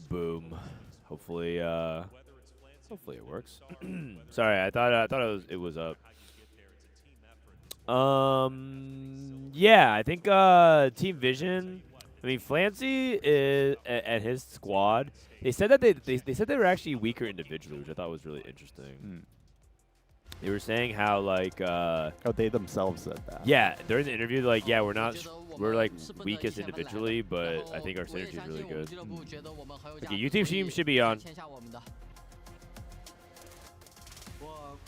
Boom. Hopefully, hopefully it works. Sorry, I thought it was up. Yeah, I think Team Vision. I mean, Flancy is and his squad. They said that they said they were actually weaker individually, which I thought was really interesting. They were saying how like oh, they themselves said that. Yeah, during the interview, they're like, yeah, we're like weakest individually, but I think our synergy is really good. Okay, YouTube team should be on.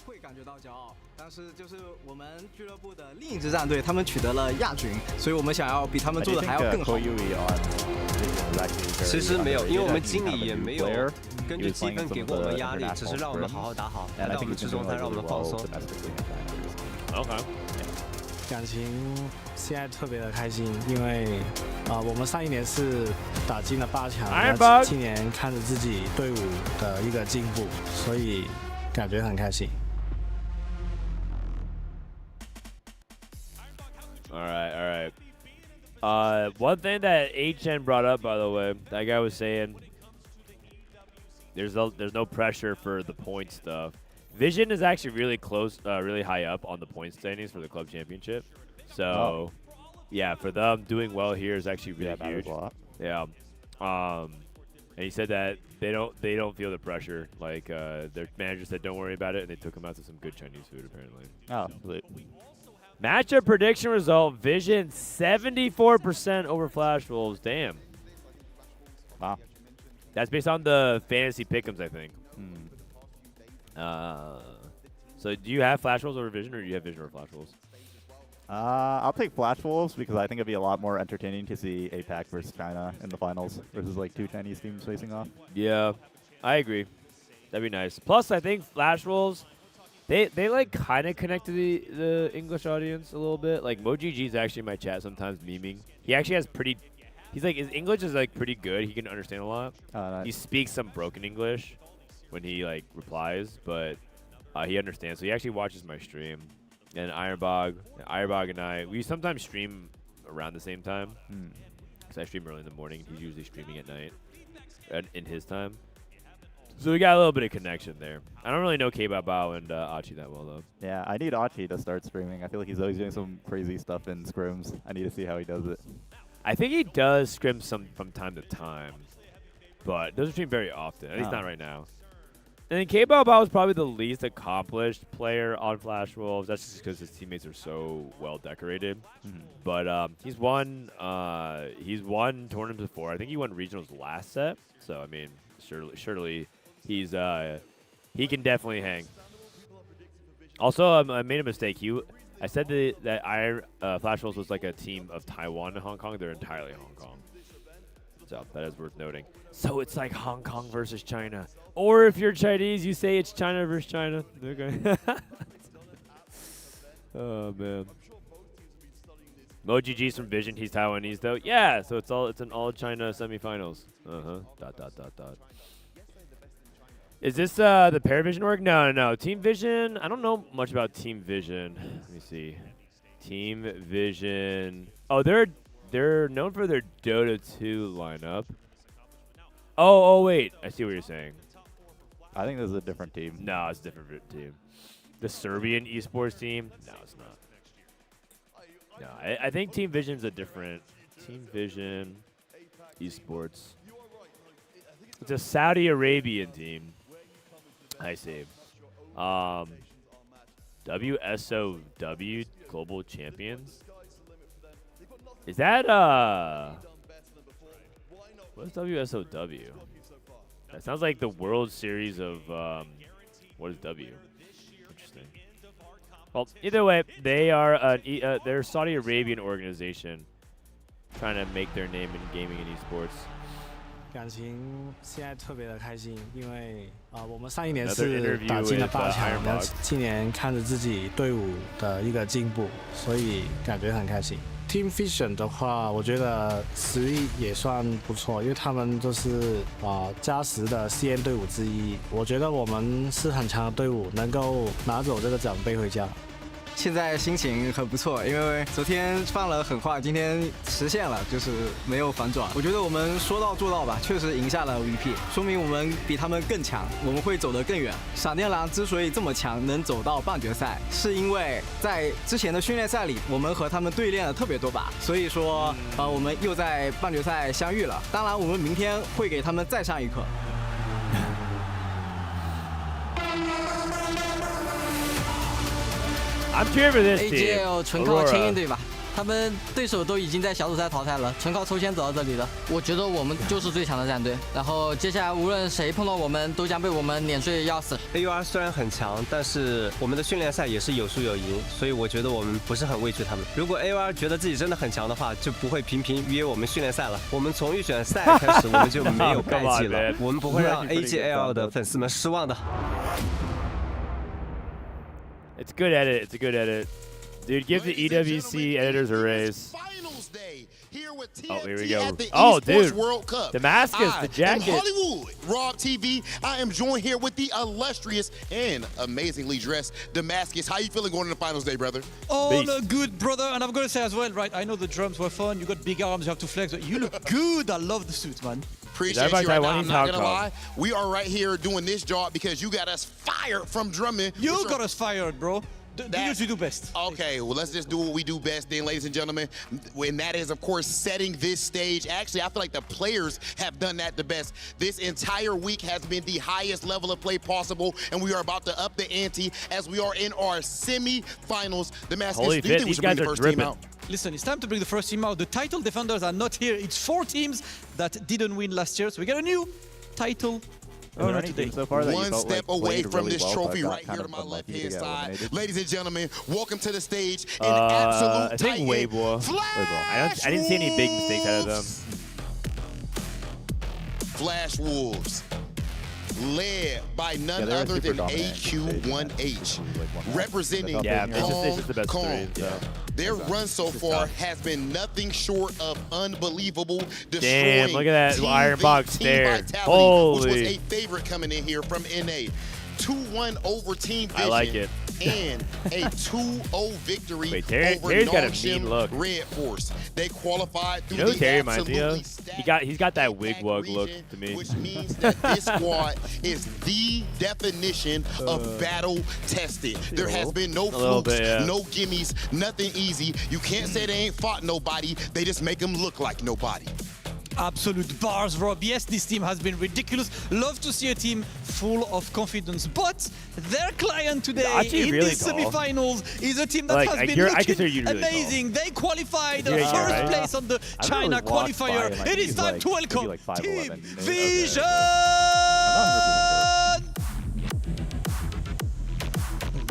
会感觉到骄傲，但是就是我们俱乐部的另一支战队，他们取得了亚军，所以我们想要比他们做的还要更好。其实没有，因为我们经理也没有根据积分给过我们压力，只是让我们好好打好，来到我们之中才让我们放松。OK。感情现在特别的开心，因为我们上一年是打进了8强，那今年看着自己队伍的一个进步，所以感觉很开心。 All right. One thing that HN brought up, by the way, that guy was saying, there's no pressure for the point stuff. Vision is actually really close, really high up on the point standings for the club championship. So, yeah, for them doing well here is actually really huge. Yeah. And he said that they don't feel the pressure. Like their manager said, don't worry about it, and they took him out to some good Chinese food apparently. Oh, Matchup prediction result: Vision 74% over Flash Wolves. Damn. Wow. That's based on the fantasy pick'ems, I think. So do you have Flash Wolves over Vision, or do you have Vision over Flash Wolves? I'll take Flash Wolves because I think it'd be a lot more entertaining to see APAC versus China in the finals versus like 2 Chinese teams facing off. Yeah, I agree. That'd be nice. Plus, I think Flash Wolves, they like kind of connect to the English audience a little bit. Like MoGG's actually in my chat sometimes memeing. He actually has he's like, his English is like pretty good. He can understand a lot. Nice. He speaks some broken English when he like replies, but he understands. So he actually watches my stream. And Ironbog and I, we sometimes stream around the same time. So I stream early in the morning. He's usually streaming at night in his time. So we got a little bit of connection there. I don't really know K-Bao and Achi that well, though. Yeah, I need Achi to start streaming. I feel like he's always doing some crazy stuff in scrims. I need to see how he does it. I think he does scrim from time to time, but doesn't stream very often. At least not right now. And then K-Bao is probably the least accomplished player on Flash Wolves. That's just because his teammates are so well decorated. But he's won tournaments before. I think he won regionals last set. So I mean, surely he's he can definitely hang. Also, I made a mistake. I said that Flash Wolves was like a team of Taiwan and Hong Kong. They're entirely Hong Kong. So that is worth noting. So it's like Hong Kong versus China. Or if you're Chinese, you say it's China versus China. Okay. Oh man. MoGG's from Vision. He's Taiwanese though. Yeah. So it's an all China semifinals. Is this the Pair Vision org? No. Team Vision. I don't know much about Team Vision. Let me see. Team Vision. Oh, they're known for their Dota 2 lineup. Oh wait. I see what you're saying. I think this is a different team. No, it's a different team. The Serbian esports team? No, it's not. No, I think Team Vision's a different Team Vision esports. It's a Saudi Arabian team. I see. WSOW Global Champions. Is that what's WSOW? That sounds like the World Series of what is W? Interesting. Well, either way, they are they're a Saudi Arabian organization trying to make their name in gaming and esports. 感情现在特别的开心，因为我们上一年是打进了8强，那今年看着自己队伍的一个进步，所以感觉很开心。Team Vision 的话，我觉得实力也算不错，因为他们都是加10的 CN 队伍之一。我觉得我们是很强的队伍，能够拿走这个奖杯回家。现在心情很不错，因为昨天放了狠话，今天实现了，就是没有反转。我觉得我们说到做到吧，确实赢下了 VP， 说明我们比他们更强，我们会走得更远。闪电狼之所以这么强，能走到半决赛，是因为在之前的训练赛里，我们和他们对练了特别多把，所以说我们又在半决赛相遇了。当然，我们明天会给他们再上一课。I'm cheering for this team. AGL 纯靠签运队吧，他们对手都已经在小组赛淘汰了，纯靠抽签走到这里的。我觉得我们就是最强的战队，然后接下来无论谁碰到我们，都将被我们碾碎要死。AUR 虽然很强，但是我们的训练赛也是有输有赢，所以我觉得我们不是很畏惧他们。如果 AUR 觉得自己真的很强的话，就不会频频约我们训练赛了。我们从预选赛开始，我们就没有败绩了，我们不会让 AGL 的粉丝们失望的。It's good edit. It's a good edit. Dude, give the EWC editors a raise. Oh, here we go. Oh, dude. Damascus, the jacket. Hollywood, Rob TV. I am joined here with the illustrious and amazingly dressed Damascus. How you feeling going in the finals day, brother? Oh, good, brother. And I've got to say as well, right, I know the drums were fun. You got big arms, you have to flex, but you look good. I love the suit, man. Appreciate you right now. I'm not gonna lie. We are right here doing this job because you got us fired from drumming. You got us fired, bro. Do you do best. Okay, well, let's just do what we do best then, ladies and gentlemen. And that is, of course, setting this stage. Actually, I feel like the players have done that the best. This entire week has been the highest level of play possible, and we are about to up the ante as we are in our semi-finals. Damascus, do you think we should bring the first team out? Listen, it's time to bring the first team out. The title defenders are not here. It's 4 teams that didn't win last year, so we got a new title. So far that one step away from really this trophy right here to my left-hand side. Ladies and gentlemen, welcome to the stage. An absolute I think Weibo. I didn't see any big mistakes out of them. Flash Wolves, led by none other than AQ1H, representing it's the best Kong. three. So. Their run so far has been nothing short of unbelievable. Damn, look at that Iron Box there. Holy. Which was a favorite coming in here from NA. 2-1 over Team Vision. I like it. And a 2-0 victory over Terry's got a mean look. Red Force. They qualified through the Terry reminds me of? He's got that wig-wug look to me. Which means that this squad is the definition of battle tested. There has been no flukes, no gimmies, nothing easy. You can't say they ain't fought nobody. They just make them look like nobody. Absolute bars, Rob. Yes, this team has been ridiculous. Love to see a team full of confidence. But their client today in the semi-finals is a team that has been looking amazing. They qualified first place on the China qualifier. It is time to welcome Team Vision!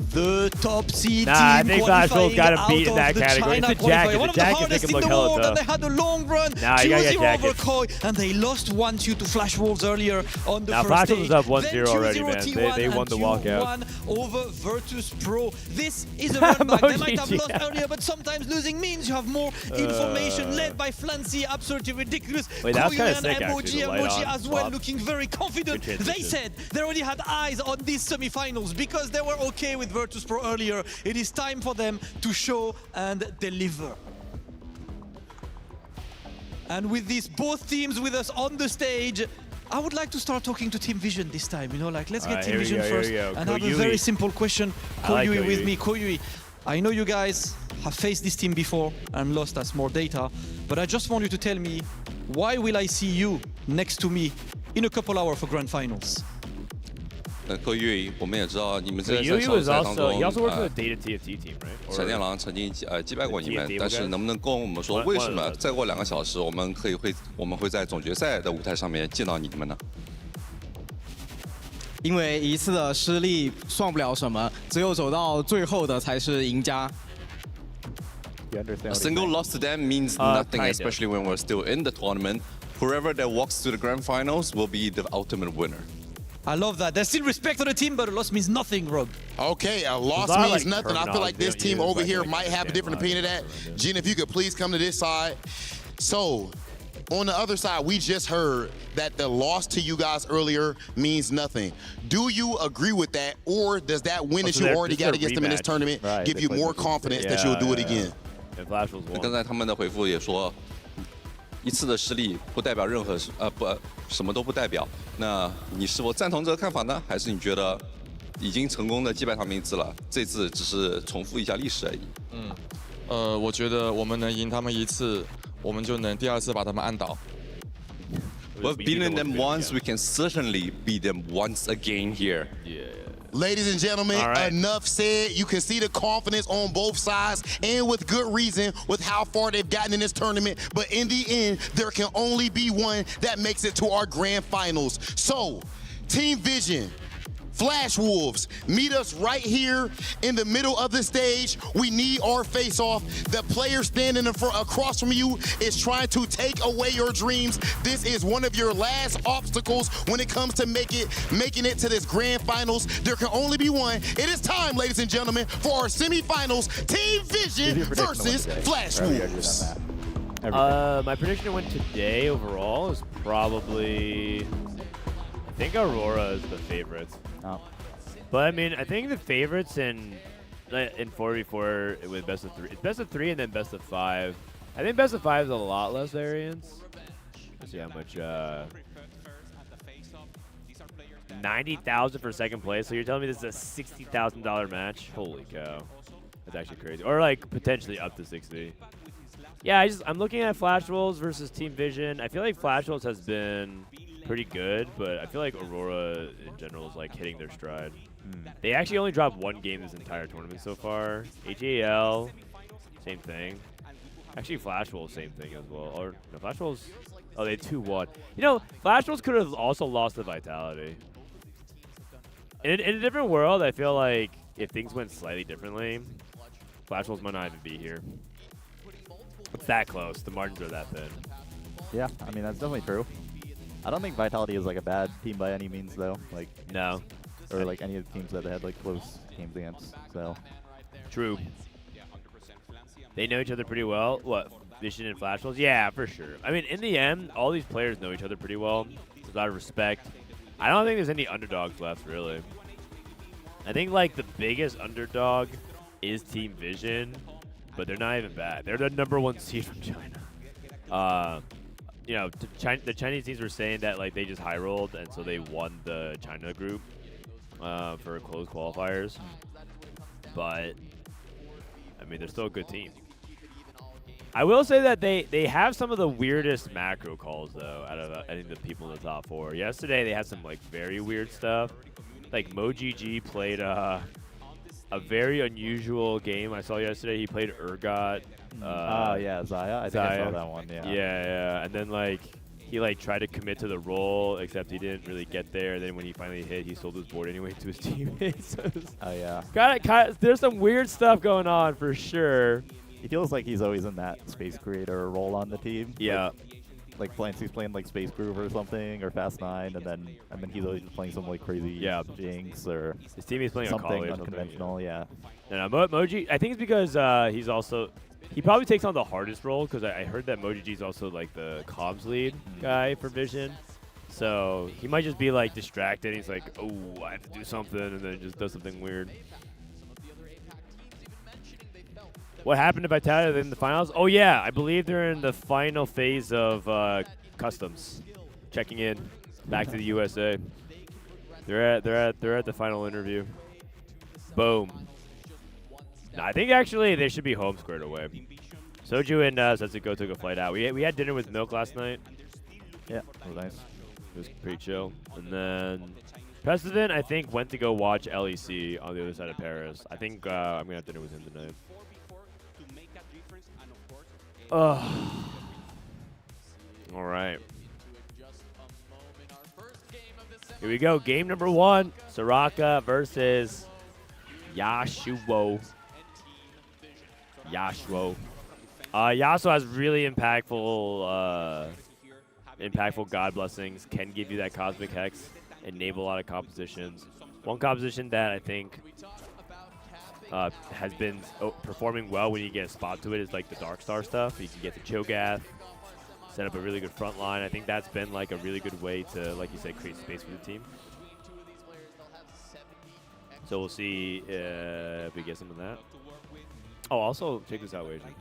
The top seed team I think Flashwolves got out to beat in of that the category. China It's the jacket. One The of the jacket hardest make him in look the hella world, tough. and they had a long run, 2-0 over Koi, and they lost 1-2 to Flashwolves earlier on the first stage. Flashwolves is up 1-0 already, man. They won the walkout. 1 over Virtus Pro. This is a run back. They might have lost earlier, but sometimes losing means you have more information. Led by Flancy, absolutely ridiculous. Wait, that was kind of Koyo sick, and actually. Emoji as well, looking very confident. They said they already had eyes on these semi-finals because they were okay with Virtus Pro earlier. It is time for them to show and deliver. And with these both teams with us on the stage, I would like to start talking to Team Vision this time. You know, like let's get Team Vision first and have a very simple question. Koyui with me. Koyui, I know you guys have faced this team before and lost us more data, but I just want you to tell me, why will I see you next to me in a couple hours for Grand Finals? 柯玉，我们也知道你们在小组赛当中，闪电狼曾经击败过你们，但是能不能跟我们说，为什么再过2个小时，我们会在总决赛的舞台上面见到你们呢？因为一次的失利算不了什么，只有走到最后的才是赢家。A single loss to them means nothing, especially when we're still in the tournament. Whoever that walks to the grand finals will be the ultimate winner. I love that. There's still respect for the team, but a loss means nothing, Rob. Okay, a loss means nothing. I feel like this team over here might have a different opinion of that. Jin, if you could please come to this side. So, On the other side, we just heard that the loss to you guys earlier means nothing. Do you agree with that, or does that win that you already got against them in this tournament give you more confidence that you'll do it again? 刚才他们的回复也说，一次的失利不代表任何什么都不代表。那你是否赞同这个看法呢？还是你觉得已经成功的击败他们一次了，这次只是重复一下历史而已？我觉得我们能赢他们一次，我们就能第二次把他们按倒。We've beaten them once, we can certainly beat them once again here. Yeah. Ladies and gentlemen, enough said. You can see the confidence on both sides, and with good reason, with how far they've gotten in this tournament. But in the end, there can only be one that makes it to our grand finals. So, Team Vision, Flash Wolves, meet us right here in the middle of the stage. We need our face-off. The player standing in front, across from you is trying to take away your dreams. This is one of your last obstacles when it comes to making it to this grand finals. There can only be one. It is time, ladies and gentlemen, for our semifinals, Team Vision versus Flash Wolves. My prediction to win today overall is probably, I think Aurora is the favorite. Oh. But I mean, I think the favorites in 4v4 with best of 3. It's best of 3 and then best of 5. I think best of 5 is a lot less variance. Let's see how much. 90,000 for second place. So you're telling me this is a $60,000 match? Holy cow, that's actually crazy. Or like potentially up to 60. Yeah, I'm looking at Flash Wolves versus Team Vision. I feel like Flash Wolves has been pretty good, but I feel like Aurora in general is like hitting their stride. They actually only dropped one game this entire tournament so far. HAL, same thing. Actually, Flash Wolves, same thing as well. Or no, Flash Wolves, oh, they 2-1. You know, Flash Wolves could have also lost the Vitality. In a different world, I feel like if things went slightly differently, Flash Wolves might not even be here. It's that close. The margins are that thin. Yeah, I mean, that's definitely true. I don't think Vitality is like a bad team by any means, though. Like no, or like any of the teams that they had like close games against. So true. They know each other pretty well. What, Vision and Flash Wolves? Yeah, for sure. I mean, in the end, all these players know each other pretty well. There's a lot of respect. I don't think there's any underdogs left, really. I think like the biggest underdog is Team Vision, but they're not even bad. They're the #1 seed from China. You know, the Chinese teams were saying that like they just high rolled and so they won the China group for closed qualifiers. But I mean, they're still a good team. I will say that they have some of the weirdest macro calls though out of I think the people in the top 4. Yesterday they had some like very weird stuff. Like MoGG played a very unusual game I saw yesterday. He played Urgot. yeah, Zaya. I think I saw that one. Yeah. Yeah. And then like he like tried to commit to the role, except he didn't really get there. Then when he finally hit, he sold his board anyway to his teammates. Oh yeah. There's some weird stuff going on for sure. He feels like he's always in that space creator role on the team. Yeah. Like he's playing like Space Groove or something, or Fast 9, and then he's always playing some like crazy Jinx or his teammate's playing something unconventional. Yeah. No, Moji. I think it's because he probably takes on the hardest role because I heard that MoGG is also like the comms lead guy for Vision. So he might just be like distracted. He's like, oh, I have to do something, and then just does something weird. What happened to Vitality in the finals? Oh yeah, I believe they're in the final phase of customs, checking in back to the USA. They're at the final interview. Boom. No, I think actually they should be home squared away. Soju and Setsuko took a flight out. We had dinner with Milk last night. Yeah, that was nice. It was pretty chill. And then President, I think, went to go watch LEC on the other side of Paris. I think I'm gonna have dinner with him tonight. All right. Here we go. Game number 1. Soraka versus Yasuo. Yasuo has really impactful God Blessings. Can give you that Cosmic Hex. Enable a lot of compositions. One composition that I think has been performing well when you get a spot to it is like the Dark Star stuff. You can get the Cho'Gath, set up a really good front line. I think that's been like a really good way to, like you said, create space for the team. So we'll see if we get some of that. Oh, also check this out, Waging.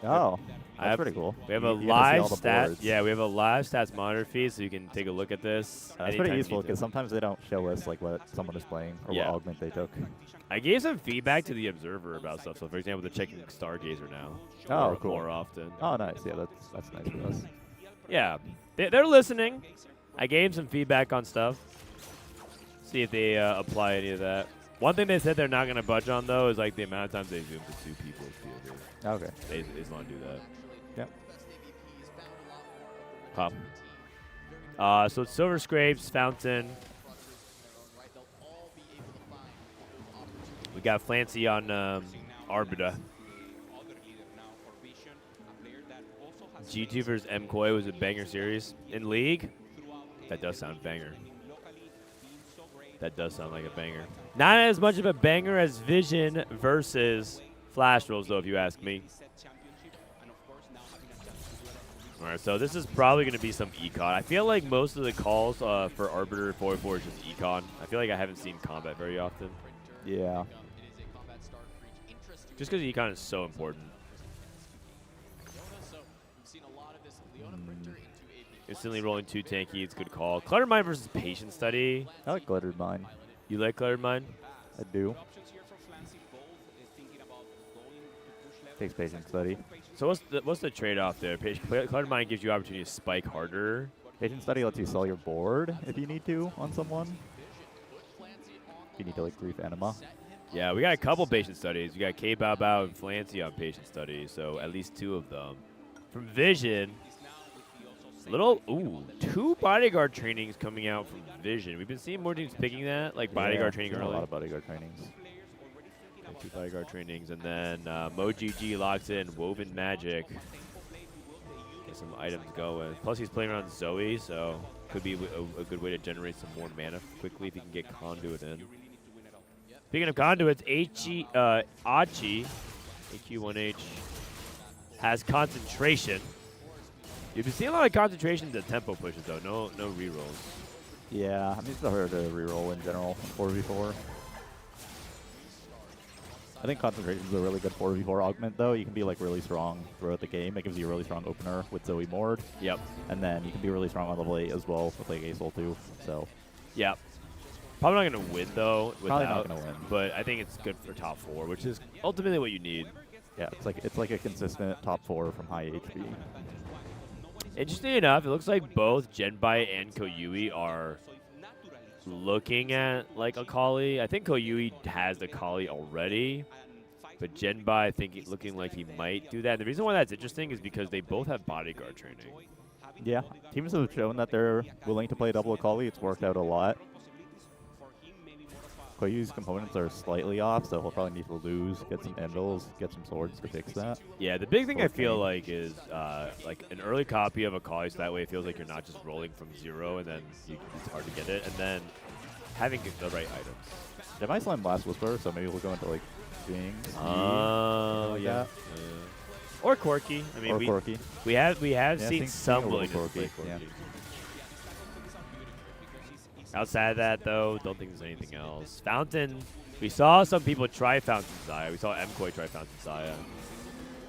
Oh, that's pretty cool. We have a live stat. Yeah, we have a live stats monitor feed, so you can take a look at this. That's pretty useful because sometimes they don't show us like what someone is playing or what augment they took. I gave some feedback to the observer about stuff. So, for example, they're checking Stargazer now. Oh, cool. More often. Oh, nice. Yeah, that's nice for us. Yeah, they're listening. I gave some feedback on stuff. See if they apply any of that. One thing they said they're not going to budge on, though, is like the amount of times they zoom to 2 people. Okay. They just want to do that. Yep. Pop. So it's Silver Scrapes, Fountain. We got Flancy on Arbiter. G2 versus MKoi was a banger series. In League, that does sound banger. That does sound like a banger. Not as much of a banger as Vision versus Flash Rolls, though, if you ask me. All right, so this is probably going to be some econ. I feel like most of the calls for Arbiter 4v4 is just econ. I feel like I haven't seen combat very often. Yeah. Just because econ is so important. Instantly rolling 2 tanky, it's a good call. Cluttered Mind versus Patient Study. I like Cluttered Mind. You like Cluttered Mind? I do. Takes Patient Study. So what's the trade-off there? Cluttered Mind gives you opportunity to spike harder. Patient Study lets you sell your board if you need to on someone. You need to like brief Enema. Yeah, we got a couple Patient Studies. We got K Bao Bao and Flancy on Patient Study, so at least 2 of them. From Vision, 2 bodyguard trainings coming out from Vision. We've been seeing more teams picking that, like bodyguard training early. A lot of bodyguard trainings. 2 bodyguard trainings, and then MoGG locks in Woven Magic. Get some items going. Plus, he's playing around Zoe, so could be a good way to generate some more mana quickly if he can get Conduit in. Speaking of Conduits, Achi, AQ1H, has Concentration. You've been seeing a lot of concentration to tempo pushes, though. No rerolls. Yeah, I mean, it's harder to reroll in general, 4v4. I think concentration is a really good 4v4 augment, though. You can be like really strong throughout the game. It gives you a really strong opener with Zoe Mord. Yep. And then you can be really strong on level 8 as well with like Ace-Ul too. So. Yep. Probably not going to win, though. Probably not going to win. But I think it's good for top 4, which is ultimately what you need. Yeah, it's like a consistent top 4 from high HP. Interesting enough, it looks like both Genbai and Koyui are looking at like Akali. I think Koyui has Akali already, but Genbai I think looking like he might do that. And the reason why that's interesting is because they both have bodyguard training. Yeah, teams have shown that they're willing to play double Akali. It's worked out a lot. Koyu's components are slightly off, so he'll probably need to lose, get some anvils, get some swords to fix that. Yeah, the big thing I feel like is like an early copy of Akali, so that way it feels like you're not just rolling from 0 and then it's hard to get it, and then having the right items. They might slime Blast Whisper, so maybe we'll go into like Jinx. Oh, yeah. Or Corki. I mean, Corki. We have seen some willingness to play Corki. Yeah. Outside of that, though, don't think there's anything else. Fountain, we saw some people try Fountain Xayah. We saw MKoi try Fountain Xayah.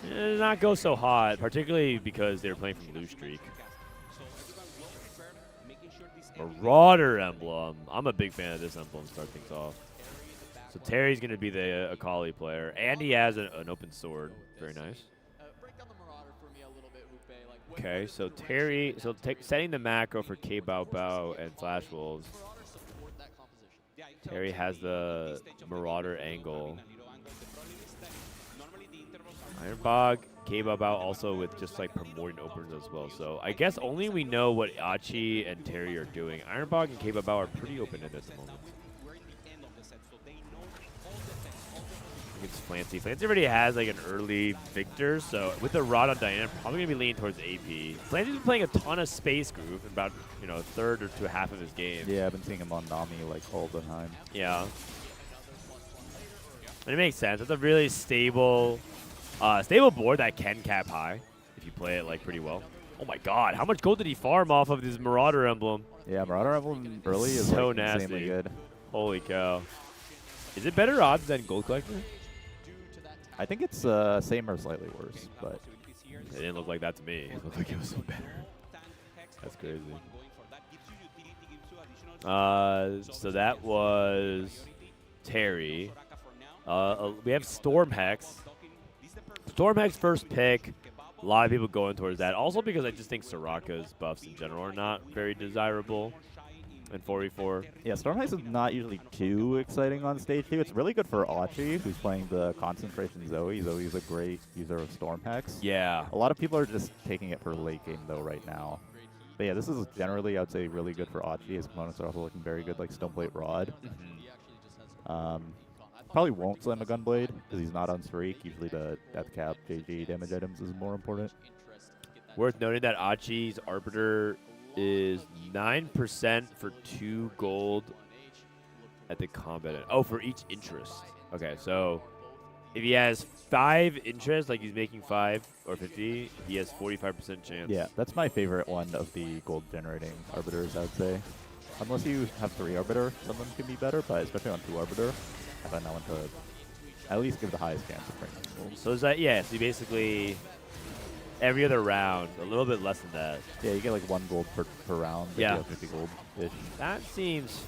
It did not go so hot, particularly because they were playing from Blue Streak. Marauder Emblem. I'm a big fan of this emblem to start things off. So Terry's going to be the Akali player, and he has an open sword. Very nice. Okay, so Terry, setting the macro for K Bao Bao and Flash Wolves. Terry has the Marauder angle. Ironbog, K Bao Bao also with just like primordial openers as well. So I guess only we know what Achi and Terry are doing. Ironbog and K Bao Bao are pretty open-ended at the moment. It's Flancy. Flancy already has like an early victor, so with the Rod on Diana, probably gonna be leaning towards AP. Flancy's been playing a ton of space group in about a third or to half of his game. Yeah, I've been seeing him on Nami like all the time. Yeah, and it makes sense. It's a really stable board that can cap high. if you play it like pretty well. Oh my God, how much gold did he farm off of this Marauder emblem? Yeah, Marauder emblem early is so like nasty. insanely good. Holy cow. Is it better odds than Gold Collector? I think it's same or slightly worse, but it didn't look like that to me. It looked like it was better. That's crazy. So that was Terry. We have Storm Hex. Storm Hex first pick. A lot of people going towards that. Also because I just think Soraka's buffs in general are not very desirable in 4v4. Yeah, Storm Hex is not usually too exciting on stage 2. It's really good for Achi, who's playing the Concentration Zoe. Zoe's a great user of Storm Hex. Yeah. A lot of people are just taking it for late game, though, right now. But yeah, this is generally, I would say, really good for Achi. His opponents are also looking very good, like Stoneplate Rod. Probably won't slam a Gunblade, because he's not on streak. Usually the Death Cap, JG damage items is more important. Worth noting that Achi's Arbiter is 9% for 2 gold at the combat end. Oh, for each interest. Okay, so if he has 5 interest, like he's making 5 or 50, he has 45% chance. Yeah, that's my favorite one of the gold generating Arbiters, I would say. Unless you have 3 Arbiter, some of them can be better, but especially on 2 Arbiter, I find that one to at least give the highest chance of bringing gold. So is that, yeah, so you basically every other round, a little bit less than that. Yeah, you get like 1 gold per round. Yeah. 50 gold-ish. That seems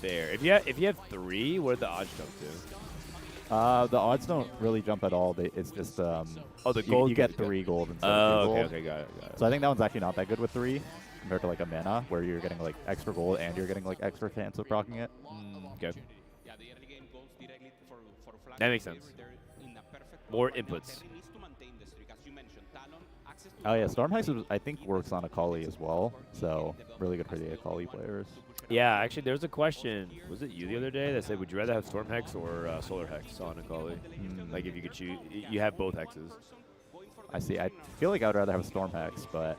fair. If you have 3, what do the odds jump to? The odds don't really jump at all. It's just the gold. You get 3 gold instead of 2 gold. Okay, got it. So I think that one's actually not that good with 3 compared to like a mana where you're getting like extra gold and you're getting like extra chance of proccing it. Okay. That makes sense. More inputs. Oh yeah, Storm Heist I think works on Akali as well, so really good for the Akali players. Yeah, actually, there was a question. Was it you the other day that said, would you rather have Storm Hex or Solar Hex on Akali? Like if you could choose, you have both hexes. I see. I feel like I would rather have a Storm Hex, but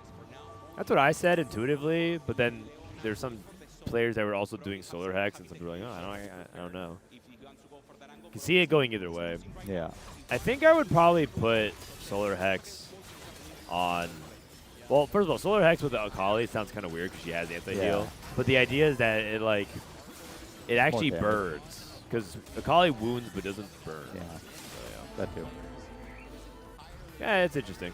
that's what I said intuitively. But then there's some players that were also doing Solar Hex, and some people were like, oh, I don't know. You can see it going either way. Yeah. I think I would probably put Solar Hex on. Well, first of all, Solar Hex with the Akali sounds kind of weird because she has anti-heal. Yeah. But the idea is that it actually burns. Because Akali wounds but doesn't burn. Yeah. So, yeah. That too. Yeah, it's interesting.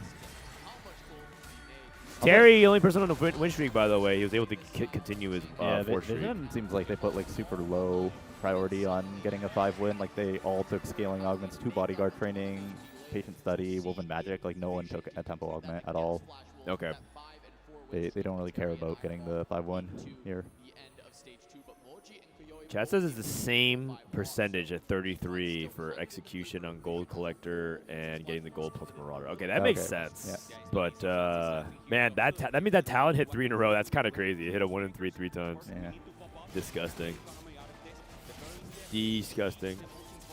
Terry, only person on the win streak, by the way. He was able to continue his 4 streak. Vision seems like they put like super low priority on getting a 5 win. Like they all took scaling augments, 2 bodyguard training, patient study, woven magic. Like no one took a tempo augment at all. Okay. They don't really care about getting the 5-1 here. Chat says it's the same percentage at 33 for execution on Gold Collector and getting the gold plus Marauder. Okay, that makes sense. Yeah. But man, that means that talent hit 3 in a row. That's kind of crazy. It hit a 1 in 3 times. Yeah. Disgusting. Disgusting.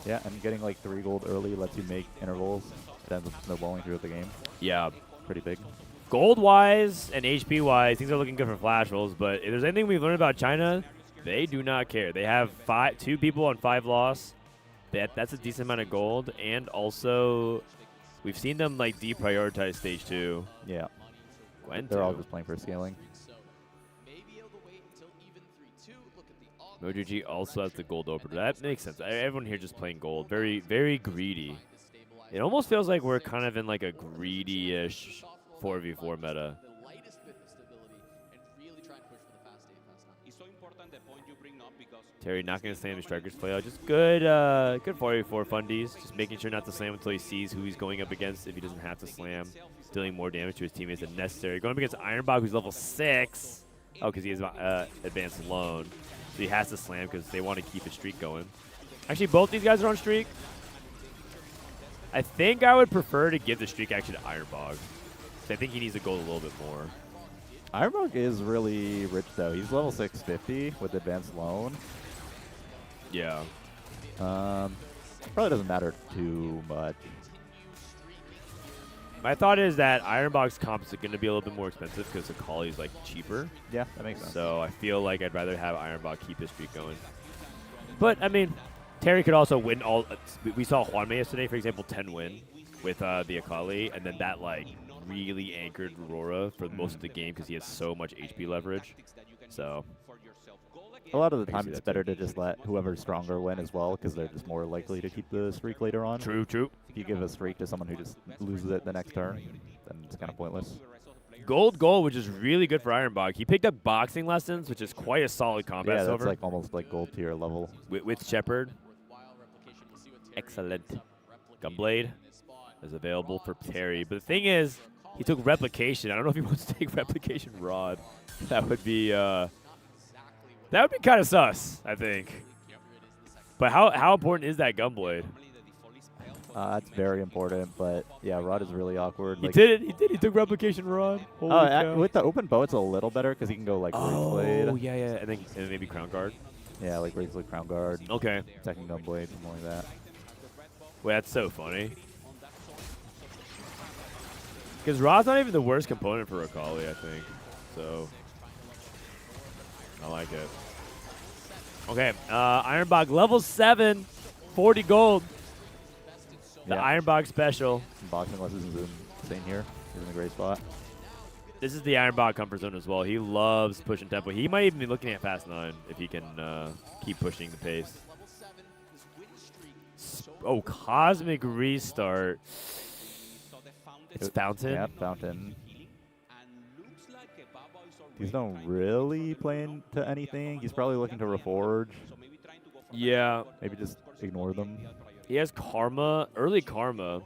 Yeah, and getting like 3 gold early lets you make intervals. It ends up snowballing through the game. Yeah. Pretty big. Gold-wise and HP-wise, things are looking good for Flash rolls. But if there's anything we've learned about China, they do not care. They have 2 people on 5 loss. That's a decent amount of gold. And also, we've seen them like deprioritize stage 2. Yeah. Gwent They're all just playing for scaling. Mojo also has the gold opener. That makes sense. Everyone here just playing gold. Very, very greedy. It almost feels like we're kind of in like a greedy-ish 4v4 meta. Terry not going to slam his strikers play out. Just good 4v4 fundies. Just making sure not to slam until he sees who he's going up against if he doesn't have to slam. Dealing more damage to his teammates than necessary. Going up against Ironbog, who's level 6. Oh, because he has advanced alone. So he has to slam because they want to keep his streak going. Actually, both these guys are on streak. I think I would prefer to give the streak actually to Ironbog. I think he needs to go a little bit more. Ironbog is really rich, though. He's level 650 with advanced loan. Yeah. Probably doesn't matter too much. My thought is that Ironbog's comps are going to be a little bit more expensive because Akali's like cheaper. Yeah, that makes sense. So I feel like I'd rather have Ironbog keep his streak going. But, I mean, Terry could also win all. We saw Juanme yesterday, for example, 10 win with the Akali, and then that like really anchored Aurora for most of the game because he has so much HP leverage. So a lot of the time it's better to just let whoever's stronger win as well because they're just more likely to keep the streak later on. True, true. If you give a streak to someone who just loses it the next turn, then it's kind of pointless. Gold, which is really good for Ironbog. He picked up boxing lessons, which is quite a solid combat Yeah, silver. that's like almost like gold tier level. With Shepard. Excellent. Gunblade is available for Terry. But the thing is, he took replication. I don't know if he wants to take replication rod. That would be kind of sus, I think. But how important is that Gunblade? It's very important, but yeah, Rod is really awkward. He did it. He took replication Rod. With the open bow, it's a little better because he can go like Razorblade. Oh, yeah. And then maybe Crown Guard. Yeah, like Razorblade, Crown Guard. Okay. Second Gunblade, something like that. Wait, that's so funny. Because Rod's not even the worst component for Akali, I think. So, I like it. Okay, Ironbog level 7, 40 gold. The Ironbog special. Boxing lessons is insane here. He's in a great spot. This is the Ironbog comfort zone as well. He loves pushing tempo. He might even be looking at Fast 9 if he can keep pushing the pace. Oh, Cosmic Restart. It's Fountain. Yeah, Fountain. He's not really playing to anything. He's probably looking to reforge. Yeah. Maybe just ignore them. He has Karma, early Karma.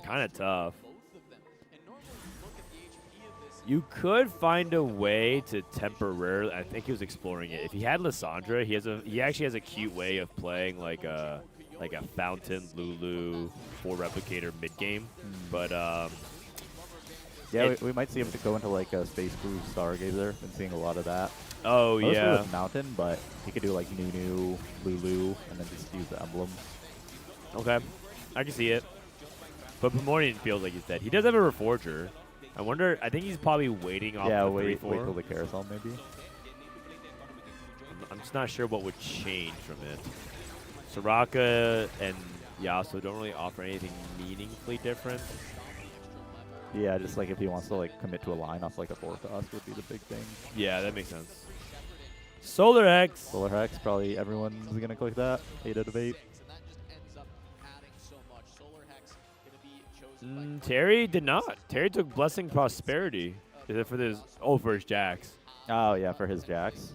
Kind of tough. You could find a way to temporarily. I think he was exploring it. If he had Lissandra, he actually has a cute way of playing like a Fountain Lulu 4 replicator mid game. But yeah, we might see him to go into like a Space Crew Stargazer. Been seeing a lot of that. Oh, mostly yeah. with Mountain, but he could do like Nunu, Lulu, and then just use the emblem. Okay, I can see it. But Primordian feels like he's dead. He does have a Reforger. I wonder. I think he's probably waiting off the 3-4. Wait till the carousel maybe. I'm just not sure what would change from it. Soraka and Yasuo don't really offer anything meaningfully different. Yeah, just like if he wants to like commit to a line off like a 4 cost would be the big thing. Yeah, that makes sense. Solar Hex. Solar Hex, probably everyone's gonna click that. 8 out of 8. Terry did not. Terry took Blessing Prosperity. Is it for this? Oh, for his Jax. Oh yeah, for his Jax.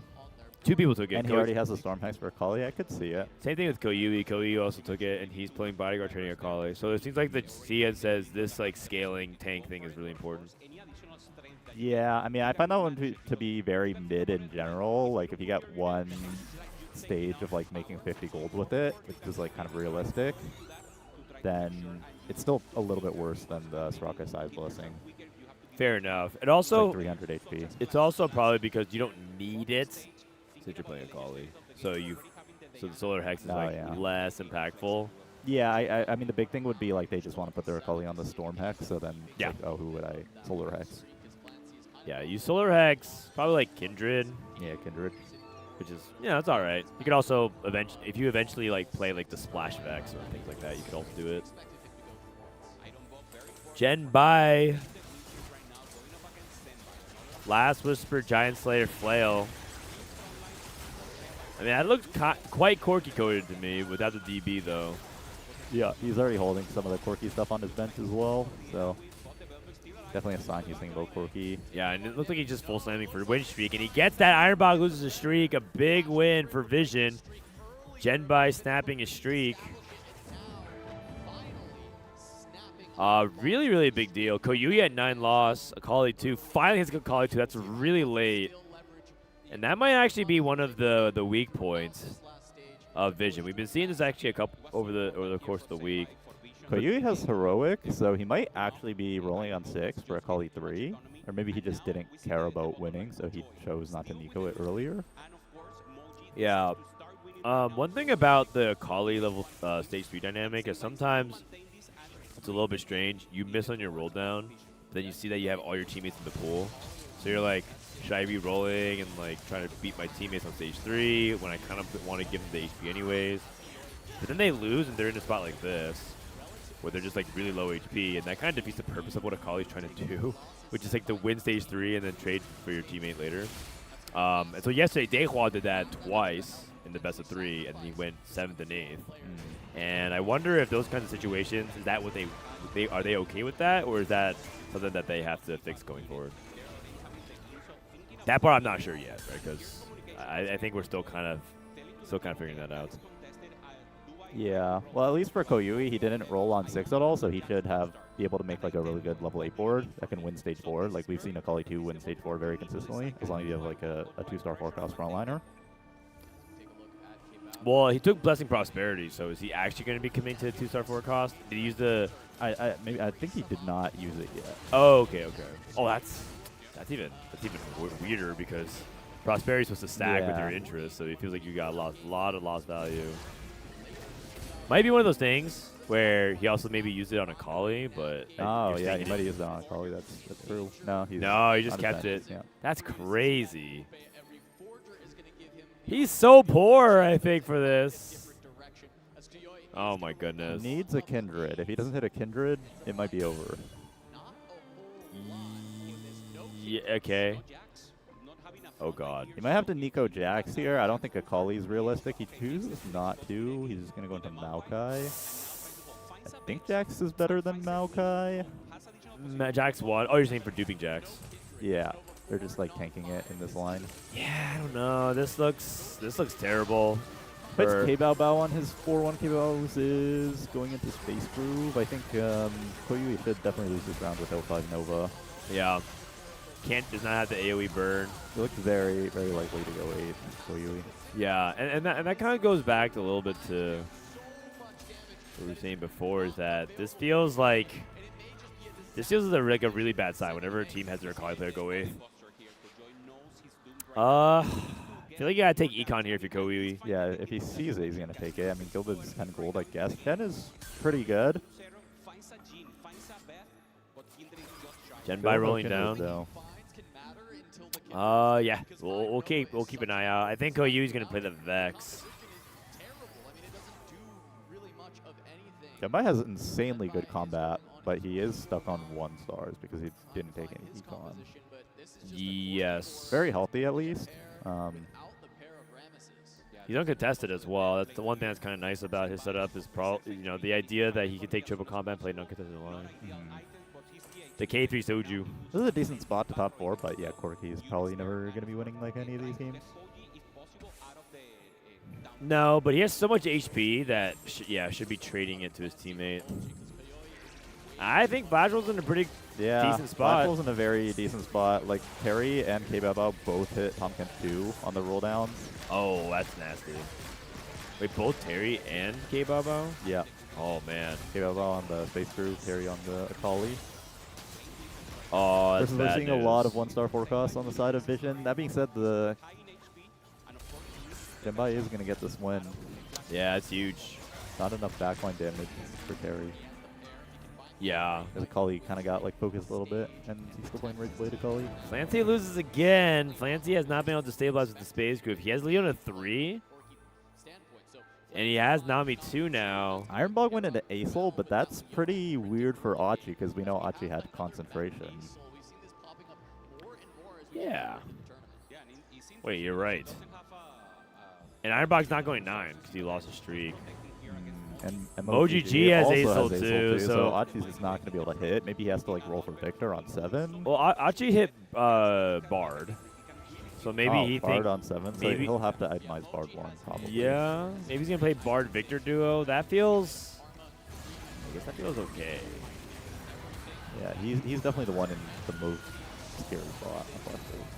2 people took it. And he already has a Storm Hex for Akali. I could see it. Same thing with Koyui. Koyui also took it, and he's playing Bodyguard training Akali. So it seems like the CN says this like scaling tank thing is really important. Yeah, I mean, I find that one to be very mid in general. Like, if you get one stage of, like, making 50 gold with it, which is, like, kind of realistic, then it's still a little bit worse than the Soraka Size Blessing. Fair enough. It also, like 300 HP. It's also probably because you don't need it since you're playing Akali. So the Solar Hex is, less impactful. Yeah, I mean, the big thing would be, like, they just want to put their Akali on the Storm Hex, so then, like, oh, who would I? Solar Hex. Yeah, use Solar Hex, probably like Kindred. Yeah, Kindred. Which is, that's all right. You could also, if you eventually like play like the Splash Vex or things like that, you could also do it. Gen Bai. Last Whisper, Giant Slayer, Flail. I mean, that looks quite Corki coded to me without the DB though. Yeah, he's already holding some of the Corki stuff on his bench as well, so definitely a sign he's thinking about Corki. Yeah, and it looks like he's just full slamming for win streak, and he gets that. Ironbog loses a streak. A big win for Vision. Genbai snapping his streak. Really, really big deal. Koyui at 9 loss. Akali 2. Finally hits Akali 2. That's really late. And that might actually be one of the weak points of Vision. We've been seeing this actually over the course of the week. Koyui has Heroic, so he might actually be rolling on 6 for Akali 3. Or maybe he just didn't care about winning, so he chose not to Nico it earlier. Yeah. One thing about the Akali level stage 3 dynamic is sometimes it's a little bit strange. You miss on your roll down, then you see that you have all your teammates in the pool. So you're like, should I be rolling and like trying to beat my teammates on stage 3 when I kind of want to give them the HP anyways? But then they lose and they're in a spot like this. where they're just like really low HP, and that kind of defeats the purpose of what Akali's trying to do, which is like to win stage 3 and then trade for your teammate later. And so yesterday, Dehua did that twice in the best of 3, and he went 7th and 8th. And I wonder if those kinds of situations, is that what are they okay with that, or is that something that they have to fix going forward? That part I'm not sure yet, right? Because I think we're still kind of figuring that out. Yeah, well, at least for Koyui, he didn't roll on 6 at all, so he should be able to make like a really good level 8 board that can win stage 4. Like we've seen Akali 2 win stage 4 very consistently, as long as you have like a 2-star forecast frontliner. Well, he took Blessing Prosperity, so is he actually going to be committing to the 2-star forecast? Did he use the? I think he did not use it yet. Oh, okay. Oh, that's even weirder because Prosperity's supposed to stack with your interest, so it feels like you got a lot of lost value. Might be one of those things where he also maybe used it on Akali, but oh yeah, he might have used it on Akali. That's true. No, he just kept it. Yeah. That's crazy. He's so poor, I think, for this. Oh my goodness. He needs a Kindred. If he doesn't hit a Kindred, it might be over. Yeah, okay. Oh god. He might have to Nico Jax here. I don't think Akali's realistic. He chooses not to. He's just going to go into Maokai. I think Jax is better than Maokai. Jax won. Oh, you're saying for duping Jax. Yeah. They're just like tanking it in this line. Yeah, I don't know. This looks terrible. Puts K-Bao Bao on his 4-1 K-Bao's is going into Space Groove. I think Koyui should definitely lose this round with L5 Nova. Yeah. Does not have the AoE burn. It looks very, very likely to go 8 Koyui. Yeah, and that kind of goes back a little bit to what we were saying before, is that this feels like a really bad sign whenever a team has their Akali player go 8. I feel like you gotta take Econ here if you're Koyui. Yeah, if he sees it, he's gonna take it. I mean, Gilbid's 10 gold, I guess. 10 is pretty good. Genbai rolling down. Yeah, we'll keep an eye out. I think Koyui's gonna play the Vex. Genbai has insanely good combat, but he is stuck on 1 stars because he didn't take any Econ. Yes. Very healthy, at least. He's uncontested as well. That's the one thing that's kind of nice about his setup is the idea that he can take triple combat and play an uncontested line. The K3 Soju. This is a decent spot to top 4, but yeah, Corki is probably never going to be winning like any of these games. No, but he has so much HP that should be trading it to his teammate. I think Vajral's in a pretty decent spot. Vajral's in a very decent spot. Like Terry and K-Bao both hit Tomkins 2 on the roll downs. Oh, that's nasty. Wait, both Terry and K-Bao? Yeah. Oh man. K-Bao on the Space Crew, Terry on the Akali. Oh, that's bad we're seeing news. A lot of 1-star forecasts on the side of Vision. That being said, the Genbai is going to get this win. Yeah, it's huge. Not enough backline damage for Terry. Yeah. Because Akali kind of got like focused a little bit, and he's still playing Rage Blade Akali. Flancy loses again. Flancy has not been able to stabilize with the Space Group. He has Leona 3. And he has Nami 2 now. Ironbog went into Acel, but that's pretty weird for Achi because we know Achi had concentration. Yeah. Wait, you're right. And Ironbog's not going 9 because he lost a streak. And OGG has Acel too, so so Achi's just not going to be able to hit. Maybe he has to like roll for Victor on 7. Well, Achi hit Bard. So maybe he Bard on 7, so maybe he'll have to itemize Bard 1 probably. Yeah, maybe he's going to play Bard Victor duo. That feels... I guess that feels okay. Yeah, he's definitely the one in the most scary spot.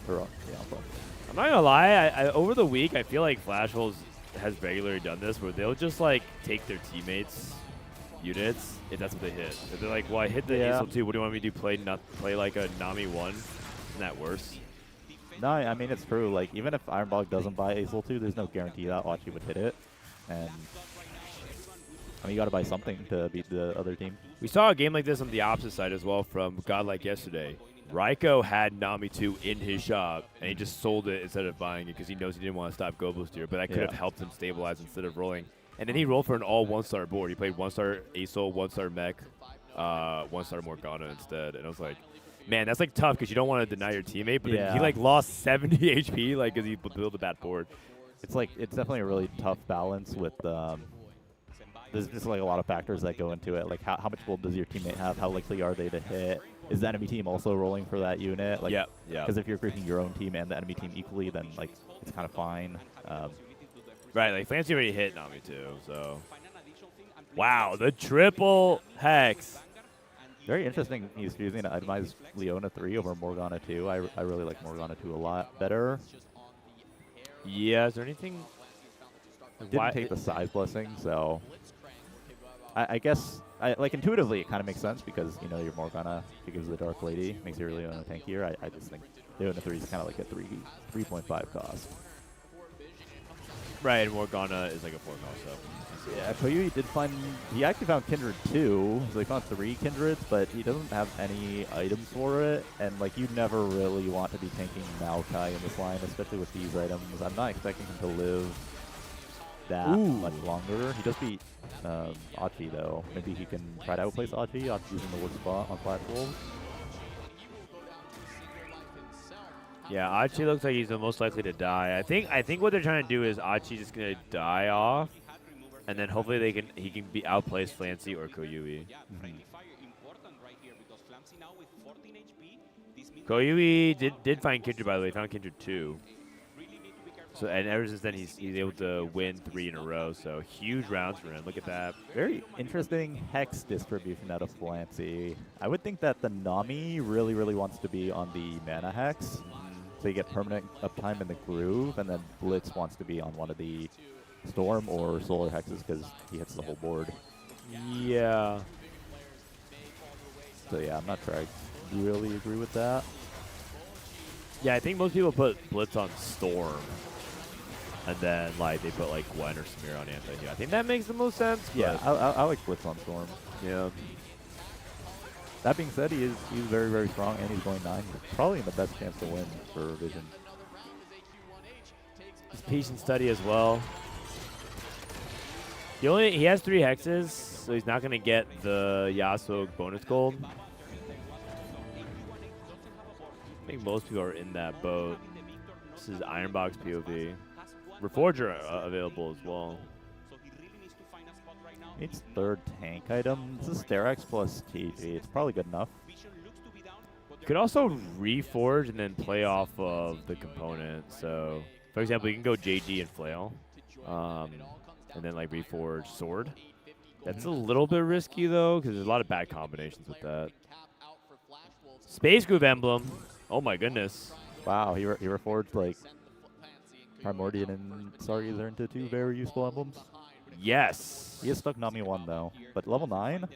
I'm not going to lie, over the week, I feel like Flash Holes has regularly done this where they'll just like take their teammates' units if that's what they hit. If they're like, well, I hit the Acel 2, what do you want me to do? Play like a Nami 1? Isn't that worse? No, I mean, it's true. Like, even if Ironbog doesn't buy Acel 2, there's no guarantee that Achi would hit it. And, I mean, you got to buy something to beat the other team. We saw a game like this on the opposite side as well from Godlike yesterday. Raiko had Nami 2 in his shop, and he just sold it instead of buying it because he knows he didn't want to stop Go Booster, but that could have helped him stabilize instead of rolling. And then he rolled for an all 1-star board. He played 1-star Aesol, 1-star Mech, 1-star Morgana instead. And I was like, man, that's like tough because you don't want to deny your teammate. But then he like lost 70 HP like because he built a bad board. It's like it's definitely a really tough balance with. There's just like a lot of factors that go into it. Like how much gold does your teammate have? How likely are they to hit? Is the enemy team also rolling for that unit? Like, yeah. Because if you're grouping your own team and the enemy team equally, then like it's kind of fine. Right, like Fancy already hit Nami too, so. Wow, the triple hex. Very interesting he's choosing to itemize Leona 3 over Morgana 2. I really like Morgana 2 a lot better. Yeah, is there anything? Didn't take the size blessing, so I guess like intuitively it kind of makes sense because you know your Morgana, she gives the Dark Lady, makes your Leona tankier. I just think Leona 3 is kind of like a 3.5 cost. Right, and Morgana is like a 4 cost, so. Yeah, Koyui he actually found Kindred 2, so he found 3 Kindreds, but he doesn't have any items for it, and like you never really want to be tanking Maokai in this line, especially with these items. I'm not expecting him to live that much longer. He just beat Achi though. Maybe he can try to outplace Achi. Achi's in the worst spot on Flash Wolves. Yeah, Achi looks like he's the most likely to die. I think what they're trying to do is Achi's just gonna die off, and then hopefully he can be outplaced Flancy or Koyui. Koyui did find Kindred, by the way. He found Kindred 2. So and ever since then he's able to win 3 in a row. So huge rounds for him. Look at that. Very interesting hex distribution out of Flancy. I would think that the Nami really wants to be on the mana hex. So you get permanent uptime in the groove, and then Blitz wants to be on one of the Storm or Solar hexes because he hits the whole board. Yeah. So yeah, I'm not sure I really agree with that. Yeah, I think most people put Blitz on Storm, and then like they put like Gwen or Samir on anti-heal. I think that makes the most sense. Yeah, I like Blitz on Storm. Yeah. That being said, he's very strong, and he's going 9. Probably in the best chance to win for Vision. He's patient study as well. He has 3 hexes, so he's not gonna get the Yasuo bonus gold. I think most people are in that boat. This is Ironbox POV. Reforger available as well. Needs 3rd tank item. This is Sterex plus TG. It's probably good enough. You could also reforge and then play off of the component. So, for example, you can go JG and Flail, and then like reforge Sword. That's a little bit risky though, because there's a lot of bad combinations with that. Space Groove Emblem. Oh my goodness. Wow, he reforged like Primordian and Stargazer into 2 very useful emblems. Yes. He is stuck Nami 1 though, but level 9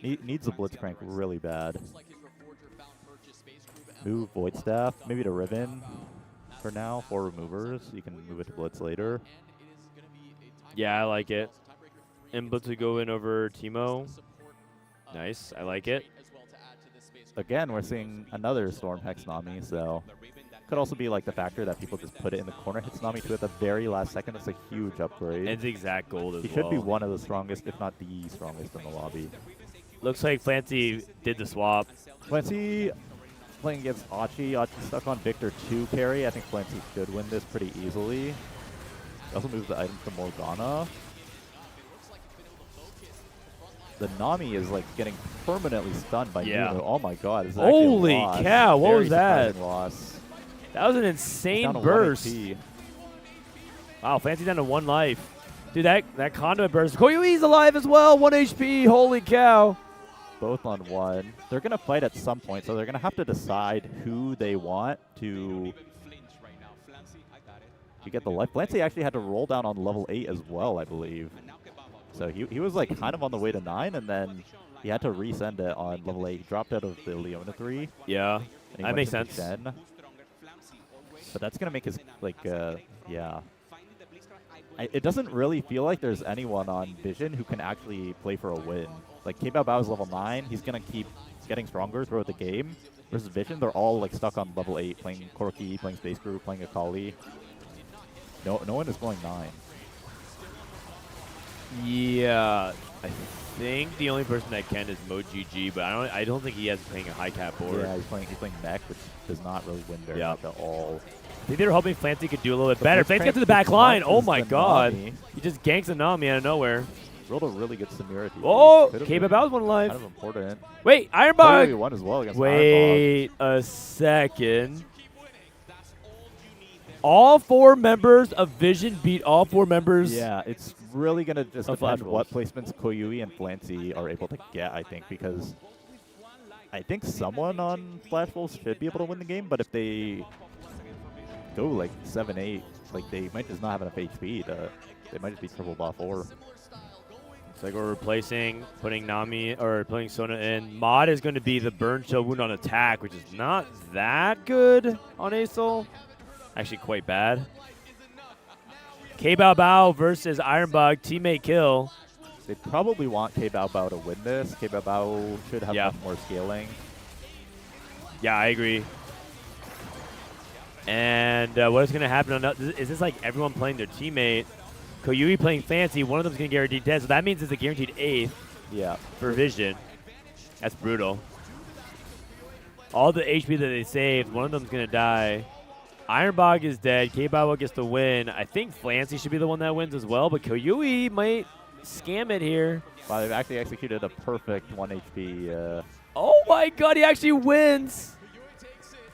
needs a Blitzcrank really bad. Move Void Staff, maybe to Riven for now, 4 removers. You can move it to Blitz later. Yeah, I like it. And Blitz would go in over Teemo. Nice, I like it. Again, we're seeing another Storm Hex Nami, so could also be like the factor that people just put it in the corner, hits Nami 2 at the very last second. It's a huge upgrade. And exact gold as well. He should be one of the strongest, if not the strongest in the lobby. Looks like Flancy did the swap. Flancy playing against Achi. Achi stuck on Victor 2 carry. I think Flancy should win this pretty easily. He also moves the item to Morgana. The Nami is like getting permanently stunned by Yuno. Oh my god. Is that holy cow, what was that? Loss. That was an insane burst. Wow, Fancy down to 1 life. Dude, that conduit burst. Koyui's alive as well, 1 HP. Holy cow. Both on 1. They're going to fight at some point, so they're going to have to decide who they want to get the life. Flancy actually had to roll down on level 8 as well, I believe. So he was like kind of on the way to 9, and then he had to resend it on level 8. He dropped out of the Leona 3. Yeah, that makes sense. 10. But that's going to make his, like, yeah. It doesn't really feel like there's anyone on Vision who can actually play for a win. Like, K-Bao Bao is level 9. He's going to keep getting stronger throughout the game. Versus Vision, they're all, like, stuck on level 8, playing Corki, playing Space Group, playing Akali. No one is going 9. Yeah, I think the only person that can is MoGG, but I don't think he has playing a high cap board. Yeah, he's playing mech, which does not really win very much at all. I think they were hoping Flancy could do a little bit better. Flancy gets to the back line. Oh my god. He just ganks a Nami out of nowhere. Rolled a really good Samira. Oh, K-Babao one live. Kind of important. Wait, Ironbug. Won as well against Wait a second. All 4 members of Vision beat all 4 members. Yeah, it's really going to just depend what placements Koyui and Flancy are able to get, I think, because I think someone on Flash Wolves should be able to win the game, but if they go like 7-8, like they might just not have enough HP to, they might just be triple buff or. It's like we're putting Nami, or putting Sona in. Mod is going to be the Burn Chill Wound on attack, which is not that good on Acel. Actually quite bad. K-Bao versus Ironbug, teammate kill. They probably want K-Bao to win this. K-Bao should have much more scaling. Yeah, I agree. And what is going to happen is this like everyone playing their teammate? Koyui playing Fancy, one of them is going to guarantee 10, so that means it's a guaranteed 8th for Vision. That's brutal. All the HP that they saved, one of them's going to die. Ironbog is dead. K-Bao gets the win. I think Flancy should be the one that wins as well, but Koyui might scam it here. Wow, they've actually executed a perfect 1 HP. Oh my god, he actually wins!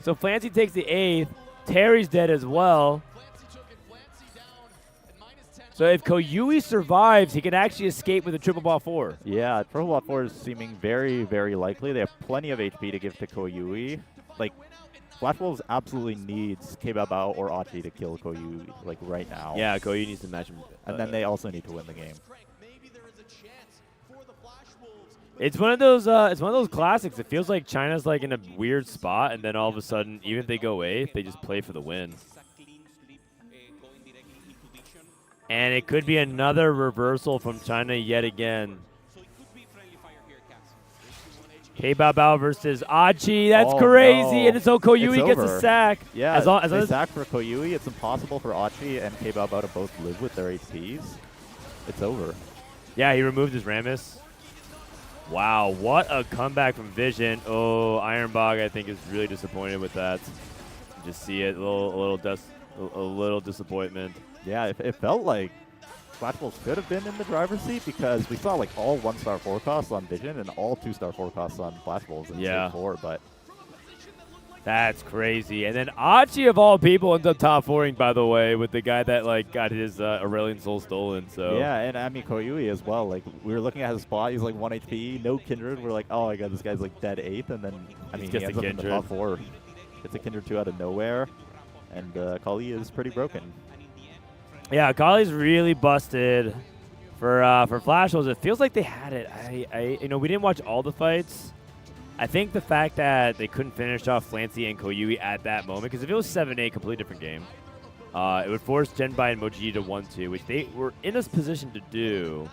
So Flancy takes the 8th. Terry's dead as well. So if Koyui survives, he can actually escape with a triple ball 4. Yeah, triple ball 4 is seeming very, very likely. They have plenty of HP to give to Koyui. Like, Flash Wolves absolutely needs K-Bao or Achi to kill Koyui, like, right now. Yeah, Koyui needs to match him. And then they also need to win the game. It's one of those classics. It feels like China's like in a weird spot, and then all of a sudden, even if they go 8th, they just play for the win. And it could be another reversal from China yet again. K-Bao versus Achi. That's crazy. No. And so Koyui gets a sack. Yeah, as they sack for Koyui. It's impossible for Achi and K-Bao to both live with their HPs. It's over. Yeah, he removed his Rammus. Wow, what a comeback from Vision. Oh, Ironbog, I think, is really disappointed with that. Just see it, a little disappointment. Yeah, it felt like Flash Wolves could have been in the driver's seat because we saw like all 1-star forecasts on Vision and all 2-star forecasts on Flash Wolves in Stage 4, but that's crazy. And then Achi of all people ends up top 4ing, by the way, with the guy that like got his Aurelion Soul stolen. So yeah, and I mean Koyui as well. Like we were looking at his spot, he's like 1 HP, no Kindred. We're like, oh my god, this guy's like dead 8th, and then I mean he ends up in the top 4. Gets a Kindred 2 out of nowhere, and Kali is pretty broken. Yeah, Kali's really busted for Flash Wolves. It feels like they had it. You know, we didn't watch all the fights. I think the fact that they couldn't finish off Flancy and Koyui at that moment, because if it was 7-8, completely different game, it would force Genbai and Moji to 1-2, which they were in this position to do.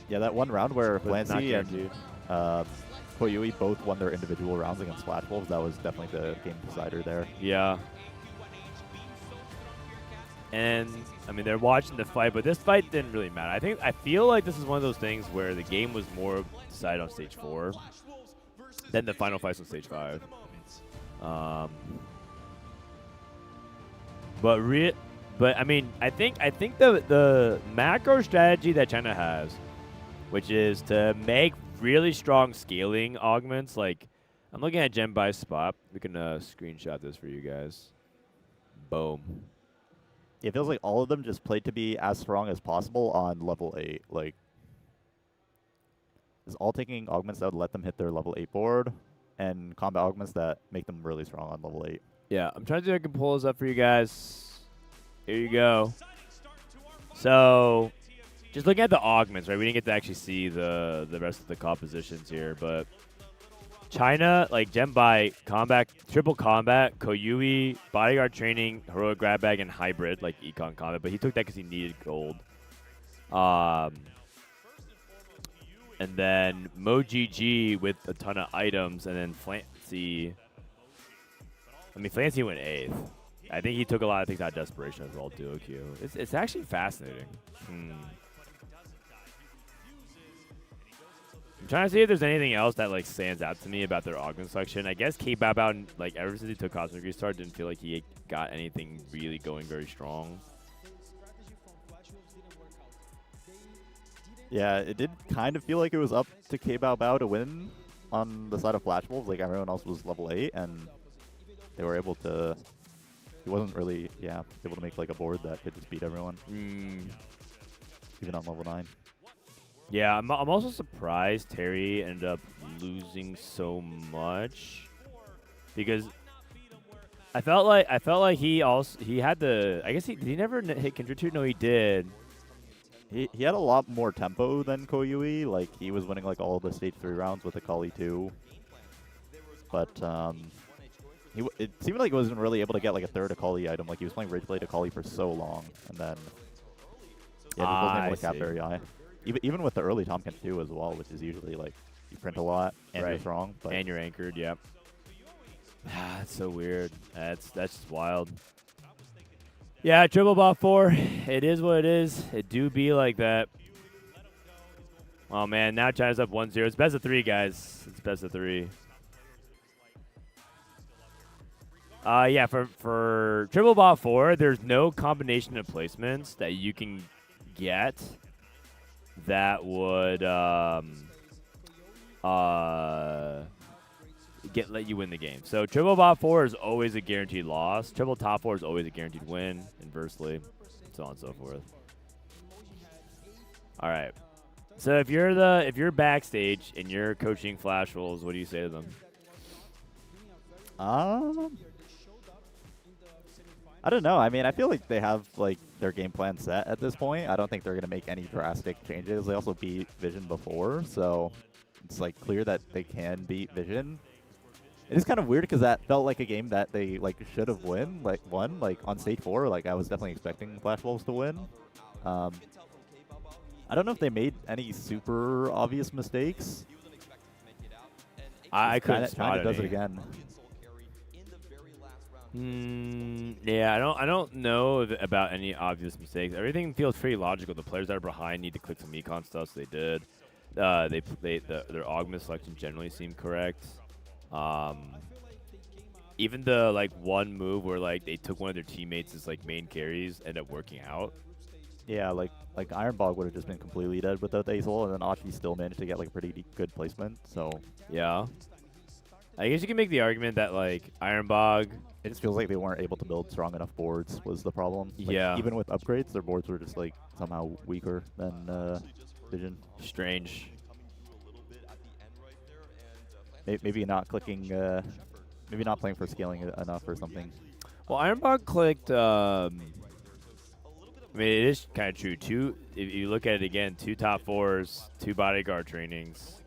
Yeah, that one round where Flancy and Koyui both won their individual rounds against Flash Wolves, that was definitely the game decider there. Yeah. And I mean, they're watching the fight, but this fight didn't really matter. I feel like this is one of those things where the game was more decided on Stage 4 than the final fights on Stage 5. But I mean, I think the macro strategy that China has, which is to make really strong scaling augments. Like, I'm looking at Genbai's spot. We can screenshot this for you guys. Boom. It feels like all of them just played to be as strong as possible on level 8. Like, it's all taking augments that would let them hit their level 8 board, and combat augments that make them really strong on level 8. Yeah, I'm trying to see if I can pull this up for you guys. Here you go. So, just looking at the augments, right? We didn't get to actually see the rest of the compositions here, but China, like Genbai, combat, triple combat, Koyui, bodyguard training, heroic grab bag, and hybrid, like econ combat. But he took that because he needed gold. And then MoGG with a ton of items, and then Flancy. I mean, Flancy went 8th. I think he took a lot of things out of desperation as well, too. It's actually fascinating. I'm trying to see if there's anything else that like stands out to me about their augment selection. I guess K-Bao, like ever since he took Cosmic Restart, didn't feel like he got anything really going very strong. Yeah, it did kind of feel like it was up to K-Bao to win on the side of Flash Wolves. Like everyone else was level 8, and they were able to. He wasn't really, able to make like a board that could just beat everyone, even on level 9. Yeah, I'm also surprised Terry ended up losing so much because I felt like he had the. I guess did he never hit Kindred 2? No, he did. He had a lot more tempo than Koyui. Like he was winning like all the stage 3 rounds with Akali 2, but it seemed like he wasn't really able to get like a third Akali item. Like he was playing Ridgeblade Akali for so long, and then he wasn't able to cap very high. Even with the early Tompkins too as well, which is usually like you print a lot and you're strong, but and you're anchored. Yep. That's so weird. That's just wild. Yeah, triple bot 4. It is what it is. It do be like that. Oh man, now China's up 1-0. It's best of 3, guys. It's best of 3. Yeah, for triple bot 4, there's no combination of placements that you can get that would let you win the game. So triple bot 4 is always a guaranteed loss. Triple top 4 is always a guaranteed win. Inversely, so on and so forth. All right. So if you're backstage and you're coaching Flash Wolves, what do you say to them? I don't know. I mean, I feel like they have like their game plan set at this point. I don't think they're gonna make any drastic changes. They also beat Vision before, so it's like clear that they can beat Vision. It is kind of weird because that felt like a game that they like should have won like on stage 4. Like I was definitely expecting Flash Wolves to win. I don't know if they made any super obvious mistakes. I couldn't spot it. Does it again. Yeah, I don't know about any obvious mistakes. Everything feels pretty logical. The players that are behind need to click some econ stuff, so they did. Their augment selection generally seemed correct. Even the like one move where like they took one of their teammates as like main carries ended up working out. Yeah, like Ironbog would have just been completely dead without the Azel, and then Achi still managed to get like a pretty good placement. So yeah, I guess you can make the argument that like Ironbog. It just feels like they weren't able to build strong enough boards was the problem. Like, yeah. Even with upgrades, their boards were just like somehow weaker than Vision. Strange. Maybe not clicking, maybe not playing for scaling enough or something. Well, Ironbog clicked. I mean, it is kind of true. If you look at it again, 2 top 4s, 2 bodyguard trainings.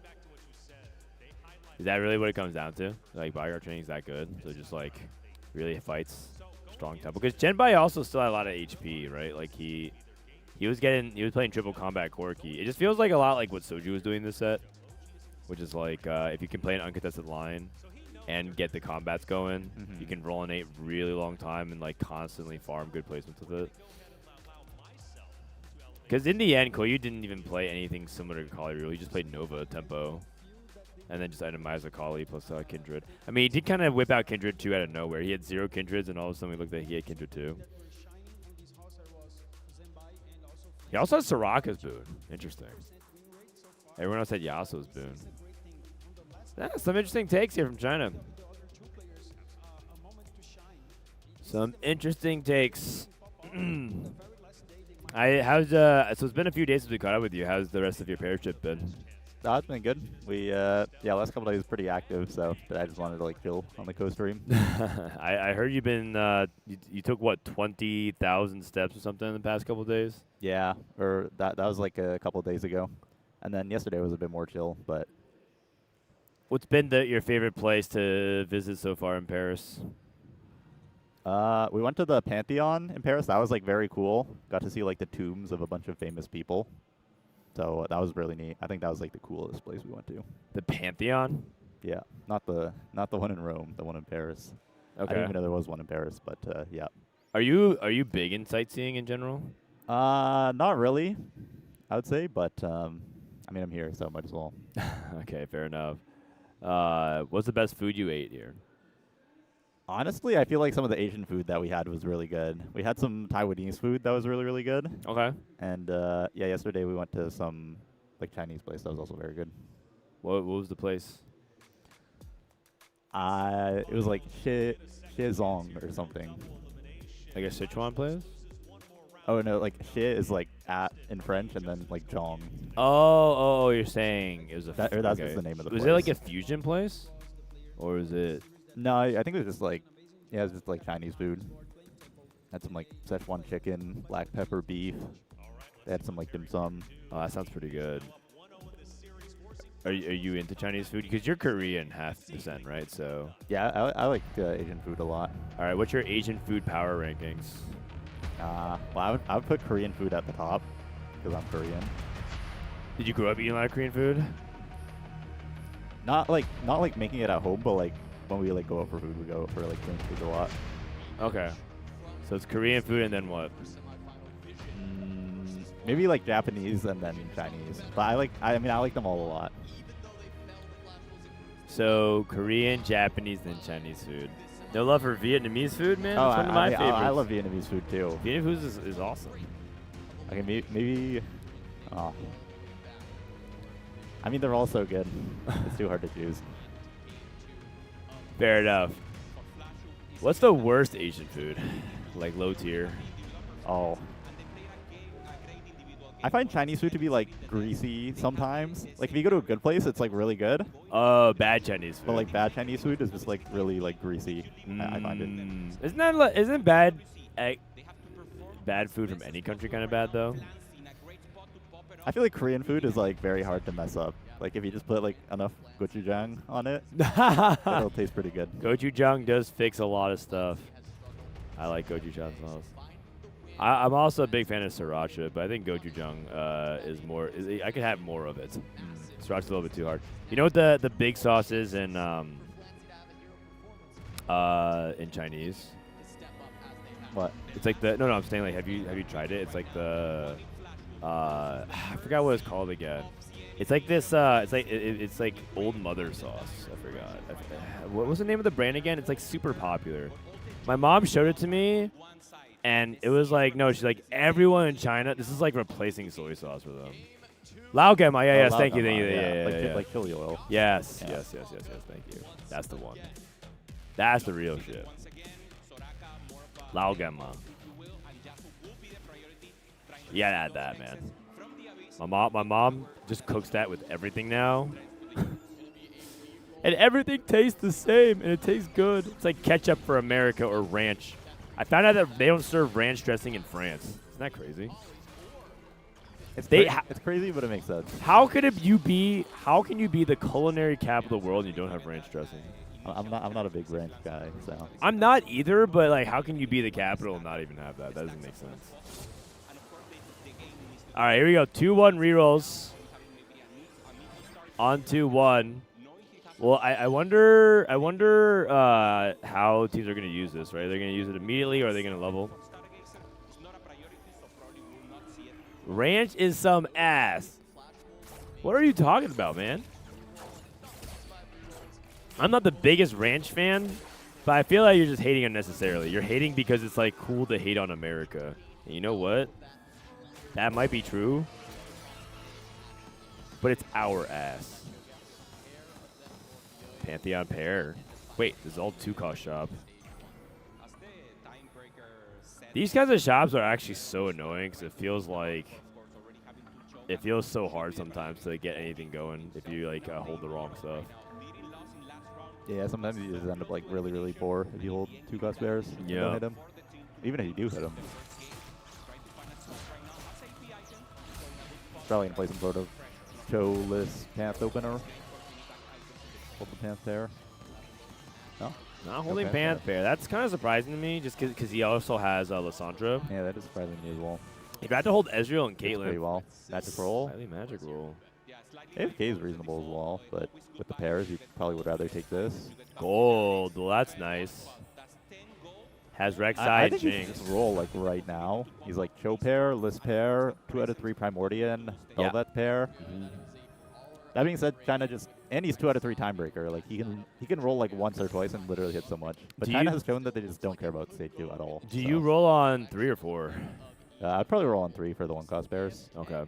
Is that really what it comes down to? Like bodyguard training is that good? So just like really fights strong tempo. Because Genbai also still had a lot of HP, right? Like he was playing triple combat Corki. It just feels like a lot like what Soju was doing this set, which is like if you can play an uncontested line and get the combats going, you can roll an 8 really long time and like constantly farm good placements with it. Because in the end, Koyu didn't even play anything similar to Kali Rule. He just played Nova tempo. And then just itemized Akali plus Kindred. I mean, he did kind of whip out Kindred 2 out of nowhere. He had 0 Kindreds, and all of a sudden we looked at he had Kindred 2. He also has Soraka's boon. Interesting. Everyone else had Yasuo's boon. Yeah, some interesting takes here from China. Some interesting takes. So it's been a few days since we caught up with you. How's the rest of your pairship been? It's been good. We last couple days pretty active, so I just wanted to like chill on the co-stream. I heard you've been you took what 20,000 steps or something in the past couple of days. Yeah, or that was like a couple of days ago, and then yesterday was a bit more chill. But what's been your favorite place to visit so far in Paris? We went to the Pantheon in Paris. That was like very cool. Got to see like the tombs of a bunch of famous people. So that was really neat. I think that was like the coolest place we went to. The Pantheon? Yeah, not the one in Rome, the one in Paris. Okay. I didn't even know there was one in Paris, but yeah. Are you big in sightseeing in general? Not really, I would say, but I mean, I'm here, so might as well. Okay, fair enough. What's the best food you ate here? Honestly, I feel like some of the Asian food that we had was really good. We had some Taiwanese food that was really, really good. Okay. And yeah, yesterday we went to some like Chinese place that was also very good. What was the place? It was like Shizong or something. Like a Sichuan place? Oh no, like Shi is like at in French, and then like Zhong. Oh, you're saying it was a. That's just the name of the place. Was it like a fusion place, or was it? No, I think it was just like, yeah, it was just like Chinese food. Had some like Szechuan chicken, black pepper beef. They had some like dim sum. Oh, that sounds pretty good. Are you into Chinese food? Because you're Korean half descent, right? So. Yeah, I like Asian food a lot. All right, what's your Asian food power rankings? Well, I would put Korean food at the top because I'm Korean. Did you grow up eating a lot of Korean food? Not like making it at home, but like when we like go out for food, we go out for like Korean food a lot. Okay, so it's Korean food and then what? Maybe like Japanese and then Chinese. But I like them all a lot. So Korean, Japanese, then Chinese food. No love for Vietnamese food, man. Oh, It's one of my favorites. I love Vietnamese food too. Vietnamese food is awesome. Okay, maybe. I mean, they're all so good. It's too hard to choose. Fair enough. What's the worst Asian food? Like low tier? Oh. I find Chinese food to be like greasy sometimes. Like if you go to a good place, it's like really good. Oh, bad Chinese food. But like bad Chinese food is just like really like greasy. I find it. Isn't bad food from any country kind of bad though? I feel like Korean food is like very hard to mess up. Like if you just put like enough gochujang on it, it'll taste pretty good. Gochujang does fix a lot of stuff. I like gochujang sauce. I'm also a big fan of sriracha, but I think gochujang is more. I could have more of it. Sriracha's a little bit too hard. You know what the big sauce is in Chinese? What? It's like the no. I'm saying like have you tried it? It's like the I forgot what it's called again. It's like this. It's like Old Mother sauce. I forgot. What was the name of the brand again? It's like super popular. My mom showed it to me. And it was like, no, she's like, everyone in China, this is like replacing soy sauce for them. Lao Gema, yes, thank you. Yeah. Like chili oil. Yes, thank you. That's the one. That's the real shit. Lao Gema. You gotta add that, man. My mom just cooks that with everything now. And everything tastes the same, and it tastes good. It's like ketchup for America or ranch. I found out that they don't serve ranch dressing in France. Isn't that crazy? It's crazy, but it makes sense. How can you be the culinary capital of the world and you don't have ranch dressing? I'm not a big ranch guy, so. I'm not either, but like, how can you be the capital and not even have that? That doesn't make sense. All right, here we go. 2-1 rerolls. On 2-1. Well, I wonder how teams are going to use this, right? They're going to use it immediately, or are they going to level? Ranch is some ass. What are you talking about, man? I'm not the biggest ranch fan, but I feel like you're just hating unnecessarily. You're hating because it's like cool to hate on America. And you know what? That might be true, but it's our ass. Pantheon pair. Wait, this is all 2-cost shop. These kinds of shops are actually so annoying because it feels so hard sometimes to get anything going if you like hold the wrong stuff. Yeah, sometimes you just end up like really, really poor if you hold 2-cost pairs. Yeah. Don't hit them. Even if you do hit them. Probably gonna play some sort of Cho-less Panth opener. Hold the Panth pair. No? Not holding Panth pair. That's kind of surprising to me just because he also has Lissandra. Yeah, that is surprising to me as well. If I had to hold Ezreal and Caitlyn. Pretty well. Magic roll. Highly magic roll. AFK is reasonable as well, but with the pairs, you probably would rather take this. Gold. Well, that's nice. Has Rek'Sai I and think Jinx. he should just roll like right now. He's like Cho pair, Liss pair, 2 out of 3 Primordian, Velvet pair. That being said, China just, and he's 2 out of 3 timebreaker. Like he can roll like once or twice and literally hit so much. But China has shown that they just don't care about stage 2 at all. Do you roll on 3 or 4? I'd probably roll on 3 for the 1-cost pairs. Okay.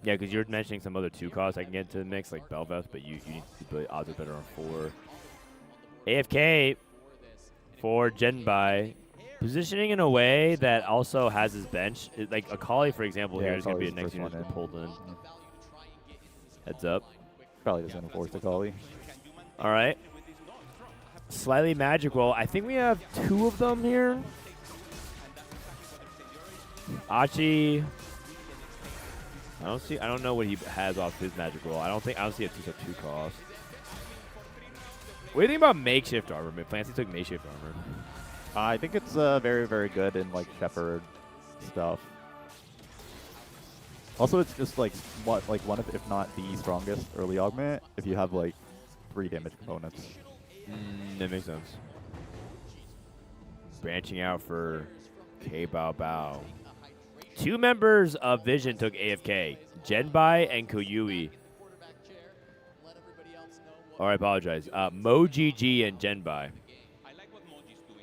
Yeah, because you're mentioning some other 2-costs I can get into the mix, like Belveth, but you need to play odds are better on 4. AFK for Genbai. Positioning in a way that also has his bench. Like Akali, for example, here is going to be a next unit that's pulled in. Heads up. Probably just going to force Akali. All right. Slightly magical. I think we have 2 of them here. Achi. I don't know what he has off his magic roll. I don't see a 2 cost. What do you think about makeshift armor? Fancy took makeshift armor. I think it's very, very good in like Shepherd stuff. Also, it's just like one of, if not the strongest early augment if you have like 3 damage components. That makes sense. Branching out for K Bao Bao. 2 members of Vision took AFK. Genbai and Koyui. Or I apologize. Mo GG and Genbai.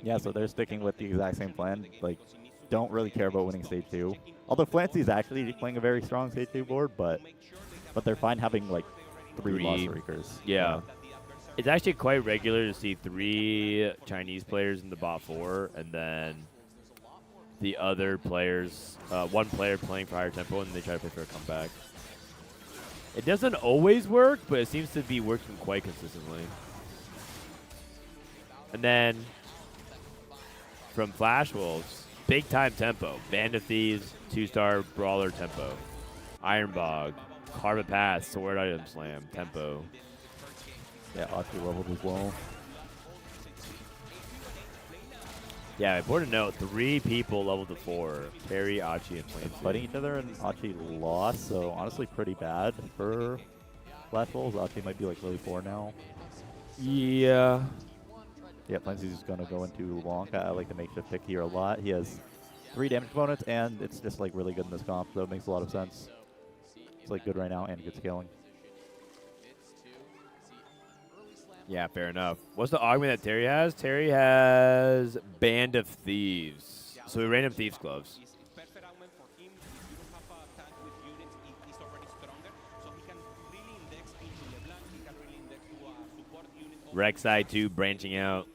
Yeah, so they're sticking with the exact same plan. Like, don't really care about winning stage 2. Although Flancy's actually playing a very strong stage 2 board, but they're fine having like 3 Lost Reekers. Yeah. It's actually quite regular to see 3 Chinese players in the bot 4, and then the other players, 1 player playing for higher tempo, and they try to play for a comeback. It doesn't always work, but it seems to be working quite consistently. And then from Flash Wolves, big time tempo. Band of Thieves, 2-star brawler tempo. Iron Bog, Carpet Pass, Sword Item Slam, tempo. Yeah, Achi leveled as well. Yeah, important to note, 3 people leveled to 4. Terry, Achi, and Flames. Fighting each other, and Achi lost, so honestly pretty bad for Flash Wolves. Achi might be like really 4 now. Yeah. Yeah, Flancy's just going to go into Lonka. I like the makeshift pick here a lot. He has 3 damage components, and it's just like really good in this comp, so it makes a lot of sense. It's like good right now and good scaling. Yeah, fair enough. What's the augment that Terry has? Terry has Band of Thieves. So we random Thieves Gloves. Rek'Sai 2 branching out.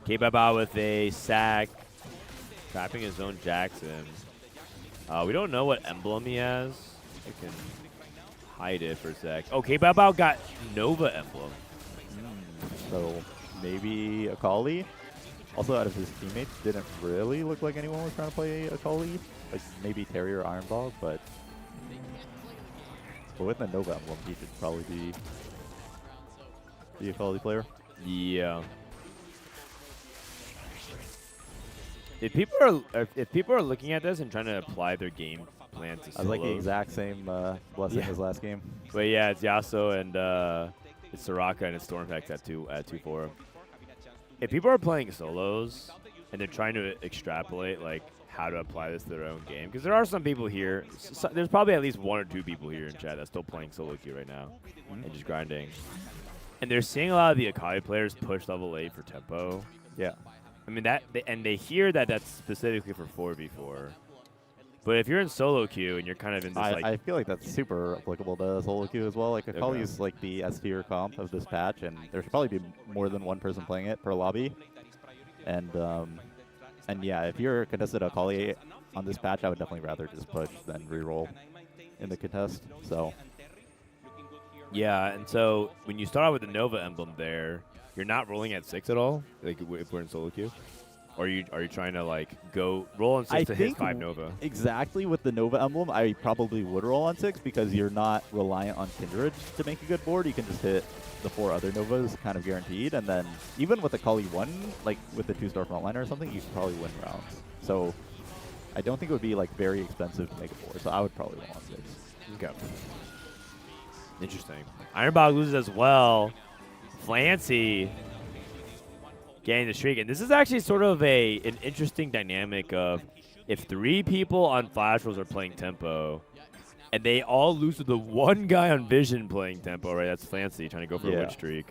K-Baba with a sack. Trapping his own Jackson. We don't know what emblem he has. I can hide it for a sec. Oh, K-Baba got Nova emblem. So maybe Akali. Also, out of his teammates, didn't really look like anyone was trying to play Akali. Like maybe Terry or Iron Bog, but with the Nova emblem, he should probably be the Akali player. Yeah. If people are looking at this and trying to apply their game plan to solos, I was like the exact same blessing as last game. But yeah, it's Yasuo and it's Soraka and it's Stormfax at 2-4. If people are playing solos and they're trying to extrapolate like how to apply this to their own game, because there are some people here, there's probably at least 1 or 2 people here in chat that's still playing solo queue right now and just grinding. And they're seeing a lot of the Akali players push level 8 for tempo. Yeah. I mean, and they hear that that's specifically for 4v4. But if you're in solo queue and you're kind of in this I feel like that's super applicable to solo queue as well. Like Akali is like the S tier comp of this patch, and there should probably be more than 1 person playing it per lobby. And yeah, if you're contested Akali on this patch, I would definitely rather just push than reroll in the contest. So yeah, and so when you start out with the Nova emblem there, you're not rolling at 6 at all, like if we're in solo queue? Or are you trying to like go roll on 6 to hit 5 Nova? Exactly, with the Nova emblem, I probably would roll on 6 because you're not reliant on Kindred to make a good board. You can just hit the 4 other Novas kind of guaranteed, and then even with the Kali 1, like with the 2-star frontliner or something, you could probably win rounds. So I don't think it would be like very expensive to make a 4, so I would probably roll on 6. Okay. Interesting. Ironbog loses as well. Flancy getting the streak. And this is actually sort of an interesting dynamic of if 3 people on Flash Rolls are playing tempo And they all lose to the one guy on Vision playing tempo, right? That's Fancy trying to go for a win streak.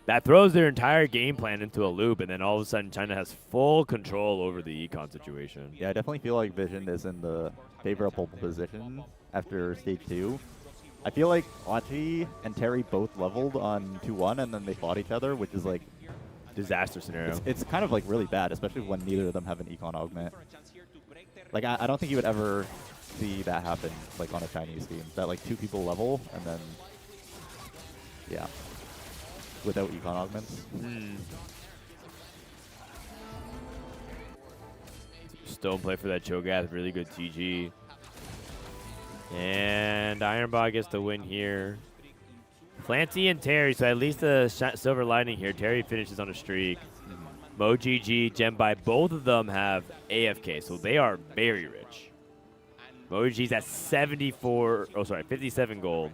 That throws their entire game plan into a loop, and then all of a sudden China has full control over the econ situation. Yeah, I definitely feel like Vision is in the favorable position after stage 2. I feel like Achi and Terry both leveled on 2-1, and then they fought each other, which is like disaster scenario. It's kind of like really bad, especially when neither of them have an econ augment. Like I don't think you would ever see that happen like on a Chinese team. That like 2 people level and then yeah, without econ augments. Stone play for that Cho'Gath, really good TG. And Ironbog gets the win here. Flanty and Terry, so at least the silver lining here. Terry finishes on a streak. Mo GG, Genbai, both of them have AFK, so they are very rich. Mo GG's at 57 gold.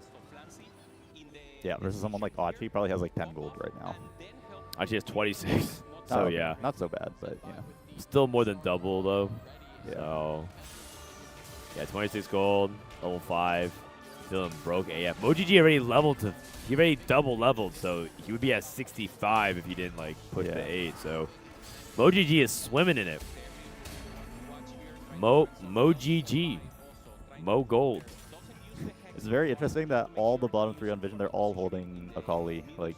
Yeah, versus someone like Achi probably has like 10 gold right now. Achi has 26, so yeah. Not so bad, but yeah. Still more than double though. Yeah. So, yeah, 26 gold, level 5. Feeling broke AF. Mo GG already he already double leveled, so he would be at 65 if he didn't like push the 8. So Mo GG is swimming in it. Mo GG. Mo gold. It's very interesting that all the bottom 3 on Vision, they're all holding Akali. Like,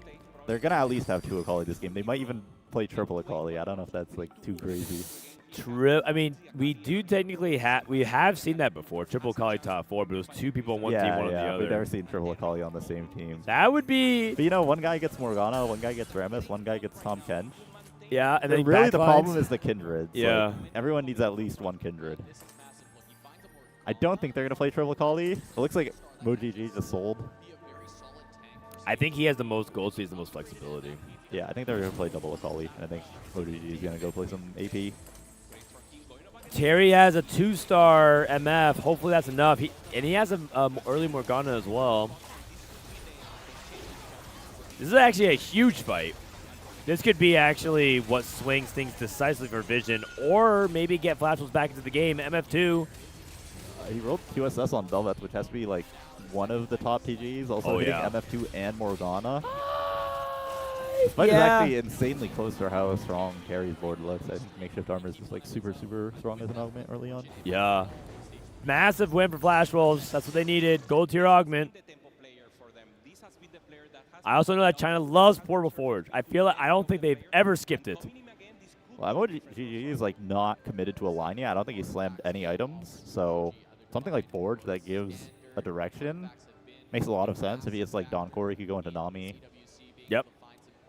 they're gonna at least have 2 Akali this game. They might even play triple Akali. I don't know if that's like too crazy. I mean, we do technically have seen that before. Triple Akali top 4, but it was 2 people on one team, one on the other. We've never seen triple Akali on the same team. That would be. But you know, one guy gets Morgana, one guy gets Rammus, one guy gets Tahm Kench. Yeah, and then really the problem is the Kindred. Yeah. Like, everyone needs at least 1 Kindred. I don't think they're gonna play triple Akali. It looks like Mo GG just sold. I think he has the most gold, so he has the most flexibility. Yeah, I think they're gonna play double Akali, and I think Mo GG is gonna go play some AP. Terry has a 2-star MF. Hopefully that's enough. He has an early Morgana as well. This is actually a huge fight. This could be actually what swings things decisively for Vision, or maybe get Flash Wolves back into the game. MF2. He rolled QSS on Velvet, which has to be like one of the top TGs. Also hitting MF2 and Morgana. This fight is actually insanely close to how strong Carry's board looks. I think Makeshift Armor is just like super strong as an augment early on. Yeah. Massive win for Flash Wolves. That's what they needed. Gold tier augment. I also know that China loves Portable Forge. I don't think they've ever skipped it. Well, MOGG is like not committed to a line yet. I don't think he slammed any items. So something like Forge that gives a direction makes a lot of sense. If he gets like Doncor, he could go into Nami. Yep.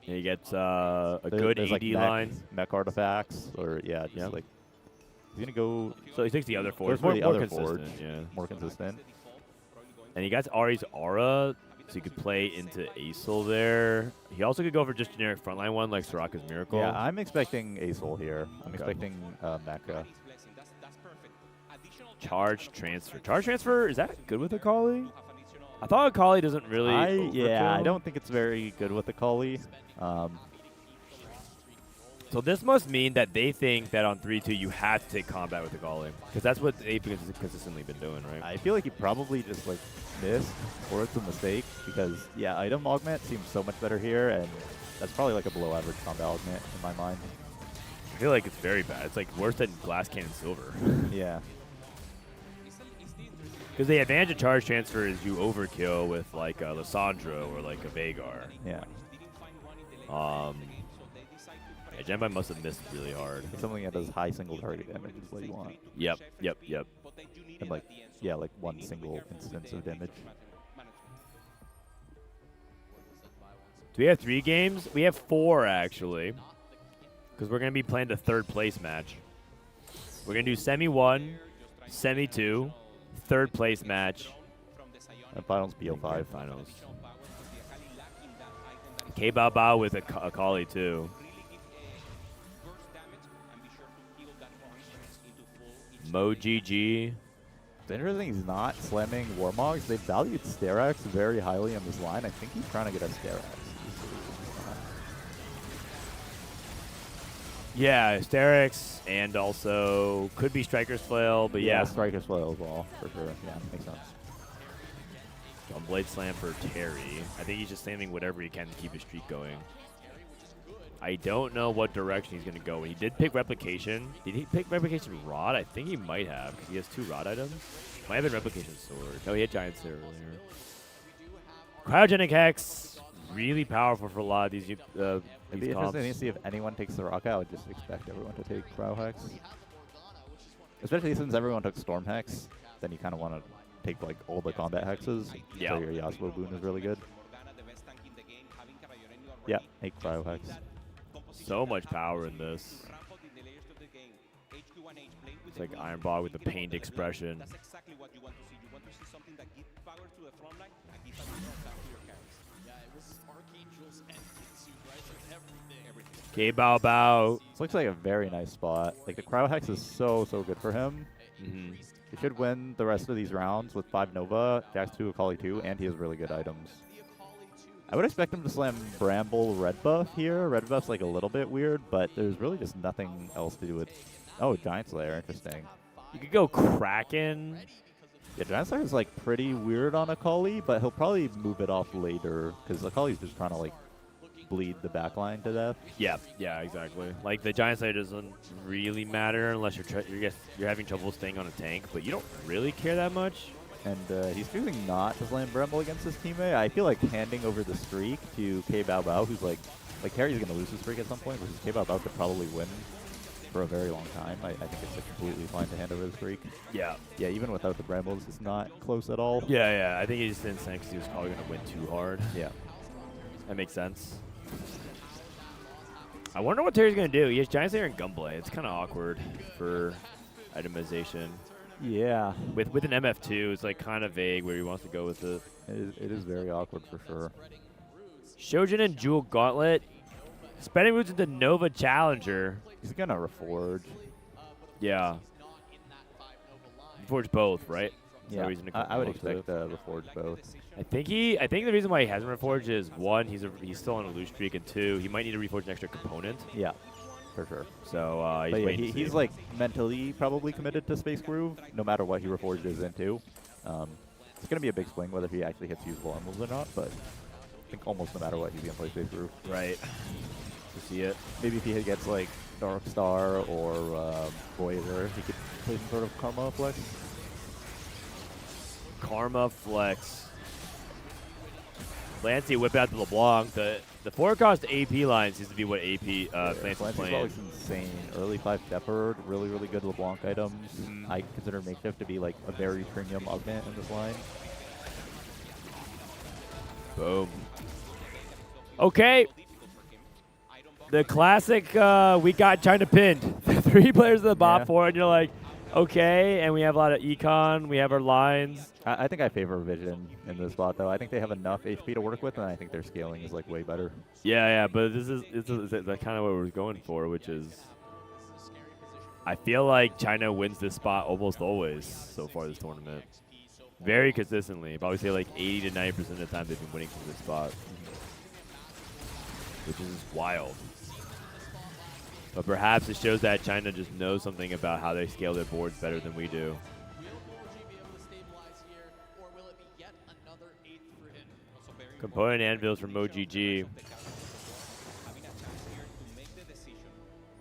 He gets a good AD like line. Mech artifacts, or like he's gonna go. So he takes the other Forge. More consistent. Forge. Yeah. More consistent. And he got Ari's Aura, so he could play into Acel there. He also could go for just generic frontline one like Soraka's Miracle. Yeah, I'm expecting Acel here. I'm expecting Mecha. Charge transfer. Charge transfer, is that good with Akali? I thought Akali doesn't really I don't think it's very good with Akali. So this must mean that they think that on 3-2 you have to take combat with Akali. Because that's what they've consistently been doing, right? I feel like he probably just like missed, or it's a mistake, because item augment seems so much better here, and that's probably like a below average combat augment in my mind. I feel like it's very bad. It's like worse than Glass Cannon Silver. Yeah. Because the advantage of charge transfer is you overkill with like a Lissandra or like a Veigar. Yeah. Genbai must have missed really hard. Something that does high single target damage is what you want. Yep. And like, like one single instance of damage. Do we have 3 games? We have 4 actually. Because we're going to be playing the 3rd place match. We're going to do semi 1, semi 2, 3rd place match. And finals BO5. Finals. K-Bao Bao with Akali too. Mo GG. It's interesting he's not slamming Warmogs. They valued Sterak's very highly on this line. I think he's trying to get a Sterak's. Yeah, Hysterics, and also could be Striker's Flail, but yeah. Striker's Flail as well, for sure. Yeah, makes sense. Blade Slam for Terry. I think he's just slamming whatever he can to keep his streak going. I don't know what direction he's going to go. He did pick Replication. Did he pick Replication Rod? I think he might have, because he has 2 Rod items. Might have been Replication Sword. No, he had Giant Slayer earlier. Cryogenic Hex, really powerful for a lot of these It'd be interesting to see if anyone takes the Rock. I would just expect everyone to take Cryo Hex. Especially since everyone took Storm Hex, then you kind of want to take like all the combat hexes. Yeah. So your Yasuo boon is really good. Yeah, take Cryo Hex. So much power in this. It's like Iron Bog with the pained expression. Okay, Bao Bao. This looks like a very nice spot. Like the Cryo Hex is so good for him. Mm-hmm. He should win the rest of these rounds with 5 Nova, Jax 2, Akali 2, and he has really good items. I would expect him to slam Bramble Red Buff here. Red Buff's like a little bit weird, but there's really just nothing else to do with... Oh, Giant Slayer, interesting. You could go Kraken. Yeah, Giant Slayer is like pretty weird on Akali, but he'll probably move it off later, because Akali's just trying to like bleed the backline to death. Yeah, exactly. Like the Giant Slayer doesn't really matter unless you're having trouble staying on a tank, but you don't really care that much. And he's choosing not to slam Bramble against his teammate. I feel like handing over the streak to K Bao Bao, who's like Harry's going to lose his streak at some point, versus K Bao Bao could probably win for a very long time. I think it's like completely fine to hand over the streak. Yeah. Yeah, even without the Brambles, it's not close at all. Yeah. I think he just didn't think he was probably going to win too hard. Yeah. That makes sense. I wonder what Terry's going to do. He has Giant Slayer and Gunblade. It's kind of awkward for itemization. Yeah. With an MF2, it's like kind of vague where he wants to go with it. It is very awkward for sure. Shojin and Jewel Gauntlet. Spending roots into Nova Challenger. He's going to Reforge. Yeah. Reforge both, right? Yeah, I would expect Reforge both. I think the reason why he hasn't Reforged is 1, he's still on a loose streak, and 2, he might need to Reforge an extra component. Yeah, for sure. So he's like mentally probably committed to Space Groove, no matter what he Reforged is into. It's going to be a big swing whether he actually hits usable emblems or not, but I think almost no matter what he's going to play Space Groove. Right. To see it. Maybe if he gets like Dark Star or Voyager, he could play some sort of Karma Flex. Karma Flex. Lancey whip out the LeBlanc. The 4-cost AP line seems to be what AP Lancey's playing. Looks insane. Early 5 Shepherd, really good LeBlanc items. I consider Makeshift to be like a very premium augment in this line. Boom. Okay. The classic, we got China pinned. 3 players in the bot 4, and you're like, okay, and we have a lot of econ. We have our lines. I think I favor Vision in this spot, though. I think they have enough HP to work with, and I think their scaling is like way better. Yeah, but this is kind of what we're going for, which is I feel like China wins this spot almost always so far this tournament. Very consistently. Probably say like 80 to 90% of the time they've been winning from this spot, which is wild. But perhaps it shows that China just knows something about how they scale their boards better than we do. Component anvils from OGG.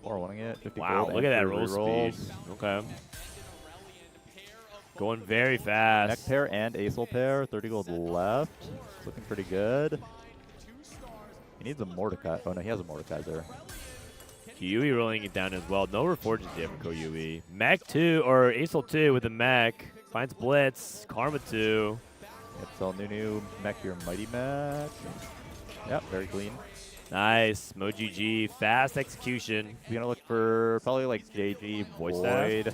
Or winning it. 50 wow, look at that roll speed. Okay. Going very fast. Neck pair and Acel pair. 30 gold left. It's looking pretty good. He needs a Mordecai. Oh, no, he has a Mordekaiser. Koyui rolling it down as well. No Reforges yet for Koyui. Mech 2, or Acel 2 with a mech. Finds Blitz. Karma 2. It's all new mech your Mighty Mech. Yep, very clean. Nice. MoGG. Fast execution. He's going to look for probably like JG, Void,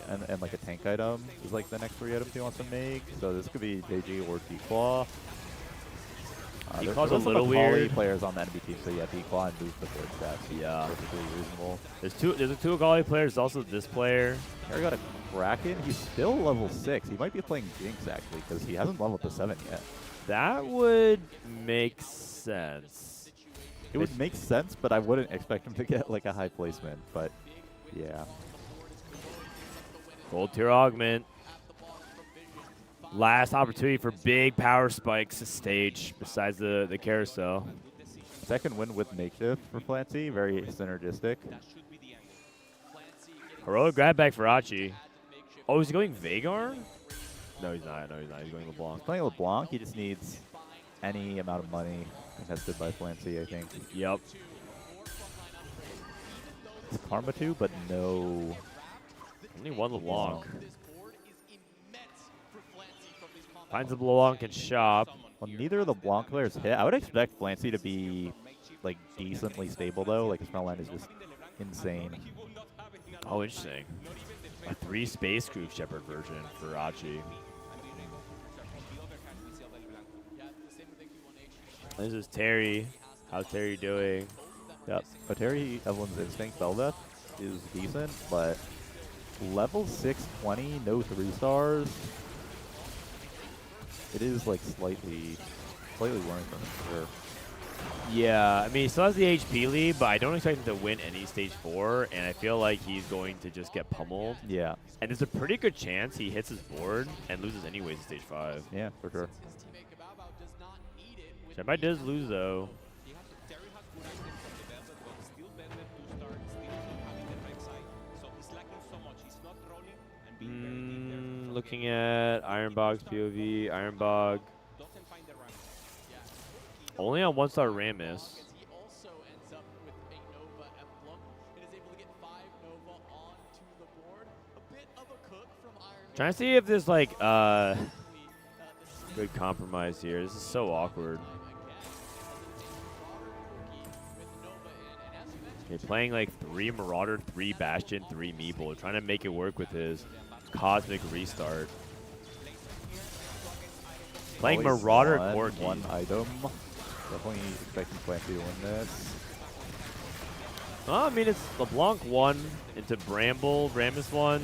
and like a tank item is like the next 3 items he wants to make. So this could be JG or D-Claw. There's a little weird. Players on the enemy team, so yeah, D-Claw and boost the 3rd stats. Yeah. Perfectly reasonable. There's 2 Akali players, also this player. Harry got a Kraken. He's still level 6. He might be playing Jinx, actually, because he hasn't leveled to 7 yet. That would make sense. It would make sense, but I wouldn't expect him to get like a high placement. But yeah. Gold tier augment. Last opportunity for big power spikes to stage besides the carousel. Second win with makeshift for Flancy, very synergistic. Heroic grab back for Achi. Oh, is he going Vagar? No, he's not. No, he's not. He's going LeBlanc. He's playing LeBlanc. He just needs any amount of money contested by Flancy, I think. Yep. It's Karma 2, but no. Only one LeBlanc. Finds a LeBlanc and shop. Well, neither of the LeBlanc players hit. I would expect Flancy to be like decently stable though. Like his front line is just insane. Oh, interesting. A 3 space group Shepherd version for Achi. This is Terry. How's Terry doing? Yep. But Terry, Evelyn's Instinct Velvet is decent, but level 620, no 3 stars. It is like slightly worrying for him for sure. Yeah, I mean, he still has the HP lead, but I don't expect him to win any stage 4, and I feel like he's going to just get pummeled. Yeah. And there's a pretty good chance he hits his board and loses anyways in stage 5. Yeah, for sure. Everybody does lose, though. Looking at Ironbog's POV, Ironbog. Only on 1-star Rammus. Trying to see if there's like good compromise here. This is so awkward. Okay, playing like 3 Marauder, 3 Bastion, 3 Meeple, trying to make it work with his Cosmic Restart. Playing Marauder Corki. One item. Definitely expecting Flancy to win this. I mean, it's LeBlanc 1 into Bramble, Rammus 1.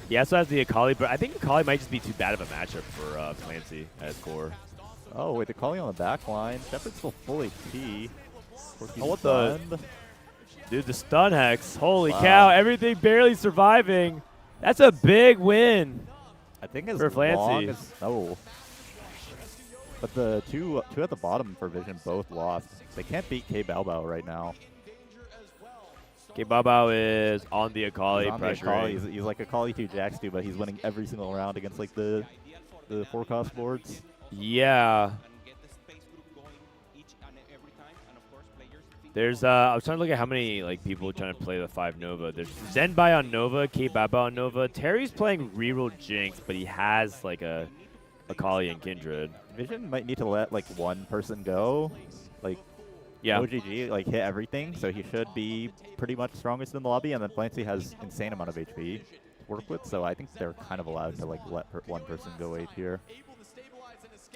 He also has the Akali, but I think Akali might just be too bad of a matchup for Clancy at his core. Oh, wait, Akali on the back line. Shepard's still full HP. Oh, what the? Dude, the stun hex. Holy cow, everything barely surviving. That's a big win. I think as for Flancy. long as, oh. But the two at the bottom for Vision both lost. They can't beat K Baobao right now. K Baobao is on the Akali, pressuring. He's like Akali 2 Jax 2, but he's winning every single round against like the 4-cost boards. Yeah. There's I was trying to look at how many like people are trying to play the 5 Nova. There's Zenbai on Nova, K Baobao on Nova. Terry's playing reroll Jinx, but he has like a Akali and Kindred. Vision might need to let like one person go. Like OGG like hit everything, so he should be pretty much strongest in the lobby, and then Flancy has insane amount of HP to work with, so I think they're kind of allowed to like let one person go 8 here.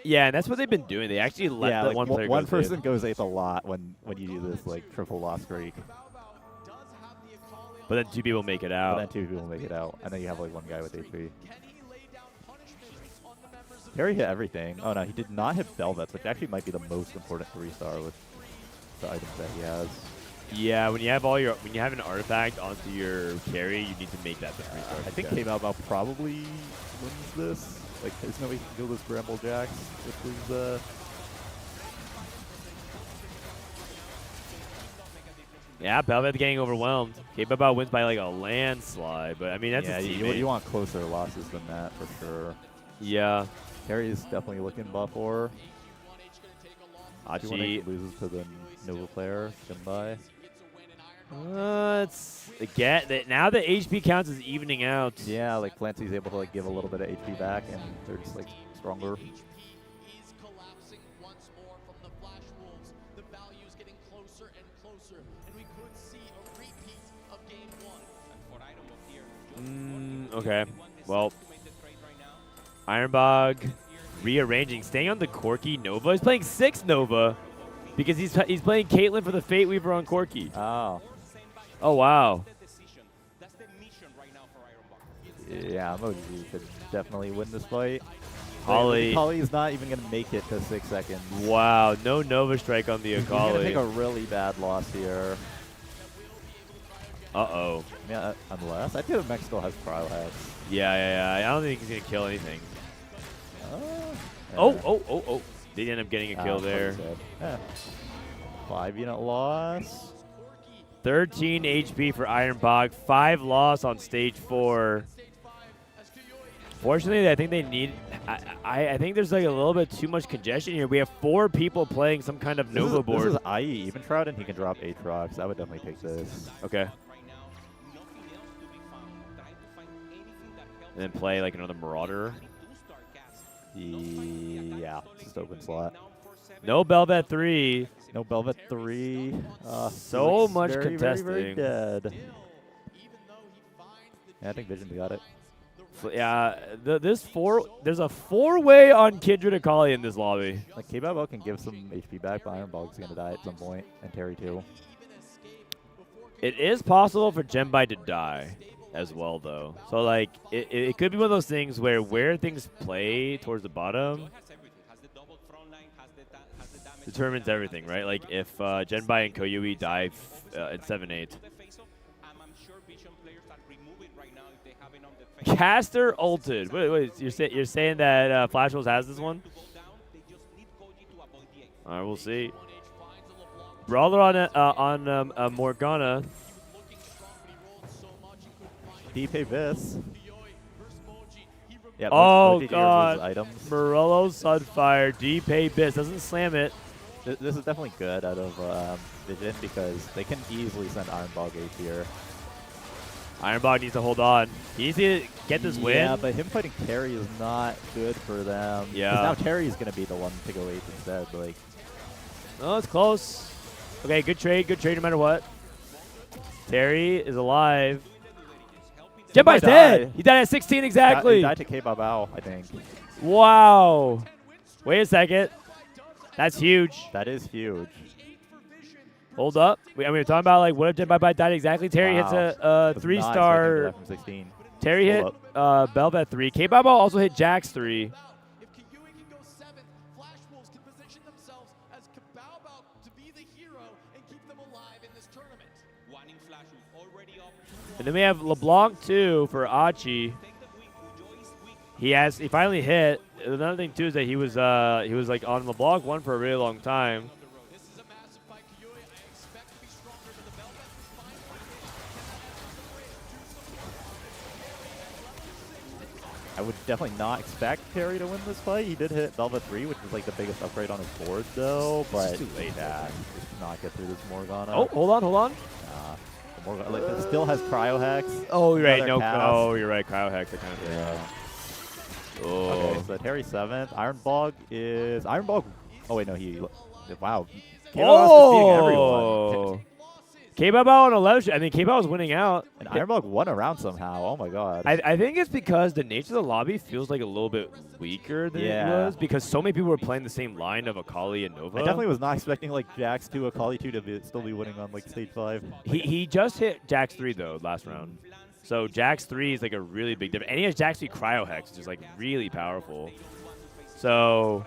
Yeah, and that's what they've been doing. They actually let the like one person goes 8 a lot when you do this like triple loss streak. But then 2 people make it out. But then 2 people make it out, and then you have like one guy with HP. Terry hit everything. Oh no, he did not hit Velvets, which actually might be the most important 3-star with the items that he has. Yeah, when you have an artifact onto your carry, you need to make that the 3-star. I think K Baobao probably wins this. Like, there's no way he can kill this Bramble Jax with his Yeah, Belved's getting overwhelmed. K Baobao wins by like a landslide, but I mean that's a teammate. You want closer losses than that for sure. Yeah. Terry is definitely looking buff or Achi loses to the Nova player, Zenbai. It's again now the HP counts is evening out. Yeah, like Flancy's able to like give a little bit of HP back, and they're just like stronger. Okay. Well, Ironbog rearranging, staying on the Corki Nova. He's playing 6 Nova because he's playing Caitlyn for the Fate Weaver on Corki. Oh. Oh wow. Yeah, Emoji could definitely win this fight. Akali. Akali's not even going to make it to 6 seconds. Wow, no Nova Strike on the He's going to Akali. take a really bad loss here. Uh-oh. Yeah, unless. I think Mech still has Cryo Hex. Yeah. I don't think he's going to kill anything. Yeah. Oh. They end up getting a kill there. Yeah. 5-unit loss. 13 HP for Iron Bog. 5 loss on stage 4. Fortunately, I think they need. I think there's like a little bit too much congestion here. We have 4 people playing some kind of Nova board. This is IE. Even Frodan, he can drop Aatrox. I would definitely take this. Okay. And then play like another Marauder. Yeah, just open slot. No Belvet 3. No Belvet 3. So much very, contesting. very dead. Yeah, I think Vision's got it. Yeah, there's a 4-way on Kindred Akali in this lobby. Like K-Babo can give some HP back, but Iron Bog's gonna die at some point, and Terry too. It is possible for Genbai to die as well, though. So like, it could be one of those things where things play towards the bottom determines everything, right? Like if Genbai and Koyui die at 7-8. Caster ulted. Wait, you're saying that Flash Wolves has this one? All right, we'll see. Brawler on Morgana. DP Vis. Yeah, Oh OG God! items. Morello Sunfire. D-Pay Bis doesn't slam it. This is definitely good out of Vision because they can easily send Iron Bog 8 here. Iron Bog needs to hold on. He needs to get this win. Yeah, but him fighting Terry is not good for them. Yeah. 'Cause now Terry's going to be the one to go 8 instead. Like, Oh, it's close. Okay, good trade no matter what. Terry is alive. Genbai's dead. He died at 16 exactly. He died to K-Babao, I think. Wow. Wait a second. That's huge. That is huge. Hold up. We're talking about like what if Genbai died exactly. Terry hits a 3-star. From 16. Terry hit Belvet 3. K-Babo also hit Jax 3. And then we have LeBlanc 2 for Achi. He finally hit. Another thing too is that he was like on LeBlanc 1 for a really long time. I would definitely not expect Terry to win this fight. He did hit Belva 3, which is like the biggest upgrade on his board, though. But too late. Just not get through this Morgana. Oh, hold on. Morgana it still has Cryo Hex. Oh, you're right. No. Cast. Oh, you're right. Cryo Hex. That kind of thing. Yeah. Oh. Okay, so Terry 7th. Iron Bog. Oh wait, no, he. Wow. Oh. K-Babo on 11. I mean, K-Babo was winning out. And Iron Bog won a round somehow. Oh my god. I think it's because the nature of the lobby feels like a little bit weaker than it was because so many people were playing the same line of Akali and Nova. I definitely was not expecting like Jax 2, Akali 2 to still be winning on like stage 5. He just hit Jax 3 though last round. So Jax 3 is like a really big difference. And he has Jax 3 Cryo Hex, which is like really powerful. So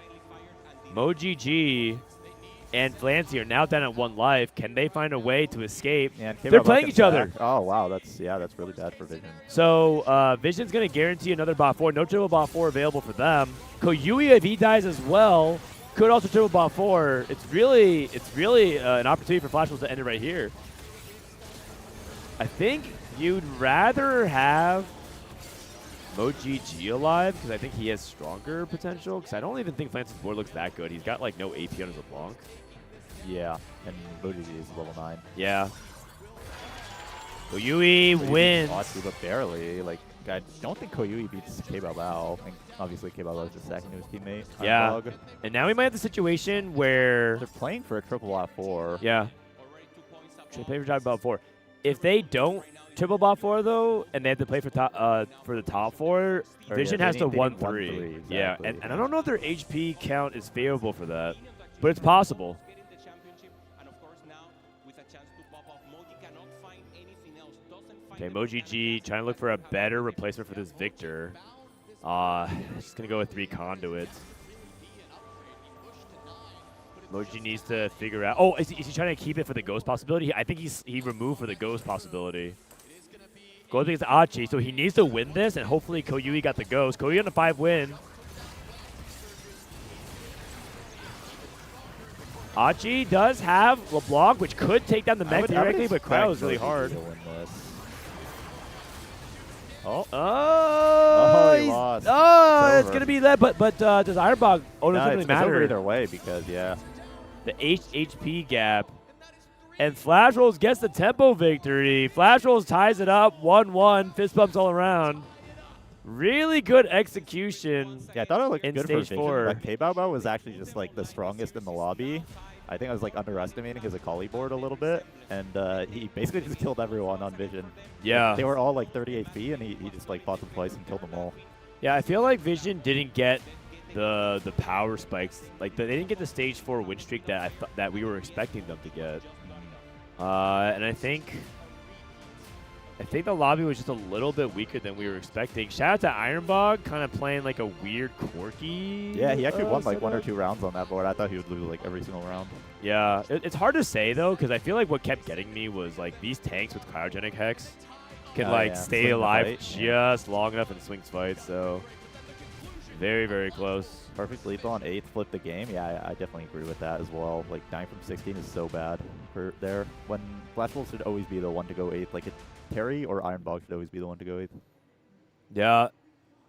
MoGG and Flancy are now down at 1 life. Can they find a way to escape? Yeah, they're playing each other. Oh wow, that's really bad for Vision. So Vision's gonna guarantee another bot 4. No triple bot 4 available for them. Koyui, if he dies as well, could also triple bot 4. It's really an opportunity for Flash Wolves to end it right here. I think you'd rather have MoGG alive because I think he has stronger potential. Because I don't even think Flance's board looks that good. He's got like no AP on his LeBlanc. Yeah, and MoGG is level 9. Yeah. Koyui wins. But barely. Like, I don't think Koyui beats K-Babao. And obviously, K-Babao is the second to his teammate. Yeah. And now we might have the situation where they're playing for a triple bot 4. Yeah. They play for triple bot 4. If they don't triple bot 4 though, and they have to play for the top 4, Vision has to 1-3. Exactly. Yeah, and I don't know if their HP count is favorable for that, but it's possible. Okay, MoGG trying to look for a better replacement for this Victor. Just gonna go with 3 conduits. Moji needs to figure out. Oh, is he trying to keep it for the ghost possibility? I think he removed for the ghost possibility. Goes against Achi, so he needs to win this, and hopefully Koyui got the ghost. Koyui on a 5 win. Achi does have LeBlanc, which could take down the mech directly, but Cryo is really hard. Oh, he lost. It's gonna be that. But does Ironbog? Oh, no, it doesn't really matter. It's over either way because the HP gap. And Flash Rolls gets the tempo victory. Flash Rolls ties it up 1-1. Fist bumps all around. Really good execution. Yeah, I thought it looked good for Vision, 4. but K-Bao was actually just like the strongest in the lobby. I think I was like underestimating his Akali board a little bit, and he basically just killed everyone on Vision. Yeah. Like, they were all like 30 HP, and he just like fought them twice and killed them all. Yeah, I feel like Vision didn't get the power spikes. Like they didn't get the stage 4 win streak that we were expecting them to get. And I think the lobby was just a little bit weaker than we were expecting. Shout out to Ironbog, kind of playing like a weird quirky. Yeah, he actually won like 1 or 2 rounds on that board. I thought he would lose like every single round. Yeah, it's hard to say though, because I feel like what kept getting me was like these tanks with cryogenic hex can stay alive just long enough and swing fights. So very, very close. Perfect lethal on 8th, flip the game. Yeah, I definitely agree with that as well. Like 9 from 16 is so bad for there. When Flash Wolf should always be the one to go 8th. Like Terry or Ironbog should always be the one to go 8th. Yeah.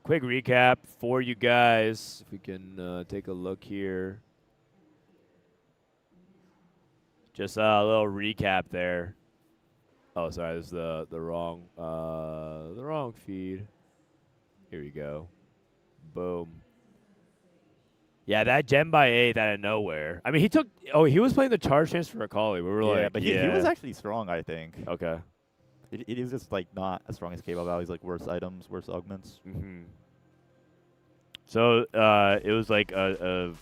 Quick recap for you guys. If we can take a look here. Just a little recap there. Oh, sorry, this is the wrong feed. Here we go. Boom. Yeah, that Gen by 8 out of nowhere. I mean, he was playing the charge chance for Akali. We were like, but he was actually strong, I think. Okay. It is just like not as strong as K-Bao. He's like worse items, worse augments. So it was like a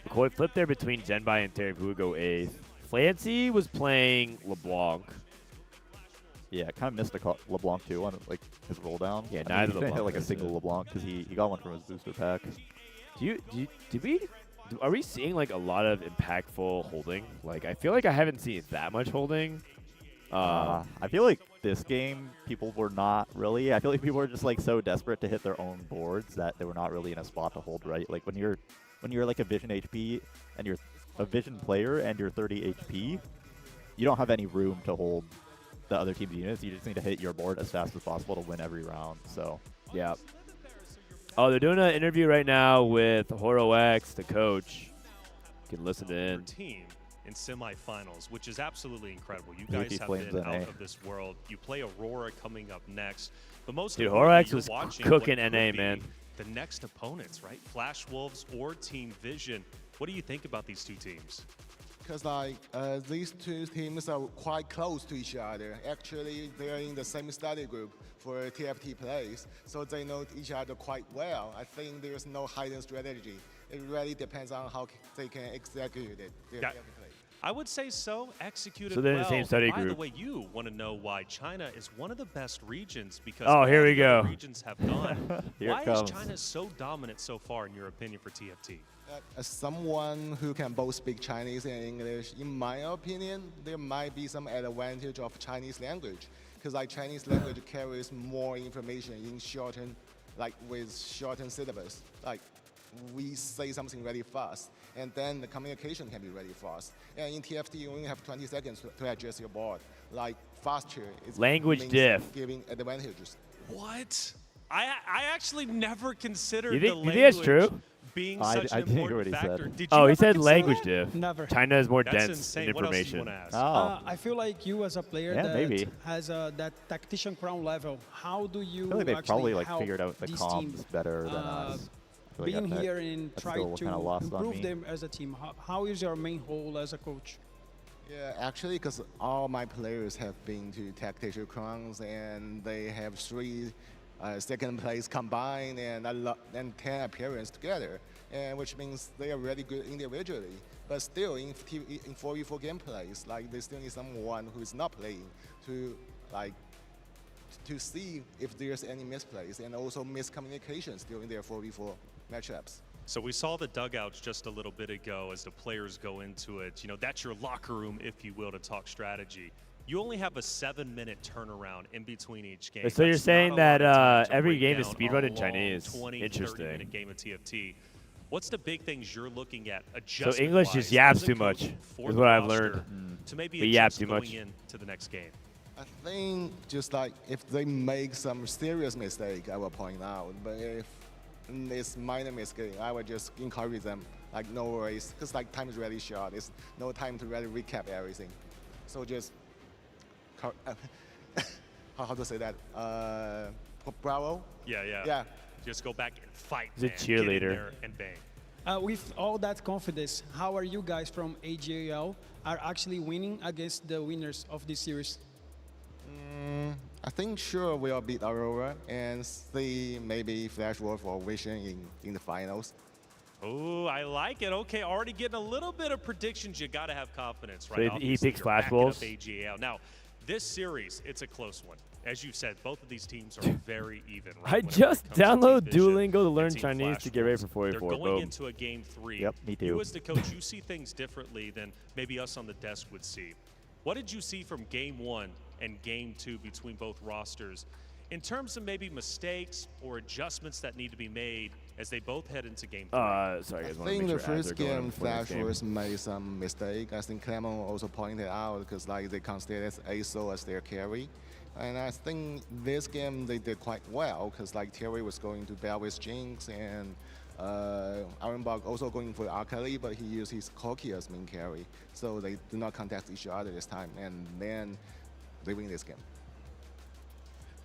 coin flip there between Zenbai and Terry, who would go 8th. Flancy was playing LeBlanc. Yeah, kind of missed a LeBlanc too on like his roll down. Yeah, neither LeBlanc didn't hit like a single LeBlanc because he got one from his booster pack. Are we seeing like a lot of impactful holding? Like I feel like I haven't seen that much holding. I feel like this game people were not really. I feel like people were just like so desperate to hit their own boards that they were not really in a spot to hold right. Like when you're like a Vision HP and you're a Vision player and you're 30 HP, you don't have any room to hold the other team's units. You just need to hit your board as fast as possible to win every round. So yeah. Oh, they're doing an interview right now with HoroX, the coach. You can listen in. Team in semifinals, which is absolutely incredible. You guys have been out of this world. You play Aurora coming up next. But most dude, HoroX was cooking NA, man. The next opponents, right? Flash Wolves or Team Vision. What do you think about these two teams? Because these two teams are quite close to each other. Actually, they are in the same study group for TFT plays, so they know each other quite well. I think there's no hidden strategy. It really depends on how they can execute it. Yeah. I would say so. Executed so they're well. in the same study By group. the way, you want to know why China is one of the best regions because here we go. regions have gone. Why is China so dominant so far, in your opinion, for TFT? As someone who can both speak Chinese and English, in my opinion, there might be some advantage of Chinese language, because like Chinese language carries more information in shortened, like with shortened syllabus. Like we say something really fast, and then the communication can be really fast. And in TFT, you only have 20 seconds to adjust your board. Like faster is language diff, giving advantages. What? I actually never considered you think, the language. You think that's true? Being such an important factor. Did you he said language diff. Never. China is more That's dense insane. in information. What else do you want to ask? I feel like you as a player that has that tactician crown level, how do you I feel like they probably like help figured out the comms teams, better than us. being here and try to improve them as a team? How is your main role as a coach? Yeah, actually, because all my players have been to tactician crowns and they have 3 second place combined and 10 appearance together, and which means they are really good individually. But still, in 4v4 gameplays, like they still need someone who is not playing to like to see if there's any misplays and also miscommunications during their 4v4 matchups. So we saw the dugouts just a little bit ago as the players go into it. You know, that's your locker room, if you will, to talk strategy. You only have a 7-minute turnaround in between each game. So you're saying that every game is speed speedrun in Chinese. 20, Interesting. 30-minute game of TFT. What's the big things you're looking at? So English just yaps too much, is what I've learned. To maybe we yap too much. Going into the next game. I think just like if they make some serious mistake, I will point out. But if it's minor mistake, I would just encourage them, like no worries, because like time is really short. It's no time to really recap everything. So just, how to say that? Bravo? Yeah. Just go back and fight. He's a cheerleader. Get in there and bang. With all that confidence, how are you guys from AJL are actually winning against the winners of this series? I think sure we'll beat Aurora and see maybe Flash Wolf or Vision in the finals. Oh, I like it. Okay, already getting a little bit of predictions. You got to have confidence, right? So he picks Flash Wolves. Now, this series, it's a close one. As you said, both of these teams are very even. I Right, just download Duolingo Duolingo to learn Chinese to get ready for 4v4. They're going into a game 3. Yep, me too. You as the coach, you see things differently than maybe us on the desk would see. What did you see from game 1 and game 2 between both rosters in terms of maybe mistakes or adjustments that need to be made as they both head into game 3? Sorry, guys. I think the first game, Flash was made some mistake. I think Clement also pointed out because like they consider ASO as their carry. And I think this game they did quite well because like Terry was going to battle with Jinx and Ironbog also going for Akali, but he used his Corki as main carry. So they do not contest each other this time, and then they win this game.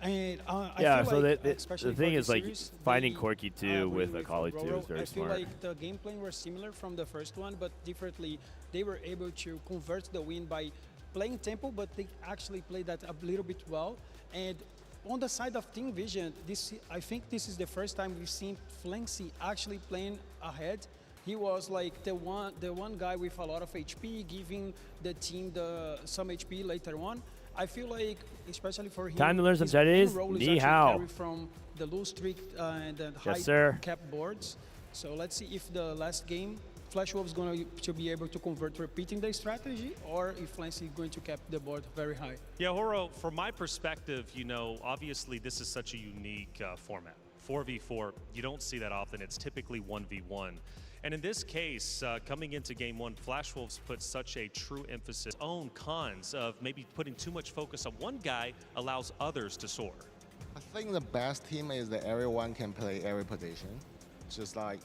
And yeah, feel so like, the thing is like finding Corki 2 with Akali 2 is very smart. I feel like the gameplay were similar from the first one, but differently. They were able to convert the win by playing tempo, but they actually played that a little bit well. And on the side of Team Vision, I think this is the first time we've seen Flancy actually playing ahead. He was like the one guy with a lot of HP, giving the team some HP later on. I feel like, especially for him, time to learn some Chinese. Ni hao. From the low streak and the high cap boards. So let's see if the last game Flash Wolf is going to be able to convert repeating the strategy, or if Flancy is going to cap the board very high. Yeah, Horo, from my perspective, you know, obviously this is such a unique format. 4v4, you don't see that often. It's typically 1v1. And in this case, coming into game 1, Flash Wolves put such a true emphasis on cons of maybe putting too much focus on one guy allows others to soar. I think the best team is that everyone can play every position. Just like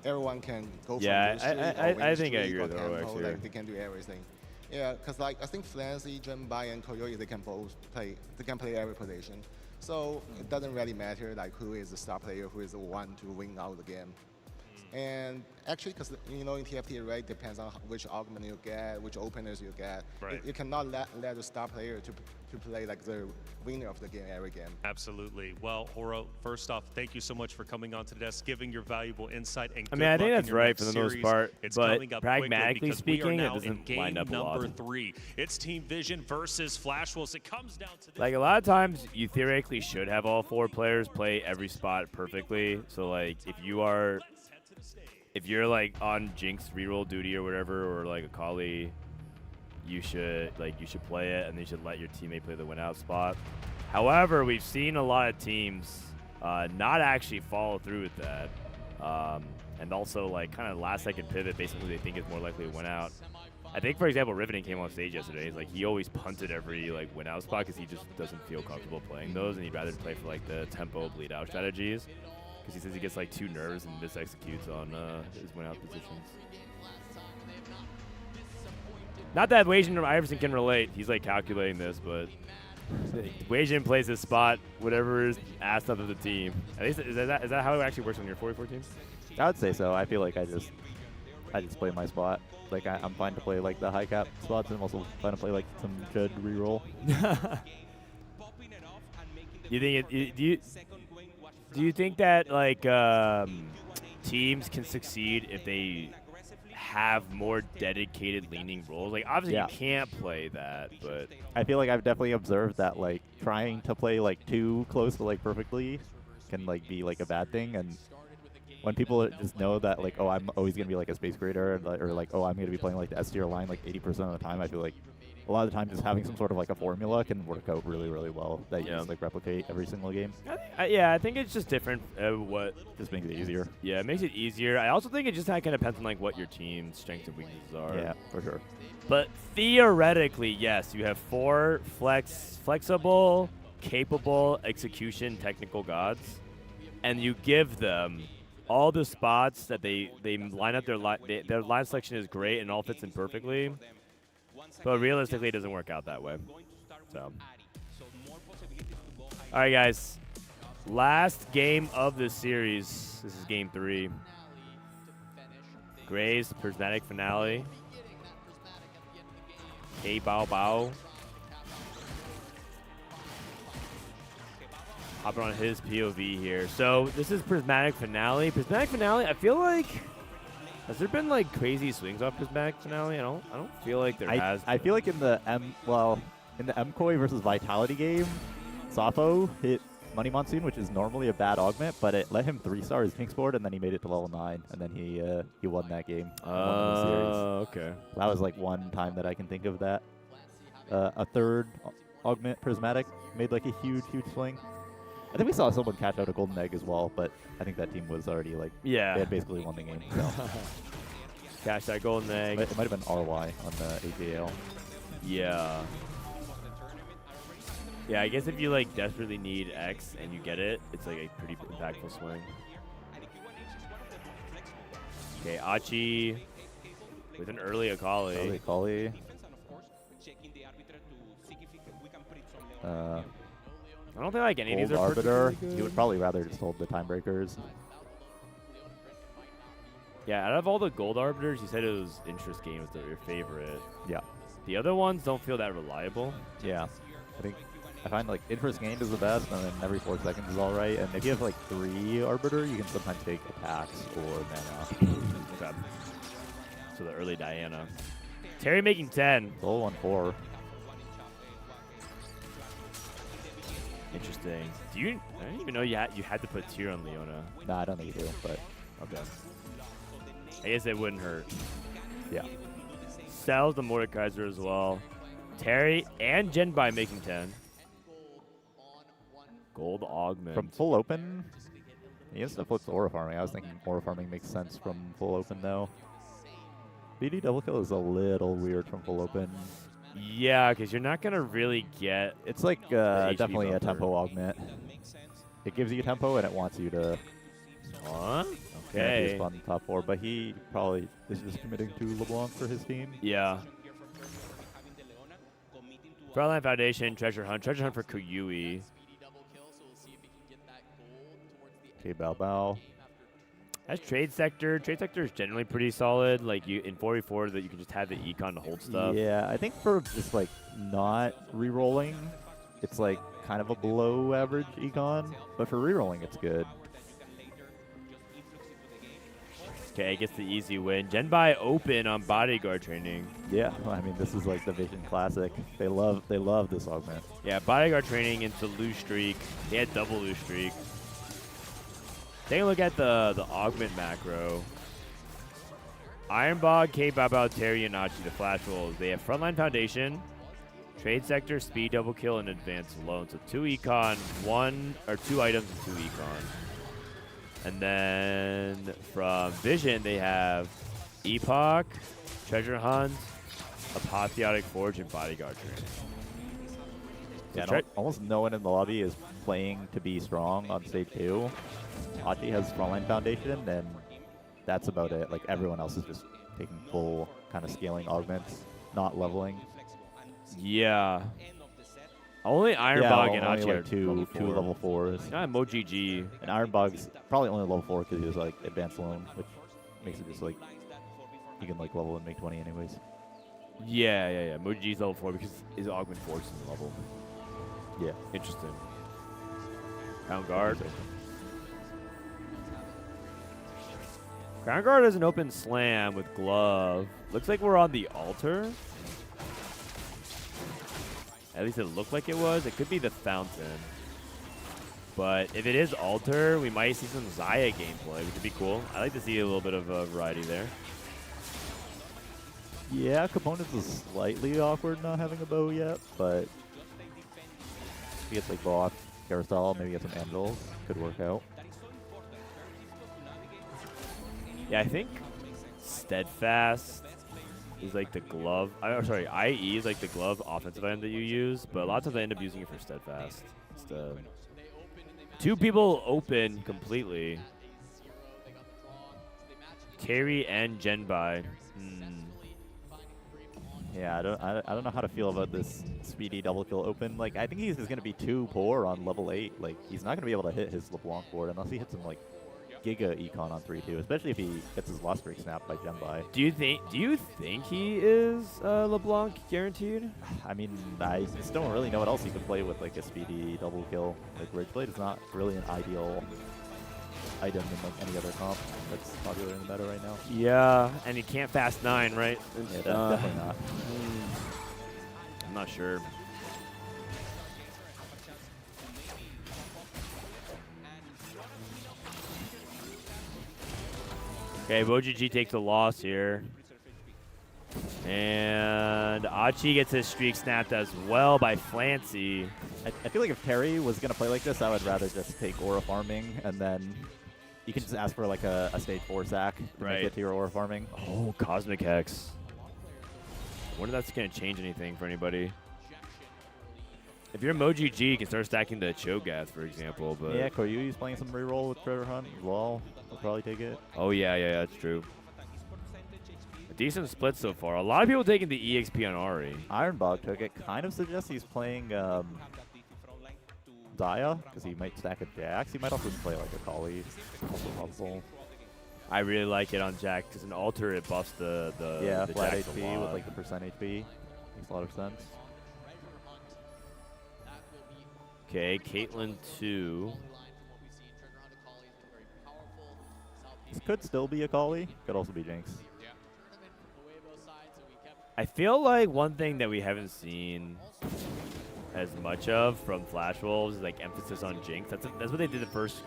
everyone can go yeah, from I think I agree with tempo, actually. like they can do everything. Yeah, because like I think Flancy, Junbai, and Koyoyi, they can both play. They can play every position. So it doesn't really matter like who is the star player, who is the one to win out the game. And actually, because you know in TFT, right, depends on which augment you get, which openers you get. Right. You cannot let the star player to play like the winner of the game every game. Absolutely. Well, Horo, first off, thank you so much for coming on to the desk, giving your valuable insight. And I mean, I think that's right for the most part, it's but pragmatically speaking, it doesn't game line up a lot. number 3. It's Team Vision versus Flash Wolves. It comes down to this. Like a lot of times, you theoretically should have all 4 players play every spot perfectly. So like, if you're like on Jinx reroll duty or whatever, or like a Kali, you should play it, and then you should let your teammate play the win out spot. However, we've seen a lot of teams not actually follow through with that, and also like kind of last second pivot basically they think is more likely to win out. I think, for example, Riveting came on stage yesterday. He's like, he always punted every like win out spot because he just doesn't feel comfortable playing those, and he'd rather play for like the tempo bleed out strategies. Because he says he gets like too nervous and mis-executes on his win-out positions. Not that Wei Jin or Iverson can relate. He's like calculating this, but Wei Jin plays his spot, whatever is asked of the team. At least is that how it actually works on your 44 teams? I would say so. I feel like I just play my spot. Like I'm fine to play like the high cap spots, and I'm also fine to play like some Jud reroll. You think Do you think that like teams can succeed if they have more dedicated leaning roles. Like obviously you can't play that, but I feel like I've definitely observed that like trying to play like too close to like perfectly can like be like a bad thing, and when people just know that like, oh, I'm always gonna be like a space creator, or like, oh, I'm gonna be playing like the S tier line like 80% of the time, I feel like a lot of the time just having some sort of like a formula can work out really, really well that you just like replicate every single game. Yeah, I think it's just different. What just makes it easier. Yeah, it makes it easier. I also think it just kind of depends on like what your team's strengths and weaknesses are. Yeah, for sure. But theoretically, yes, you have 4 flexible, capable execution technical gods, and you give them all the spots that they line up. Their line selection is great and all fits in perfectly. But realistically, it doesn't work out that way. So, all right, guys. Last game of the series. This is game 3. Gray's prismatic finale. K Bao Bao. Hopping on his POV here. So this is prismatic finale. Prismatic finale. I feel like has there been like crazy swings off prismatic finale? I don't feel like there has. I feel like in the MKOI versus Vitality game, Sappho hit Money Monsoon, which is normally a bad augment, but it let him 3-star his Pink Sport, and then he made it to level 9, and then he won that game. Oh, okay. That was like one time that I can think of that. A third augment prismatic made like a huge swing. I think we saw someone catch out a golden egg as well, but I think that team was already like they had basically won the game. So. Catch that golden egg. It might have been RY on the AJL. Yeah. Yeah, I guess if you like desperately need X and you get it, it's like a pretty impactful swing. Okay, Achi with an early Akali. I don't think like any of these are Arbiter. good. He would probably rather just hold the time breakers. Yeah, out of all the gold arbiters, you said it was interest game was your favorite. Yeah. The other ones don't feel that reliable. Yeah. I find like interest gained is the best, and then every 4 seconds is all right. And if you have like 3 arbiter, you can sometimes take attacks or mana. Okay. So the early Diana. Terry making 10. Soul 1-4. Interesting. I didn't even know you had to put tier on Leona. Nah, I don't think you do, but okay. I guess it wouldn't hurt. Yeah. Sells the Mordekaiser as well. Terry and Genbai making 10. Gold augment. From full open, he has to flip to aura farming. I was thinking aura farming makes sense from full open though. BD double kill is a little weird from full open. Yeah, because you're not going to really get... It's like definitely a tempo augment. It gives you tempo and it wants you to... Okay. Spawn top 4, but he probably is just committing to LeBlanc for his team. Yeah. Frontline Foundation, Treasure Hunt. Treasure Hunt for Koyui. Okay, Bao Bao. That's Trade Sector. Trade Sector is generally pretty solid. Like you in 4v4 that you can just have the econ to hold stuff. Yeah, I think for just like not re-rolling, it's like kind of a below average econ, but for re-rolling it's good. Okay, gets the easy win. Genbai open on bodyguard training. Yeah, I mean this is like the Vision classic. They love this augment. Yeah, bodyguard training into loose streak. They had double loose streak. Take a look at the augment macro. Ironbog, K Babao, Terry, and Achi, the flash rolls. They have Frontline Foundation, Trade Sector, Speed Double Kill, and Advanced alone. So 2 econ, 2 items and 2 econ. And then from Vision, they have Epoch, Treasure Hunt, Apotheotic Forge, and Bodyguard Training. Yeah, almost no one in the lobby is playing to be strong on stage 2. Achi has Frontline Foundation, and that's about it. Like, everyone else is just taking full kind of scaling augments, not leveling. Yeah. Only Ironbog and Achi like are two level 4s. Not MoGG. And Ironbog's probably only level 4 because he was like advanced loan, which makes it just like he can like level and make 20 anyways. Yeah. MoGG's level 4 because his augment force is level. Yeah. Interesting. Crown Guard. Ground guard is an open slam with glove. Looks like we're on the altar. At least it looked like it was. It could be the fountain. But if it is altar, we might see some Xayah gameplay, which would be cool. I like to see a little bit of a variety there. Yeah, components is slightly awkward not having a bow yet, but if he gets like bow off carousel, maybe get some angels, could work out. Yeah, I think Steadfast is like the glove. I'm sorry, IE is like the glove offensive item that you use, but a lot of times I end up using it for Steadfast instead. Two people open completely. Terry and Genbai. Yeah, I don't know how to feel about this speedy double kill open. Like, I think he's going to be too poor on level 8. Like, he's not going to be able to hit his LeBlanc board unless he hits some like Giga Econ on 3-2, especially if he gets his lost streak snapped by Genbai. Do you think he is LeBlanc guaranteed? I mean, I just don't really know what else he could play with like a speedy double kill. Like, Ridgeblade is not really an ideal item in like any other comp that's popular in the meta right now. Yeah, and you can't fast 9, right? Yeah, definitely not. I'm not sure. Okay, BoGG takes a loss here. And Achi gets his streak snapped as well by Flancy. I feel like if Terry was going to play like this, I would rather just take aura farming, and then you can just ask for like a stage 4 sack to make it to your aura farming. Oh, Cosmic Hex. I wonder if that's going to change anything for anybody. If you're MoGG, you can start stacking the Cho'Gath, for example. But yeah, Koyui's playing some reroll with Treasure Hunt as well. He'll probably take it. Oh, yeah, that's true. A decent split so far. A lot of people taking the EXP on Ahri. Ironbog took it. Kind of suggests he's playing Xayah, because he might stack a Jax. He might also play like a Kali. Also possible. I really like it on Jax, because in Alter it buffs the flat Jax HP with like the percent HP. Makes a lot of sense. Okay, Caitlyn 2. This could still be a Kali. Could also be Jinx. I feel like one thing that we haven't seen as much of from Flash Wolves is like emphasis on Jinx. That's what they did the first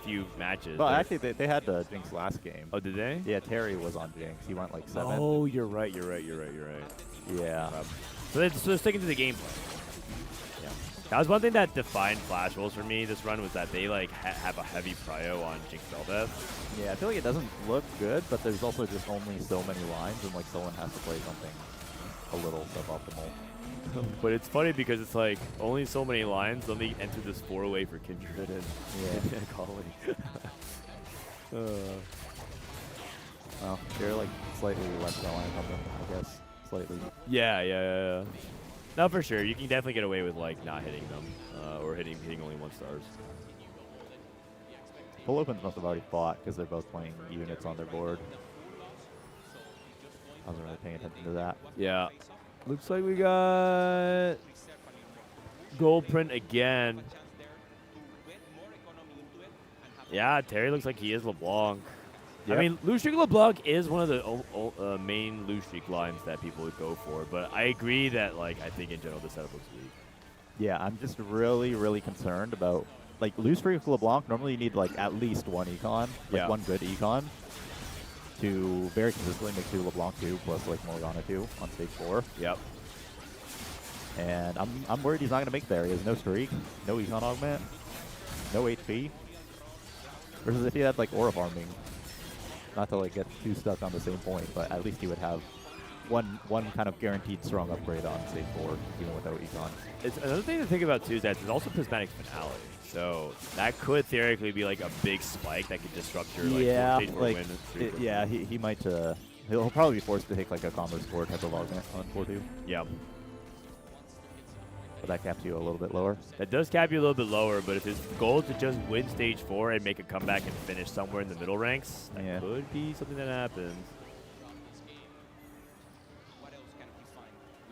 few matches. Well, actually, they had Jinx last game. Oh, did they? Yeah, Terry was on Jinx. He went like 7. Oh, you're right. Yeah. So they're sticking to the gameplay. Yeah. That was one thing that defined Flash Wolves for me this run, was that they like have a heavy prio on Jinx Velvet. Yeah, I feel like it doesn't look good, but there's also just only so many lines, and like someone has to play something a little suboptimal. But it's funny because it's like only so many lines. Let me enter this 4-way for Kindred and Kali. Well, they're like slightly less reliant on them, I guess. Slightly. Yeah. No, for sure. You can definitely get away with like not hitting them or hitting only 1 stars. Full Opens must have already fought because they're both playing units on their board. I wasn't really paying attention to that. Yeah. Looks like we got gold print again. Yeah, Terry looks like he is LeBlanc. Yep. I mean, Loose Streak LeBlanc is one of the main Loose Streak lines that people would go for, but I agree that, like, I think in general the setup looks weak. Yeah, I'm just really, really concerned about, like, Loose Streak LeBlanc, normally you need, like, at least 1 econ, like, 1 good econ, to very consistently make 2 LeBlanc 2 plus, like, Morgana 2 on stage 4. Yep. And I'm worried he's not going to make there. He has no streak, no econ augment, no HP. Versus if he had, like, aura farming, not to like get too stuck on the same point, but at least he would have one kind of guaranteed strong upgrade on stage 4, even without econ. It's another thing to think about too is that there's also Prismatic Finale, so that could theoretically be like a big spike that could disrupt your stage 4 win. Yeah, he might. He'll probably be forced to take like a Commerce Core type of augment on 4-2. Yeah. But that caps you a little bit lower. That does cap you a little bit lower, but if his goal is to just win stage 4 and make a comeback and finish somewhere in the middle ranks, that could be something that happens.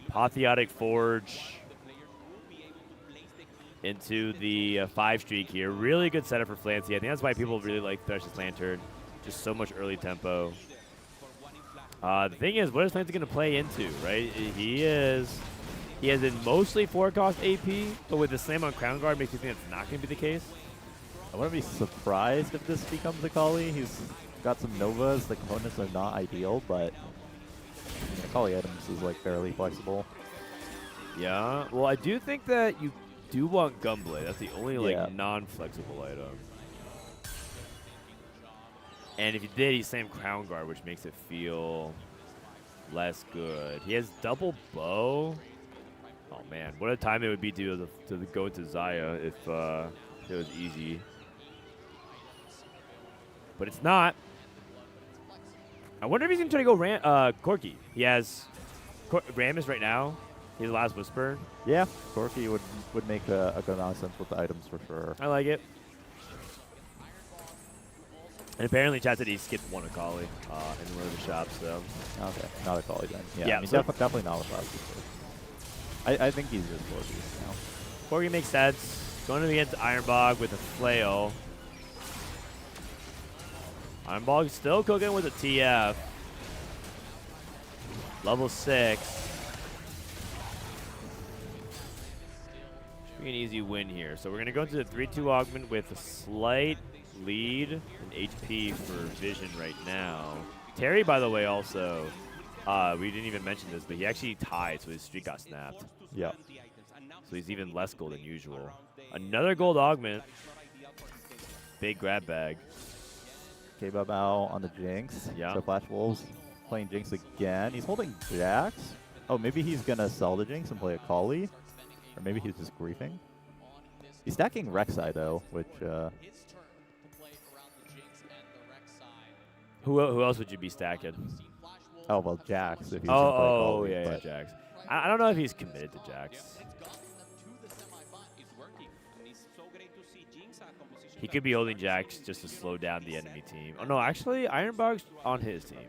Apotheotic Forge into the 5 streak here. Really good setup for Flancy. I think that's why people really like Thresh's Lantern. Just so much early tempo. The thing is, what is Lance going to play into, right? He has a mostly 4-cost AP, but with the slam on Crown Guard makes you think it's not going to be the case. I wouldn't be surprised if this becomes a Kali. He's got some Novas. The components are not ideal, but the Kali items is like fairly flexible. Yeah. Well, I do think that you do want Gunblade. That's the only like non-flexible item. And if you did, he's same Crown Guard, which makes it feel less good. He has double bow. Oh man, what a time it would be to go into Zaya if it was easy. But it's not. I wonder if he's gonna try to go Corki. He has Rammus right now. He has Last Whisper. Yeah, Corki would make a good amount of sense with the items for sure. I like it. And apparently, chat said he skipped one Akali in one of the shops, so. Okay, not Akali then. Yeah, Yeah, I mean, so definitely not with Last Whisper. I think he's just Corki now. Corki makes sense. Going against Ironbog with a flail. Ironbog still cooking with a TF. Level 6. Should be an easy win here. So we're going to go into the 3-2 augment with a slight lead in HP for Vision right now. Terry, by the way, also, we didn't even mention this, but he actually tied, so his streak got snapped. Yeah. So he's even less gold than usual. Another gold augment. Big grab bag. K-Babao on the Jinx. Yeah. So Flash Wolves playing Jinx again. He's holding Jax. Oh, maybe he's going to sell the Jinx and play a Kali. Or maybe he's just griefing. He's stacking Rek'Sai, though, which... Who else would you be stacking? Oh, well, Jax. If he's yeah, Jax. I don't know if he's committed to Jax. He could be holding Jax just to slow down the enemy team. Oh, no, actually, Ironbog's on his team.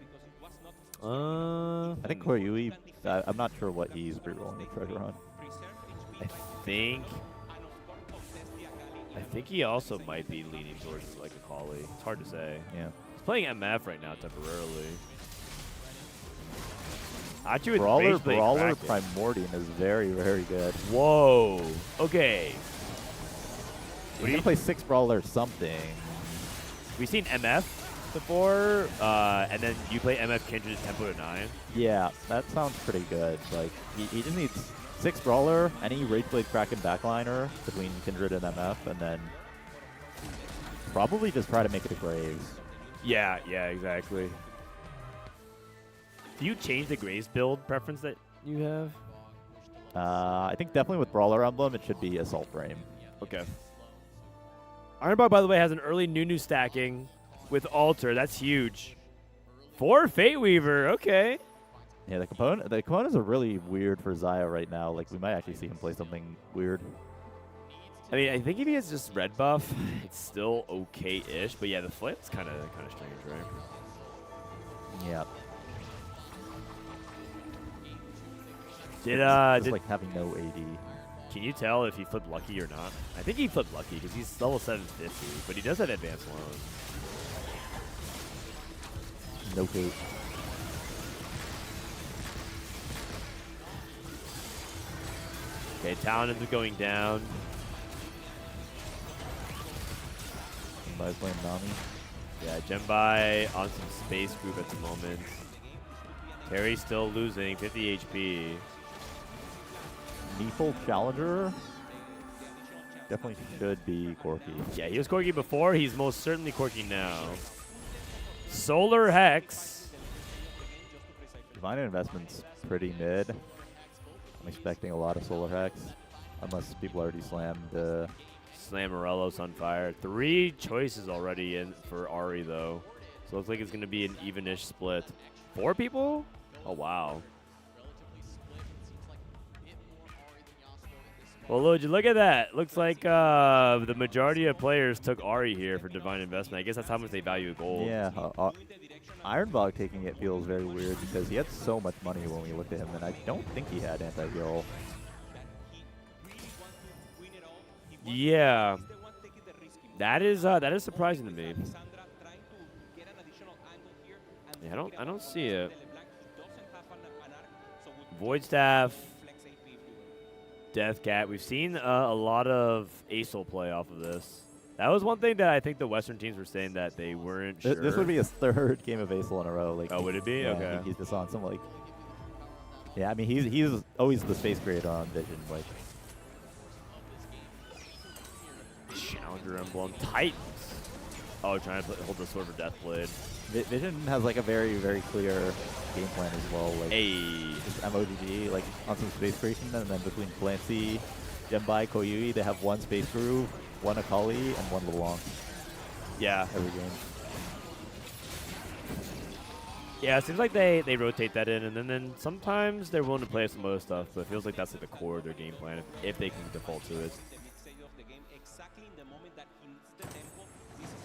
I think Koryui, I'm not sure what he's rerolling the treasure on. I think he also might be leaning towards like a Kali. It's hard to say. Yeah. He's playing MF right now temporarily. Actually, with Brawler Primordium is very, very good. Whoa. Okay. We're going to play 6 Brawler something. We've seen MF before, and then you play MF Kindred tempo to 9. Yeah, that sounds pretty good. Like, he just needs 6 Brawler, any Rageblade Kraken backliner between Kindred and MF, and then probably just try to make it a Graves. Yeah, exactly. Do you change the Graves build preference that you have? I think definitely with Brawler Emblem, it should be Assault Frame. Okay. Ironbog, by the way, has an early Nunu stacking with Alter. That's huge. 4 Fate Weaver. Okay. Yeah, the components are really weird for Zaya right now. Like, we might actually see him play something weird. I mean, I think if he has just red buff, it's still okay-ish. But yeah, the flip's kind of strange, right? Yeah. Did like having no AD. Can you tell if he flipped lucky or not? I think he flipped lucky because he's level 750, but he does have advanced loan. No gate. Okay, Talon ends up going down. Jembai playing Nami. Yeah, Jembai on some space group at the moment. Terry's still losing 50 HP. Neefle Challenger definitely should be Corki. Yeah, he was Corki before. He's most certainly Corki now. Solar Hex. Divine Investment's pretty mid. I'm expecting a lot of Solar Hex, unless people already slammed. Slam Morello, Sunfire. 3 choices already in for Ahri, though. So it looks like it's going to be an even-ish split. 4 people? Oh, wow. Well, Luigi, look at that. Looks like the majority of players took Ahri here for Divine Investment. I guess that's how much they value gold. Yeah, Ironbog taking it feels very weird because he had so much money when we looked at him, and I don't think he had anti-heal. Yeah. That is surprising to me. Yeah, I don't see it. Void Staff, Death Cat. We've seen a lot of Acel play off of this. That was one thing that I think the Western teams were saying that they weren't sure. This would be his 3rd game of Acel in a row. Like, oh, would it be? Yeah, okay. He's just on some like. Yeah, I mean he's always the space creator on Vision. Like. Challenger Emblem Titans. Oh, trying to hold the Sword for Deathblade. Vision has like a very, very clear game plan as well. Like hey. Just MOGG, like on some space creation, and then between Clancy, Genbai, Koyui, they have 1 Space Groove, 1 Akali, and 1 LeBlanc. Yeah. Every game. Yeah, it seems like they rotate that in, and then sometimes they're willing to play some other stuff, but it feels like that's like the core of their game plan if they can default to it.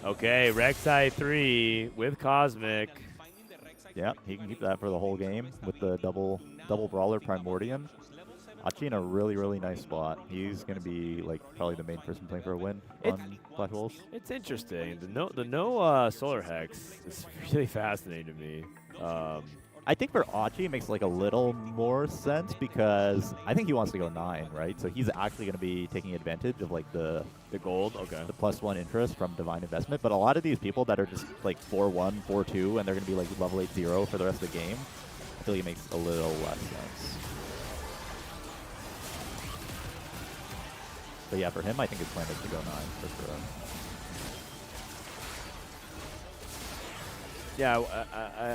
Okay, Rek'Sai 3 with Cosmic. Yeah, he can keep that for the whole game with the double brawler Primordium. Achi in a really, really nice spot. He's going to be like probably the main person playing for a win on Flash Wolves. It's interesting. The no Solar Hex is really fascinating to me. I think for Achi it makes like a little more sense because I think he wants to go 9, right? So he's actually going to be taking advantage of like the gold, okay, the +1 interest from Divine Investment. But a lot of these people that are just like 4-1, 4-2, and they're going to be like level 8-0 for the rest of the game, I feel like it makes a little less sense. But yeah, for him, I think his plan is to go 9 for sure. Yeah,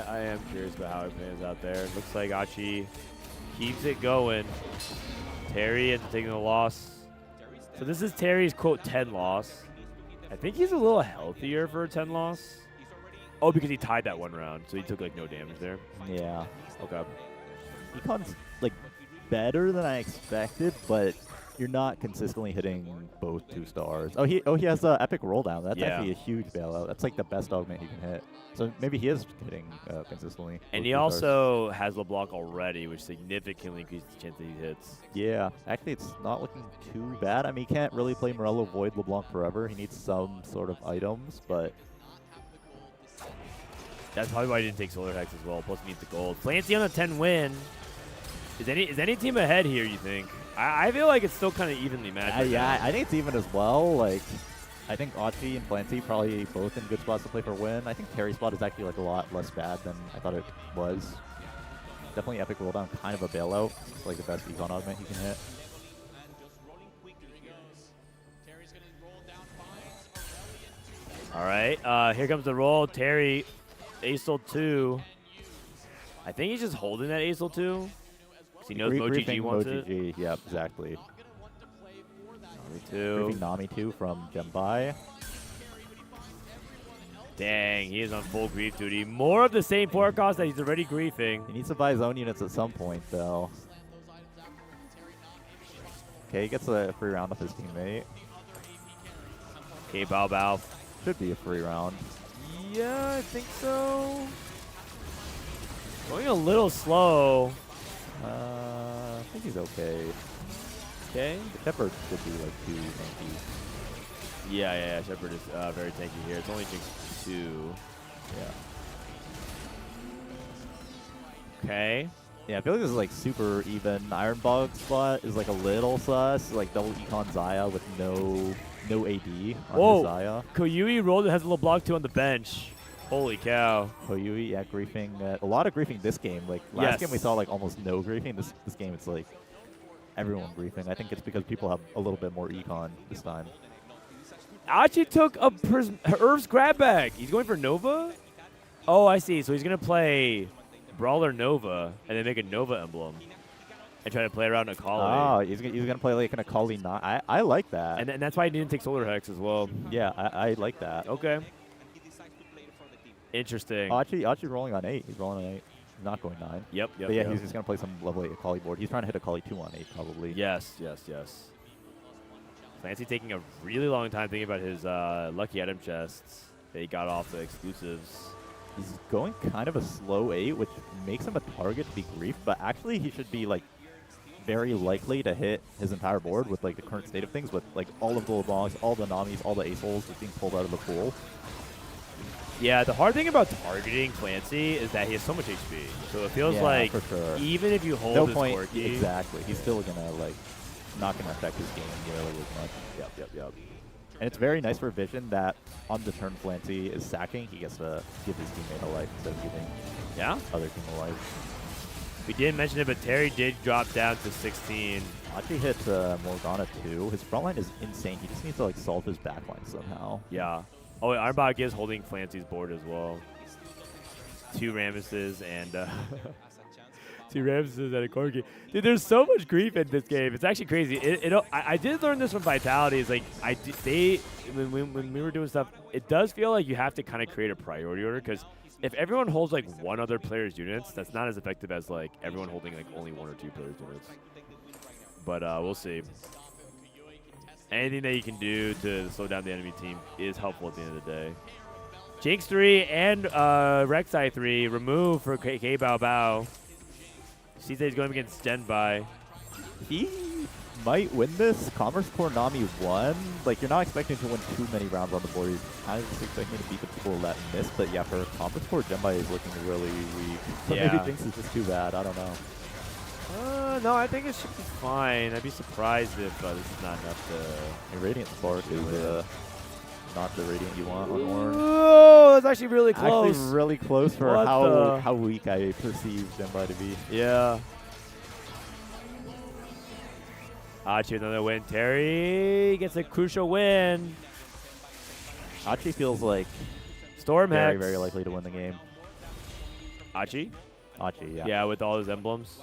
I am curious about how it plans out there. It looks like Achi keeps it going. Terry ends up taking the loss. So this is Terry's, quote, 10 loss. I think he's a little healthier for a 10 loss. Oh, because he tied that 1 round, so he took, like, no damage there. Yeah. Okay. Econ's, like, better than I expected, but you're not consistently hitting both 2 stars. Oh, he has Epic Roll Down. That's actually a huge bailout. That's like the best augment he can hit. So maybe he is hitting consistently. And he also has LeBlanc already, which significantly increases the chance that he hits. Yeah, actually it's not looking too bad. I mean, he can't really play Morello Void LeBlanc forever. He needs some sort of items, but... That's probably why he didn't take Solar Hex as well. Plus he needs the gold. Clancy on a 10 win. Is any team ahead here, you think? I feel like it's still kind of evenly matched. Yeah, I think it's even as well. Like, I think Achi and Clancy probably both in good spots to play for win. I think Terry's spot is actually like a lot less bad than I thought it was. Definitely Epic Roll Down, kind of a bailout. It's like the best Econ augment he can hit. All right, here comes the roll. Terry, Acel 2. I think he's just holding that Acel 2. He knows MoGG wants it. Yeah, exactly. Nami 2. Nami 2 from Genbai. Dang, he is on full grief duty. More of the same port cost that he's already griefing. He needs to buy his own units at some point, though. Okay, he gets a free round off his teammate. Okay, Bao Bao. Should be a free round. Yeah, I think so. Going a little slow. I think he's okay. Okay. The Shepard should be like 2 tanky. Yeah. Shepard is very tanky here. It's only takes 2. Yeah. Okay. Yeah, I feel like this is like super even. Iron Bog spot is like a little sus. Like double Econ Zaya with no AD on his Zaya. Koyui rolled and has a LeBlanc 2 on the bench. Holy cow. Koyui, yeah, griefing. A lot of griefing this game. Like, last game we saw, like, almost no griefing. This game, it's like everyone griefing. I think it's because people have a little bit more econ this time. Achi took a Irv's grab bag. He's going for Nova? Oh, I see. So he's going to play Brawler Nova and then make a Nova emblem and try to play around Akali. Oh, he's going to play like an Akali. I like that. And that's why he didn't take Solar Hex as well. Yeah, I like that. Okay. Interesting. Achi rolling on 8. He's rolling on 8. He's not going 9. Yep. But yeah, he's just going to play some level 8 Akali board. He's trying to hit Akali 2 on 8 probably. Yes. Clancy taking a really long time thinking about his lucky item chests that he got off the exclusives. He's going kind of a slow 8, which makes him a target to be griefed, but actually he should be like very likely to hit his entire board with like the current state of things with like all of the LeBlancs, all the Namis, all the Acels just being pulled out of the pool. Yeah, the hard thing about targeting Clancy is that he has so much HP. So it feels like for sure. even if you hold his point, Corki, exactly, he's still gonna like not gonna affect his game nearly as much. Yep. And it's very nice for Vision that on the turn Clancy is sacking, he gets to give his teammate a life instead of giving other team a life. We didn't mention it, but Terry did drop down to 16. Achi hit Morgana too. His front line is insane. He just needs to like solve his back line somehow. Yeah. Oh, wait, Armbach is holding Clancy's board as well. 2 Ramesses and 2 Ramesses and a Corki. Dude, there's so much grief in this game. It's actually crazy. I did learn this from Vitality. It's like when we were doing stuff, it does feel like you have to kind of create a priority order because if everyone holds like one other player's units, that's not as effective as like everyone holding like only 1 or 2 players' units. But we'll see. Anything that you can do to slow down the enemy team is helpful at the end of the day. Jinx 3 and Rek'Sai 3 removed for K Bao Bao. Sees that he's going against Genbai. He might win this. Commerce Core Nami won. Like, you're not expecting to win too many rounds on the board. He's kind of just expecting to beat the people that missed. But yeah, for Commerce Core, Genbai is looking really weak. So maybe Jinx is just too bad. I don't know. No, I think it should be fine. I'd be surprised if this is not enough to... Radiant Spark is not the Radiant you want on Warren. Oh, it's actually really close. Actually really close for how weak I perceive Genbai to be. Yeah. Achi another win. Terry gets a crucial win. Achi feels like Storm very, Hex. very likely to win the game. Achi? Achi, yeah. Yeah, with all his emblems.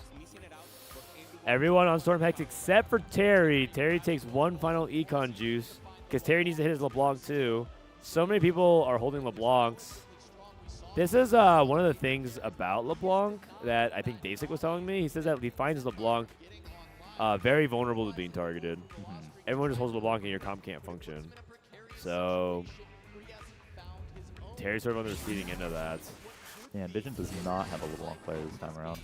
Everyone on Storm Hex except for Terry. Terry takes 1 final Econ juice because Terry needs to hit his LeBlanc too. So many people are holding LeBlancs. This is one of the things about LeBlanc that I think Dasik was telling me. He says that he finds LeBlanc very vulnerable to being targeted. Everyone just holds LeBlanc and your comp can't function. So Terry's sort of on the receiving end of that. Yeah, Vision does not have a LeBlanc player this time around.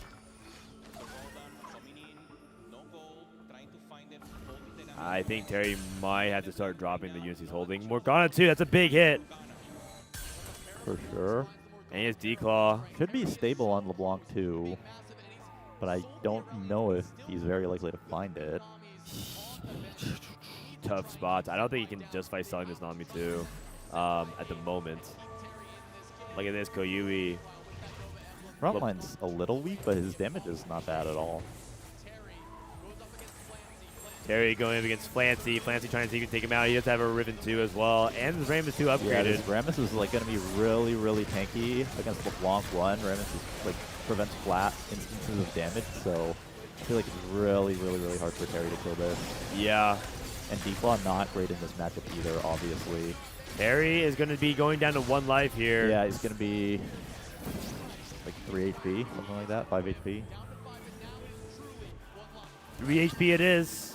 I think Terry might have to start dropping the units he's holding. Morgana too, that's a big hit. For sure. And he has D-Claw. Should be stable on LeBlanc too, but I don't know if he's very likely to find it. Tough spots. I don't think he can justify selling this Nami too at the moment. Look at this, Koyui. Frontline's a little weak, but his damage is not bad at all. Terry going up against Flancy. Flancy trying to see if he can take him out. He does have a Riven 2 as well. And the Rammus 2 upgraded. Yeah, this Rammus is like going to be really, really tanky against LeBlanc 1. Rammus is, like, prevents flat instances of damage, so I feel like it's really, really, really hard for Terry to kill this. Yeah. And D-Claw not great in this matchup either, obviously. Terry is going to be going down to 1 life here. Yeah, he's going to be like 3 HP, something like that, 5 HP. 3 HP it is.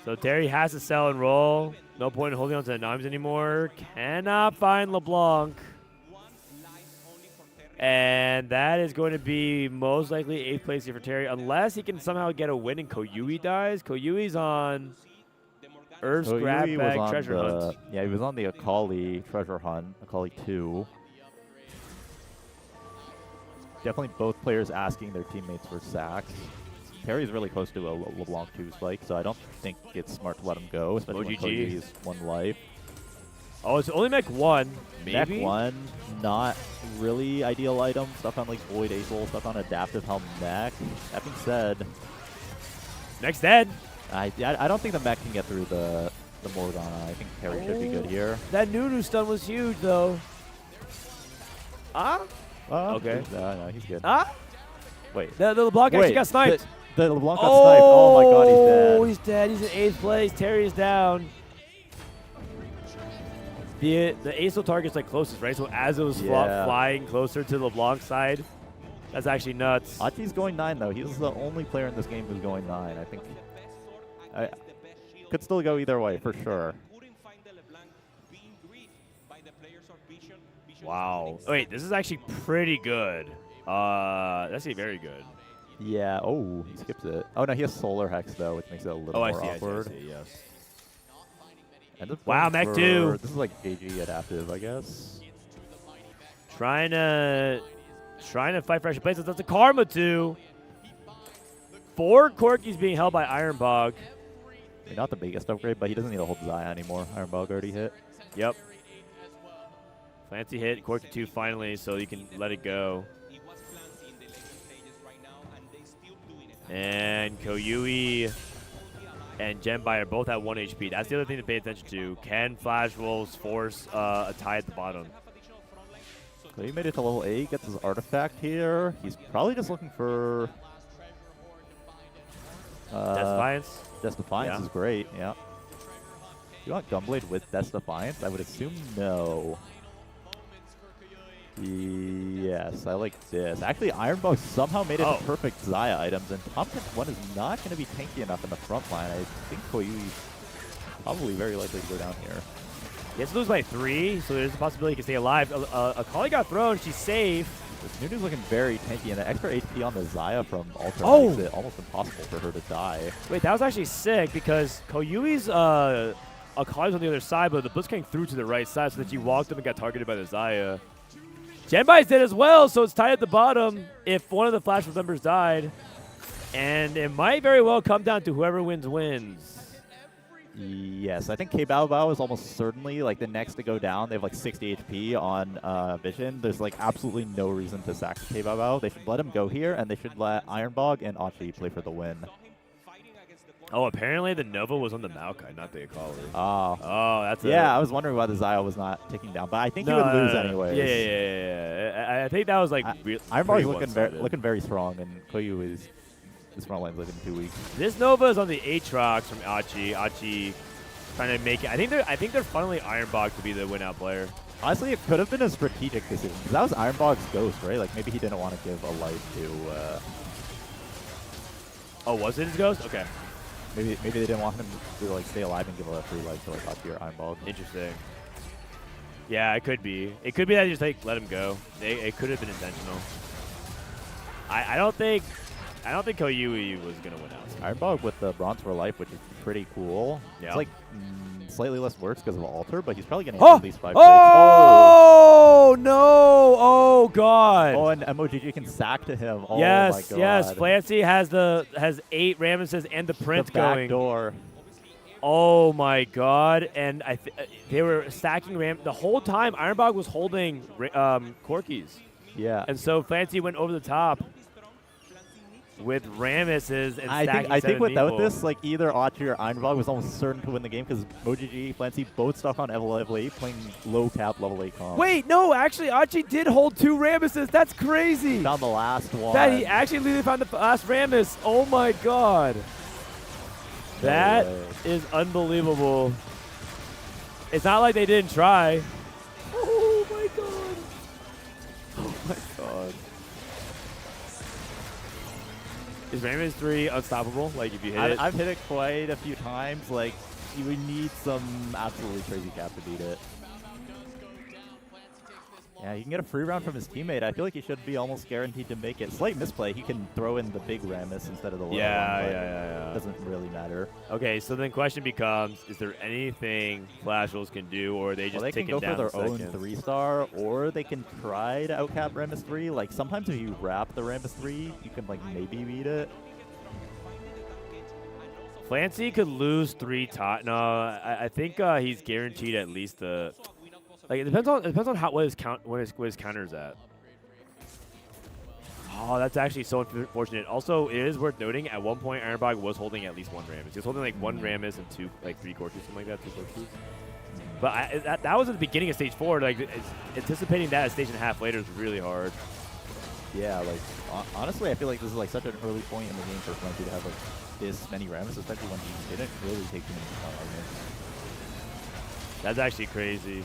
So Terry has to sell and roll. No point in holding on to the Namis anymore. Cannot find LeBlanc. And that is going to be most likely 8th place here for Terry, unless he can somehow get a win and Koyui dies. Koyui's on Earth's Grab Bag Treasure Hunt. Yeah, he was on the Akali Treasure Hunt, Akali 2. Definitely both players asking their teammates for sacks. Terry's really close to a LeBlanc 2 spike, so I don't think it's smart to let him go, especially when Koyui is 1 life. Oh, it's only Mech 1, maybe? Mech 1, not really ideal item. Stuck on like Void Ace-Hole, stuck on Adaptive Helm Mech. That being said, Mech's dead. I don't think the Mech can get through the Morgana. I think Terry should be good here. That Nunu stun was huge, though. Okay. No, he's good. Wait. The LeBlanc actually got sniped. The LeBlanc got sniped. Oh my god, he's dead. Oh, he's dead. He's in 8th place. Terry's down. The ASO target's like closest, right? So as it was flying closer to LeBlanc's side, that's actually nuts. Achi's going 9 though. He's the only player in this game who's going 9. I think could still go either way for sure. Wow. Wait, this is actually pretty good. That's actually very good. Yeah. Oh, he skips it. Oh no, he has Solar Hex though, which makes it a little more awkward. I see, yes. Wow, Mech 2. This is like AG adaptive, I guess. Trying to fight for extra places. That's a Karma 2. 4 Corkis being held by Ironbog. I mean, not the biggest upgrade, but he doesn't need to hold Zaya anymore. Ironbog already hit. Yep. Fancy hit, Corki 2 finally, so you can let it go. And Koyui and Genbai are both at 1 HP. That's the other thing to pay attention to. Can Flash Wolves force a tie at the bottom? So he made it to level 8, gets his artifact here. He's probably just looking for... Defiance? Defiance is great, yeah. You want Gunblade with Defiance? I would assume no. Yes, I like this. Actually, Ironbog somehow made it to perfect Zaya items, and Tomcat 1 is not going to be tanky enough in the front line. I think Koyui's probably very likely to go down here. He has to lose by 3, so there's a possibility he can stay alive. Akali got thrown. She's safe. This Nunu's looking very tanky, and the extra HP on the Zaya from Ultra makes it almost impossible for her to die. Wait, that was actually sick because Koyui's Akali's on the other side, but the Blitzcrank threw to the right side so that she walked up and got targeted by the Zaya. Genbai's dead as well, so it's tied at the bottom if one of the Flash Wolf members died. And it might very well come down to whoever wins. Yes, I think K-Bao is almost certainly like the next to go down. They have like 60 HP on Vision. There's like absolutely no reason to sack K-Bao. They should let him go here, and they should let Ironbog and Achi play for the win. Oh, apparently the Nova was on the Maokai, not the Akali. Oh, that's yeah. I was wondering why the Zaya was not taking down, but I think he would lose anyways. Yeah. I think that was like Ironbog is looking very strong, and Koyu is his front line's looking 2 weak. This Nova is on the Aatrox from Achi. Achi trying to make it. I think they're funneling Ironbog to be the win out player. Honestly, it could have been a strategic decision because that was Ironbog's ghost, right? Like maybe he didn't want to give a life to. Oh, was it his ghost? Okay. Maybe they didn't want him to like stay alive and give a free life to like Achi or Ironbog. Interesting. Yeah, it could be. It could be that they just like let him go. It could have been intentional. I don't think Koyui was gonna win out. Ironbog with the Bronze for Life, which is pretty cool. Yeah. It's like slightly less works because of Alter, but he's probably gonna hit at least 5 Oh no! Oh god! Oh, and MOGG can sack to him. Oh yes, my god. yes. Flancy has 8 Ramesses and the Prince going. Door. Oh my god! And they were stacking the whole time. Ironbog was holding Corkis. Yeah. And so Flancy went over the top with Ramesses and I think without this, like either Achi or Ironbog was almost certain to win the game because MoGG, Flancy both stuck on level 8 playing low cap level 8 comp. Wait, no, actually Achi did hold 2 Ramesses. That's crazy. Found the last one. That he actually found the last Ramess. Oh my god. That is unbelievable. It's not like they didn't try. Oh my god. Oh my god. Is Ramess 3 unstoppable? Like if you hit it? I've hit it quite a few times. Like you would need some absolutely crazy cap to beat it. Yeah, you can get a free round from his teammate. I feel like he should be almost guaranteed to make it. Slight misplay. He can throw in the big Rammus instead of the little one. Yeah. Doesn't really matter. Okay, so then question becomes, is there anything Flash Wolves can do, or are they just taking down they can go for their own 3-star, or they can try to outcap Rammus 3. Like, sometimes if you wrap the Rammus 3, you can, like, maybe beat it. Flancy could lose 3 top. No, I think he's guaranteed at least the... Like it depends on what his counter's at. Oh, that's actually so unfortunate. Also, it is worth noting at one point Ironbog was holding at least 1 Rammus. He was holding like 1 Rammus and 3 Corkis, something like that, 2 Corkis. But that was at the beginning of stage 4. Like anticipating that at stage and a half later is really hard. Yeah, like honestly, I feel like this is like such an early point in the game for Flancy to have like this many Rammus, especially when he didn't really take too many arguments. That's actually crazy.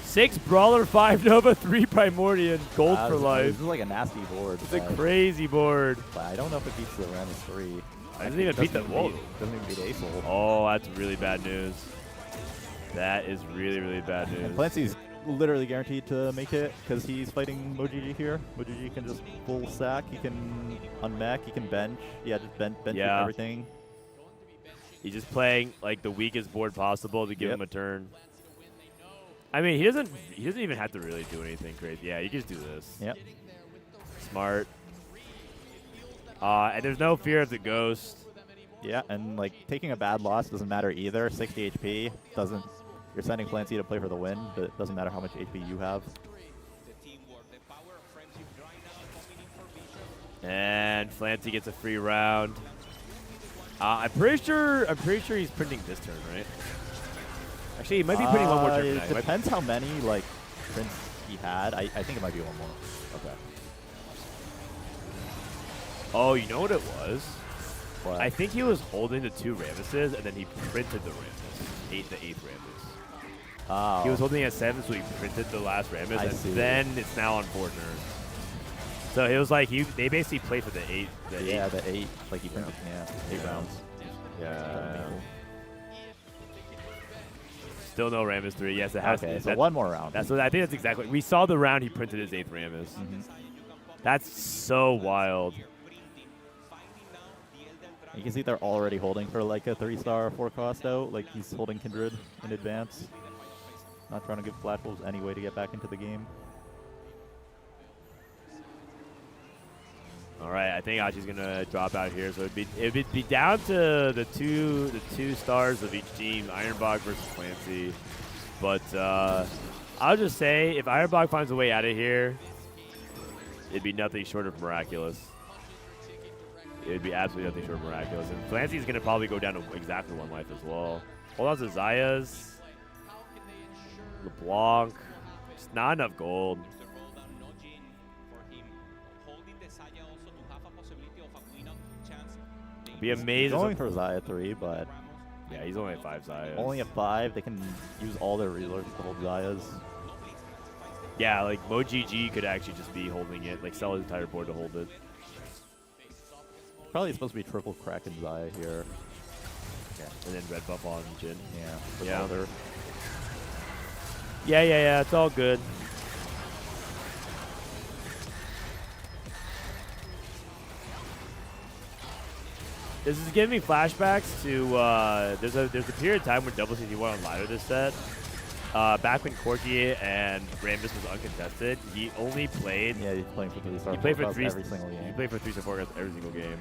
6 Brawler, 5 Nova, 3 Primordial, gold for life. This is like a nasty board. It's a crazy board. But I don't know if it beats the Rammus 3. Doesn't even beat the wall. Doesn't even beat Acel. Oh, that's really bad news. That is really, really bad news. And Flancy's literally guaranteed to make it because he's fighting MoGG here. MoGG can just full sack. He can unmech. He can bench. Yeah, just bench everything. He's just playing like the weakest board possible to give him a turn. I mean, he doesn't even have to really do anything crazy. Yeah, you can just do this. Yep. Smart. And there's no fear of the ghost. Yeah, and like taking a bad loss doesn't matter either. 60 HP doesn't. You're sending Flancy to play for the win, but it doesn't matter how much HP you have. And Flancy gets a free round. I'm pretty sure he's printing this turn, right? Actually, he might be printing one more turn. It depends how many like prints he had. I think it might be one more. Okay. Oh, you know what it was? What? I think he was holding the 2 Ramesses, and then he printed the Ramess, the 8th Ramess. Oh. He was holding a 7, so he printed the last Ramess, and then it's now on 4 turns. So it was like they basically played for the 8. The 8. Like he printed, 8 rounds. Yeah. Still no Ramess 3. Yes, it has to be. So one more round. That's what I think. That's exactly. We saw the round he printed his 8th Ramess. That's so wild. You can see they're already holding for like a 3-star 4-cost out. Like he's holding Kindred in advance. Not trying to give Flash Wolves any way to get back into the game. All right, I think Achi's gonna drop out here, so it'd be down to the two stars of each team, Ironbog versus Clancy. But I'll just say, if Ironbog finds a way out of here, it'd be nothing short of miraculous. It'd be absolutely nothing short of miraculous. And Clancy's gonna probably go down to exactly 1 life as well. Hold on to Zayas, LeBlanc. Just not enough gold. Be amazing. He's going for Zaya 3, but yeah, he's only at 5 Zayas. Only at 5. They can use all their resources to hold Zayas. Yeah, like MoGG could actually just be holding it, like sell his entire board to hold it. Probably supposed to be triple Kraken Zaya here. Yeah, and then red buff on Jin. Yeah. Yeah. It's all good. This is giving me flashbacks to there's a period of time when Double CT went on ladder this set. Back when Corki and Rambus was uncontested, he only played. Yeah, he's playing for 3-star. He played for every single game. He played for 3-star 4 every single game.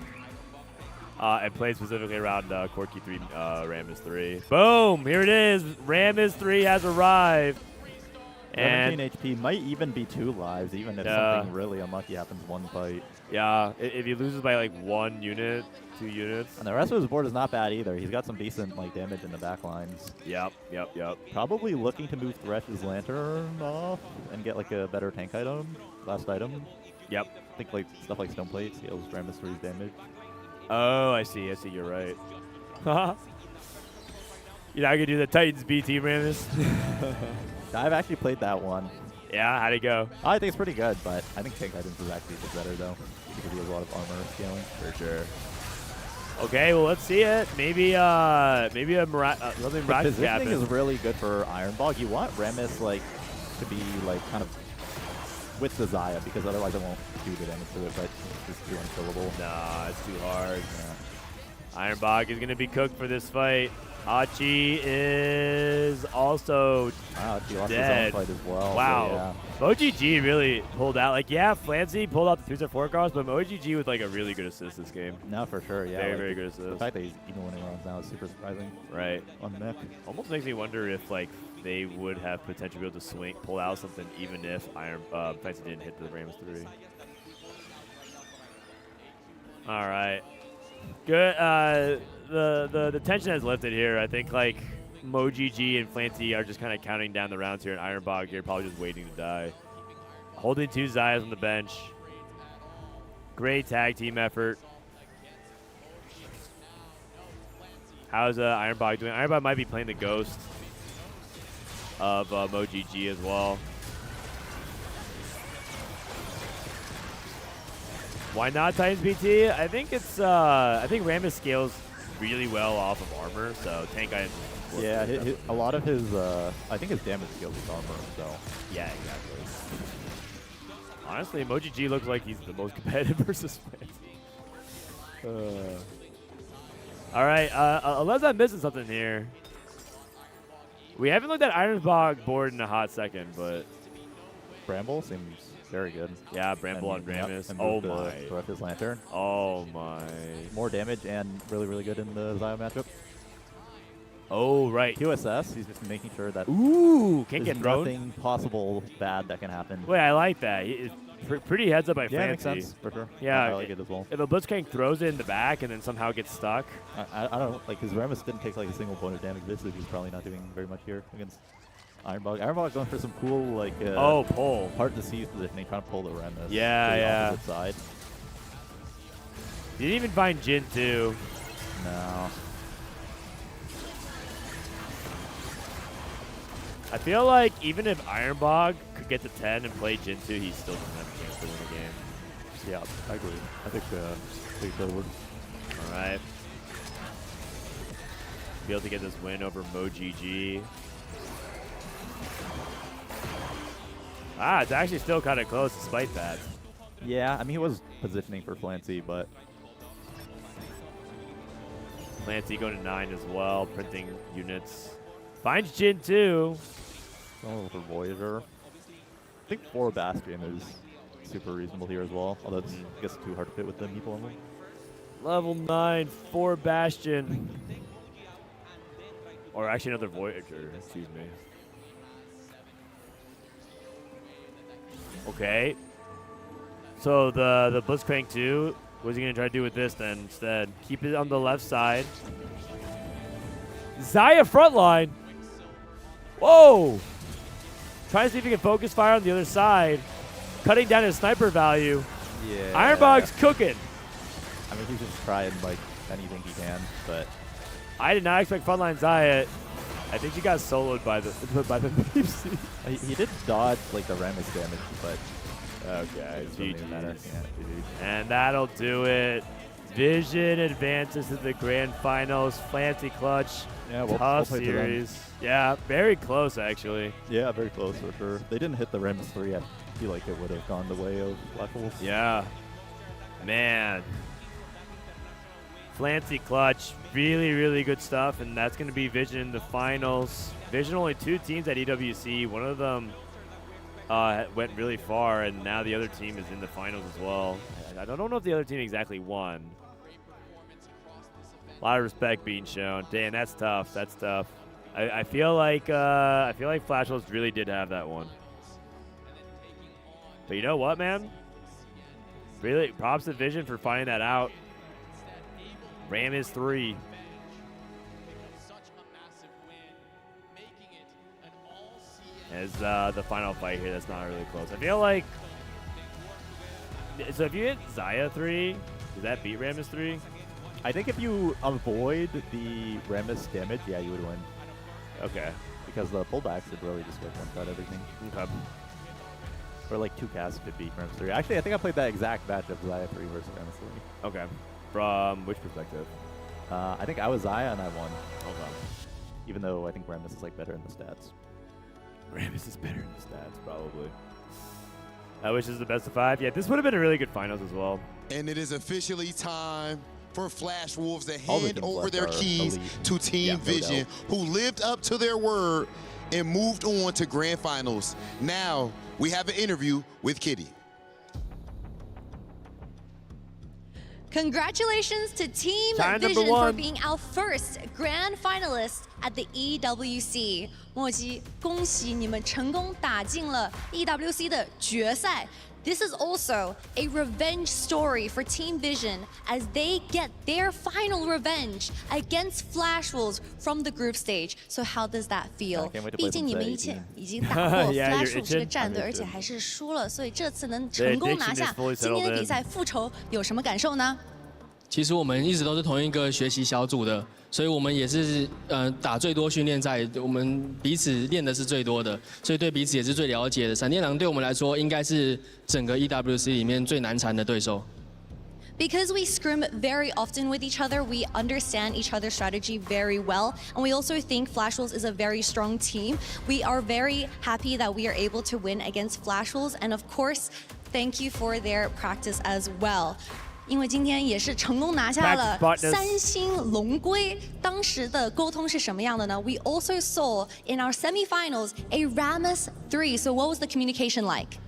And played specifically around Corki 3, Rambus 3. Boom! Here it is. Rambus 3 has arrived. 17 HP might even be 2 lives, even if something really unlucky happens 1 fight. Yeah, if he loses by like 1 unit, 2 units. And the rest of his board is not bad either. He's got some decent like damage in the back lines. Yep. Probably looking to move Thresh's Lantern off and get like a better tank item, last item. Yep. I think like stuff like Stone Plate scales Rambus 3's damage. Oh, I see. You're right. You're not gonna do the Titans B team, Rambus. I've actually played that one. Yeah, how'd it go? I think it's pretty good, but I think Tank Items is actually just better though, because he has a lot of armor scaling. For sure. Okay, well let's see it. Maybe something The miraculous positioning happens. is really good for Ironbog. You want Rammus like to be like kind of with the Zaya, because otherwise it won't do the damage to it, but it's just too unkillable. Nah, it's too hard. Yeah. Ironbog is gonna be cooked for this fight. Achi is also Achi lost dead. his own fight as well. Wow. So, MoGG really pulled out. Like, yeah, Flancy pulled out the 3-4 cost, but MoGG with like a really good assist this game. No, for sure. Yeah. Very, like, very good assist. The fact that he's even winning rounds now is super surprising. Right. On mech. Almost makes me wonder if like they would have potentially be able to pull out something even if Flancy didn't hit the Rams 3. All right. Good. The tension has lifted here. I think like MoGG and Flancy are just kind of counting down the rounds here, and Ironbog here probably just waiting to die. Holding 2 Zayas on the bench. Great tag team effort. How's Ironbog doing? Ironbog might be playing the ghost of MoGG as well. Why not Titans BT? I think it's I think Rammus scales really well off of armor, so tank items. Yeah, a lot of his I think his damage scales with armor. So yeah, exactly. Honestly, MoGG looks like he's the most competitive versus Flancy. All right, unless I'm missing something here. We haven't looked at Ironbog board in a hot second, but Bramble seems very good. Yeah, Bramble on Rammus. Oh my. Throw his Lantern. Oh my. More damage and really good in the Zio matchup. Oh, right. QSS, he's just making sure that can't get thrown. Nothing possible bad that can happen. Wait, I like that. It's pretty heads up by Yeah, Fancy. makes sense, for sure. Yeah, I like it as well. If a Blitzcrank throws it in the back and then somehow gets stuck. I don't know, like, his Rammus didn't take like a single point of damage this, so he's probably not doing very much here against Ironbog. Ironbog going for some cool, like, pull. Hard to see positioning, trying to pull the Rammus. Yeah, to the yeah. opposite side. You didn't even find Jin, too. No. I feel like even if Ironbog could get to 10 and play Jin 2, he still doesn't have a chance to win the game. Yeah, I agree. I think that would. All right. Be able to get this win over MoGG. It's actually still kind of close despite that. Yeah, I mean, he was positioning for Flancy, but... Flancy going to 9 as well, printing units. Finds Jin 2. Oh, for Voyager. I think 4 Bastion is super reasonable here as well, although it's, I guess, too hard to fit with the Meeple Emblem. Level 9, 4 Bastion. Or actually another Voyager, excuse me. Okay. So the Blitzcrank 2, what's he going to try to do with this then instead? Keep it on the left side. Zaya frontline. Whoa! Trying to see if he can focus fire on the other side. Cutting down his sniper value. Yeah. Ironbog's cooking. I mean, he's just trying, like, anything he can, but... I did not expect frontline Zaya. I think she got soloed by the VSN. He did dodge, like, the Rammus damage, but... Okay, GG. And that'll do it. Vision advances to the grand finals. Fancy clutch. Yeah, tough series. Yeah, very close actually. Yeah, very close for sure. They didn't hit the Rammus 3. I feel like it would have gone the way of Black Wolves. Yeah. Man. Flancy clutch. Really good stuff. And that's going to be Vision in the finals. Vision only 2 teams at EWC. One of them went really far, and now the other team is in the finals as well. I don't know if the other team exactly won. A lot of respect being shown. Damn, that's tough. That's tough. I feel like Flash Wolves really did have that one. But you know what, man? Really, props to Vision for finding that out. Ram is 3. As the final fight here, that's not really close. I feel like, so if you hit Zaya 3, does that beat Rammus 3? I think if you avoid the Rammus damage, yeah, you would win. Okay. Because the pullbacks would really just one-shot everything. Okay. Or like 2 casts could beat Rammus 3. Actually, I think I played that exact match of Zaya 3 versus Rammus 3. Okay. From which perspective? I think I was Zaya and I won. Okay. Even though I think Rammus is like better in the stats. Rammus is better in the stats, probably. I wish this is the best of 5. Yeah, this would have been a really good finals as well. And it is officially time for Flash Wolves to hand over their keys to Team Vision, who lived up to their word and moved on to grand finals. Now we have an interview with Kitty. Congratulations to Team Vision for being our first grand finalist at the EWC. 莫基，恭喜你们成功打进了 EWC 的决赛。This is also a revenge story for Team Vision as they get their final revenge against Flash Wolves from the group stage. So how does that feel? 毕竟你们以前已经打过 Flash Wolves 这个战队，而且还是输了，所以这次能成功拿下今天的比赛复仇，有什么感受呢？其实我们一直都是同一个学习小组的，所以我们也是打最多训练赛，我们彼此练的是最多的，所以对彼此也是最了解的。闪电狼对我们来说应该是整个 EWC 里面最难缠的对手。Because we scrim very often with each other, we understand each other's strategy very well, and we also think Flash Wolves is a very strong team. We are very happy that we are able to win against Flash Wolves, and of course, thank you for their practice as well. 因为今天也是成功拿下了3星龙龟。当时的沟通是什么样的呢 ？We also saw in our semifinals a Rammus 3. So what was the communication like?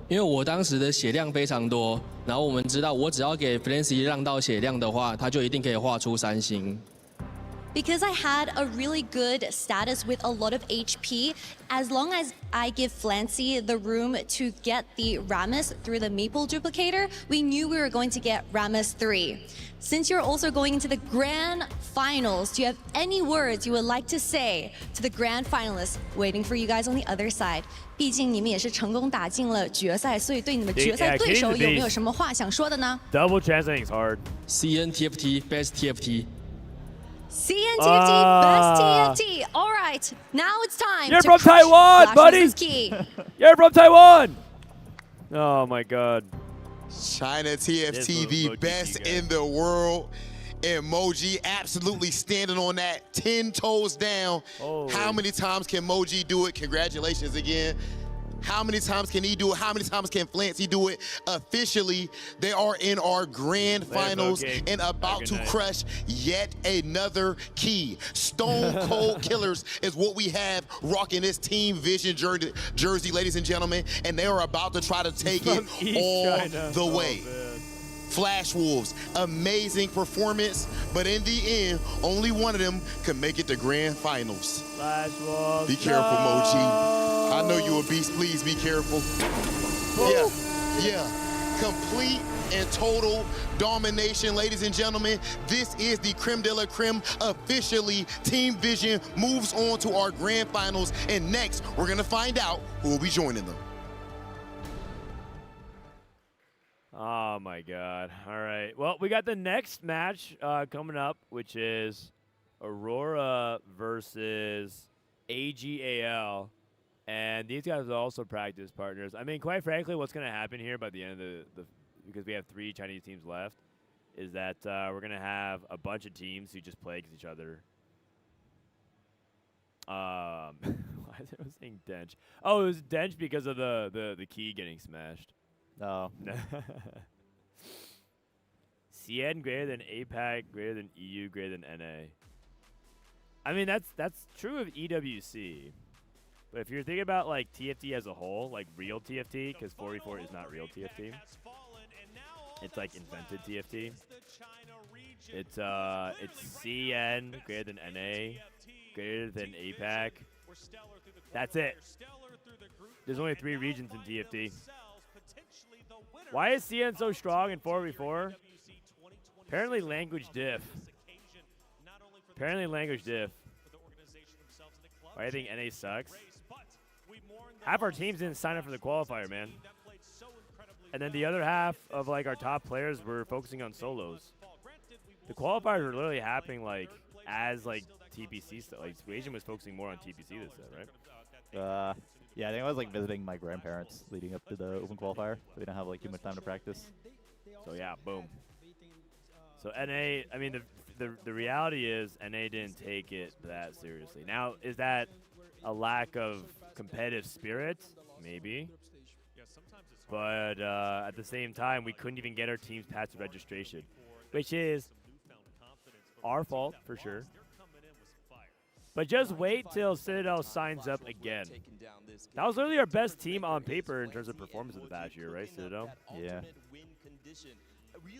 因为我当时的血量非常多，然后我们知道我只要给 Flancy 让到血量的话，他就一定可以画出3星。Because I had a really good status with a lot of HP, as long as I give Flancy the room to get the Rammus through the Maple duplicator, we knew we were going to get Rammus 3. Since you're also going into the grand finals, do you have any words you would like to say to the grand finalists waiting for you guys on the other side? 毕竟你们也是成功打进了决赛，所以对你们决赛对手有没有什么话想说的呢 ？Double translating is hard. CNTFT best TFT. CNTFT, best TFT. All right, now it's time. You're to from Taiwan, buddy. Key. You're from Taiwan. Oh my God. China TFT, the best in the world. Emoji absolutely standing on that 10 toes down. Oh. How many times can Moji do it? Congratulations again. How many times can he do it? How many times can Flancy do it? Officially, they are in our grand finals and about to crush yet another key. Stone Cold Killers is what we have rocking this Team Vision jersey, ladies and gentlemen, and they are about to try to take it all the way. Flash Wolves, amazing performance, but in the end, only one of them can make it to grand finals. Flash Wolves. Be careful, Moji. I know you a beast. Please be careful. Yeah. Complete and total domination, ladies and gentlemen. This is the creme de la creme. Officially, Team Vision moves on to our grand finals, and next, we're gonna find out who will be joining them. Oh my God. All right. Well, we got the next match coming up, which is Aurora versus AGAL. And these guys are also practice partners. I mean, quite frankly, what's going to happen here by the end of because we have 3 Chinese teams left, is that we're going to have a bunch of teams who just play against each other. Why is it saying Dench? Oh, it was Dench because of the key getting smashed. No. CN greater than APAC, greater than EU, greater than NA. I mean, that's true of EWC. But if you're thinking about like TFT as a whole, like real TFT, because 4v4 is not real TFT. It's like invented TFT. It's CN greater than NA, greater than APAC. That's it. There's only 3 regions in TFT. Why is CN so strong in 4v4? Apparently language diff. Why do you think NA sucks? Half our teams didn't sign up for the qualifier, man. And then the other half of like our top players were focusing on solos. The qualifiers were literally happening like as like TPC stuff. Like Asian was focusing more on TPC this stuff, right? Yeah, I think I was like visiting my grandparents leading up to the open qualifier. So we didn't have like too much time to practice. So yeah, boom. So NA, I mean the reality is NA didn't take it that seriously. Now, is that a lack of competitive spirit? Maybe. But at the same time, we couldn't even get our teams past the registration, which is our fault for sure. But just wait till Citadel signs up again. That was literally our best team on paper in terms of performance of the past year, right, Citadel? Yeah.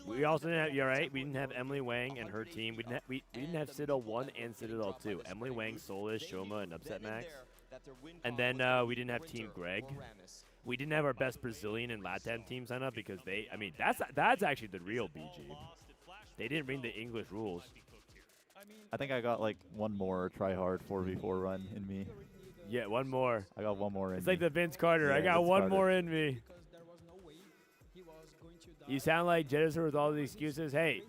We also didn't have, we didn't have Emily Wang and her team. We didn't have Citadel 1 and Citadel 2. Emily Wang, Solis, Shoma, and Upset Max. And then we didn't have Team Greg. We didn't have our best Brazilian and Latam team sign up because they, I mean, that's actually the real BG. They didn't read the English rules. I think I got like one more try-hard 4v4 run in me. Yeah, one more. I got one more in me. It's like the Vince Carter. Yeah, I got one more in me. You sound like Jennifer with all the excuses. Hey,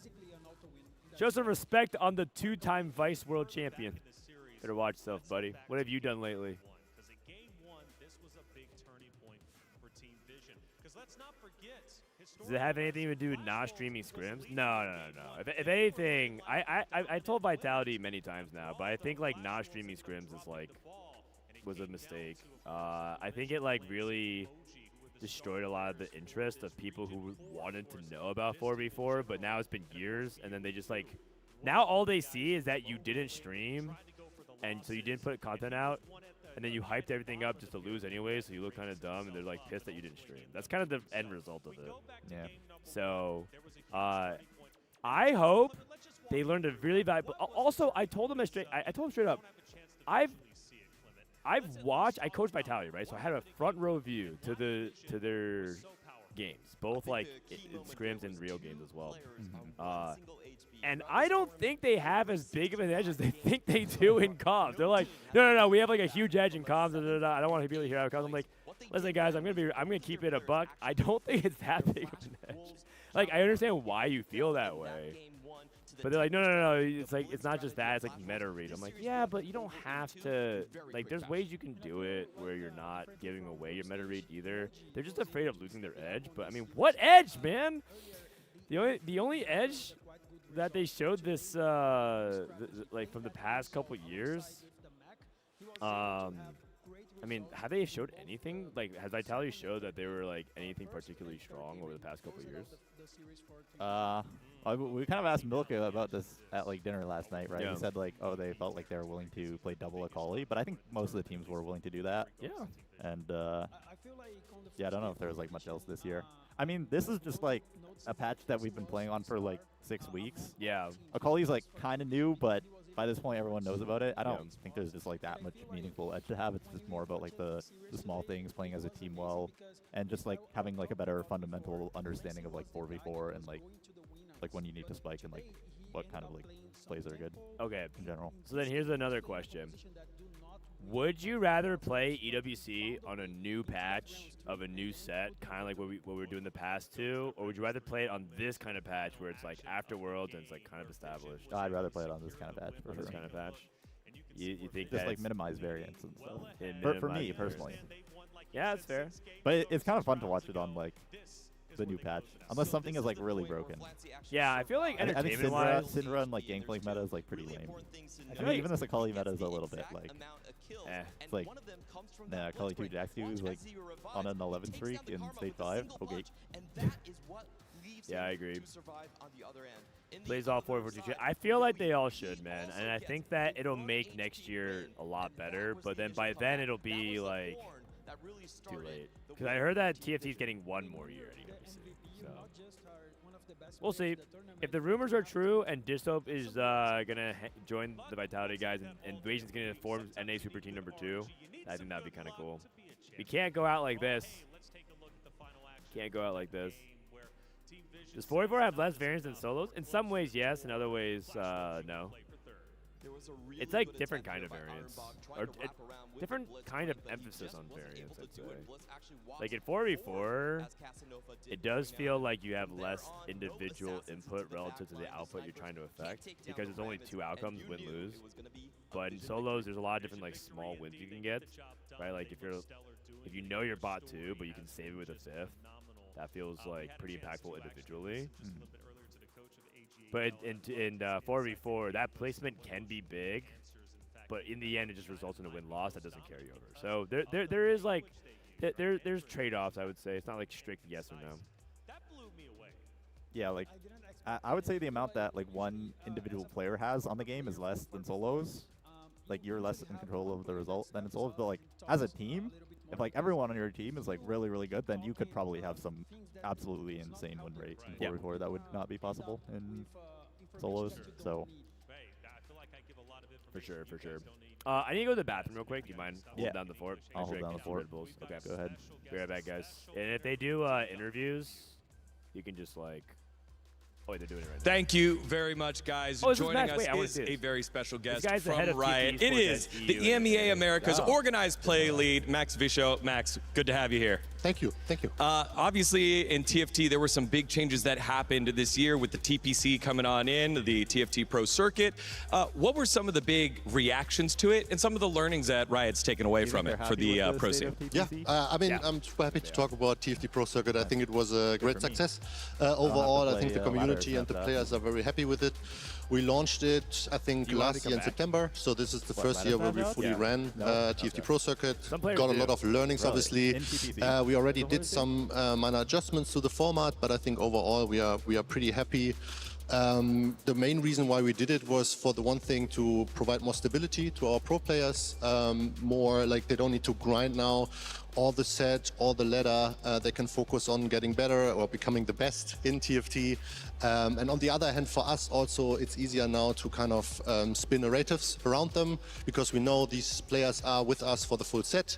show some respect on the 2-time Vice World Champion. Better watch yourself, buddy. What have you done lately? Does it have anything to do with not streaming scrims? No. If anything, I told Vitality many times now, but I think like not streaming scrims is like was a mistake. I think it like really destroyed a lot of the interest of people who wanted to know about 4v4, but now it's been years, and then they just like, now all they see is that you didn't stream, and so you didn't put content out, and then you hyped everything up just to lose anyway, so you look kind of dumb, and they're like pissed that you didn't stream. That's kind of the end result of it. Yeah. So, I hope they learned a really valuable. Also, I told them straight. I told them straight up. I've watched. I coached Vitality, right? So I had a front row view to their games, both like in scrims and real games as well. And I don't think they have as big of an edge as they think they do in comms. They're like, no, we have like a huge edge in comms. I don't want to really hear out comms. I'm like, listen, guys, I'm gonna keep it a buck. I don't think it's that big of an edge. Like, I understand why you feel that way, but they're like, no. It's like, it's not just that. It's like meta read. I'm like, yeah, but you don't have to. Like, there's ways you can do it where you're not giving away your meta read either. They're just afraid of losing their edge. But I mean, what edge, man? The only edge that they showed this like from the past couple years. I mean, have they showed anything? Like, has Vitality showed that they were like anything particularly strong over the past couple of years? We kind of asked Milka about this at like dinner last night, right? Yeah. He said like, oh, they felt like they were willing to play double Akali, but I think most of the teams were willing to do that. Yeah. And yeah, I don't know if there was like much else this year. I mean, this is just like a patch that we've been playing on for like 6 weeks. Yeah. Akali's like kind of new, but by this point, everyone knows about it. I don't think there's just like that much meaningful edge to have. It's just more about like the small things, playing as a team well, and just like having like a better fundamental understanding of like 4v4 and like when you need to spike and like what kind of like plays are good. Okay. In general. So then here's another question. Would you rather play EWC on a new patch of a new set, kind of like what we were doing the past two, or would you rather play it on this kind of patch where it's like after Worlds and it's like kind of established? I'd rather play it on this kind of patch. On this kind of patch? You think just that like minimize variance and stuff. For me personally. Yeah, that's fair. But it's kind of fun to watch it on like the new patch, unless something is like really broken. Yeah, I feel like I think entertainment-wise, Syndra and like Gangplank meta is like pretty lame. I mean, even this Akali meta is a little bit like, it's like, nah, Akali 2 Jax 2 is like on an 11 streak in stage 5. Okay. Yeah, I agree. Plays all 4-4-2. I feel like they all should, man, and I think that it'll make next year a lot better. But then by then it'll be like too late. Because I heard that TFT is getting one more year at EWC. So we'll see. If the rumors are true and Dystop is gonna join the Vitality guys and VSN's gonna form NA Super Team number 2, I think that'd be kind of cool. We can't go out like this. Can't go out like this. Does 4v4 have less variance than solos? In some ways, yes. In other ways, no. It's like different kind of variance, or different kind of emphasis on variance, I'd say. Like in 4v4, it does feel like you have less individual input relative to the output you're trying to affect, because there's only 2 outcomes, win-lose. But in solos, there's a lot of different like small wins you can get, right? Like if you know you're bot 2, but you can save it with a 5th, that feels like pretty impactful individually. But in 4v4, that placement can be big, but in the end, it just results in a win-loss that doesn't carry over. So there is like, there's trade-offs, I would say. It's not like strict yes or no. Yeah, like, I would say the amount that like one individual player has on the game is less than solos. Like, you're less in control of the result than in solos. But like, as a team, if like everyone on your team is like really, really good, then you could probably have some absolutely insane win rate in 4v4 that would not be possible in solos. So for sure. I need to go to the bathroom real quick. Do you mind holding down the fort? I'll hold down the fort. Okay, go ahead. Be right back, guys. And if they do interviews, you can just like. Oh, wait, they're doing it right now. Thank you very much, guys. Joining us is a very special guest from Riot. It is the EMEA America's organized play lead, Max Visho. Max, good to have you here. Thank you. Obviously, in TFT, there were some big changes that happened this year with the TPC coming on in, the TFT Pro Circuit. What were some of the big reactions to it and some of the learnings that Riot's taken away from it for the pro scene? Yeah, I mean, I'm super happy to talk about TFT Pro Circuit. I think it was a great success. Overall, I think the community and the players are very happy with it. We launched it, I think, last year in September. So this is the first year where we fully ran TFT Pro Circuit. Got a lot of learnings, obviously. We already did some minor adjustments to the format, but I think overall we are pretty happy. The main reason why we did it was, for the one thing, to provide more stability to our pro players. More like they don't need to grind now all the set, all the ladder. They can focus on getting better or becoming the best in TFT. And on the other hand, for us also, it's easier now to kind of spin narratives around them, because we know these players are with us for the full set.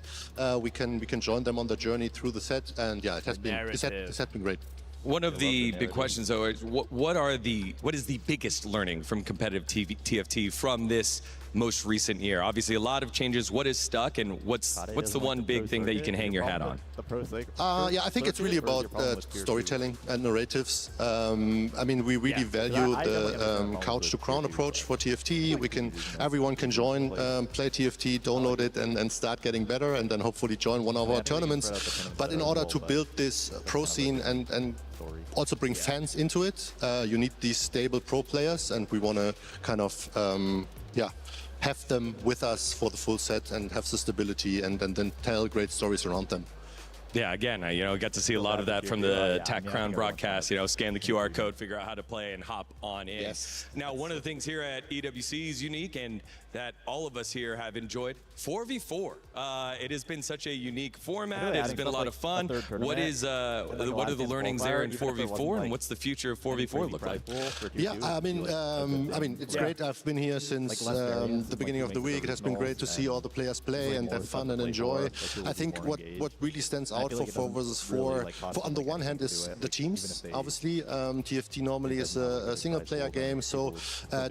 We can join them on the journey through the set, and yeah, this has been great. One of the big questions, though, is what is the biggest learning from competitive TFT from this most recent year? Obviously, a lot of changes. What is stuck, and what's the one big thing that you can hang your hat on? Yeah, I think it's really about storytelling and narratives. I mean, we really value the couch to crown approach for TFT. Everyone can join, play TFT, download it, and start getting better, and then hopefully join one of our tournaments. But in order to build this pro scene and also bring fans into it, you need these stable pro players, and we want to kind of have them with us for the full set and have the stability, and then tell great stories around them. Yeah, again, got to see a lot of that from the TAC Crown broadcast. Scan the QR code, figure out how to play, and hop on in. Yes. Now, one of the things here at EWC is unique, and that all of us here have enjoyed, 4v4. It has been such a unique format. It's been a lot of fun. What are the learnings there in 4v4, and what's the future of 4v4 look like? Yeah, I mean, it's great. I've been here since the beginning of the week. It has been great to see all the players play and have fun and enjoy. I think what really stands out for 4 versus 4, on the one hand, is the teams. Obviously, TFT normally is a single-player game, so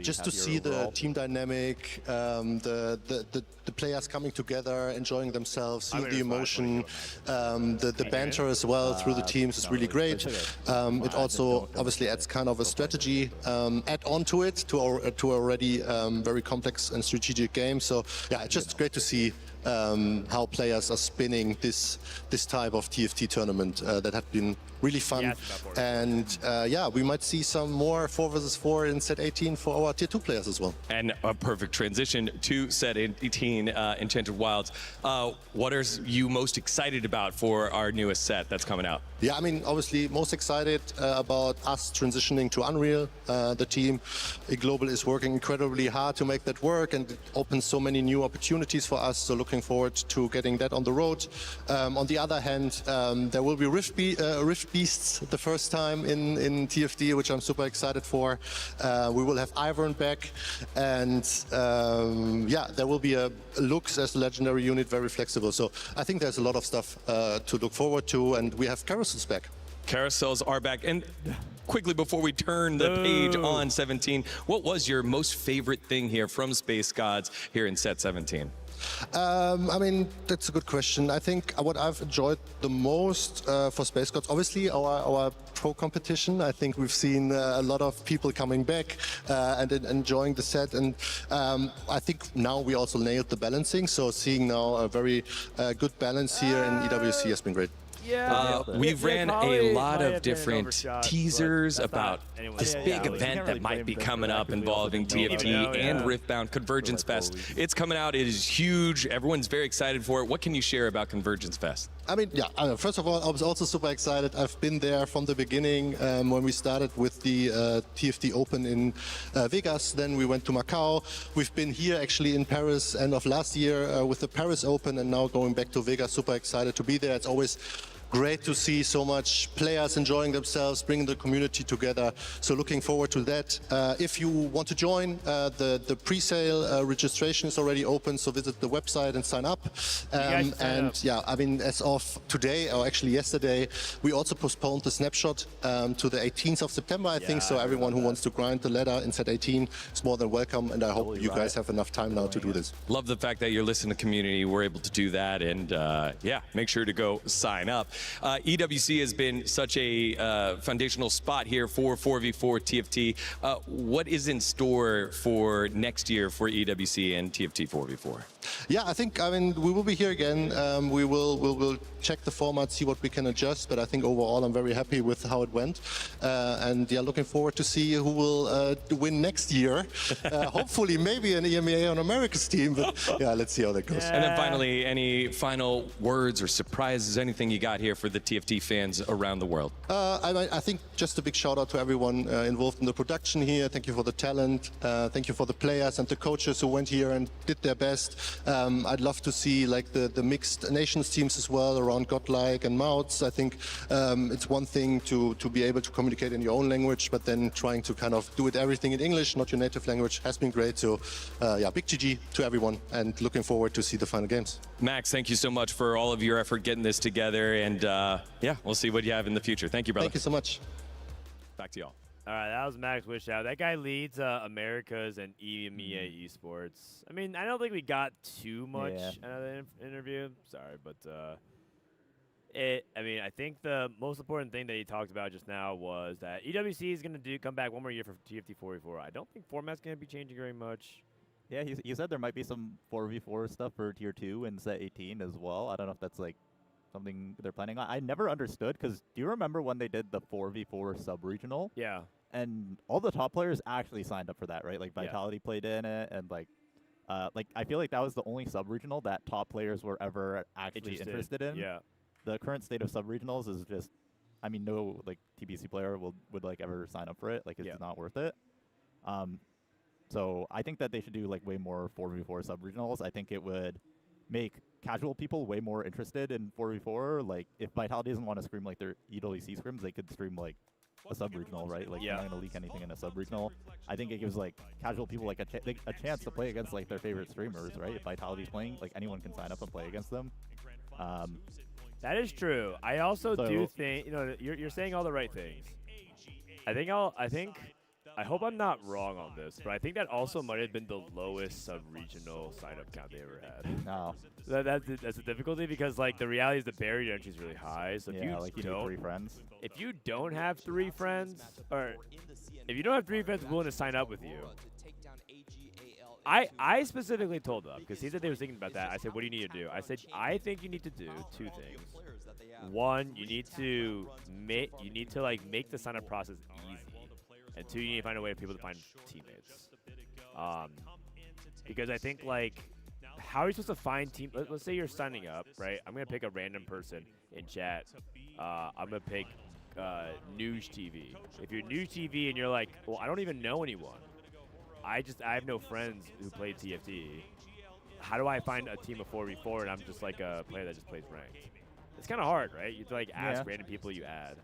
just to see the team dynamic, the players coming together, enjoying themselves, seeing the emotion, the banter as well through the teams is really great. It also obviously adds kind of a strategy add on to it, to already very complex and strategic game. So yeah, it's just great to see how players are spinning this type of TFT tournament that have been really fun. And yeah, we might see some more 4 versus 4 in set 18 for our tier 2 players as well. And a perfect transition to set 18, Enchanted Wilds. What are you most excited about for our newest set that's coming out? Yeah, I mean, obviously most excited about us transitioning to Unreal. The team Global is working incredibly hard to make that work, and it opens so many new opportunities for us. So looking forward to getting that on the road. On the other hand, there will be Rift Beasts the first time in TFT, which I'm super excited for. We will have Ivern back, and yeah, there will be a Lux as a legendary unit, very flexible. So I think there's a lot of stuff to look forward to, and we have Carousels back. Carousels are back. And quickly, before we turn the page on 17, what was your most favorite thing here from Space Gods here in set 17? I mean, that's a good question. I think what I've enjoyed the most for Space Gods, obviously our pro competition. I think we've seen a lot of people coming back and enjoying the set, and I think now we also nailed the balancing. So seeing now a very good balance here in EWC has been great. We've ran a lot of different teasers about this big event that might be coming up involving TFT and Riftbound, Convergence Fest. It's coming out. It is huge. Everyone's very excited for it. What can you share about Convergence Fest? I mean, yeah, first of all, I was also super excited. I've been there from the beginning when we started with the TFT Open in Vegas. Then we went to Macau. We've been here actually in Paris end of last year with the Paris Open, and now going back to Vegas. Super excited to be there. It's always great to see so much players enjoying themselves, bringing the community together. So looking forward to that. If you want to join, the pre-sale registration is already open, so visit the website and sign up. And yeah, I mean, as of today, or actually yesterday, we also postponed the snapshot to the 18th of September, I think. So everyone who wants to grind the ladder in set 18 is more than welcome, and I hope you guys have enough time now to do this. Love the fact that you're listening to the community. We're able to do that, and yeah, make sure to go sign up. EWC has been such a foundational spot here for 4v4 TFT. What is in store for next year for EWC and TFT 4v4? Yeah, I mean, we will be here again. We'll check the format, see what we can adjust. But I think overall, I'm very happy with how it went. And yeah, looking forward to see who will win next year. Hopefully, maybe an EMEA on America's team. But yeah, let's see how that goes. And then finally, any final words or surprises, anything you got here for the TFT fans around the world? I think just a big shout out to everyone involved in the production here. Thank you for the talent. Thank you for the players and the coaches who went here and did their best. I'd love to see like the mixed nations teams as well around Godlike and Mouts. I think it's one thing to be able to communicate in your own language, but then trying to kind of do it everything in English, not your native language, has been great. So yeah, big GG to everyone and looking forward to see the final games. Max, thank you so much for all of your effort getting this together, and yeah, we'll see what you have in the future. Thank you, brother. Thank you so much. Back to y'all. All right, that was Max Wishout. That guy leads Americas and EMEA esports. I mean, I don't think we got too much out of the interview. Sorry, but I mean, I think the most important thing that he talked about just now was that EWC is going to come back one more year for TFT 4v4. I don't think format's going to be changing very much. Yeah, he said there might be some 4v4 stuff for Tier 2 and Set 18 as well. I don't know if that's like something they're planning on. I never understood, because do you remember when they did the 4v4 sub-regional? Yeah. And all the top players actually signed up for that, right? Like Vitality played in it, and like I feel like that was the only sub-regional that top players were ever actually interested in. Yeah. The current state of sub-regionals is just, I mean, no like TBC player would like ever sign up for it. Like it's not worth it. So I think that they should do like way more 4v4 sub-regionals. I think it would make casual people way more interested in 4v4. Like if Vitality doesn't want to scream like their EWC scrims, they could stream like a sub-regional, right? Like you're not going to leak anything in a sub-regional. I think it gives like casual people like a chance to play against like their favorite streamers, right? If Vitality's playing, like anyone can sign up and play against them. That is true. I also do think, you know, you're saying all the right things. I hope I'm not wrong on this, but I think that also might have been the lowest sub-regional sign-up count they ever had. No. That's a difficulty, because like the reality is the barrier to entry is really high. So if you like don't, need 3 friends. If you don't have 3 friends, or if you don't have 3 friends willing to sign up with you, I specifically told them, because he said they were thinking about that. I said, what do you need to do? I said, I think you need to do 2 things. One, you need to make the sign-up process easy. And 2, you need to find a way for people to find teammates. Because I think, like, how are you supposed to find team? Let's say you're signing up, right? I'm going to pick a random person in chat. I'm going to pick News TV. If you're News TV and you're like, well, I don't even know anyone. I have no friends who play TFT. How do I find a team of 4v4 and I'm just like a player that just plays ranked? It's kind of hard, right? You have to like ask random people you add.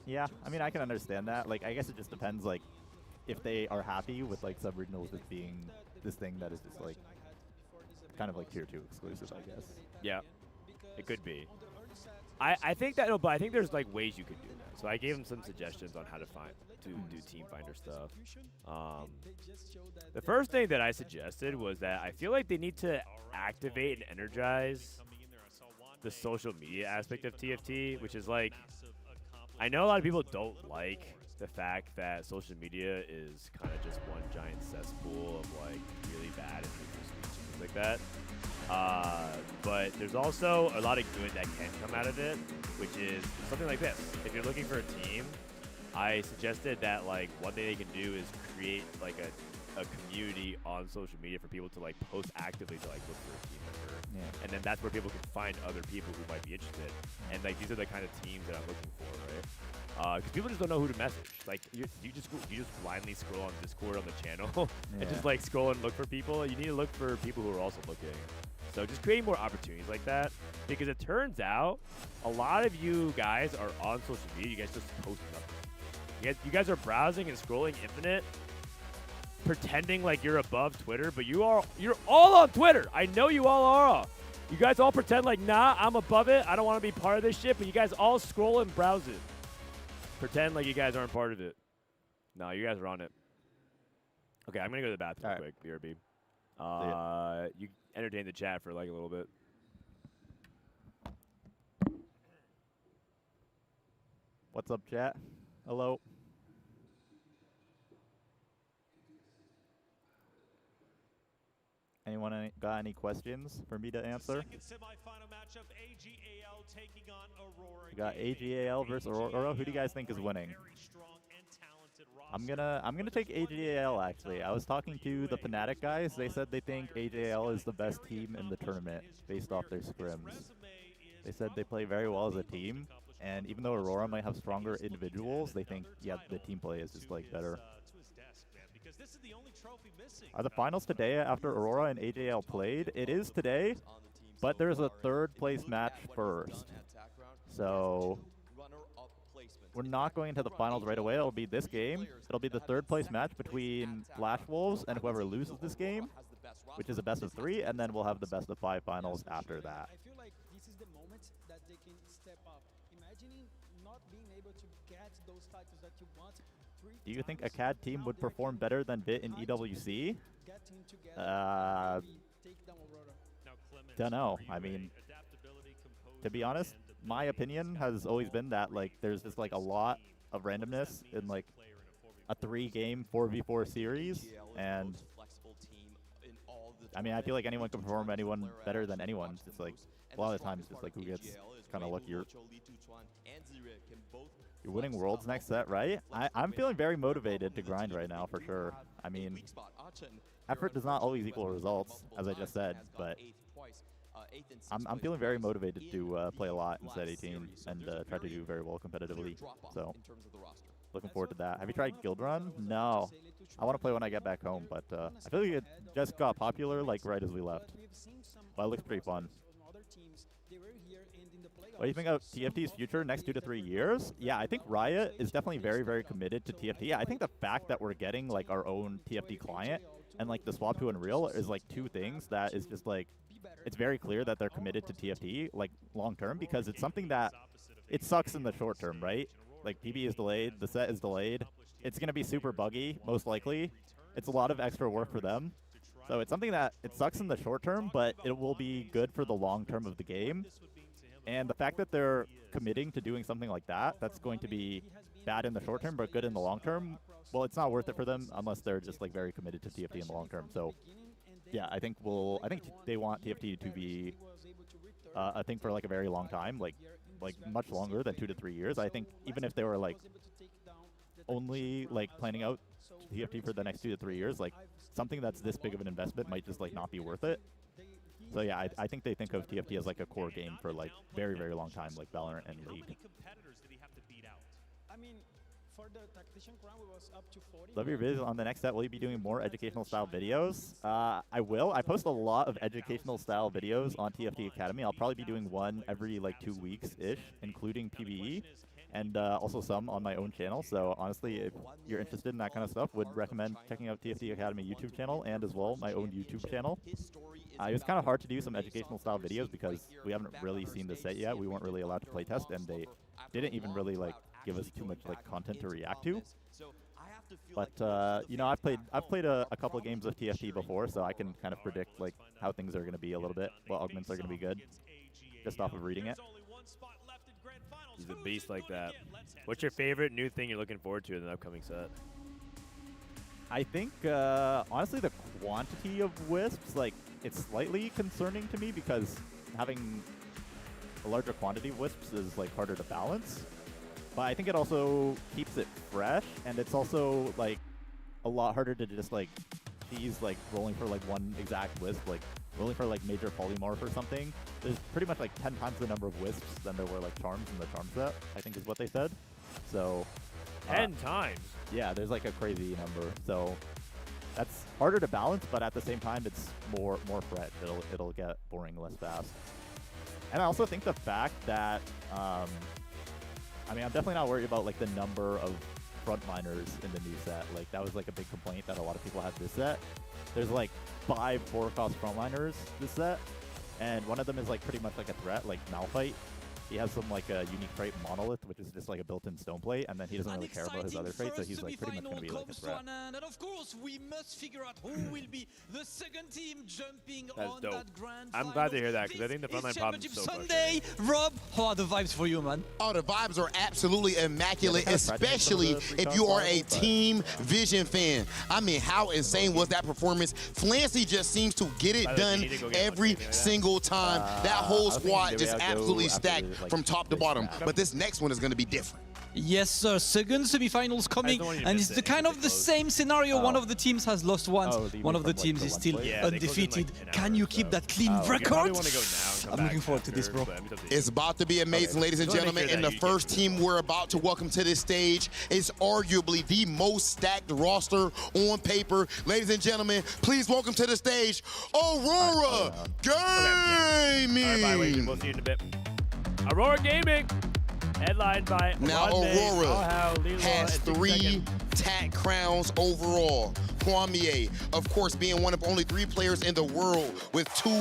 Yeah, I mean, I can understand that. Like, I guess it just depends, like, if they are happy with, like, sub-regionals just being this thing that is just, like, kind of, like, Tier 2 exclusive, I guess. Yeah, it could be. I think that, no, but I think there's, like, ways you could do that. So I gave him some suggestions on how to do team finder stuff. The first thing that I suggested was that I feel like they need to activate and energize the social media aspect of TFT, which is, like, I know a lot of people don't like the fact that social media is kind of just one giant cesspool of like really bad and hateful speech and things like that. But there's also a lot of good that can come out of it, which is something like this. If you're looking for a team, I suggested that like one thing they can do is create like a community on social media for people to like post actively to like look for a team member. And then that's where people can find other people who might be interested. And like these are the kind of teams that I'm looking for, right? Because people just don't know who to message. Like you just blindly scroll on Discord on the channel and just like scroll and look for people. You need to look for people who are also looking. So just creating more opportunities like that, because it turns out a lot of you guys are on social media. You guys just post nothing. You guys are browsing and scrolling infinite, pretending like you're above Twitter, but you're all on Twitter. I know you all are. You guys all pretend like, nah, I'm above it. I don't want to be part of this shit, but you guys all scroll and browse it. Pretend like you guys aren't part of it. No, you guys are on it. Okay, I'm going to go to the bathroom real quick, BRB. You entertain the chat for like a little bit. What's up, chat? Hello. Anyone got any questions for me to answer? We got AGAL versus Aurora. Who do you guys think is winning? I'm gonna take AGAL actually. I was talking to the Fnatic guys. They said they think AGAL is the best team in the tournament based off their scrims. They said they play very well as a team, and even though Aurora might have stronger individuals, they think the team play is just like better. Are the finals today after Aurora and AJL played? It is today, but there's a third place match first. So we're not going to the finals right away. It'll be this game. It'll be the third place match between Flash Wolves and whoever loses this game, which is a best of 3, and then we'll have the best of 5 finals after that. I feel like this is the moment that they can step up. Imagining not being able to get those titles that you want. Do you think a CAD team would perform better than VIT in EWC? Don't know. I mean, to be honest, my opinion has always been that like there's just like a lot of randomness in like a 3-game 4v4 series, and I mean I feel like anyone can perform anyone better than anyone. It's like a lot of the times it's just like who gets kind of luckier. You're winning Worlds next set, right? I'm feeling very motivated to grind right now for sure. I mean, effort does not always equal results, as I just said, but I'm feeling very motivated to play a lot in set 18 and try to do very well competitively. So, looking forward to that. Have you tried Guild Run? No. I want to play when I get back home, but I feel like it just got popular like right as we left. But it looks pretty fun. What do you think of TFT's future next 2 to 3 years? Yeah, I think Riot is definitely very, very committed to TFT. I think the fact that we're getting like our own TFT client and like the swap to Unreal is like 2 things that is just like, it's very clear that they're committed to TFT like long term, because it's something that it sucks in the short term, right? Like PB is delayed, the set is delayed. It's going to be super buggy, most likely. It's a lot of extra work for them. So it's something that it sucks in the short term, but it will be good for the long term of the game. And the fact that they're committing to doing something like that, that's going to be bad in the short term, but good in the long term, well, it's not worth it for them unless they're just like very committed to TFT in the long term. So yeah, I think they want TFT to be a thing for like a very long time, like much longer than 2 to 3 years. I think even if they were like only like planning out TFT for the next 2 to 3 years, like something that's this big of an investment might just like not be worth it. So yeah, I think they think of TFT as like a core game for like very, very long time, like Valorant and League. Love your videos. On the next set, will you be doing more educational style videos? I will. I post a lot of educational style videos on TFT Academy. I'll probably be doing one every like 2 weeks-ish, including PvE, and also some on my own channel. So honestly, if you're interested in that kind of stuff, would recommend checking out TFT Academy YouTube channel and as well my own YouTube channel. It was kind of hard to do some educational style videos because we haven't really seen the set yet. We weren't really allowed to play test, and they didn't even really like give us too much like content to react to. But you know, I've played a couple of games of TFT before, so I can kind of predict like how things are going to be a little bit, what augments are going to be good, just off of reading it. He's a beast like that. What's your favorite new thing you're looking forward to in the upcoming set? I think, honestly, the quantity of wisps, like, it's slightly concerning to me because having a larger quantity of wisps is, like, harder to balance. But I think it also keeps it fresh, and it's also, like, a lot harder to just, like, tease, like, rolling for, like, one exact wisp, like, rolling for, like, major polymorph or something. There's pretty much, like, 10 times the number of wisps than there were, like, charms in the charm set, I think is what they said. So... 10 times? Yeah, there's like a crazy number. So that's harder to balance, but at the same time, it's more fresh. It'll get boring less fast. And I also think the fact that, I mean, I'm definitely not worried about like the number of frontliners in the new set. Like that was like a big complaint that a lot of people had this set. There's like 5 4-cost frontliners this set, and one of them is like pretty much like a threat, like Malphite. he has some like a unique trait Monolith, which is just like a built-in stone plate, and then he doesn't really care about his other traits, so he's like pretty much going to be like a threat. And of course, we must figure out who will be the second team jumping on dope. that grand I'm glad to hear that because I think the frontline problem is so Sunday. Rob, how are the vibes for you, man? Oh, the vibes are absolutely immaculate, especially if you are a Team Vision fan. I mean, how insane was that performance? Flancy just seems to get it done every single time. That whole squad just absolutely stacked from top to bottom. But this next one is going to be different. Yes, sir. Second semi-finals coming, and it's the kind of the same scenario. One of the teams has lost once. One of the teams is still undefeated. Can you keep that clean record? I'm looking forward to this, bro. It's about to be amazing, ladies and gentlemen. And the first team we're about to welcome to this stage is arguably the most stacked roster on paper. Ladies and gentlemen, please welcome to the stage, Aurora Gaming. We'll see you in a bit. Aurora Gaming. Headlined by now Aurora has 3 TAC crowns overall. Kwame, of course, being one of only 3 players in the world with 2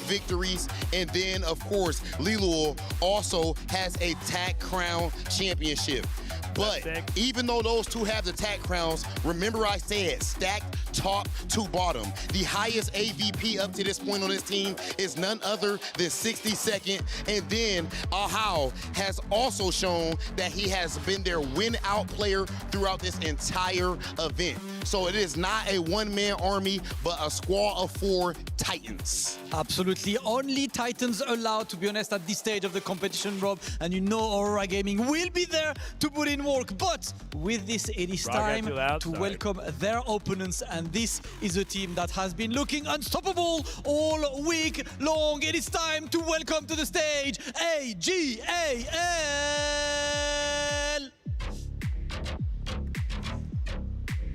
victories. And then, of course, Liluo also has a TAC crown championship. But even though those 2 have the TAC crowns, remember I said stacked top to bottom. The highest AVP up to this point on this team is none other than 62nd. And then Ahau has also shown that he has been their win-out player throughout this entire event. So it is not a one-man army, but a squad of 4 Titans. Absolutely. Only Titans allowed, to be honest, at this stage of the competition, Rob. And you know Aurora Gaming will be there to put in work. But with this, it is time to welcome their opponents. And this is a team that has been looking unstoppable all week long. It is time to welcome to the stage AGAL.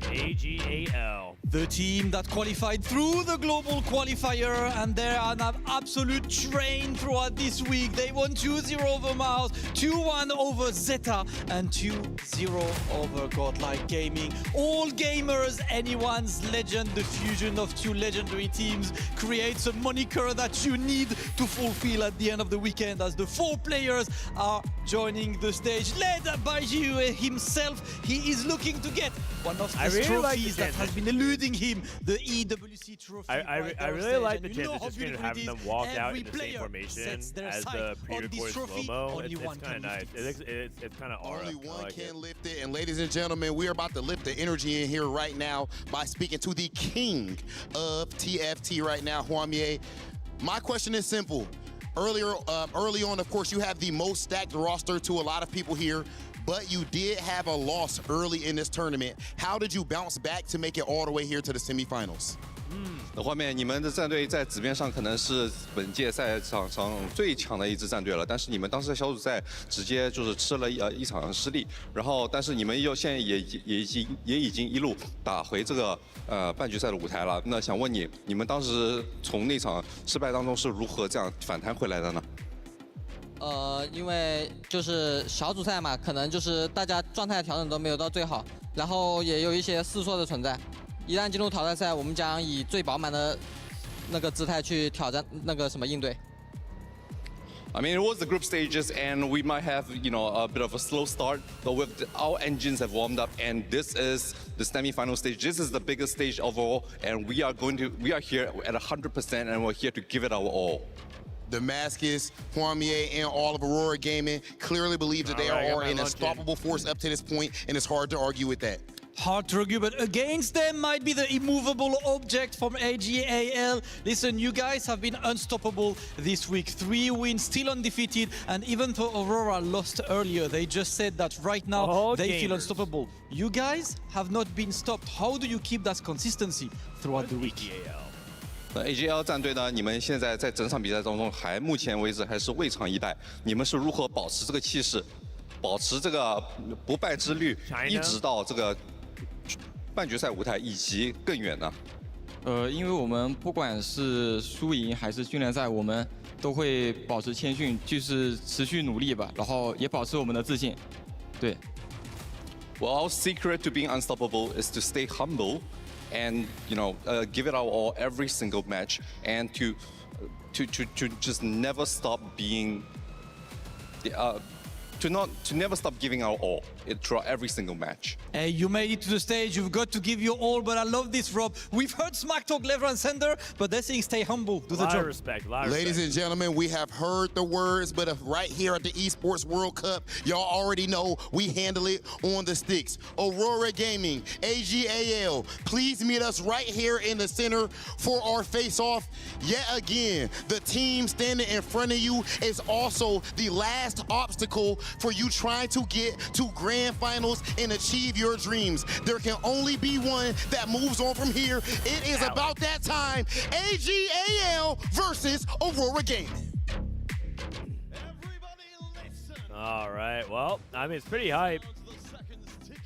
AGAL. The team that qualified through the global qualifier, and they're on an absolute train throughout this week. They won 2-0 over Mouse, 2-1 over Zeta, and 2-0 over Godlike Gaming. All gamers, anyone's legend. The fusion of 2 legendary teams creates a moniker that you need to fulfill at the end of the weekend, as the 4 players are joining the stage, led by Jiu himself. He is looking to get one of the trophies that has been eluding him, the EWC trophy. I really like the transition of having them walk out in the same formation as the pre-recorded slow-mo. It's kind of nice. It's kind of aura. Only one can lift it. And ladies and gentlemen, we are about to lift the energy in here right now by speaking to the king of TFT right now, Hwamie. My question is simple. Early on, of course, you have the most stacked roster to a lot of people here, but you did have a loss early in this tournament. How did you bounce back to make it all the way here to the semifinals? 画面，你们的战队在纸面上可能是本届赛场上最强的一支战队了，但是你们当时在小组赛直接就是吃了一场失利，然后但是你们现在也已经一路打回这个半决赛的舞台了。那想问你，你们当时从那场失败当中是如何这样反弹回来的呢？因为就是小组赛嘛，可能就是大家状态调整都没有到最好，然后也有一些试错的存在。 一旦进入淘汰赛，我们将以最饱满的那个姿态去挑战那个什么应对。 I mean, it was the group stages, and we might have, a bit of a slow start, but with our engines have warmed up, and this is the semi-final stage. This is the biggest stage overall, and we are here at 100%, and we're here to give it our all. Damascus, Hwamie, and all of Aurora Gaming clearly believe that they are an unstoppable force up to this point, and it's hard to argue with that. Hard to argue, but against them might be the immovable object from AGAL. Listen, you guys have been unstoppable this week. 3 wins, still undefeated, and even though Aurora lost earlier, they just said that right now they feel unstoppable. You guys have not been stopped. How do you keep that consistency throughout the week? AGL 战队呢，你们现在在整场比赛当中目前为止还是未尝一败。你们是如何保持这个气势，保持这个不败之率，一直到这个 半决赛舞台以及更远呢？因为我们不管是输赢还是训练赛，我们都会保持谦逊，就是持续努力吧，然后也保持我们的自信。对。Well, our secret to being unstoppable is to stay humble, and give it our all every single match, and to just never stop being to never stop giving our all throughout every single match. Hey, you made it to the stage. You've got to give your all. But I love this, Rob. We've heard smack talk left and center, but they're saying stay humble, do the job. Respect, Ladies and gentlemen, we have heard the words, but right here at the Esports World Cup, y'all already know we handle it on the sticks. Aurora Gaming, AGAL, please meet us right here in the center for our face-off. Yet again, the team standing in front of you is also the last obstacle for you trying to get to grand finals and achieve your dreams. There can only be one that moves on from here. It is about that time. AGAL versus Aurora Gaming. All right. Well, I mean, it's pretty hype.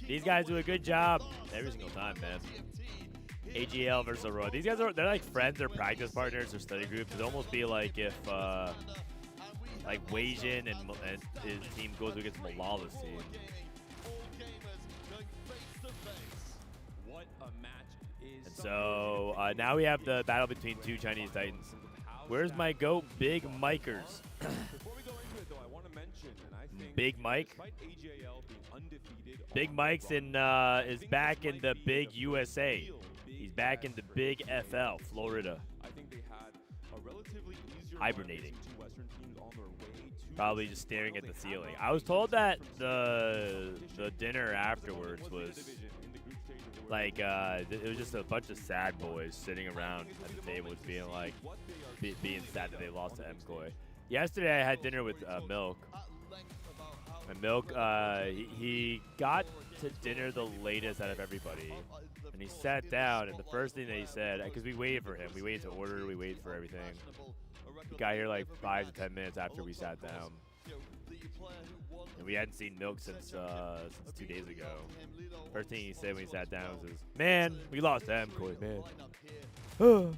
These guys do a good job every single time, man. AGL versus Aurora. These guys they're like friends or practice partners or study groups. It'd almost be like if like Wei Jin and his team goes against Malala's team. And so now we have the battle between two Chinese Titans. Where's my GOAT, Big Mikers? Big Mike. Big Mike's is back in the Big USA. He's back in the Big FL, Florida. Hibernating. Probably just staring at the ceiling. I was told that the dinner afterwards was like it was just a bunch of sad boys sitting around at the table, being like being sad that they lost to MCOY. Yesterday I had dinner with Milk. And Milk, he got to dinner the latest out of everybody, and he sat down. And the first thing that he said, because we waited for him, we waited to order, we waited for everything. He got here like 5 to 10 minutes after we sat down. And we hadn't seen Milk since 2 days ago. First thing he said when he sat down was, "Man, we lost to MCOY, man. Oh,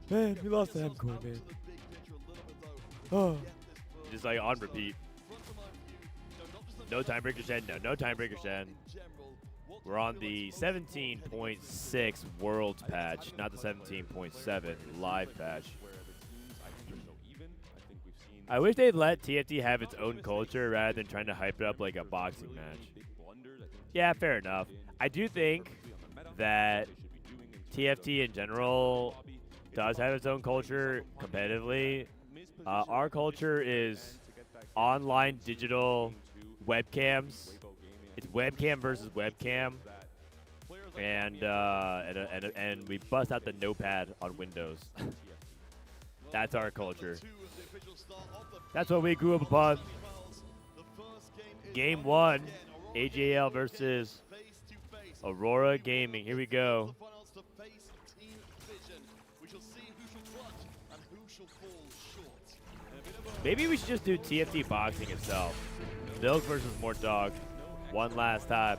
man, we lost to MCOY, man." Oh. Just like on repeat. No tiebreaker, Shen. No tiebreaker, Shen. We're on the 17.6 Worlds patch, not the 17.7 live patch. I wish they'd let TFT have its own culture rather than trying to hype it up like a boxing match. Yeah, fair enough. I do think that TFT in general does have its own culture competitively. Our culture is online digital webcams. It's webcam versus webcam, and we bust out the notepad on Windows. That's our culture. That's what we grew up upon. Game 1, AJL versus Aurora Gaming. Here we go. Maybe we should just do TFT boxing itself. Milk versus Mort Dog. One last time.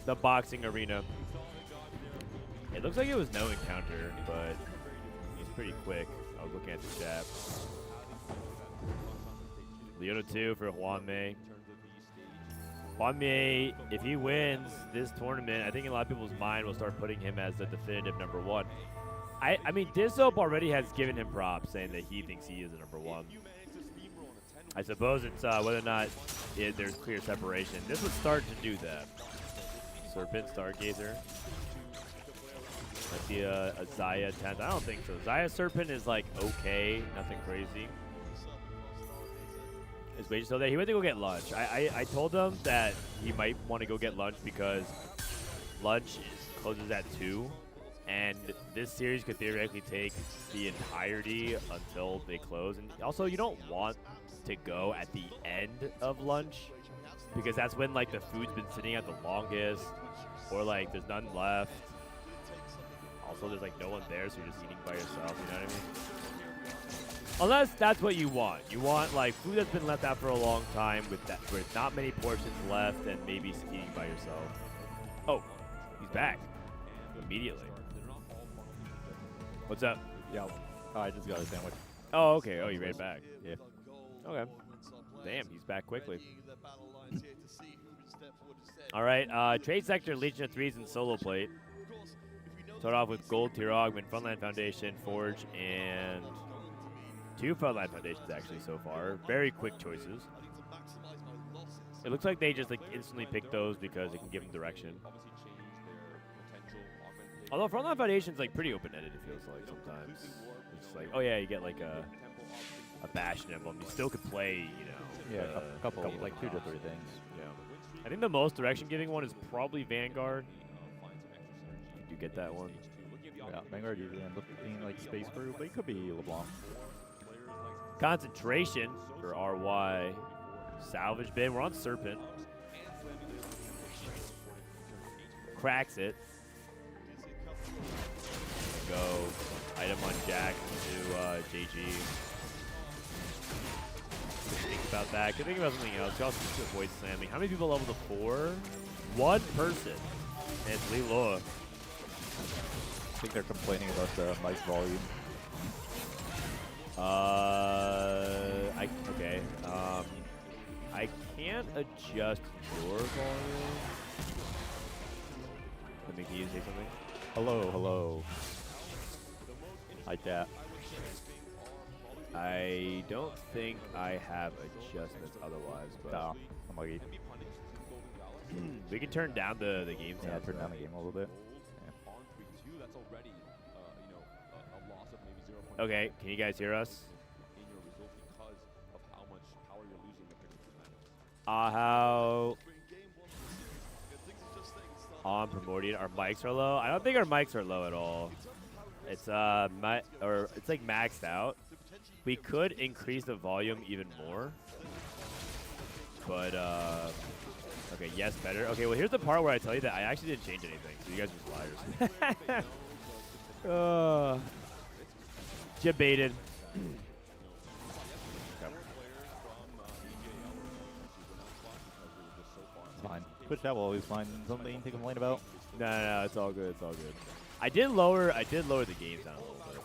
The boxing arena. It looks like it was no encounter, but he's pretty quick. I was looking at the chat. Leona 2 for Huan Mei. Huan Mei, if he wins this tournament, I think in a lot of people's mind will start putting him as the definitive #1. I mean, Dizzope already has given him props, saying that he thinks he is the #1. I suppose it's whether or not there's clear separation. This would start to do that. Serpent, Stargazer. I see a Zaya 10th. I don't think so. Zaya Serpent is like okay, nothing crazy. Is Wage still there? He went to go get lunch. I told him that he might want to go get lunch because lunch closes at 2. And this series could theoretically take the entirety until they close. And also, you don't want to go at the end of lunch because that's when like the food's been sitting at the longest, or like there's none left. Also, there's like no one there, so you're just eating by yourself. You know what I mean? Unless that's what you want. You want like food that's been left out for a long time with not many portions left, and maybe eating by yourself. Oh, he's back immediately. What's up? Yeah, I just got a sandwich. Oh, okay. Oh, you ran back. Yeah. Okay. Damn, he's back quickly. All right, Trade Sector, Legion of Threes, and Solo Plate. Start off with Gold, Tier Augment, Frontline Foundation, Forge, and 2 Frontline Foundations actually so far. Very quick choices. It looks like they just like instantly pick those because it can give them direction. Although Frontline Foundation's like pretty open-ended, it feels like sometimes. It's like, oh yeah, you get like a Bastion emblem. You still could play, you know. Yeah, a couple like 2 to 3 things. Yeah. I think the most direction-giving one is probably Vanguard. If you do get that one. Yeah, Vanguard usually ends up being like Space Crew, but it could be LeBlanc. Concentration for RY. Salvage bin. We're on Serpent. Cracks it. Go. Item on Jack to JG. Think about that. Could think about something else. Could also just avoid slamming. How many people level to 4? 1 person. And it's Lee Loa. I think they're complaining about the mic volume. Okay. I can't adjust your volume. Let me, can you say something? Hello. Hi, chat. I don't think I have adjustments otherwise, but no, I'm lucky. We can turn down the game sound. Yeah, turn down the game a little bit. Yeah. Okay, can you guys hear us? How on Primordial, our mics are low. I don't think our mics are low at all. It's it's like maxed out. We could increase the volume even more, but okay, yes, better. Okay, well here's the part where I tell you that I actually didn't change anything, so you guys are just liars. Debated. Fine. Twitch chat will always find something to complain about. No, it's all good. It's all good. I did lower the game down a little bit.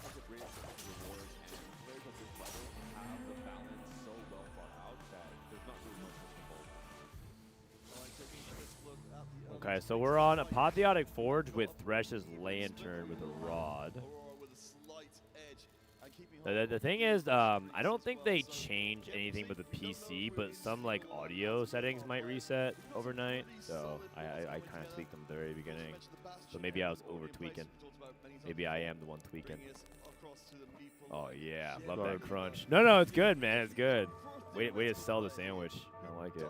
Okay, so we're on Apotheotic Forge with Thresh's Lantern with a rod. The thing is, I don't think they change anything with the PC, but some like audio settings might reset overnight. So I kind of tweaked them at the very beginning. So maybe I was over tweaking. Maybe I am the one tweaking. Oh yeah, love that crunch. No, it's good, man. It's good. Way to sell the sandwich. I don't like it.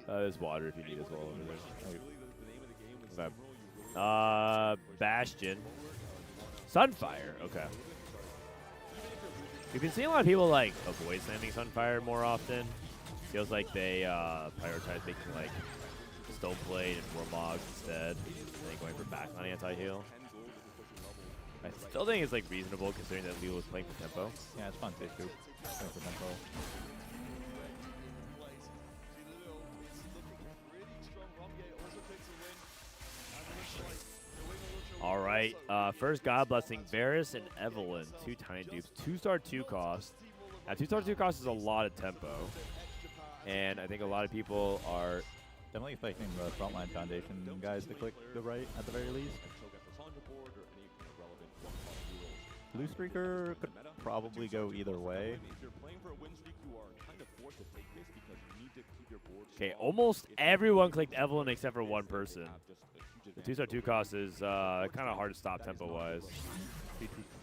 There's water if you need as well over there. Okay. Bastion. Sunfire, okay. We've been seeing a lot of people like avoid slamming Sunfire more often. Feels like they prioritize making like Stoneblade and Warmog instead, and then going for backline anti-heal. I still think it's like reasonable considering that Leo was playing for tempo. Yeah, it's fun too. Playing for tempo. All right, first God Blessing, Varus and Evelyn, 2 tiny dupes, 2-star 2 cost. Now 2-star 2 cost is a lot of tempo, and I think a lot of people are definitely expecting the Frontline Foundation guys to click the right at the very least. Blue Streaker could probably go either way. Okay, almost everyone clicked Evelyn except for one person. The 2-star 2 cost is kind of hard to stop tempo-wise.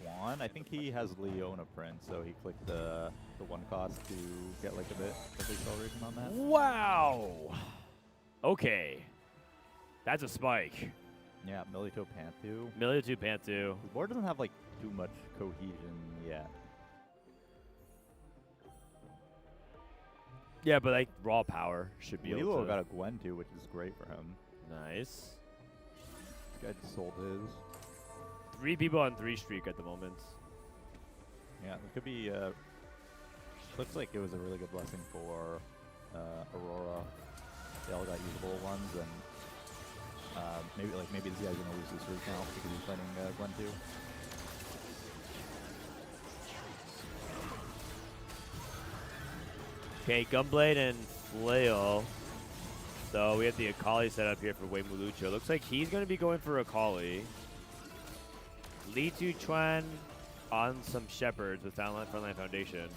Quan, I think he has Leona Prince, so he clicked the 1 cost to get like a bit of acceleration on that. Wow! Okay. That's a spike. Yeah, Milito Pantu. Milito Pantu. The board doesn't have like too much cohesion yet. Yeah, but like raw power should be able to. Got a Gwen too, which is great for him. Nice. This guy just sold his. 3 people on 3 streak at the moment. Yeah, it could be. Looks like it was a really good blessing for Aurora. They all got usable ones, and maybe this guy's gonna lose his recount because he's fighting Gwen too. Okay, Gunblade and Flail. So we have the Akali set up here for Wei Mulucho. Looks like he's going to be going for Akali. Li Tu Chuan on some Shepherds with Frontline Foundation.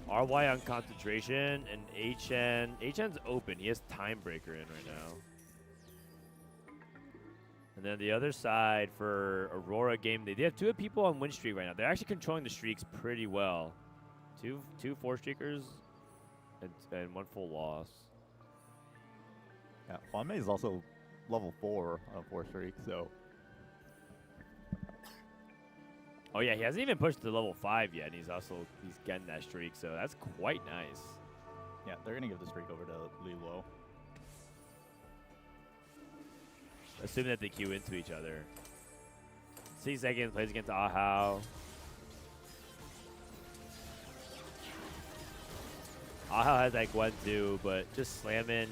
RY on concentration, and HN's open. He has Timebreaker in right now. And then the other side for Aurora Game, they have 2 people on win streak right now. They're actually controlling the streaks pretty well. Two 4-streakers and 1 full loss. Yeah, Wanmei is also level 4 on 4 streak, so. Oh yeah, he hasn't even pushed to level 5 yet, and he's getting that streak, so that's quite nice. Yeah, they're gonna give the streak over to Lilo. Assuming that they queue into each other. 6 seconds, plays against Ahau. Ahau has like 1, 2, but just slamming,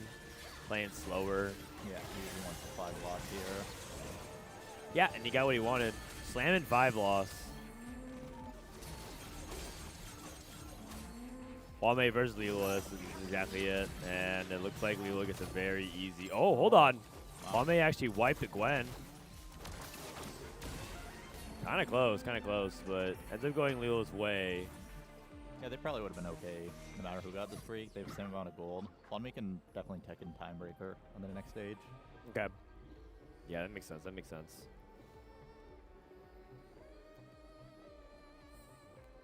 playing slower. Yeah, he usually wants a 5 loss here. Yeah, and he got what he wanted. Slamming 5 loss. Wanmei versus Lilo, this is exactly it. And it looks like Lilo gets a very easy. Oh, hold on. Wow. Wanmei actually wiped the Gwen. Kind of close, but ends up going Lilo's way. Yeah, they probably would have been okay no matter who got the streak. They have the same amount of gold. Wanmei can definitely tech in Timebreaker on the next stage. Okay. Yeah, that makes sense.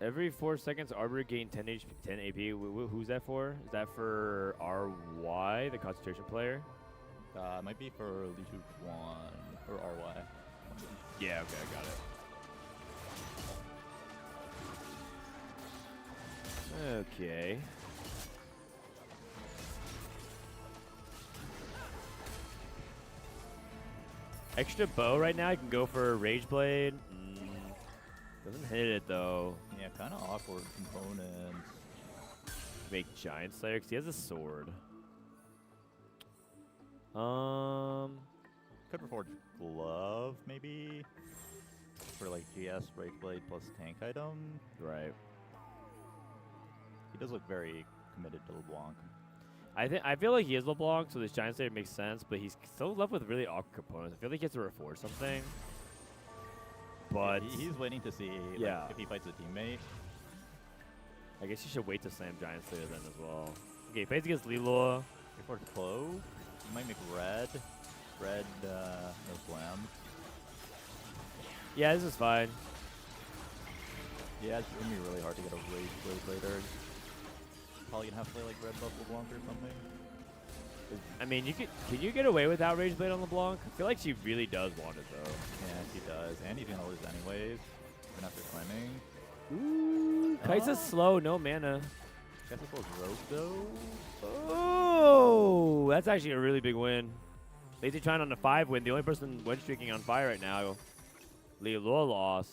Every 4 seconds, Arbiter gain 10 AP. Who's that for? Is that for RY, the concentration player? It might be for Li Juan or RY. Yeah, okay, I got it. Okay. Extra bow right now. You can go for Rage Blade. Doesn't hit it though. Yeah, kind of awkward components. Make Giant Slayer because he has a sword. Could reforge Glove maybe for like GS Rage Blade plus tank item. Right. He does look very committed to LeBlanc. I feel like he is LeBlanc, so this Giant Slayer makes sense, but he's still left with really awkward components. I feel like he has to reforge something. But he's waiting to see if he fights a teammate. I guess you should wait to slam Giant Slayer then as well. Okay, plays against Lilo. Reforge Clove. He might make red. Red, no slam. Yeah, this is fine. Yeah, it's gonna be really hard to get a Rage Blade later. Probably gonna have to play like Red Buff LeBlanc or something. I mean, can you get away without Rage Blade on LeBlanc? I feel like she really does want it though. Yeah, she does. And he's gonna lose anyways, even after climbing. Ooh, Kai'Sa's slow, no mana. Guess it goes Rogue though. Oh, that's actually a really big win. Lazy trying on the 5 win. The only person win streaking on fire right now. Lilo lost.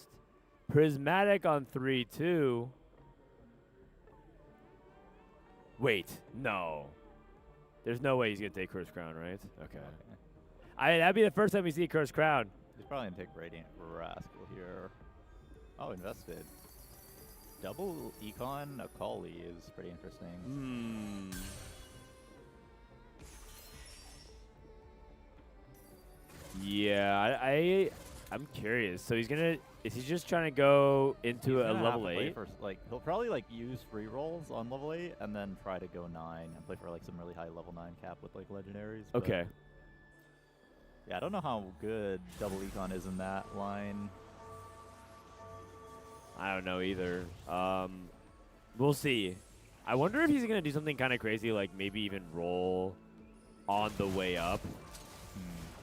Prismatic on 3-2. Wait, no. There's no way he's gonna take Cursed Crown, right? Okay. That'd be the first time we see Cursed Crown. He's probably gonna take Radiant Rascal here. Oh, invested. Double Econ Akali is pretty interesting. Yeah, I'm curious. So is he just trying to go into a level 8? He'll probably like use free rolls on level 8 and then try to go 9 and play for like some really high level 9 cap with like legendaries. Okay. Yeah, I don't know how good double Econ is in that line. I don't know either. We'll see. I wonder if he's going to do something kind of crazy, like maybe even roll on the way up.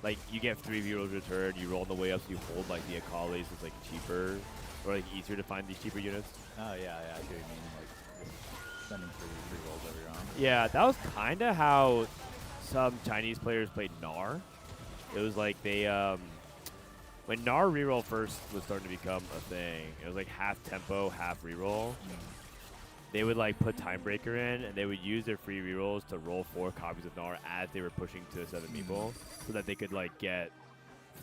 Like, you get 3 rerolls returned, you roll on the way up, so you hold, like, the Akalis, so it's, like, cheaper, or, like, easier to find these cheaper units. Oh, yeah, I see what you mean. Like, just sending 3 rerolls every round. Yeah, that was kind of how some Chinese players played Gnar. It was like they, when Gnar reroll first was starting to become a thing, it was, like, half tempo, half reroll. They would like put Timebreaker in, and they would use their free rerolls to roll 4 copies of Gnar as they were pushing to 7 people, so that they could like get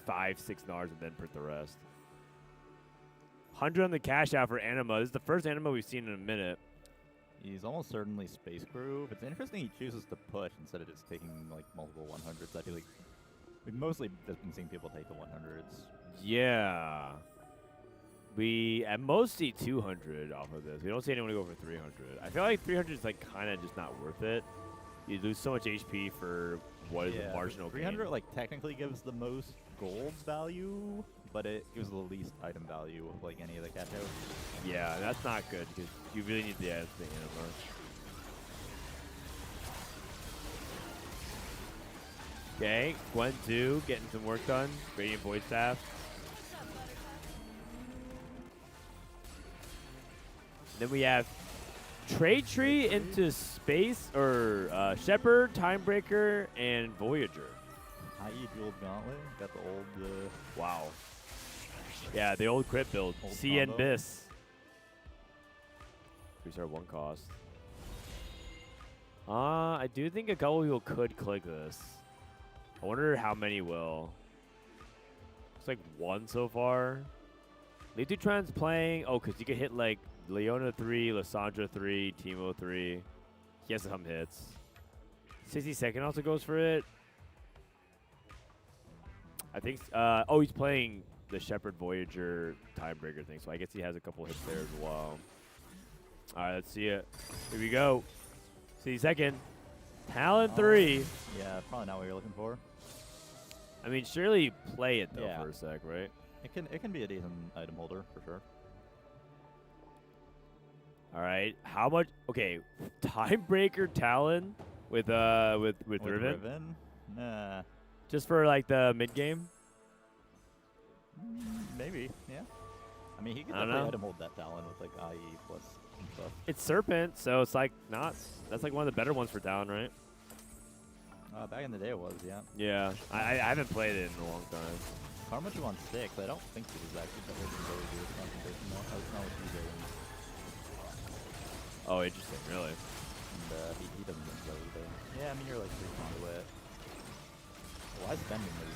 5, 6 Gnars and then print the rest. 100 on the cash out for Anima. This is the first Anima we've seen in a minute. He's almost certainly Space Crew. It's interesting he chooses to push instead of just taking like multiple 100s. I feel like we've mostly just been seeing people take the 100s. Yeah. We at most see 200 off of this. We don't see anyone go for 300. I feel like 300 is like kind of just not worth it. You lose so much HP for what is a marginal 300 gain. like technically gives the most gold value, but it gives the least item value of like any of the catch outs. Yeah, that's not good because you really need the anima. Okay, Gwen 2 getting some work done. Radiant Void Staff. Then we have Trade Tree into Space, or Shepherd, Timebreaker, and Voyager. IE Jeweled Gauntlet, got the old... wow. Yeah, the old crit build. Old CN combo. Bis. Restart 1 cost. I do think a couple people could click this. I wonder how many will. Looks like 1 so far. Litutran's playing. Oh, because you can hit like Leona 3, Lissandra 3, Teemo 3. He has some hits. 60-second also goes for it. I think. Oh, he's playing the Shepherd Voyager Timebreaker thing, so I guess he has a couple hits there as well. All right, let's see it. Here we go. 60-second. Talon 3. Yeah, probably not what you're looking for. I mean, surely play it though Yeah. for a sec, right? It can be a decent item holder for sure. All right, how much? Okay, Timebreaker Talon with Riven. Nah. Just for like the mid game. Maybe, yeah. I mean, he could I don't definitely know. item hold that Talon with like IE plus and stuff. It's Serpent, so it's like not. That's like one of the better ones for Talon, right? Back in the day it was, yeah. Yeah, I haven't played it in a long time. Karma 2 on 6, I don't think it was actually better than Zoe do with concentration though. That was not what he did. Oh, interesting, really. And he doesn't get Zoe either. Yeah, I mean, you're like 3 conduit. Why spending is,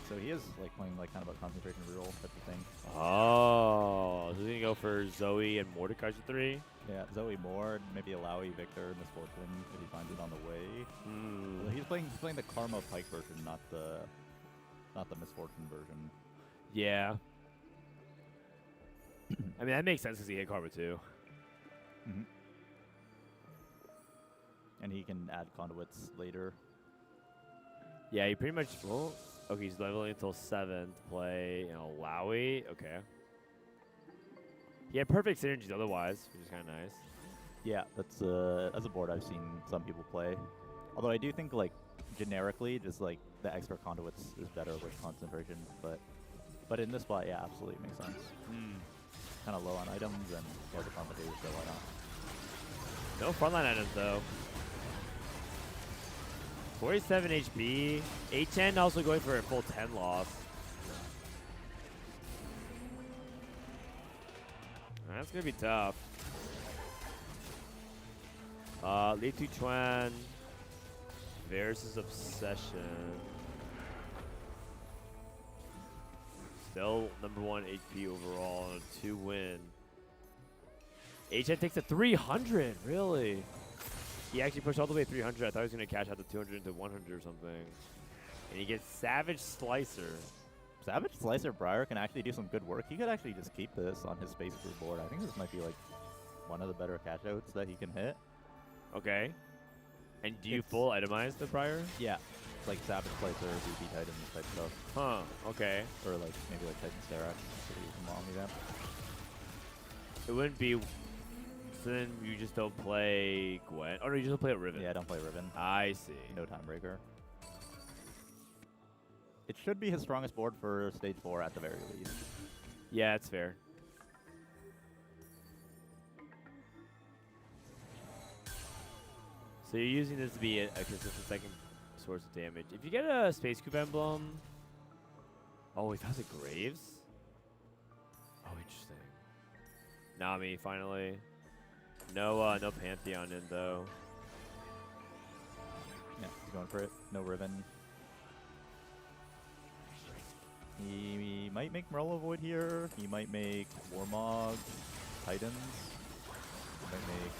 so he is like playing like kind of a concentration reroll type of thing. Oh, so he's gonna go for Zoe and Mordekaiser 3. Yeah, Zoe Mord, maybe Alawi, Victor, Misfortune if he finds it on the way. Hmm. He's playing the Karma Pike version, not the Misfortune version. Yeah. I mean, that makes sense because he hit Karma too. Mm-hmm. And he can add conduits later. Yeah, he pretty much. Well, okay, he's leveling until 7 to play in Alawi. Okay. He had perfect synergies otherwise, which is kind of nice. Yeah, that's a board I've seen some people play. Although I do think like generically, just like the extra conduits is better with concentration. But in this spot, yeah, absolutely makes sense. Kind of low on items and more to complicate, so why not? No frontline items though. 47 HP. 810 also going for a full 10 loss. That's gonna be tough. Li Tu Chuan versus Obsession. Still #1 HP overall and a 2 win. HN takes a 300, really? He actually pushed all the way 300. I thought he was going to cash out the 200 into 100 or something. And he gets Savage Slicer. Savage Slicer Briar can actually do some good work. He could actually just keep this on his Space Crew board. I think this might be like one of the better cash outs that he can hit. Okay. And do you full itemize the Briar? Yeah. It's like Savage Slicer, BB Titans type stuff. Huh, okay. Or like maybe like Titan Sterax. So you can Mommy that. It wouldn't be... So then you just don't play Gwen? Oh, no, you just don't play Riven. Yeah, I don't play Riven. I see. No Timebreaker. It should be his strongest board for Stage 4 at the very least. Yeah, it's fair. So you're using this to be a consistent second source of damage. If you get a Space Cube Emblem... Oh, he has a Graves? Oh, interesting. Nami, finally. No Pantheon in, though. Yeah, he's going for it. No Riven. He might make Morello Void here. He might make Warmog, Titans. He might make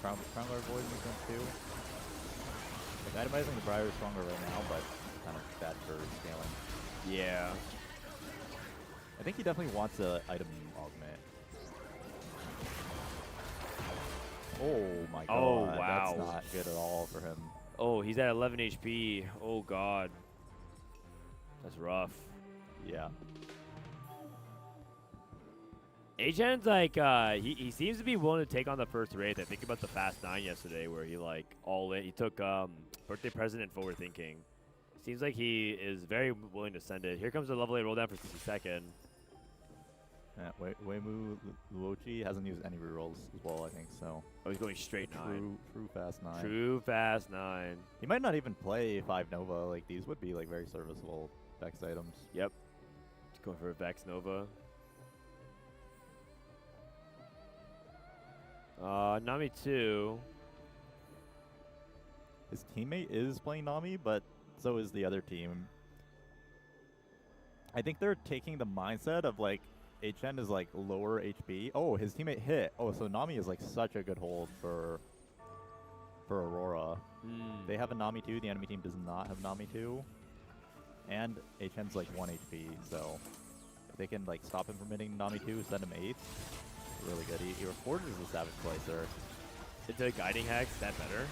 Crown Guard Void makes sense too. Like, itemizing the Briar is stronger right now, but kind of bad for scaling. Yeah. I think he definitely wants an item augment. Oh my god. Oh, wow. That's not good at all for him. Oh, he's at 11 HP. Oh, God. That's rough. Yeah. HN's like, he seems to be willing to take on the first Wraith. I think about the Fast 9 yesterday where he, like, all in. He took Birthday Present and Forward Thinking. Seems like he is very willing to send it. Here comes the level 8 roll down for 62nd. Yeah, Weimu Luochi hasn't used any rerolls as well, I think, so. Oh, he's going straight 9. True Fast 9. True Fast 9. He might not even play 5 Nova. Like, these would be, like, very serviceable Vex items. Yep. Just going for a Vex Nova. Nami 2. His teammate is playing Nami, but so is the other team. I think they're taking the mindset of, like, HN is, like, lower HP. Oh, his teammate hit. Oh, so Nami is, like, such a good hold for Aurora. They have a Nami 2. The enemy team does not have Nami 2. And HN's, like, 1 HP, so if they can, like, stop him from hitting Nami 2, send him 8th. Really good. He forges the Savage Slicer. Into Guiding Hex, is that better?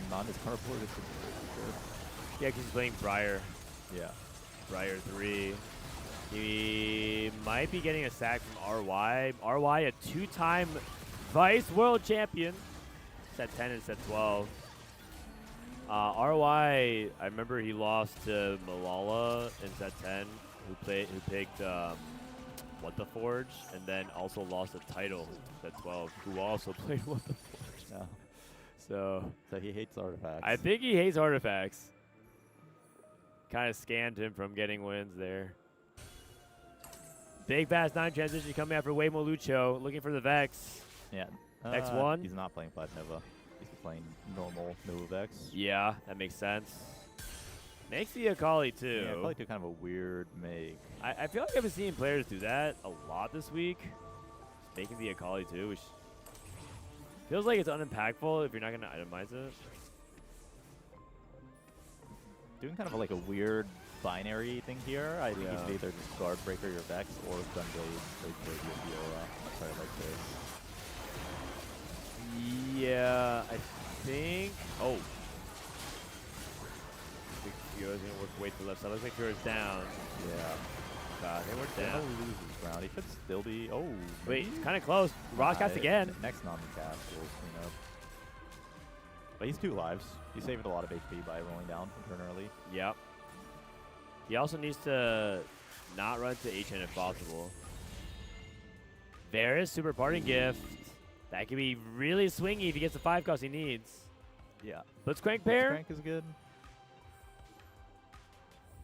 Not his cardboard, it's sure. Yeah, because he's playing Briar. Yeah. Briar 3. He might be getting a sack from RY. RY, a 2-time Vice World Champion. Set 10 and set 12. RY, I remember he lost to Malala in set 10, who picked What the Forge, and then also lost a title in set 12, who also played What the Forge. Yeah. So he hates artifacts. I think he hates artifacts. Kind of scanned him from getting wins there. Big Fast 9 transition coming out for Weimu Lucho, looking for the Vex. Yeah. Vex 1. He's not playing 5 Nova. He's playing normal Nova Vex. Yeah, that makes sense. Makes the Akali too. Yeah, Akali 2 kind of a weird make. I feel like I've been seeing players do that a lot this week. Just making the Akali 2, which feels like it's unimpactful if you're not going to itemize it. Doing kind of like a weird binary thing here. I think you should either just Guard Breaker your Vex or Gunblade your Fiora. Sorry, like this. Yeah, I think. Oh. Fiora's going to work way to the left side. Looks like Fiora's down. Yeah. God, they were down. He'll lose his ground. He should still be. Oh. Wait, it's kind of close. Ross cast again. Next Nami cast will clean up. But he's 2 lives. He saved a lot of HP by rolling down and turn early. Yep. He also needs to not run to HN if possible. Varus, Super Parting Gift. That could be really swingy if he gets the 5 cost he needs. Yeah. Blitzcrank pair? Blitzcrank is good.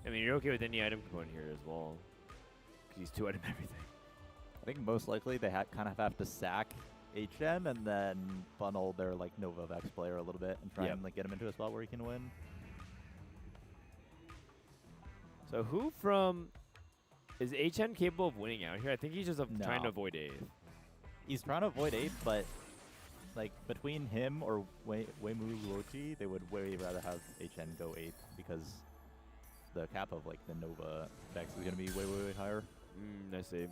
I mean, you're okay with any item component here as well. Because he's 2 item everything. I think most likely they kind of have to sack HN and then funnel their like Nova Vex player a little bit and try and like get him into a spot where he can win. So who from... Is HN capable of winning out here? I think he's just trying to avoid 8th. He's trying to avoid 8th, but like between him or Weimu Luochi, they would way rather have HN go 8th because the cap of like the Nova Vex is going to be way higher. I see.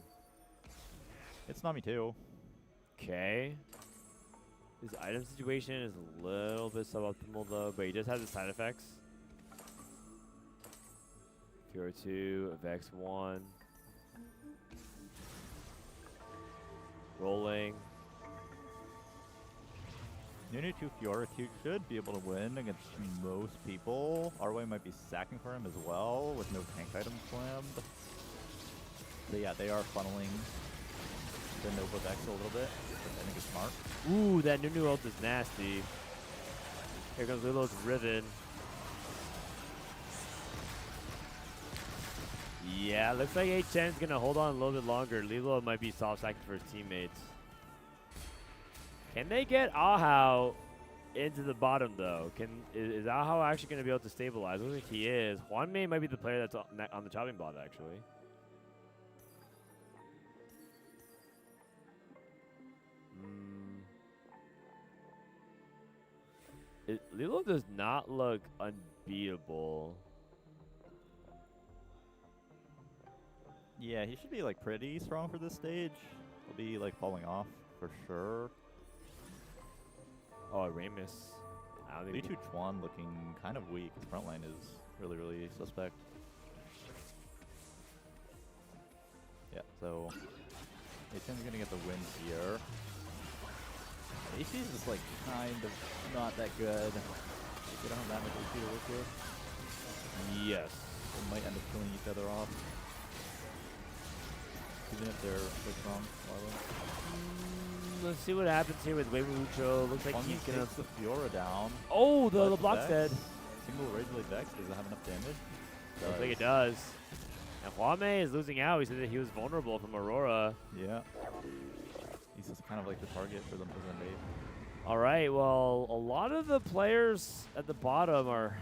It's Nami too. Okay. His item situation is a little bit suboptimal though, but he does have the side effects. Fiora 2, Vex 1. Rolling. Nunu 2 Fiora 2 should be able to win against most people. Arway might be sacking for him as well with no tank items slammed. So yeah, they are funneling the Nova Vex a little bit, which I think is smart. Ooh, that Nunu ult is nasty. Here comes Lilo's Riven. Yeah, looks like HN's going to hold on a little bit longer. Lilo might be soft sacking for his teammates. Can they get Ahau into the bottom, though? Is Ahau actually going to be able to stabilize? Looks like he is. Juanmei might be the player that's on the chopping block, actually. Lilo does not look unbeatable. Yeah, he should be like pretty strong for this stage. He'll be like falling off for sure. Oh, Ramus. Li Tu Chuan looking kind of weak. His front line is really, really suspect. Yeah, so HN's gonna get the win here. AC's is like kind of not that good. They don't have that much AC to work with. Yes. They might end up killing each other off. Even if they're so strong. Let's see what happens here with Weimucho. Looks like he's gonna the Fiora down. Oh, the block's dead. Single Rage Blade Vex, does it have enough damage? Looks like it does. And Huame is losing out. He said that he was vulnerable from Aurora. Yeah. He's just kind of like the target for them to invade. All right, well, a lot of the players at the bottom are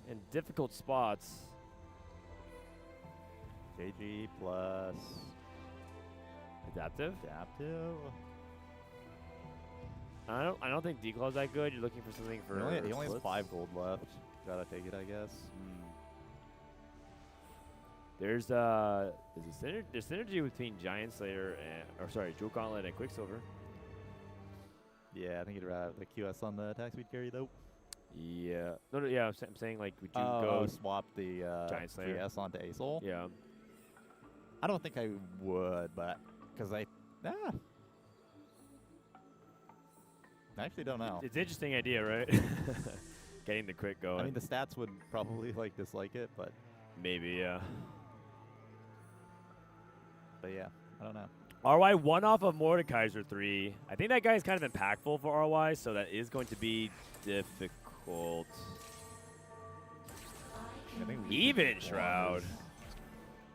in difficult spots. JG plus Adaptive. Adaptive. I don't think Declaw's that good. You're looking for something for. He only has 5 gold left. Gotta take it, I guess. There's synergy between Giant Slayer and Jewel Gauntlet and Quicksilver. Yeah, I think you'd have the QS on the attack speed carry though. Yeah. No, yeah. I'm saying like, would you go swap the Giant Slayer QS onto Acel? Yeah. I don't think I would, but because I actually don't know. It's an interesting idea, right? Getting the crit going. I mean, the stats would probably like dislike it, but maybe, yeah. But yeah, I don't know. RY one off of Mordekaiser 3. I think that guy is kind of impactful for RY, so that is going to be difficult. I think Even Shroud.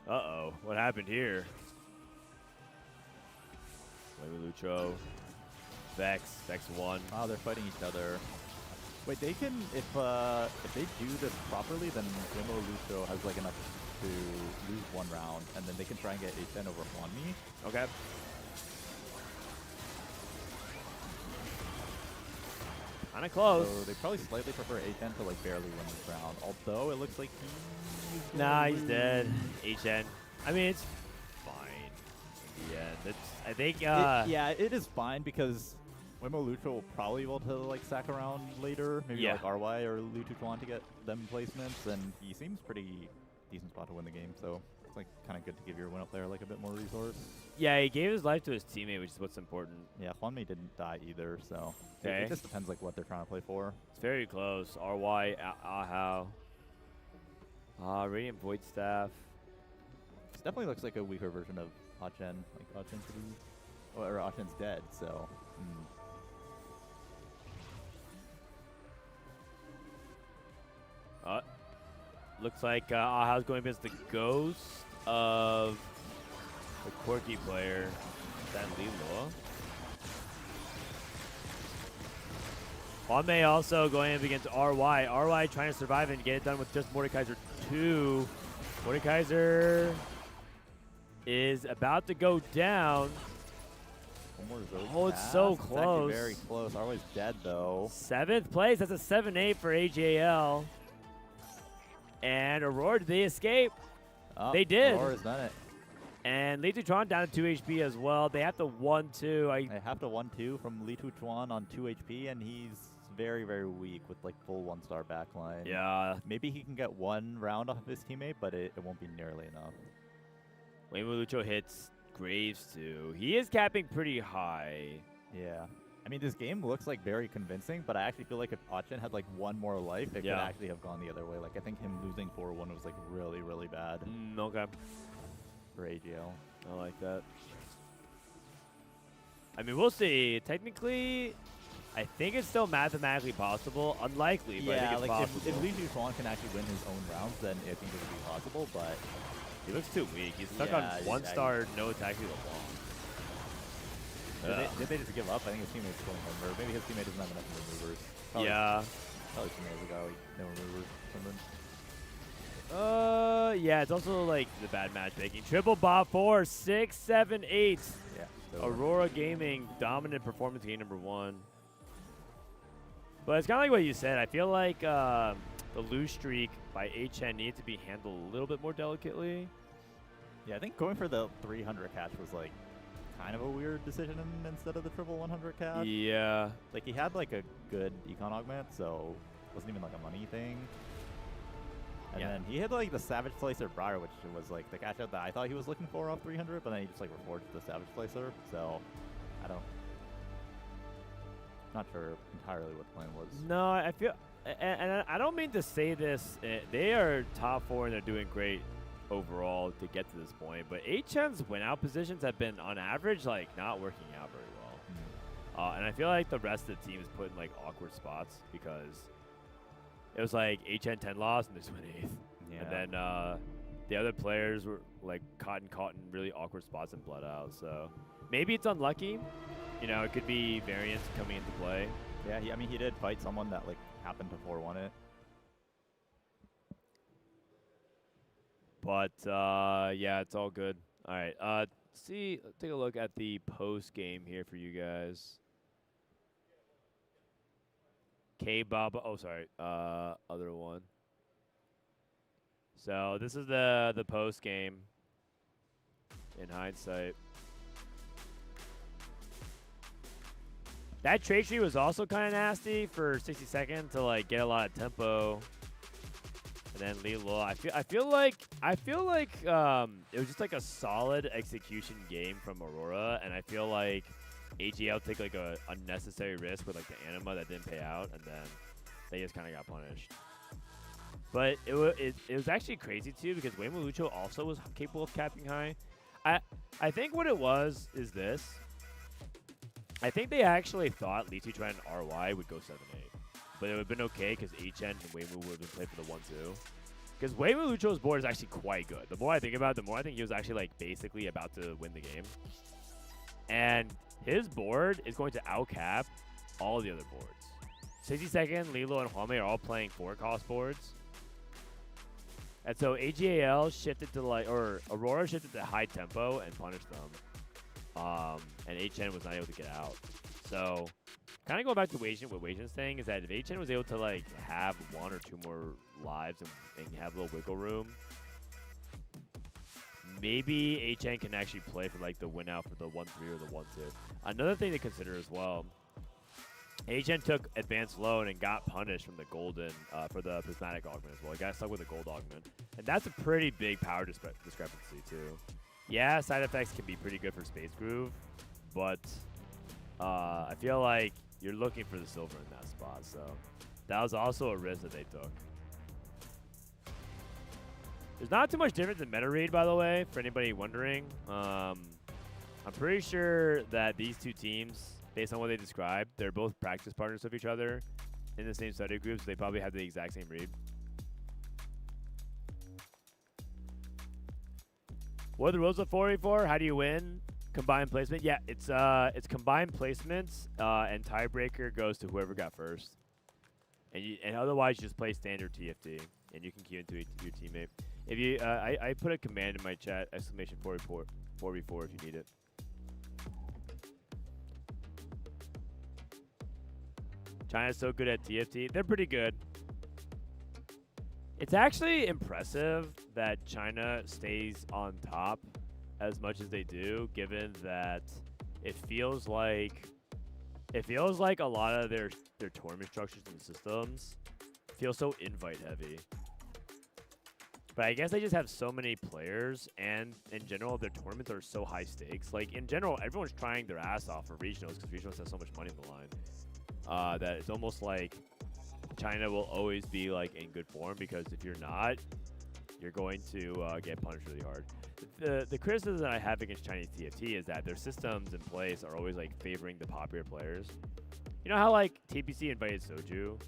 Uh-oh. What happened here? Lucho. Vex 1. Oh, they're fighting each other. Wait, they can, if they do this properly, then Wimo Lucho has like enough to lose 1 round, and then they can try and get HN over Huanmi. Okay. Kind of close. So they probably slightly prefer HN to like barely win this round, although it looks like he's he's dead. HN. I mean, it's fine in the end. I think. Yeah, it is fine because Wimo Lucho will probably be able to like sack around later, maybe like RY or Li Tu Chuan to get them placements, and he seems pretty decent spot to win the game. So it's like kind of good to give your win up player like a bit more resource. Yeah, he gave his life to his teammate, which is what's important. Yeah, Huanmi didn't die either, so okay. It just depends like what they're trying to play for. It's very close. RY, Ahau. Radiant Void Staff. This definitely looks like a weaker version of Achen. Like Achen could be, or Achen's dead, so. Looks like Ahau's going against the ghost of the quirky player, Dan Lilo. Huame also going up against RY. RY trying to survive and get it done with just Mordekaiser 2. Mordekaiser is about to go down. Oh, it's so close. Very close. RY's dead though. 7th place. That's a 7-8 for AJL. And Aurora, did they escape? They did. Aurora's done it. And Li Tu Chuan down to 2 HP as well. They have to 1-2. They have to 1-2 from Li Tu Chuan on 2 HP, and he's very, very weak with like full 1-star backline. Yeah. Maybe he can get 1 round off of his teammate, but it won't be nearly enough. Waymo Lucho hits Graves too. He is capping pretty high. Yeah. I mean, this game looks like very convincing, but I actually feel like if Achen had like 1 more life, it could actually have gone the other way. Like, I think him losing 4-1 was like really, really bad. Okay. For AGL. I like that. I mean, we'll see. Technically, I think it's still mathematically possible. Unlikely, but I think it's possible. If Li Tu Chuan can actually win his own rounds, then I think it would be possible, but he looks too weak. He's stuck on 1-star, no attack speed Did they just give up? I think his teammate's going home, or maybe his teammate doesn't have enough removers. Probably, Probably teammates ago, no removers or something. Yeah, it's also like the bad matchmaking. Triple bot 4, 6, 7, 8. Yeah. Aurora Gaming, dominant performance game number 1. But it's kind of like what you said. I feel like the lose streak by HN needs to be handled a little bit more delicately. Yeah, I think going for the 300 catch was like kind of a weird decision instead of the triple 100 catch. Yeah. Like he had like a good econ augment, so it wasn't even like a money thing. And then he hit like the Savage Slicer Briar, which was like the catch out that I thought he was looking for off 300, but then he just like reforged the Savage Slicer. So not sure entirely what the plan was. No, I feel, and I don't mean to say this, they are top 4 and they're doing great overall to get to this point, but HN's win out positions have been on average like not working out very well. And I feel like the rest of the team is put in like awkward spots because it was like HN 10 loss and they just went 8th. Yeah. And then the other players were like caught in really awkward spots and bled out. So maybe it's unlucky. You know, it could be variance coming into play. Yeah, I mean, he did fight someone that like happened to 4-1 it. But yeah, it's all good. All right, let's take a look at the post game here for you guys. K-Baba, oh sorry, other one. So this is the post game. In hindsight, that trade tree was also kind of nasty for 60 seconds to like get a lot of tempo. And then Lilo, I feel like it was just like a solid execution game from Aurora, and I feel like AGL took like a unnecessary risk with like the anima that didn't pay out, and then they just kind of got punished. But it was actually crazy too because Waymo Lucho also was capable of capping high. I think what it was is this. I think they actually thought Liti Tran and RY would go 7-8. But it would have been okay because HN and Waymo would have been played for the 1-2. Because Waymo Lucho's board is actually quite good. The more I think about it, the more I think he was actually like basically about to win the game. And his board is going to outcap all the other boards. 60 Second, Lilo, and Huame are all playing 4-cost boards. And so AGAL shifted to like, or Aurora shifted to high tempo and punished them. And HN was not able to get out. So kind of going back to what Wei-Jin's saying is that if HN was able to like have 1 or 2 more lives and have a little wiggle room, maybe HN can actually play for like the win out for the 1-3 or the 1-2. Another thing to consider as well, HN took advanced loan and got punished from the golden for the prismatic augment as well. He got stuck with a gold augment, and that's a pretty big power discrepancy too. Yeah, side effects can be pretty good for Space Groove, but I feel like you're looking for the silver in that spot, so that was also a risk that they took. There's not too much difference in meta read, by the way, for anybody wondering. I'm pretty sure that these two teams, based on what they described, they're both practice partners of each other in the same study groups. So they probably have the exact same read. What are the rules of 4v4? How do you win? Combined placement? Yeah, it's combined placements, and tiebreaker goes to whoever got first. And otherwise, you just play standard TFT, and you can queue into your teammate. If you, I put a command in my chat, exclamation 4v4 if you need it. China's so good at TFT. They're pretty good. It's actually impressive that China stays on top as much as they do, given that it feels like a lot of their tournament structures and systems feel so invite heavy. But I guess they just have so many players, and in general, their tournaments are so high stakes. Like in general, everyone's trying their ass off for regionals because regionals have so much money on the line that it's almost like China will always be like in good form, because if you're not, you're going to get punished really hard. The criticism that I have against Chinese TFT is that their systems in place are always like favoring the popular players. You know how like TPC invited Soju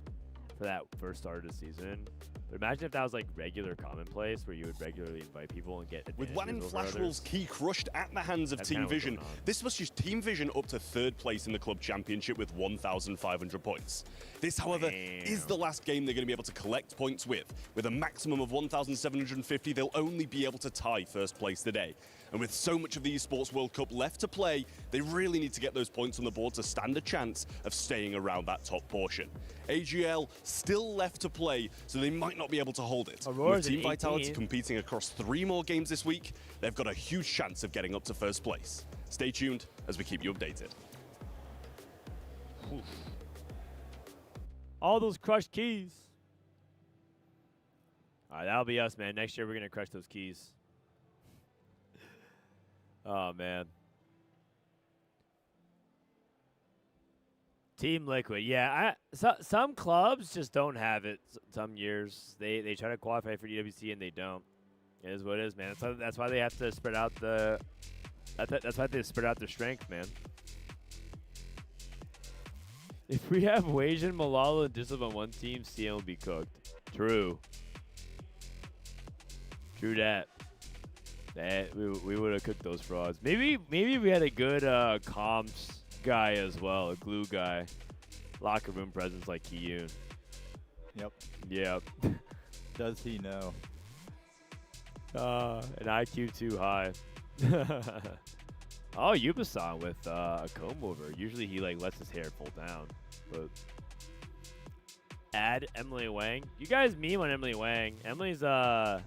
for that first start of the season? But imagine if that was like regular commonplace where you would regularly invite people and get with one in Flash Wolves key crushed at the hands of Team Vision, this was just Team Vision up to 3rd place in the club championship with 1,500 points. This, however, is the last game they're going to be able to collect points with. With a maximum of 1,750, they'll only be able to tie 1st place today. And with so much of the Esports World Cup left to play, they really need to get those points on the board to stand a chance of staying around that top portion. AGL still left to play, so they might not be able to hold it. Aurora's With Team at Vitality 18. competing across 3 more games this week, they've got a huge chance of getting up to first place. Stay tuned as we keep you updated. Oof. All those crushed keys. All right, that'll be us, man. Next year, we're going to crush those keys. Oh, man. Team Liquid. Yeah, some clubs just don't have it some years. They try to qualify for EWC, and they don't. It is what it is, man. That's why they have to spread out the... That's why they spread out their strength, man. If we have Wajan, Malala, and Discipline on one team, CM will be cooked. True. True that. We would have cooked those frauds. Maybe we had a good comms guy as well, a glue guy. Locker room presence like Kiyun. Yep. Yep. Does he know? An IQ too high. Oh, Yubasan with a comb over. Usually he like lets his hair pull down, but add Emily Wang. You guys meme on Emily Wang. Emily's a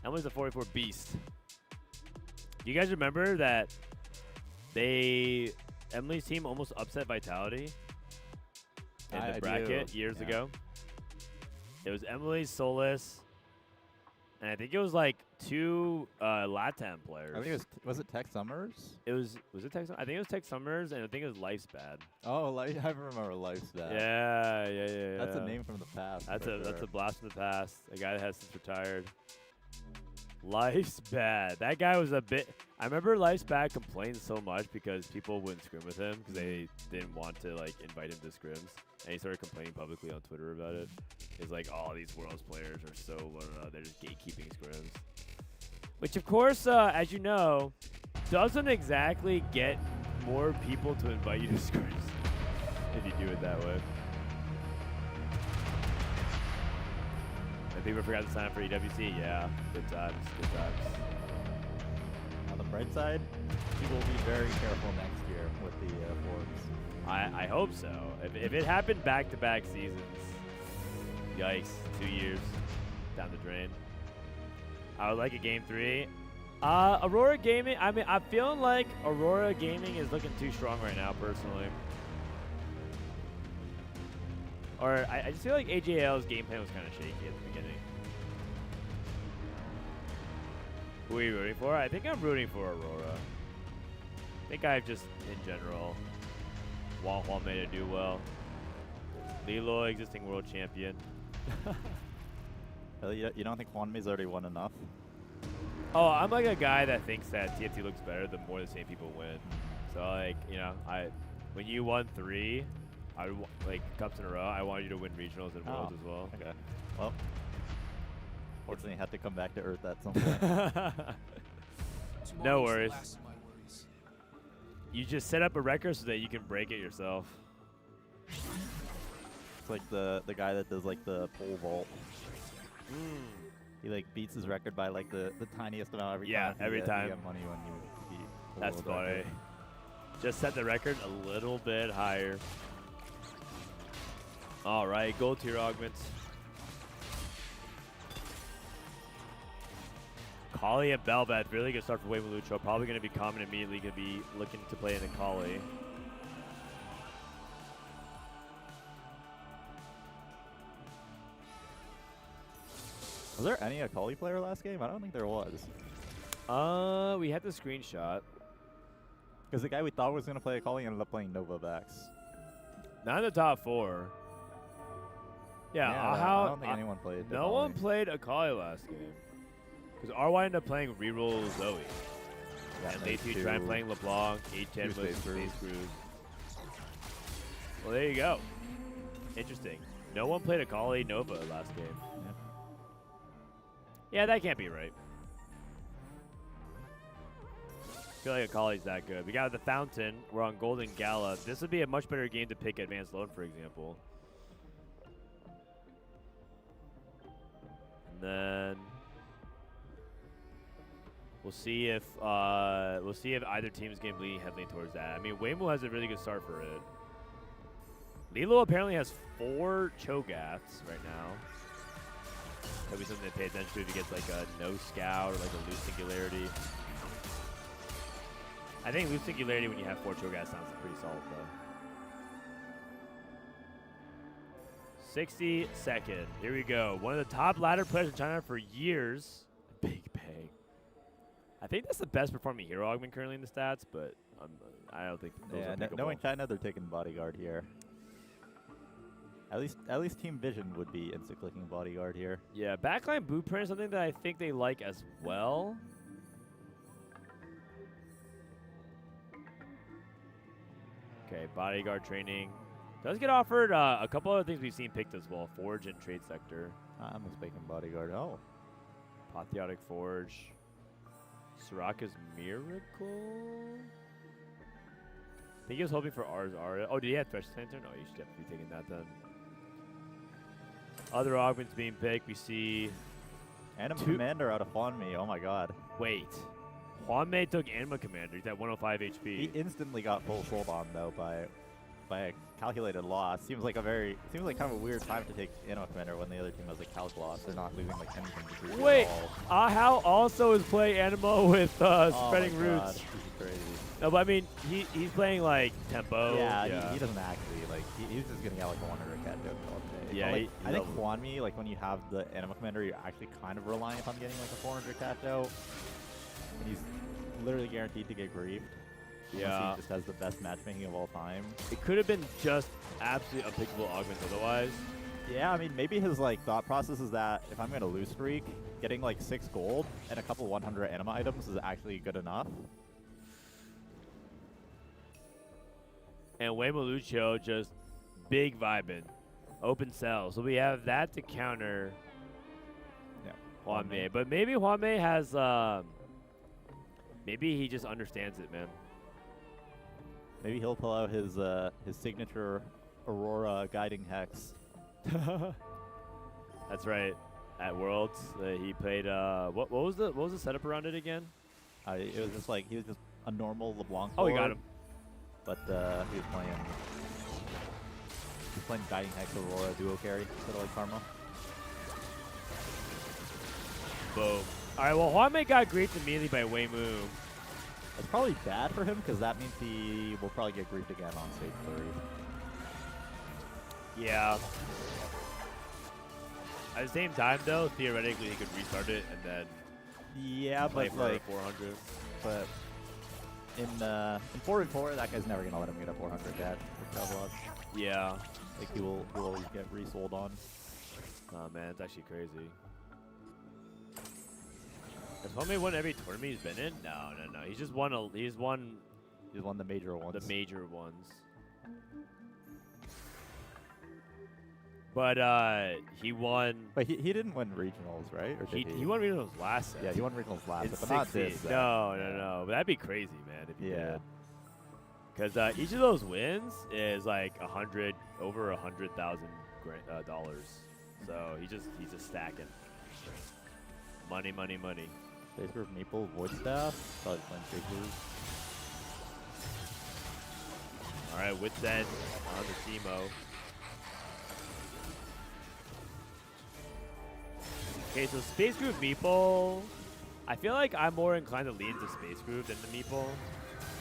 44 beast. Do you guys remember that Emily's team almost upset Vitality in the bracket years ago? It was Emily, Solis, and I think it was like 2 LATAM players. I think was it Tech Summers? Was it Tech? I think it was Tech Summers, and I think it was Life's Bad. Oh, I remember Life's Bad. Yeah. That's a name from the past. That's a blast from the past. A guy that has since retired. Life's Bad. That guy was a bit... I remember Life's Bad complained so much because people wouldn't scrim with him because they didn't want to like invite him to scrims. And he started complaining publicly on Twitter about it. He's like, oh, these Worlds players are so... they're just gatekeeping scrims. Which, of course, as you know, doesn't exactly get more people to invite you to scrims if you do it that way. People forgot to sign up for EWC. Yeah, good times, good times. On the bright side, he will be very careful next year with the Forbes. I hope so. If it happened back-to-back seasons, yikes, 2 years down the drain. I would like a Game 3. Aurora Gaming, I mean, I'm feeling like Aurora Gaming is looking too strong right now, personally. Or I just feel like AJL's game plan was kind of shaky at the beginning. Who are you rooting for? I think I'm rooting for Aurora. I think I've just, in general, want Juanmei to do well. Lilo, existing world champion. You don't think Juanmei's already won enough? Oh, I'm like a guy that thinks that TFT looks better the more the same people win. So, like, you know, when you won 3... like cups in a row, I wanted you to win regionals and worlds as well. Okay. Well, fortunately, I had to come back to Earth at some point. No worries. You just set up a record so that you can break it yourself. It's like the guy that does like the pole vault. He like beats his record by like the tiniest amount every time. Yeah, every time. You get money when you beat. That's funny. Just set the record a little bit higher. All right, gold tier augments. Kali and Bel'Veth, really good start for Wave Lucho. Probably going to be common immediately. Going to be looking to play in a Kali. Was there any Akali player last game? I don't think there was. We had the screenshot. Because the guy we thought was going to play Akali ended up playing Novavax. Not in the top 4. Yeah, I don't think anyone played. No one played Akali last game. Because RY ended up playing reroll Zoe. Yeah, and they 2 tried playing LeBlanc, 8-10 with Space Cruise. Well, there you go. Interesting. No one played Akali Nova last game. Yeah, that can't be right. I feel like Akali's that good. We got the Fountain. We're on Golden Gala. This would be a much better game to pick Advanced Loan, for example. And then we'll see if either team is going to be heavily towards that. I mean, Waymo has a really good start for it. Lilo apparently has 4 Cho'Gaths right now. That'd be something to pay attention to if he gets like a no scout or like a loose singularity. I think loose singularity when you have 4 Cho'Gath sounds pretty solid though. 60-second. Here we go. One of the top ladder players in China for years. Big Peg. I think that's the best performing hero augment currently in the stats, but I don't think those are pickable. Knowing China, they're taking Bodyguard here. At least Team Vision would be insta-clicking Bodyguard here. Yeah, backline blueprint is something that I think they like as well. Okay, Bodyguard training. Does get offered a couple other things we've seen picked as well. Forge and Trade Sector. I'm expecting Bodyguard. Oh. Patriotic Forge. Soraka's Miracle. I think he was hoping for R's Aria. Oh, did he have Thresh Center? No, you should definitely be taking that then. Other augments being picked. We see Anima Commander out of Huanmi. Oh my god. Wait. Huanmei took Anima Commander. He's at 105 HP. He instantly got full sold on though by a calculated loss. Seems like kind of a weird time to take Anima Commander when the other team has a calc loss. They're not losing like anything to do. Wait, How also is playing Anima with Spreading Roots. This is crazy. No, but I mean, he's playing like tempo. Yeah. He doesn't actually he's just getting out like a 100 cat joke all day. Yeah, like, I think Huanmi, like when you have the Anima Commander, you're actually kind of reliant on getting like a 400 cat joke. And he's literally guaranteed to get griefed. Yeah. He just has the best matchmaking of all time. It could have been just absolutely unpickable augments otherwise. Yeah, I mean, maybe his like thought process is that if I'm going to lose streak, getting like 6 gold and a couple 100 anima items is actually good enough. And Waymo Lucio just big vibing. Open cell. So we have that to counter Huanmei. But maybe Huanmei has maybe he just understands it, man. Maybe he'll pull out his signature Aurora guiding hex. That's right. At Worlds, he played. What was the setup around it again? It was just like he was just a normal LeBlanc. Oh, he got him. But he was playing guiding hex Aurora duo carry instead of like Karma. Boom. All right. Well, Huanmei got griefed immediately by Waymu. That's probably bad for him because that means he will probably get griefed again on stage 3. Yeah. At the same time, though, theoretically he could restart it and then play for like 400. But in 4v4, that guy's never gonna let him get a 400 cat for Travelodge. Yeah. Like he will always get resold on. Oh man, it's actually crazy. Has Huanmei won every tournament he's been in? No. He's just won he's won the major ones. The major ones. But he won. But he didn't win regionals, right? Or did he won regionals last set. Yeah, he won regionals last set, but 60. not this set. No. But that'd be crazy, man, if he did. Because each of those wins is like over $100,000. So he's just stacking. Money. Space Group Maple Void Staff. Probably playing Space Group. All right, Wits End on the Teemo. Okay, so Space Group Meeple. I feel like I'm more inclined to lean to Space Group than the Meeple.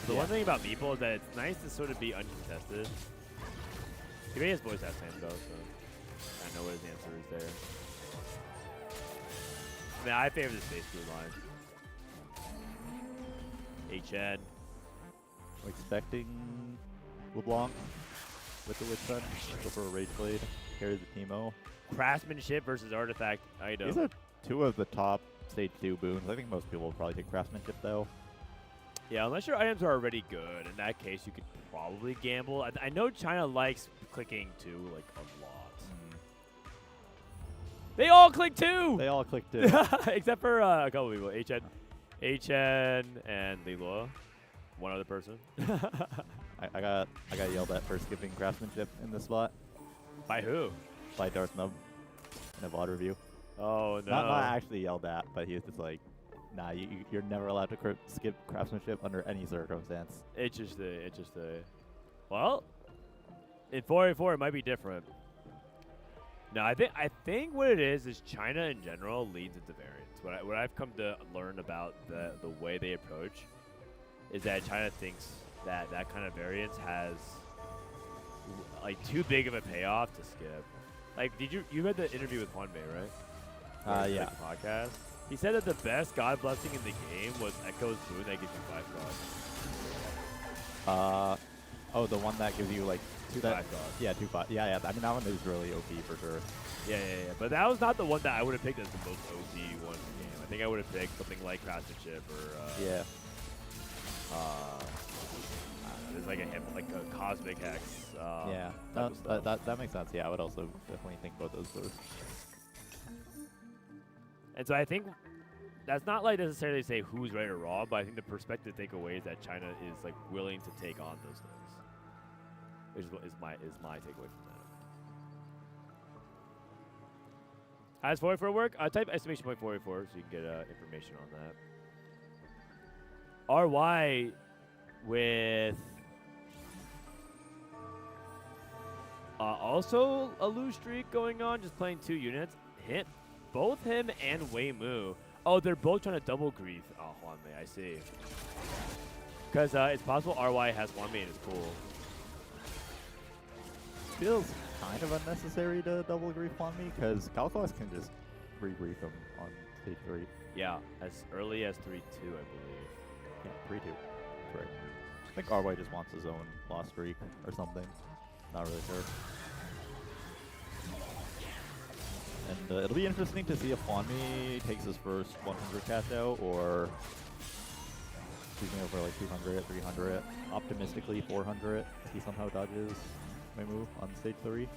The one thing about Meeple is that it's nice to sort of be uncontested. He may has voice that time though, so I know what his answer is there. I mean, I favor the Space Group line. HN. Expecting LeBlanc with the Witch Gun. Go for a Rage Blade. Carry the Teemo. Craftsmanship versus Artifact item. These are 2 of the top stage 2 boons. I think most people will probably take Craftsmanship though. Yeah, unless your items are already good. In that case, you could probably gamble. I know China likes clicking 2 like a lot. They all click 2! They all click 2. Except for a couple people. HN and Lilo. One other person. I got yelled at for skipping Craftsmanship in this spot. By who? By Darth Nub in a VOD review. Oh, no. Not actually yelled at, but he was just like, nah, you're never allowed to skip Craftsmanship under any circumstance. Interesting. Well, in 4v4 it might be different. No, I think what it is China in general leans into variance. What I've come to learn about the way they approach is that China thinks that kind of variance has like too big of a payoff to skip. Like, you read the interview with Juan Mei, right? Yeah. Like, podcast. He said that the best God blessing in the game was Echo's boon that gives you 5 gods. Oh, the one that gives you like 2 5 gods. Yeah, 2 5. Yeah. I mean, that one is really OP for sure. Yeah. But that was not the one that I would have picked as the most OP one in the game. I think I would have picked something like Craftsmanship or yeah. There's like a Cosmic Hex. Yeah, that makes sense. Yeah, I would also definitely think about those first. And so I think that's not like necessarily say who's right or wrong, but I think the perspective to take away is that China is like willing to take on those things. Is my takeaway from that. How does 484 work? Type exclamation point 484 so you can get information on that. RY with also a lose streak going on, just playing 2 units. Both him and Wei Mu. Oh, they're both trying to double grief. Oh, Juan Mei, I see. Because it's possible RY has Juan Mei in his pool. Feels kind of unnecessary to double grief Juan Mei because Calcos can just re-grief him on stage 3. Yeah, as early as 3-2, I believe. Yeah, 3-2. That's right. I think RY just wants his own lost streak or something. Not really sure. And it'll be interesting to see if Juan Mei takes his first 100 cash out or shooting over like 200, 300, optimistically 400 if he somehow dodges Wei Mu on stage 3.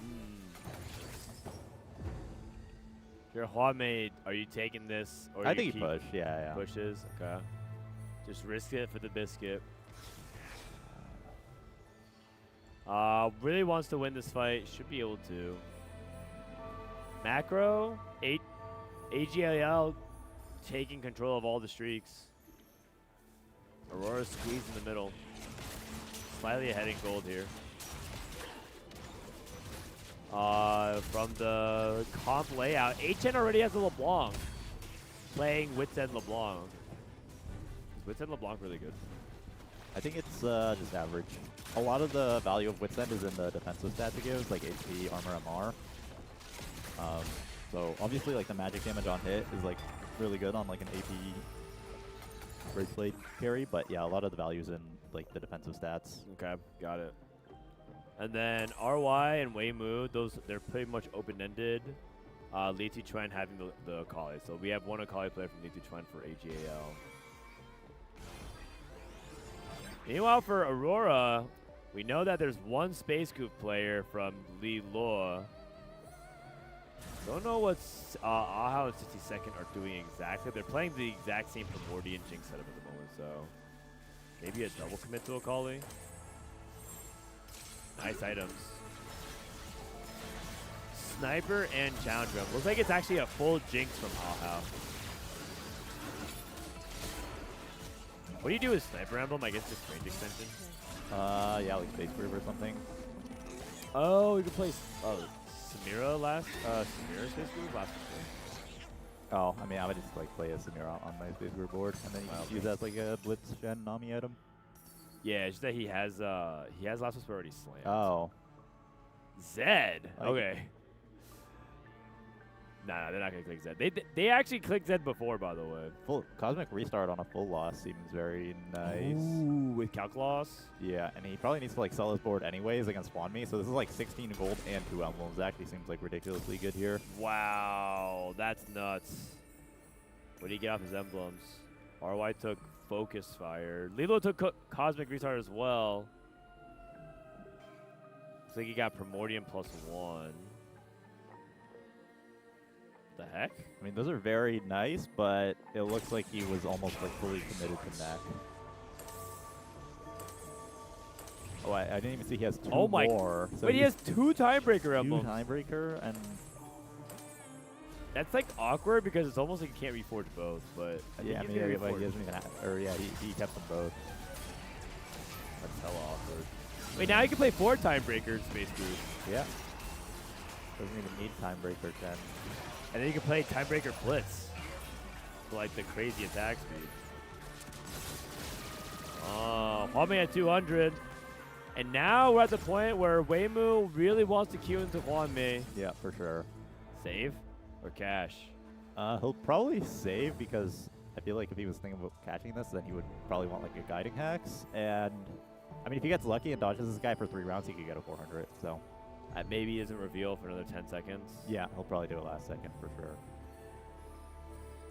Your Juan Mei, are you taking this? Or I think he push, yeah. Pushes, okay. Just risk it for the biscuit. Really wants to win this fight. Should be able to. Macro, AGL taking control of all the streaks. Aurora squeezed in the middle. Slightly ahead in gold here. From the comp layout, HN already has a LeBlanc. Playing Wits End LeBlanc. Is Wits End LeBlanc really good? I think it's just average. A lot of the value of Wits End is in the defensive stats it gives, like HP, armor, MR. So obviously, like the magic damage on hit is like really good on like an AP Braceblade carry, but yeah, a lot of the values in like the defensive stats. Okay, got it. And then RY and Wei Mu, they're pretty much open-ended. Li Chuan having the Akali. So we have one Akali player from Li Chuan for AGAL. Meanwhile, for Aurora, we know that there's one Space Group player from Li Luo. Don't know what Ahao and 62nd are doing exactly. They're playing the exact same Primordian Jinx setup at the moment, so maybe a double commit to Akali. Nice items. Sniper and Challenge Drum. Looks like it's actually a full Jinx from Ahao. What do you do with Sniper Emblem? I guess just range extension. Yeah, like Space Groove or something. Oh, you can play Samira Samira Space Groove last before. Oh, I mean, I would just like play a Samira on my Space Groove board, and then you can use that as like a Blitz Gen Nami item. Yeah, it's just that he has last whisper already slammed. Oh. Zed. Okay. Nah, they're not gonna click Zed. They actually clicked Zed before, by the way. Full Cosmic Restart on a full loss seems very nice. Ooh, with Calc loss. Yeah, and he probably needs to like sell his board anyways against Juan Mei. So this is like 16 gold and 2 emblems. That actually seems like ridiculously good here. Wow, that's nuts. What did he get off his emblems? RY took Focus Fire. Lilo took Cosmic Restart as well. Looks like he got Primordium +1. The heck? I mean, those are very nice, but it looks like he was almost like fully committed to neck. Oh, I didn't even see he has 2 more. So he has 2 Timebreaker emblems. 2 Timebreaker, and that's like awkward because it's almost like you can't reforge both. But yeah, I mean, he doesn't even have, or yeah, he kept them both. That's hella awkward. Wait, now you can play 4 Timebreakers, Space Group. Yeah. Doesn't even need Timebreaker 10. And then you can play Timebreaker Blitz for like the crazy attack speed. Oh, Huanmei at 200. And now we're at the point where Weimu really wants to queue into Huanmei. Yeah, for sure. Save or cash? He'll probably save because I feel like if he was thinking about catching this, then he would probably want like a guiding hex. And I mean, if he gets lucky and dodges this guy for 3 rounds, he could get a 400. So maybe he doesn't reveal for another 10 seconds. Yeah, he'll probably do it last second for sure.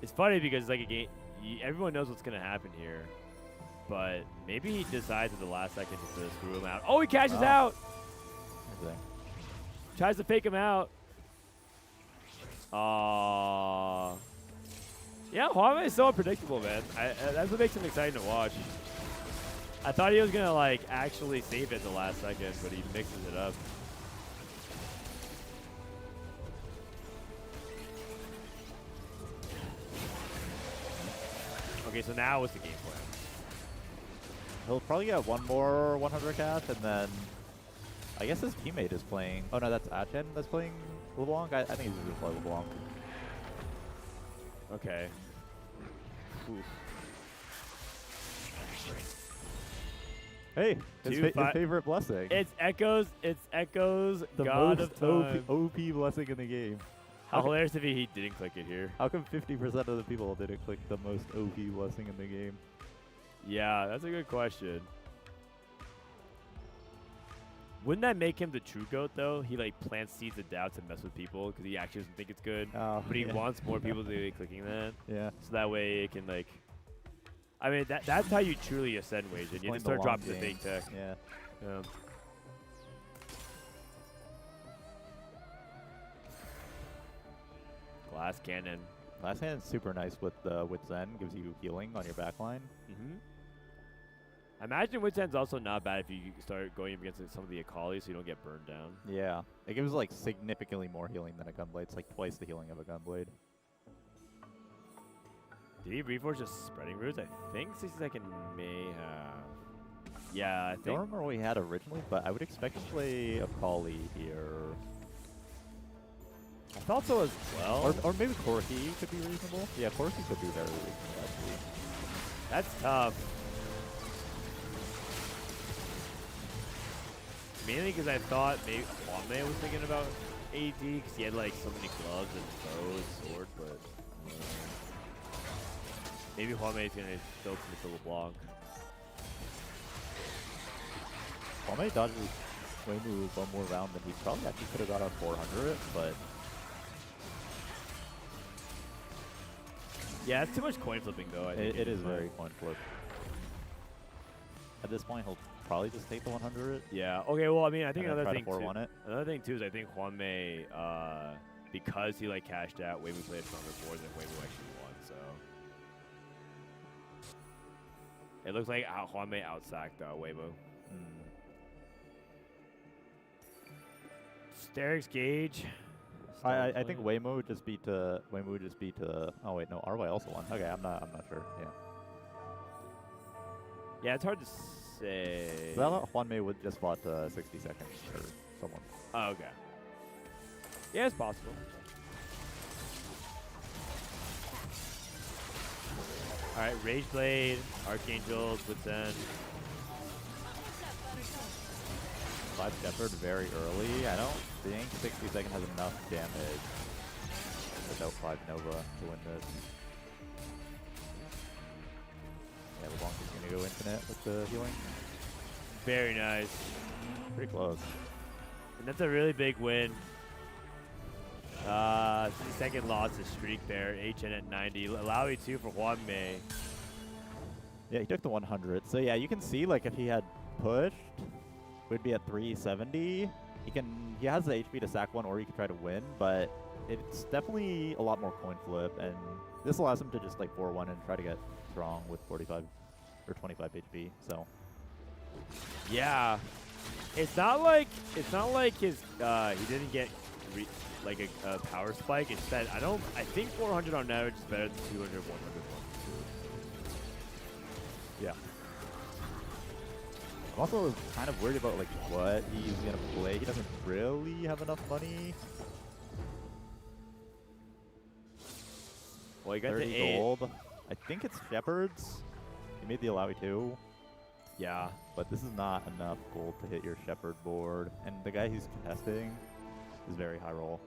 It's funny because like a game, everyone knows what's gonna happen here, but maybe he decides at the last second just to screw him out. Oh, he cashes out. Tries to fake him out. Yeah, Huanmei is so unpredictable, man. That's what makes him exciting to watch. I thought he was gonna like actually save it at the last second, but he mixes it up. Okay, so now what's the game plan? He'll probably get one more 100 cash, and then I guess his teammate is playing. Oh no, that's Achen that's playing LeBlanc. I think he's going to play LeBlanc. Okay. Oof. Hey, his favorite blessing. It's Echoes. It's Echoes. The God most of Time. OP blessing in the game. How hilarious if he didn't click it here. How come 50% of the people didn't click the most OP blessing in the game? Yeah, that's a good question. Wouldn't that make him the true GOAT, though? He, like, plants seeds of doubt to mess with people because he actually doesn't think it's good. Oh, but he wants more people to be clicking that. Yeah. So that way it can, like... I mean, that's how you truly ascend, Wajan. You just start dropping the fake tech. Yeah. Glass Cannon. Glass Cannon's super nice with Zen. Gives you healing on your backline. I imagine Wit Zen's also not bad if you start going up against some of the Akali so you don't get burned down. Yeah. It gives like significantly more healing than a Gunblade. It's like twice the healing of a Gunblade. Did he reforge just spreading roots? I think 60 second may have. Yeah, I think. Don't remember what he had originally, but I would expect to play Akali here. I thought so as well. Or maybe Corki could be reasonable. Yeah, Corki could be very reasonable actually. That's tough. Mainly because I thought maybe Huanmei was thinking about AD because he had like so many gloves and bow and sword, but maybe Huanmei's gonna go to LeBlanc. Huanmei dodges Weimu one more round than he probably actually could have got on 400, but yeah, it's too much coin flipping though. I think it is very coin flip. At this point, he'll probably just take the 100. Yeah. Okay. Well, I mean, I think another thing too. It. Another thing too is I think Huanmei, because he like cashed out, Weimu played stronger boards and Weimu actually won. So it looks like Huanmei outsacked Weimu. Sterix Gauge. I think Weimu would just beat oh wait, no, RY also won. Okay, I'm not sure. Yeah. Yeah, it's hard to say. But I thought Huanmei would just fought 60 seconds or someone. Oh, okay. Yeah, it's possible. All right, Rage Blade, Archangels, Wits End. 5 Shepherd very early. I don't think 60 seconds has enough damage without 5 Nova to win this. Yeah, LeBlanc is going to go infinite with the healing. Very nice. Pretty close. And that's a really big win. 2nd loss to streak there. HN at 90. Alawi 2 for Huanmei. Yeah, he took the 100. So yeah, you can see like if he had pushed, we'd be at 370. He has the HP to sack one, or he could try to win, but it's definitely a lot more coin flip, and this allows him to just like 4-1 and try to get strong with 45 or 25 HP. So yeah, it's not like his he didn't get like a power spike. It's that I think 400 on average is better than 200, 100. Yeah. I'm also kind of worried about like what he's gonna play. He doesn't really have enough money Well, you got 30 the 8. gold. I think it's Shepherds. You made the Alawi too. Yeah. But this is not enough gold to hit your Shepherd board. And the guy who's contesting is very high roll.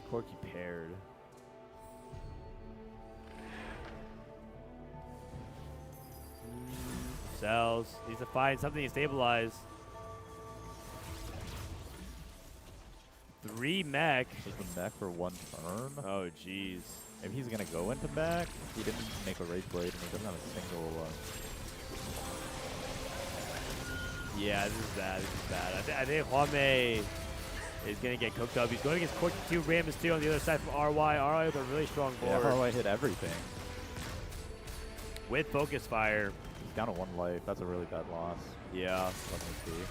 Corky paired. Sells. Needs to find something to stabilize. 3 mech. Just a mech for 1 turn. Oh, jeez. Maybe he's gonna go into mech. He didn't make a Rage Blade, and he doesn't have a single. Yeah, this is bad. This is bad. I think Huame is gonna get cooked up. He's going against Corky 2, Rammus 2 on the other side from RY. RY with a really strong board. Yeah, RY hit everything. With Focus Fire. He's down to 1 life. That's a really bad loss. Yeah. Let me see.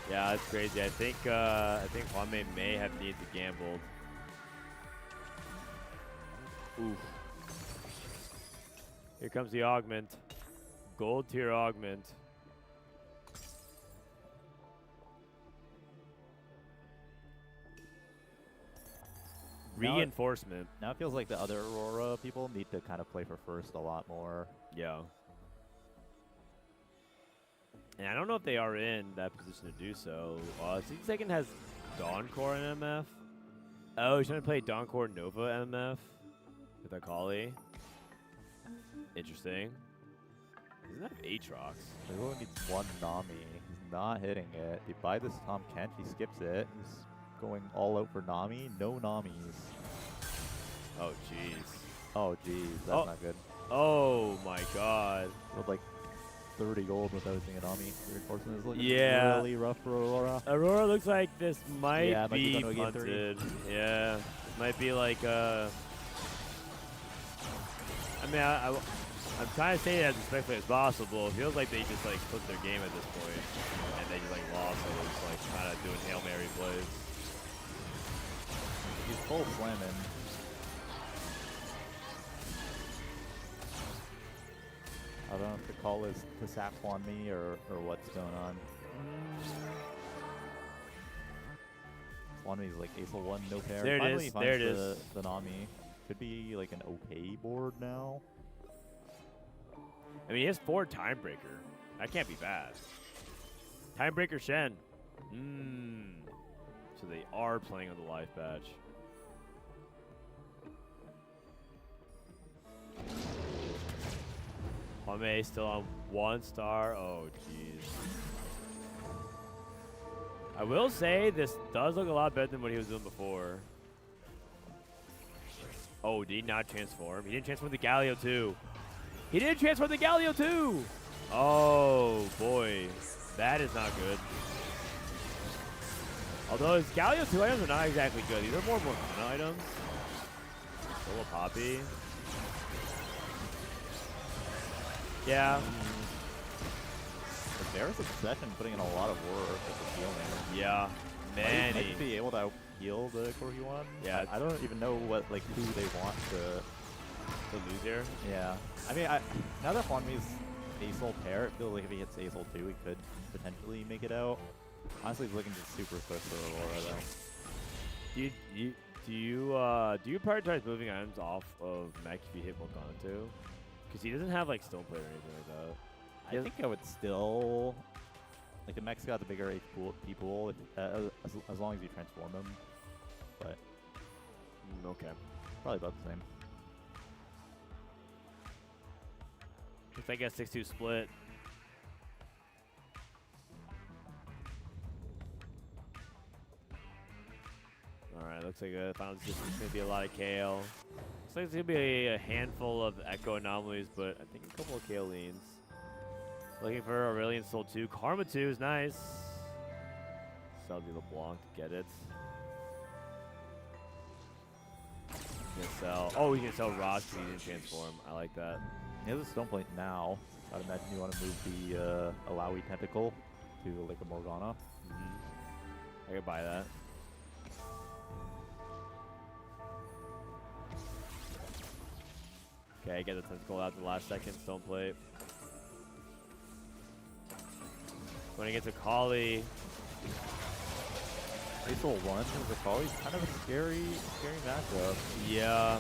Yeah, that's crazy. I think Huame may have needed to gamble. Oof. Here comes the augment. Gold tier augment. Reinforcement. Now it feels like the other Aurora people need to kind of play for first a lot more. Yeah. And I don't know if they are in that position to do so. Second has Dawncore and MF. Oh, he's trying to play Dawncore Nova MF with Akali. Interesting. He doesn't have Aatrox. He only needs 1 Nami. He's not hitting it. They buy this Tom Kent. He skips it. He's going all out for Nami. No Namis. Oh, jeez. Oh, jeez. That's not good. Oh, my God. With like 30 gold without using a Nami. Reinforcement is looking really rough for Aurora. Aurora looks like this might be be punted. Yeah. It might be like I mean, I'm trying to say it as respectfully as possible. It feels like they just like flipped their game at this point, and they just like lost. So they're just like kind of doing Hail Mary plays. He's full slamming. I don't know if the call is to sap on me or what's going on. Swanme's like Acel 1, no pair. There it Finally is. Finds There it is. The Nami. Could be like an okay board now. I mean, he has 4 Timebreaker. That can't be bad. Timebreaker Shen. So they are playing on the life badge. Huame still on 1 star. Oh, jeez. I will say this does look a lot better than what he was doing before. Oh, did he not transform? He didn't transform the Galio too. He didn't transform the Galio too. Oh, boy. That is not good. Although his Galio 2 items are not exactly good. These are more Morgana items. Still a Poppy. Yeah. The Bear's Obsession putting in a lot of work with the healing. Yeah. Man. Might be able to heal the Corki one. Yeah. I don't even know what who they want to lose here. Yeah. I mean, now that Juanmi's Acel pair, it feels like if he hits Acel 2, he could potentially make it out. Honestly, he's looking just super quick for Aurora though. Do you prioritize moving items off of mech if you hit Morgana too? Because he doesn't have like Stoneplate or anything like that. I think I would still like the mech's got the bigger HP pool as long as you transform him. But okay, probably about the same. Looks like a 6-2 split. Alright, looks like the final decision is going to be a lot of KO. Looks like it's going to be a handful of Echo Anomalies, but I think a couple of KO leans. Looking for Aurelian Soul 2. Karma 2 is nice. Sell the LeBlanc to get it. He's going to sell. Oh, he's going to sell Ross because he didn't transform. I like that. He has a Stoneplate now. I'd imagine you want to move the Alawi Tentacle to like a Morgana. I could buy that. Okay, get the tentacle out the last second. Stoneplate. Going against Akali. Baseball 1 was always kind of a scary matchup. Yeah.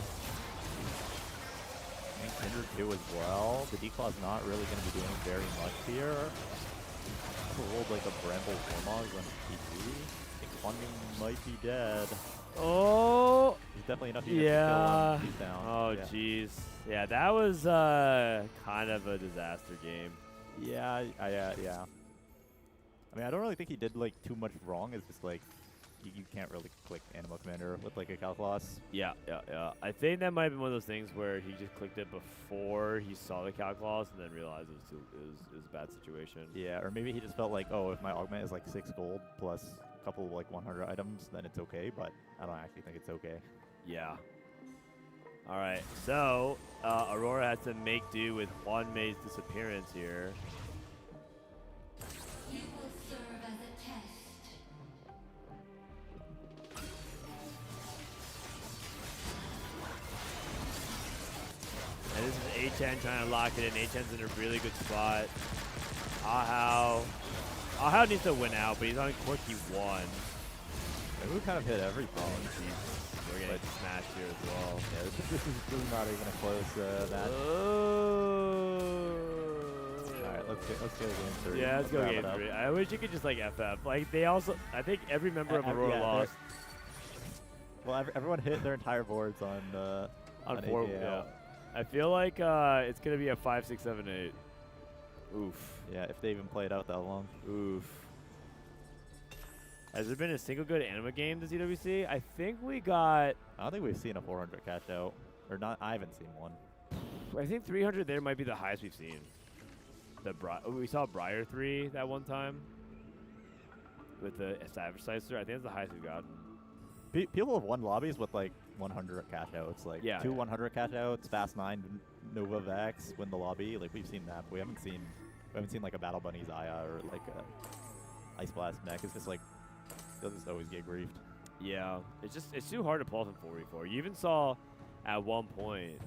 I think Tinder 2 as well. The Declaw's not really going to be doing very much here. Also rolled like a Bramble Warmog on PT. I think Funding might be dead. Oh! He's definitely enough units to kill him. He's down. Oh, jeez. Yeah, that was kind of a disaster game. Yeah. I mean, I don't really think he did like too much wrong. It's just like you can't really click Animo Commander with like a Calcloss. Yeah. I think that might have been one of those things where he just clicked it before he saw the Calcloss and then realized it was a bad situation. Yeah, or maybe he just felt like, oh, if my augment is like 6 gold plus a couple of like 100 items, then it's okay. But I don't actually think it's okay. Yeah. All right, so Aurora has to make do with Juan May's disappearance here. And this is A10 trying to lock it in. A10's in a really good spot. Ahau needs to win out, but he's on Quirky 1. Yeah, we kind of hit every problem. We're getting smashed here as well. Yeah, this is really not even a close match. Alright, let's go game 3. Yeah, let's go game 3. I wish you could just like FF. Like they also, I think every member of Aurora lost. Well, everyone hit their entire boards on 4. Yeah. I feel like it's gonna be a 5, 6, 7, 8. Oof. Yeah, if they even played out that long. Oof. Has there been a single good anime game this EWC? I think we got... I don't think we've seen a 400 cash out. Or not, I haven't seen one. I think 300 there might be the highest we've seen. We saw Briar 3 that one time. With the Savage Slicer. I think that's the highest we've gotten. People have won lobbies with like 100 cash outs. Like 100 cash outs, Fast 9, Nova Vex, win the lobby. Like we've seen that. But we haven't seen like a Battle Bunny Zaya or like a Ice Blast mech. It's just like, they'll just always get griefed. Yeah, it's too hard to pull off in 4v4. You even saw at one point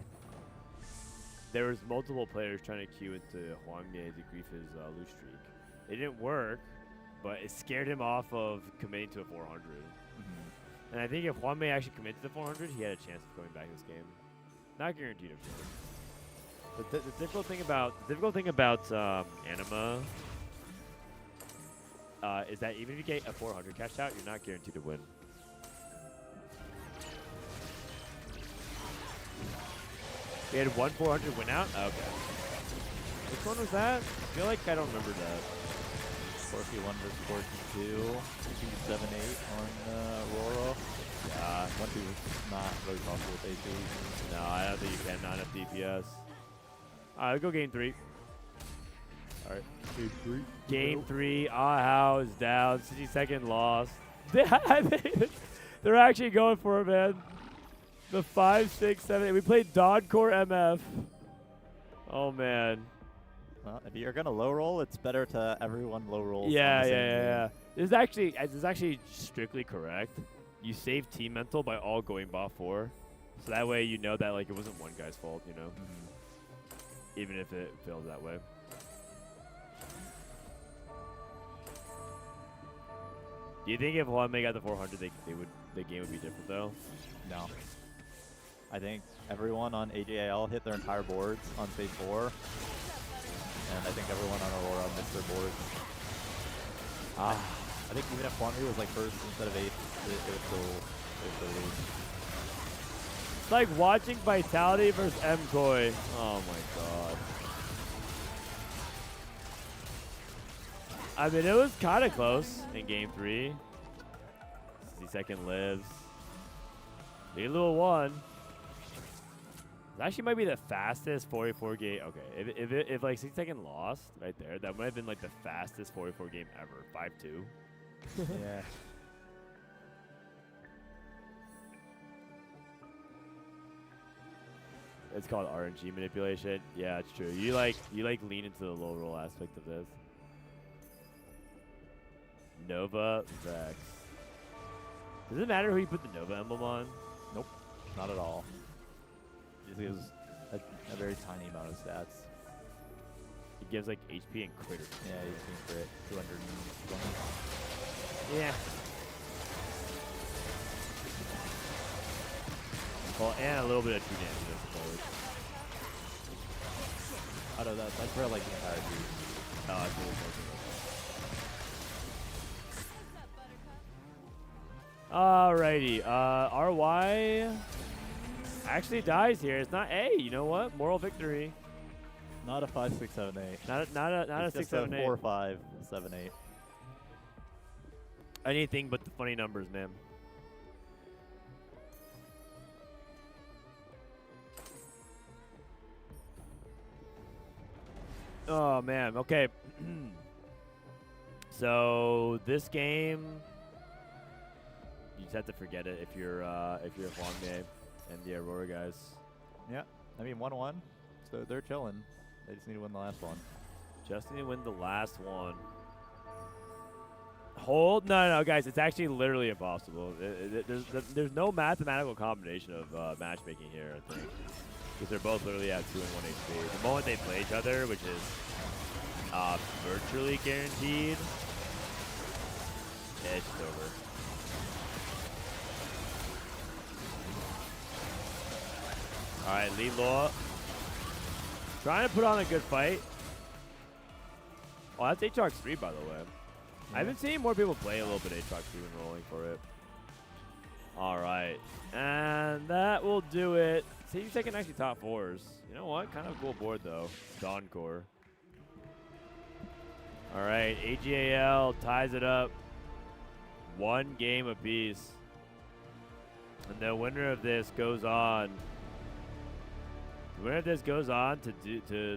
there was multiple players trying to queue into Huangmie to grief his loose streak. It didn't work, but it scared him off of committing to a 400. And I think if Huangmie actually committed to the 400, he had a chance of going back this game. Not guaranteed, of course. The difficult thing about Anima is that even if you get a 400 cash out, you're not guaranteed to win. We had one 400 win out? Okay. Which one was that? I feel like I don't remember that. 41 versus 42. 278 on Aurora. Yeah, 1-2 is not really possible with AP. No, I don't think you can. Not enough DPS. Alright, go game 3. Alright. Game 3. Game 3. Ahau is down. 60-second loss. They're actually going for it, man. The 5, 6, 7, 8. We played Dodcore MF. Oh, man. Well, if you're gonna low roll, it's better to everyone low roll. Yeah. This is actually strictly correct. You save team mental by all going bot 4, so that way you know that like it wasn't one guy's fault, you know. Even if it fails that way. Do you think if Huangmie got the 400, the game would be different though? No. I think everyone on AJL hit their entire boards on stage 4. And I think everyone on Aurora missed their boards. I think even if Huangmie was like first instead of 8th, it would still lose. It's like watching Vitality versus MKoi. Oh my god. I mean, it was kind of close in game 3. 60-second lives. Big little one. It actually might be the fastest 4v4 game. Okay, if like 60-second lost right there, that might have been like the fastest 4v4 game ever. 5-2. Yeah. It's called RNG manipulation. Yeah, it's true. You like lean into the low roll aspect of this. Nova Vex. Does it matter who you put the Nova emblem on? Nope, not at all. It gives a very tiny amount of stats. It gives like HP and crit. Yeah, HP and crit. 220. Yeah. Well, and a little bit of true damage, I suppose. Oh no, that's for like the entire team. No, that's really close. Alrighty, RY actually dies here. It's not A. You know what? Moral victory. Not a 5, 6, 7, 8. Not a 6, 7, 8. 4, 5, 7, 8. Anything but the funny numbers, man. Oh man. Okay. So this game, you just have to forget it if you're Hwangdae and the Aurora guys. Yeah. I mean 1-1. So they're chilling. They just need to win the last one. Just need to win the last one. Hold? No, guys. It's actually literally impossible. There's no mathematical combination of matchmaking here, I think. Because they're both literally at 2 and 1 HP. The moment they play each other, which is virtually guaranteed, it's just over. All right, Lee Law. Trying to put on a good fight. Oh, that's Aatrox 3, by the way. Yeah. I've been seeing more people play a little bit Aatrox 3 when rolling for it. All right. And that will do it. See, you're taking actually top 4s. You know what? Kind of a cool board, though. Dawn Core. All right. AGAL ties it up. 1 game apiece. And the winner of this goes on. The winner of this goes on to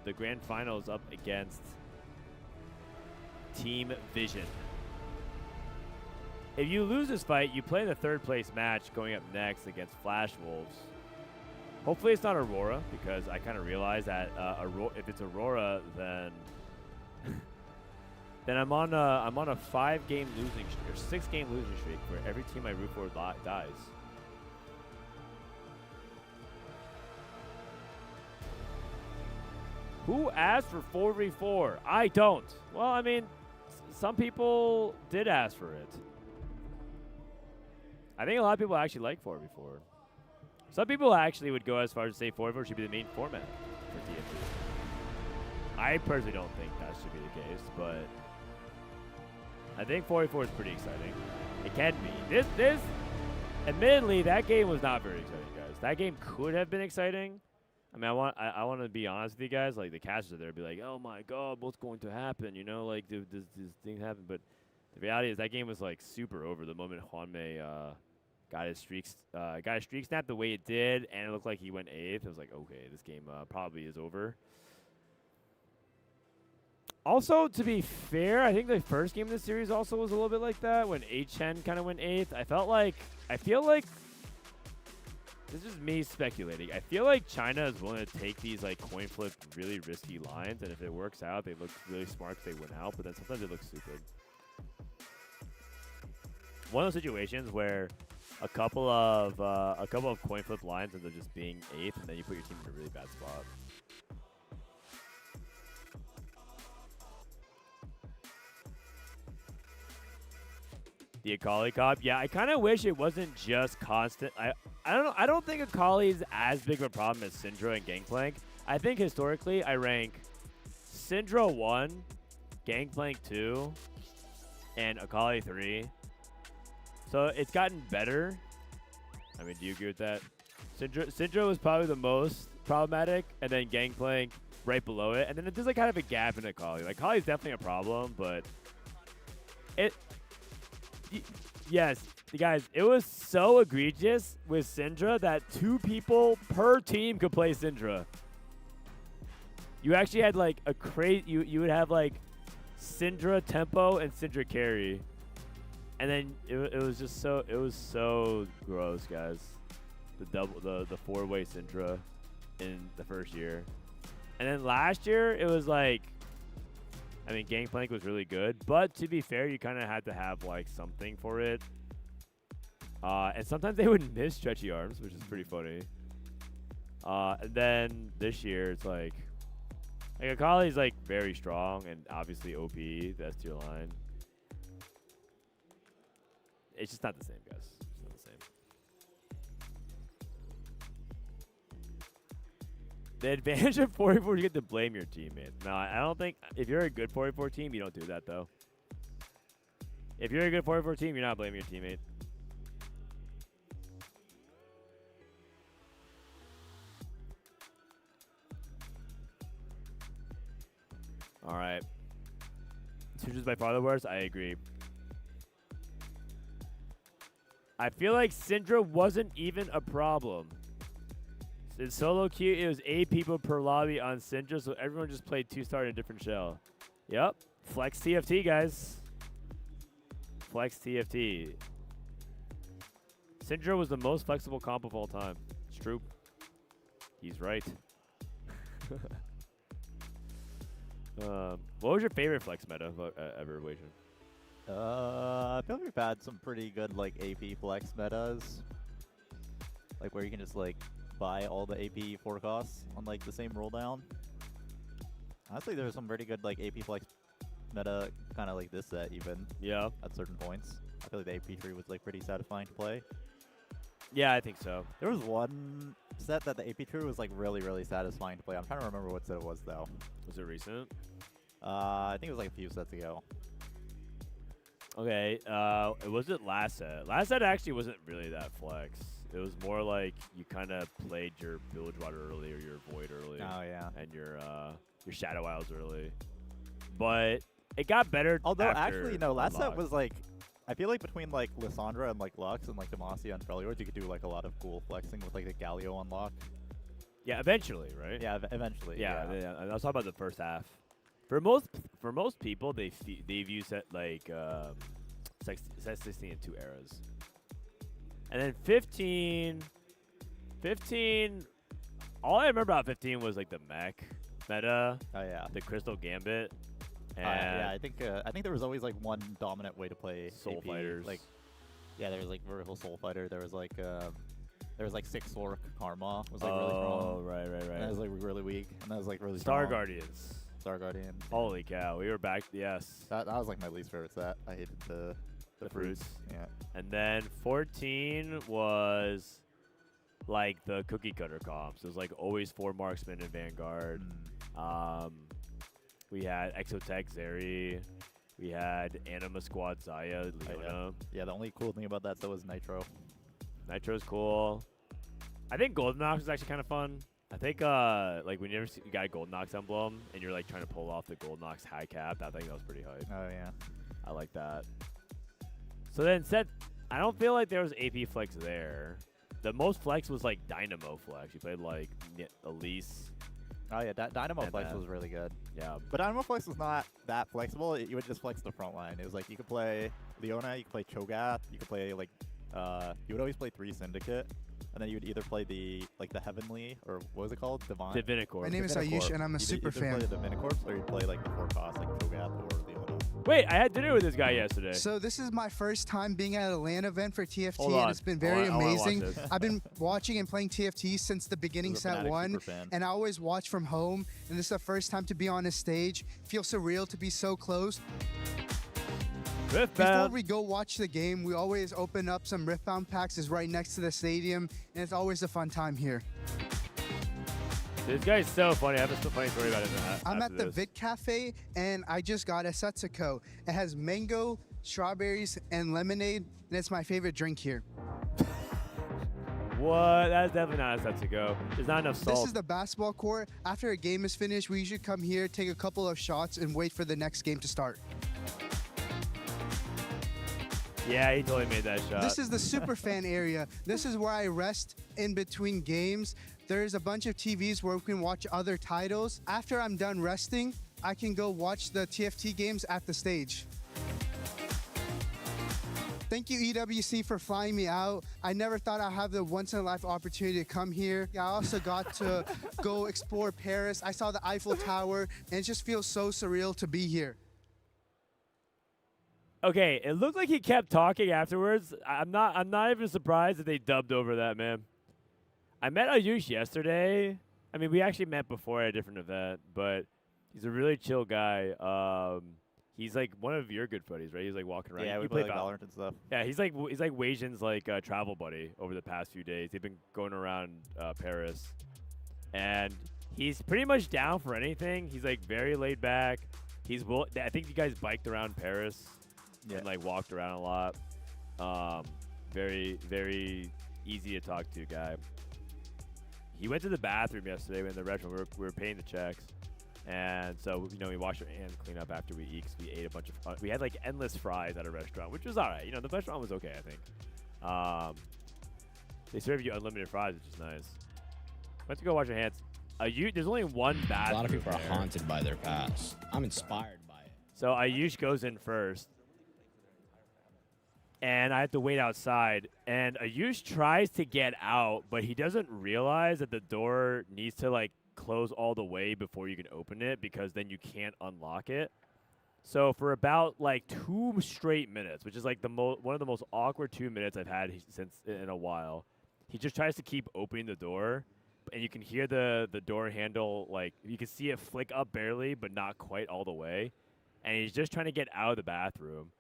the grand finals up against Team Vision. If you lose this fight, you play the 3rd place match going up next against Flash Wolves. Hopefully it's not Aurora, because I kind of realized that if it's Aurora, then then I'm on a 5-game losing streak or 6-game losing streak where every team I root for dies. Who asked for 4v4? I don't. Well, I mean, some people did ask for it. I think a lot of people actually like 4v4. Some people actually would go as far as to say 4v4 should be the main format for TFT. I personally don't think that should be the case, but I think 4v4 is pretty exciting. It can be. This, admittedly, that game was not very exciting, guys. That game could have been exciting. I mean, I want to be honest with you guys. Like, the casters are there be like, oh my god, what's going to happen? You know, like, does this thing happen? But the reality is that game was like super over the moment Hwangdae got his streak snap the way it did, and it looked like he went 8th. I was like, okay, this game probably is over. Also, to be fair, I think the first game of the series also was a little bit like that when HN kind of went 8th. I feel like this is me speculating. I feel like China is willing to take these like coin flip, really risky lines, and if it works out, they look really smart because they win out. But then sometimes they look stupid. One of those situations where a couple of coin flip lines end up just being 8th, and then you put your team in a really bad spot. The Akali comp, yeah, I kind of wish it wasn't just constant. I don't think Akali is as big of a problem as Syndra and Gangplank. I think historically I rank Syndra 1, Gangplank 2, and Akali 3. So it's gotten better. I mean, do you agree with that? Syndra was probably the most problematic, and then Gangplank right below it, and then there's like kind of a gap in Akali. Like Akali is definitely a problem, but yes, guys, it was so egregious with Syndra that 2 people per team could play Syndra. You actually had like a crazy. You would have like Syndra tempo and Syndra carry, and then it was just so gross, guys. The 4-way Syndra in the first year, and then last year it was like. I mean, Gangplank was really good, but to be fair, you kind of had to have like something for it. And sometimes they would miss stretchy arms, which is pretty funny. And then this year, it's like Akali's like very strong and obviously OP, the S tier line. It's just not the same, guys. It's not the same. The advantage of 4v4 is you get to blame your teammate. No, I don't think if you're a good 4v4 team, you don't do that though. If you're a good 4v4 team, you're not blaming your teammate. All right. Sutra's by far the worst. I agree. I feel like Syndra wasn't even a problem. In solo queue, it was 8 people per lobby on Syndra, so everyone just played 2-star in a different shell. Yep. Flex TFT, guys. Flex TFT. Syndra was the most flexible comp of all time. It's true. He's right. What was your favorite flex meta ever, Wation? I feel like we've had some pretty good like AP flex metas, like where you can just like buy all the AP forecasts on like the same roll down. Honestly, there's some pretty good like AP flex meta, kind of like this set even. Yeah. At certain points, I feel like the AP tree was like pretty satisfying to play. Yeah, I think so. There was one set that the AP tree was like really satisfying to play. I'm trying to remember what set it was though. Was it recent? I think it was like a few sets ago. Okay, it wasn't last set. Last set actually wasn't really that flex. It was more like you kind of played your Village Water early or your Void early. Oh, yeah. And your Shadow Isles early. But it got better. Although, after actually, no, last set Unlock. was like, I feel like between like Lissandra and like Lux and like Demacia and Freljord, you could do like a lot of cool flexing with like the Galio unlock. Yeah, eventually, right? Yeah, eventually. Yeah. I was talking about the first half. For most people, they view set like set 16 in 2 eras, and then 15. All I remember about 15 was like the mech meta. Oh yeah. The Crystal Gambit. And Yeah, I think there was always like one dominant way to play Soul AP. Fighters. Like, yeah, there was like Vertical Soul Fighter. There was like 6 Sork Karma was like really strong. Oh, right. And that was like really weak. And that was like really Star strong. Guardians. Star Guardian. Holy cow, we were back. Yes. That was like my least favorite set. I hated the fruits. Yeah. And then 14 was like the cookie cutter comps. It was like always 4 marksmen in Vanguard. We had Exotech Zeri. We had Anima Squad Zaya, Leona. Yeah, the only cool thing about that set was Nitro. Nitro's cool. I think Golden Ox is actually kind of fun. I think like when you got a Golden Ox emblem and you're like trying to pull off the Golden Ox high cap, I think that was pretty hype. Oh yeah. I like that. So then I don't feel like there was AP flex there. The most flex was like Dynamo flex. You played like Elise. Oh yeah, Dynamo Flex was really good. Yeah. But Dynamo Flex was not that flexible. You would just flex the front line. It was like you could play Leona, you could play Cho'Gath, you could play like you would always play 3 Syndicate, and then you would either play the Heavenly or what was it called? Divinicorp. My name is Ayush and I'm a super fan. You'd either play the Divinicorp or you'd play like the 4 cost like Cho'Gath or Leona. Wait, I had dinner with this guy yesterday. So this is my first time being at a LAN event for TFT, Hold and on. it's been very I wanna watch amazing. this. I've been watching and playing TFT since the beginning set 1, and I always watch from home, and this is the first time to be on a stage. Feels surreal to be so close. Before we go watch the game, we always open up some Riftbound packs. It's right next to the stadium, and it's always a fun time here. This guy's so funny. I have a funny story about him. I'm at the Vic Cafe, and I just got a Setsuko. It has mango, strawberries, and lemonade, and it's my favorite drink here. What? That's definitely not a set to go. There's not enough salt. This is the basketball court. After a game is finished, we usually come here, take a couple of shots, and wait for the next game to start. Yeah, he totally made that shot. This is the super fan area. This is where I rest in between games. There's a bunch of TVs where we can watch other titles. After I'm done resting, I can go watch the TFT games at the stage. Thank you, EWC, for flying me out. I never thought I'd have the once-in-a-life opportunity to come here. I also got to go explore Paris. I saw the Eiffel Tower, and it just feels so surreal to be here. Okay, it looked like he kept talking afterwards. I'm not even surprised that they dubbed over that, man. I met Ayush yesterday. I mean, we actually met before at a different event, but he's a really chill guy. He's like one of your good buddies, right? He's like walking around. Yeah, we play play like Valorant and stuff. Yeah, he's like Wei-Jin's like travel buddy over the past few days. They've been going around Paris, and He's pretty much down for anything. He's like very laid back. I think you guys biked around Paris and like walked around a lot. Very, very easy to talk to guy. He went to the bathroom yesterday in the restaurant. We were paying the checks. And so, you know, we washed our hands, clean up after we eat, 'cause we ate a bunch of we had like endless fries at a restaurant, which was all right. You know, the restaurant was okay, I think. They serve you unlimited fries, which is nice. Went to go wash your hands. There's only one bathroom. A lot of people are there. haunted by their past. I'm inspired by it. So Ayush goes in first. And I have to wait outside. And Ayush tries to get out, but he doesn't realize that the door needs to, like, close all the way before you can open it, because then you can't unlock it. So for about, like, 2 straight minutes, which is, like, one of the most awkward 2 minutes I've had since in a while, he just tries to keep opening the door. And you can hear the door handle, like, you can see it flick up barely, but not quite all the way. And he's just trying to get out of the bathroom.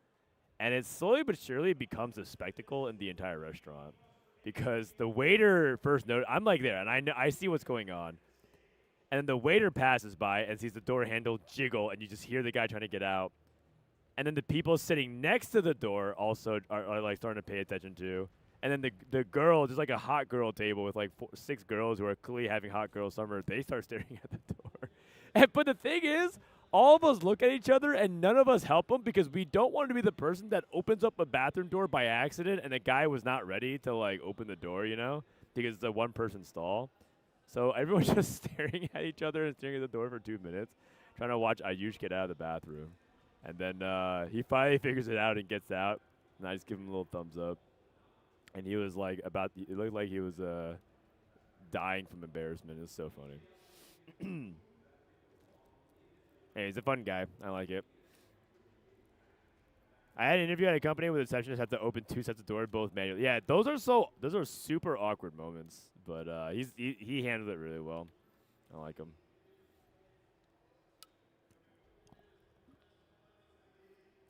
And it slowly but surely becomes a spectacle in the entire restaurant, because the waiter first noticed, I'm like there, and I see what's going on. And then the waiter passes by and sees the door handle jiggle, and you just hear the guy trying to get out. And then the people sitting next to the door also are like starting to pay attention too. And then the girl, there's like a hot girl table with like 6 girls who are clearly having hot girl summer. They start staring at the door. But the thing is, all of us look at each other and none of us help them, because we don't want to be the person that opens up a bathroom door by accident and the guy was not ready to like open the door, you know, because it's a one-person stall. So everyone's just staring at each other and staring at the door for 2 minutes, trying to watch Ayush get out of the bathroom. And then he finally figures it out and gets out, and I just give him a little thumbs up. And he was like it looked like he was dying from embarrassment. It was so funny. Hey, he's a fun guy. I like it. I had an interview at a company where the receptionist had to open 2 sets of doors, both manually. Yeah, those are super awkward moments. But he handled it really well. I like him.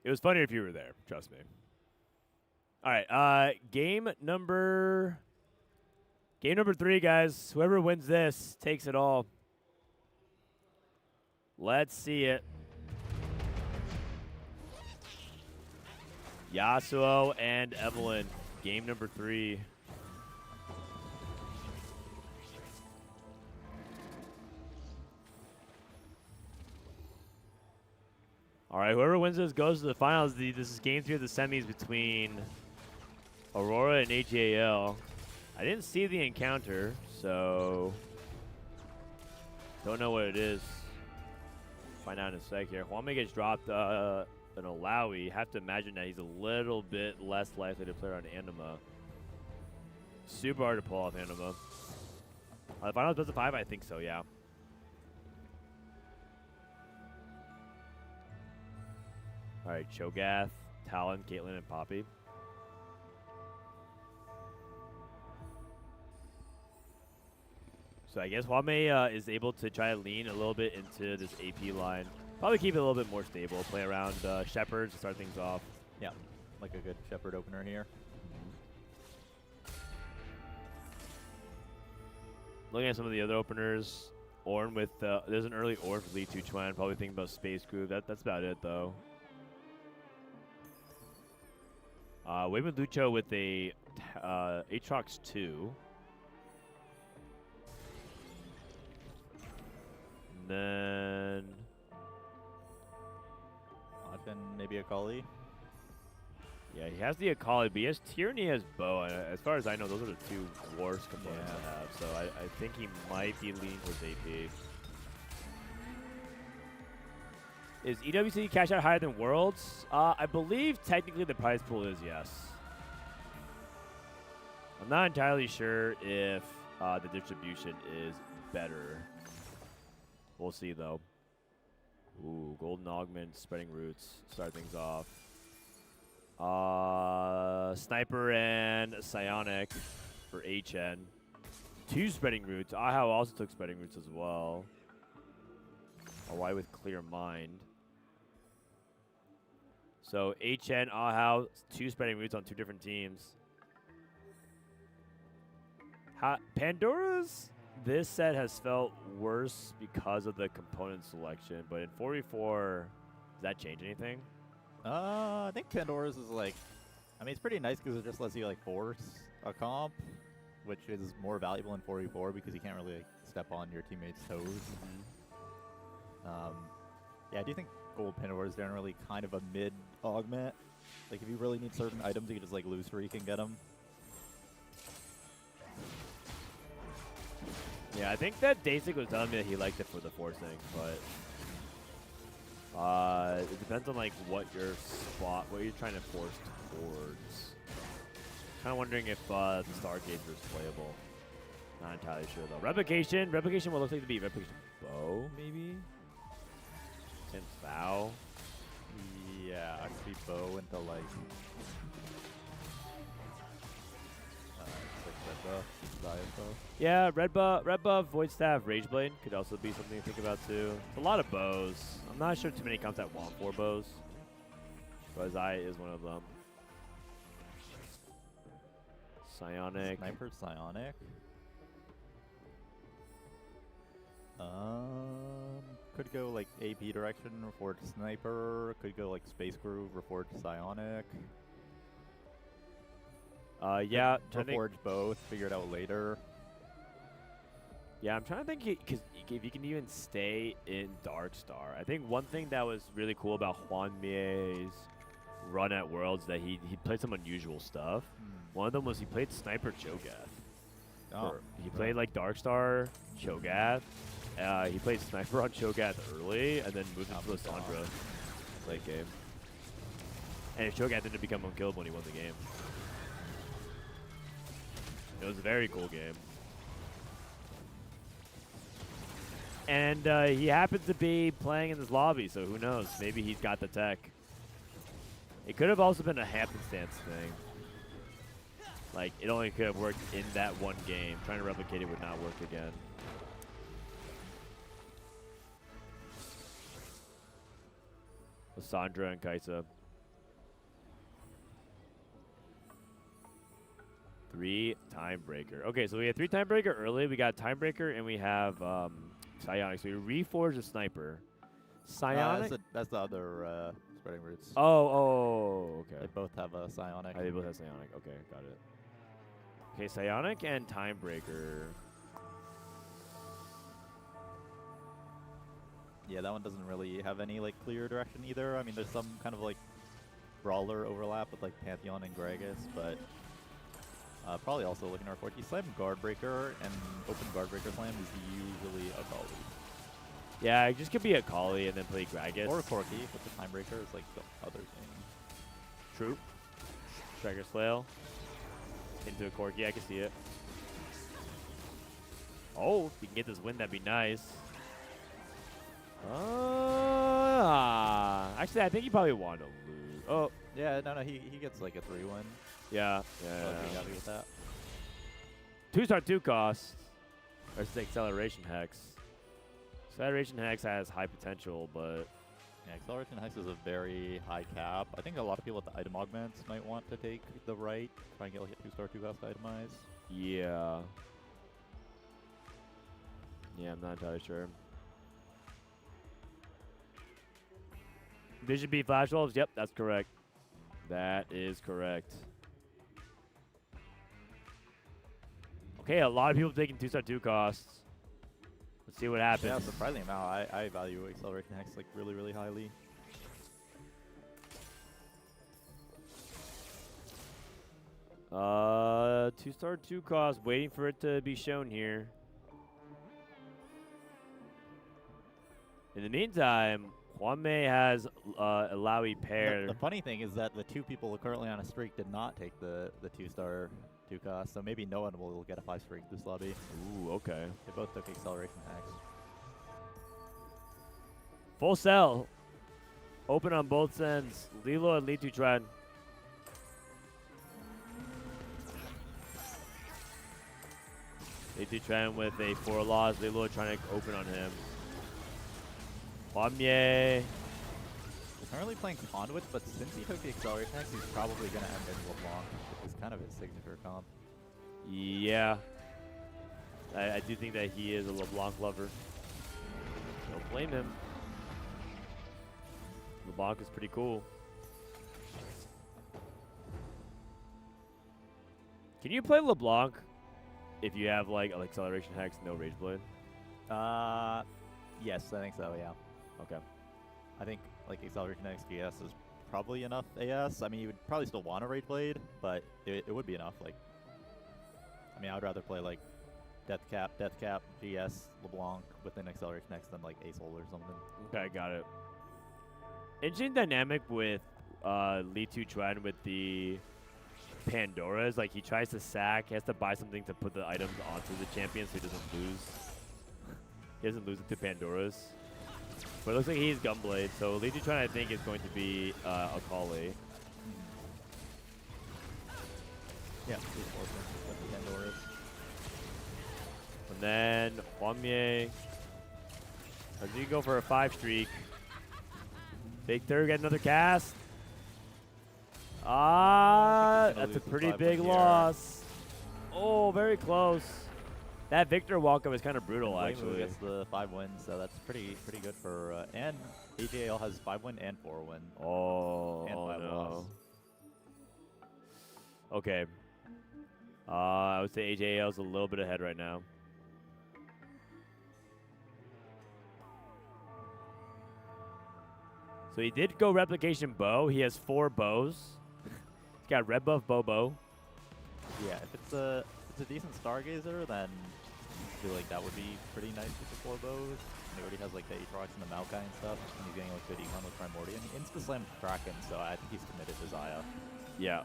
It was funnier if you were there. Trust me. All right, game number 3, guys. Whoever wins this takes it all. Let's see it. Yasuo and Evelyn, game number 3. All right, whoever wins this goes to the finals. This is game 3 of the semis between Aurora and AJL. I didn't see the encounter, so don't know what it is. Find out in a sec here. Huame gets dropped an Alawi. Have to imagine that he's a little bit less likely to play on Anima. Super hard to pull off Anima. The finals best of 5? I think so, yeah. All right, Cho'Gath, Talon, Caitlyn, and Poppy. So I guess Huame is able to try to lean a little bit into this AP line. Probably keep it a little bit more stable. Play around Shepard to start things off. Yeah, like a good Shepard opener here. Looking at some of the other openers, Ornn with there's an early Ornn for Lee Tuchuan. Probably thinking about Space Groove. That's about it though. Wayman Lucho with a Aatrox 2. And then Ogden, maybe Akali. Yeah, he has the Akali, but he has Tyranny, he has Bow. And as far as I know, those are the 2 worst components to have. So I think he might be leaning towards AP. Is EWC cash out higher than Worlds? I believe technically the prize pool is yes. I'm not entirely sure if the distribution is better. We'll see though. Ooh, Golden Augment, Spreading Roots, start things off. Sniper and Psionic for HN. 2 Spreading Roots. Ahau also took Spreading Roots as well. Why with Clear Mind? So HN, Ahau, 2 Spreading Roots on 2 different teams. Pandora's this set has felt worse because of the component selection, but in 4v4, does that change anything? I think Pandora's is like, I mean, it's pretty nice because it just lets you like force a comp, which is more valuable in 4v4 because you can't really like, step on your teammates' toes. Yeah, I do think gold Pandora is generally kind of a mid augment. Like if you really need certain items, you can just like loose freak and get them. Yeah, I think that Dasik was telling me that he liked it for the forcing, but it depends on like what your spot, what you're trying to force towards. Kind of wondering if the Stargazer is playable. Not entirely sure though. Replication will look like to be Replication Bow, maybe? Since Bow. Yeah, I could be bow into like yeah, red buff, Void Staff, Rage Blade could also be something to think about too. It's a lot of bows. I'm not sure too many comps that want 4 bows. Buzai is one of them. Psionic. Sniper Psionic. Could go like AP direction, Reforged Sniper. Could go like Space Groove, Reforged Psionic. Yeah. Reforged both, figure it out later. Yeah, I'm trying to think because if you can even stay in Dark Star. I think one thing that was really cool about Juan Mie's run at Worlds that he played some unusual stuff. One of them was he played Sniper Cho'Gath. He played like Dark Star Cho'Gath. He played Sniper on Cho'Gath early and then moved into Lissandra late game. And Cho'Gath didn't become unkillable when he won the game. It was a very cool game. And he happens to be playing in this lobby, so who knows? Maybe he's got the tech. It could have also been a happenstance thing. Like, it only could have worked in that one game. Trying to replicate it would not work again. Lissandra and Kaisa. 3 Timebreaker. Okay, so we had 3 Timebreaker early. We got Timebreaker and we have Psionic. So we reforged a Sniper. Psionic? That's the other spreading roots. Oh, okay. They both have a Psionic. They both have Psionic. Okay, got it. Okay, Psionic and Timebreaker. Yeah, that one doesn't really have any like clear direction either. I mean, there's some kind of like brawler overlap with like Pantheon and Gragas, but probably also looking at our 40 slam Guardbreaker and open Guardbreaker slam is usually a Kali. Yeah, it just could be a Kali and then play Gragas. Or a Corki, but the Timebreaker is like the other thing. True. Striker Flail into a Corki, I can see it. Oh, if you can get this win, that'd be nice. Actually, I think he probably wanted to lose. Oh. Yeah, no, he gets like a 3 win. Yeah. Be happy with that. 2-star 2 cost versus Acceleration Hex. Acceleration Hex has high potential, but yeah, Acceleration Hex is a very high cap. I think a lot of people with the item augments might want to take the right, try and get like a 2-star 2 cost itemize. Yeah. Yeah, I'm not entirely sure. Vision B Flash Wolves? Yep, that's correct. That is correct. Okay, a lot of people taking 2-star 2 costs. Let's see what happens. Yeah, surprising amount. I value Acceleration Hex like really, really highly. Two-star 2 cost, waiting for it to be shown here. In the meantime, Juanmei has a Laui pair. The funny thing is that the 2 people currently on a streak did not take the 2-star 2 cost, so maybe no one will get a 5 streak this lobby. Ooh, okay. They both took Acceleration Hex. Full sell. Open on both ends. Lilo and Litu Tren. Litu Tren with a 4 loss. Lilo trying to open on him. Huamye. He's currently playing Conduit, but since he took the Acceleration Hex, he's probably going to end in LeBlanc, which is kind of his signature comp. Yeah. I do think that he is a LeBlanc lover. Don't blame him. LeBlanc is pretty cool. Can you play LeBlanc if you have like an acceleration hex, no rage blade? Yes, I think so. Yeah. Okay. I think like acceleration hex GS is probably enough AS. I mean, you would probably still want a rage blade, but it would be enough. Like, I mean, I would rather play like Death Cap, GS, LeBlanc with an acceleration hex than like Ace Hole or something. Okay, got it. Interesting dynamic with Li Tuchuan with the Pandoras. Like, he tries to sack, he has to buy something to put the items onto the champion so he doesn't lose. He doesn't lose it to Pandoras. But it looks like he's Gunblade, so Li Tuchuan I think is going to be Akali. Yeah, Pandoras. And then Huamie. As you go for a 5 streak. Victor get another cast. That's a pretty big loss. Oh, very close. That Victor walk-up is kind of brutal, actually. Gets the 5 wins, so that's pretty good for. And AJL has 5 win and 4 win. Oh, and 5 loss. Okay. I would say AJL is a little bit ahead right now. So he did go replication bow. He has 4 bows. He's got red buff Bobo. Yeah, if it's a decent Stargazer, then I feel like that would be pretty nice with the 4 bows. And he already has like the Aatrox and the Maokai and stuff, and he's getting like good econ with Primordial. He insta-slammed Kraken, so I think he's committed to Xayah. Yeah.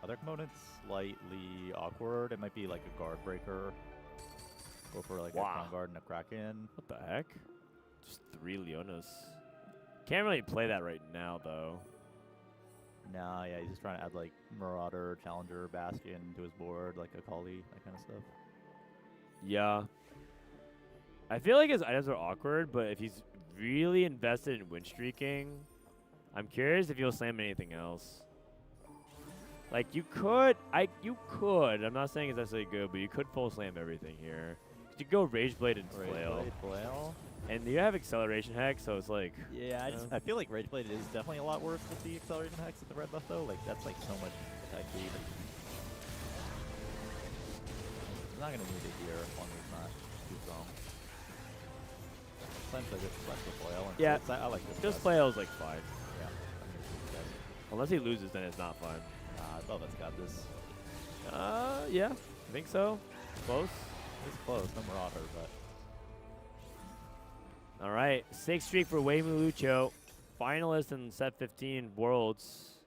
Other components slightly awkward. It might be like a guard breaker. Go for like a Crown Guard and a Kraken. What the heck? Just 3 Leonas. Can't really play that right now, though. Nah, yeah, he's just trying to add like Marauder, Challenger, Bastion to his board, like Akali, that kind of stuff. Yeah. I feel like his items are awkward, but if he's really invested in win streaking, I'm curious if he'll slam anything else. Like, you could, I'm not saying it's necessarily good, but you could full slam everything here. You go Rage Blade and Flail. And you have Acceleration Hex, so it's like... Yeah, I feel like Rage Blade is definitely a lot worse with the Acceleration Hex and the red buff, though. Like, that's like so much attack speed. He's not going to need it here as long as it's not too strong. Sometimes I just flex the Flail. And yeah, I like this. Just Flail's like fine. Yeah. Unless he loses, then it's not fine. Velvet's got this. Yeah, I think so. Close. It's close, no Marauder, but... All right, 6th streak for Wei Mulucho. Finalist in Set 15 Worlds.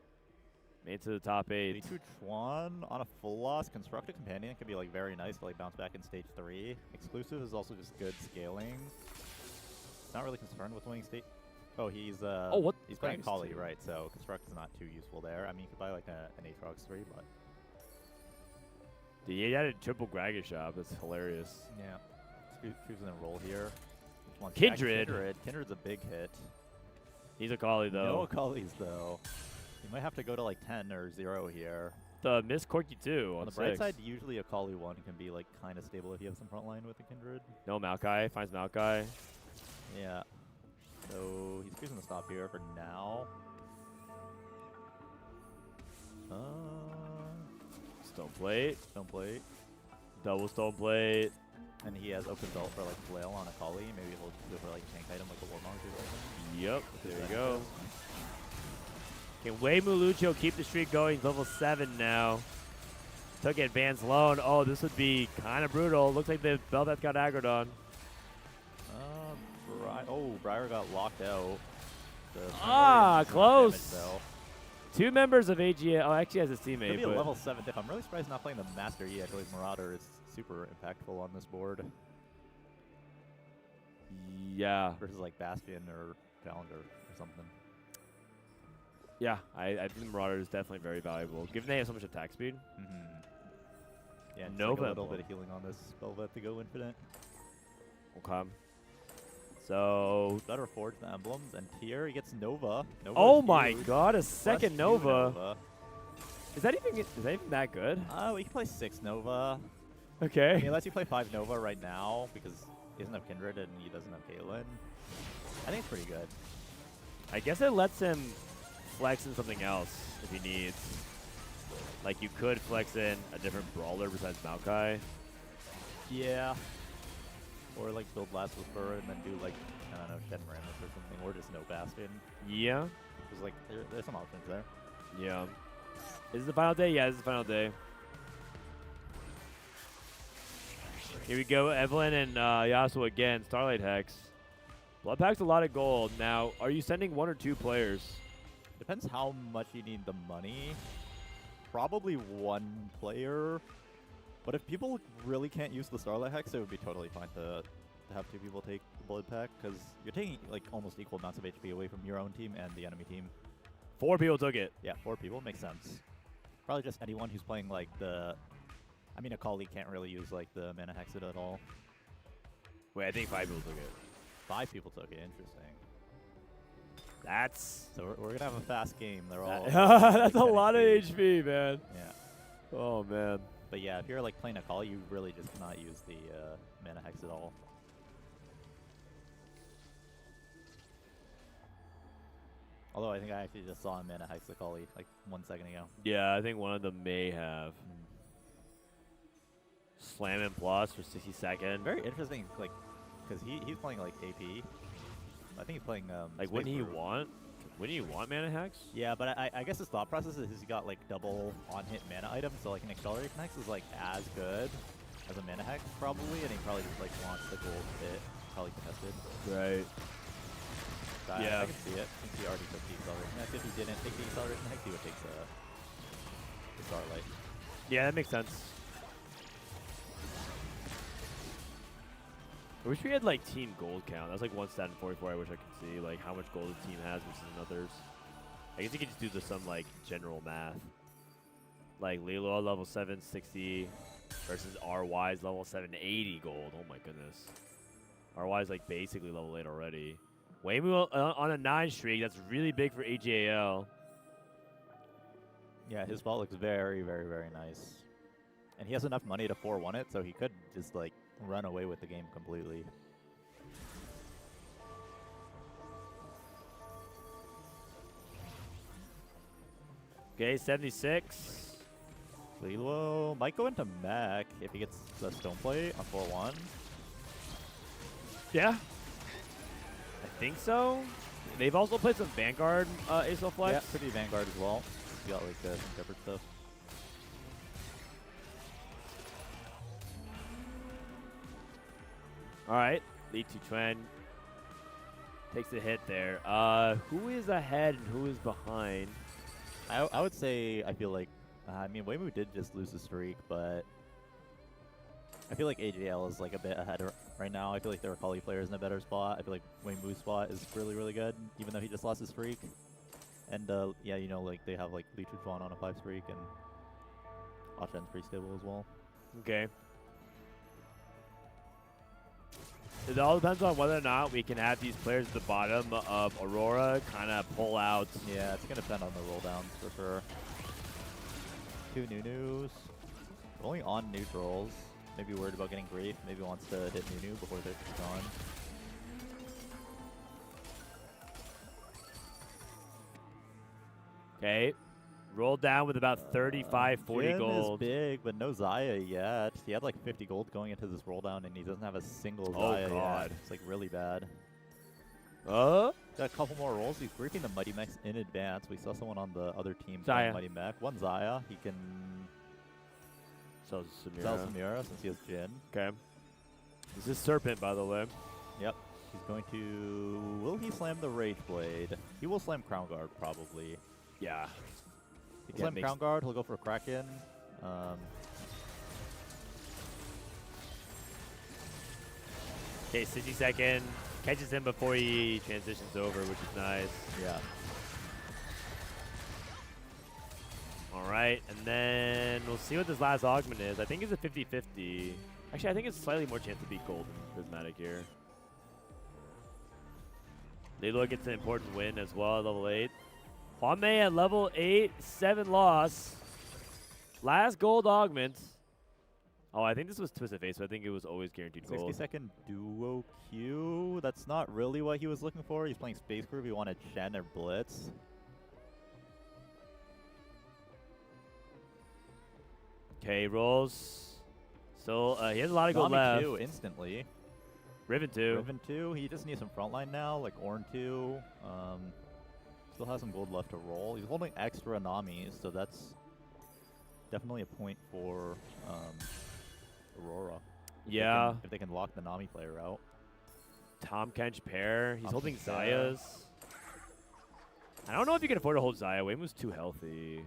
Made to the top 8. Li Tuchuan on a full loss. Construct a Companion can be like very nice to like bounce back in Stage 3. Exclusive is also just good scaling. Not really concerned with winning Stage... Oh, he's he's playing Akali, right? So Construct is not too useful there. I mean, you could buy like an Aatrox 3, but... Dude, he had a triple Gragas shop. That's hilarious. Yeah. Choosing a roll here. Kindred. Kindred's a big hit. He's Akali, though. No Akalis, though. You might have to go to like 10 or 0 here. The Miss Corky 2 on the bright side, usually Akali 1 can be like kind of stable if you have some front line with the Kindred. No Maokai. Finds Maokai. Yeah. So he's choosing to stop here for now. Stone Plate. Stone Plate. Double Stone Plate. And he has open belt for like Flail on Akali. Maybe he'll go for like tank item like a Warmog or something. Yep, there you go. Can Wei Mulucho keep the streak going? He's level 7 now. Took advanced loan. Oh, this would be kind of brutal. Looks like the Velvet's got aggroed on. Briar got locked out. Close. 2 members of AGA. Oh, actually has his teammate. Could be a level 7 diff. I'm really surprised not playing the Master Yi. I feel like Marauder is super impactful on this board. Yeah. Versus like Bastion or Challenger or something. Yeah, I think Marauder is definitely very valuable, given they have so much attack speed. Yeah, and Nova. Like a little bit of healing on this Velvet to go infinite. Okay. So better forge the emblems, and here he gets Nova. Oh my god, a second Nova. Is that even that good? We can play 6 Nova. Okay. He lets you play 5 Nova right now because he doesn't have Kindred and he doesn't have Caitlyn. I think it's pretty good. I guess it lets him flex in something else if he needs. Like you could flex in a different brawler besides Maokai. Yeah. Or like build Last Whisper and then do like, I don't know, Shen Rammus or something, or just no Bastion. Yeah. There's like, there's some options there. Yeah. Is this the final day? Yeah, this is the final day. Here we go, Evelyn and Yasuo again, Starlight Hex. Blood Pack's a lot of gold. Now, are you sending 1 or 2 players? Depends how much you need the money. Probably 1 player. But if people really can't use the Starlight Hex, it would be totally fine to have 2 people take the Blood Pack, because you're taking like almost equal amounts of HP away from your own team and the enemy team. 4 people took it. Yeah, 4 people, makes sense. Probably just anyone who's playing like the... I mean, Akali can't really use like the Mana Hexit at all. Wait, I think 5 people took it. 5 people took it, interesting. That's... So we're gonna have a fast game. They're all... That's a lot of HP, man. Yeah. Oh, man. But yeah, if you're like playing Akali, you really just cannot use the Mana Hex at all. Although I think I actually just saw a Mana Hex Akali like 1 second ago. Yeah, I think one of them may have. Slam and plus for 60 seconds. Very interesting, like, because he's playing like AP. I think he's playing like wouldn't he want Mana Hex? Yeah, but I guess his thought process is he's got like double on-hit mana items, so like an Acceleration Hex is like as good as a Mana Hex probably, and he probably just like wants the gold hit, probably contested. Right. So Yeah. I can see it. I think he already took the Acceleration Hex. If he didn't take the Acceleration Hex, he would take the Starlight. Yeah, that makes sense. I wish we had like team gold count. That's like 1 stat in 44. I wish I could see like how much gold a team has versus another's. I guess you could just do some like general math. Like Lilo level 760 versus RY's level 780 gold. Oh my goodness. RY's like basically level 8 already. Weimu on a 9 streak. That's really big for AJL. Yeah, his vault looks very, very, very nice. And he has enough money to 4-1 it, so he could just like run away with the game completely. Okay, 76. Lilo might go into mech if he gets the stone plate on 4-1. Yeah. I think so. They've also played some Vanguard ASO Flex. Yeah, pretty Vanguard as well. You got like some different stuff. All right, Li Tuchuan takes a hit there. Who is ahead and who is behind? I would say I feel like I mean Weimu did just lose the streak, but I feel like AJL is like a bit ahead right now. I feel like their Akali player is in a better spot. I feel like Weimu's spot is really, really good, even though he just lost his streak. And yeah, you know, like they have like Li Tuchuan on a 5 streak, and Ashen's pretty stable as well. Okay. It all depends on whether or not we can have these players at the bottom of Aurora kind of pull out. Yeah, it's going to depend on the roll downs for sure. 2 Nunus. Only on neutrals. Maybe worried about getting grief. Maybe wants to hit Nunu before they're gone. Okay. Roll down with about 35, 40 Jim gold. is big, but no Xayah yet. He had like 50 gold going into this roll down, and he doesn't have a single Xayah God. yet. It's like really bad. Got a couple more rolls. He's griefing the Mighty Mechs in advance. We saw someone on the other team Xayah. Mighty Mech. 1 Xayah. He can sell Samira since he has Jhin. Okay. This is Serpent, by the way. Yep. He's going to... Will he slam the Rage Blade? He will slam Crown Guard, probably. Yeah. He can slam Crown Guard. He'll go for Kraken. Okay, 60 second. Catches him before he transitions over, which is nice. Yeah. All right, and then we'll see what this last augment is. I think it's a 50-50. Actually, I think it's slightly more chance to beat Gold than Prismatic here. Lilo gets an important win as well at level 8. Huame at level 8, 7 loss. Last gold augment. Oh, I think this was Twisted Face, so I think it was always guaranteed gold. 60-second duo Q. That's not really what he was looking for. He's playing Space Crew. He wanted Shen or Blitz. Okay, rolls. So he has a lot of gold left. 2 instantly. Riven 2. Riven 2. He just needs some frontline now, like Ornn 2. Still has some gold left to roll. He's holding extra Namis, so that's definitely a point for Aurora. Yeah. If they can lock the Nami player out. Tom Kench pair. He's Tom holding Kench pair. Zaya's. I don't know if you can afford to hold Zaya. Weimu's too healthy.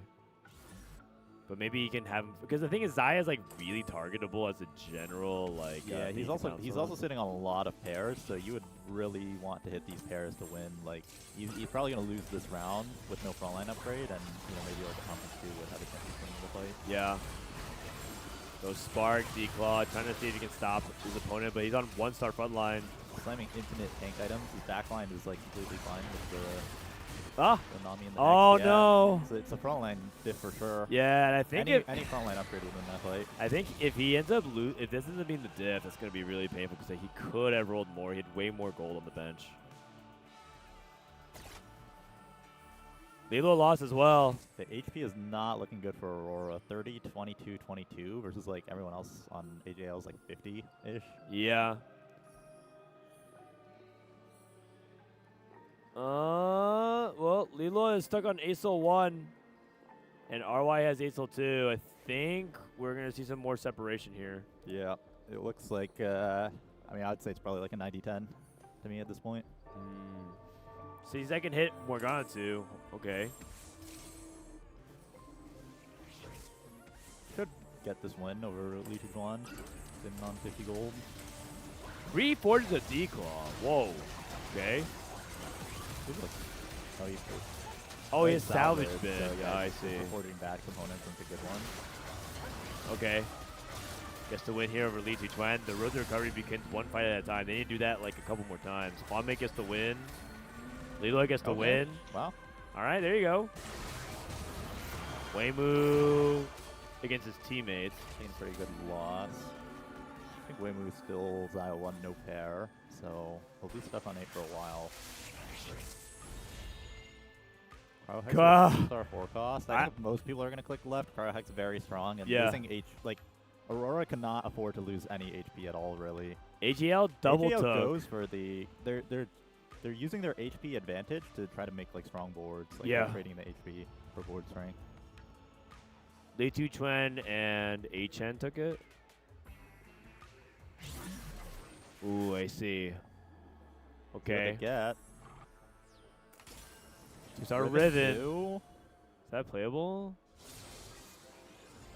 But maybe he can have him, because the thing is Zaya's like really targetable as a general like. Yeah, he's also sitting on a lot of pairs, so you would really want to hit these pairs to win. Like he's probably gonna lose this round with no frontline upgrade, and maybe like a Tom Kench 2 would have a chance of winning the fight. Yeah. So Spark, D-Claw, trying to see if he can stop his opponent, but he's on 1-star front line. Slamming infinite tank items. His backline is like completely fine with the Nami in the Oh next. Yeah. no! It's a frontline diff for sure. Yeah, and I think any frontline upgrade would win that fight. I think if he ends up if this ends up being the diff, that's gonna be really painful because he could have rolled more. He had way more gold on the bench. Lilo lost as well. The HP is not looking good for Aurora. 30, 22, 22 versus like everyone else on AJL's like 50-ish. Yeah. Well, Lilo is stuck on ASOL 1, and RY has ASOL 2. I think we're going to see some more separation here. Yeah, it looks like, I mean, I'd say it's probably like a 90-10 to me at this point. 60-second hit, Morgana 2. Okay. Should get this win over Lee Juan, sitting on 50 gold. 3 forges a D-Claw. Whoa. Okay. Oh, he has salvage bid. So, yeah, I see. Reporting bad components into good ones. Okay. Gets the win here over Lee Tuan. The road to recovery begins one fight at a time. They need to do that like a couple more times. Kwame gets the win. Lilo gets the win. Wow. All right, there you go. Weimu against his teammates. Taking a pretty good loss. I think Weimu still Zaya 1 no pair, so he'll be stuck on 8 for a while. Cryohex 4 cost. I think most people are going to click left. Cryohex very strong, and losing Aurora cannot afford to lose any HP at all, really. AGL double AGL took. goes for the they're using their HP advantage to try to make like strong boards. Like they're trading the HP for board strength. Lee Tuan and HN took it. Ooh, I see. Okay. What they get. 2-star Riven. Is that playable?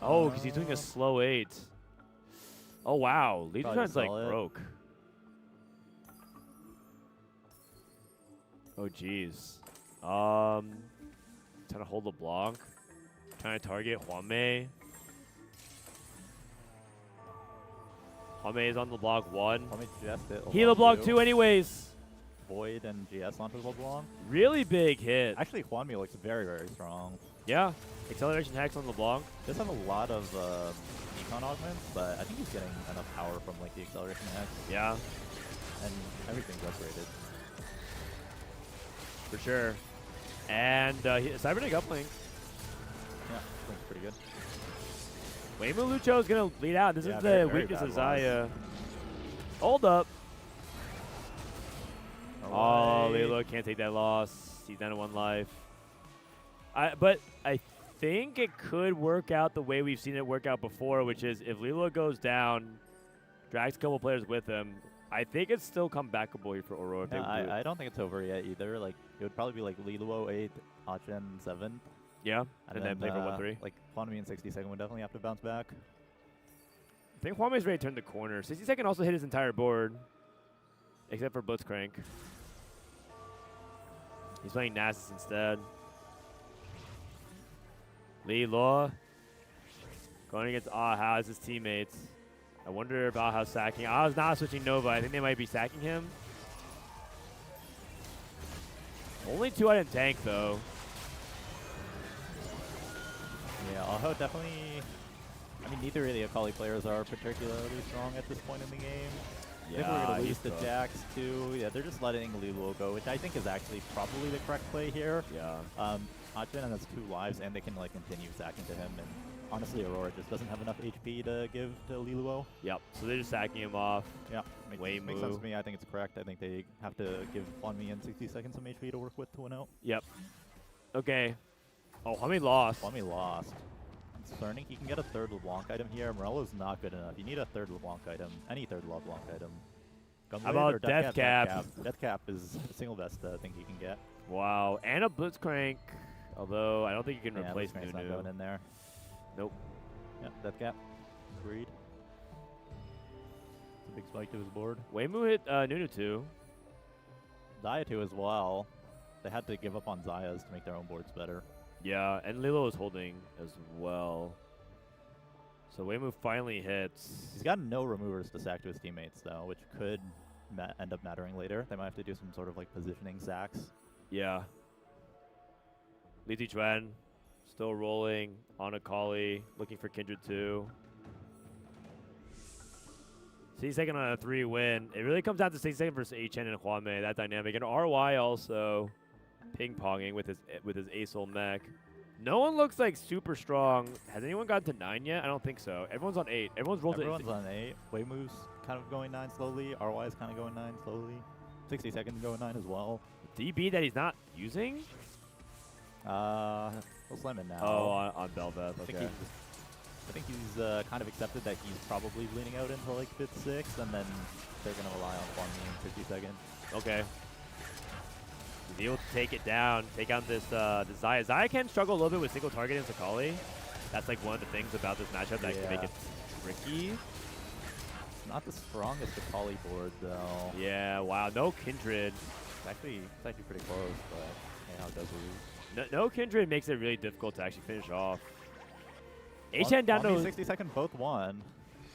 Oh, because he's doing a slow 8. Oh, wow. Lee Tuan's like broke. Oh, jeez. Trying to hold the block. Trying to target Huame. Huame is on the block 1. Heal block 2 anyways. Void and GS onto the block. Really big hit. Actually, Huanmi looks very, very strong. Yeah. Acceleration Hex on the block. Does have a lot of econ augments, but I think he's getting enough power from like the Acceleration Hex. Yeah. And everything's upgraded. For sure. And Cybernetic uplink. Yeah, uplink's pretty good. Weimu Lucho is going to lead out. This is the weakness of Zaya. Hold up. Oh, Lilo can't take that loss. He's down to 1 life. But I think it could work out the way we've seen it work out before, which is if Lilo goes down, drags a couple players with him, I think it's still comebackable here for Aurora. Yeah, I don't think it's over yet either. Like it would probably be like Lilo 8, Achen 7. Yeah, and then play for 1-3. Like Huanmi in 60-second would definitely have to bounce back. I think Huame's ready to turn the corner. 60-second also hit his entire board, except for Blitzcrank. He's playing Nasus instead. Lee Law going against Aha as his teammates. I wonder if Aha's sacking. Aha's not switching Nova. I think they might be sacking him. Only 2 item tank though. Yeah, Aho definitely. I mean, neither of the Akali players are particularly strong at this point in the game. Yeah, I think we're going to lose he's the tough. Jax too. Yeah, they're just letting Liluo go, which I think is actually probably the correct play here. Yeah. Achin has 2 lives, and they can like continue sacking to him. And honestly, Aurora just doesn't have enough HP to give to Liluo. Yep. So they're just sacking him off. Yeah, makes sense to me. I think it's correct. I think they have to give Huanmi and 60 seconds some HP to work with to win out. Yep. Okay. Oh, Huanmi lost. Huanmi lost. Concerning. He can get a 3rd LeBlanc item here. Morello's not good enough. You need a 3rd LeBlanc item. Any 3rd LeBlanc item. How about Death Cap? Death Cap is the single best thing he can get. Wow. And a Blitzcrank. Although, I don't think you can replace Blitzcrank's not Nunu. going in there. Nope. Yep, Death Cap. Agreed. It's a big spike to his board. Weimu hit Nunu too. Zaya too as well. They had to give up on Zaya's to make their own boards better. Yeah, and Lilo is holding as well. So Weimu finally hits. He's got no removers to sack to his teammates though, which could end up mattering later. They might have to do some sort of like positioning sacks. Yeah. Li Zichuan still rolling on Akali, looking for Kindred 2. 60 on a 3 win. It really comes down to 60 versus HN and Huame, that dynamic. And RY also ping-ponging with his Acel mech. No one looks like super strong. Has anyone gotten to 9 yet? I don't think so. Everyone's on 8. Everyone's on 8. Weimu's kind of going 9 slowly. RY is kind of going 9 slowly. 60 seconds going 9 as well. DB that he's not using? He'll slam it now. Oh, on Belveth, okay. I think he's kind of accepted that he's probably leaning out into like bit 6, and then they're going to rely on Huanmi in 50 seconds. Okay. He's able to take it down, take out this Zaya. Zaya can struggle a little bit with single target in Sakali. That's like one of the things about this matchup that can make it tricky. Not the strongest Akali board though. Yeah, wow, no Kindred. It's actually pretty close, but yeah, it does lose. No Kindred makes it really difficult to actually finish off. HN down to 60 seconds, both won.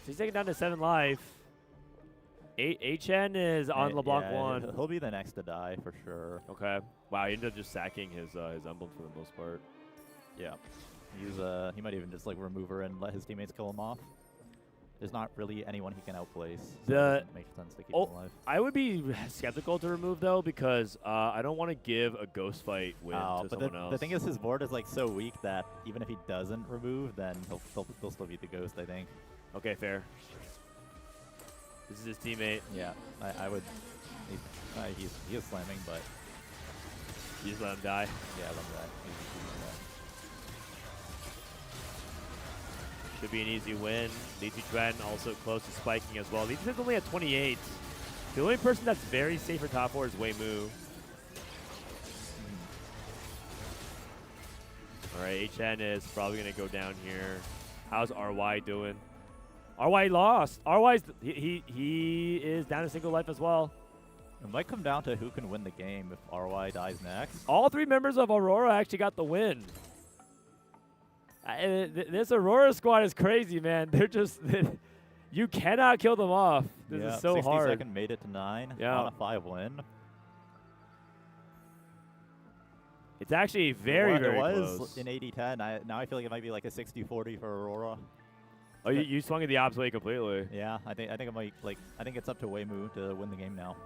60 seconds down to 7 life. HN is on LeBlanc 1. He'll be the next to die for sure. Okay. Wow, he ended up just sacking his emblem for the most part. Yeah. He might even just like remove her and let his teammates kill him off. There's not really anyone he can outplace. So it doesn't make sense to keep him alive. I would be skeptical to remove though because I don't want to give a ghost fight win to someone else. The thing is, his board is like so weak that even if he doesn't remove, then he'll still beat the ghost. I think. Okay, fair. This is his teammate. Yeah, I would. He is slamming, but you just let him die. Yeah, let him die. Should be an easy win. Li Zichuan also close to spiking as well. Li Zichuan's only at 28. The only person that's very safe for top 4 is Weimu. All right, HN is probably going to go down here. How's RY doing? RY lost. He is down to single life as well. It might come down to who can win the game if RY dies next. All 3 members of Aurora actually got the win. This Aurora squad is crazy, man. They're just you cannot kill them off. This is so 60 hard. Second made it to 9 on a 5 win. It's actually very close. close. In 80-10. Now I feel like it might be like a 60-40 for Aurora. Oh, you swung it the opposite way completely. Yeah, I think it might I think it's up to Weimu to win the game now.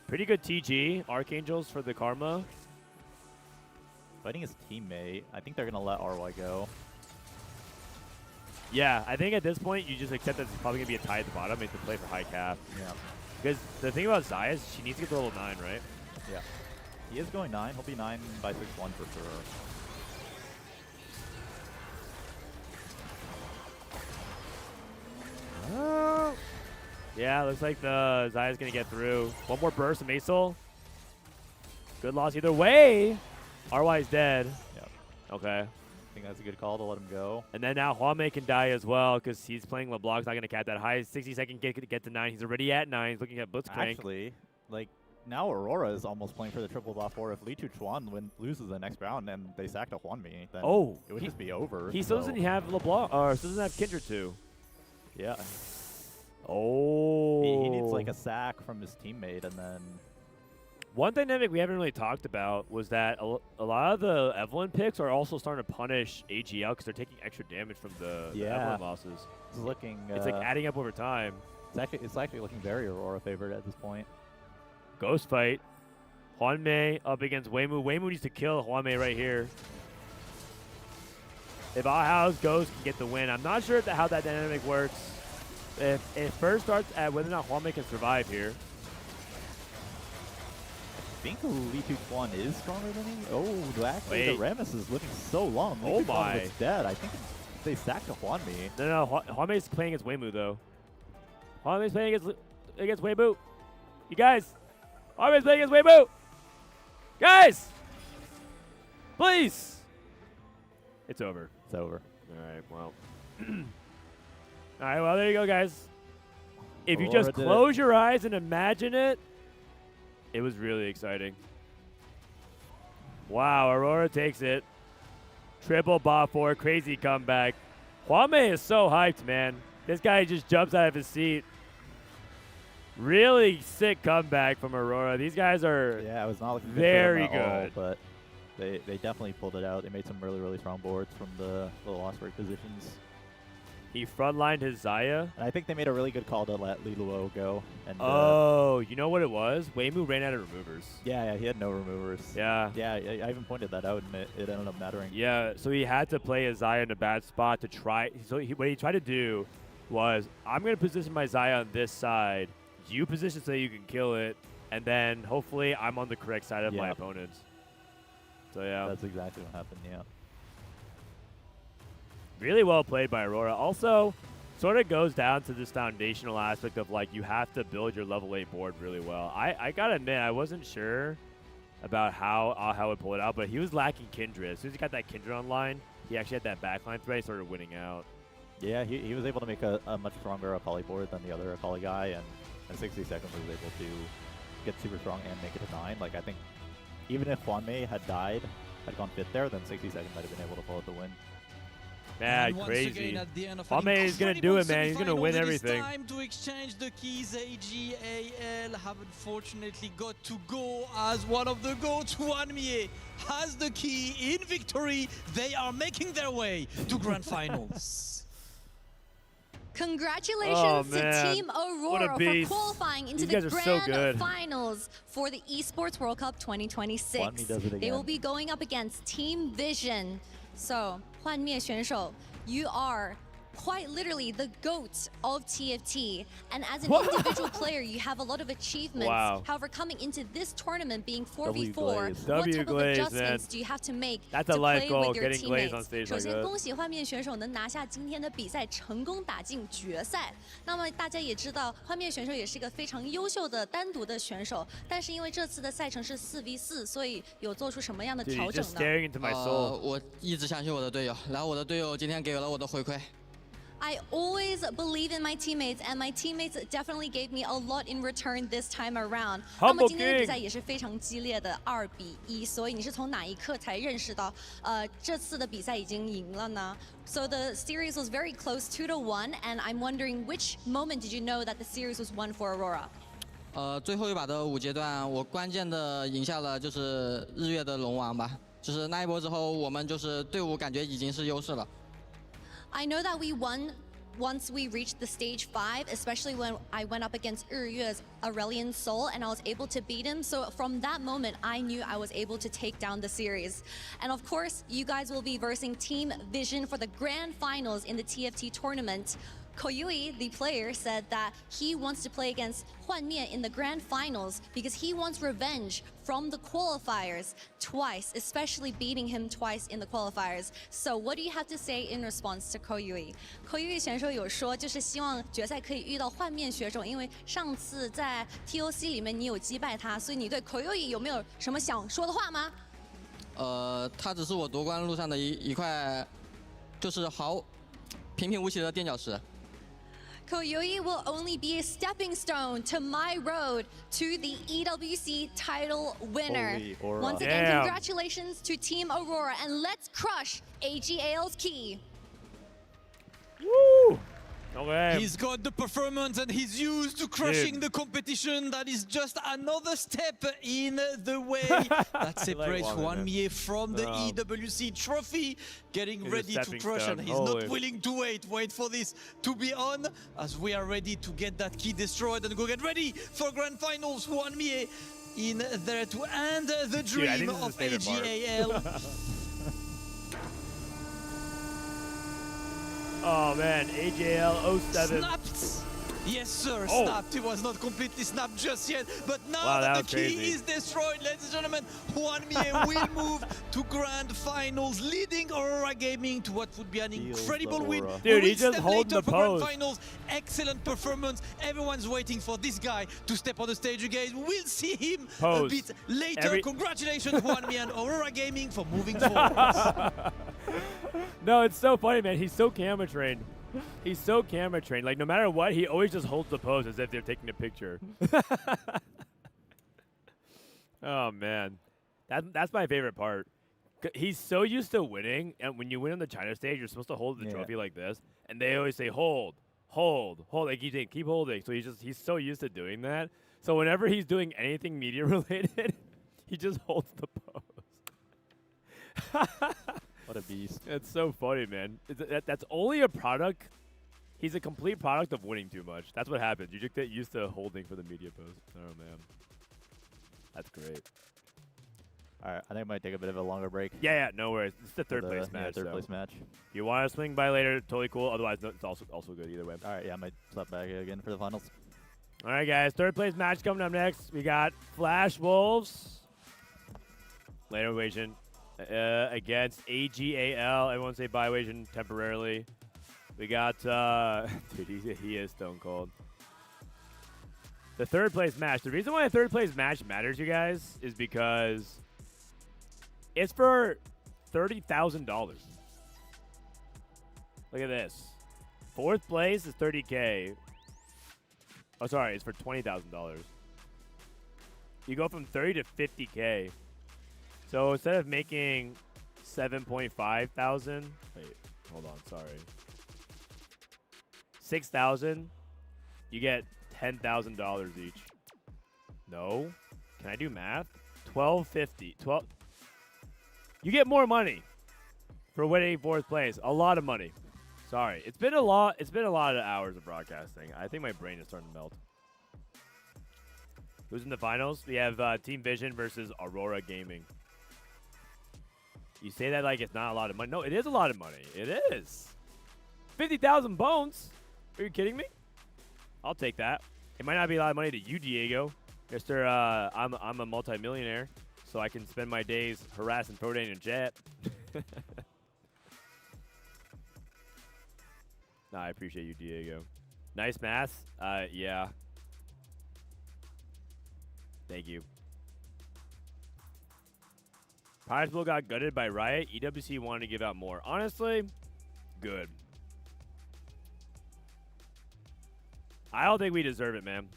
Pretty good TG. Archangels for the Karma. Fighting his teammate. I think they're gonna let RY go. Yeah, I think at this point you just accept that it's probably gonna be a tie at the bottom and to play for high cap. Yeah. Because the thing about Zaya is she needs to get to level 9, right? Yeah. He is going 9. He'll be 9 by 6-1 for sure. Yeah, looks like the Zaya's gonna get through. One more burst of Acel. Good loss either way. RY's dead. Yep. Okay. I think that's a good call to let him go. And then now Huame can die as well because he's playing LeBlanc's not going to cap that high. 60 second get to 9. He's already at 9. He's looking at Blitzcrank. Actually, like, now Aurora is almost playing for the triple buff 4. If Li Zichuan loses the next round and they sack to Huanmi, then it would just be over. He still doesn't have LeBlanc, or still doesn't have Kindred 2. Yeah. Oh. He needs like a sack from his teammate and then... One dynamic we haven't really talked about was that a lot of the Evelyn picks are also starting to punish AGL because they're taking extra damage from the Evelyn losses. It's looking. It's like adding up over time. It's actually looking very Aurora favored at this point. Ghost fight. Hwanmei up against Weimu. Weimu needs to kill Hwanmei right here. If Ahao's Ghost can get the win, I'm not sure how that dynamic works. If it first starts at whether or not Hwanmei can survive here. I think Lee Tuan is stronger than he. Oh, actually, the Rammus is living so long. Oh my! Is dead. I think they sacked a Hwanmei. No, Hwanmei's playing against Weimu though. Hwanmei's playing against Weimu. You guys, Hwanmei's playing against Weimu. Guys, please. It's over. It's over. All right. Well. All right. Well, there you go, guys. If you just close your eyes and imagine it. It was really exciting. Wow, Aurora takes it. Triple bot 4, crazy comeback. Hwanmei is so hyped, man. This guy just jumps out of his seat. Really sick comeback from Aurora. These guys are it was not looking very good, for them good. All, but they definitely pulled it out. They made some really, really strong boards from the lost break positions. He frontlined his Zaya. And I think they made a really good call to let Li Luo go. And, you know what it was? Weimu ran out of removers. Yeah, he had no removers. Yeah. Yeah, I even pointed that out, and it ended up mattering. Yeah, so he had to play his Zaya in a bad spot to try. So what he tried to do was, I'm going to position my Zaya on this side. You position so you can kill it, and then hopefully I'm on the correct side of my opponents. So yeah. That's exactly what happened, yeah. Really well played by Aurora. Also, sort of goes down to this foundational aspect of, like, you have to build your level 8 board really well. I got to admit, I wasn't sure about how would pull it out, but he was lacking Kindred. As soon as he got that Kindred online, he actually had that backline threat. He started winning out. Yeah, he was able to make a much stronger Akali board than the other Akali guy, and in 60 seconds was able to get super strong and make it a 9. Like, I think even if Hwanmei had gone fit there, then 60 seconds might have been able to pull out the win. Yeah, crazy. Hwanmei is going to do it, man. He's going to win everything. Time to exchange the keys. AGAL have unfortunately got to go as one of the GOATs. Hwanmei has the key in victory. They are making their way to Grand Finals. Congratulations to Team Aurora for qualifying into the Grand Finals for the Esports World Cup 2026. They will be going up against Team Vision. So, 幻灭选手, you are quite literally the GOAT of TFT. And as an individual player, you have a lot of achievements. Wow. However, coming into this tournament being 4v4, what type of adjustments do you have to make to play with your teammates? 首先，恭喜幻灭选手能拿下今天的比赛，成功打进决赛。那么大家也知道，幻灭选手也是一个非常优秀的单独的选手，但是因为这次的赛程是4v4，所以有做出什么样的调整呢？我一直相信我的队友，然后我的队友今天给了我的回馈。 I always believe in my teammates, and my teammates definitely gave me a lot in return this time around. 那么今天的比赛也是非常激烈的2-1，所以你是从哪一刻才认识到，这次的比赛已经赢了呢？ So the series was very close, 2-1, and I'm wondering which moment did you know that the series was won for Aurora? 最后一把的5阶段，我关键的赢下了就是日月的龙王吧。就是那一波之后，我们就是队伍感觉已经是优势了。 I know that we won once we reached the stage 5, especially when I went up against Yue's Aurelian Soul and I was able to beat him. So from that moment, I knew I was able to take down the series. And of course, you guys will be versing Team Vision for the grand finals in the TFT tournament. Koyui, the player, said that he wants to play against Hwanmei in the grand finals because he wants revenge from the qualifiers twice, especially beating him twice in the qualifiers. So what do you have to say in response to Koyui? Koyui 选手有说，就是希望决赛可以遇到幻面选手，因为上次在 TOC 里面你有击败他，所以你对 Koyui 有没有什么想说的话吗？他只是我夺冠路上的一块，就是平平无奇的垫脚石。 Koyui will only be a stepping stone to my road to the EWC title winner. Once again, congratulations to Team Aurora, and let's crush AGAL's key. Woo! Okay. He's got the performance and he's used to crushing the competition. That is just another step in the way that separates Juan Mie from the EWC trophy. Getting ready to crush and he's not willing to wait. Wait for this to be on as we are ready to get that key destroyed and go get ready for grand finals. Juan Mie in there to end the dream of AGAL. Oh man, AJL 07. Snapped! Yes, sir, snapped. It was not completely snapped just yet, but now that the key is destroyed, ladies and gentlemen, Juan Mie will move to grand finals, leading Aurora Gaming to what would be an incredible win. Dude, he just holds the pose. Grand finals, excellent performance. Everyone's waiting for this guy to step on the stage again. We'll see him a bit later. Congratulations, Juan Mie and Aurora Gaming for moving forward. No, it's so funny, man. He's so camera trained. He's so camera trained. Like, no matter what, he always just holds the pose as if they're taking a picture. Oh, man. That's my favorite part. He's so used to winning, and when you win on the China stage, you're supposed to hold the trophy like this, and they always say, hold, hold, hold. Like, you keep holding. So he's so used to doing that. So whenever he's doing anything media-related, he just holds the pose. What a beast. It's so funny, man. That's only a product. He's a complete product of winning too much. That's what happens. You just get used to holding for the media post. Oh, man. That's great. All right, I think I might take a bit of a longer break. Yeah, no worries. It's the third place match. Third place match. If you want to swing by later, totally cool. Otherwise, no, it's also good either way. All right, yeah, I might slap back again for the finals. All right, guys. Third place match coming up next. We got Flash Wolves. Later Asian. Against AGAL. Everyone say bye Asian temporarily. We got, dude, he is stone cold. The third place match. The reason why a third place match matters, you guys, is because it's for $30,000. Look at this. Fourth place is $30K. Oh, sorry, it's for $20,000. You go from 30 to 50K. So instead of making 7.5 thousand, wait, hold on, sorry. 6,000, you get $10,000 each. No, can I do math? 1250, 12. You get more money for winning fourth place. A lot of money. Sorry, it's been a lot. It's been a lot of hours of broadcasting. I think my brain is starting to melt. Who's in the finals? We have Team Vision versus Aurora Gaming. You say that like it's not a lot of money. No, it is a lot of money. It is. 50,000 bones. Are you kidding me? I'll take that. It might not be a lot of money to you, Diego. Mr. I'm a multimillionaire, so I can spend my days harassing Frodan and Jet. Nah, I appreciate you, Diego. Nice math. Yeah. Thank you. Pirates Bowl got gutted by Riot. EWC wanted to give out more. Honestly, good. I don't think we deserve it, man.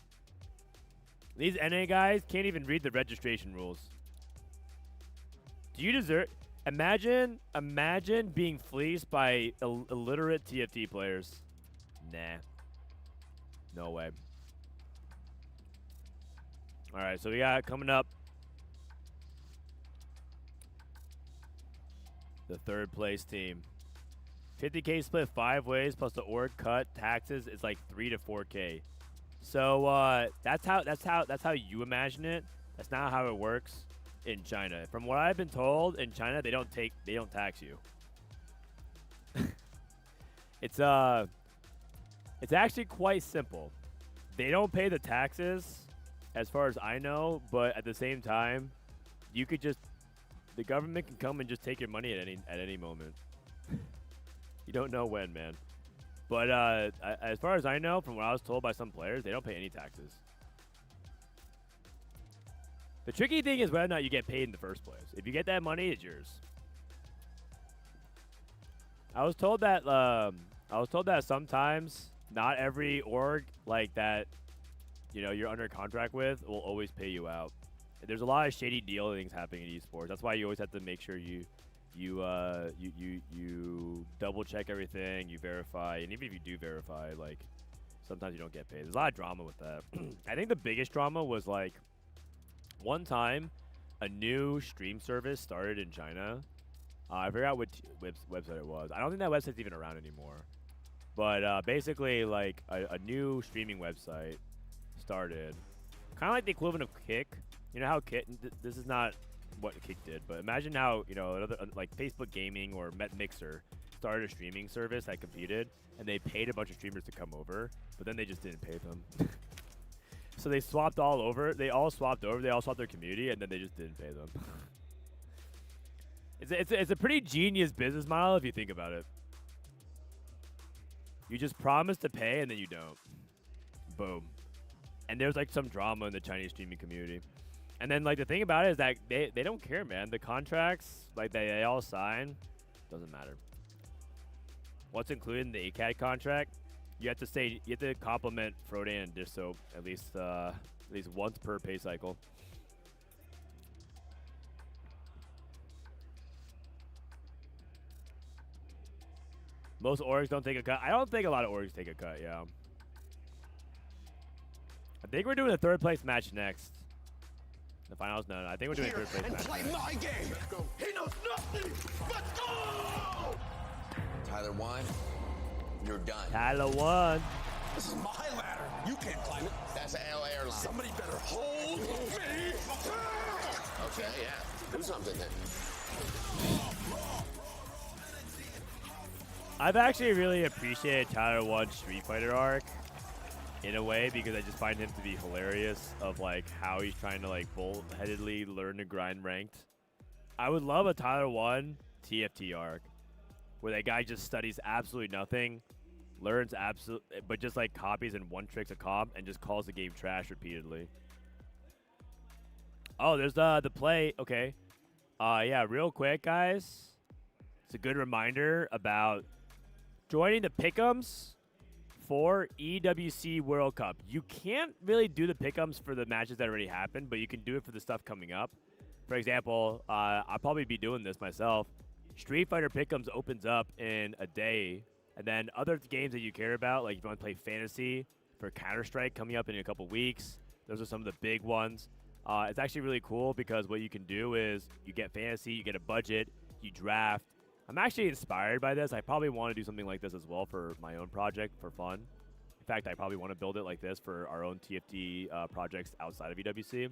These NA guys can't even read the registration rules. Do you deserve... Imagine being fleeced by illiterate TFT players. Nah. No way. All right, so we got coming up the third place team. 50K split 5 ways plus the org cut taxes is like 3 to 4K. So that's how you imagine it. That's not how it works in China. From what I've been told, in China they don't tax you. It's actually quite simple. They don't pay the taxes, as far as I know, but at the same time, you could just the government can come and just take your money at any moment. You don't know when, man. But as far as I know, from what I was told by some players, they don't pay any taxes. The tricky thing is whether or not you get paid in the first place. If you get that money, it's yours. I was told that sometimes not every org like that, you're under contract with will always pay you out. There's a lot of shady dealings happening in esports. That's why you always have to make sure you you double check everything, you verify, and even if you do verify, like sometimes you don't get paid. There's a lot of drama with that. I think the biggest drama was like one time a new stream service started in China. I forgot what website it was. I don't think that website's even around anymore. But basically, like a new streaming website started, kind of like the equivalent of Kick. You know how Kick? This is not what Kick did, but imagine how another like Facebook Gaming or Mixer started a streaming service that competed, and they paid a bunch of streamers to come over, but then they just didn't pay them. So they swapped all over. They all swapped over. They all swapped their community, and then they just didn't pay them. It's a pretty genius business model if you think about it. You just promise to pay, and then you don't. Boom. And there's like some drama in the Chinese streaming community. And then like the thing about it is that they don't care, man. The contracts like they all sign, doesn't matter. What's included in the ACAD contract? You have to compliment Frodan and Disso at least once per pay cycle. Most orgs don't take a cut. I don't think a lot of orgs take a cut, yeah. I think we're doing a third place match next. The finals, no. I think we're doing a third place match. Play my game. Let's go. He knows nothing. Let's go. Tyler won. You're done. Tyler won. This is my ladder. You can't climb it. That's an L airline. Somebody better hold me. Okay, yeah. Do something then. I've actually really appreciated Tyler 1's Street Fighter arc in a way because I just find him to be hilarious of like how he's trying to like bullheadedly learn to grind ranked. I would love a Tyler 1 TFT arc where that guy just studies absolutely nothing, learns but just like copies and one tricks a comp and just calls the game trash repeatedly. Oh, there's the play. Okay. Yeah, real quick, guys. It's a good reminder about joining the pick'ems for EWC World Cup. You can't really do the pick'ems for the matches that already happened, but you can do it for the stuff coming up. For example, I'll probably be doing this myself. Street Fighter pick'ems opens up in a day, and then other games that you care about, like if you want to play Fantasy for Counter-Strike coming up in a couple weeks, those are some of the big ones. It's actually really cool because what you can do is you get Fantasy, you get a budget, you draft. I'm actually inspired by this. I probably want to do something like this as well for my own project for fun. In fact, I probably want to build it like this for our own TFT projects outside of EWC.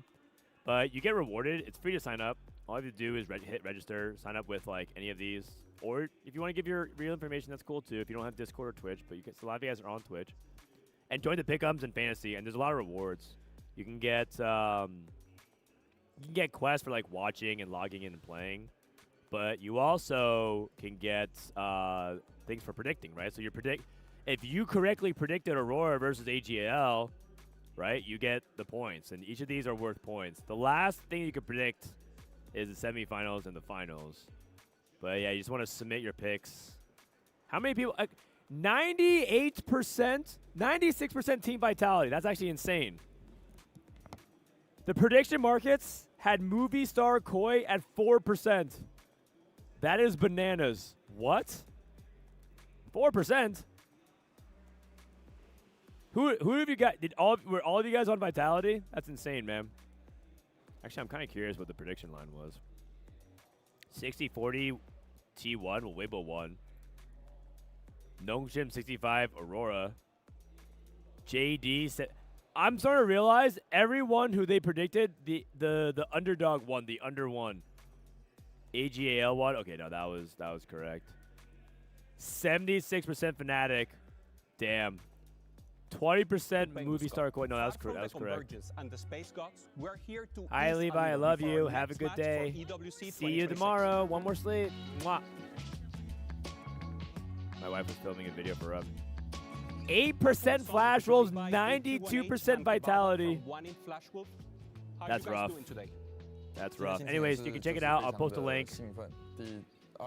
But you get rewarded. It's free to sign up. All you have to do is hit register, sign up with like any of these. Or if you want to give your real information, that's cool too. If you don't have Discord or Twitch, but a lot of you guys are on Twitch. And join the pick'ems and Fantasy, and there's a lot of rewards. You can get quests for like watching and logging in and playing. But you also can get things for predicting, right? So if you correctly predicted Aurora versus AGL, right, you get the points. And each of these are worth points. The last thing you can predict is the semifinals and the finals. But yeah, you just want to submit your picks. How many people? 98%, 96% team vitality. That's actually insane. The prediction markets had Movie Star Koi at 4%. That is bananas. What? 4%? Who have you got? Were all of you guys on Vitality? That's insane, man. Actually, I'm kind of curious what the prediction line was. 60-40 T1, well, Weibo won. Nongshim 65 Aurora. JD said, I'm starting to realize everyone who they predicted, the underdog won, the under won. AGAL won. Okay, no, that was correct. 76% Fnatic. Damn. 20% Movie Star Coin. No, that was correct. And the Space Gods, we're here to Hi, Levi. I love you. Have a good day. See you tomorrow. One more sleep. Mwah. My wife was filming a video for us. 8% flash rolls, 92% vitality. That's rough. That's rough. Anyways, you can check it out. I'll post a link.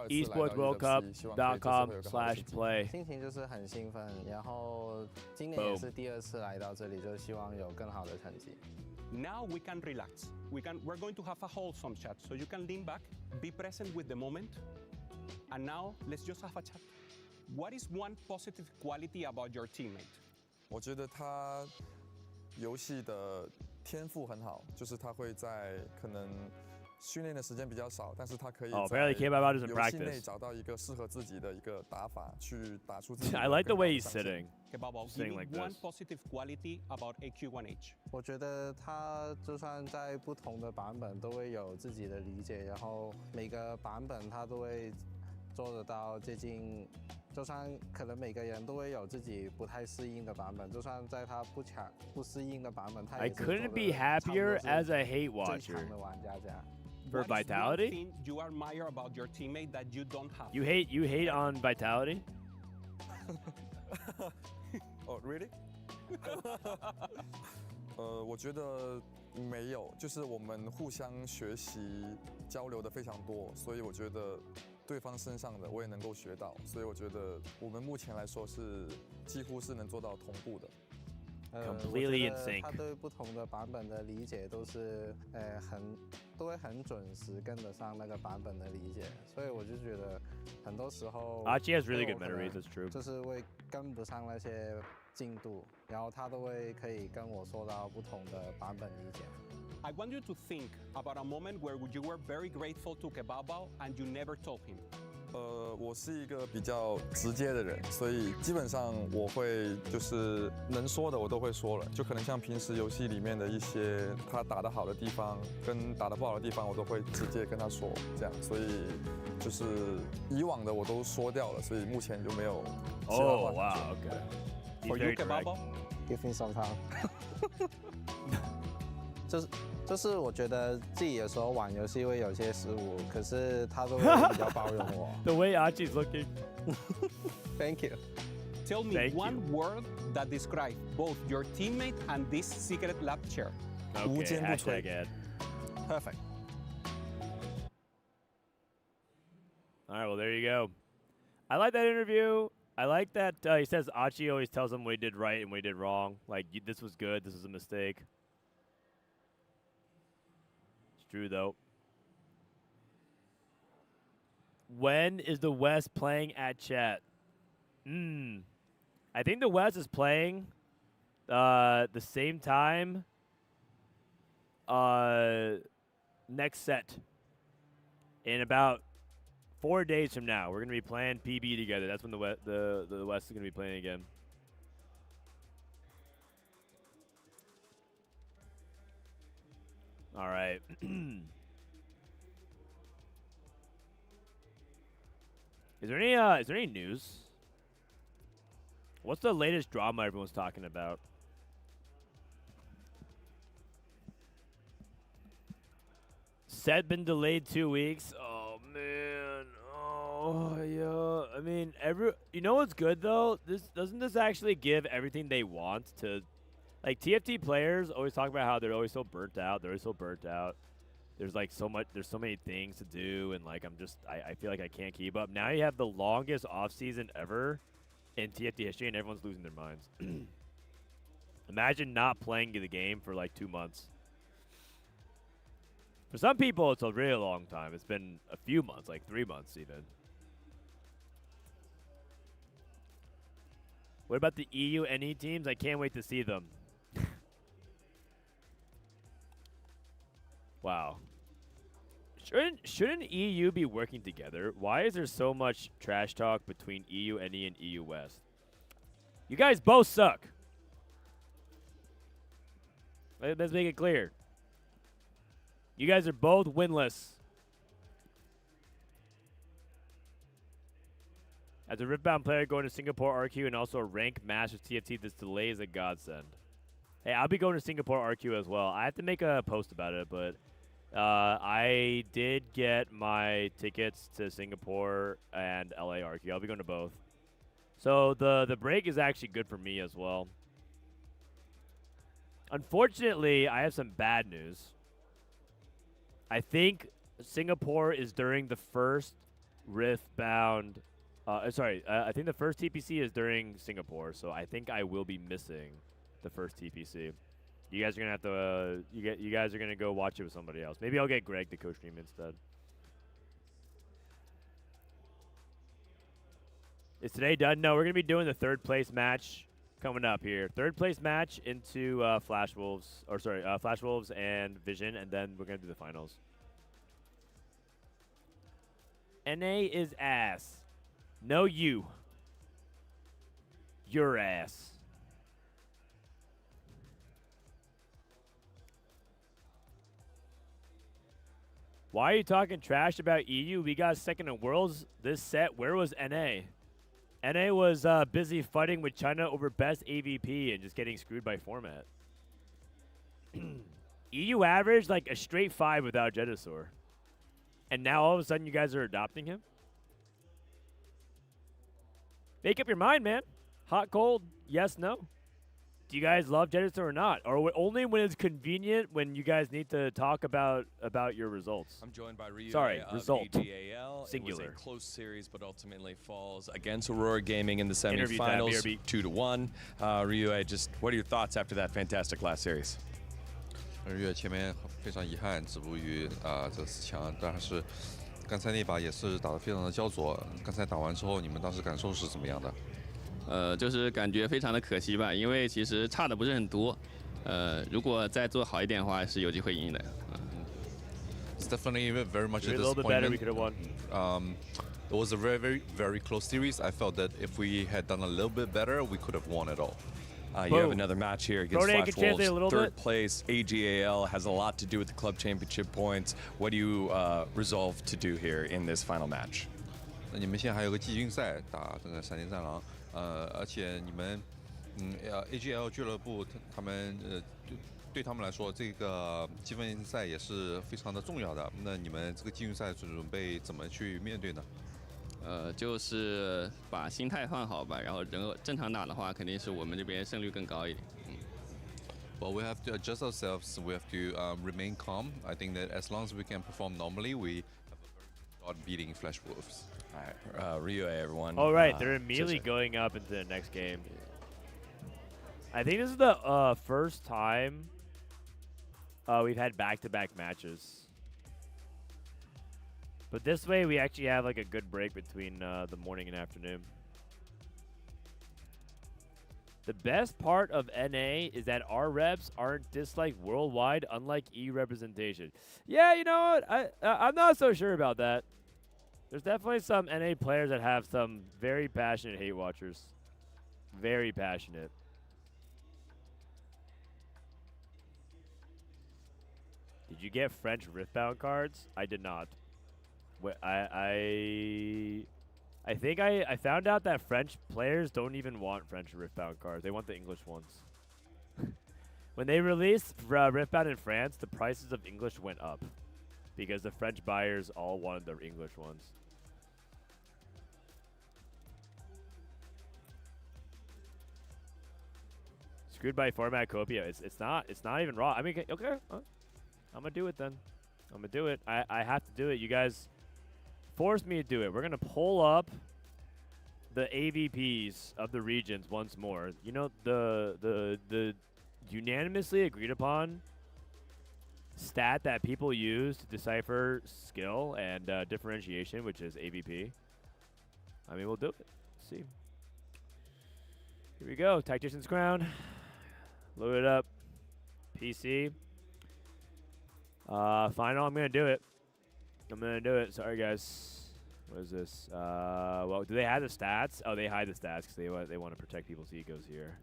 esportsworldcup.com/play. 心情就是很兴奋，然后今年也是第2次来到这里，就希望有更好的成绩。 Now we can relax. We're going to have a wholesome chat, so you can lean back, be present with the moment, And now let's just have a chat. What is one positive quality about your teammate? 我觉得他游戏的天赋很好，就是他会在可能训练的时间比较少，但是他可以在游戏内找到一个适合自己的一个打法，去打出自己的。I like the way he's sitting. Sitting like one positive quality about AQ1H. 我觉得他就算在不同的版本都会有自己的理解，然后每个版本他都会做得到接近。就算可能每个人都会有自己不太适应的版本，就算在他不适应的版本，他 I couldn't be happier as a hate watcher. For Vitality? Thing you admire about your teammate that you don't have. You hate on Vitality? Oh, really? 我觉得没有，就是我们互相学习交流的非常多，所以我觉得对方身上的我也能够学到，所以我觉得我们目前来说是几乎是能做到同步的。Completely in sync. 他对不同的版本的理解都是都会很准时跟得上那个版本的理解，所以我就觉得很多时候 Archie has really good meta reads, that's true. 就是会跟不上那些进度，然后他都会可以跟我说到不同的版本理解。I want you to think about a moment where you were very grateful to Kebabao and you never told him. 我是一个比较直接的人，所以基本上我会就是能说的我都会说了，就可能像平时游戏里面的一些他打得好的地方跟打得不好的地方，我都会直接跟他说，这样，所以就是以往的我都说掉了，所以目前就没有其他话题。Oh wow, okay. For you, Kebabao? Give me some time. 就是我觉得自己有时候玩游戏会有些失误，可是他都会比较包容我。The way Archie's looking. Thank you. Tell me one word that describes both your teammate and this secret lab chair. Okay, hashtag ad. Perfect. All right, well, there you go. I like that interview. I like that he says Archie always tells him what he did right and what he did wrong. Like, this was good, this was a mistake. True though. When is the West playing at Chat? I think the West is playing the same time next set. In about 4 days from now, we're gonna be playing PB together. That's when the West is gonna be playing again. All right. Is there any news? What's the latest drama everyone's talking about? Set been delayed 2 weeks. Oh man. Oh yeah. I mean, you know what's good though? Doesn't this actually give everything they want to? Like, TFT players always talk about how they're always so burnt out. They're always so burnt out. There's like there's so many things to do, and like I feel like I can't keep up. Now you have the longest off season ever in TFT history, and everyone's losing their minds. Imagine not playing the game for like 2 months. For some people, it's a really long time. It's been a few months, like 3 months even. What about the EU NE teams? I can't wait to see them. Wow. Shouldn't EU be working together? Why is there so much trash talk between EU NE and EU West? You guys both suck. Let's make it clear. You guys are both winless. As a Ripbound player going to Singapore RQ and also a rank Masters TFT, this delay is a godsend. Hey, I'll be going to Singapore RQ as well. I have to make a post about it, but I did get my tickets to Singapore and LA RQ. I'll be going to both. So the break is actually good for me as well. Unfortunately, I have some bad news. I think Singapore is during the first Riftbound. I think the first TPC is during Singapore, so I think I will be missing the first TPC. You guys are gonna have to. You guys are gonna go watch it with somebody else. Maybe I'll get Greg to co-stream instead. Is today done? No, we're going to be doing the third place match coming up here. Third place match into Flash Wolves and Vision, and then we're going to do the finals. NA is ass. No, you. Your ass. Why are you talking trash about EU? We got second in Worlds this set. Where was NA? NA was busy fighting with China over best AVP and just getting screwed by format. EU averaged like a straight 5 without Jetasaur. And now all of a sudden you guys are adopting him? Make up your mind, man. Hot, cold, yes, no. Do you guys love Jetasaur or not? Or only when it's convenient when you guys need to talk about your results? I'm joined by Ryu. Result. AGAL. Singular. It was a close series, but ultimately falls against Aurora Gaming in the semifinals, 2-1. Ryu, what are your thoughts after that fantastic last series? 2月前面非常遗憾止步于这4强，但是刚才那把也是打得非常的焦灼。刚才打完之后，你们当时感受是怎么样的？就是感觉非常的可惜吧，因为其实差的不是很多，如果再做好一点的话，是有机会赢的。It's definitely very much a disappointment. It was a very close series. I felt that if we had done a little bit better, we could have won it all. You have another match here against Flash Wolves. Third place, AGAL has a lot to do with the club championship points. What do you resolve to do here in this final match? 那你们现在还有个季军赛打这个闪电战狼。而且你们，AGL 俱乐部他们对他们来说，这个积分赛也是非常的重要的。那你们这个季军赛准备怎么去面对呢？就是把心态放好吧，然后正常打的话，肯定是我们这边胜率更高一点。Well, we have to adjust ourselves. We have to remain calm. I think that as long as we can perform normally, we have a very good shot beating Flash Wolves. All right, Rio, everyone. All right, they're immediately going up into the next game. I think this is the first time we've had back-to-back matches. But this way, we actually have like a good break between the morning and afternoon. The best part of NA is that our reps aren't disliked worldwide, unlike E representation. Yeah, you know what? I'm not so sure about that. There's definitely some NA players that have some very passionate hate watchers. Very passionate. Did you get French Riftbound cards? I did not. I think I found out that French players don't even want French Riftbound cards. They want the English ones. When they released Riftbound in France, the prices of English went up because the French buyers all wanted the English ones. Screwed by format Copia. It's not even raw. I mean, okay, I'm gonna do it then. I'm gonna do it. I have to do it. You guys forced me to do it. We're gonna pull up the AVPs of the regions once more. You know, the unanimously agreed upon stat that people use to decipher skill and differentiation, which is AVP. I mean, we'll do it. Let's see. Here we go. Tactician's Crown. Load it up. PC. Final. I'm going to do it. I'm going to do it. Sorry, guys. What is this? Well, do they have the stats? Oh, they hide the stats because they want to protect people's egos here. ...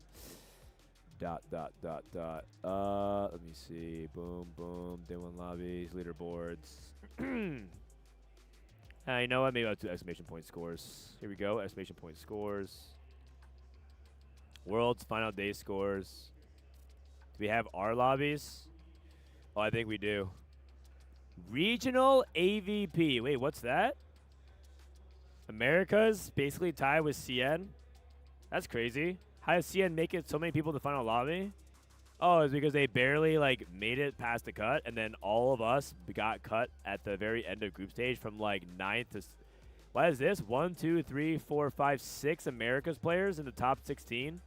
Let me see. Boom, boom. Day one lobbies, leaderboards. You know what? Maybe I'll do exclamation point scores. Here we go. Exclamation point scores. World's final day scores. Do we have our lobbies? Oh, I think we do. Regional AVP. Wait, what's that? America's basically tied with CN? That's crazy. How does CN make it so many people to the final lobby? Oh, it's because they barely like made it past the cut, and then all of us got cut at the very end of group stage from like 9th to... What is this? 1, 2, 3, 4, 5, 6 America's players in the top 16?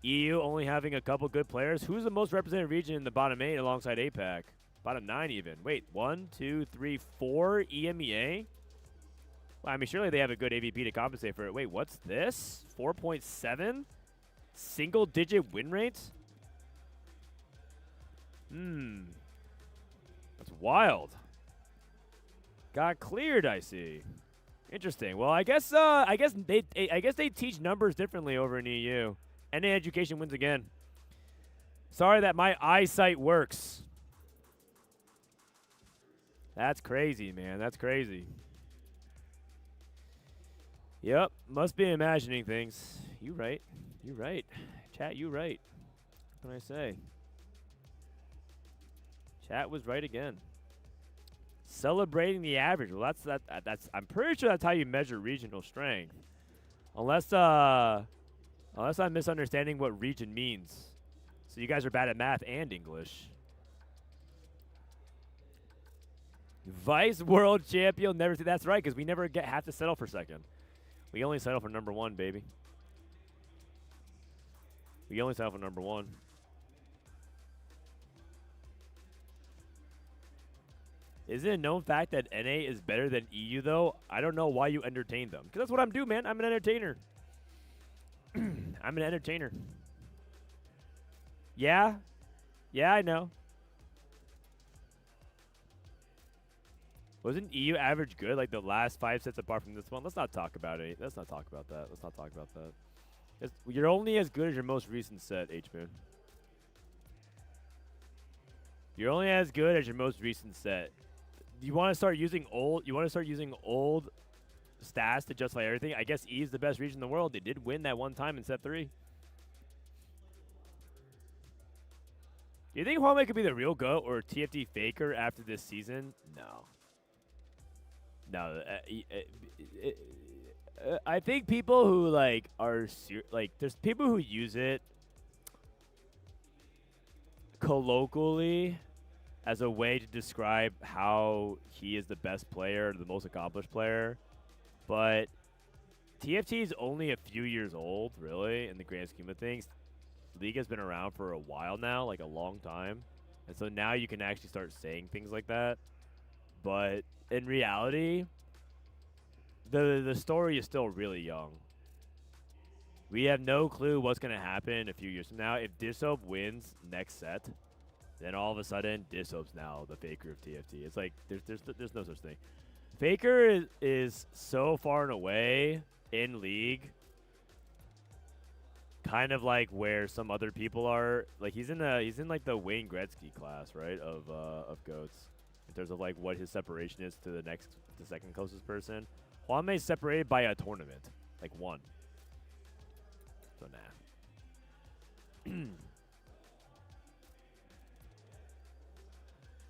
EU only having a couple good players. Who's the most represented region in the bottom 8 alongside APAC? Bottom 9 even. Wait, 1, 2, 3, 4 EMEA? Well, I mean, surely they have a good AVP to compensate for it. Wait, what's this? 4.7? Single-digit win rates? That's wild. Got cleared, I see. Interesting. Well, I guess they teach numbers differently over in EU. NA Education wins again. Sorry that my eyesight works. That's crazy, man. That's crazy. Yep, must be imagining things. You right. You right. Chat, you right. What can I say? Chat was right again. Celebrating the average. Well, that's I'm pretty sure that's how you measure regional strength. Unless I'm misunderstanding what region means. So you guys are bad at math and English. Vice World Champion, never see. That's right, because we never have to settle for second. We only settle for number 1, baby. We only settle for number 1. Is it a known fact that NA is better than EU, though? I don't know why you entertain them. Because that's what I'm doing, man. I'm an entertainer. I'm an entertainer. Yeah? Yeah, I know. Wasn't EU average good, like the last 5 sets apart from this one? Let's not talk about it. Let's not talk about that. Let's not talk about that. You're only as good as your most recent set, H-Moon. You're only as good as your most recent set. You want to start using old? You want to start using old stats to justify everything? I guess E is the best region in the world. They did win that one time in set 3. Do you think Huawei could be the real GOAT or TFT Faker after this season? No. No. I think people who there's people who use it colloquially as a way to describe how he is the best player, the most accomplished player. But TFT is only a few years old, really, in the grand scheme of things. League has been around for a while now, like a long time. And so now you can actually start saying things like that. But in reality, the story is still really young. We have no clue what's going to happen a few years from now. If Dissoap wins next set, then all of a sudden, Dissoap's now the Faker of TFT. It's like, there's no such thing. Faker is so far and away in League, kind of like where some other people are. Like he's in like the Wayne Gretzky class, right, of GOATs, in terms of like what his separation is to the second closest person. Huamei's separated by a tournament, like 1. So nah.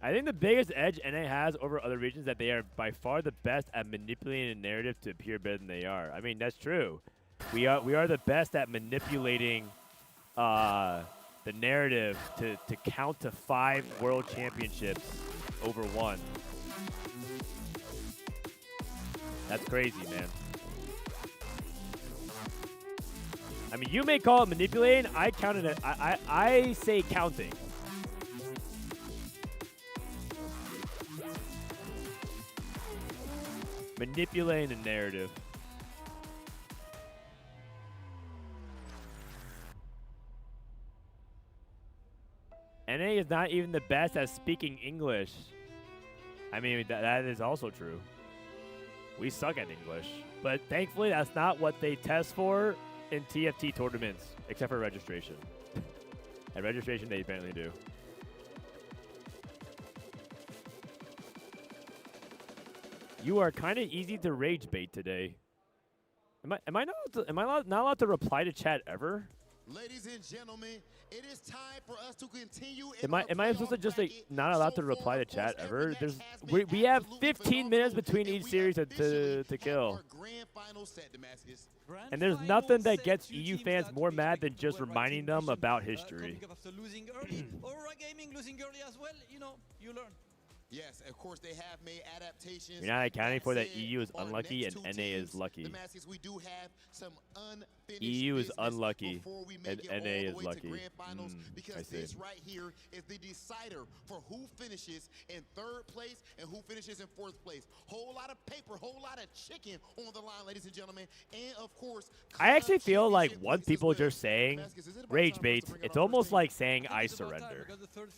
I think the biggest edge NA has over other regions is that they are by far the best at manipulating a narrative to appear better than they are. I mean, that's true. We are the best at manipulating the narrative to count to 5 world championships over 1. That's crazy, man. I mean, you may call it manipulating. I count it. I say counting. Manipulating the narrative. NA is not even the best at speaking English. I mean, that is also true. We suck at English. But thankfully, that's not what they test for in TFT tournaments, except for registration. At registration, they apparently do. You are kind of easy to rage bait today. Am I not allowed to reply to chat ever? Ladies and gentlemen, it is time for us to continue. Am I supposed to just like not allowed to reply to chat ever? We have 15 minutes between each series to kill. And there's nothing that gets EU fans more mad than just reminding them about history. Aurora Gaming losing early as well, you know, you learn. Yes, of course they have made adaptations. You're not accounting for that EU is unlucky and NA is lucky. We do have some EU is unlucky and NA is lucky. Because this right here is the decider for who finishes in 3rd place and who finishes in 4th place. Whole lot of paper, whole lot of chicken on the line, ladies and gentlemen. And of course, I actually feel like once people just saying rage bait, it's almost like saying I surrender.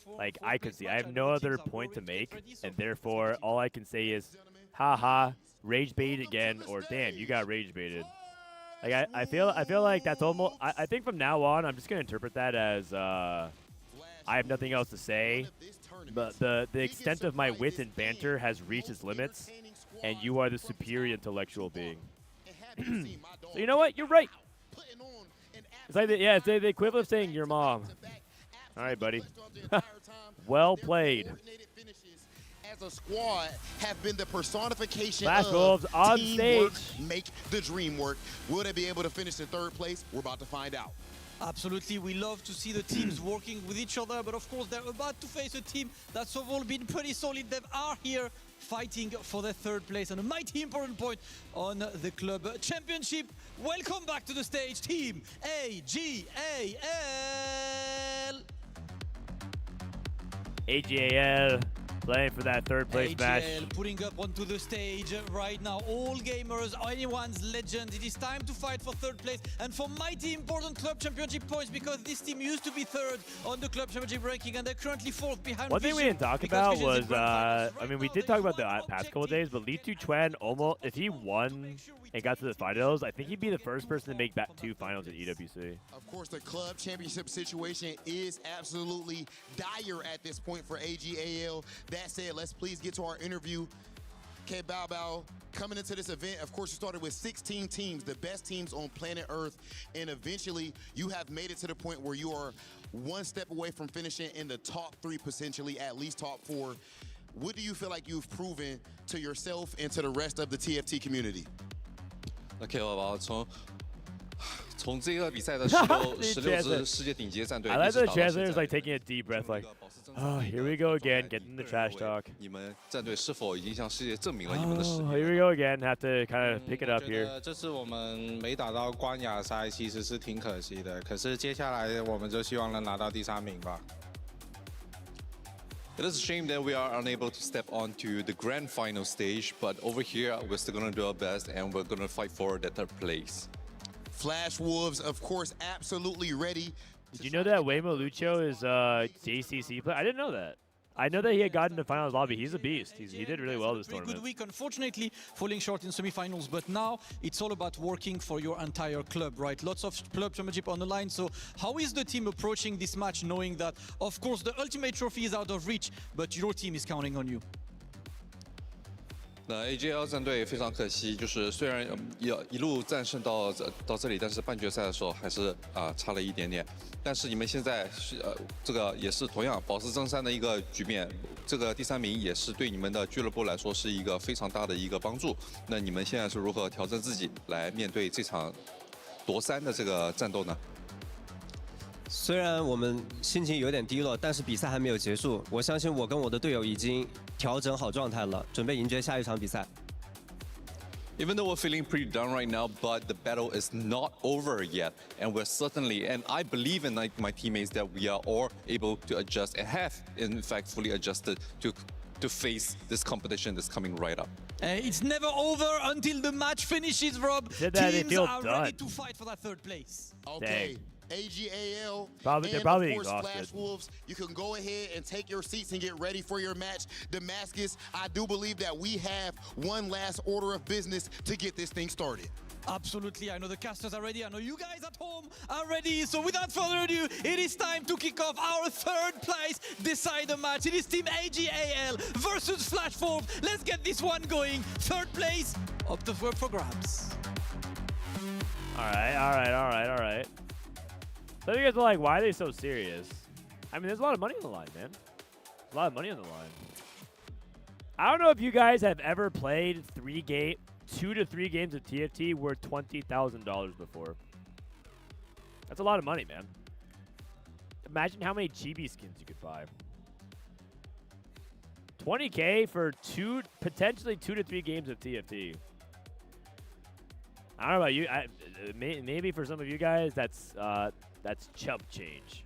Like I could see, I have no other point to make, and therefore all I can say is, haha, rage bait again, or damn, you got rage baited. Like I feel like that's almost. I think from now on, I'm just gonna interpret that as I have nothing else to say, but the extent of my wit and banter has reached its limits, and you are the superior intellectual being. So you know what? You're right. It's like it's the equivalent of saying your mom. All right, buddy. Well played. As a squad, have been the personification Flash of Wolves on teamwork, stage. make the dream work. Will they be able to finish in 3rd place? We're about to find out. Absolutely, we love to see the teams working with each other, but of course they're about to face a team that's overall been pretty solid. They are here fighting for their 3rd place and a mighty important point on the club championship. Welcome back to the stage, Team AGAL. AGAL playing for that 3rd place match. Putting up onto the stage right now. All gamers, anyone's legend. It is time to fight for 3rd place and for mighty important club championship points, because this team used to be 3rd on the club championship ranking and they're currently 4th behind One thing we didn't talk about was, I mean, we did talk about the past couple of days, but Li Tuchuan almost, if he won and got to the finals, I think he'd be the first person to make back 2 finals at EWC. Of course, the club championship situation is absolutely dire at this point for AGAL. That said, let's please get to our interview. Okay, Bao Bao, coming into this event, of course, you started with 16 teams, the best teams on planet Earth, and eventually you have made it to the point where you are one step away from finishing in the top 3, potentially at least top 4. What do you feel like you've proven to yourself and to the rest of the TFT community? OK， 我从这个比赛的16支世界顶级战队， I like the translators like taking a deep breath, like, oh, here we go again, getting the trash talk. 你们战队是否已经向世界证明了你们的实力 Here we go again, have to kind of pick it up here. 这次我们没打到冠亚赛，其实是挺可惜的。可是接下来我们就希望能拿到第3名吧。 It is a shame that we are unable to step onto the grand final stage, but over here we're still gonna do our best and we're gonna fight for that 3rd place. Flash Wolves, of course, absolutely ready. Did you know that Waymo Lucho is a JCC player? I didn't know that. I know that he had gotten to finals lobby. He's a beast. He did really well this tournament. Good week, unfortunately falling short in semi-finals, but now it's all about working for your entire club, right? Lots of club championship on the line. So how is the team approaching this match, knowing that, of course, the ultimate trophy is out of reach, but your team is counting on you? 那 AGL 战队非常可惜，就是虽然一路战胜到这里，但是半决赛的时候还是差了一点点。但是你们现在这个也是同样保持争三的一个局面，这个第3名也是对你们的俱乐部来说是一个非常大的一个帮助。那你们现在是如何调整自己来面对这场夺3的这个战斗呢？ 虽然我们心情有点低落，但是比赛还没有结束。我相信我跟我的队友已经调整好状态了，准备迎接下一场比赛。Even though we're feeling pretty down right now, but the battle is not over yet, and we're certainly, and I believe in my teammates that we are all able to adjust and have, in fact, fully adjusted to face this competition that's coming right up. It's never over until the match finishes, Rob. Teams are ready to fight for that 3rd place. Okay. AGAL, they're probably and of course exhausted. Flash Wolves, you can go ahead and take your seats and get ready for your match. Damascus, I do believe that we have one last order of business to get this thing started. Absolutely, I know the casters are ready, I know you guys at home are ready, so without further ado, it is time to kick off our 3rd place decider match. It is Team AGAL versus Flash Wolves. Let's get this one going. 3rd place, up for grabs. All right. So you guys are like, why are they so serious? I mean, there's a lot of money on the line, man. There's a lot of money on the line. I don't know if you guys have ever played 2 to 3 games of TFT worth $20,000 before. That's a lot of money, man. Imagine how many chibi skins you could buy. $20K for potentially 2 to 3 games of TFT. I don't know about you. Maybe for some of you guys, that's chub change.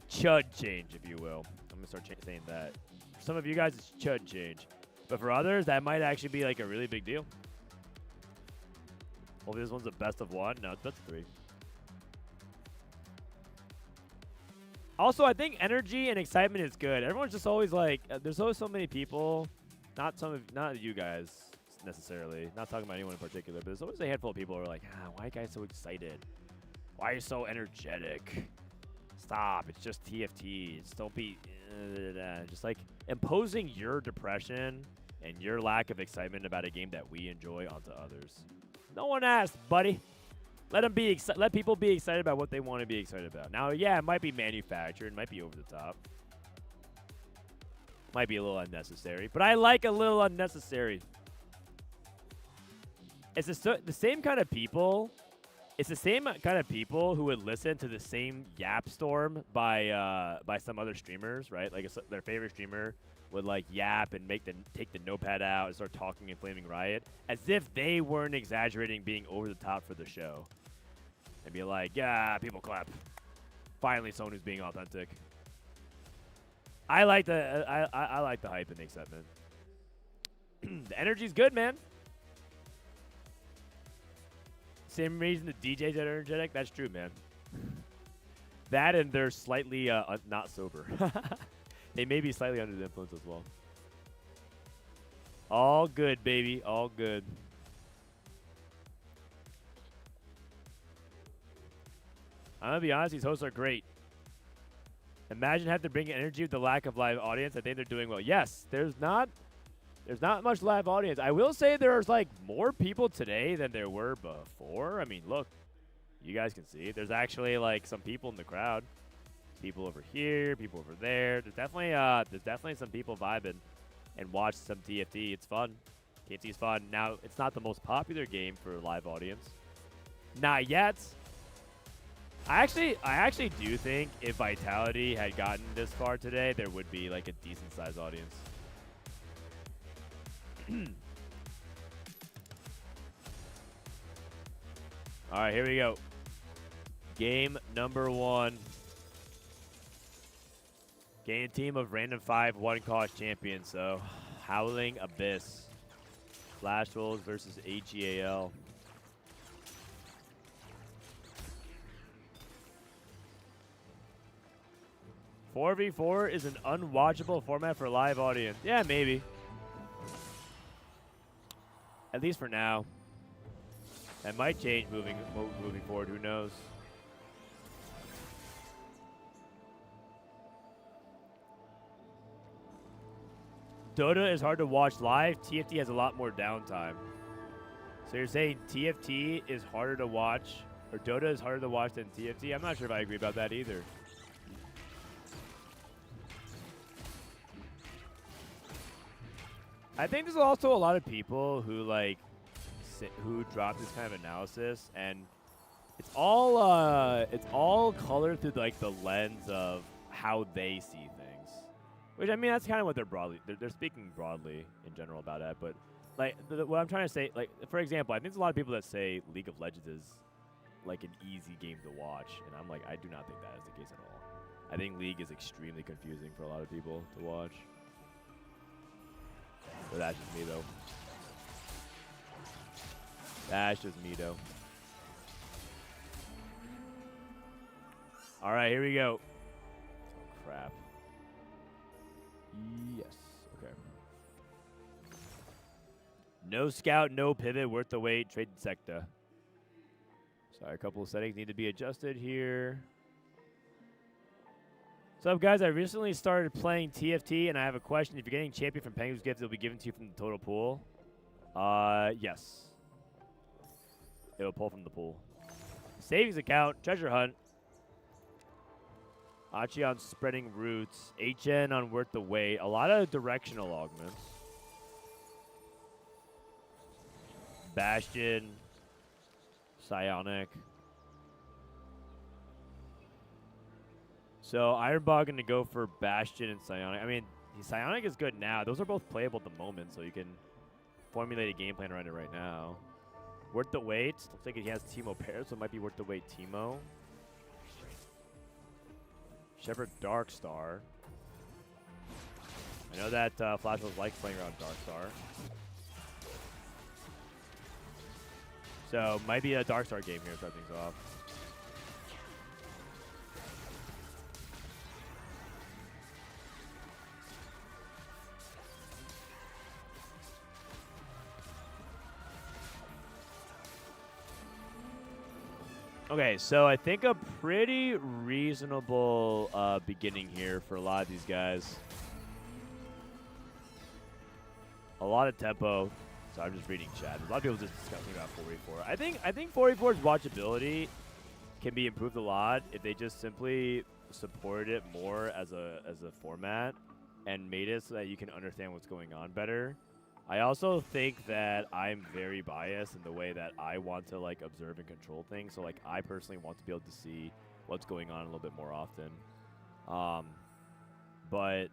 Chud change, if you will. I'm gonna start saying that. For some of you guys, it's chud change, but for others, that might actually be like a really big deal. Hopefully, this one's a best of 1. No, it's best of 3. Also, I think energy and excitement is good. Everyone's just always like, there's always so many people. Not you guys necessarily. Not talking about anyone in particular, but there's always a handful of people who are like, why are you guys so excited? Why are you so energetic? Stop. It's just TFT. Just don't be just like imposing your depression and your lack of excitement about a game that we enjoy onto others. No one asked, buddy. Let them be let people be excited about what they want to be excited about. Now, yeah, it might be manufactured, it might be over the top. Might be a little unnecessary, but I like a little unnecessary. It's the same kind of people. It's the same kind of people who would listen to the same yap storm by some other streamers, right? Like their favorite streamer would like yap and take the notepad out and start talking and flaming riot, as if they weren't exaggerating, being over the top for the show, and be like, yeah, people clap. Finally, someone who's being authentic. I like the I like the hype and the excitement. The energy's good, man. Same reason the DJs are energetic. That's true, man. That and they're slightly not sober. They may be slightly under the influence as well. All good, baby. All good. I'm gonna be honest. These hosts are great. Imagine having to bring energy with the lack of live audience. I think they're doing well. Yes, there's not much live audience. I will say there's like more people today than there were before. I mean, look, you guys can see. There's actually like some people in the crowd. People over here, people over there. There's definitely some people vibing and watch some TFT. It's fun. TFT is fun. Now, it's not the most popular game for a live audience. Not yet. I actually do think if Vitality had gotten this far today, there would be like a decent sized audience. All right, here we go. Game number 1. Game team of Random 5 1-cost champions. So, Howling Abyss. Flash Wolves versus AGAL. "4v4 is an unwatchable format for live audience." Yeah, maybe. At least for now. That might change moving forward. Who knows? Dota is hard to watch live. TFT has a lot more downtime. So you're saying TFT is harder to watch, or Dota is harder to watch than TFT? I'm not sure if I agree about that either. I think there's also a lot of people who who drop this kind of analysis, and it's all colored through like the lens of how they see things. Which, I mean, that's kind of what they're speaking broadly in general about it. But like what I'm trying to say, like for example, I think there's a lot of people that say League of Legends is like an easy game to watch, and I'm like, I do not think that is the case at all. I think League is extremely confusing for a lot of people to watch. But that's just me, though. That's just me, though. All right, here we go. Oh, crap. Yes. Okay. No scout, no pivot, worth the wait. Trade sector. Sorry, a couple of settings need to be adjusted here. What's up, guys? I recently started playing TFT, and I have a question. If you're getting champion from Penguin's Gift, it'll be given to you from the total pool. Yes. It'll pull from the pool. Savings account, treasure hunt. Achi on spreading roots. HN on worth the wait. A lot of directional augments. Bastion. Psionic. So Ironbog going to go for Bastion and Psionic. I mean, Psionic is good now. Those are both playable at the moment, so you can formulate a game plan around it right now. Worth the wait. Looks like he has Teemo pairs, so it might be worth the wait Teemo. Shepard Darkstar. I know that Flash was like playing around Darkstar. So might be a Darkstar game here to start things off. Okay, so I think a pretty reasonable beginning here for a lot of these guys. A lot of tempo. So I'm just reading chat. A lot of people just discussing about 4v4. I think 4v4's watchability can be improved a lot if they just simply supported it more as a format and made it so that you can understand what's going on better. I also think that I'm very biased in the way that I want to like observe and control things. So like I personally want to be able to see what's going on a little bit more often. But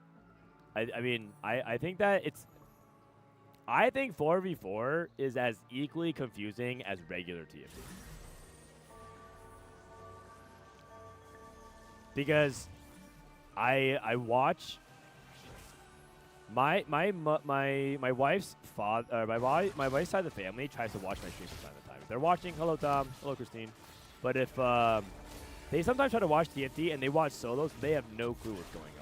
I mean I think that I think 4v4 is as equally confusing as regular TFT. Because I watch my wife's father, my wife's side of the family tries to watch my streams from time to time. If they're watching, hello Tom, hello Christine. But if they sometimes try to watch TFT and they watch solos, they have no clue what's going on.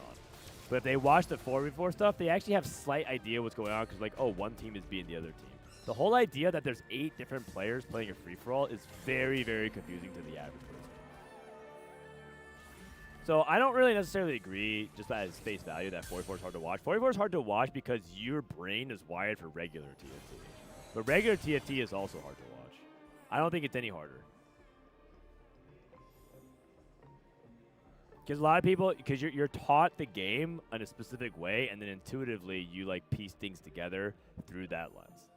But if they watch the 4v4 stuff, they actually have slight idea what's going on because like, oh, one team is beating the other team. The whole idea that there's 8 different players playing a free-for-all is very, very confusing to the average person. So I don't really necessarily agree just as face value that 4v4 is hard to watch. 4v4 is hard to watch because your brain is wired for regular TFT. But regular TFT is also hard to watch. I don't think it's any harder. Because a lot of people, because you're taught the game in a specific way, and then intuitively you like piece things together through that lens.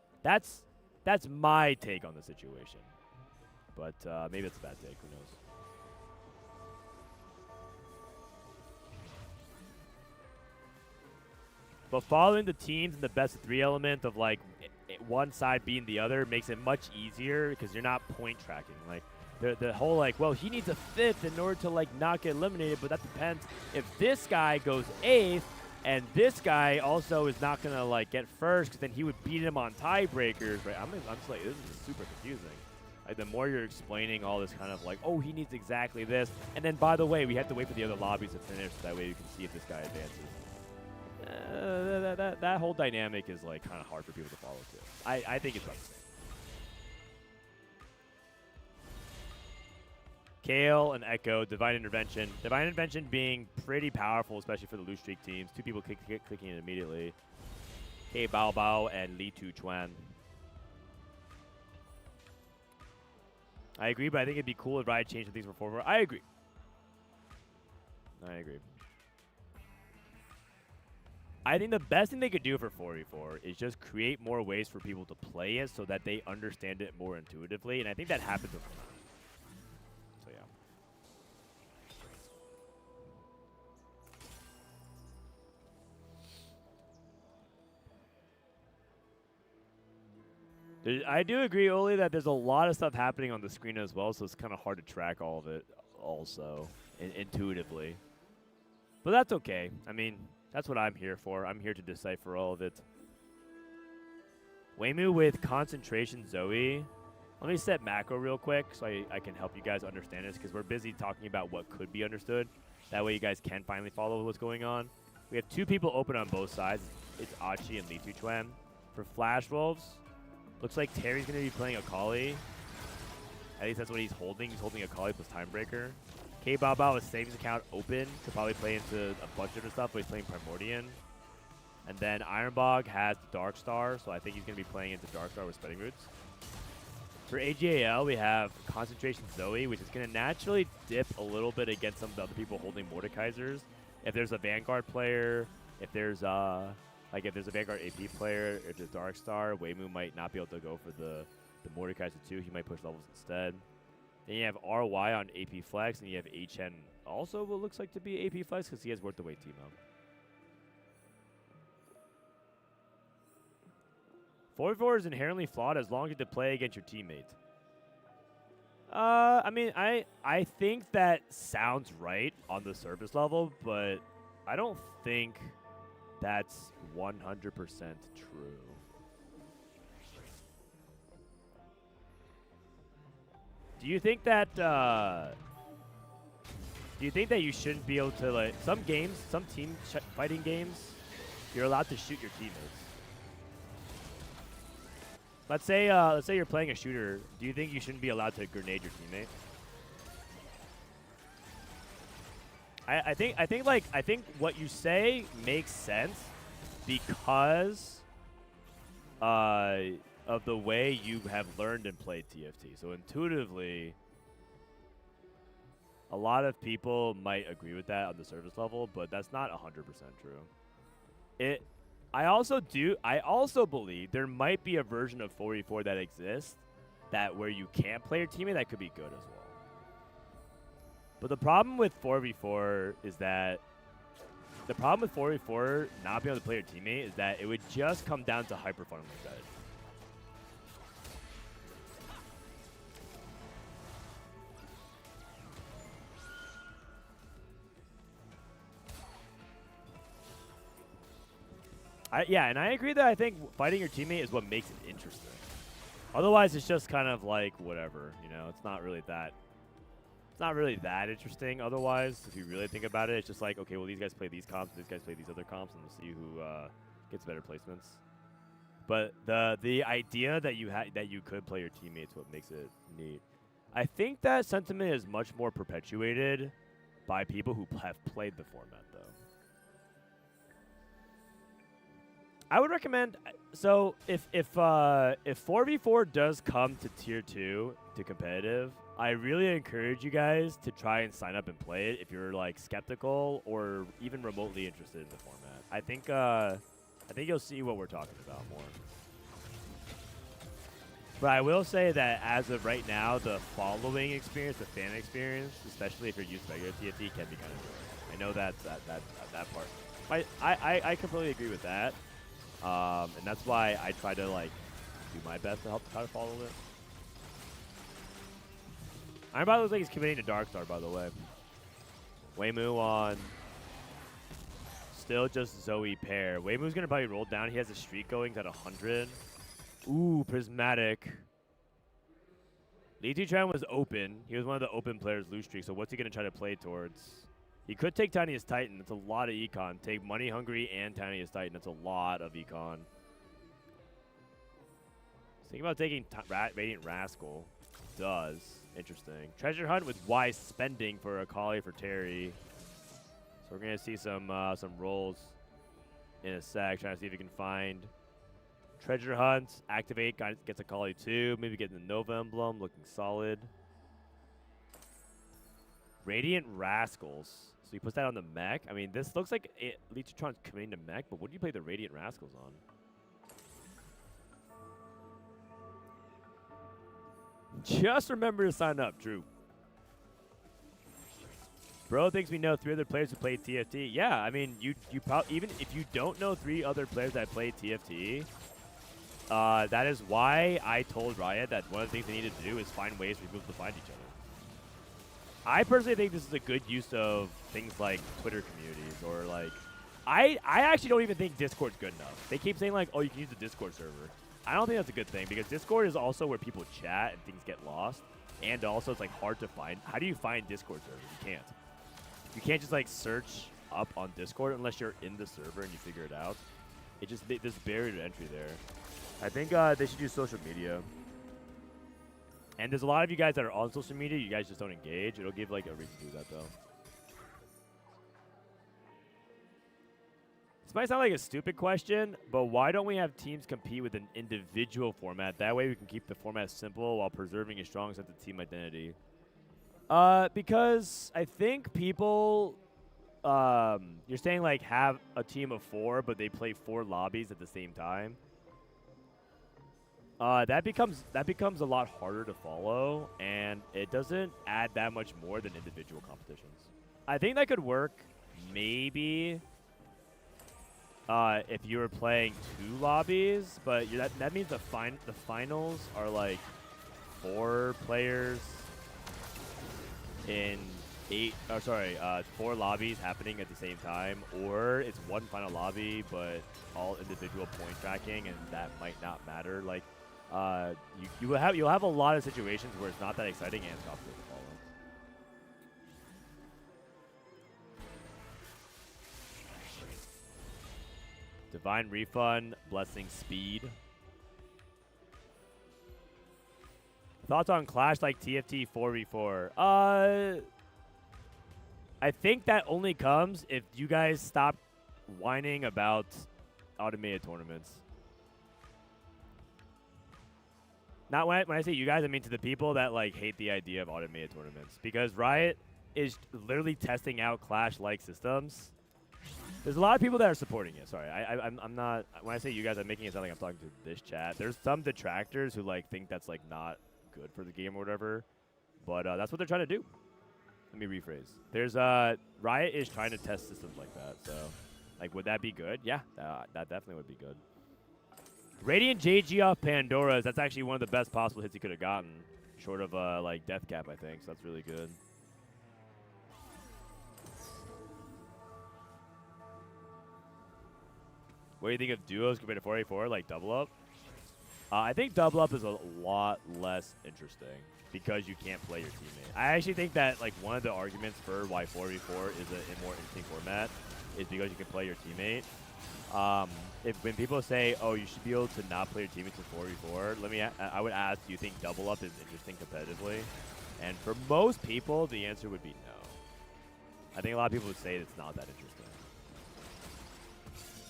That's my take on the situation. But maybe it's a bad take. Who knows? But following the teams in the best of 3 element of like one side beating the other makes it much easier because you're not point tracking. Like the whole like, well, he needs a 5th in order to like not get eliminated, but that depends if this guy goes 8th and this guy also is not gonna like get first because then he would beat him on tiebreakers, right? I'm just like, this is super confusing. Like the more you're explaining all this kind of like, oh, he needs exactly this, and then by the way, we have to wait for the other lobbies to finish so that way we can see if this guy advances. That whole dynamic is like kind of hard for people to follow too. I think it's about the same. Kale and Echo, Divine Intervention. Divine Intervention being pretty powerful, especially for the loose streak teams. 2 people clicking it immediately. K Bao Bao and Li Tu Chuan. I agree, but I think it'd be cool if Riot changed things for 4-4. I agree. I think the best thing they could do for 4v4 is just create more ways for people to play it so that they understand it more intuitively, and I think that happens over time. So yeah. I do agree, Oli, that there's a lot of stuff happening on the screen as well, so it's kind of hard to track all of it also intuitively. But that's okay. I mean, that's what I'm here for. I'm here to decipher all of it. Waymu with Concentration Zoe. Let me set macro real quick so I can help you guys understand this because we're busy talking about what could be understood. That way you guys can finally follow what's going on. We have 2 people open on both sides. It's Achi and Li Tu Chuan. For Flash Wolves, looks like Terry's going to be playing Akali. At least that's what he's holding. He's holding Akali plus Timebreaker. K Bao Bao with savings account open to probably play into a bunch of other stuff, but he's playing Primordian. And then Ironbog has the Darkstar, so I think he's going to be playing into Darkstar with Spreading Roots. For AGAL, we have Concentration Zoe, which is going to naturally dip a little bit against some of the other people holding Mordekaisers. If there's a Vanguard player, if there's a Vanguard AP player, if there's Darkstar, Waymu might not be able to go for the Mordekaiser too. He might push levels instead. Then you have RY on AP Flex, and you have HN also what looks like to be AP Flex because he has worth the wait team up. 4v4 is inherently flawed as long as you have to play against your teammate. I mean, I think that sounds right on the surface level, but I don't think that's 100% true. Do you think that you shouldn't be able to, like, some games, some team fighting games, you're allowed to shoot your teammates? Let's say you're playing a shooter. Do you think you shouldn't be allowed to grenade your teammate? I think what you say makes sense because of the way you have learned and played TFT. So intuitively, a lot of people might agree with that on the surface level, but that's not 100% true. I also believe there might be a version of 4v4 that exists that where you can't play your teammate that could be good as well. But the problem with 4v4 is that the problem with 4v4 not being able to play your teammate is that it would just come down to hyper-funneling strategy. Yeah, and I agree that I think fighting your teammate is what makes it interesting. Otherwise, it's just kind of like whatever, you know. It's not really that interesting. Otherwise, if you really think about it, it's just like, okay, well, these guys play these comps, these guys play these other comps, and we'll see who gets better placements. But the idea that you could play your teammates, what makes it neat. I think that sentiment is much more perpetuated by people who have played the format, though. I would recommend, so if 4v4 does come to tier 2 to competitive, I really encourage you guys to try and sign up and play it if you're like skeptical or even remotely interested in the format. I think you'll see what we're talking about more. But I will say that as of right now, the following experience, the fan experience, especially if you're used to regular TFT, can be kind of boring. I know that's that part. I completely agree with that. And that's why I try to like do my best to help try to follow it. Iron Bot looks like he's committing to Darkstar, by the way. Weimu on. Still just Zoe pair. Weimu's gonna probably roll down. He has a streak going at 100. Ooh, Prismatic. Li Tran was open. He was one of the open players, lose streak. So what's he gonna try to play towards? He could take Tiniest Titan. That's a lot of econ. Take Money Hungry and Tiniest Titan. That's a lot of econ. Think about taking Radiant Rascal. Does. Interesting. Treasure Hunt with wise spending for Akali for Terry. So we're going to see some rolls in a sec. Trying to see if we can find Treasure Hunt. Activate. Gets Akali too. Maybe get the Nova Emblem. Looking solid. Radiant Rascals. So he puts that on the mech. I mean, this looks like Leechotron's committing to mech, but what do you play the Radiant Rascals on? Just remember to sign up, Drew. Bro thinks we know 3 other players who play TFT. Yeah, I mean, you probably, even if you don't know 3 other players that play TFT, that is why I told Riot that one of the things they needed to do is find ways for people to find each other. I personally think this is a good use of things like Twitter communities or like, I actually don't even think Discord's good enough. They keep saying like, oh, you can use the Discord server. I don't think that's a good thing because Discord is also where people chat and things get lost. And also it's like hard to find. How do you find Discord servers? You can't. You can't just like search up on Discord unless you're in the server and you figure it out. It just, there's barrier to entry there. I think they should use social media. And there's a lot of you guys that are on social media. You guys just don't engage. It'll give like a reason to do that though. This might sound like a stupid question, but why don't we have teams compete with an individual format? That way we can keep the format simple while preserving a strong sense of team identity. Because I think people, you're saying like have a team of 4, but they play 4 lobbies at the same time. That becomes a lot harder to follow, and it doesn't add that much more than individual competitions. I think that could work, maybe. if you were playing 2 lobbies, but that means the finals are like 4 players in 4 lobbies happening at the same time, or it's 1 final lobby but all individual point tracking, and that might not matter. Like, you'll have a lot of situations where it's not that exciting and it's complicated to follow. Divine Refund, Blessing Speed. Thoughts on Clash like TFT 4v4? I think that only comes if you guys stop whining about automated tournaments. Not when I say you guys, I mean to the people that like hate the idea of automated tournaments, because Riot is literally testing out Clash-like systems. There's a lot of people that are supporting it. Sorry, I'm not. When I say you guys, I'm making it sound like I'm talking to this chat. There's some detractors who like think that's like not good for the game or whatever, but that's what they're trying to do. Let me rephrase. There's Riot is trying to test systems like that. So, like, would that be good? Yeah, that definitely would be good. Radiant JG off Pandora's. That's actually one of the best possible hits he could have gotten, short of like Death Cap, I think. So that's really good. What do you think of duos compared to 4v4, like double up? I think double up is a lot less interesting because you can't play your teammate. I actually think that like one of the arguments for why 4v4 is a more interesting format is because you can play your teammate. When people say, "Oh, you should be able to not play your teammates in 4v4," I would ask, do you think double up is interesting competitively? And for most people, the answer would be no. I think a lot of people would say it's not that interesting.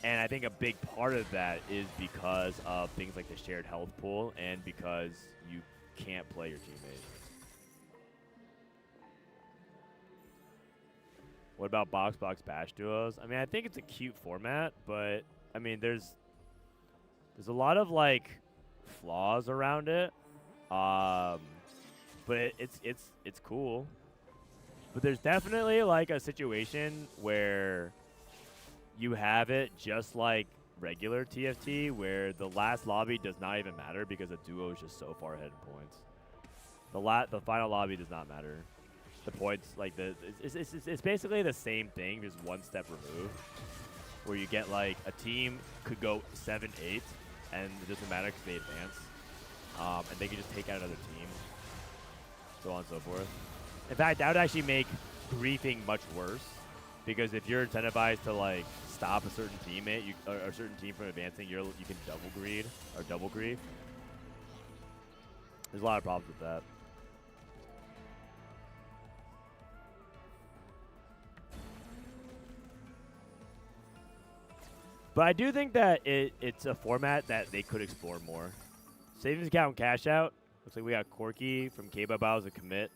And I think a big part of that is because of things like the shared health pool and because you can't play your teammate. What about box bash duos? I mean, I think it's a cute format, but I mean, there's a lot of like flaws around it. But it's cool. But there's definitely like a situation where you have it just like regular TFT, where the last lobby does not even matter because the duo is just so far ahead in points. The final lobby does not matter. The points, like it's basically the same thing, just one step removed, where you get like a team could go 7-8, and it doesn't matter because they advance, and they can just take out another team, so on and so forth. In fact, that would actually make griefing much worse, because if you're incentivized to like stop a certain teammate or a certain team from advancing, you can double greed or double grief. There's a lot of problems with that. But I do think that it's a format that they could explore more. Savings account and cash out. Looks like we got Corky from K-Bow as a commit.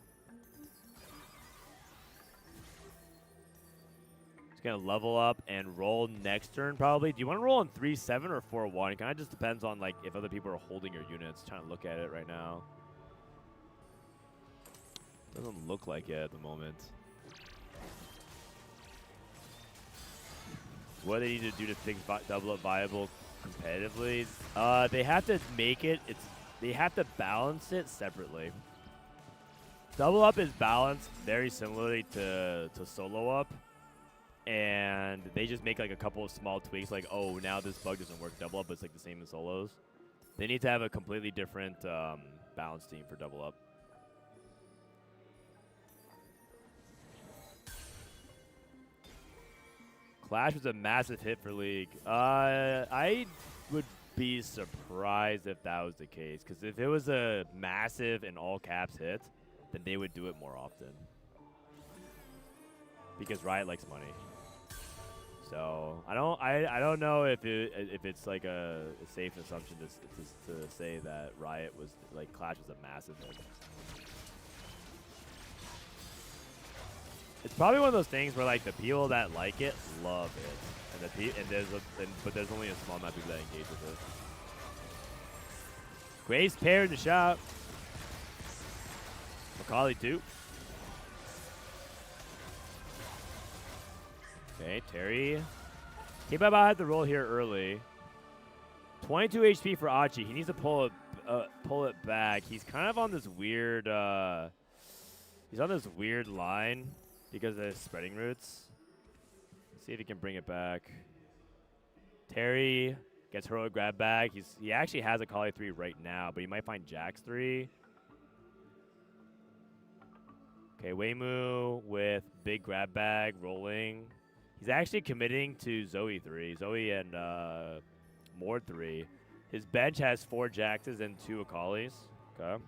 Gonna level up and roll next turn probably. Do you want to roll on 3-7 or 4-1? It kind of just depends on like if other people are holding your units. Trying to look at it right now. Doesn't look like it at the moment. What do they need to do to make double up viable competitively? They have to make it. They have to balance it separately. Double up is balanced very similarly to solo up. And they just make like a couple of small tweaks, like, oh, now this bug doesn't work double up, but it's like the same as solos. They need to have a completely different balance team for double up. Clash was a massive hit for League. I would be surprised if that was the case, because if it was a massive and all caps hit, then they would do it more often. Because Riot likes money. So I don't know if it's like a safe assumption to say that Riot was like Clash was a massive hit. It's probably one of those things where like the people that like it love it, but there's only a small amount of people that engage with it. Grace pair in the shop. Macaulay too. Okay, Terry K-Bao had the roll here early. 22 HP for Achi. He needs to pull it back. He's kind of on this weird he's on this weird line because of his spreading roots. Let's see if he can bring it back. Terry gets heroic grab back. He actually has a Kali 3 right now, but he might find Jax 3. Okay, Weimu with big grab bag rolling. He's actually committing to Zoe 3. Zoe and Mord 3. His bench has 4 Jaxes and 2 Akalis. Okay.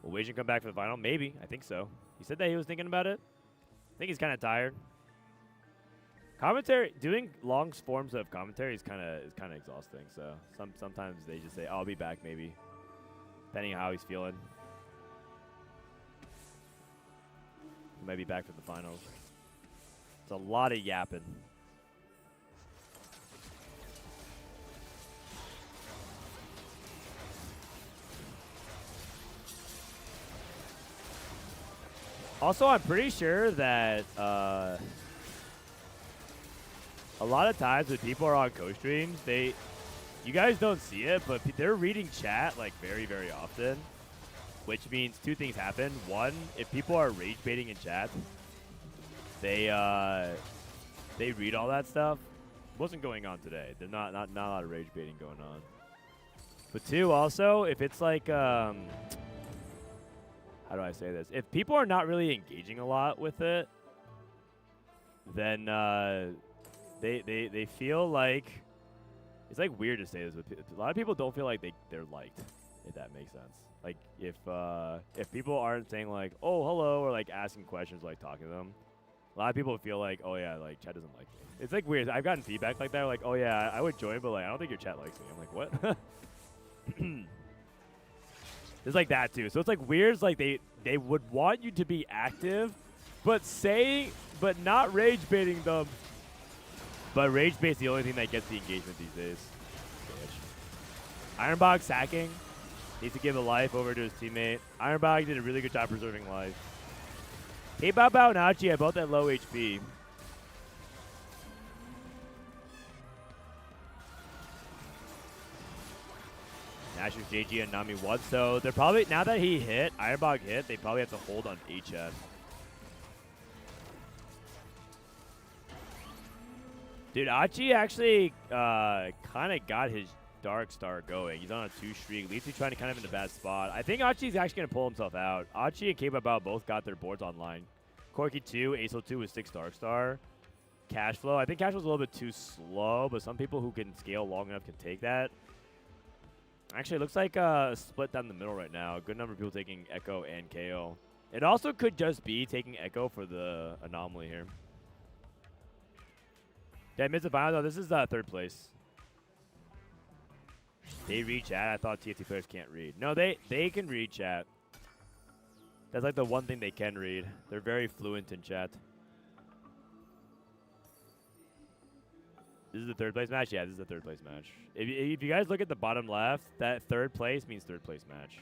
Will Wei Jin come back for the final? Maybe. I think so. He said that he was thinking about it. I think he's kind of tired. Commentary, doing long forms of commentary is kind of exhausting. So sometimes they just say, "I'll be back," maybe, depending on how he's feeling. He might be back for the finals. It's a lot of yapping. Also, I'm pretty sure that a lot of times when people are on co-streams, you guys don't see it, but they're reading chat like very, very often, which means 2 things happen. One, if people are rage baiting in chat, they read all that stuff. Wasn't going on today. There's not a lot of rage baiting going on. But 2, also, if it's like how do I say this? If people are not really engaging a lot with it, then they feel like it's like weird to say this, but a lot of people don't feel like they're liked, if that makes sense. Like if people aren't saying like, "Oh, hello," or like asking questions, like talking to them, a lot of people feel like, "Oh yeah, like chat doesn't like me." It's like weird. I've gotten feedback like that, like, "Oh yeah, I would join, but like I don't think your chat likes me." I'm like, "What?" It's like that too. So it's like weird. It's like they would want you to be active, but not rage baiting them. But rage bait is the only thing that gets the engagement these days. Ironbox hacking. Needs to give a life over to his teammate. Ironbox did a really good job preserving life. Hey, Bao Bao and Achi are both at low HP. Nash's JG and Nami 1. So they're probably, now that he hit, Ironbog hit, they probably have to hold on HN. Dude, Achi actually kind of got his Dark Star going. He's on a 2 streak. Leafy trying to kind of in a bad spot. I think Achi's actually going to pull himself out. Achi and K-Bao both got their boards online. Corky 2, Acel 2 with 6 Dark Star. Cashflow. I think Cashflow's a little bit too slow, but some people who can scale long enough can take that. Actually, it looks like a split down the middle right now. A good number of people taking Echo and KO. It also could just be taking Echo for the anomaly here. Did I miss the final? No, this is 3rd place. They read chat. I thought TFT players can't read. No, they can read chat. That's like the one thing they can read. They're very fluent in chat. This is the 3rd place match? Yeah, this is the 3rd place match. If you guys look at the bottom left, that 3rd place means 3rd place match.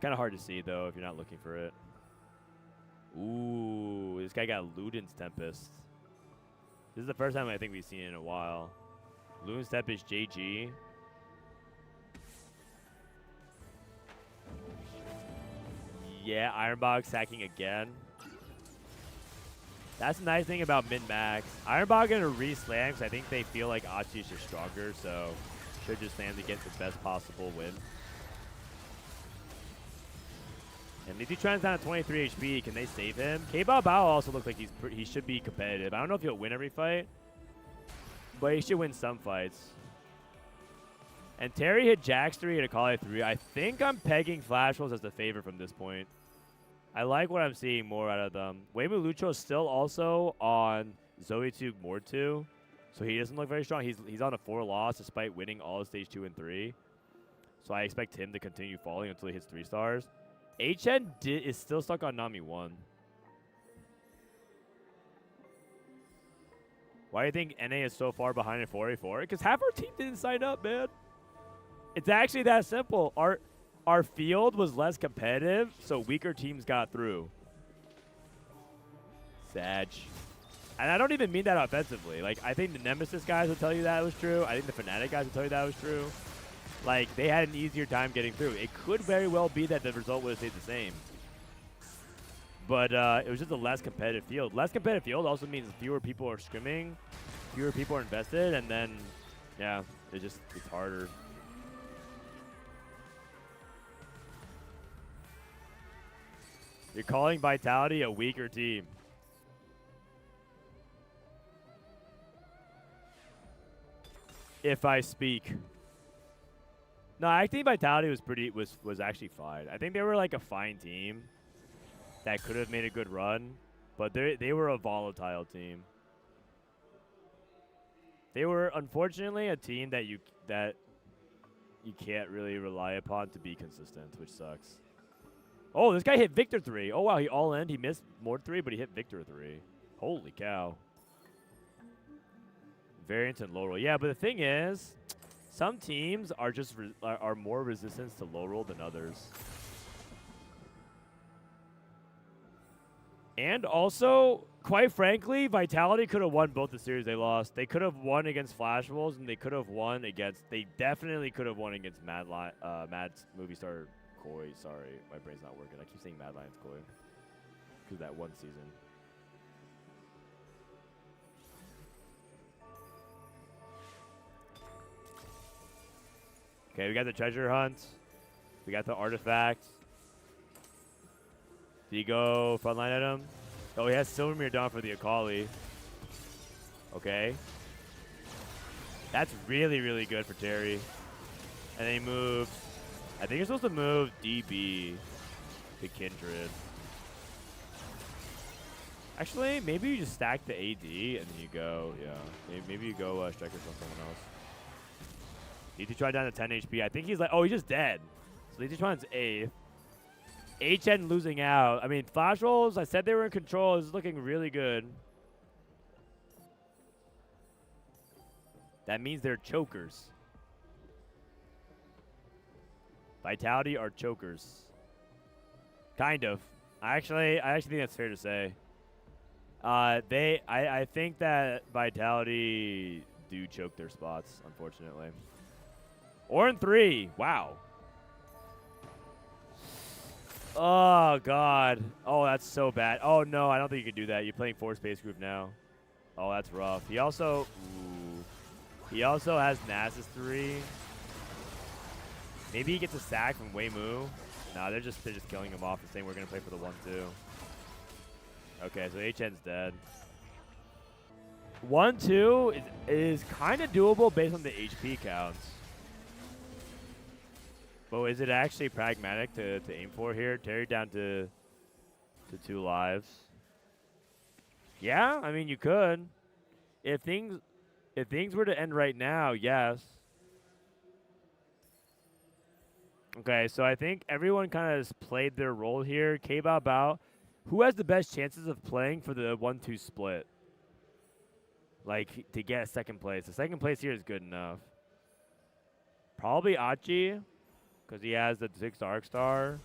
Kind of hard to see, though, if you're not looking for it. Ooh, this guy got Luden's Tempest. This is the first time I think we've seen it in a while. Luden's Tempest JG. Yeah, Ironbox hacking again. That's the nice thing about min-max. Ironbog going to re-slam because I think they feel like Achi is just stronger, so should just slam to get the best possible win. And Nitutron's down at 23 HP. Can they save him? K-Bao also looks like he should be competitive. I don't know if he'll win every fight, but he should win some fights. And Terry hit Jax 3 and Akali 3. I think I'm pegging Flash Wolves as the favorite from this point. I like what I'm seeing more out of them. Weimu Lucho is still also on Zoe 2, Mord 2, so he doesn't look very strong. He's on a 4 loss despite winning all of stage 2 and 3. So I expect him to continue falling until he hits 3 stars. HN is still stuck on Nami 1. Why do you think NA is so far behind in 4v4? Because half our team didn't sign up, man. It's actually that simple. Our field was less competitive, so weaker teams got through. Sag. And I don't even mean that offensively. Like, I think the Nemesis guys will tell you that was true. I think the Fnatic guys will tell you that was true. Like, they had an easier time getting through. It could very well be that the result would have stayed the same. But it was just a less competitive field. Less competitive field also means fewer people are scrimming, fewer people are invested, and then, yeah, it's harder. You're calling Vitality a weaker team. If I speak. No, I think Vitality was actually fine. I think they were like a fine team that could have made a good run, but they were a volatile team. They were unfortunately a team that you can't really rely upon to be consistent, which sucks. Oh, this guy hit Victor 3. Oh wow, he all-in. He missed Mord 3, but he hit Victor 3. Holy cow. Variance and low roll. Yeah, but the thing is, some teams are just are more resistant to low roll than others. And also, quite frankly, Vitality could have won both the series they lost. They could have won against Flash Wolves, and they could have won against. They definitely could have won against Mad Movie Star Koi. Sorry, my brain's not working. I keep saying Mad Lions Koi because that one season. Okay, we got the treasure hunt. We got the artifact. Did he go frontline at him? Oh, he has Silvermere down for the Akali. Okay. That's really, really good for Terry. And then he moved. I think you're supposed to move DB to Kindred. Actually, maybe you just stack the AD and then you go, yeah. Maybe you go Striker from someone else. Need to try down to 10 HP. I think he's like, oh, he's just dead. So he's trying to 8th. HN losing out. I mean, Flash Rolls, I said they were in control. This is looking really good. That means they're chokers. Vitality are chokers. Kind of. I actually think that's fair to say. I think that Vitality do choke their spots, unfortunately. Or in 3. Wow. Oh, God. Oh, that's so bad. Oh, no, I don't think you can do that. You're playing 4-space group now. Oh, that's rough. He also... Ooh. He also has Nasus 3. Maybe he gets a sack from Waymu. Nah, they're just killing him off and saying we're going to play for the 1-2. Okay, so HN's dead. 1-2 is kind of doable based on the HP counts. But is it actually pragmatic to aim for here? Terry down to 2 lives. Yeah, I mean you could. If things were to end right now, yes. Okay, so I think everyone kind of has played their role here. K-Bao Bao, who has the best chances of playing for the 1-2 split? Like to get second place. The second place here is good enough. Probably Achi. Because he has the 6 Dark Star.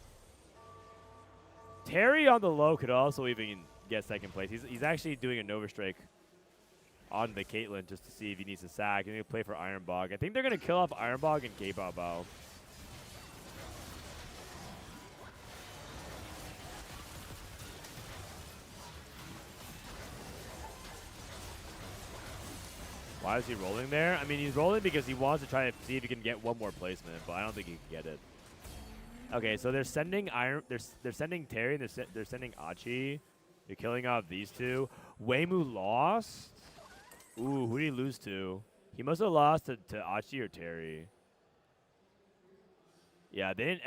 Terry on the low could also even get second place. He's actually doing a Nova Strike on the Caitlyn just to see if he needs a sack. And he'll play for Iron Bog. I think they're going to kill off Iron Bog and K-Bao Bao. Why is he rolling there? I mean, he's rolling because he wants to try to see if he can get one more placement, but I don't think he can get it. Okay, so they're sending they're sending Terry, and they're sending Achi. They're killing off these two. Waymu lost. Ooh, who did he lose to? He must have lost to Achi or Terry. Yeah, they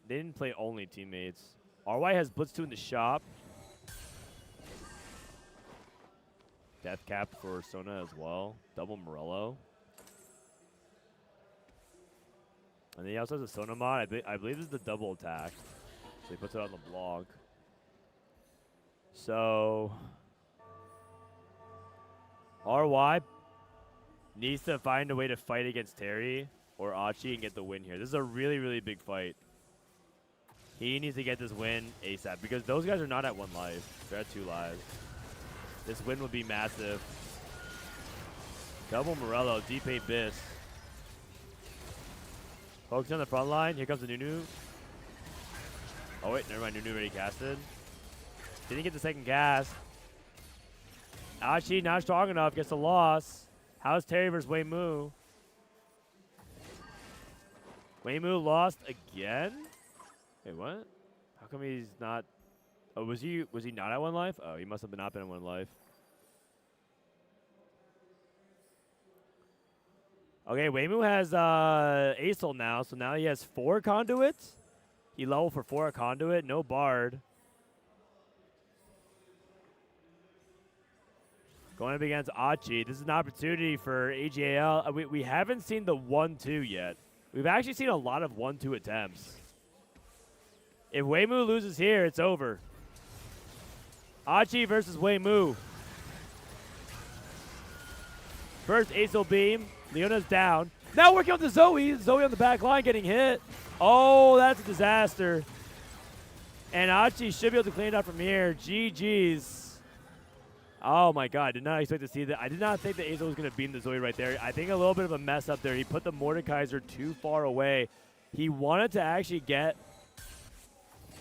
didn't play only teammates. RY has Blitz 2 in the shop. Death cap for Sona as well. Double Morello. And then he also has a Sona mod. I believe this is the double attack. So he puts it on the blog. So RY needs to find a way to fight against Terry or Achi and get the win here. This is a really, really big fight. He needs to get this win ASAP because those guys are not at 1 life. They're at 2 lives. This win would be massive. Double Morello, deep 8 Biss. Focus on the front line. Here comes the Nunu. Oh wait, never mind. Nunu already casted. Didn't get the second cast. Achi not strong enough. Gets a loss. How's Terry versus Wei Mu? Wei Mu lost again? Wait, what? How come he's not? Oh, was he not at 1 life? Oh, he must have not been at 1 life. Okay, Wei Mu has Acel now, so now he has 4 conduits. He leveled for 4 conduit, no Bard. Going up against Achi. This is an opportunity for AGAL. We haven't seen the 1-2 yet. We've actually seen a lot of 1-2 attempts. If Wei Mu loses here, it's over. Achi versus Wei Mu. First Acel beam. Leona's down. Now working on the Zoe. Zoe on the back line getting hit. Oh, that's a disaster. And Achi should be able to clean it up from here. GG's. Oh my god, did not expect to see that. I did not think that Acel was going to beam the Zoe right there. I think a little bit of a mess up there. He put the Mordekaiser too far away. He wanted to actually get...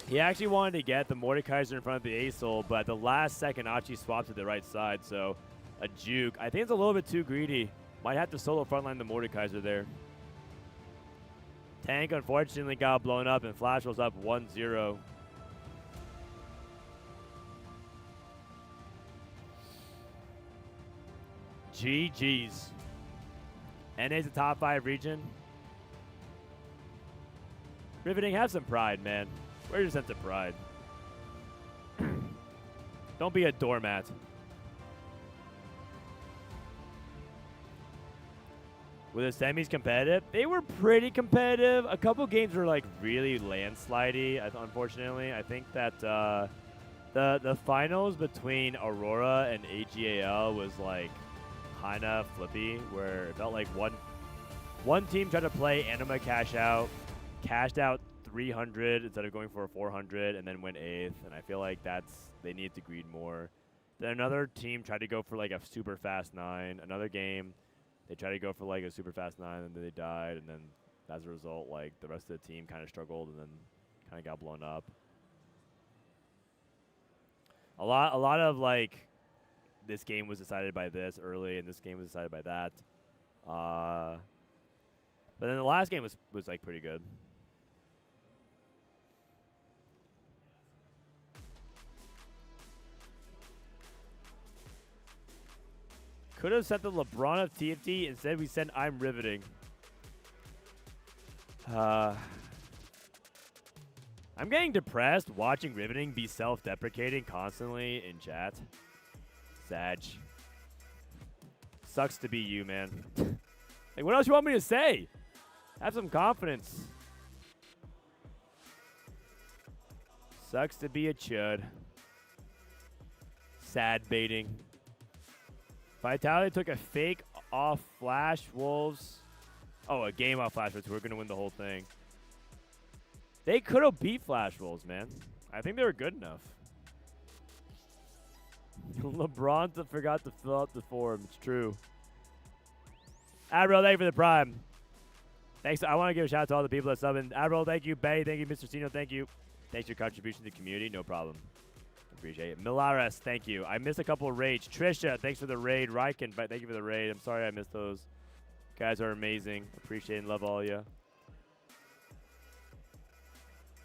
He actually wanted to get the Mordekaiser in front of the Acel, but at the last second, Achi swapped to the right side, so a juke. I think it's a little bit too greedy. Might have to solo frontline the Mordekaiser there. Tank, unfortunately, got blown up, and Flash was up 1-0. GG's. NA's a top 5 region. Riveting, have some pride, man. Where's your sense of pride? Don't be a doormat. Were the semis competitive? They were pretty competitive. A couple games were like really landslidey, unfortunately. I think that the finals between Aurora and AGAL was like kind of flippy, where it felt like one team tried to play Anima cash out, cashed out 300 instead of going for a 400, and then went 8th. And I feel like they need to greed more. Then another team tried to go for like a super fast 9. Another game, they tried to go for like a super fast 9, and then they died. And then as a result, like the rest of the team kind of struggled and then kind of got blown up. A lot of like, this game was decided by this early, and this game was decided by that. But then the last game was like pretty good. Could have sent the LeBron of TFT. Instead, we sent I'm riveting. I'm getting depressed watching riveting be self-deprecating constantly in chat. Sag. Sucks to be you, man. Like, what else you want me to say? Have some confidence. Sucks to be a chud. Sad baiting. Vitality took a fake off Flash Wolves. Oh, a game off Flash Wolves. We're going to win the whole thing. They could have beat Flash Wolves, man. I think they were good enough. LeBron forgot to fill out the form. It's true. Admiral, thank you for the prime. Thanks. I want to give a shout out to all the people that sub in. Admiral, thank you. Bay, thank you. Mr. Sino, thank you. Thanks for your contribution to the community. No problem. Appreciate it. Milares, thank you. I missed a couple of raids. Trisha, thanks for the raid. Ryken, thank you for the raid. I'm sorry I missed those. You guys are amazing. Appreciate and love all of you.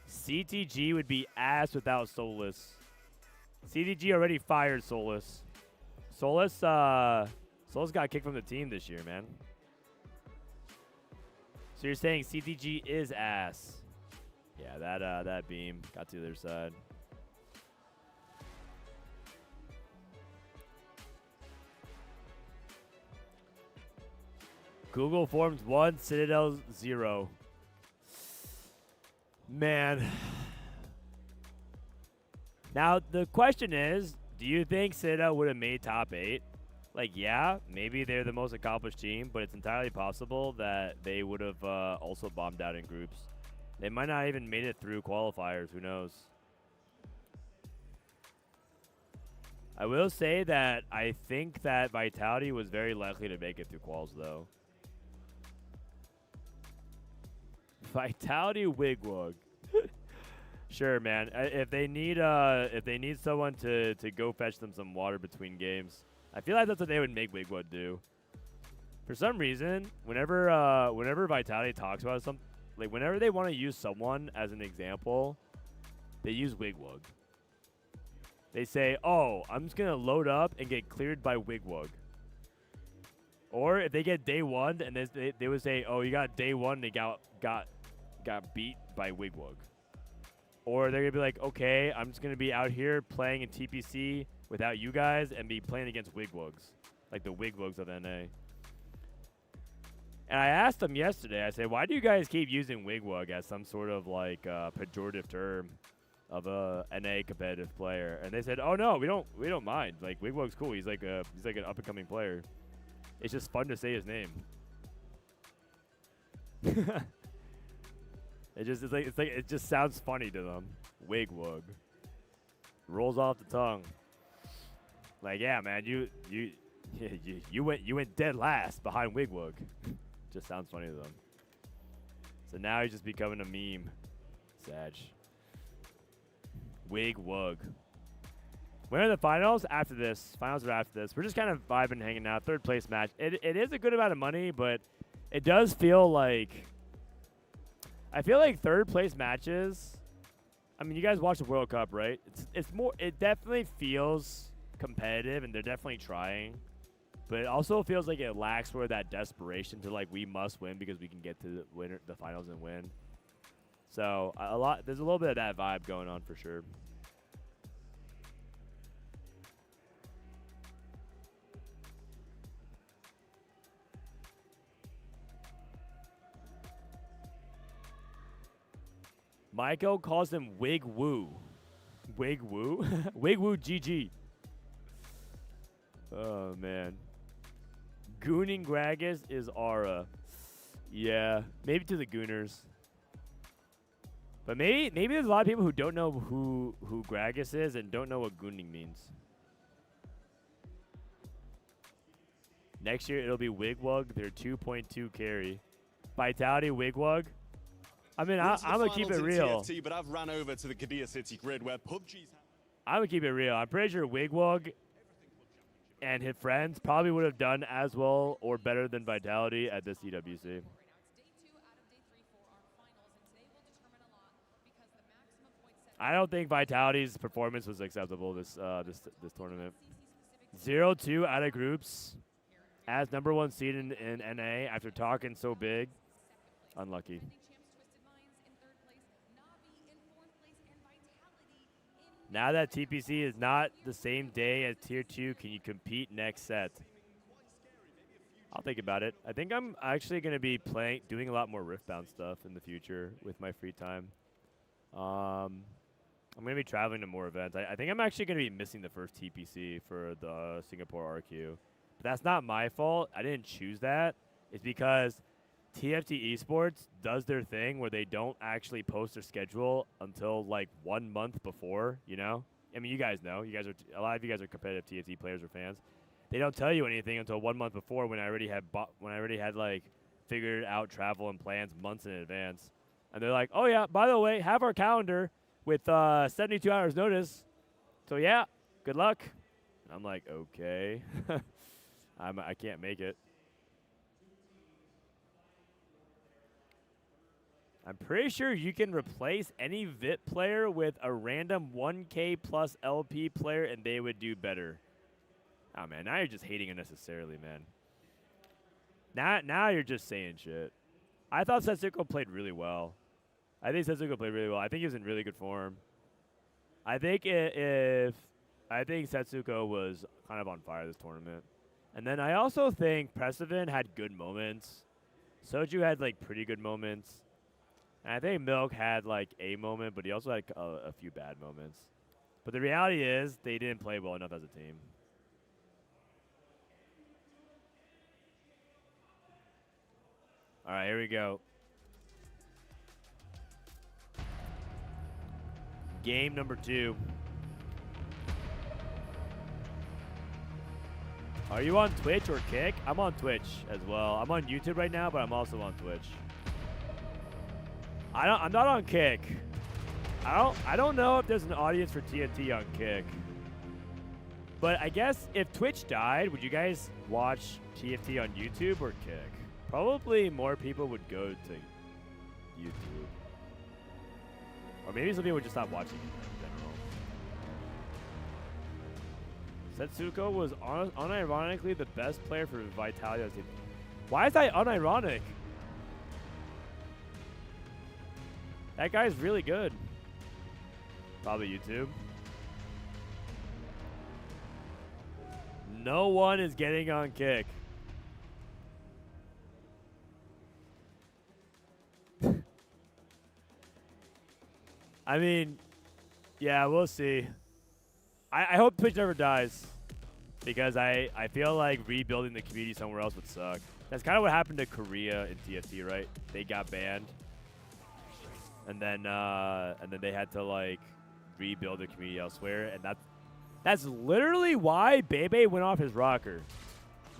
CTG would be ass without Solus. CTG already fired Solus. Solus got kicked from the team this year, man. So you're saying CTG is ass? Yeah, that beam got to the other side. Google Forms 1, Citadel 0. Man. Now, the question is, do you think Citadel would have made top 8? Like, yeah, maybe they're the most accomplished team, but it's entirely possible that they would have also bombed out in groups. They might not even made it through qualifiers. Who knows? I will say that I think that Vitality was very likely to make it through quals, though. Vitality Wigwag. Sure, man. If they need someone to go fetch them some water between games, I feel like that's what they would make Wigwag do. For some reason, whenever Vitality talks about something, like whenever they want to use someone as an example, they use Wigwag. They say, "Oh, I'm just gonna load up and get cleared by Wigwag." Or if they get day one and they would say, "Oh, you got day one, they got beat by Wigwag." Or they're gonna be like, "Okay, I'm just gonna be out here playing in TPC without you guys and be playing against Wigwags, like the Wigwags of NA." And I asked them yesterday, I said, "Why do you guys keep using Wigwag as some sort of like pejorative term of a NA competitive player?" And they said, "Oh no, we don't mind. Like Wigwag's cool. He's like an up and coming player. It's just fun to say his name." It just sounds funny to them. Wigwag rolls off the tongue. Like, yeah, man, you went dead last behind Wigwag. Just sounds funny to them. So now he's just becoming a meme. Sag. Wigwag. When are the finals? After this. Finals are after this. We're just kind of vibing, hanging out. Third place match. It is a good amount of money, but it does feel like... I feel like third place matches... I mean, you guys watch the World Cup, right? It's more... It definitely feels competitive, and they're definitely trying. But it also feels like it lacks sort of that desperation to, like, we must win because we can get to the finals and win. So, there's a little bit of that vibe going on for sure. Michael calls him Wig Woo. Wig Woo? Wig Woo GG. Oh, man. Gooning Gragas is Aura. Yeah, maybe to the Gooners. But maybe there's a lot of people who don't know who Gragas is and don't know what gooning means. Next year it'll be Wigwag, their 2.2 carry. Vitality Wigwag. I mean, I'm gonna keep it real. TFT, but I've ran over to the Qiddiya City grid where PUBG's. I'm gonna keep it real. I'm pretty sure Wigwag and his friends probably would have done as well or better than Vitality at this EWC. I don't think Vitality's performance was acceptable this tournament. 0-2 out of groups as #1 seed in NA after talking so big. Unlucky. Now that TPC is not the same day as Tier 2, can you compete next set? I'll think about it. I think I'm actually going to be doing a lot more Riftbound stuff in the future with my free time. I'm going to be traveling to more events. I think I'm actually going to be missing the first TPC for the Singapore RQ. But that's not my fault. I didn't choose that. It's because TFT Esports does their thing where they don't actually post their schedule until like 1 month before, you know? I mean, you guys know. A lot of you guys are competitive TFT players or fans. They don't tell you anything until 1 month before when I already had like figured out travel and plans months in advance. And they're like, "Oh yeah, by the way, have our calendar with 72 hours notice. So yeah, good luck." And I'm like, "Okay." I can't make it. I'm pretty sure you can replace any VIP player with a random 1K plus LP player and they would do better. Oh, man, now you're just hating unnecessarily, man. Now you're just saying shit. I thought Setsuko played really well. I think he was in really good form. I think Setsuko was kind of on fire this tournament. And then I also think Persevan had good moments. Soju had, like, pretty good moments. And I think Milk had, like, a moment, but he also had a few bad moments. But the reality is they didn't play well enough as a team. All right, here we go. Game number 2. Are you on Twitch or Kick? I'm on Twitch as well. I'm on YouTube right now, but I'm also on Twitch. I'm not on Kick. I don't know if there's an audience for TNT on Kick. But I guess if Twitch died, would you guys watch TFT on YouTube or Kick? Probably more people would go to YouTube. Or maybe some people would just stop watching in general. Setsuko was unironically the best player for Vitality on the team. Why is that unironic? That guy's really good. Probably YouTube. No one is getting on Kick. I mean, yeah, we'll see. I hope Twitch never dies. Because I feel like rebuilding the community somewhere else would suck. That's kind of what happened to Korea in TFT, right? They got banned. And then they had to like rebuild the community elsewhere, and that's literally why Bebe went off his rocker.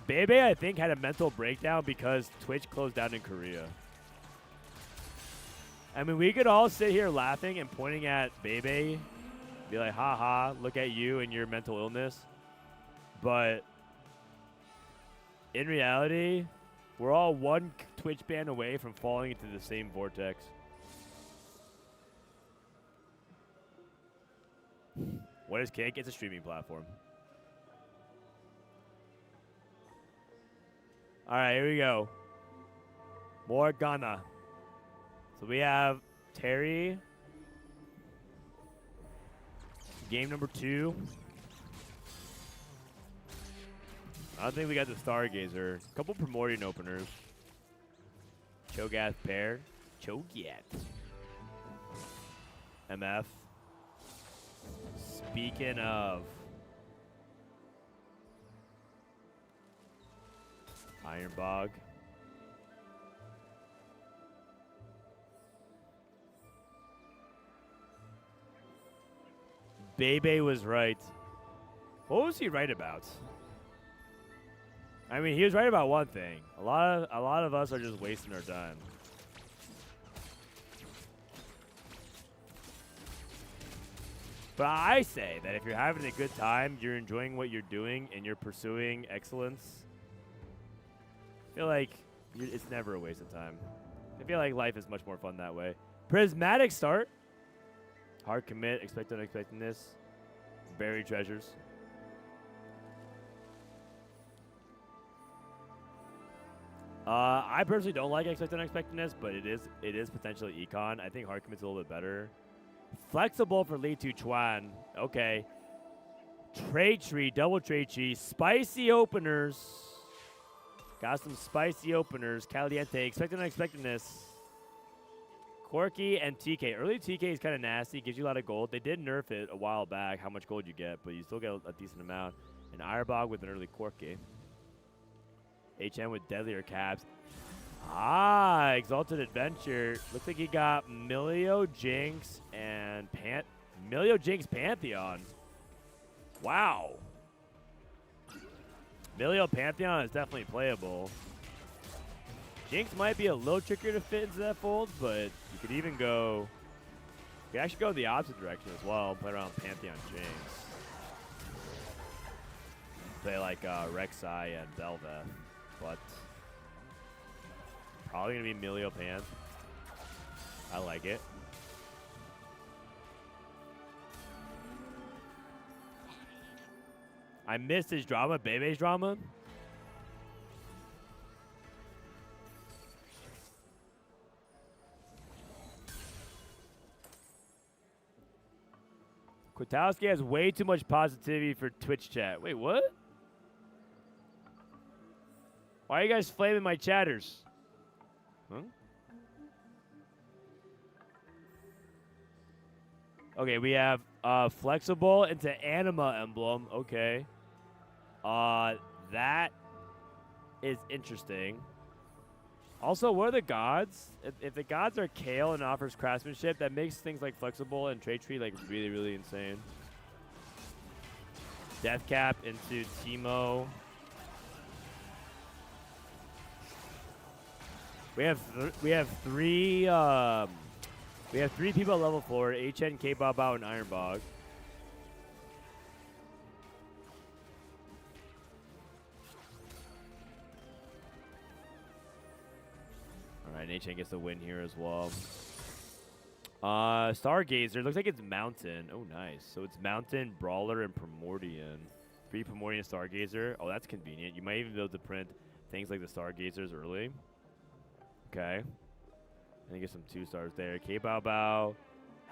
Bebe, I think, had a mental breakdown because Twitch closed down in Korea. I mean, we could all sit here laughing and pointing at Bebe, be like, ha ha, look at you and your mental illness. But in reality, we're all one Twitch ban away from falling into the same vortex. What is Kick? It's a streaming platform. All right, here we go. More Ghana. So we have Terry. Game number 2. I don't think we got the Stargazer. A couple Primordial openers. Cho'Gath pair. Cho'Gath. MF. Speaking of Ironbog. Bebe was right. What was he right about? I mean, he was right about one thing. A lot of us are just wasting our time. But I say that if you're having a good time, you're enjoying what you're doing, and you're pursuing excellence, I feel like it's never a waste of time. I feel like life is much more fun that way. Prismatic start. Hard commit, expect unexpectedness. Buried treasures. I personally don't like expect unexpectedness, but it is potentially econ. I think hard commit's a little bit better. Flexible for Li Tu Chuan. Okay. Trade tree, double trade tree. Spicy openers. Got some spicy openers. Caliente. Expect unexpectedness. Corky and TK. Early TK is kind of nasty. Gives you a lot of gold. They did nerf it a while back, how much gold you get, but you still get a decent amount. An Ironbog with an early Corky. HM with deadlier caps. Ah, Exalted Adventure. Looks like he got Milio, Jinx, and Milio, Jinx, Pantheon. Wow. Milio Pantheon is definitely playable. Jinx might be a little trickier to fit into that fold, but you could even go... You could actually go the opposite direction as well. Play around Pantheon Jinx. Play like Rek'Sai and Bel'Veth, but... Probably going to be Milio Pan. I like it. I missed his drama, Bebe's drama. Kwiatkowski has way too much positivity for Twitch chat. Wait, what? Why are you guys flaming my chatters? Huh? Okay, we have flexible into anima emblem. Okay. That is interesting. Also, what are the gods? If the gods are Kale and offers craftsmanship, that makes things like flexible and trade tree like really, really insane. Death cap into Teemo. We have three people at level 4: HN, K-Bao, and Ironbog. All right, HN gets the win here as well. Stargazer looks like it's Mountain. Oh, nice. So it's Mountain, Brawler, and Primordian. 3 Primordian Stargazer. Oh, that's convenient. You might even be able to print things like the Stargazers early. Okay. And you get some 2 stars there. K-Bao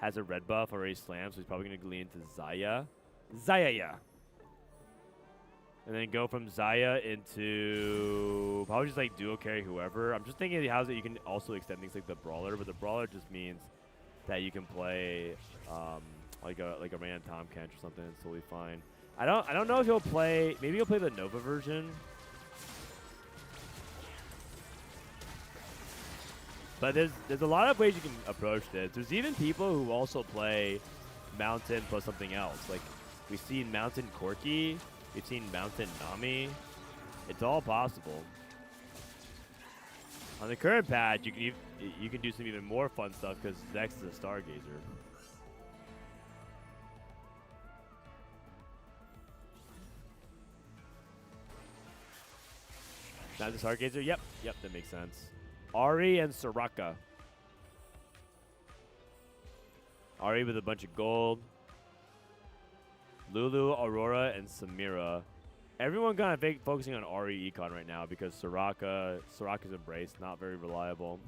has a red buff already slammed, so he's probably going to glean into Zaya. Zaya. And then go from Zaya into probably just like duo carry whoever. I'm just thinking how that you can also extend things like the Brawler, but the Brawler just means that you can play like a random Tom Kench or something. It's totally fine. I don't know if he'll play. Maybe he'll play the Nova version. But there's a lot of ways you can approach this. There's even people who also play Mountain plus something else. Like we've seen Mountain Corki, we've seen Mountain Nami. It's all possible. On the current patch, you can do some even more fun stuff because Zex is a Stargazer. Not the Stargazer? Yep, that makes sense. Ari and Soraka. Ari with a bunch of gold. Lulu, Aurora, and Samira. Everyone kind of focusing on Ari Econ right now because Soraka's Embrace, not very reliable.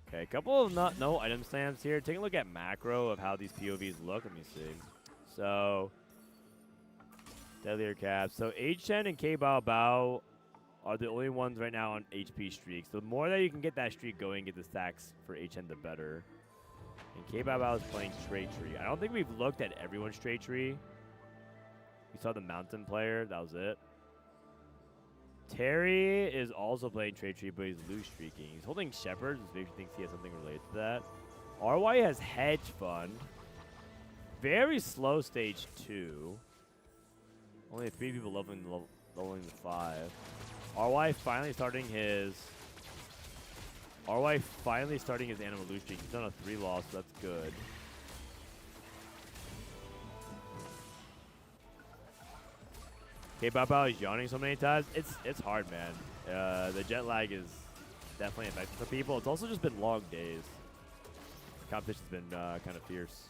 Okay, a couple of no item slams here. Take a look at macro of how these POVs look. Let me see. So, Deadlier Cap. So, HN and K-Bao are the only ones right now on HP streaks. The more that you can get that streak going, get the stacks for HN, the better. And K-Bao is playing straight tree. I don't think we've looked at everyone's straight tree. We saw the Mountain player. That was it. Terry is also playing straight tree, but he's loose streaking. He's holding Shepherd, which makes me think he has something related to that. RY has Hedge Fund. Very slow stage 2. Only 3 people leveling the 5. RY finally starting his Animal Loose Streak. He's done a 3 loss, so that's good. K-Bao is yawning so many times. It's hard, man. The jet lag is definitely affecting for people. It's also just been long days. The competition's been kind of fierce.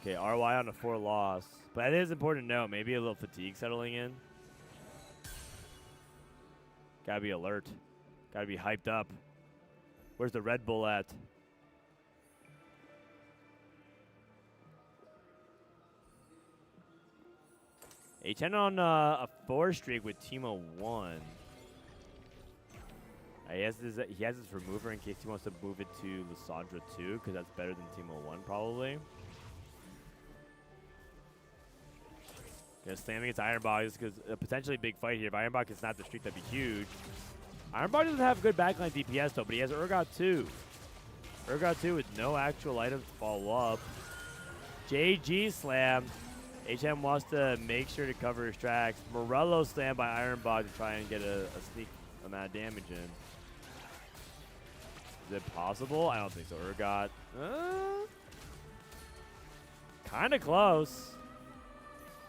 Okay, RY on a 4 loss. But it is important to know, maybe a little fatigue settling in. Gotta be alert. Gotta be hyped up. Where's the Red Bull at? HN on a 4 streak with Teemo 1. He has his remover in case he wants to move it to Lissandra 2, because that's better than Teemo 1 probably. Gonna slam against Ironbog because a potentially big fight here. If Ironbog can snap the streak, that'd be huge. Ironbog doesn't have good backline DPS though, but he has Urgot 2. Urgot 2 with no actual items to follow up. JG slammed. HM wants to make sure to cover his tracks. Morello slammed by Ironbog to try and get a sneak amount of damage in. Is it possible? I don't think so. Urgot. Kind of close.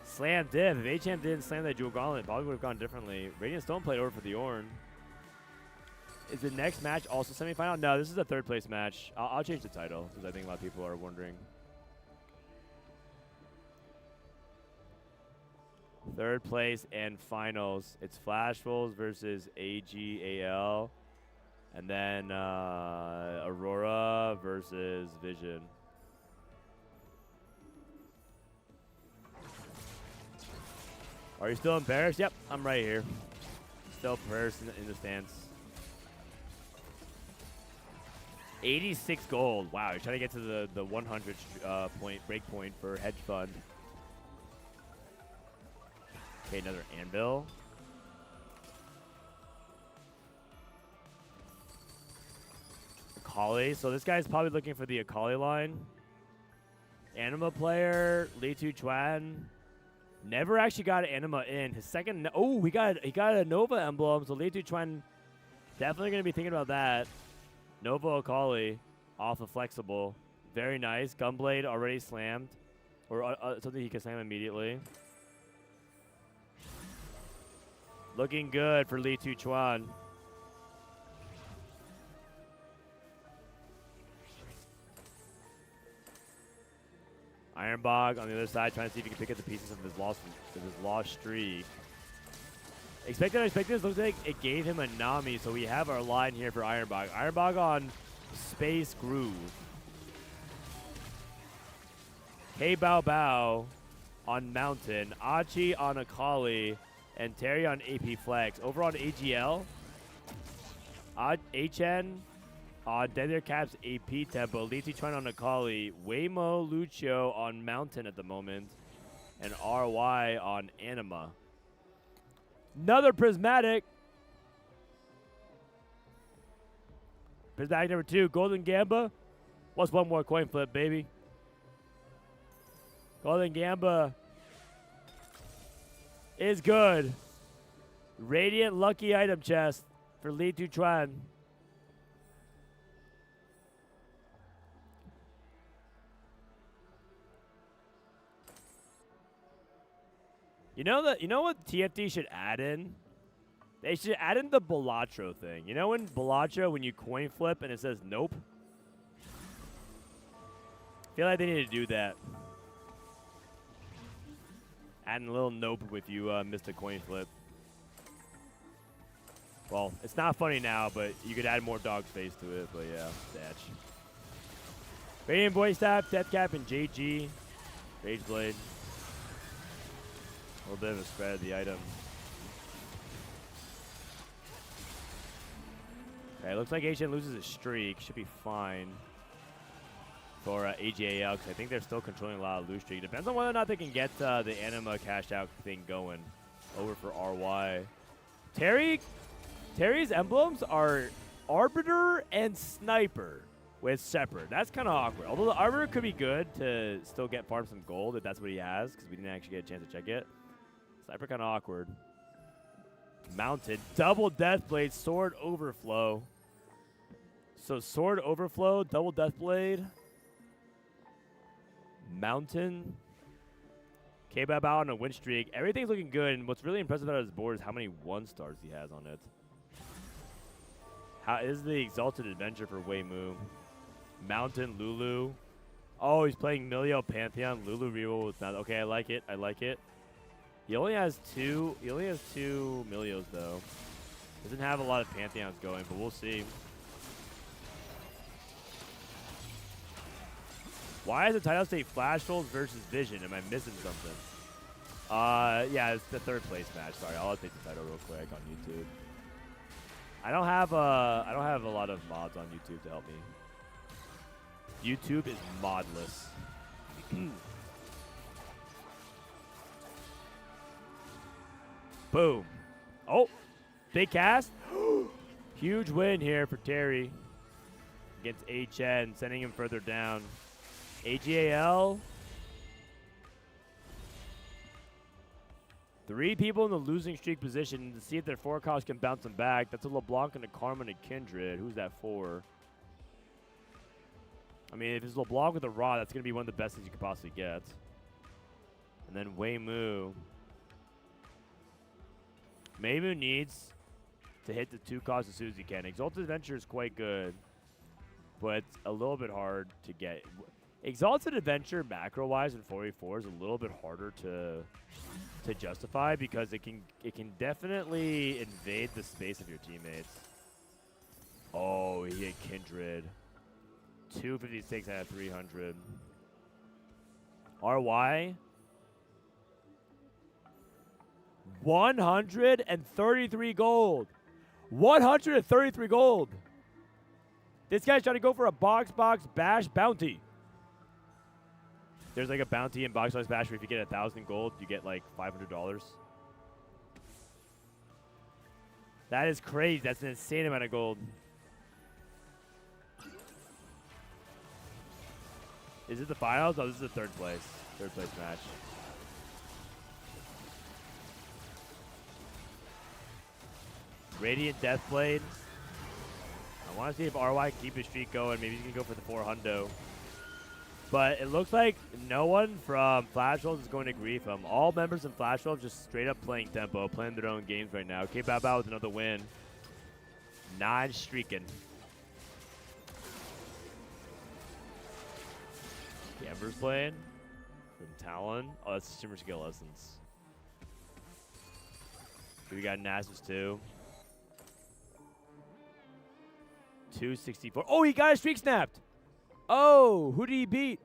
Slam div. If HM didn't slam that Jewel Gauntlet, it probably would have gone differently. Radiant Stone played over for the Ornn. Is the next match also semifinal? No, this is a 3rd place match. I'll change the title because I think a lot of people are wondering. 3rd place and finals. It's Flash Wolves versus AGAL. And then Aurora versus Vision. Are you still in Paris? Yep, I'm right here. Still Paris in the stands. 86 gold. Wow, you're trying to get to the 100 point break point for Hedge Fund. Okay, another Anvil. Akali. So this guy's probably looking for the Akali line. Anima player, Li Tuchuan, never actually got Anima in. His second, oh, he got a Nova emblem, so Li Tuchuan definitely going to be thinking about that. Nova Akali off of Flexible. Very nice. Gunblade already slammed, or something he can slam immediately. Looking good for Li Tuchuan. Ironbog on the other side, trying to see if he can pick up the pieces of his lost streak. Expected unexpected. Looks like it gave him a Nami, so we have our line here for Ironbog. Ironbog on Space Groove. Hey Bao Bao on Mountain. Achi on Akali. And Terry on AP Flex. Over on AGL, HN on Desert Caps AP Tempo. Li Tuchuan on Akali. Waymo Lucio on Mountain at the moment. And RY on Anima. Another Prismatic. Prismatic number 2, Golden Gamba. What's one more coin flip, baby? Golden Gamba is good. Radiant Lucky Item Chest for Li Tuchuan. You know what TFT should add in? They should add in the Balatro thing. You know when Balatro, when you coin flip and it says nope? I feel like they need to do that. Adding a little nope with you missed a coin flip. Well, it's not funny now, but you could add more dog face to it. But yeah, Satch. Radiant Boy Staff, Death Cap, and JG. Rage Blade. A little bit of a spread of the item. Okay, looks like HN loses a streak. Should be fine for AGAL, because I think they're still controlling a lot of loose streak. Depends on whether or not they can get the Anima cash out thing going. Over for RY. Terry's emblems are Arbiter and Sniper with Shepherd. That's kind of awkward. Although the Arbiter could be good to still farm some gold if that's what he has, because we didn't actually get a chance to check it. Sniper kind of awkward. Mounted. Double Deathblade, Sword Overflow. So Sword Overflow, double Deathblade. Mountain. K-Bab out on a win streak. Everything's looking good, and what's really impressive about his board is how many 1-stars he has on it. How is the Exalted Adventure for Waymoo? Mountain, Lulu. Oh, he's playing Milio Pantheon. Lulu reroll with Mountain. Okay, I like it. I like it. He only has two Milios, though. Doesn't have a lot of Pantheons going, but we'll see. Why is the title state Flash Souls versus Vision? Am I missing something? Yeah, it's the 3rd place match. Sorry, I'll update the title real quick on YouTube. I don't have a lot of mods on YouTube to help me. YouTube is modless. Boom. Oh, big cast. Huge win here for Terry against HN, sending him further down. AGAL. 3 people in the losing streak position to see if their forecast can bounce them back. That's a LeBlanc and a Carmen and a Kindred. Who's that for? I mean, if it's LeBlanc with a Raw, that's going to be one of the best things you could possibly get. And then Waymoo. Waymoo needs to hit the 2 costs as soon as he can. Exalted Adventure is quite good, but it's a little bit hard to get. Exalted Adventure macro-wise in 4v4 is a little bit harder to justify because it can definitely invade the space of your teammates. Oh, he hit Kindred. 256 out of 300. RY. 133 gold. 133 gold. This guy's trying to go for a box bash bounty. There's like a bounty in box bash where if you get 1,000 gold, you get like $500. That is crazy. That's an insane amount of gold. Is it the finals? Oh, this is the third place match. Radiant Deathblade. I want to see if RY can keep his streak going. Maybe he can go for the 400. But it looks like no one from Flash Wolves is going to grief him. All members of Flash Wolves just straight up playing tempo, playing their own games right now. K-Bao with another win. 9 streaking. Ember's playing from Talon. Oh, that's Shimmer Skill Lessons. We got Nasus too. 264. Oh, he got a streak snapped. Oh, who did he beat?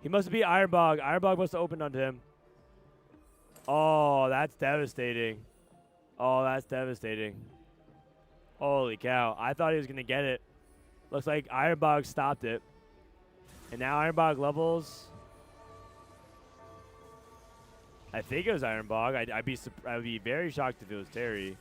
He must have beat Ironbog. Ironbog must have opened onto him. Oh, that's devastating. Oh, that's devastating. Holy cow. I thought he was going to get it. Looks like Ironbog stopped it. And now Ironbog levels. I think it was Ironbog. I'd be very shocked if it was Terry.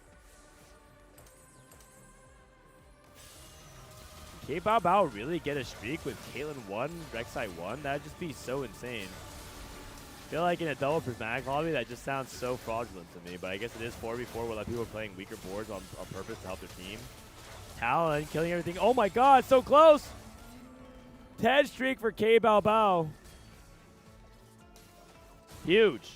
Can K-Bao really get a streak with Caitlyn 1, Rek'Sai 1? That'd just be so insane. I feel like in a double prismatic lobby, that just sounds so fraudulent to me. But I guess it is 4v4 where a lot of people are playing weaker boards on purpose to help their team. Talon killing everything. Oh my god, so close! 10 streak for K-Bao. Huge.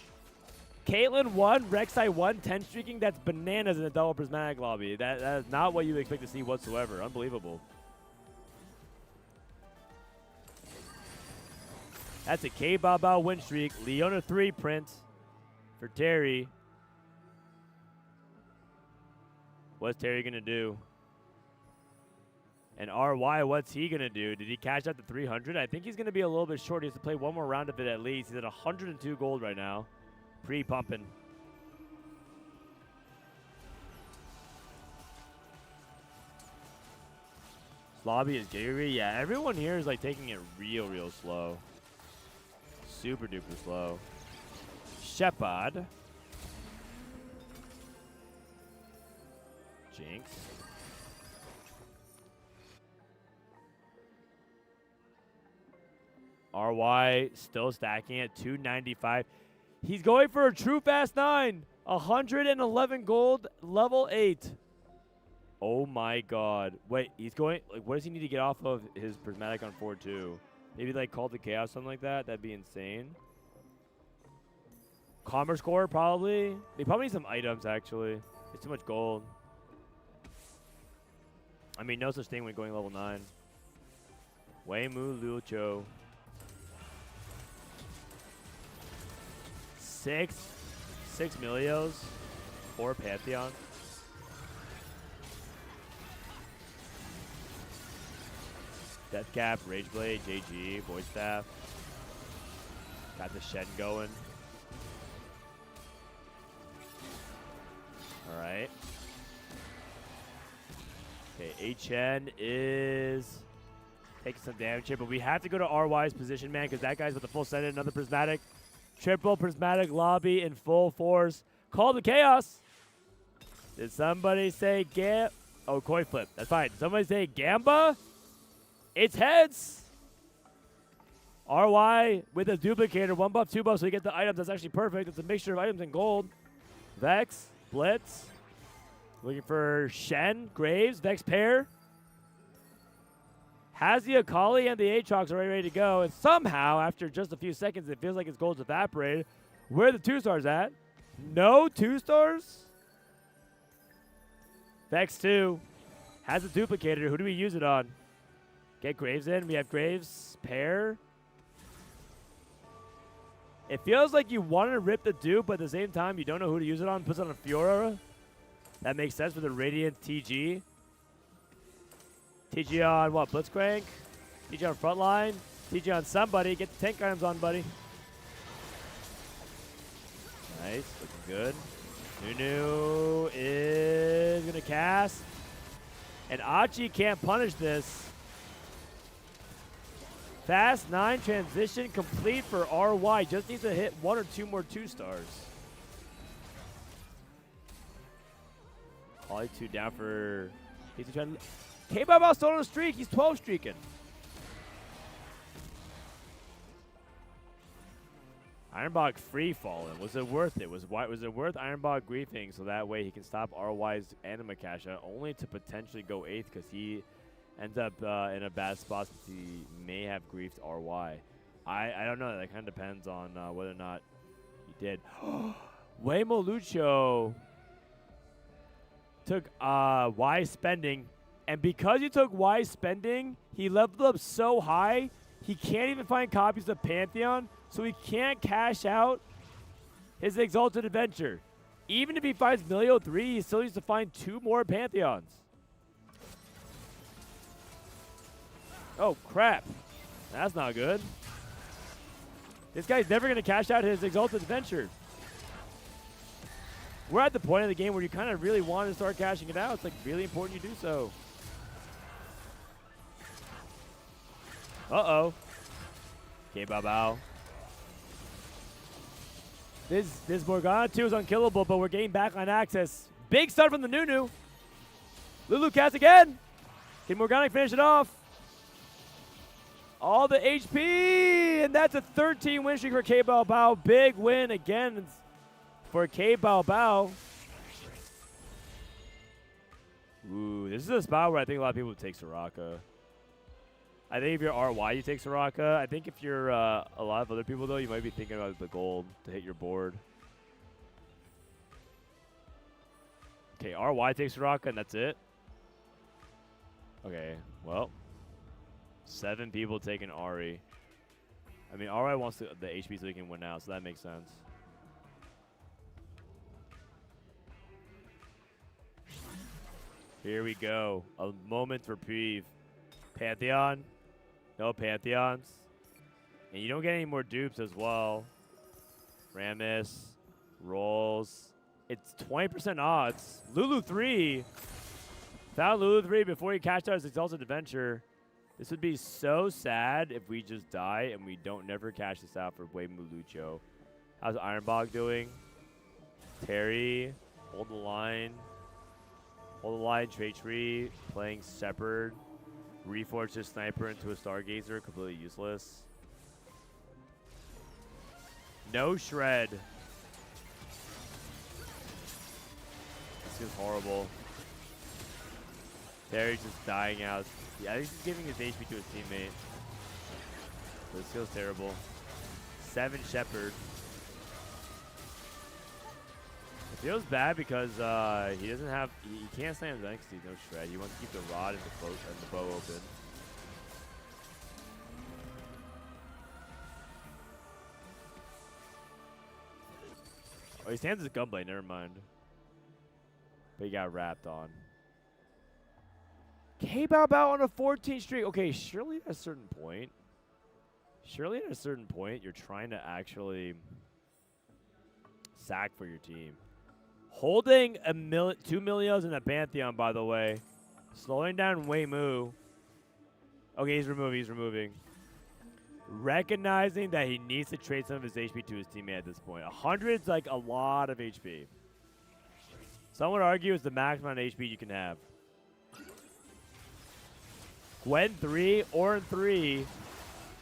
Caitlyn 1, Rek'Sai 1, 10 streaking. That's bananas in a double prismatic lobby. That is not what you expect to see whatsoever. Unbelievable. That's a K-Bao win streak. Leona 3 print for Terry. What's Terry going to do? And RY, what's he going to do? Did he cash out the 300? I think he's going to be a little bit short. He has to play one more round of it at least. He's at 102 gold right now. Pre-pumping. Lobby is Gary. Yeah, everyone here is like taking it real slow. Super duper slow. Shepard. Jinx. RY still stacking at 295. He's going for a true fast 9. 111 gold, level 8. Oh my god. Wait, he's going, like, what does he need to get off of his prismatic on 4-2? Maybe like Call to Chaos, something like that. That'd be insane. Commerce Core, probably. They probably need some items, actually. It's too much gold. I mean, no such thing when going level 9. Weimu Lucho. 6 Milios. 4 Pantheon. Deathcap, Rageblade, JG, Void Staff. Got the Shen going. Alright. Okay, HN is taking some damage here, but we have to go to RY's position, man, because that guy's with the full set. Another prismatic. Triple prismatic lobby in full force. Call to Chaos. Did somebody say Oh, coin flip. That's fine. Did somebody say Gamba? It's heads. RY with a duplicator. 1 buff, 2 buffs, so you get the items. That's actually perfect. It's a mixture of items and gold. Vex, Blitz. Looking for Shen, Graves, Vex pair. Has the Akali and the Aatrox already ready to go. And somehow, after just a few seconds, it feels like his gold's evaporated. Where are the 2 stars at? No 2 stars? Vex 2. Has a duplicator. Who do we use it on? Get Graves in. We have Graves pair. It feels like you want to rip the dupe, but at the same time, you don't know who to use it on. Puts it on a Fiora. That makes sense with a Radiant TG. TG on what? Blitzcrank? TG on frontline? TG on somebody. Get the tank items on, buddy. Nice. Looking good. Nunu is going to cast. And Achi can't punish this. Fast 9 transition complete for RY. Just needs to hit 1 or 2 more 2 stars. Ollie 2 down for... K-Bao still on a streak. He's 12 streaking. Ironbog free falling. Was it worth it? Was it worth Ironbog griefing so that way he can stop RY's Anima cash out, only to potentially go 8th because he ends up in a bad spot since he may have griefed RY. I don't know. That kind of depends on whether or not he did. Waymo Lucho took Y spending, and because he took Y spending, he leveled up so high he can't even find copies of Pantheon, so he can't cash out his Exalted Adventure. Even if he finds Milio 3, he still needs to find 2 more Pantheons. Oh, crap. That's not good. This guy's never going to cash out his Exalted Adventure. We're at the point of the game where you kind of really want to start cashing it out. It's like really important you do so. Uh-oh. Okay, Bao. This Morgana 2 is unkillable, but we're getting back on access. Big start from the Nunu. Lulu cast again. Can Morgana finish it off? All the HP, and that's a 13 win streak for K Bao. Big win again for K Bao. Ooh, this is a spot where I think a lot of people would take Soraka. I think if you're RY, you take Soraka. I think if you're a lot of other people, though, you might be thinking about the gold to hit your board. Okay, RY takes Soraka, and that's it. Okay, well. 7 people taking Ari. I mean, RY wants the HP so he can win out, so that makes sense. Here we go. A moment's reprieve. Pantheon. No Pantheons. And you don't get any more dupes as well. Rammus. Rolls. It's 20% odds. Lulu 3. Found Lulu 3 before he cashed out his Exalted Adventure. This would be so sad if we just die and we don't never cash this out for Waymo Lucho. How's Ironbog doing? Terry. Hold the line. Hold the line, trade tree, playing Shepherd. Reforge his sniper into a Stargazer, completely useless. No shred. This is horrible. Terry's just dying out. Yeah, I think he's giving his HP to his teammate. This feels terrible. 7 Shepherd. It feels bad because he doesn't have, he can't stand his NXT, no shred. He wants to keep the rod and the bow open. Oh, he stands his gunblade, never mind. But he got wrapped on. K Bao on a 14 streak. Okay, surely at a certain point, you're trying to actually sack for your team. Holding 2 Milios in a Pantheon, by the way. Slowing down Waymu. Okay, he's removing. Recognizing that he needs to trade some of his HP to his teammate at this point. 100's like a lot of HP. Some would argue it's the maximum amount of HP you can have. Gwen 3, Orin 3.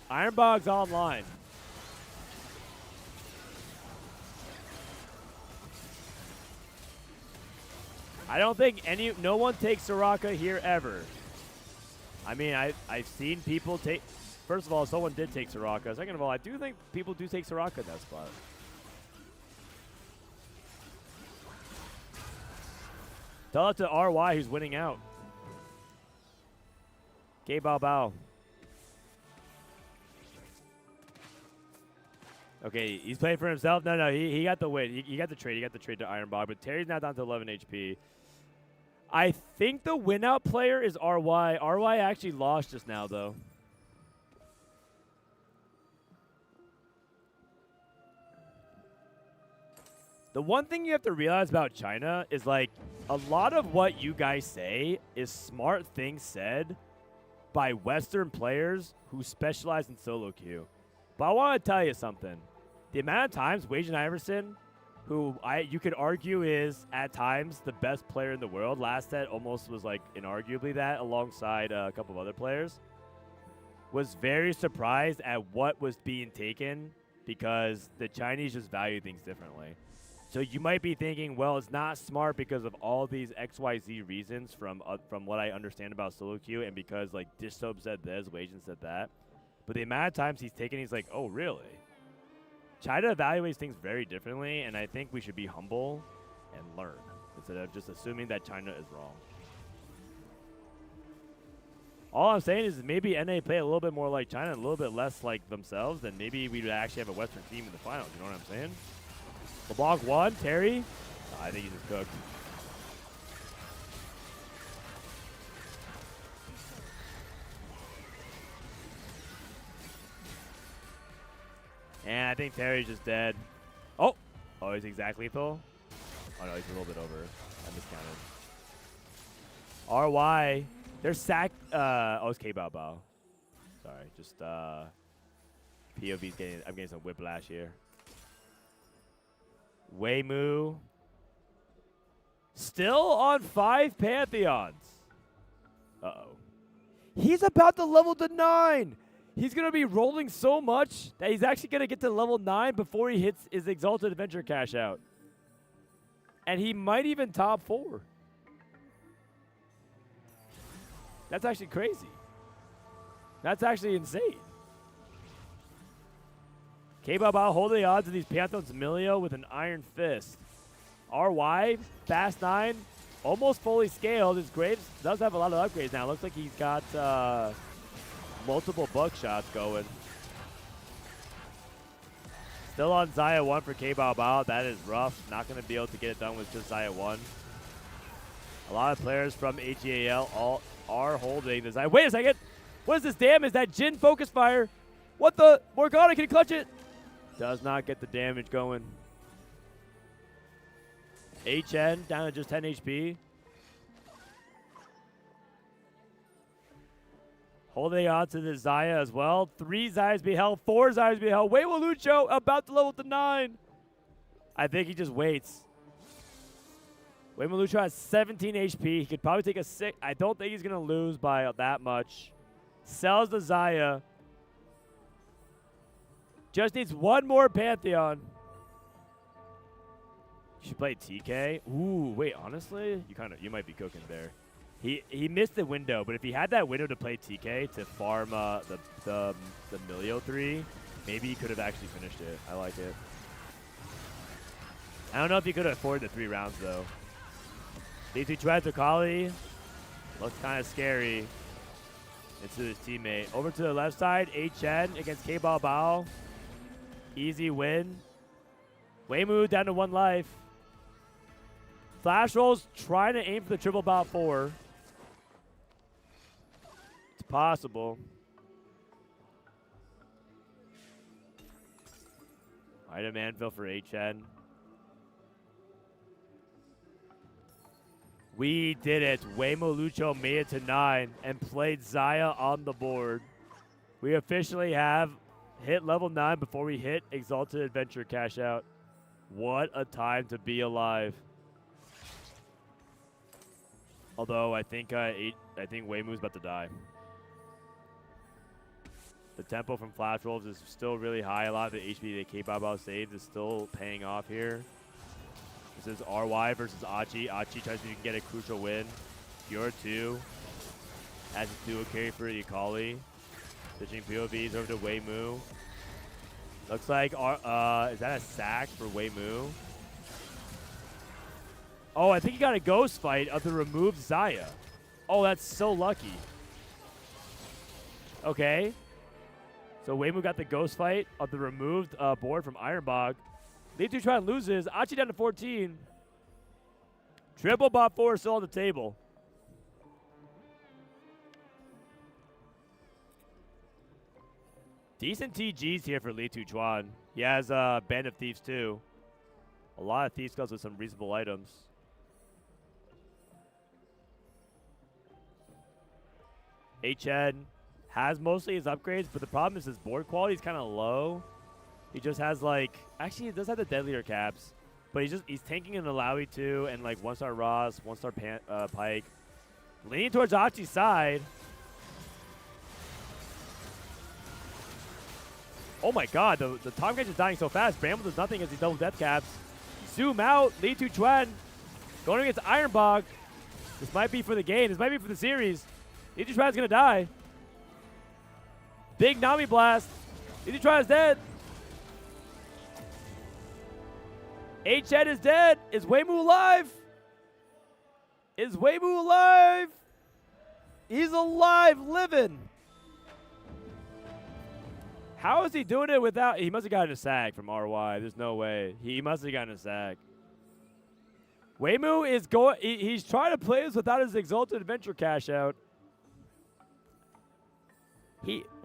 Ironbog's online. I don't think no one takes Soraka here ever. I mean, I've seen people take. First of all, someone did take Soraka. Second of all, I do think people do take Soraka in that spot. Tell it to RY who's winning out. K Bao. Okay, he's playing for himself. No, he got the win. He got the trade. He got the trade to Ironbog, but Terry's now down to 11 HP. I think the win-out player is RY. RY actually lost just now, though. The one thing you have to realize about China is, like, a lot of what you guys say is smart things said by Western players who specialize in solo queue. But I want to tell you something. The amount of times Wajan Iverson, who you could argue is at times the best player in the world, last set almost was like inarguably that alongside a couple of other players, was very surprised at what was being taken because the Chinese just value things differently. So you might be thinking, well, it's not smart because of all these XYZ reasons from what I understand about solo queue, and because like Distobe said this, Wajan said that. But the amount of times he's taken, he's like, oh, really? China evaluates things very differently, and I think we should be humble and learn instead of just assuming that China is wrong. All I'm saying is maybe NA play a little bit more like China and a little bit less like themselves, then maybe we would actually have a Western team in the finals. You know what I'm saying? LeBlanc won. Terry? I think he just cooked. And I think Terry's just dead. Oh! Oh, he's exact lethal? Oh, no, he's a little bit over. I miscounted. RY. They're sacked. Oh, it's K-Bao Bao. Sorry, just POV's getting. I'm getting some whiplash here. Weimu. Still on 5 Pantheons. Uh-oh. He's about to level to 9. He's going to be rolling so much that he's actually going to get to level 9 before he hits his Exalted Adventure cash out. And he might even top 4. That's actually crazy. That's actually insane. K-Bao Bao holding the odds of these Pantheons Emilio with an Iron Fist. RY, Fast 9, almost fully scaled. His Graves does have a lot of upgrades now. Looks like he's got multiple buckshots going. Still on Xayah 1 for K-Bao Bao. That is rough. Not going to be able to get it done with just Xayah 1. A lot of players from AGAL all are holding this. Wait a second. What is this damage? That Jin focus fire. What the? Morgana can clutch it. Does not get the damage going. HN down to just 10 HP. Holding on to the Xayah as well. 3 Xayahs beheld, 4 Xayahs beheld. Weimu Lucho about to level to 9. I think he just waits. Weimu Lucho has 17 HP. He could probably take a 6. I don't think he's going to lose by that much. Sells the Xayah. Just needs one more Pantheon. You should play TK. Ooh, wait, honestly, you might be cooking there. He missed the window, but if he had that window to play TK to farm the Milio 3, maybe he could have actually finished it. I like it. I don't know if he could afford the 3 rounds though. D2 tries to Kali. Looks kind of scary. Into his teammate. Over to the left side, HN against K-Bao Bao. Easy win. Weimu down to 1 life. Flash rolls trying to aim for the triple bot 4. It's possible. Item anvil for HN. We did it. Weimu Lucho made it to 9 and played Xayah on the board. We officially have hit level 9 before we hit Exalted Adventure cash out. What a time to be alive. Although I think Weimu's about to die. The tempo from Flash Wolves is still really high. A lot of the HP that K-Bao Bao saved is still paying off here. This is RY versus Achi. Achi tries to get a crucial win. Pure 2 has a duo carry for Ikali. Switching POVs over to Weimu. Looks like, is that a sack for Weimu? Oh, I think he got a ghost fight of the removed Xayah. Oh, that's so lucky. Okay. So Weimu got the ghost fight of the removed board from Ironbog. Lead 2 try and loses. Achi down to 14. Triple bot 4 still on the table. Decent TGs here for Li Tuchuan. He has Band of Thieves too. A lot of Thieves skulls with some reasonable items. HN has mostly his upgrades, but the problem is his board quality is kind of low. He just has like, actually he does have the deadlier caps, but he's tanking an Alawi too, and like 1-star Ross, 1-star Pike. Leaning towards Achi's side. Oh my god, the Tom Catch is dying so fast. Bramble does nothing against these double death caps. Zoom out, Li Tu Chuan going against Ironbog. This might be for the game. This might be for the series. Li Tu Chuan's gonna die. Big Nami blast. Li Tu Chuan is dead. H-Head is dead. Is Weimu alive? Is Weimu alive? He's alive, living. How is he doing it without... He must have gotten a sack from RY. There's no way. He must have gotten a sack. Weimu is going... He's trying to play this without his Exalted Adventure cash out.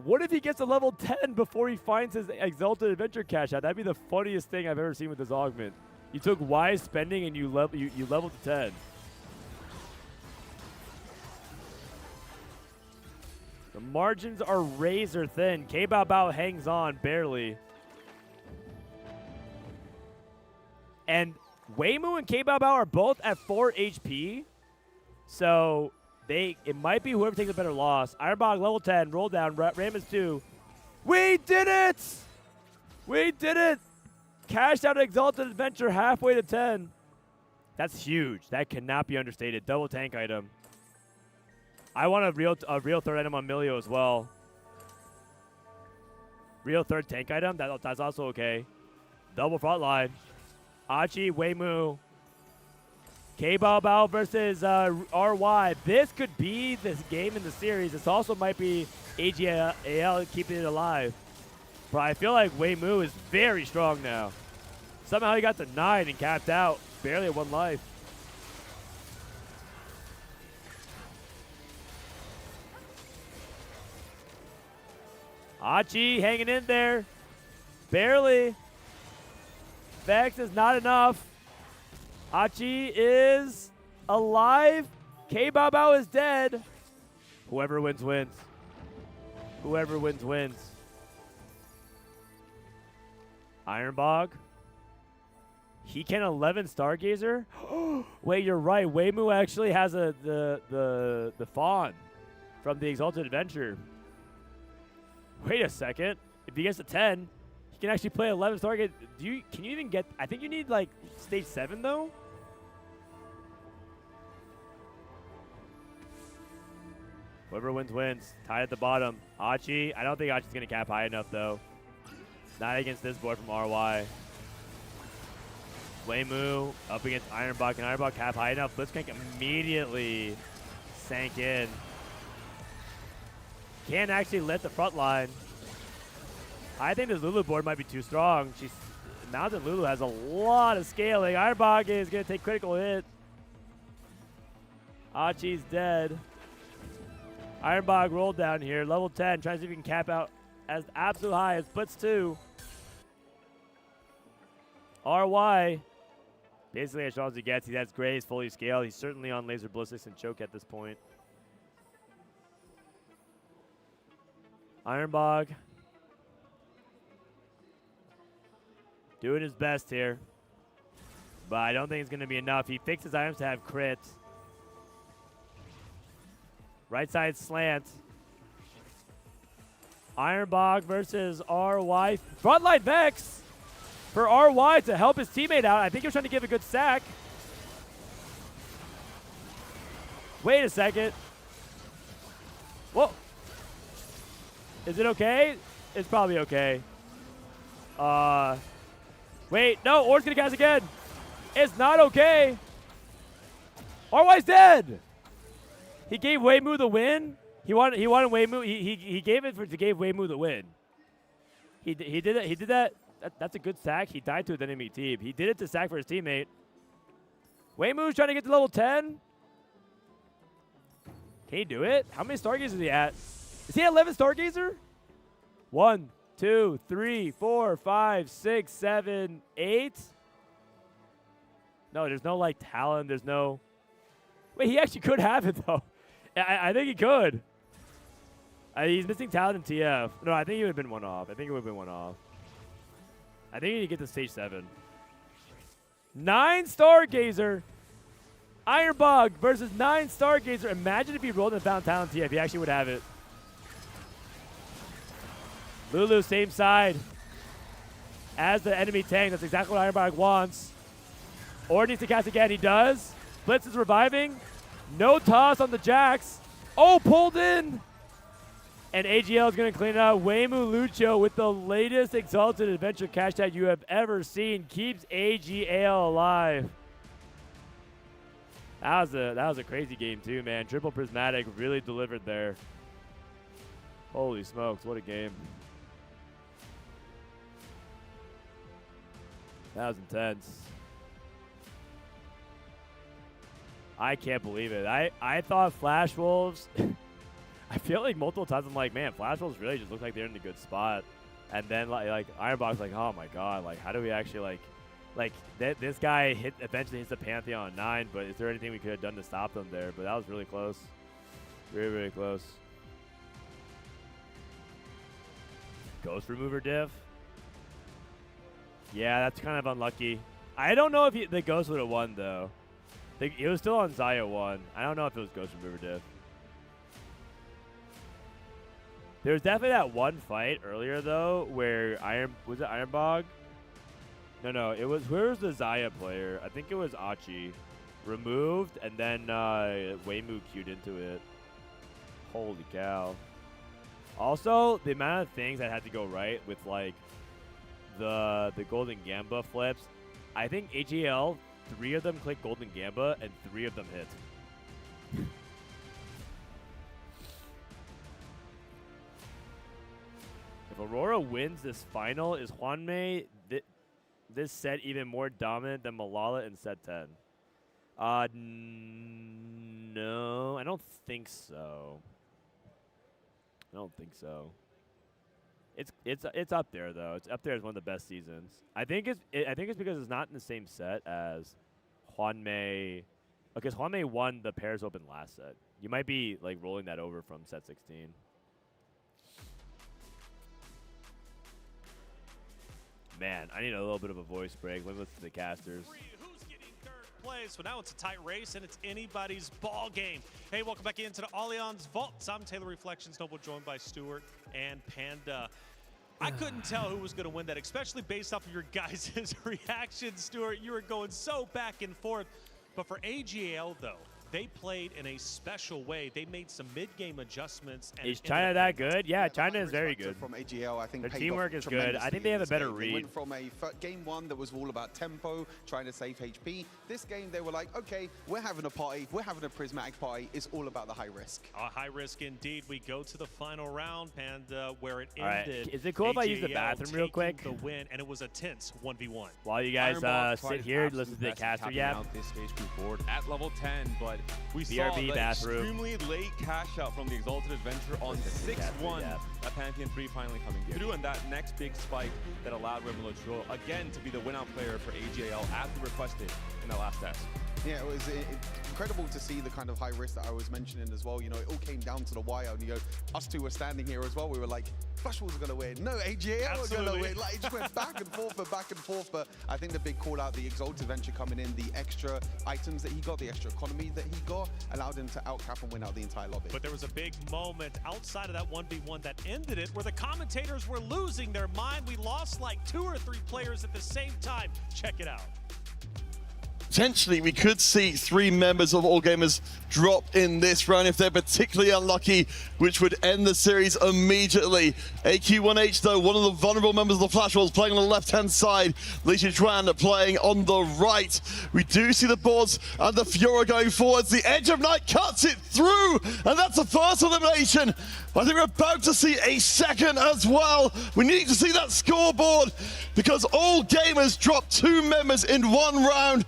What if he gets to level 10 before he finds his Exalted Adventure cash out? That'd be the funniest thing I've ever seen with this augment. You took wise spending and you leveled to 10. The margins are razor thin. K-Bao Bao hangs on barely. And Weimu and K-Bao Bao are both at 4 HP. So it might be whoever takes a better loss. Ironbog level 10, roll down, Ram is 2. We did it! We did it! Cashed out Exalted Adventure halfway to 10. That's huge. That cannot be understated. Double tank item. I want a real third item on Milio as well. Real third tank item? That's also okay. Double front line. Achi, Weimu. K-Bao Bao versus RY. This could be this game in the series. This also might be AGL keeping it alive. But I feel like Weimu is very strong now. Somehow he got to 9 and capped out. Barely at 1 life. Achi hanging in there. Barely. Vex is not enough. Achi is alive. K-Bao Bao is dead. Whoever wins, wins. Whoever wins, wins. Ironbog. He can 11 Stargazer? Wait, you're right. Weimu actually has the Fawn from the Exalted Adventure. Wait a second. If he gets a 10, he can actually play 11 Stargazer. Can you even get... I think you need, like, stage 7, though? Whoever wins, wins. Tied at the bottom. Achi. I don't think Achi's going to cap high enough, though. Not against this board from RY. Weimu up against Ironbog. Can Ironbog cap high enough? Blitzcrank immediately sank in. Can't actually let the front line. I think this Lulu board might be too strong. Mountain Lulu has a lot of scaling. Ironbog is going to take critical hit. Achi's dead. Ironbog rolled down here. Level 10. Tries to see if he can cap out as absolute high as Blitz 2. RY. Basically as strong as he gets. He has Graves fully scaled. He's certainly on Laser Ballistics and Choke at this point. Ironbog. Doing his best here. But I don't think it's going to be enough. He fixed his items to have crits. Right side slant. Ironbog versus RY. Frontline Vex for RY to help his teammate out. I think he was trying to give a good sack. Wait a second. Whoa. Is it okay? It's probably okay. Wait, no, Or's gonna cast again. It's not okay. RY's dead. He gave Weimu the win. He wanted Weimu. He gave it to give Weimu the win. He did it. He did that. That's a good sack. He died to an enemy team. He did it to sack for his teammate. Weimu's trying to get to level 10. Can he do it? How many Stargazers is he at? Is he at 11 Stargazer? 1, 2, 3, 4, 5, 6, 7, 8. No, there's no like Talon. There's no. Wait, he actually could have it though. I think he could. He's missing Talon and TF. No, I think he would have been one off. I think he need to get to stage 7. 9 Stargazer. Ironbog versus 9 Stargazer. Imagine if he rolled and found Talon TF. He actually would have it. Lulu, same side as the enemy tank. That's exactly what Ironbark wants. Or needs to cast again. He does. Blitz is reviving. No toss on the Jax. Oh, pulled in. And AGL is going to clean it out. Waymu Lucho with the latest Exalted Adventure cash tag you have ever seen keeps AGL alive. That was a crazy game too, man. Triple Prismatic really delivered there. Holy smokes, what a game. That was intense. I can't believe it. I thought Flash Wolves, I feel like multiple times I'm like, man, Flash Wolves really just look like they're in a good spot. And then like Ironbox like, oh my god, like how do we actually this guy eventually hits the Pantheon 9, but is there anything we could have done to stop them there? But that was really close. Really, really close. Ghost Remover diff. Yeah, that's kind of unlucky. I don't know if the Ghost would have won, though. It was still on Zaya 1. I don't know if it was Ghost Remover diff. There was definitely that one fight earlier, though, where was it Ironbog? No, it was, where was the Zaya player? I think it was Achi. Removed, and then Waymu queued into it. Holy cow. Also, the amount of things that had to go right with, like, the Golden Gamba flips. I think AGL, 3 of them clicked Golden Gamba, and 3 of them hit. If Aurora wins this final, is Hwanmei this set even more dominant than Malala in set 10? No, I don't think so. I don't think so. It's up there though. It's up there as one of the best seasons. I think it's because it's not in the same set as Hwanmei. Because Hwanmei won the Pairs Open last set. You might be like rolling that over from set 16. Man, I need a little bit of a voice break. Let me listen to the casters. Who's getting third place? So now it's a tight race, and it's anybody's ball game. Hey, welcome back into the Allianz Vaults. I'm Taylor Reflections Noble, joined by Stuart and Panda. I couldn't tell who was going to win that, especially based off of your guys' reactions, Stuart. You were going so back and forth. But for AGL, though, they played in a special way. They made some mid-game adjustments. And is China that good? Yeah, China is very good. From AGL, I think their teamwork is good. I think they have a better read. They went from a game 1 that was all about tempo, trying to save HP. This game, they were like, okay, we're having a party. We're having a prismatic party. It's all about the high risk. High risk indeed. We go to the final round, and where it Right. ended. Is it cool if I use the bathroom real quick? The win, and it was a tense 1v1. While you guys sit here and listen to the caster yap. This stage group board at level 10, but we saw BRB the bathroom. extremely late cash out from the Exalted Adventure on 6-1. That Pantheon 3 finally coming through, and that next big spike that allowed Remolo again to be the win-out player for AGL as requested in that last test. Yeah, it was incredible to see the kind of high risk that I was mentioning as well. You know, it all came down to the wire, and us two were standing here as well. We were like, Flash Wolves are going to win. No, AGL are going to win. Like, it just went back and forth. But I think the big call out, the Exalted Venture coming in, the extra items that he got, the extra economy that he got, allowed him to outcap and win out the entire lobby. But there was a big moment outside of that 1v1 that ended it, where the commentators were losing their mind. We lost like 2 or 3 players at the same time. Check it out. Potentially, we could see 3 members of All Gamers drop in this round if they're particularly unlucky, which would end the series immediately. AQ1H, though, one of the vulnerable members of the Flash Wolves, playing on the left-hand side. Lisha Juan playing on the right. We do see the boards and the Fiora going forwards. The Edge of Night cuts it through, and that's the first elimination. I think we're about to see a second as well. We need to see that scoreboard, because All Gamers dropped 2 members in 1 round.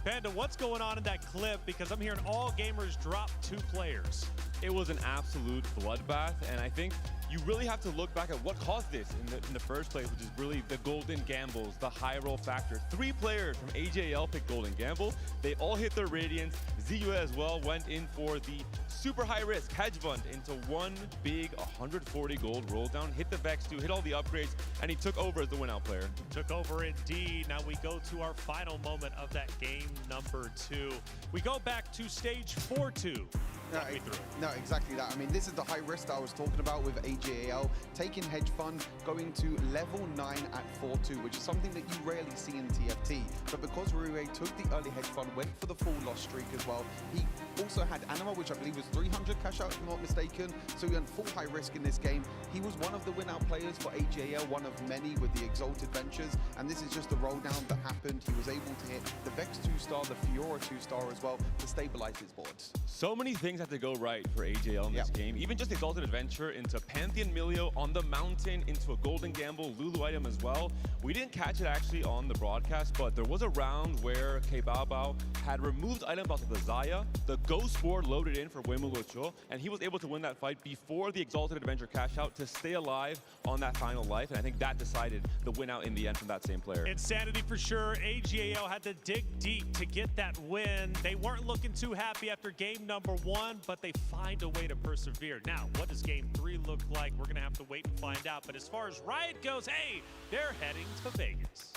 Panda, what's going on in that clip? Because I'm hearing All Gamers drop 2 players. It was an absolute bloodbath, and I think you really have to look back at what caused this in the first place, which is really the golden gambles, the high roll factor. 3 players from AJL picked golden gamble. They all hit their radiance. ZUA as well went in for the super high risk hedge fund into one big 140 gold roll down, hit the Vex 2, hit all the upgrades, and he took over as the win-out player. Took over indeed. Now we go to our final moment of that game number 2. We go back to stage 4-2. Walk me through it. No, exactly that. I mean, this is the high risk that I was talking about with AJAL, taking hedge fund, going to level 9 at 4-2, which is something that you rarely see in TFT. But because Rue took the early hedge fund, went for the full loss streak as well, he also had Anima, which I believe was 300 cash out, if I'm not mistaken. So he went full high risk in this game. He was one of the win-out players for AJL, one of many with the Exalted Ventures. And this is just a roll down that happened. He was able to hit the Vex 2-star, the Fiora 2-star as well to stabilize his boards. So many things had to go right for AJL in this game. Even just Exalted Adventure into Pantheon Milio on the mountain, into a Golden Gamble Lulu item as well. We didn't catch it actually on the broadcast, but there was a round where Bao had removed items off of the Zaya. The Ghost board loaded in for Wemulucho, and he was able to win that fight before the Exalted Adventure cash out to stay alive on that final life. And I think that decided the win out in the end from that same player. Insanity for sure. AGAL had to dig deep to get that win. They weren't looking too happy after game number 1, but they find a way to persevere. Now, what does game 3 look like? We're going to have to wait and find out. But as far as Riot goes, hey, they're heading to Vegas.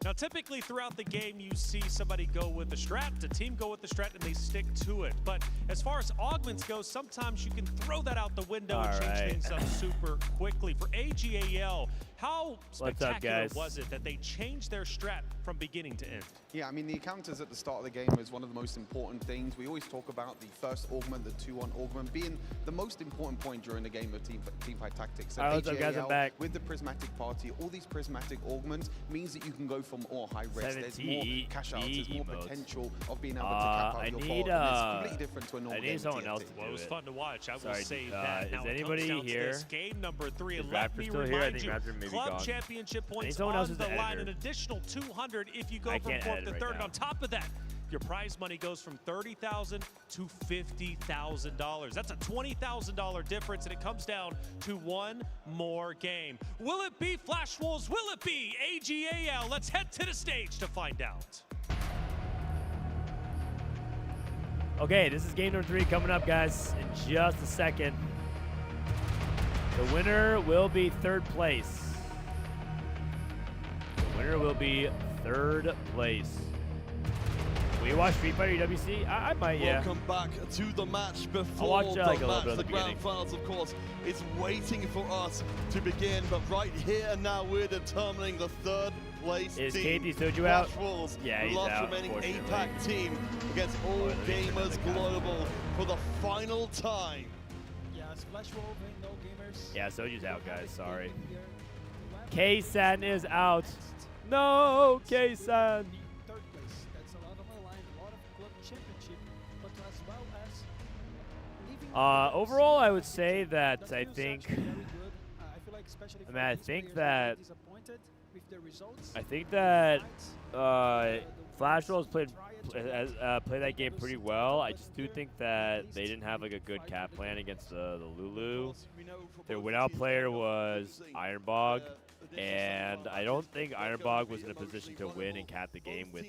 Now, typically throughout the game, you see somebody go with the strat, the team go with the strat, and they stick to it. But as far as augments go, sometimes you can throw that out the window and change things up super quickly. For AGAL, how spectacular was it that they changed their strat from beginning to end? Yeah, I mean, the encounters at the start of the game is one of the most important things. We always talk about the first augment, the 2-1 augment, being the most important point during the game of teamfight tactics. So what's up, guys? I'm back. With the prismatic party, all these prismatic augments means that you can go for more high risk. There's more cash outs, there's more potential of being able to cap out your board. And it's completely different to a normal game. I need someone else to Well, it was fun to watch. I will Sorry, say that. Now is it anybody comes down to here? this game number 3, and Is let Raptor me still here? I remind think you, Raptor may be club gone. championship points someone else on is the the line, editor. an additional 200 if you go I from can't 4th edit to right 3rd. And now. on top of that, your prize money goes from $30,000 to $50,000. That's a $20,000 difference, and it comes down to one more game. Will it be Flash Wolves? Will it be AGAL? Let's head to the stage to find out. Okay, this is game number 3 coming up, guys, in just a second. The winner will be 3rd place. The winner will be 3rd place. Will you watch Street Fighter EWC? I might, yeah. Welcome back to the match before watch, the like, a little match. bit of The the grand beginning. finals, of course, is waiting for us to begin. But right here and now, we're determining the 3rd place Is team. KP Soju out? Flash Wolves, Yeah, the he's last out, remaining unfortunately. APAC team against All let me turn Gamers the camera. Global for the final time. Yeah, it's Flash Wolf and No Gamers. Yeah, Soju's out, guys. Sorry. K-San is out. No, K-San. 3rd place. That's a lot on the line, a lot of club championship, but as well as leaving Overall, I would say that I think. very good. I feel like especially I mean, I for these think players that. disappointed with the results. I think that Flash Wolves played that game pretty well. I just do think that they didn't have like a good cap plan against the Lulu. Their win-out player was Ironbog, and I don't think Ironbog was in a position to win and cap the game with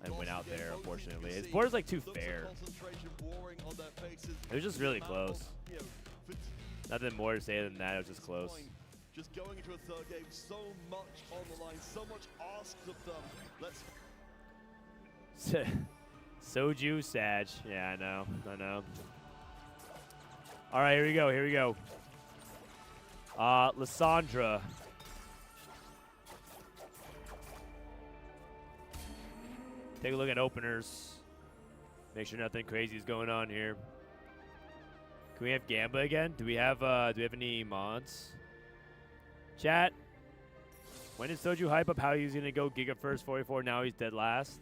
and win out there. Unfortunately, his board is like too fair. It was just really close. Nothing more to say than that. It was just close. Just going into a 3rd game, so much on the line, so much asked of them. Let's Soju Sag. Yeah, I know. All right, here we go. Lysandra. Take a look at openers. Make sure nothing crazy is going on here. Can we have Gamba again? Do we have any mods? Chat. When did Soju hype up how he's gonna go Giga first 44? Now he's dead last.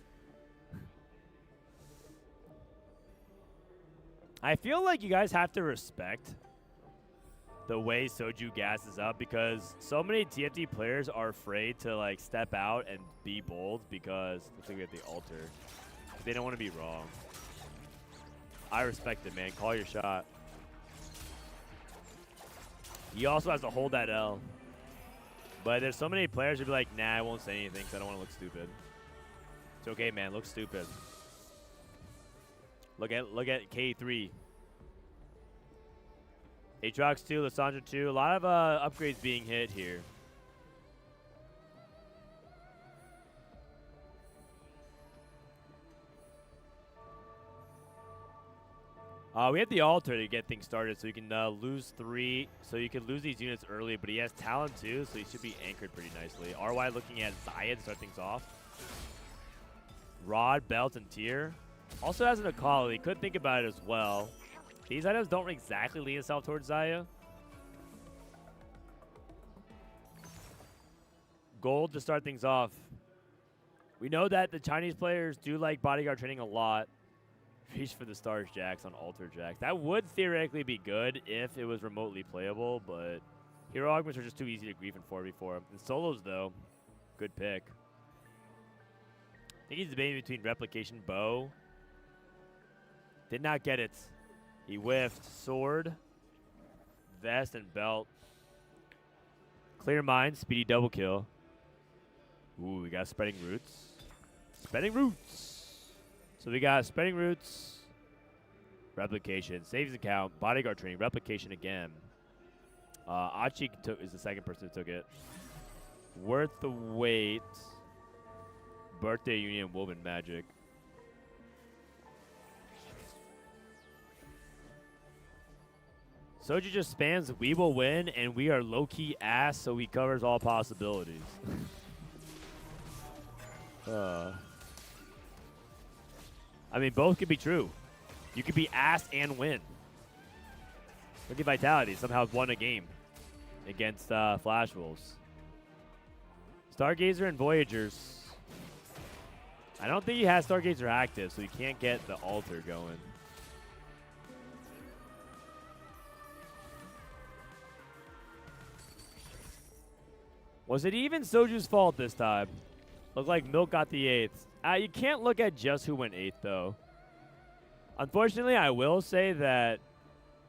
I feel like you guys have to respect the way Soju gasses up because so many TFT players are afraid to like step out and be bold because looks like we have the altar. They don't want to be wrong. I respect it, man. Call your shot. He also has to hold that L. But there's so many players who be like, nah, I won't say anything because I don't want to look stupid. It's okay, man. Look stupid. Look at K3. Aatrox 2, Lissandra 2. A lot of upgrades being hit here. We have the altar to get things started, so you can lose 3. So you can lose these units early, but he has Talon too, so he should be anchored pretty nicely. RY looking at Zaya to start things off. Rod, Belt, and Tier. Also has an Akali. Could think about it as well. These items don't exactly lean itself towards Zaya. Gold to start things off. We know that the Chinese players do like bodyguard training a lot. Reach for the Stars Jax on Alter Jax. That would theoretically be good if it was remotely playable, but hero augments are just too easy to grief in 4v4. In solos, though, good pick. I think he's debating between Replication Bow. Did not get it. He whiffed. Sword, Vest, and Belt. Clear Mind, Speedy double kill. Ooh, we got Spreading Roots. Spreading Roots! So we got Spreading Roots, Replication, Saves Account, Bodyguard Training, Replication again. Achi is the second person who took it. Worth the Wait, Birthday Union, Woven Magic. Soju just spams, we will win, and we are low-key ass, so he covers all possibilities. I mean, both could be true. You could be ass and win. Look at Vitality. Somehow won a game against Flash Wolves. Stargazer and Voyagers. I don't think he has Stargazer active, so he can't get the altar going. Was it even Soju's fault this time? Looked like Milk got the 8th. You can't look at just who went 8th, though. Unfortunately, I will say that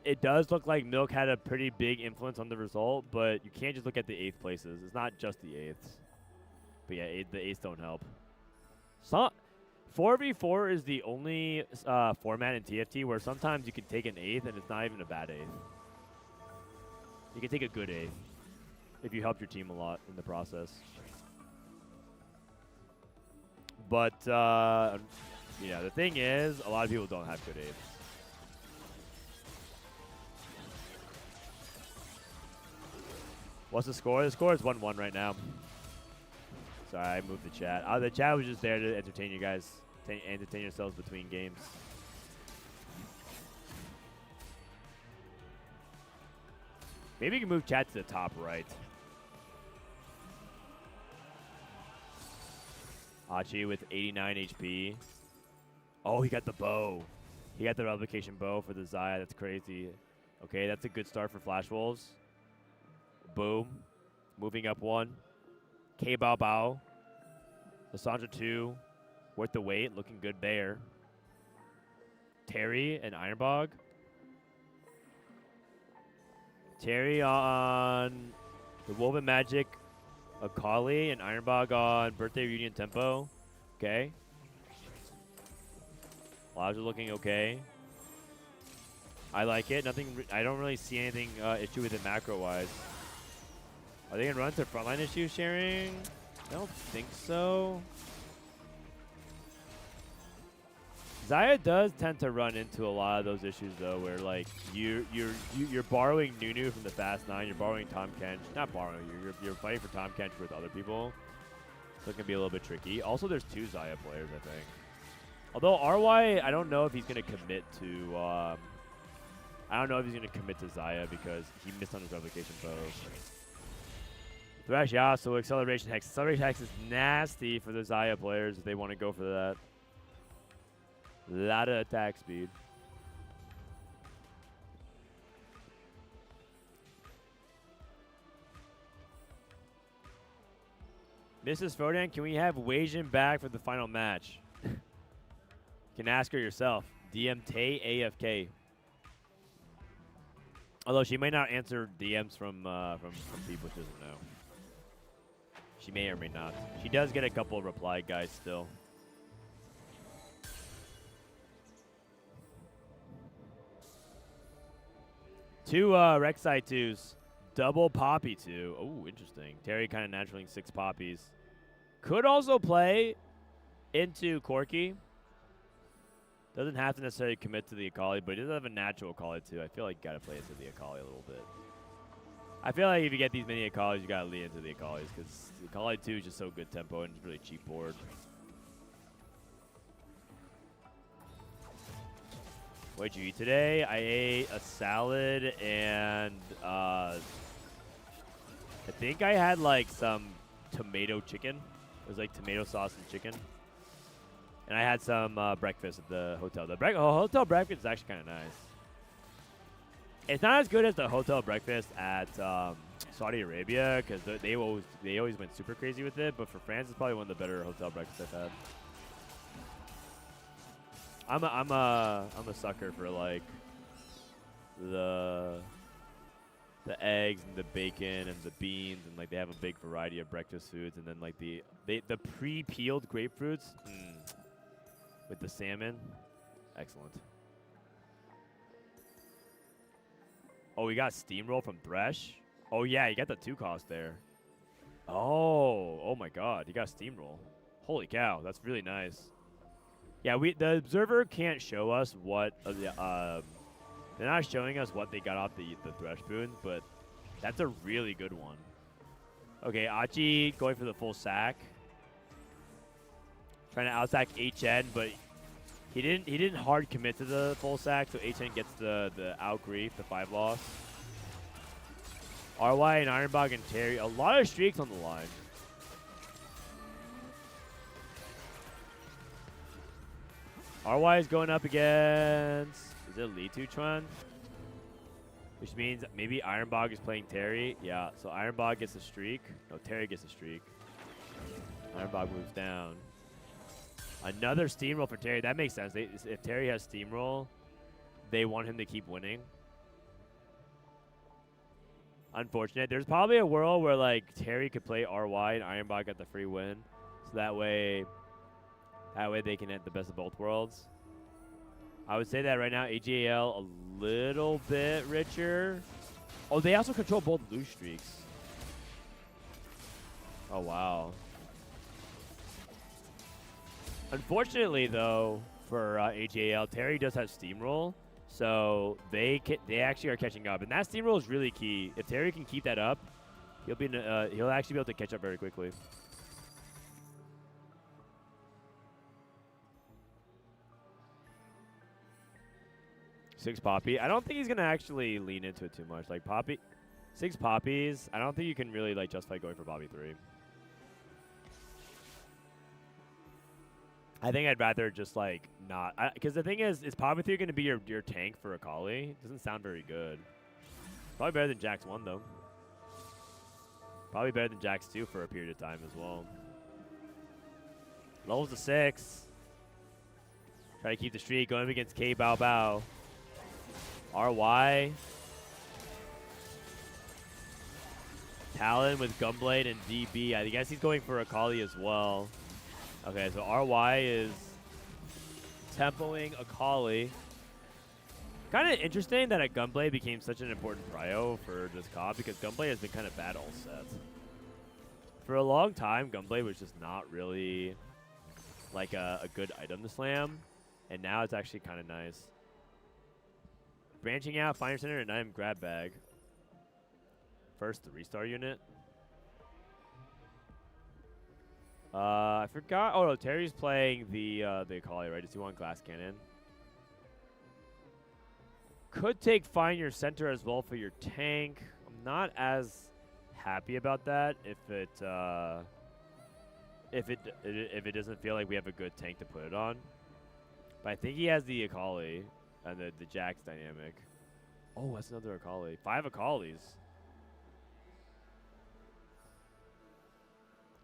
it does look like Milk had a pretty big influence on the result, but you can't just look at the 8th places. It's not just the 8ths. But yeah, the 8ths don't help. 4v4 is the only format in TFT where sometimes you can take an 8th and it's not even a bad 8th. You can take a good 8th if you help your team a lot in the process. But, yeah, the thing is, a lot of people don't have good 8ths. What's the score? The score is 1-1 right now. Sorry, I moved the chat. The chat was just there to entertain you guys, entertain yourselves between games. Maybe you can move chat to the top right. Achi with 89 HP. Oh, he got the bow. He got the replication bow for the Zaya. That's crazy. Okay, that's a good start for Flash Wolves. Boom. Moving up 1. K Bao Bao. Lissandra 2. Worth the wait. Looking good there. Terry and Ironbog. Terry on the Woven Magic. Akali and Ironbog on Birthday Reunion Tempo. Okay. Lives are looking okay. I like it. Nothing. I don't really see anything issue with it macro-wise. Are they going to run to frontline issue sharing? I don't think so. Zaya does tend to run into a lot of those issues though, where like you're borrowing Nunu from the Fast 9, you're borrowing Tom Kench, not borrowing, you're fighting for Tom Kench with other people, so it can be a little bit tricky. Also, there's 2 Zaya players, I think. Although RY, I don't know if he's gonna commit to. I don't know if he's going to commit to Zaya because he missed on his replication bow. Thresh, yeah, so Acceleration Hex. Acceleration Hex is nasty for the Zaya players if they want to go for that. Lot of attack speed. Mrs. Frodan, can we have Weijin back for the final match? You can ask her yourself. DM Tay AFK. Although she might not answer DMs from people she doesn't know. She may or may not. She does get a couple of reply guys still. Two Rek'Sai 2s. Double Poppy 2. Oh, interesting. Terry kind of naturaling 6 Poppies. Could also play into Corki. Doesn't have to necessarily commit to the Akali, but he does have a natural Akali too. I feel like you got to play into the Akali a little bit. I feel like if you get these many Akalis, you got to lean into the Akalis because the Akali 2 is just so good tempo and it's really cheap board. What did you eat today? I ate a salad and I think I had like some tomato chicken. It was like tomato sauce and chicken. And I had some breakfast at the hotel. The hotel breakfast is actually kind of nice. It's not as good as the hotel breakfast at Saudi Arabia because they always went super crazy with it. But for France, it's probably one of the better hotel breakfasts I've had. I'm a sucker for like the eggs and the bacon and the beans and like they have a big variety of breakfast foods and then like the pre-peeled grapefruits with the salmon, excellent. Oh, we got steamroll from Thresh. Oh yeah, you got the 2 cost there. Oh my God, you got steamroll. Holy cow, that's really nice. Yeah, the observer can't show us what they're not showing us what they got off the Thresh boons, but that's a really good one. Okay, Achi going for the full sack. Trying to outsack HN, but he didn't hard commit to the full sack, so HN gets the out grief, the 5 loss. RY and Ironbog and Terry, a lot of streaks on the line. RY is going up against, is it Lee Tuchuan? Which means maybe Ironbog is playing Terry. Yeah, so Ironbog gets a streak. No, Terry gets a streak. Ironbog moves down. Another steamroll for Terry. That makes sense. If Terry has steamroll, they want him to keep winning. Unfortunate. There's probably a world where like Terry could play RY and Ironbog get the free win. So that way they can hit the best of both worlds. I would say that right now, AJL a little bit richer. Oh, they also control both lose streaks. Oh, wow. Unfortunately, though, for AJL, Terry does have steamroll, so they actually are catching up, and that steamroll is really key. If Terry can keep that up, he'll actually be able to catch up very quickly. Six Poppy. I don't think he's gonna actually lean into it too much. Like Poppy, 6 Poppies. I don't think you can really like justify going for Poppy 3. I think I'd rather just like not, because the thing is Poppy 3 gonna be your tank for Akali? Doesn't sound very good. Probably better than Jax 1 though. Probably better than Jax 2 for a period of time as well. Levels to 6. Try to keep the streak going up against K Bao Bao. RY. Talon with Gunblade and DB. I guess he's going for Akali as well. Okay, so RY is tempoing Akali. Kind of interesting that a Gunblade became such an important prio for this comp because Gunblade has been kind of bad all set. For a long time, Gunblade was just not really like a good item to slam, and now it's actually kind of nice. Branching out, Finder Center, and item grab bag. First, the restart unit. I forgot. Oh no, Terry's playing the Akali, right? Does he want Glass Cannon? Could take Find Your Center as well for your tank. I'm not as happy about that if it doesn't feel like we have a good tank to put it on. But I think he has the Akali and the Jax dynamic. Oh, that's another Akali. 5 Akalis.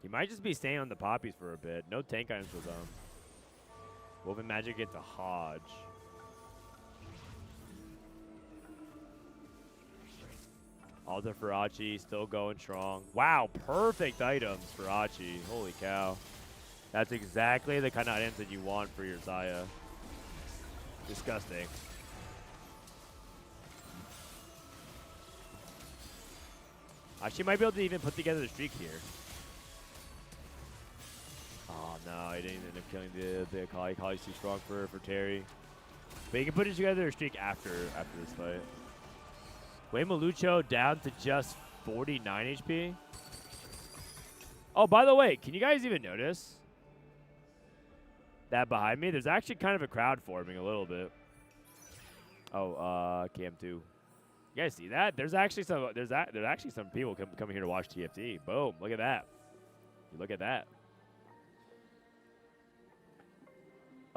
He might just be staying on the poppies for a bit. No tank items with them. Woven Magic gets a Hodge. Alta Farachi still going strong. Wow, perfect items for Achi. Holy cow. That's exactly the kind of items that you want for your Xayah. Disgusting. Actually might be able to even put together the streak here. Oh no, he didn't end up killing the Akali. Akali's too strong for Terry. But he can put it together a streak after this fight. Wei Malucho down to just 49 HP. Oh, by the way, can you guys even notice that behind me? There's actually kind of a crowd forming a little bit. Oh, Cam 2. You guys see that? There's actually some people coming here to watch TFT. Boom! Look at that. Look at that.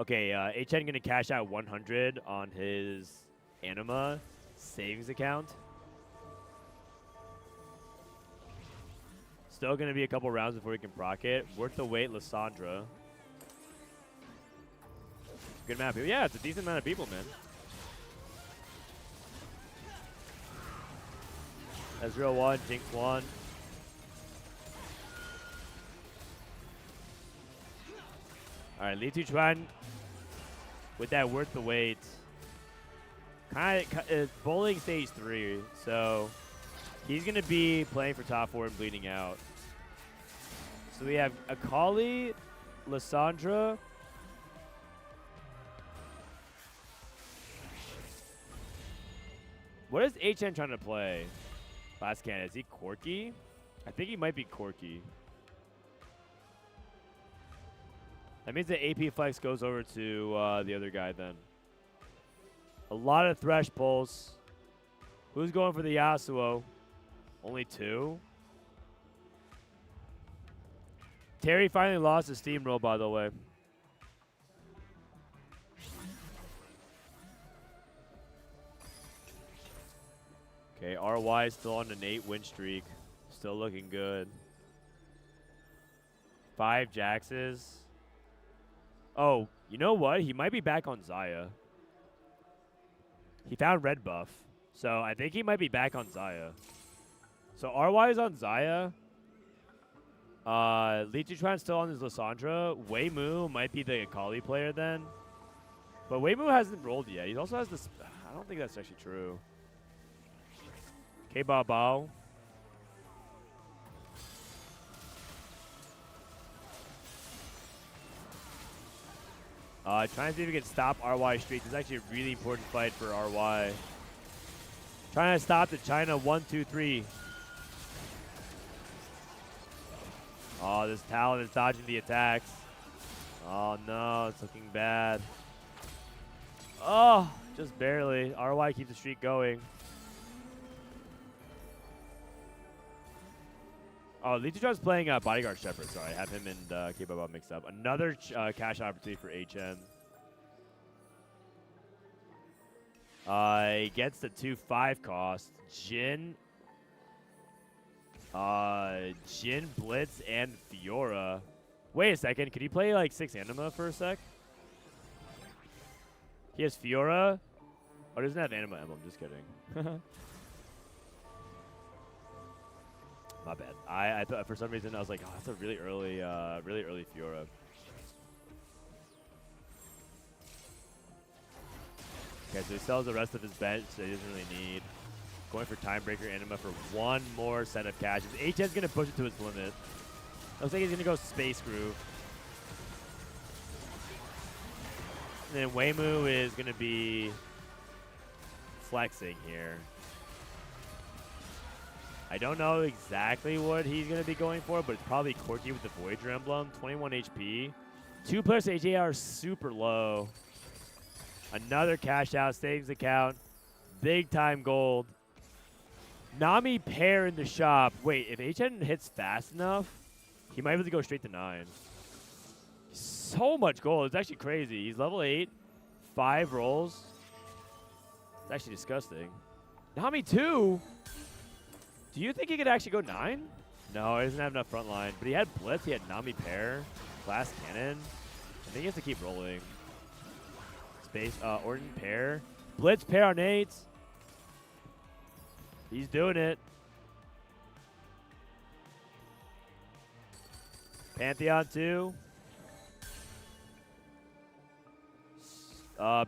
Okay, HN gonna cash out 100 on his Anima savings account. Still gonna be a couple rounds before he can proc it. Worth the wait, Lissandra. Good amount of people. Yeah, it's a decent amount of people, man. Ezreal 1, Jinx 1. Alright, Li Tuchuan with that worth the wait. Kind of bowling stage 3, so he's gonna be playing for top 4 and bleeding out. So we have Akali, Lissandra. What is HN trying to play? Last can, is he Corki? I think he might be Corki. That means the AP flex goes over to the other guy then. A lot of Thresh pulls. Who's going for the Yasuo? Only 2? Terry finally lost his steamroll, by the way. Okay, RY is still on an 8-win streak. Still looking good. 5 Jaxes. Oh, you know what? He might be back on Xayah. He found red buff. So I think he might be back on Xayah. So RY is on Xayah. Li Tuchuan's still on his Lissandra. Wei Mu might be the Akali player then. But Wei Mu hasn't rolled yet. He also has this. I don't think that's actually true. Okay, Bao Bao. Trying to see if we can stop RY streak. This is actually a really important fight for RY. Trying to stop the China 1-2-3. Oh, this Talon is dodging the attacks. Oh no, it's looking bad. Oh, just barely. RY keeps the streak going. Oh, Li Tuchuan's playing Bodyguard Shepherd. Sorry, I have him and K-Baba mixed up. Another cash opportunity for HN. He gets the 2-5 cost. Jhin, Blitz, and Fiora. Wait a second. Could he play like 6 Anima for a sec? He has Fiora. Oh, doesn't have Anima Emblem. Just kidding. My bad. I thought for some reason I was like, oh, that's a really early Fiora. Okay, so he sells the rest of his bench, so he doesn't really need. Going for Timebreaker Anima for one more set of catches. HN's gonna push it to its limit. Looks like he's gonna go Space Groove. And then Wei Mu is gonna be flexing here. I don't know exactly what he's going to be going for, but it's probably Corki with the Voyager emblem. 21 HP. 2 players AJ are super low. Another cash out savings account. Big time gold. Nami pair in the shop. Wait, if HN hits fast enough, he might be able to go straight to 9. So much gold. It's actually crazy. He's level 8. 5 rolls. It's actually disgusting. Nami 2? Do you think he could actually go 9? No, he doesn't have enough front line. But he had Blitz. He had Nami pair. Glass Cannon. I think he has to keep rolling. Space, Orton pair. Blitz pair on 8. He's doing it. Pantheon 2.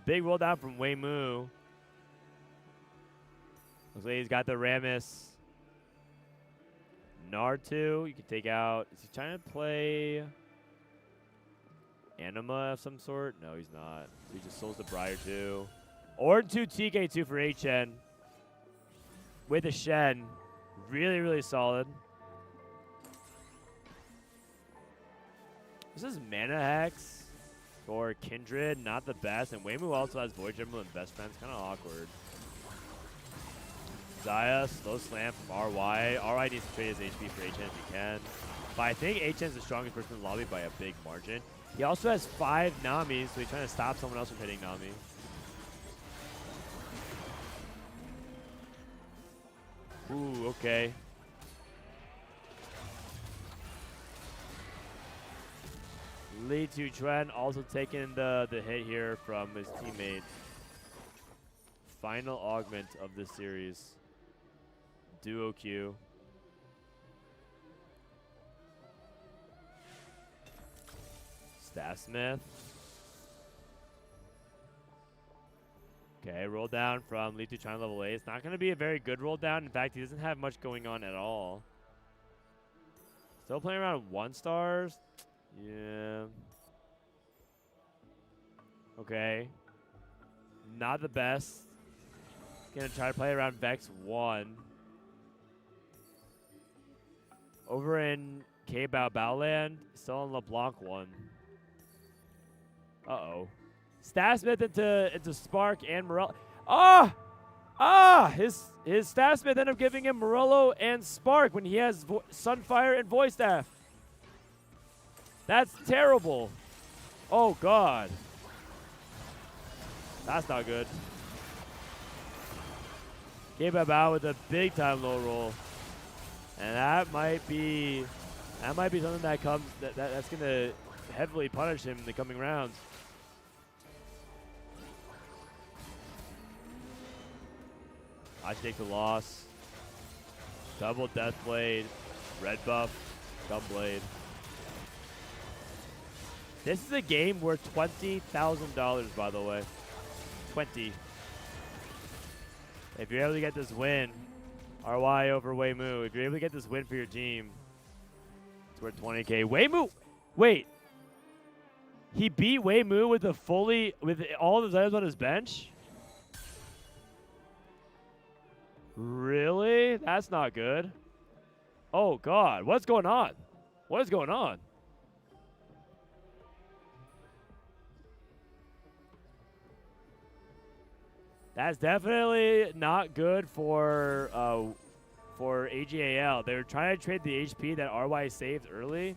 Big roll down from Weimu. Looks like he's got the Rammus. Nard 2. You can take out. Is he trying to play Anima of some sort? No, he's not. So he just souls the Briar 2. Orton 2, TK 2 for HN. With a Shen. Really, really solid. This is Mana Hex for Kindred. Not the best. And Weimu also has Void General and Best Friends. Kind of awkward. Zaya, slow slam from RY. RY needs to trade his HP for HN if he can. But I think HN's the strongest person in the lobby by a big margin. He also has 5 Namis, so he's trying to stop someone else from hitting Nami. Ooh, okay. Li Tuchuan also taking the hit here from his teammate. Final augment of this series. Duo Q. Staffsmith. Okay, roll down from Li Tuchuan level 8. It's not going to be a very good roll down. In fact, he doesn't have much going on at all. Still playing around 1 stars. Yeah. Okay. Not the best. Gonna try to play around Vex 1. Over in K-Bao Baoland, still on LeBlanc 1. Uh-oh. Staffsmith into Spark and Morello. His Staffsmith ended up giving him Morello and Spark when he has Sunfire and Voice Staff. That's terrible. Oh, God. That's not good. K-Bao with a big time low roll. And that might be something that's gonna heavily punish him in the coming rounds. I take the loss. Double Deathblade, red buff, Gunblade. This is a game worth $20,000, by the way. 20. If you're able to get this win, RY over Weimu. If you're able to get this win for your team, it's worth 20K. Weimu, wait. He beat Weimu with all of his items on his bench? Really? That's not good. Oh, God. What's going on? What is going on? That's definitely not good for AGAL. They were trying to trade the HP that RY saved early.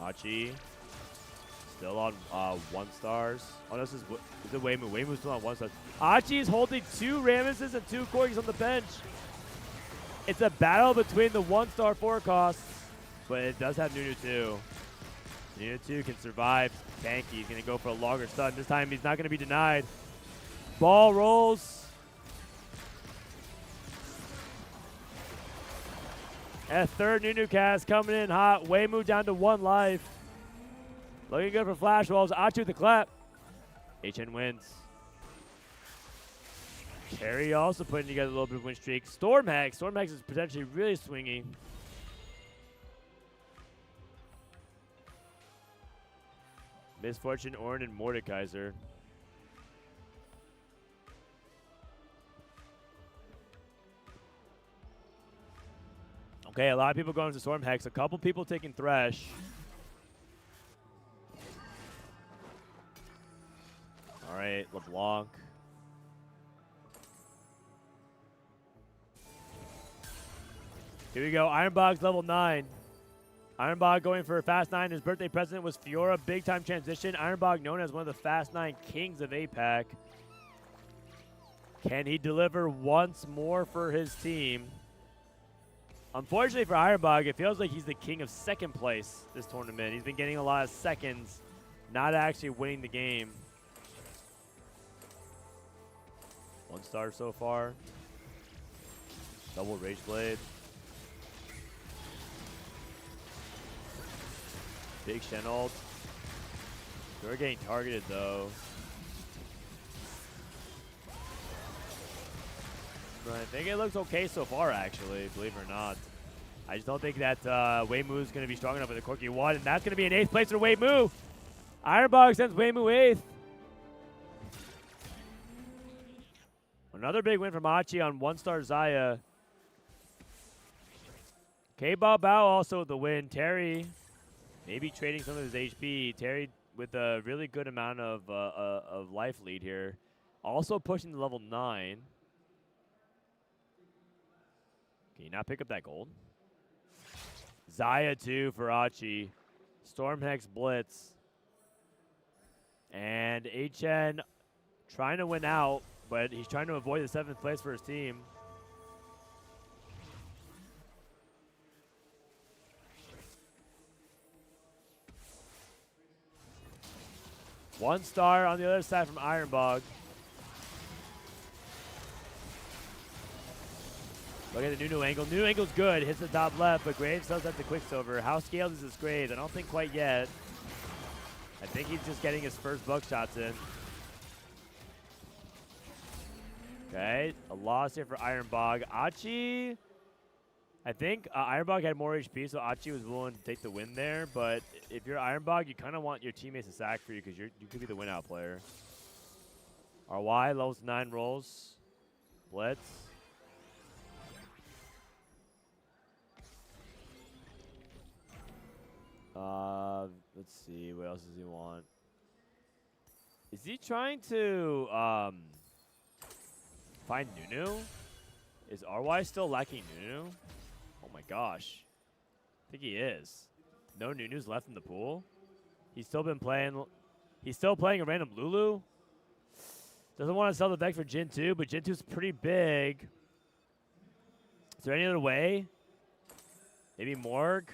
Hachi still on 1 stars. Oh, this is it Weimu. Weimu's still on 1 star. Hachi is holding 2 Rammuses and 2 Corgis on the bench. It's a battle between the 1-star 4 costs, but it does have Nunu too. Nunu 2 can survive. Tanky. He's going to go for a longer stun. This time he's not going to be denied. Ball rolls. And a third Nunu cast coming in hot. Weimu down to 1 life. Looking good for Flash Wolves. Achu with the clap. HN wins. Carry also putting together a little bit of win streak. Stormhex. Stormhex is potentially really swingy. Misfortune, Ornn, and Mordekaiser. Okay, a lot of people going to Stormhex. A couple people taking Thresh. right, LeBlanc. Here we go. Ironbog's level 9. Ironbog going for a Fast 9. His birthday present was Fiora. Big time transition. Ironbog known as one of the Fast 9 kings of APAC. Can he deliver once more for his team? Unfortunately for Ironbog, it feels like he's the king of second place this tournament. He's been getting a lot of seconds, not actually winning the game. 1 star so far. Double Rage Blade. Big Shen ult. They're getting targeted though. But I think it looks okay so far, actually, believe it or not. I just don't think that Weimu is going to be strong enough with the Corki 1, and that's going to be an 8th place for Weimu. Ironbog sends Weimu 8th. Another big win from Achi on 1-star Zaya. K-Bao Bao also with the win. Terry maybe trading some of his HP. Terry with a really good amount of life lead here. Also pushing to level 9. Can you not pick up that gold? Zaya 2 for Achi. Stormhex Blitz. And HN trying to win out, but he's trying to avoid the 7th place for his team. One star on the other side from Ironbog. Look at the new angle. New angle's good. Hits the top left, but Graves does have the Quicksilver. How scaled is this Graves? I don't think quite yet. I think he's just getting his first buckshots in. Okay, a loss here for Ironbog. Achi, I think Ironbog had more HP, so Achi was willing to take the win there. But if you're Ironbog, you kind of want your teammates to sack for you because you could be the win-out player. RY, lowest 9 rolls. Blitz. Let's see, what else does he want? Is he trying to find Nunu? Is RY still lacking Nunu? Oh my gosh. I think he is. No Nunu's left in the pool. He's still playing a random Lulu. Doesn't want to sell the Vex for Jin 2, but Jin 2's pretty big. Is there any other way? Maybe Morg?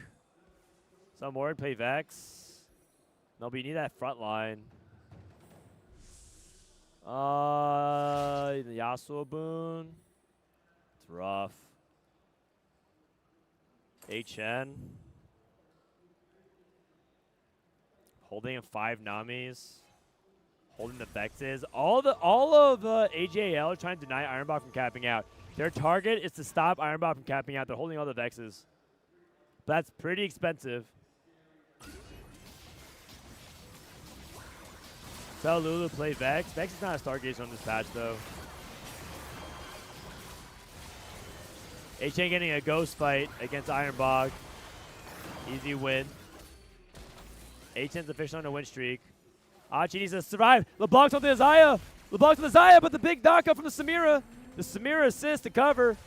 Some Morg play Vex. No, but you need that front line. The Yasuo boon. It's rough. HN. Holding in 5 Namis. Holding the Vexes. All of AJL are trying to deny Ironbog from capping out. Their target is to stop Ironbog from capping out. They're holding all the Vexes. But that's pretty expensive. Tell Lulu to play Vex. Vex is not a Stargazer on this patch, though. HN getting a ghost fight against Ironbog. Easy win. HN's official on a win streak. Achi needs to survive. LeBlanc's on the Zaya. LeBlanc's on the Zaya, but the big knockup from the Samira. The Samira assist to cover.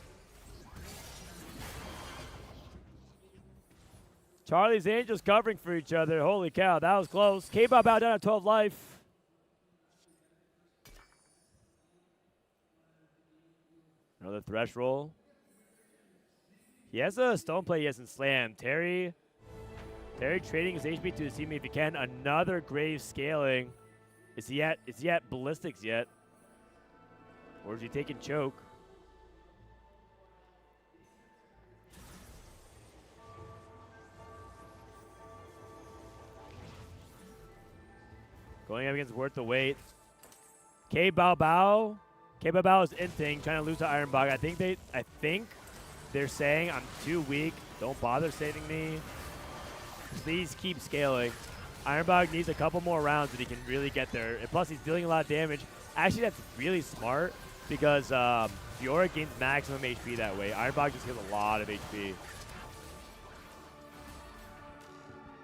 Charlie's Angels covering for each other. Holy cow, that was close. K-Bob out down at 12 life. Another Thresh roll. He has a stone play he hasn't slammed. Terry trading his HP to his teammate if he can. Another Grave scaling. Is he at ballistics yet? Or is he taking choke? Going up against Worth the Wait. K-Bao Bao. K-Bao Bao is inting, trying to lose to Ironbog. I think they're saying I'm too weak. Don't bother saving me. Please keep scaling. Ironbog needs a couple more rounds that he can really get there. And plus, he's dealing a lot of damage. Actually, that's really smart because Fiora gains maximum HP that way. Ironbog just heals a lot of HP.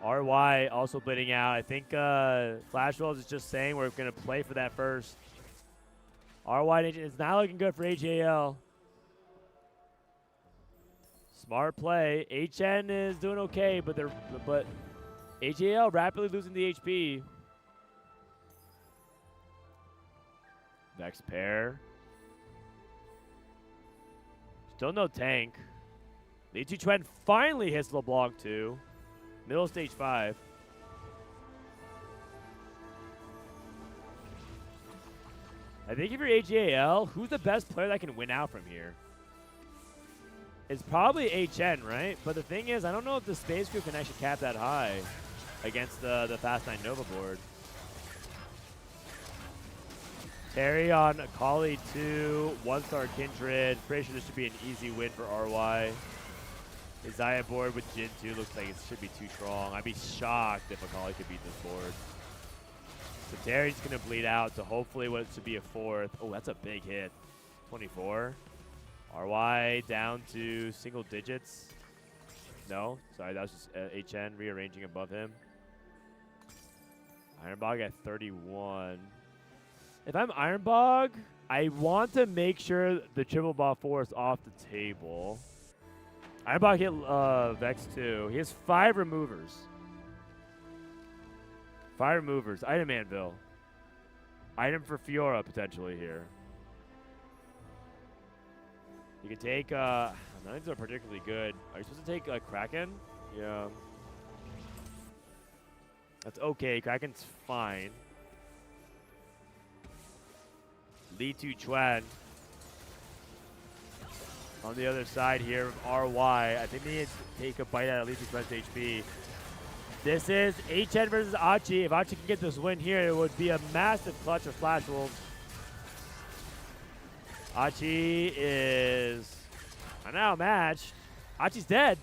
RY also bleeding out. I think Flash Wolves is just saying we're going to play for that first. RY is not looking good for AJL. Smart play. HN is doing okay, but AJL rapidly losing the HP. Vex pair. Still no tank. Li Chuan finally hits LeBlanc 2. Middle stage 5. I think if you're AJL, who's the best player that can win out from here? It's probably HN, right? But the thing is, I don't know if the Space Group can actually cap that high against the Fast 9 Nova board. Terry on Akali 2, 1-star Kindred. Pretty sure this should be an easy win for RY. Isaiah board with Jin 2 looks like it should be too strong. I'd be shocked if Akali could beat this board. So Terry's going to bleed out to hopefully what should be a 4th. Oh, that's a big hit. 24. RY down to single digits. No, sorry, that was just HN rearranging above him. Ironbog at 31. If I'm Ironbog, I want to make sure the triple ball 4 is off the table. Ironbog hit Vex 2. He has 5 removers. 5 removers. Item Anvil. Item for Fiora potentially here. You can take, none of these are particularly good. Are you supposed to take Kraken? Yeah. That's okay. Kraken's fine. Li Chuan. On the other side here of RY. I think they need to take a bite out of Li Chuan's HP. This is HN versus Achi. If Achi can get this win here, it would be a massive clutch for Flash Wolves. Achi is now matched. Achi's dead.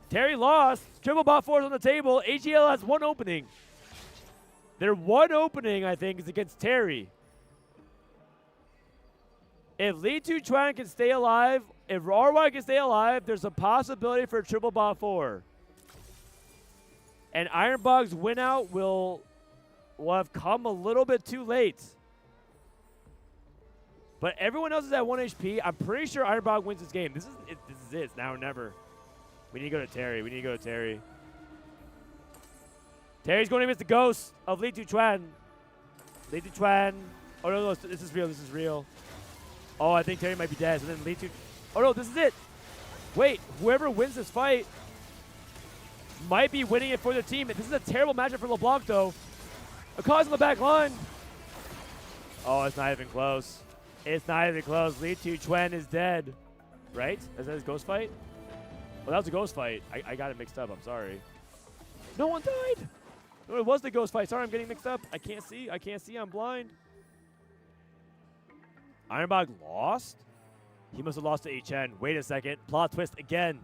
Terry lost. Triple bot 4 is on the table. AGL has 1 opening. Their 1 opening, I think, is against Terry. If Li Chuan can stay alive, if RY can stay alive, there's a possibility for a triple bot 4. And Ironbog's win out will have come a little bit too late. But everyone else is at 1 HP. I'm pretty sure Ironbog wins this game. This is it. It's now or never. We need to go to Terry. We need to go to Terry. Terry's going against the ghost of Li Chuan. Li Chuan. Oh, no, this is real. This is real. Oh, I think Terry might be dead. So then Li Chuan. Oh, no, this is it. Wait, whoever wins this fight might be winning it for their team. This is a terrible matchup for LeBlanc, though. Akali's on the back line. Oh, it's not even close. It's not even close. Li Chuan is dead. Right? Is that his ghost fight? Oh, that was a ghost fight. I got it mixed up. I'm sorry. No one died. No, it was the ghost fight. Sorry, I'm getting mixed up. I can't see. I can't see. I'm blind. Ironbog lost? He must have lost to HN. Wait a second. Plot twist again.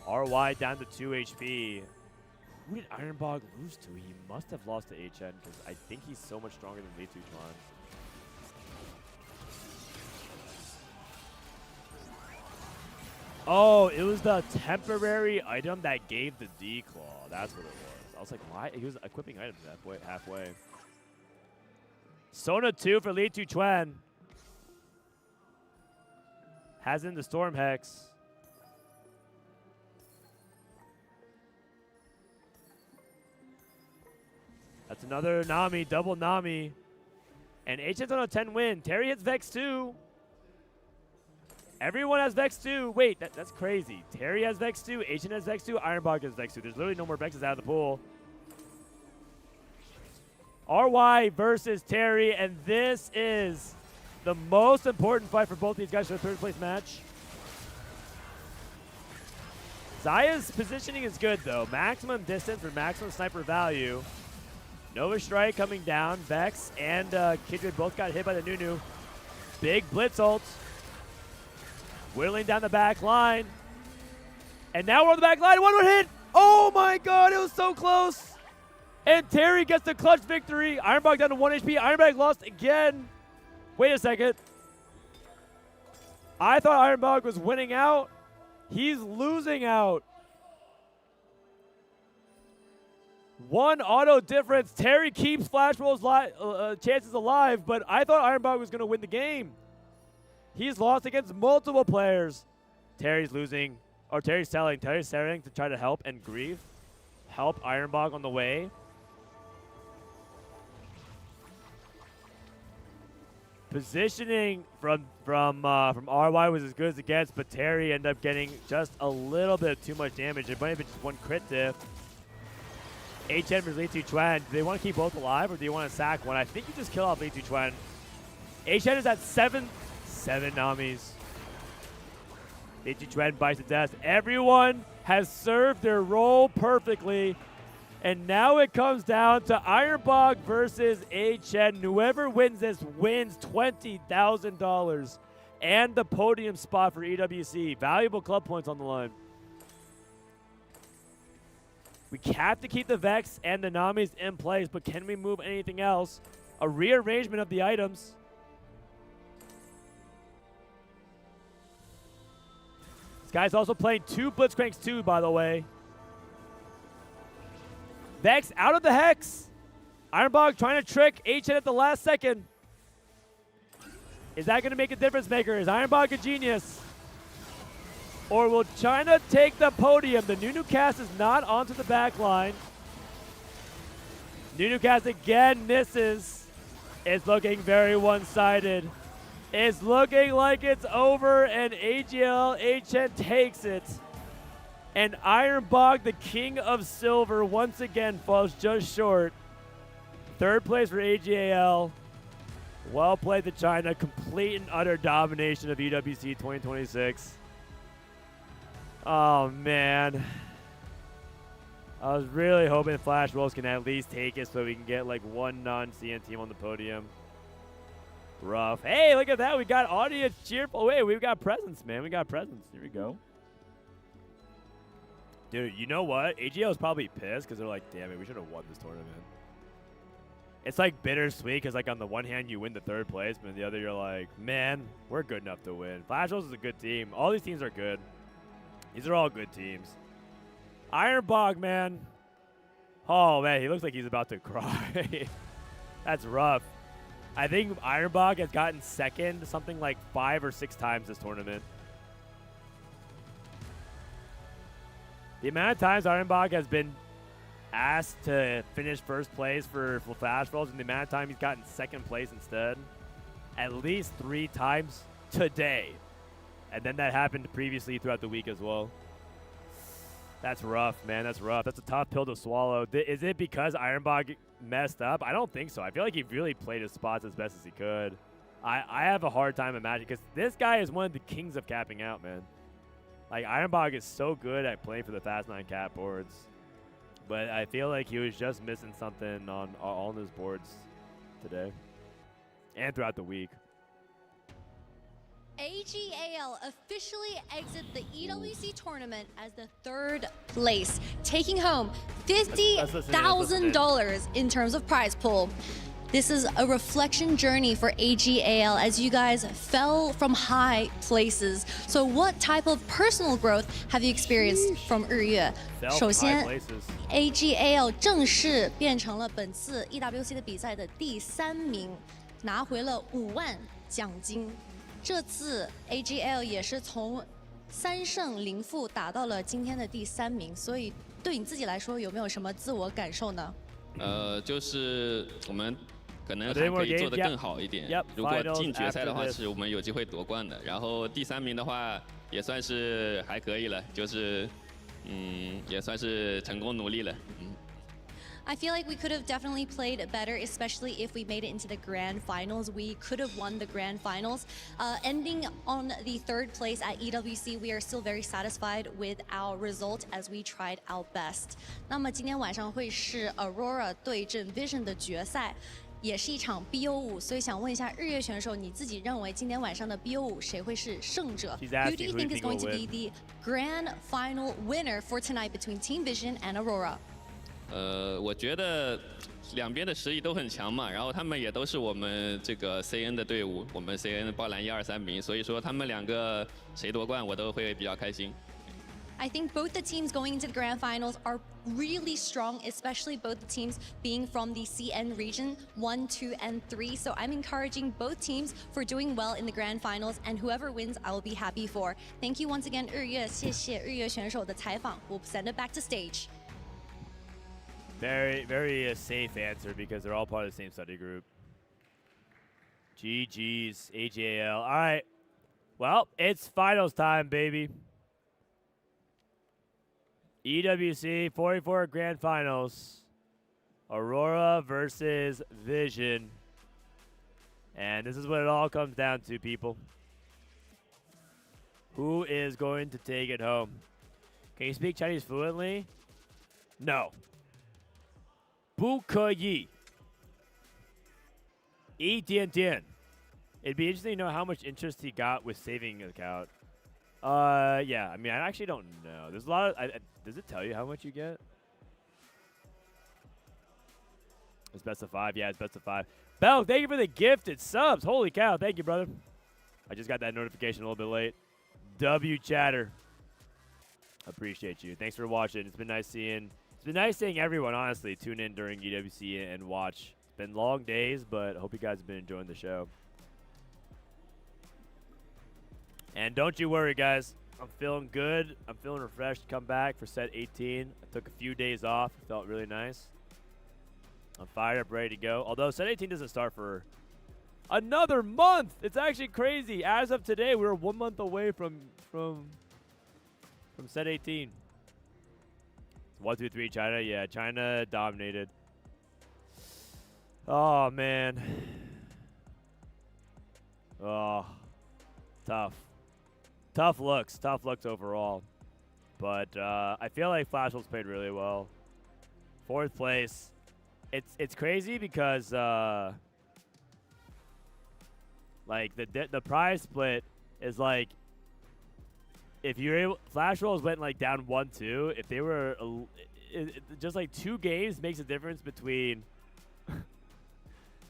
RY down to 2 HP. Who did Ironbog lose to? He must have lost to HN because I think he's so much stronger than Li Chuan. Oh, it was the temporary item that gave the D-Claw. That's what it was. I was like, why? He was equipping items halfway. Sona 2 for Li Chuan. Has in the Storm Hex. That's another Nami, double Nami. And HN's on a 10 win. Terry hits Vex 2. Everyone has Vex 2. Wait, that's crazy. Terry has Vex 2. HN has Vex 2. Ironbog has Vex 2. There's literally no more Vexes out of the pool. RY versus Terry, and this is the most important fight for both these guys for the 3rd place match. Zaya's positioning is good, though. Maximum distance for maximum sniper value. Nova Strike coming down. Vex and Kindred both got hit by the Nunu. Big Blitz ult. Whittling down the back line. And now we're on the back line. 1 more hit. Oh, my God. It was so close. And Terry gets the clutch victory. Ironbog down to 1 HP. Ironbog lost again. Wait a second. I thought Ironbog was winning out. He's losing out. One auto difference. Terry keeps Flash Roll's chances alive, but I thought Ironbog was going to win the game. He's lost against multiple players. Terry's losing, or Terry's selling. Terry's selling to try to help and grieve. Help Ironbog on the way. Positioning from RY was as good as it gets, but Terry ended up getting just a little bit too much damage. It might have been just one crit diff. HN versus Li Chuan. Do they want to keep both alive, or do you want to sack one? I think you just kill off Li Chuan. HN is at seven Namis. Li Chuan bites the death. Everyone has served their role perfectly. And now it comes down to Ironbog versus HN. Whoever wins this wins $20,000 and the podium spot for EWC. Valuable club points on the line. We have to keep the Vex and the Namis in place, but can we move anything else? A rearrangement of the items. This guy's also playing 2 Blitzcranks 2, by the way. Vex out of the Hex. Ironbog trying to trick HN at the last second. Is that going to make a difference maker? Is Ironbog a genius? Or will China take the podium? The Nunu-Cast is not onto the back line. Nunu-Cast again misses. It's looking very one-sided. It's looking like it's over, and AGL HN takes it. And Ironbog, the king of silver, once again falls just short. 3rd place for AGAL. Well played to China. Complete and utter domination of EWC 2026. Oh, man. I was really hoping Flash Wolves can at least take it so we can get like one non-CN team on the podium. Rough. Hey, look at that. We got audience cheerful. Wait, we've got presence, man. We got presence. Here we go. Dude, you know what? AGL is probably pissed because they're like, damn it, we should have won this tournament. It's like bittersweet because like on the one hand you win the 3rd place, but on the other you're like, man, we're good enough to win. Flash Wolves is a good team. All these teams are good. These are all good teams. Ironbog, man. Oh, man, he looks like he's about to cry. That's rough. I think Ironbog has gotten second something like 5 or 6 times this tournament. The amount of times Ironbog has been asked to finish 1st place for Flash Wolves and the amount of time he's gotten 2nd place instead, at least 3 times today. And then that happened previously throughout the week as well. That's rough, man. That's rough. That's a tough pill to swallow. Is it because Ironbog messed up? I don't think so. I feel like he really played his spots as best as he could. I have a hard time imagining because this guy is one of the kings of capping out, man. Like, Ironbog is so good at playing for the Fast 9 cap boards. But I feel like he was just missing something on all his boards today. And throughout the week. AGAL officially exit the EWC tournament as the 3rd place, taking home $50,000 in terms of prize pool. This is a reflection journey for AGAL as you guys fell from high places. So what type of personal growth have you experienced from 日月？首先 ，AGAL 正式变成了本次 EWC 的比赛的第3名，拿回了5万奖金。这次 AGL 也是从3胜0负打到了今天的第3名，所以对你自己来说有没有什么自我感受呢？就是我们可能还可以做得更好一点。如果进决赛的话，是我们有机会夺冠的。然后第3名的话，也算是还可以了，就是也算是成功努力了。I feel like we could have definitely played better, especially if we made it into the grand finals. We could have won the grand finals. Ending on the 3rd place at EWC, we are still very satisfied with our result as we tried our best. 那么今天晚上会是 Aurora 对阵 Vision 的决赛，也是一场 BO5， 所以想问一下日月选手，你自己认为今天晚上的 BO5 谁会是胜者 ？Who do you think is going to be the grand final winner for tonight between Team Vision and Aurora? 我觉得两边的实力都很强嘛，然后他们也都是我们这个 CN 的队伍，我们 CN 包揽1、2、3名，所以说他们两个谁夺冠我都会比较开心。I think both the teams going into the grand finals are really strong, especially both the teams being from the CN region 1, 2, and 3. So I'm encouraging both teams for doing well in the grand finals, and whoever wins, I will be happy for. Thank you once again, 日月，谢谢日月选手的采访。We'll send it back to stage. Very safe answer because they're all part of the same study group. GG's, AJL. All right. Well, it's finals time, baby. EWC 44 Grand Finals. Aurora versus Vision. And this is what it all comes down to, people. Who is going to take it home? Can you speak Chinese fluently? No. 不可以. 一点点. It'd be interesting to know how much interest he got with saving an account. Yeah, I mean, I actually don't know. There's a lot of... does it tell you how much you get? It's best of 5. Yeah, it's best of 5. Bell, thank you for the gifted subs. Holy cow. Thank you, brother. I just got that notification a little bit late. W Chatter. Appreciate you. Thanks for watching. It's been nice seeing everyone, honestly, tune in during EWC and watch. It's been long days, but I hope you guys have been enjoying the show. And don't you worry, guys. I'm feeling good. I'm feeling refreshed to come back for set 18. I took a few days off. It felt really nice. I'm fired up, ready to go. Although set 18 doesn't start for another month. It's actually crazy. As of today, we're 1 month away from set 18. 1, 2, 3, China. Yeah, China dominated. Oh, man. Oh, tough. Tough looks overall. But I feel like Flash Wolves played really well. 4th place. It's crazy because like the prize split is like if you're able, Flash Wolves went like down 1-2. If they were just like 2 games makes a difference between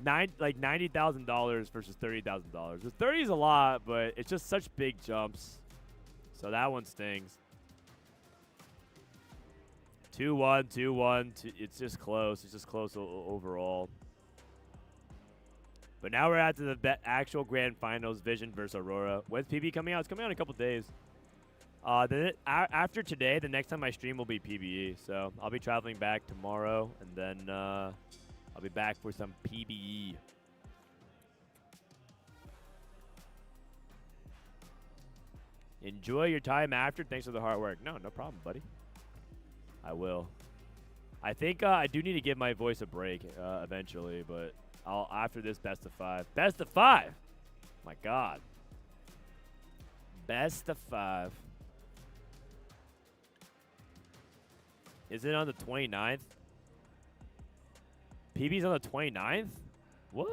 $90,000 versus $30,000. The 30 is a lot, but it's just such big jumps. So that one stings. 2-1, 2-1. It's just close. It's just close overall. But now we're at the actual grand finals, Vision versus Aurora. When's PB coming out? It's coming out in a couple days. Then after today, the next time I stream will be PBE. So I'll be traveling back tomorrow, and then I'll be back for some PBE. Enjoy your time after. Thanks for the hard work. No problem, buddy. I will. I think I do need to give my voice a break eventually, but I'll after this best of 5. Best of 5! My God. Best of 5. Is it on the 29th? PB's on the 29th? What?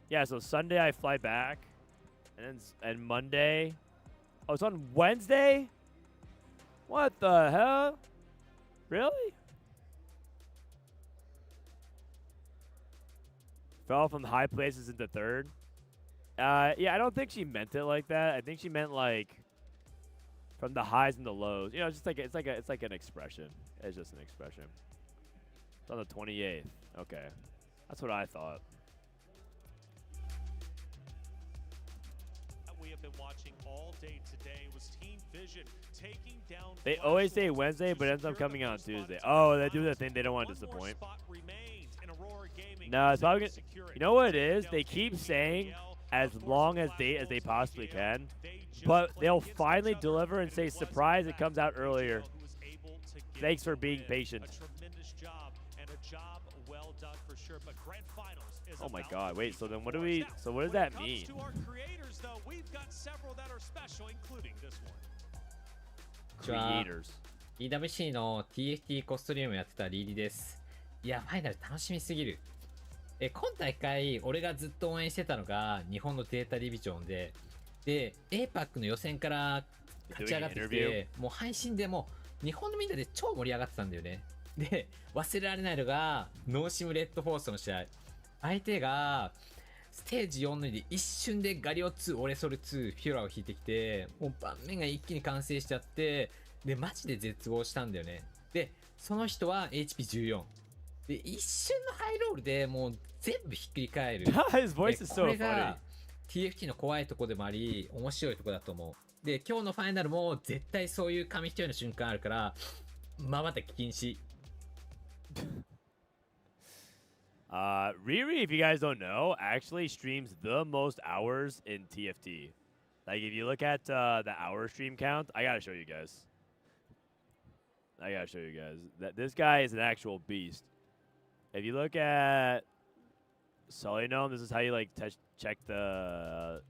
Yeah, so Sunday I fly back, and Monday. Oh, it's on Wednesday? What the hell? Really? Fell from the high places into 3rd. Yeah, I don't think she meant it like that. I think she meant like from the highs and the lows. You know, it's just like it's like an expression. It's just an expression. It's on the 28th. Okay, that's what I thought. We have been watching all day today was Team Vision taking down. They always say Wednesday, but it ends up coming on Tuesday. Oh, they do the thing. They don't want to disappoint. No, it's probably gonna, you know what it is? They keep saying as long as they possibly can, but they'll finally deliver and say, surprise, it comes out earlier. Thanks for being patient. A tremendous job and a job well done for sure. But grand finals is oh my God! Wait. So then, what do we? So what does that mean? To our creators, though, we've got several that are special, including this one. Creators. EWC の TFT コストリームやってたリーリです。いや、ファイナル楽しみすぎる。今大会、俺がずっと応援してたのが日本のデータディビジョンで、APAC の予選から勝ち上がってきて、もう配信でも日本のみんなで超盛り上がってたんだよね。で、忘れられないのがノーシムレッドフォースの試合。相手がステージ4の2で一瞬でガリオ2、オレソル2、フィオラを引いてきて、もう盤面が一気に完成しちゃって、で、マジで絶望したんだよね。で、その人は HP14。で、一瞬のハイロールでもう全部ひっくり返る。His voice is so これが TFT の怖いとこでもあり、面白いとこだと思う。で、今日のファイナルも絶対そういう紙一重の瞬間あるから、瞬き禁止。Riri, if you guys don't know, actually streams the most hours in TFT. Like, if you look at the hour stream count, I gotta show you guys. That this guy is an actual beast. If you look at Solinome, this is how you like check the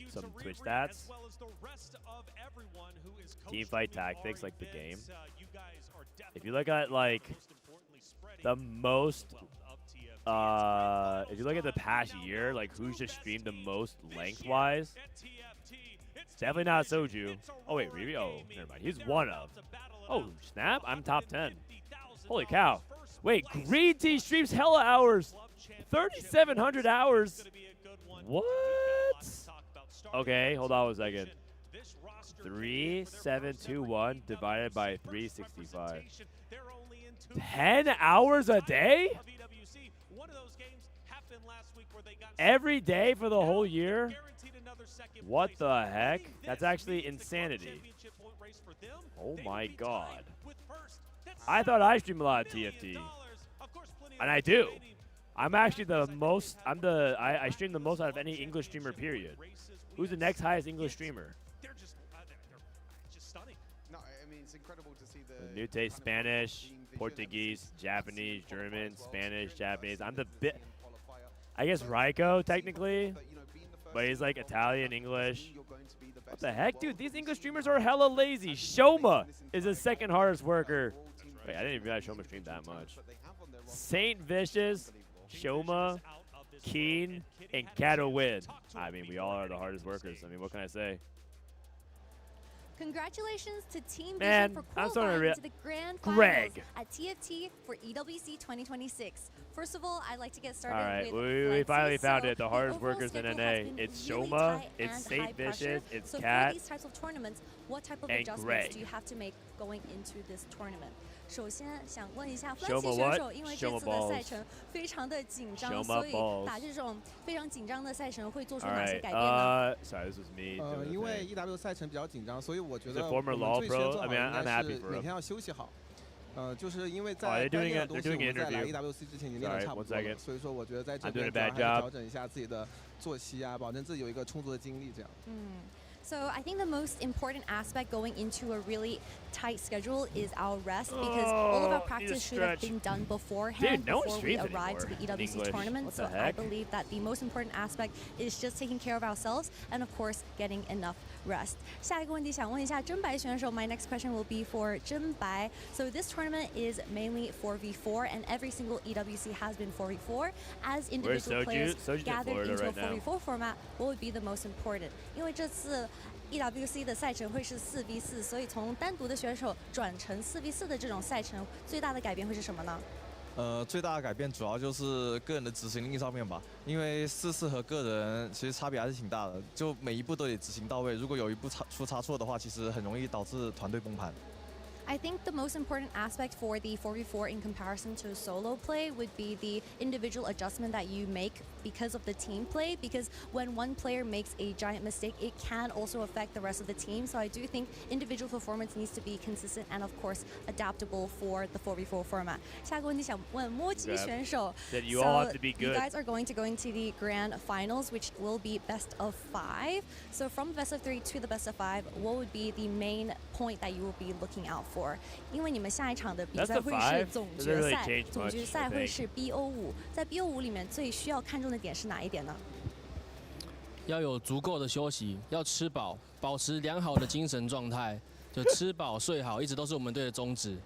some Twitch stats. Teamfight tactics, like the game. If you look at like the most, if you look at the past year, like who's just streamed the most lengthwise, it's definitely not Soju. Oh wait, Riri? Oh, never mind. He's one of. Oh snap! I'm top 10. Holy cow! Wait, Green Tea streams hella hours. 3,700 hours. What? Okay, hold on a second. 3,721 divided by 365. 10 hours a day? Every day for the whole year? What the heck? That's actually insanity. Oh my god. I thought I stream a lot of TFT. And I do. I'm actually the most, I stream the most out of any English streamer, period. Who's the next highest English streamer? Nute, Spanish, Portuguese, Japanese, German, Spanish, Japanese. I'm the I guess Raiko, technically. But he's like Italian, English. What the heck, dude? These English streamers are hella lazy. Shoma is the second hardest worker. Wait, I didn't even realize Shoma streamed that much. Saint Vicious, Shoma, Keen, and Katowid. I mean, we all are the hardest workers. I mean, what can I say? Congratulations to Team Vision for qualifying to the grand finals at TFT for EWC 2026. First of all, I'd like to get started with we finally found it. The hardest workers in NA. It's Shoma, it's Saint Vicious, it's Kat, for these types of tournaments, what type of adjustments do you have to make going into this tournament? 首先想问一下分析选手，因为这次的赛程非常的紧张，所以打这种非常紧张的赛程会做出哪些改变呢？Sorry, this was me. 因为 EW 赛程比较紧张，所以我觉得我们最先做好应该是每天要休息好。就是因为在该练的东西我们在来 EWC 之前已经练得差不多了，所以说我觉得在这边还是调整一下自己的作息啊，保证自己有一个充足的精力这样。So I think the most important aspect going into a really tight schedule is our rest, because all of our practice should have been done beforehand before we arrive to the EWC tournament. So I believe that the most important aspect is just taking care of ourselves and of course getting enough rest. 下一个问题想问一下真白选手 My next question will be for 真白. So this tournament is mainly 4v4 and every single EWC has been 4v4. As individual players gathered into a 4v4 format, what would be the most important? 因为这次EWC 的赛程会是4v4，所以从单独的选手转成4v4的这种赛程，最大的改变会是什么呢？最大的改变主要就是个人的执行力上面吧，因为4-4和个人其实差别还是挺大的，就每一步都得执行到位，如果有一步出差错的话，其实很容易导致团队崩盘。I think the most important aspect for the 4v4 in comparison to solo play would be the individual adjustment that you make because of the team play, because when one player makes a giant mistake, it can also affect the rest of the team. So I do think individual performance needs to be consistent and of course adaptable for the 4v4 format. 下个问题想问摸鸡选手 So you guys are going to go into the grand finals, which will be best of 5. So from best of 3 to the best of 5, what would be the main point that you will be looking out for? 因为你们下一场的比赛会是总决赛，总决赛会是 BO5， 在 BO5 里面最需要看重的点是哪一点呢？要有足够的休息，要吃饱，保持良好的精神状态，就吃饱睡好，一直都是我们队的宗旨。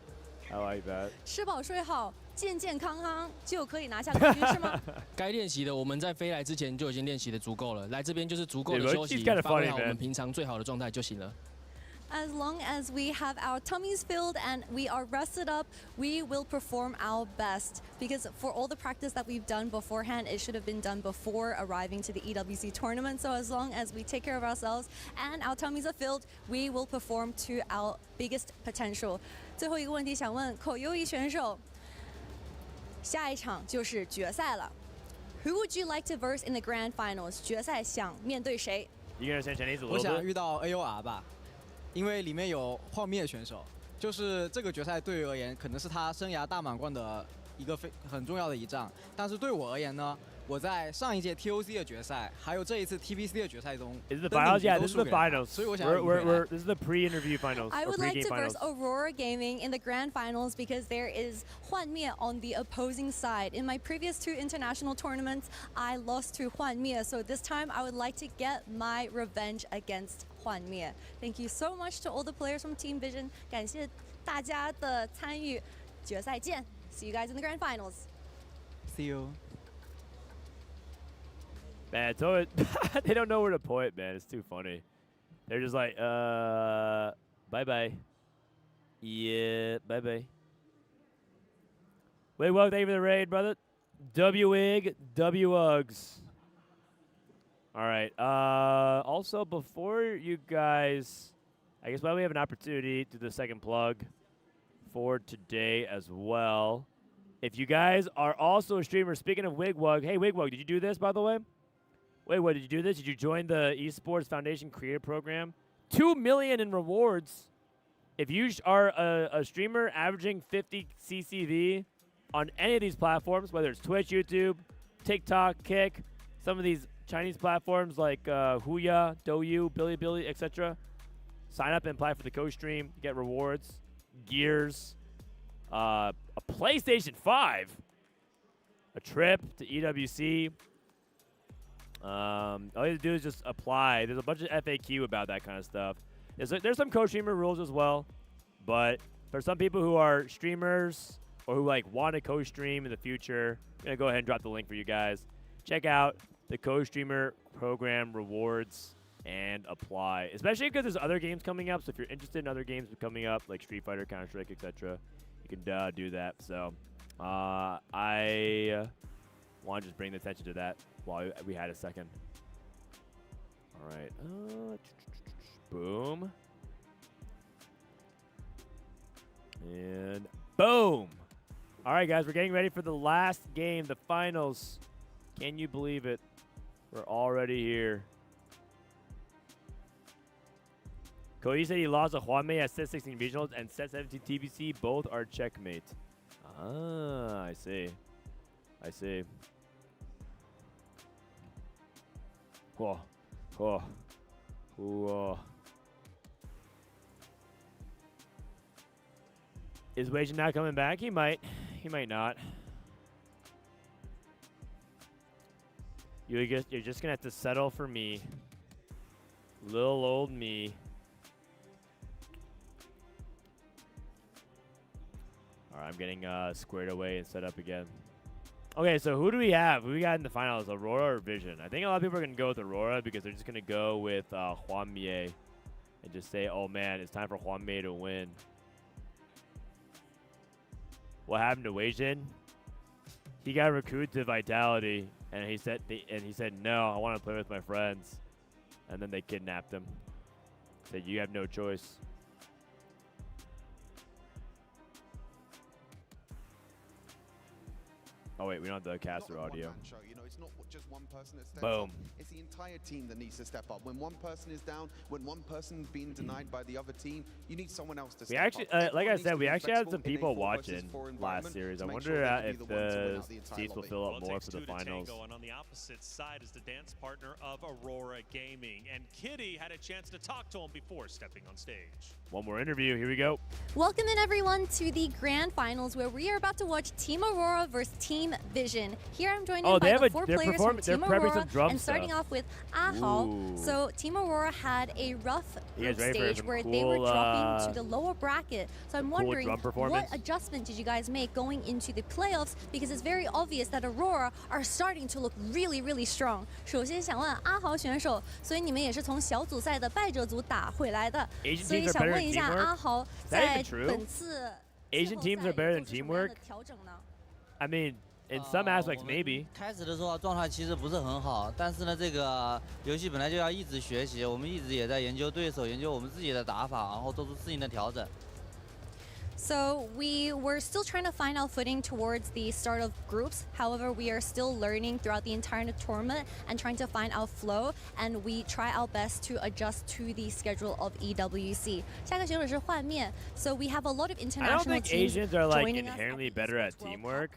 I like that. 吃饱睡好，健健康康就可以拿下冠军是吗？该练习的我们在飞来之前就已经练习的足够了，来这边就是足够的休息，发挥好我们平常最好的状态就行了。As long as we have our tummies filled and we are rested up, we will perform our best. Because for all the practice that we've done beforehand, it should have been done before arriving to the EWC tournament. So as long as we take care of ourselves and our tummies are filled, we will perform to our biggest potential. 最后一个问题想问口优一选手，下一场就是决赛了。Who would you like to verse in the grand finals？ 决赛想面对谁？ You understand Chinese a little bit? 我想遇到 AOR 吧，因为里面有幻灭选手，就是这个决赛对于而言，可能是他生涯大满贯的一个很重要的一仗。但是对我而言呢，我在上一届 TOC 的决赛，还有这一次 TBC 的决赛中， This is the finals. Yeah, this is the finals. 所以我想 this is the pre-interview finals. I would like to verse finals. Aurora Gaming in the grand finals because there is Huanmie on the opposing side. In my previous 2 international tournaments, I lost to Huanmie, so this time I would like to get my revenge against Huanmie. Thank you so much to all the players from Team Vision. 感谢大家的参与，决赛见。See you guys in the grand finals. See you. Man, so they don't know where to point, man. It's too funny. They're just like, bye-bye. Yeah, bye-bye. Wait, well, thank you for the raid, brother. W-Ig, W-Ugs. All right. Also, before you guys, I guess while we have an opportunity to do the second plug for today as well. If you guys are also a streamer, speaking of Wigwug, hey, Wigwug, did you do this, by the way? Wait, what, did you do this? Did you join the Esports Foundation Creator Program? 2 million in rewards. If you are a streamer averaging 50 CCV on any of these platforms, whether it's Twitch, YouTube, TikTok, Kick, some of these Chinese platforms like Huya, Douyu, Bilibili, etc., sign up and apply for the co-stream, get rewards, gears, a PlayStation 5, a trip to EWC. All you have to do is just apply. There's a bunch of FAQ about that kind of stuff. There's some co-streamer rules as well, but for some people who are streamers or who like want to co-stream in the future, I'm gonna go ahead and drop the link for you guys. Check out the co-streamer program rewards and apply, especially because there's other games coming up. So if you're interested in other games coming up like Street Fighter, Counter-Strike, etc., you can do that. So I want to just bring the attention to that while we had a second. All right. Boom. And boom. All right, guys, we're getting ready for the last game, the finals. Can you believe it? We're already here. Cody said he lost to Huanmei at set 16 regionals and set 17 TBC. Both are checkmate. Ah, I see. I see. Whoa. Whoa. Whoa. Is Wei Jin not coming back? He might. He might not. You're just gonna have to settle for me. Little old me. All right, I'm getting squared away and set up again. Okay, so who do we have? Who we got in the finals? Aurora or Vision? I think a lot of people are gonna go with Aurora because they're just gonna go with Huanmei and just say, "Oh man, it's time for Huanmei to win." What happened to Wei Jin? He got recruited to Vitality, and he said, "No, I want to play with my friends," and then they kidnapped him. Said, "You have no choice." Oh wait, we don't have the caster audio. You know, it's not just one person that steps Boom. up. It's the entire team that needs to step up. When one person is down, when one person's being denied by the other team, you need someone else to step We actually, up. like I said, we actually had some in a people 4 versus watching 4 last environment series. to I make wonder sure they can if be the ones to win the out the entire seats will lobby. fill Well, up it more takes for the 2 to finals. tango, and on the opposite side is the dance partner of Aurora Gaming. And Kitty had a chance to talk to him before stepping on stage. One more interview. Here we go. Welcome in everyone to the grand finals where we are about to watch Team Aurora versus Team Team Vision. Here I'm joined by the 4 players from Team Aurora, and starting off with Ahao. So Team Aurora had a rough group stage where they were dropping to the lower bracket. So I'm wondering, what adjustment did you guys make going into the playoffs? Because it's very obvious that Aurora are starting to look really, really strong. 首先想问阿豪选手，所以你们也是从小组赛的败者组打回来的，所以想问一下阿豪，在本次 Asian teams are better than teamwork. I mean, in some aspects, maybe. 开始的时候状态其实不是很好，但是呢，这个游戏本来就要一直学习，我们一直也在研究对手，研究我们自己的打法，然后做出适应的调整。 So we were still trying to find our footing towards the start of groups. However, we are still learning throughout the entire tournament and trying to find our flow. And we try our best to adjust to the schedule of EWC. 下个选手是幻灭. So we have a lot of international I don't think teams Asians are like joining us inherently better at teamwork,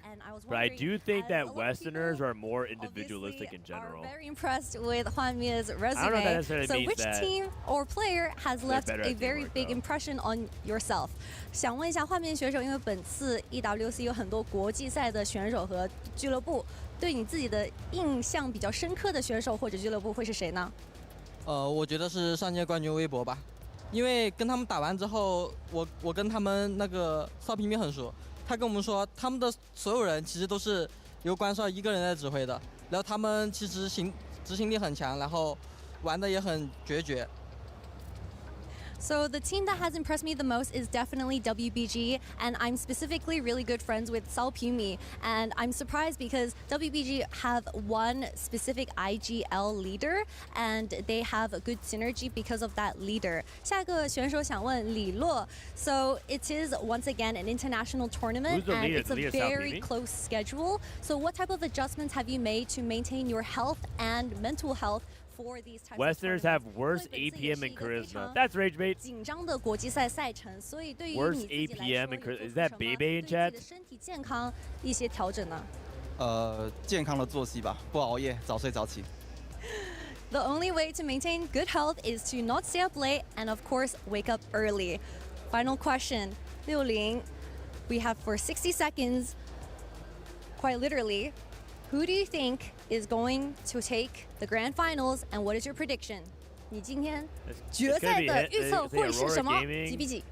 but I do think that Westerners are more individualistic in general. Very impressed with Hwanmye's resume. I don't know if that necessarily so means which that team or player has left better a at very teamwork, big though. impression on yourself? 想问一下画面选手，因为本次 EWC 有很多国际赛的选手和俱乐部，对你自己的印象比较深刻的选手或者俱乐部会是谁呢？我觉得是上届冠军微博吧，因为跟他们打完之后，我跟他们那个邵平平很熟，他跟我们说，他们的所有人其实都是由关少一个人在指挥的，然后他们其实执行力很强，然后玩的也很决绝。 So the team that has impressed me the most is definitely WBG, and I'm specifically really good friends with Sao Pumi, and I'm surprised because WBG have one specific IGL leader, and they have a good synergy because of that leader. 下一个选手想问李洛 So it is once again an international tournament, and it's a very close schedule. So what type of adjustments have you made to maintain your health and mental health? For these types Westerners have worse APM and charisma. That's rage bait. 紧张的国际赛赛程，所以对于 Worse APM and charisma. Is that Bebe in chat? 身体健康一些调整呢？健康的作息吧，不熬夜，早睡早起。The only way to maintain good health is to not stay up late and of course wake up early. Final question, 60, we have for 60 seconds, quite literally, who do you think is going to take the grand finals and what is your prediction? 你今天决赛的预测会是什么？几比几？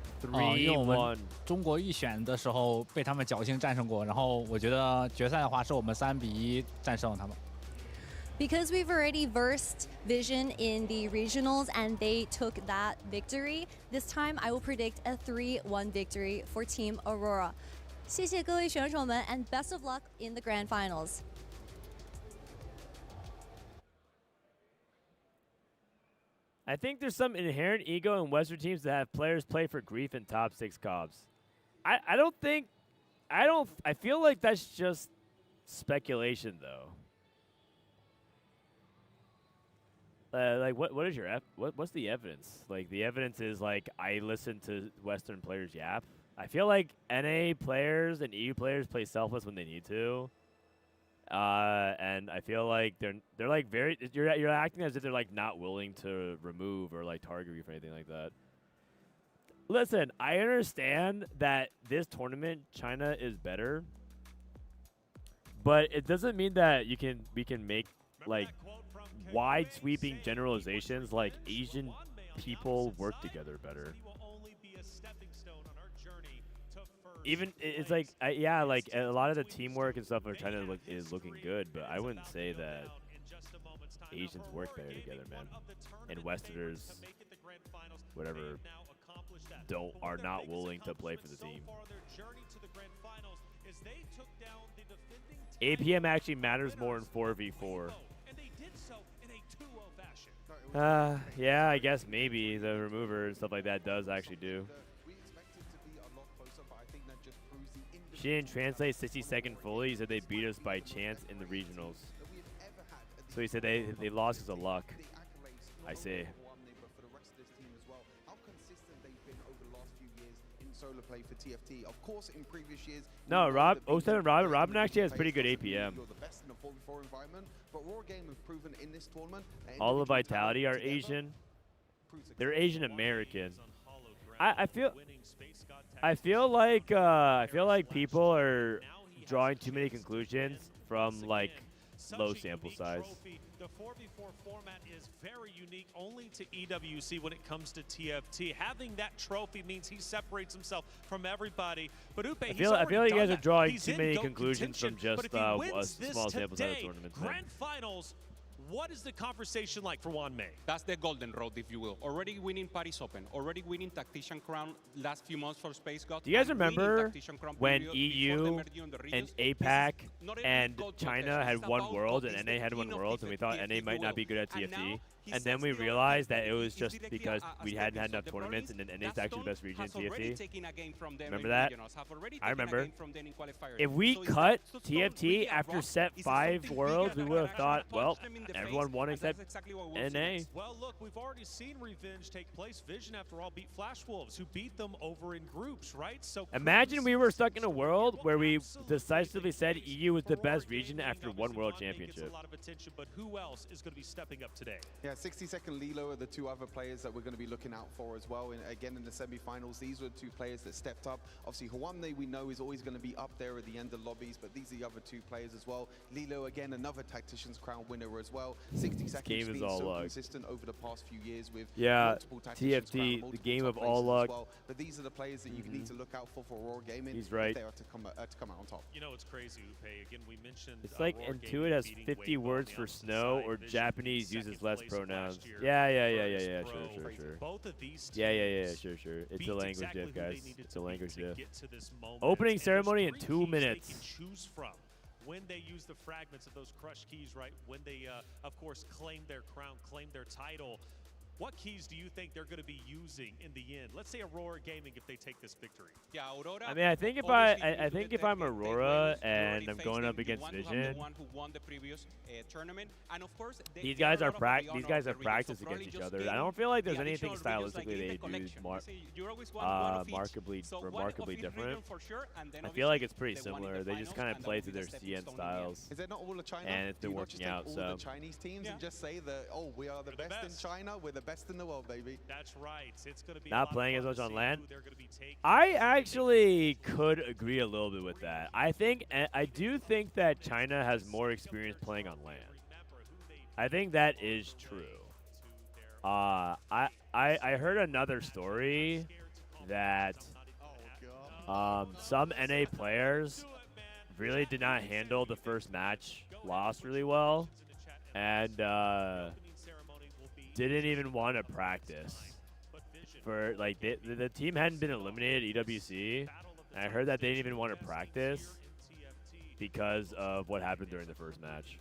因为我们中国预选的时候被他们侥幸战胜过，然后我觉得决赛的话是我们3比1战胜了他们。Because we've already versed Vision in the regionals and they took that victory, this time I will predict a 3-1 victory for Team Aurora. 谢谢各位选手们 and best of luck in the grand finals. I think there's some inherent ego in Western teams that have players play for grief in top 6 comps. I feel like that's just speculation though. Like what is your what's the evidence? Like the evidence is like I listen to Western players yap. I feel like NA players and EU players play selfless when they need to. And I feel like they're like very you're acting as if they're like not willing to remove or like target you for anything like that. Listen, I understand that this tournament China is better, but it doesn't mean that we can make like wide sweeping generalizations like Asian people work together better. Even it's like yeah, like a lot of the teamwork and stuff for China is looking good, but I wouldn't say that Asians work better together, man. And Westerners, whatever, are not willing to play for the team. APM actually matters more in 4v4. Yeah, I guess maybe the remover and stuff like that does actually do. She didn't translate 60-second fully. He said they beat us by chance in the regionals. So he said they lost because of luck. I see. No, Robin actually has pretty good APM. All the Vitality are Asian. They're Asian American. I feel like people are drawing too many conclusions from like low sample size. The 4v4 format is very unique only to EWC when it comes to TFT. Having that trophy means he separates himself from everybody. But Upe, I feel like you guys are drawing too many conclusions from just a small sample size tournament. Grand finals. What is the conversation like for Juan May? That's the golden road, if you will. Already winning Paris Open, already winning Tactician Crown last few months for Space God. Do you guys remember when EU and APAC and China had one world and NA had one world, and we thought NA might not be good at TFT? And then we realized that it was just because we hadn't had enough tournaments, and then NA's actually the best region in TFT. Remember that? I remember. If we cut TFT after set 5 worlds, we would have thought, well, everyone won except NA. Well, look, we've already seen revenge take place. Vision, after all, beat Flash Wolves, who beat them over in groups, right? So imagine we were stuck in a world where we decisively said EU was the best region after one world championship. A lot of attention, but who else is going to be stepping up today? Yeah, 60-second Lilo are the 2 other players that we're going to be looking out for as well. And again, in the semi-finals, these were 2 players that stepped up. Obviously, Hwamne, we know, is always going to be up there at the end of lobbies, but these are the other 2 players as well. Lilo, again, another Tactician's Crown winner as well. 60 seconds been so consistent over the past few years with multiple Tactician's TFT, Crown, the game of top all places luck. as well. But these are the players that you need to look out for Aurora Gaming. He's right. If they are to come out on top. You know, it's crazy, Upe. Again, we mentioned It's like Aurora Intuit has 50 words for snow, or Japanese uses less pronouns. Yeah, sure. Both of these sure. It's a language diff, guys. It's a language diff. Opening ceremony in 2 minutes. They can choose from when they use the fragments of those crushed keys, right? When they, of course, claim their crown, claim their title. What keys do you think they're going to be using in the end? Let's say Aurora Gaming if they take this victory. Yeah, Aurora. I mean, I think if I'm Aurora and I'm going up against Vision, these guys have practiced against each other. I don't feel like there's anything stylistically they do remarkably different. I feel like it's pretty similar. They just kind of play to their CN styles, and it's been working out. So Chinese teams and just say that, oh, we are the best in China. We're the best in the world, baby. That's right. It's going to be not playing as much on LAN. I actually could agree a little bit with that. I do think that China has more experience playing on LAN. I think that is true. I heard another story that some NA players really did not handle the first match loss really well, and didn't even want to practice. For like the team hadn't been eliminated EWC, and I heard that they didn't even want to practice because of what happened during the first match.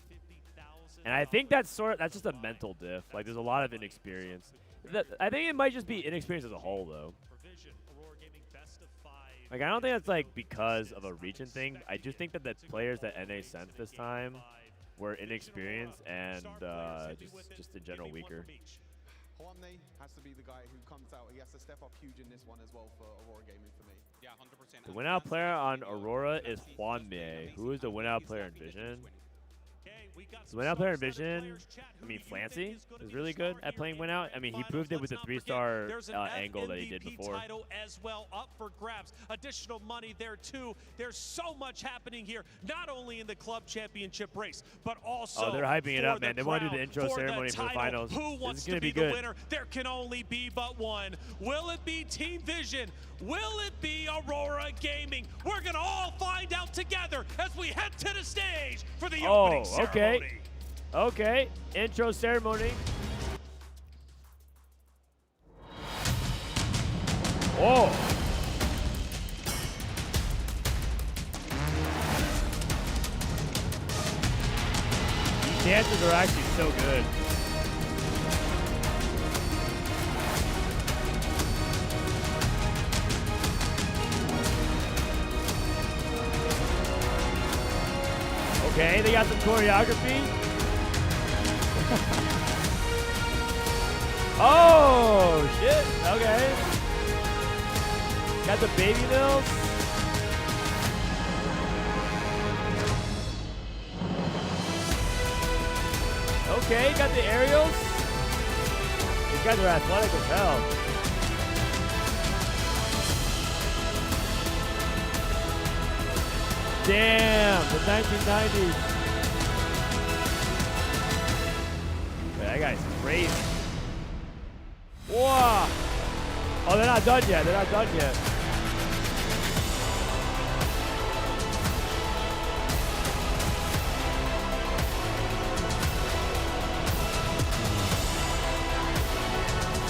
And I think that's just a mental diff. Like there's a lot of inexperience. I think it might just be inexperience as a whole though. Like I don't think that's like because of a region thing. I just think that the players that NA sent this time were inexperienced and just in general weaker. Hwamne has to be the guy who comes out. He has to step up huge in this one as well for Aurora Gaming for me. Yeah, 100%. The win-out player on Aurora is Hwamne. Who is the win-out player in Vision? The win-out player in Vision, I mean, Flancy is really good at playing win-out. I mean, he proved it with the 3-star angle that he did before. Title as well up for grabs. Additional money there too. There's so much happening here, not only in the club championship race, but also. Oh, they're hyping it up, man. They want to do the intro ceremony for the finals. Who wants to be the winner? There can only be but one. Will it be Team Vision? Will it be Aurora Gaming? We're gonna all find out together as we head to the stage for the opening ceremony. Okay, intro ceremony. Oh. These dances are actually so good. Okay, they got some choreography. Oh, shit. Okay. Got the baby mills. Okay, got the aerials. These guys are athletic as hell. Damn, the 1990s. That guy's crazy. Whoa. Oh, they're not done yet. They're not done yet.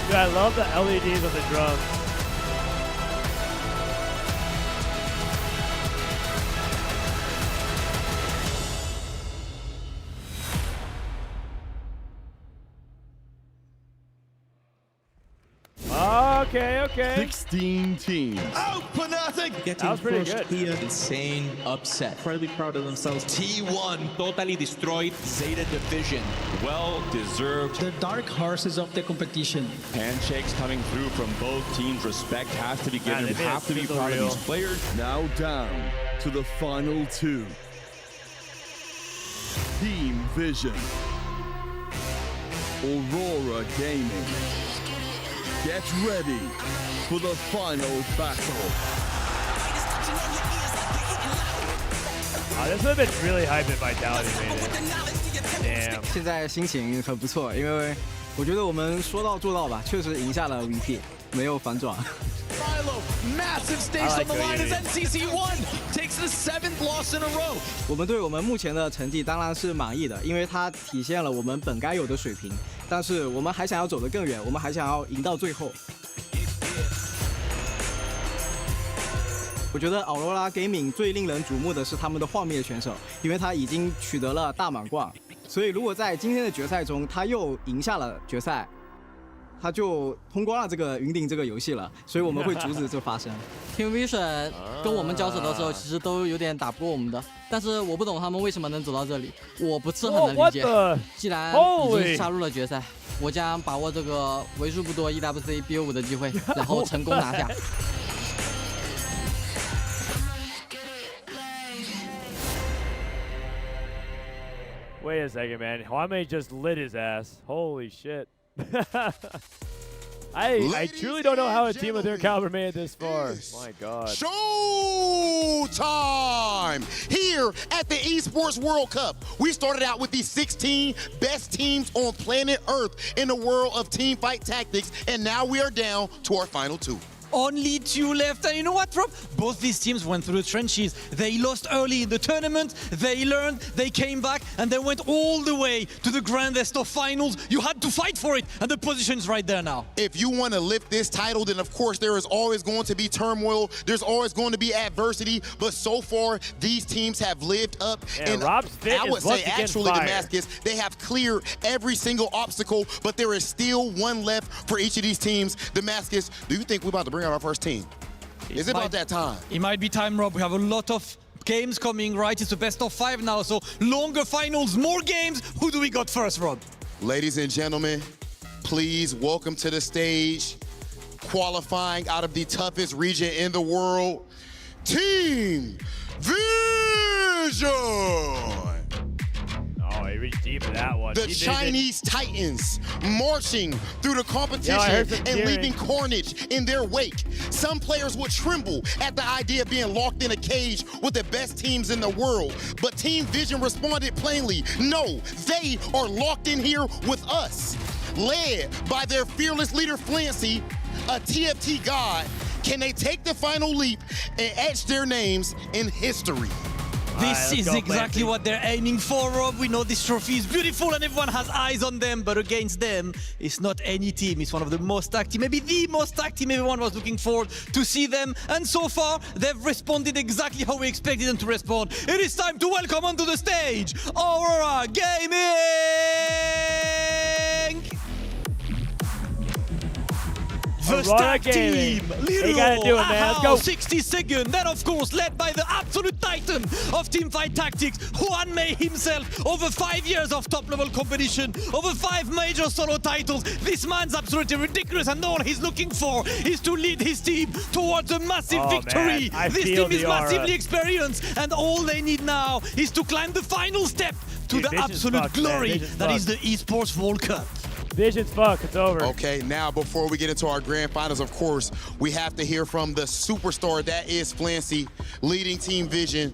Dude, I love the LEDs on the drums. Okay. 16 teams. Open nothing. That was pretty good. Here, insane upset. Incredibly proud of themselves. T1 totally destroyed Zeta Division. Well deserved. The dark horses of the competition. Handshakes coming through from both teams. Respect has to be given. You have to be proud of these players. Now down to the final two. Team Vision. Aurora Gaming. Get ready for the final battle. This would have been really hype if Vitality made it. Damn. 现在心情很不错，因为我觉得我们说到做到吧，确实赢下了 VP， 没有反转。Massive stakes on the line as NCC1 takes the 7th loss in a row. 我们对我们目前的成绩当然是满意的，因为它体现了我们本该有的水平。但是我们还想要走得更远，我们还想要赢到最后。我觉得 Aurora Gaming 最令人瞩目的是他们的幻灭选手，因为他已经取得了大满贯，所以如果在今天的决赛中他又赢下了决赛，他就通关了这个云顶这个游戏了，所以我们会阻止这发生。Team Vision 跟我们交手的时候，其实都有点打不过我们的，但是我不懂他们为什么能走到这里，我不是很能理解。既然已经杀入了决赛，我将把握这个为数不多 EWC BO5 的机会，然后成功拿下。Wait a second, man. Hwame just lit his ass. Holy shit. I truly don't know how a team of their caliber made it this far. My God. Show time here at the Esports World Cup. We started out with the 16 best teams on planet Earth in the world of teamfight tactics, and now we are down to our final two. Only 2 left, and you know what, Rob? Both these teams went through the trenches. They lost early in the tournament, they learned, they came back, and they went all the way to the grandest of finals. You had to fight for it, and the position's right there now. If you want to lift this title, then of course there is always going to be turmoil, there's always going to be adversity, but so far these teams have lived up. Yeah, and I would say actually Damascus, they have cleared every single obstacle, but there is still one left for each of these teams. Damascus, do you think we're about to bring out our first team? Is it about that time? It might be time, Rob. We have a lot of games coming, right? It's the best of 5 now, so longer finals, more games. Who do we got first, Rob? Ladies and gentlemen, please welcome to the stage, qualifying out of the toughest region in the world, Team Vision! Oh, he reached deep for that one. The Chinese Titans marching through the competition and leaving carnage in their wake. Some players would tremble at the idea of being locked in a cage with the best teams in the world. But Team Vision responded plainly, no, they are locked in here with us. Led by their fearless leader, Flancy, a TFT god, can they take the final leap and etch their names in history? This is exactly what they're aiming for, Rob. We know this trophy is beautiful and everyone has eyes on them, but against them, it's not any team. It's one of the most stacked team, maybe the most stacked team everyone was looking forward to see them. And so far, they've responded exactly how we expected them to respond. It is time to welcome onto the stage, Aurora Gaming! The stack team, Little, Ahau, 62nd, then of course led by the absolute titan of teamfight tactics, Hwame himself, over 5 years of top-level competition, over 5 major solo titles. This man's absolutely ridiculous, and all he's looking for is to lead his team towards a massive victory. This team is massively experienced, and all they need now is to climb the final step to the absolute glory that is the Esports World Cup. Vision's fuck, it's over. Okay, now before we get into our grand finals, of course, we have to hear from the superstar that is Flancy, leading Team Vision.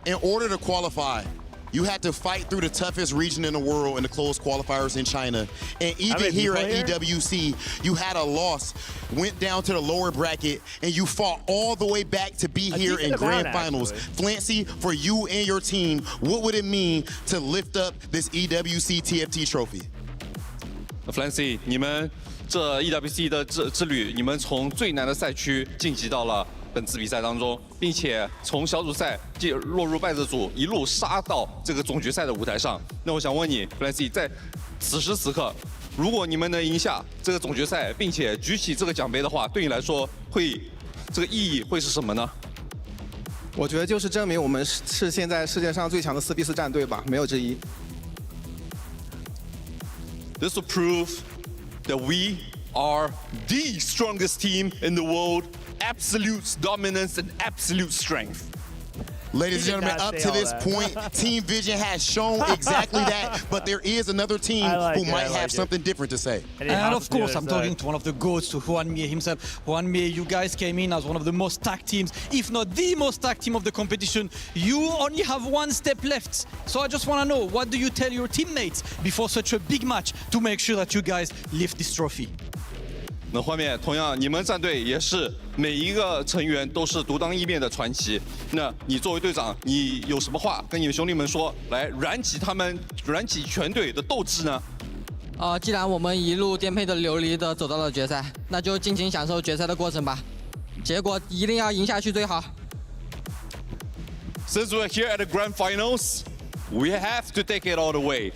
in order to qualify, you had to fight through the toughest region in the world in the closed qualifiers in China. And even here at EWC, you had a loss, went down to the lower bracket, and you fought all the way back to be here in grand finals. Flancy, for you and your team, what would it mean to lift up this EWC TFT trophy? Flancy, 你们这 EWC 的之旅，你们从最难的赛区晋级到了本次比赛当中，并且从小组赛落入败者组，一路杀到这个总决赛的舞台上。那我想问你 ，Flancy， 在此时此刻，如果你们能赢下这个总决赛，并且举起这个奖杯的话，对你来说这个意义会是什么呢？我觉得就是证明我们是现在世界上最强的4v4战队吧，没有之一。This will prove that we are the strongest team in the world. Absolute dominance and absolute strength. Ladies and gentlemen, up to this point, Team Vision has shown exactly that, but there is another team who might have something different to say. And of course, I'm talking to one of the GOATs, to Hwanmie himself. Hwanmie, you guys came in as one of the most stacked teams, if not the most stacked team of the competition. You only have one step left. So I just want to know, what do you tell your teammates before such a big match to make sure that you guys lift this trophy? 那画面同样，你们战队也是每一个成员都是独当一面的传奇。那你作为队长，你有什么话跟你们兄弟们说，来燃起全队的斗志呢？既然我们一路颠沛的流离的走到了决赛，那就尽情享受决赛的过程吧。结果一定要赢下去最好。Since we're here at the grand finals, we have to take it all the way.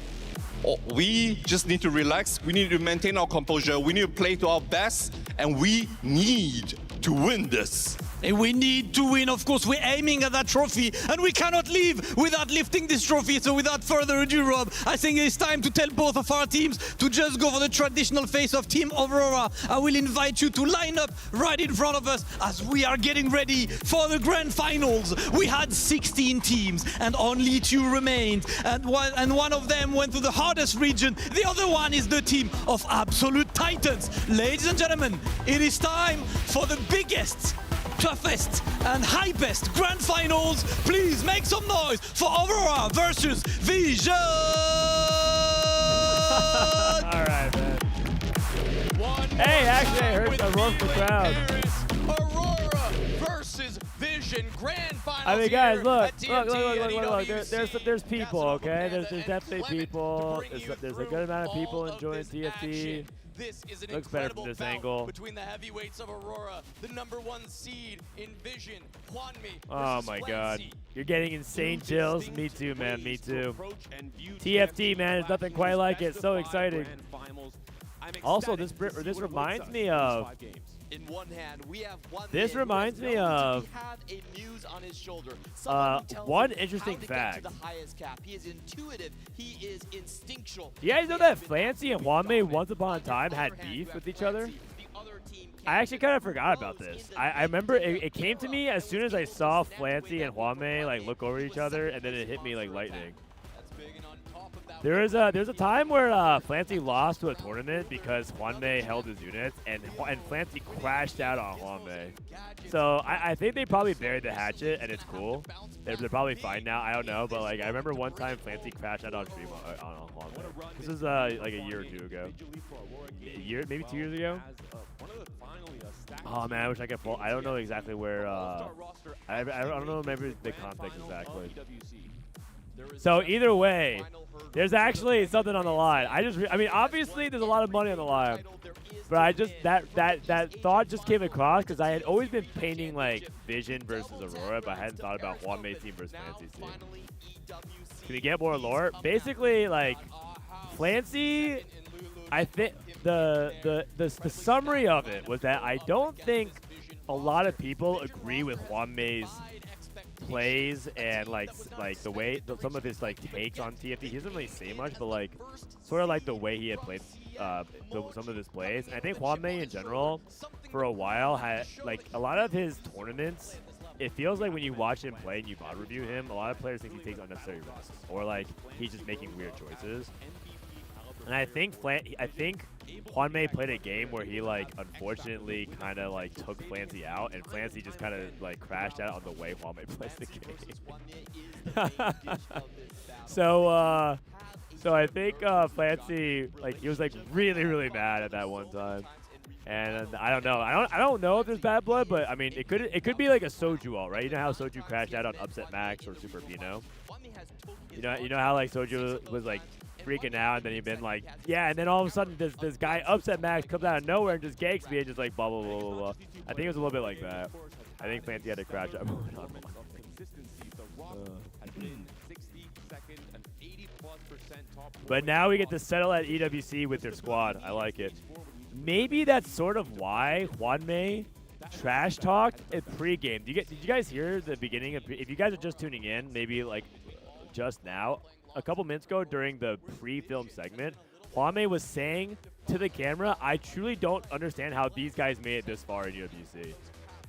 We just need to relax, we need to maintain our composure, we need to play to our best, and we need to win this. And we need to win, of course. We're aiming at that trophy, and we cannot leave without lifting this trophy. So without further ado, Rob, I think it's time to tell both of our teams to just go for the traditional face of Team Aurora. I will invite you to line up right in front of us as we are getting ready for the grand finals. We had 16 teams, and only 2 remained. And one of them went to the hardest region. The other one is the team of Absolute Titans. Ladies and gentlemen, it is time for the biggest, toughest and hypest grand finals. Please make some noise for Aurora versus Vision. All right, man. Hey, actually, I heard a roar from the crowd. Aurora versus Vision grand finals. I mean, guys, look. Look. There's people, okay? There's definitely people. There's a good amount of people enjoying TFT. This is an looks better from this angle. Between the heavyweights of Aurora, the #1 seed in Vision, Hwanmie. Oh my God, you're getting insane chills. Me too, man. Me too. TFT, man, there's nothing quite like it. So exciting. Also, this reminds me of. In one hand, we have this reminds me of a muse on his shoulder. One interesting fact. The highest cap. He is intuitive. He is instinctual. You guys know that Flancy and Hwanmie once upon a time had beef with each other? I actually kind of forgot about this. I remember it came to me as soon as I saw Flancy and Hwanmie like look over each other, and then it hit me like lightning. There's a time where Flancy lost to a tournament because Hwanmie held his units, and Flancy crashed out on Hwanmie. So I think they probably buried the hatchet, and it's cool. They're probably fine now. I don't know, but like I remember one time Flancy crashed out on stream on Hwanmie. This was like a year or 2 ago. Maybe 2 years ago. Oh man, I wish I could fall. I don't know exactly where. I don't know maybe the context exactly. So either way, there's actually something on the line. I mean, obviously there's a lot of money on the line, but I just that thought just came across because I had always been painting like Vision versus Aurora, but I hadn't thought about Hwanmie's team versus Flancy's team. Can we get more lore? Basically, like Flancy, I think the summary of it was that I don't think a lot of people agree with Hwanmie's plays and like the way some of his like takes on TFT. He doesn't really say much, but like sort of like the way he had played some of his plays. And I think Hwanmie in general for a while had like a lot of his tournaments. It feels like when you watch him play and you VOD review him, a lot of players think he takes unnecessary risks or like he's just making weird choices. And I think Hwanmie played a game where he like unfortunately kind of like took Flancy out, and Flancy just kind of like crashed out on the way Hwanmie plays the game. So I think Fancy, like, he was like really mad at that one time, and I don't know. I don't know if there's bad blood, but I mean it could be like a Soju ult, right? You know how Soju crashed out on Upset Max or Super Pino. You know how like Soju was like freaking out, and then he'd been like, yeah, and then all of a sudden this guy Upset Max comes out of nowhere and just ganks me and just like blah blah blah blah blah. I think it was a little bit like that. I think Fancy had to crash that moment on one. But now we get to settle at EWC with their squad. I like it. Maybe that's sort of why Hwanmei trash talked at pregame. Did you guys hear the beginning of? If you guys are just tuning in, maybe like just now, a couple minutes ago during the pre-film segment, Hwanmei was saying to the camera, "I truly don't understand how these guys made it this far in EWC,"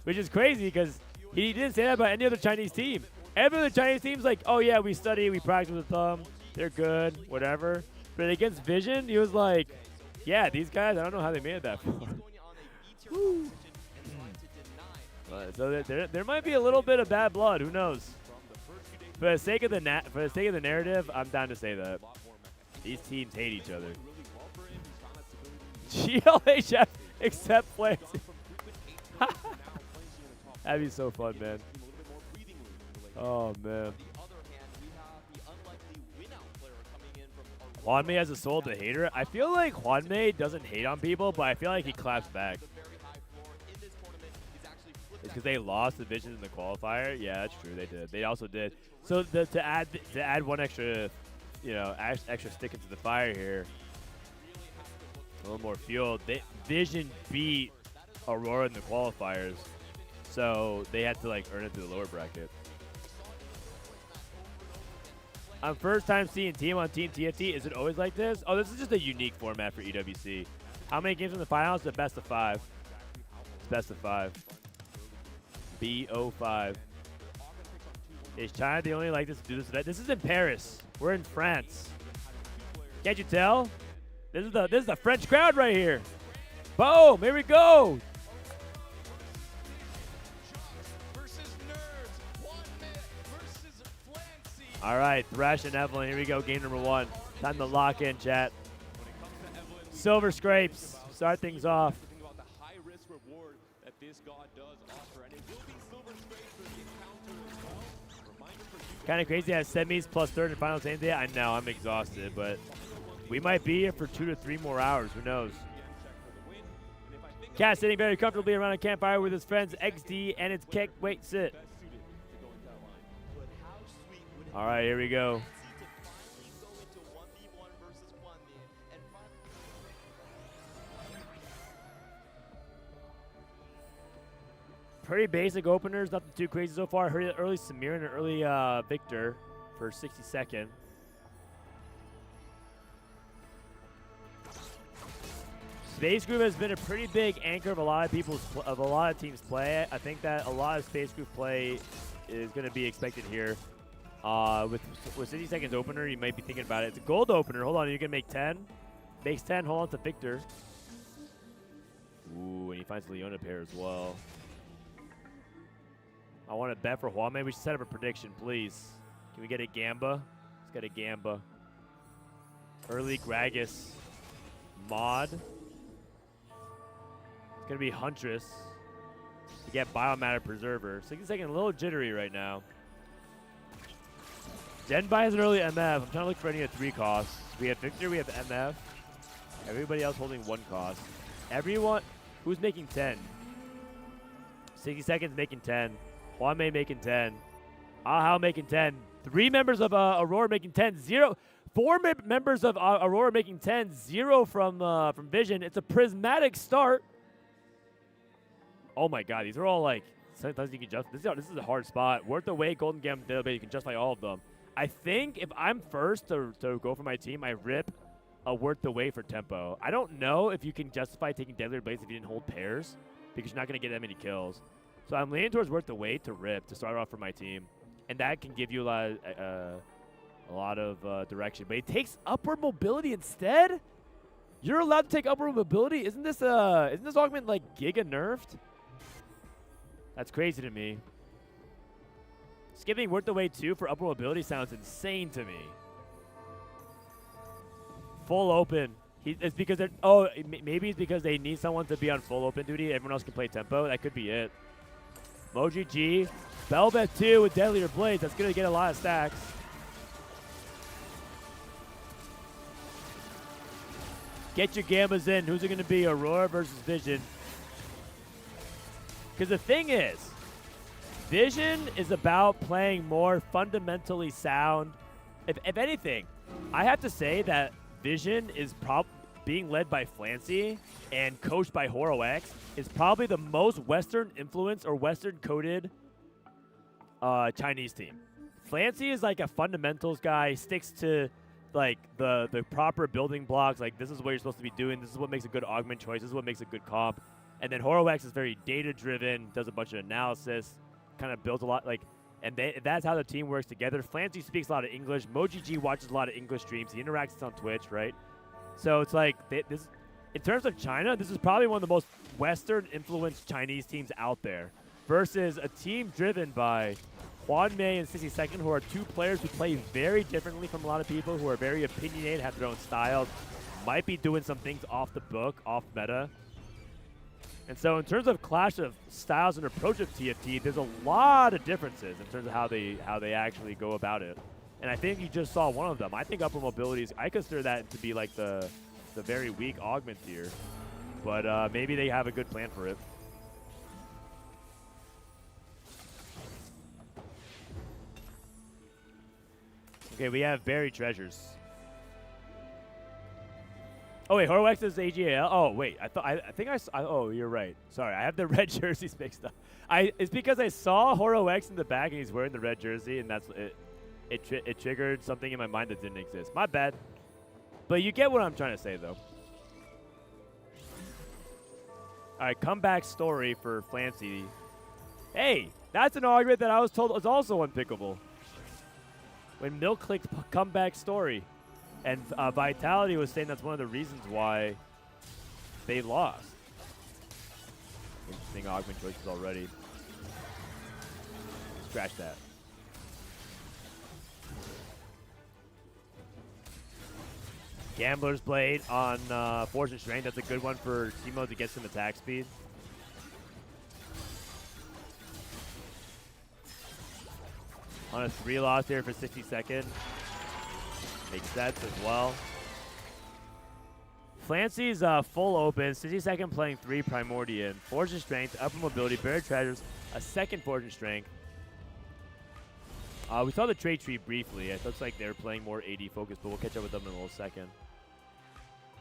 which is crazy because he didn't say that about any other Chinese team. Every other Chinese team's like, "Oh yeah, we study, we practice with them. They're good, whatever." But against Vision, he was like, yeah, these guys, I don't know how they made it that far. So there might be a little bit of bad blood. Who knows? For the sake of the narrative, I'm down to say that these teams hate each other. GLHF except Flames. That'd be so fun, man. Oh man. Hwanmei has a soul to hater. I feel like Hwanmei doesn't hate on people, but I feel like he claps back. It's because they lost the Vision in the qualifier. Yeah, that's true. They did. They also did. So to add one extra, extra stick into the fire here, a little more fuel. Vision beat Aurora in the qualifiers, so they had to like earn it through the lower bracket. I'm first time seeing team on Team TFT. Is it always like this? Oh, this is just a unique format for EWC. How many games in the finals? The best of 5. It's best of 5. BO5. Is China the only like this to do this event? This is in Paris. We're in France. Can't you tell? This is the French crowd right here. Boom! Here we go. All right, Thresh and Evelyn. Here we go. Game number 1. Time to lock in, chat. Silver Scrapes. Start things off. Kind of crazy. Has semis plus third and final same day. I know. I'm exhausted, but we might be here for 2 to 3 more hours. Who knows? Cat sitting very comfortably around a campfire with his friends XD and its Keck. Wait, sit. All right, here we go. Pretty basic openers, nothing too crazy so far. Early Samir and an early Victor for 60-second. Space Group has been a pretty big anchor of a lot of teams' play. I think that a lot of Space Group play is going to be expected here. With 60 seconds opener, you might be thinking about it. It's a gold opener. Hold on, you can make 10. Makes 10. Hold on to Victor. Ooh, and he finds Leona pair as well. I want to bet for Hwanmei. We should set up a prediction, please. Can we get a Gamba? Let's get a Gamba. Early Gragas. Mod. It's going to be Huntress to get Biomatter Preserver. 60 seconds, a little jittery right now. Denbai has an early MF. I'm trying to look for any of 3 costs. We have Victor, we have MF. Everybody else holding 1 cost. Everyone who's making 10. 60 seconds making 10. Hwanmei making 10. Ahao making 10. 3 members of Aurora making 10. 0. 4 members of Aurora making 10. 0 from Vision. It's a prismatic start. Oh my God, these are all like, sometimes you can just, this is a hard spot. Worth the wait, Golden Gambit, Database, you can justify all of them. I think if I'm first to go for my team, I rip a worth the wait for tempo. I don't know if you can justify taking Deadly Blades if you didn't hold pairs, because you're not going to get that many kills. So I'm leaning towards worth the wait to rip to start off for my team, and that can give you a lot of direction. But it takes upward mobility instead. You're allowed to take upward mobility. Isn't this augment like giga nerfed? That's crazy to me. Skipping worth the wait 2 for upper mobility sounds insane to me. Full open. It's because they're, maybe it's because they need someone to be on full open duty. Everyone else can play tempo. That could be it. Moji G, Belbeth 2 with Deadlier Blades. That's gonna get a lot of stacks. Get your Gambas in. Who's it gonna be? Aurora versus Vision. Because the thing is, Vision is about playing more fundamentally sound. If anything, I have to say that Vision is being led by Flancy and coached by HoroX is probably the most Western influenced or Western coded Chinese team. Flancy is like a fundamentals guy, sticks to like the proper building blocks. Like this is what you're supposed to be doing. This is what makes a good augment choice. This is what makes a good comp. And then HoroX is very data driven, does a bunch of analysis, kind of builds a lot like. And that's how the team works together. Flancy speaks a lot of English. Moji G watches a lot of English streams. He interacts on Twitch, right? So it's like, this, in terms of China, this is probably one of the most Western-influenced Chinese teams out there versus a team driven by Huan Mei and 62nd, who are two players who play very differently from a lot of people, who are very opinionated, have their own styles, might be doing some things off the book, off meta. And so in terms of clash of styles and approach of TFT, there's a lot of differences in terms of how they actually go about it. And I think you just saw one of them. I think upper mobilities, I consider that to be like the very weak augment tier. But maybe they have a good plan for it. Okay, we have buried treasures. Oh wait, HoroX is AGAL. Oh wait, I think I saw. Oh, you're right. Sorry, I have the red jerseys mixed up. It's because I saw HoroX in the back and he's wearing the red jersey, and that's it. It triggered something in my mind that didn't exist. My bad. But you get what I'm trying to say, though. All right, comeback story for Flancy. Hey, that's an argument that I was told was also unpickable. When Milk clicked comeback story. And Vitality was saying that's one of the reasons why they lost. Interesting augment choices already. Scratch that. Gambler's Blade on Fortune Strength. That's a good one for Timo to get some attack speed. On a 3 loss here for 62nd. Makes sense as well. Flancy's full open. 62nd playing 3 Primordian. Fortune Strength, upper mobility, buried treasures, a second Fortune Strength. We saw the trade tree briefly. It looks like they're playing more AD focused, but we'll catch up with them in a little second.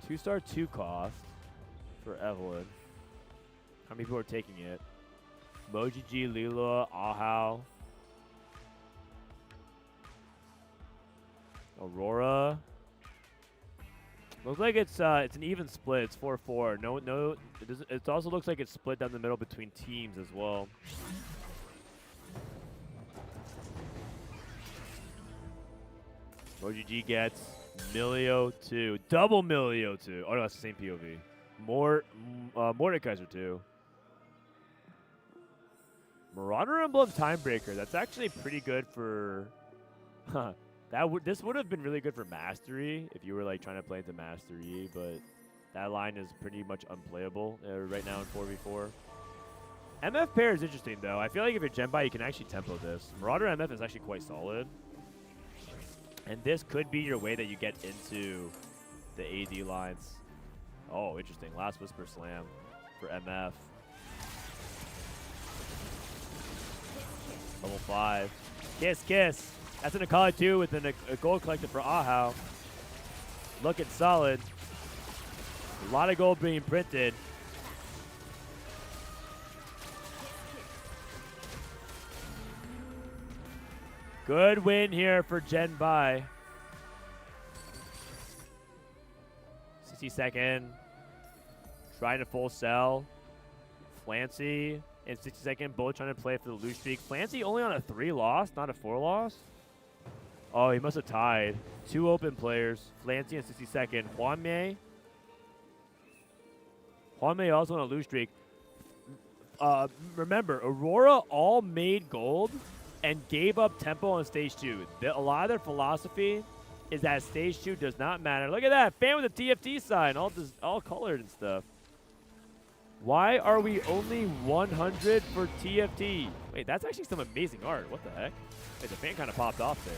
2-star 2 cost for Evelyn. How many people are taking it? Moji G, Lila, Ahau. Aurora. Looks like it's an even split. It's 4-4. No, it doesn't. It also looks like it's split down the middle between teams as well. Moji G gets Milio 2, double Milio 2. Oh no, that's the same POV. Mordekaiser 2. Marauder Emblem Timebreaker. That's actually pretty good for. This would have been really good for Mastery if you were like trying to play into Mastery, but that line is pretty much unplayable right now in 4v4. MF pair is interesting though. I feel like if you're Genbai, you can actually tempo this. Marauder MF is actually quite solid. And this could be your way that you get into the AD lines. Oh, interesting. Last Whisper Slam for MF. Level 5. Kiss, kiss. That's an Akali 2 with a gold collector for Ahau. Looking solid. A lot of gold being printed. Good win here for Genbai. 62nd. Trying to full sell. Flancy and 62nd both trying to play for the lose streak. Flancy only on a 3 loss, not a 4 loss. Oh, he must have tied. 2 open players. Flancy and 62nd. Huan Mei. Huan Mei also on a lose streak. Remember, Aurora all made gold and gave up tempo on stage 2. A lot of their philosophy is that stage 2 does not matter. Look at that, fan with a TFT sign, all colored and stuff. Why are we only 100 for TFT? Wait, that's actually some amazing art. What the heck? Wait, the fan kind of popped off there.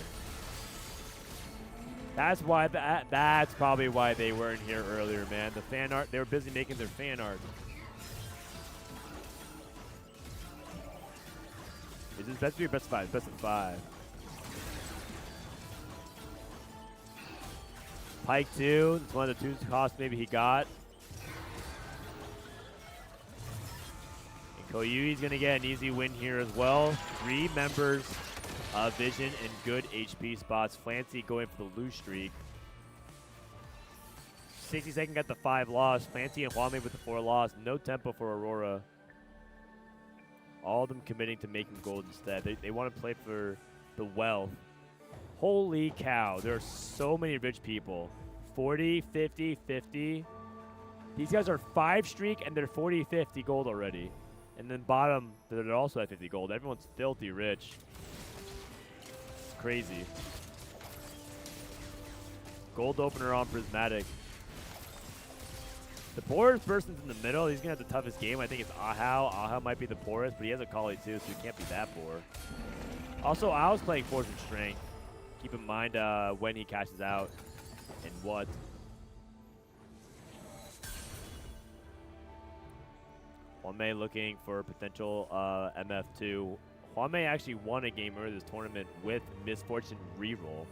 That's why that's probably why they weren't here earlier, man. The fan art, they were busy making their fan art. Is this best of 3 or best of 5? Best of 5. Pike 2. It's one of the 2 costs maybe he got. And Koyui's going to get an easy win here as well. 3 members of Vision in good HP spots. Flancy going for the lose streak. 60-second got the 5 loss. Flancy and Hwame with the 4 loss. No tempo for Aurora. All of them committing to making gold instead. They want to play for the wealth. Holy cow. There are so many rich people. 40, 50, 50. These guys are 5 streak and they're 40, 50 gold already. And then bottom, they're also at 50 gold. Everyone's filthy rich. It's crazy. Gold opener on Prismatic. The poorest person's in the middle. He's going to have the toughest game. I think it's Ahau. Ahau might be the poorest, but he has a Kali too, so he can't be that poor. Also, Ahao's playing Force and Strength. Keep in mind when he cashes out and what. Hwame looking for potential MF2. Hwame actually won a game earlier this tournament with Misfortune reroll.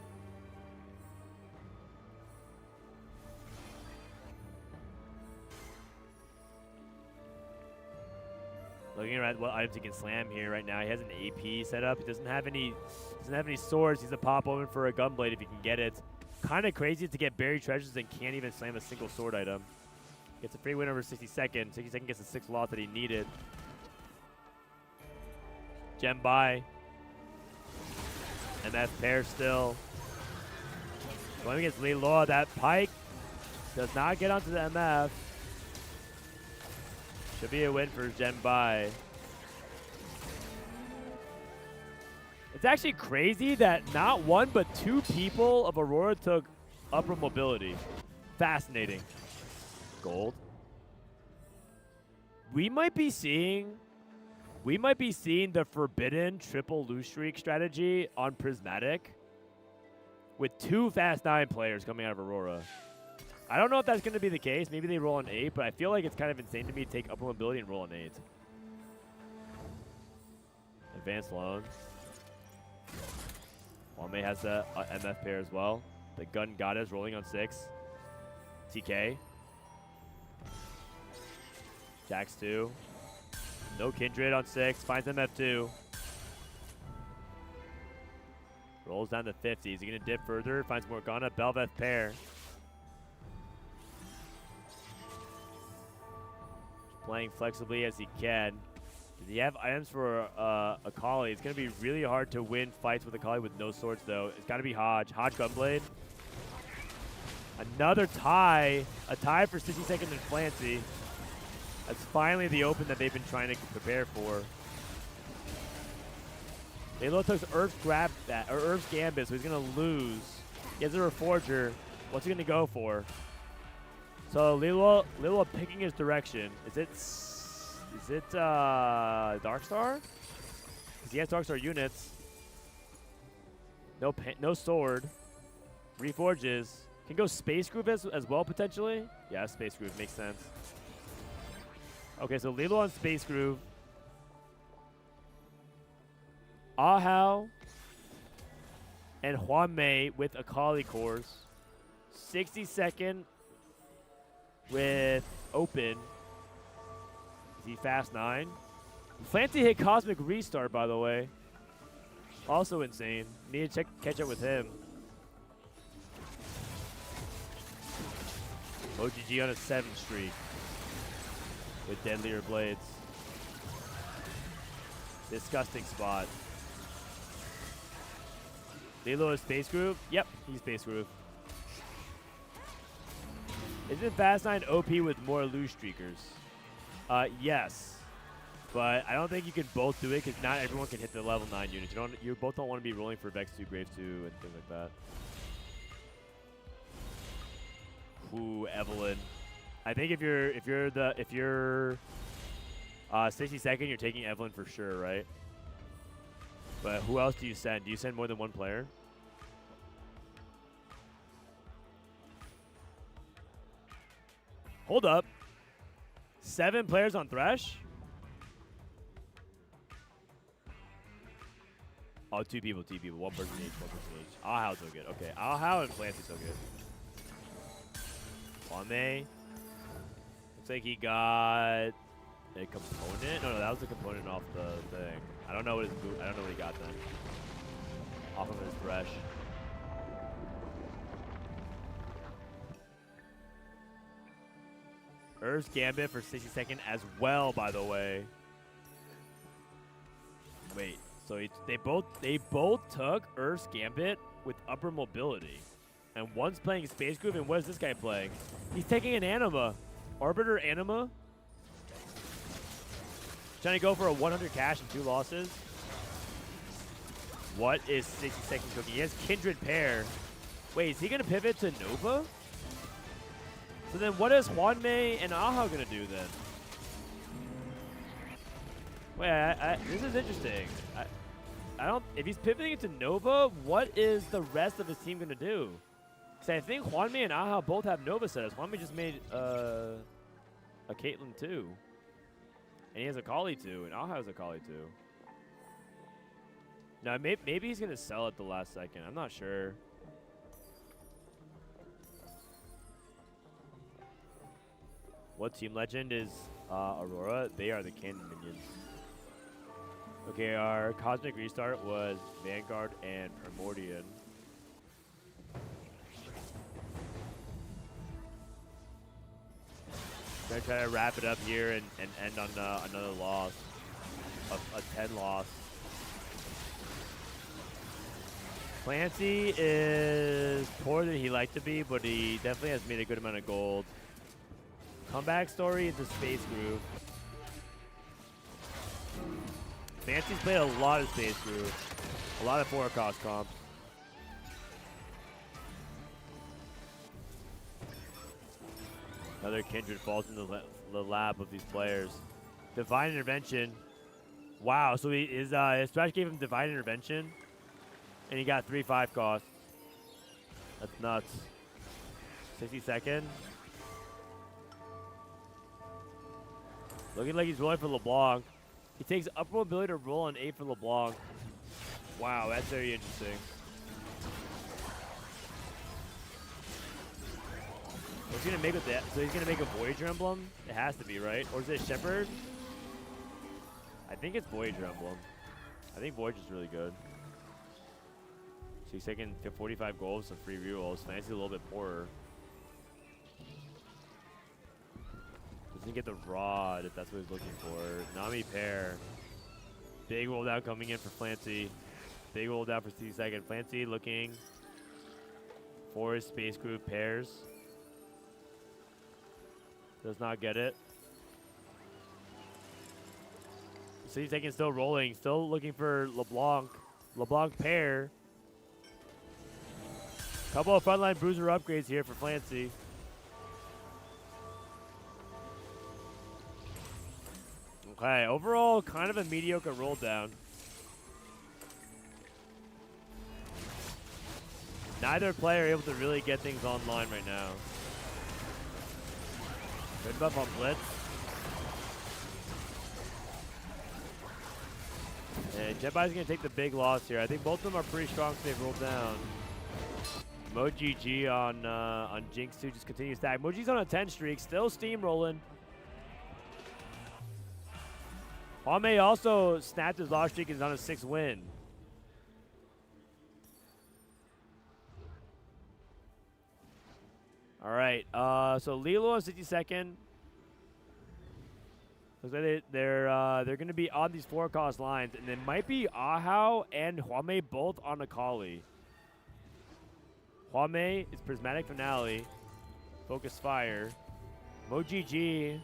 Looking at what items he can slam here right now. He has an AP set up. He doesn't have any swords. He's a pop open for a gunblade if he can get it. Kind of crazy to get buried treasures and can't even slam a single sword item. Gets a free win over 60 seconds. 60 seconds gets the 6 loss that he needed. Gem by. MF pair still. Going against Lee Law. That Pike does not get onto the MF. Should be a win for Gen Bai. It's actually crazy that not 1 but 2 people of Aurora took upper mobility. Fascinating. Gold. We might be seeing the forbidden triple lose streak strategy on Prismatic with 2 Fast 9 players coming out of Aurora. I don't know if that's going to be the case. Maybe they roll an 8, but I feel like it's kind of insane to me to take upper mobility and roll an 8. Advanced loan. Hwame has the MF pair as well. The gun goddess rolling on 6. TK. Jax 2. No Kindred on 6. Finds MF2. Rolls down to 50. Is he going to dip further? Finds Morgana. Belveth pair. Playing flexibly as he can. Does he have items for Akali? It's going to be really hard to win fights with Akali with no swords, though. It's got to be Hodge. Hodge Gunblade. Another tie. A tie for 60 seconds in Flancy. That's finally the open that they've been trying to prepare for. Lilo took Earth's grab that, or Earth's Gambit, so he's going to lose. He has a Reforger. What's he going to go for? So Lilo picking his direction. Is it Darkstar? Because he has Darkstar units. No sword. Reforges. Can go Space Groove as well potentially. Yeah, Space Groove makes sense. Okay, so Lilo on Space Groove. Ahau and Hwame with Akali cores. 60 second with open. Is he Fast 9? Flancy hit Cosmic Restart, by the way. Also insane. Need to catch up with him. OGG on a 7 streak with Deadlier Blades. Disgusting spot. Lilo is Space Groove? Yep, he's Space Groove. Isn't Fast 9 OP with more loose streakers? Yes. But I don't think you can both do it because not everyone can hit the level 9 units. You both don't want to be rolling for Vex 2, Graves 2, and things like that. Ooh, Evelyn. I think if you're 62nd, you're taking Evelyn for sure, right? But who else do you send? Do you send more than one player? Hold up. 7 players on Thresh? Oh, 2 people, 2 people. 1 person each, 1 person each. Ahao took it. Okay, Ahao and Clancy took it. Kwame. Looks like he got a component. No, that was the component off the thing. I don't know what he got then. Off of his Thresh. Earth's Gambit for 62nd as well, by the way. Wait, so they both took Earth's Gambit with upper mobility. And one's playing Space Groove, and what is this guy playing? He's taking an Anima. Arbiter Anima. Trying to go for a 100 cash and 2 losses. What is 62nd cooking? He has Kindred Pair. Wait, is he going to pivot to Nova? So then what is Hwanmei and Ahao going to do then? Wait, this is interesting. I don't, if he's pivoting into Nova, what is the rest of his team going to do? Because I think Hwanmei and Ahao both have Nova setups. Hwanmei just made a Caitlyn too. And he has a Kali too, and Ahao has a Kali too. No, maybe he's going to sell at the last second. I'm not sure. What team legend is Aurora? They are the Cannon Minions. Okay, our Cosmic Restart was Vanguard and Primordian. Gonna try to wrap it up here and end on another loss. A 10 loss. Clancy is poorer than he liked to be, but he definitely has made a good amount of gold. Comeback story into Space Groove. Fancy's played a lot of Space Groove. A lot of 4-cost comps. Another Kindred falls in the lap of these players. Divine Intervention. Wow, so his strategy gave him Divine Intervention, and he got 3 5-costs. That's nuts. 62nd. Looking like he's rolling for LeBlanc. He takes upper mobility to roll on 8 for LeBlanc. Wow, that's very interesting. What's he gonna make with that? So he's gonna make a Voyager emblem? It has to be, right? Or is it Shepherd? I think it's Voyager emblem. I think Voyager's really good. So he's taking 45 gold, some free rerolls. Fancy's a little bit poorer. Doesn't get the rod if that's what he's looking for. Nami pair. Big roll down coming in for Flancy. Big roll down for 62nd. Flancy looking for his Space Group pairs. Does not get it. 62nd still rolling. Still looking for LeBlanc. LeBlanc pair. Couple of frontline bruiser upgrades here for Flancy. Okay, overall, kind of a mediocre roll down. Neither player able to really get things online right now. Good buff on Blitz. And Jetbai's going to take the big loss here. I think both of them are pretty strong, so they've rolled down. MoGG on Jinx 2 just continues to stack. MoGG's on a 10 streak, still steamrolling. Hwanmei also snapped his loss streak and is on a 6 win. All right, so Lilo on 62nd. Looks like they're going to be on these 4-cost lines, and it might be Ahao and Hwanmei both on Akali. Hwanmei is Prismatic Finale, Focus Fire, MoGG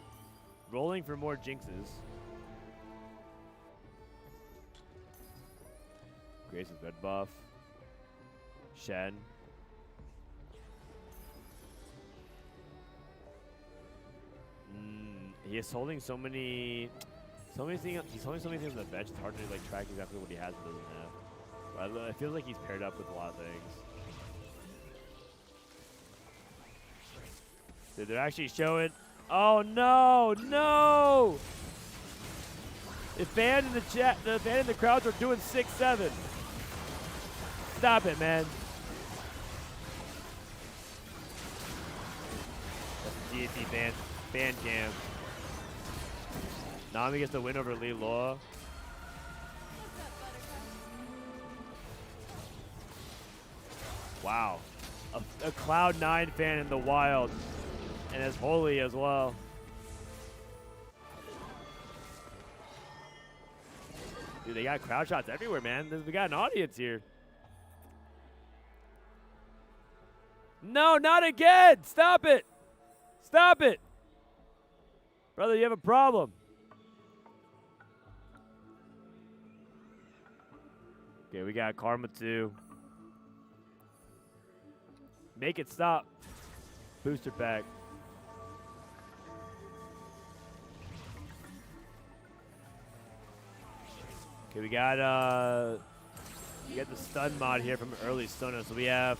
rolling for more Jinxes. Grace's red buff. Shen. He is holding so many things. He's holding so many things on the bench. It's hard to like track exactly what he has and doesn't have. But it feels like he's paired up with a lot of things. Dude, they're actually showing. Oh no, no! The fan in the chat, the fan in the crowds are doing 6-7. Stop it, man. That's the GSC fan cam. Nami gets the win over Lee Law. Wow. A Cloud9 fan in the wild. And as holy as well. Dude, they got crowd shots everywhere, man. We got an audience here. No, not again! Stop it! Stop it! Brother, you have a problem. Okay, we got Karma 2. Make it stop. Booster pack. Okay, we got the stun mod here from early stunner. So we have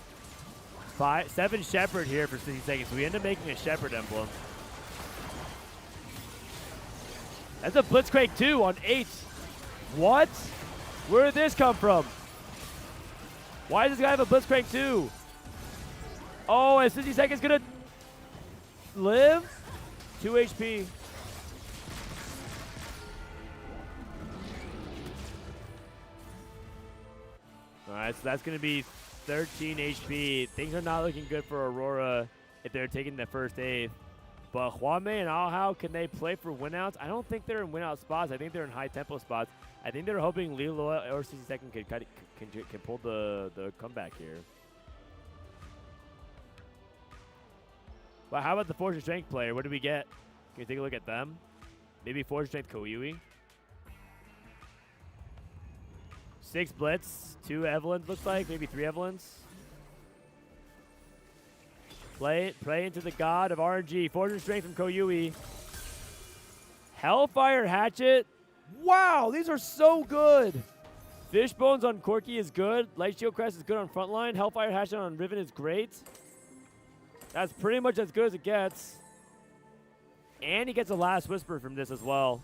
7 Shepherd here for 60 seconds. So we end up making a Shepherd emblem. That's a Blitzcrank 2 on 8. What? Where did this come from? Why does this guy have a Blitzcrank 2? Oh, and 60 seconds gonna live? 2 HP. Alright, so that's gonna be 13 HP. Things are not looking good for Aurora if they're taking the first 8th. But Huame and Ahau, can they play for winouts? I don't think they're in winout spots. I think they're in high tempo spots. I think they're hoping Liloa or 60 Second can pull the comeback here. Well, how about the Force of Strength player? What do we get? Can we take a look at them? Maybe Force of Strength Koyui. 6 Blitz, 2 Evelyns looks like, maybe 3 Evelyns. Pray into the god of RNG. Force of Strength from Koyui. Hellfire Hatchet. Wow, these are so good. Fishbones on Corki is good. Light Shield Crest is good on Frontline. Hellfire Hatchet on Riven is great. That's pretty much as good as it gets. And he gets a Last Whisper from this as well.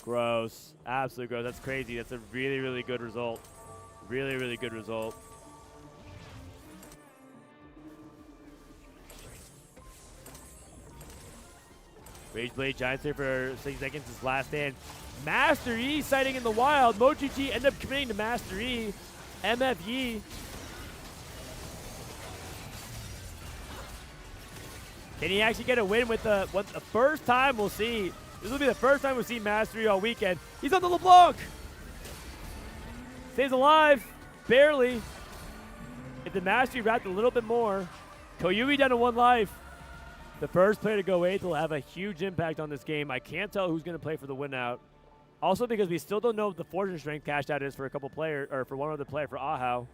Gross. Absolutely gross. That's crazy. That's a really, really good result. Really, really good result. Rageblade Giant Slayer for 6 seconds. His last stand. Master E sighting in the wild. MoGG end up committing to Master E. MF Yi. Can he actually get a win with the first time we'll see? This will be the first time we'll see Master E all weekend. He's on the LeBlanc. Stays alive. Barely. If the Master E wrapped a little bit more. Koyui down to 1 life. The first player to go 8th will have a huge impact on this game. I can't tell who's going to play for the win out. Also because we still don't know what the Fortune Strength cashed out is for a couple players, or for one other player, for Ahau.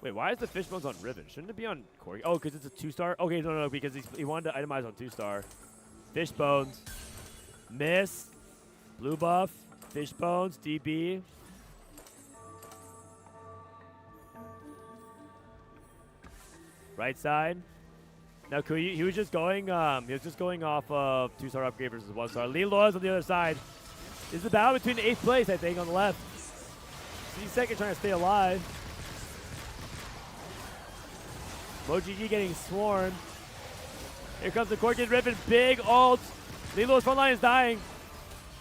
Wait, why is the Fishbones on Riven? Shouldn't it be on Corey? Oh, because it's a 2-star? Okay, no, because he wanted to itemize on 2-star. Fishbones. Miss. Blue buff. Fishbones. DB. Right side. Now he was just going off of 2-star upgrade versus 1-star. Liloa's on the other side. This is a battle between 8th place, I think, on the left. 60 seconds trying to stay alive. MoGG getting swarmed. Here comes the Corkin Riven. Big ult. Liloa's front line is dying.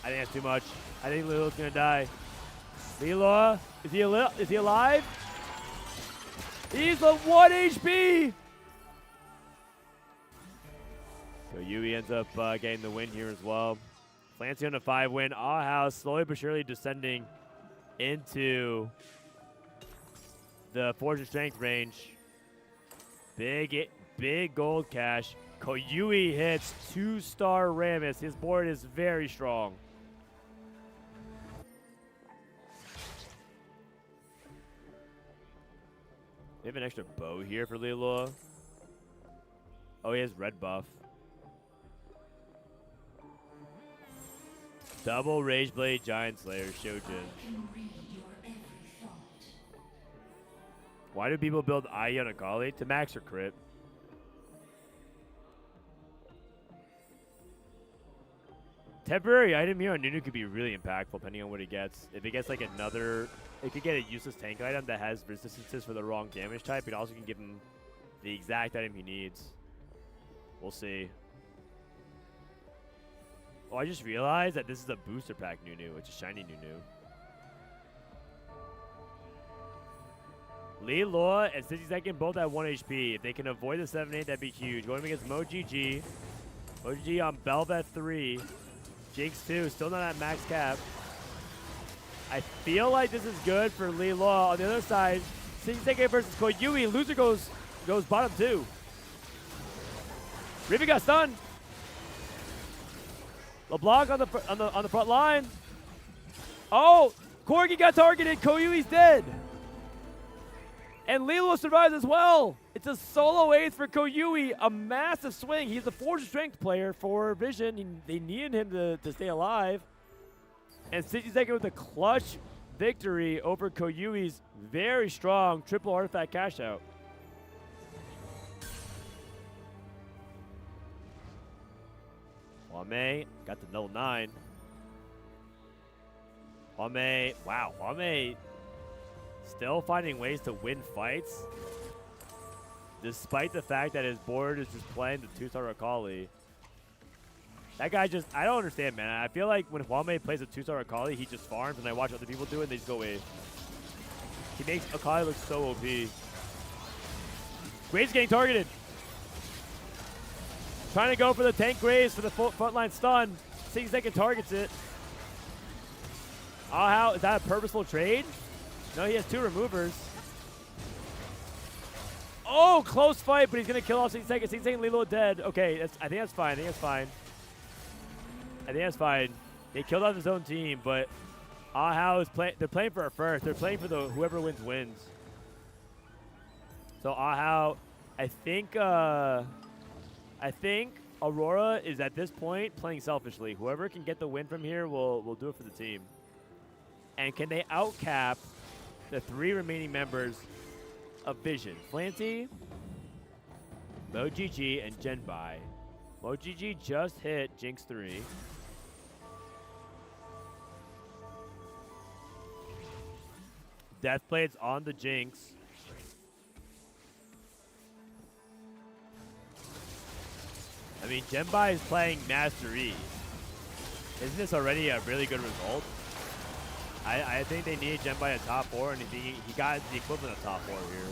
I think that's too much. I think Liloa's gonna die. Liloa, is he alive? He's the 1 HP. So Yui ends up getting the win here as well. Clancy on a 5 win. Ahau slowly but surely descending into the Force of Strength range. Big gold cash. Koyui hits 2-star Rammus. His board is very strong. have an extra bow here for Lilo? Oh, he has red buff. Double Rage Blade Giant Slayer Shojin. Why do people build IE on Akali? To max her crit. Temporary item here on Nunu could be really impactful depending on what he gets. If he gets like another, it could get a useless tank item that has resistances for the wrong damage type. It also can give him the exact item he needs. We'll see. Oh, I just realized that this is a booster pack Nunu, which is shiny Nunu. Lee Law and 60-second both at 1 HP. If they can avoid the 7-8, that'd be huge. Going against MoGG. MoGG on Belvet 3. Jinx 2, still not at max cap. I feel like this is good for Lee Law. On the other side, 60-second versus Koyui. Loser goes bottom 2. Rivi got stunned. LeBlanc on the front line. Oh, Corgi got targeted. Koyui's dead. And Lilo survives as well. It's a solo ace for Koyui, a massive swing. He's a force strength player for Vision. They needed him to stay alive. And 60-second with a clutch victory over Koyui's very strong triple artifact cash out. Hwame got the level 9. Hwame, wow, Hwame still finding ways to win fights, despite the fact that his board is just playing the 2-star Akali. That guy just, I don't understand, man. I feel like when Hwame plays a 2-star Akali, he just farms, and I watch other people do it, and they just go away. He makes Akali look so OP. Graves getting targeted. Trying to go for the tank Graves for the frontline stun. 60-second targets it. Oh, how is that a purposeful trade? No, he has 2 removers. Oh, close fight, but he's gonna kill off 60-second. 60-second Lilo dead. Okay, I think that's fine. I think that's fine. They killed off his own team, but Ahau is playing. They're playing for a first. They're playing for the whoever wins. So Ahau, I think Aurora is at this point playing selfishly. Whoever can get the win from here will do it for the team. And can they outcap the 3 remaining members of Vision? Flanty, MoGG, and Genbai. MoGG just hit Jinx 3. Deathblade's on the Jinx. I mean, Genbai is playing Master E. Isn't this already a really good result? I think they need Genbai at top 4, and he got the equivalent of top 4 here.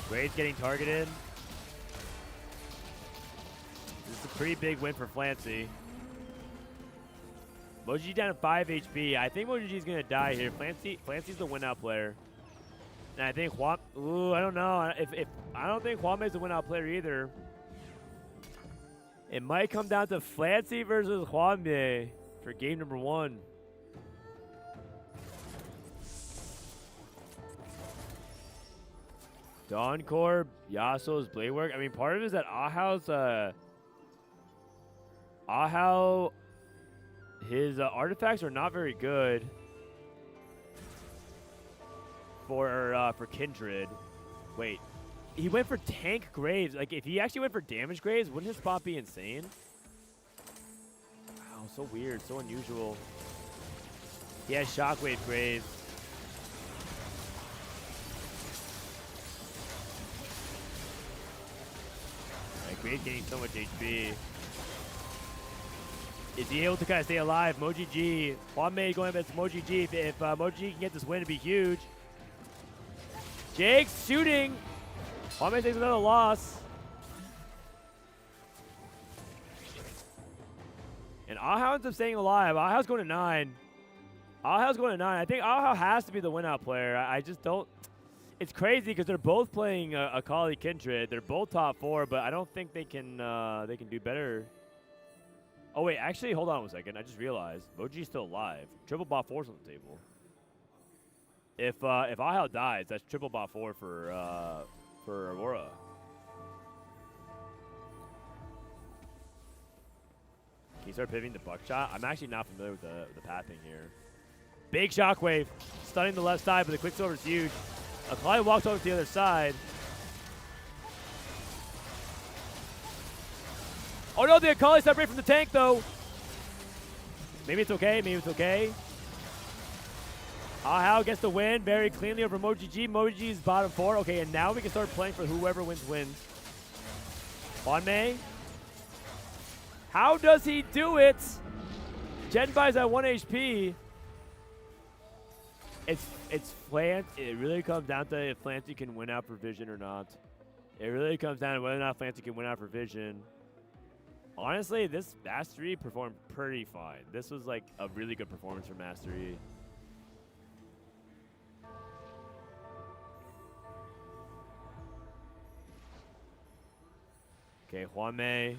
Graves getting targeted. This is a pretty big win for Flancy. MoGG down to 5 HP. I think MoGG is going to die here. Flancy's the win-out player. And I think I don't know. I don't think Hwame's the win-out player either. It might come down to Flancy versus Hwame for game number 1. Dawncore, Yasuo's blade work. I mean, part of it is that Ahau, his artifacts are not very good for Kindred. Wait, he went for tank Graves. Like, if he actually went for damage Graves, wouldn't his spot be insane? Wow, so weird, so unusual. He has Shockwave Graves. Like, Graves getting so much HP. Is he able to kind of stay alive? MoGG, Hwame going against MoGG. If MoGG can get this win, it'd be huge. Jake's shooting. Hwame takes another loss. And Ahau ends up staying alive. Ahau's going to 9. I think Ahau has to be the win-out player. I just don't. It's crazy because they're both playing Akali Kindred. They're both top 4, but I don't think they can do better. Oh wait, actually, hold on a second. I just realized MoGG's still alive. Triple bot 4's on the table. If Ahao dies, that's triple bot 4 for Aurora. Can you start pivoting the buckshot? I'm actually not familiar with the pathing here. Big shockwave, stunning the left side, but the quicksilver is huge. Akali walks over to the other side. Oh no, the Akali separate from the tank though. Maybe it's okay, maybe it's okay. Ahao gets the win very cleanly over MoGG. MoGG's bottom 4. Okay, and now we can start playing for whoever wins. Wanmei. How does he do it? Genbai's at 1 HP. It's Flant. It really comes down to if Flancy can win out for Vision or not. It really comes down to whether or not Flancy can win out for Vision. Honestly, this Mastery performed pretty fine. This was like a really good performance for Mastery. Okay, Wanmei.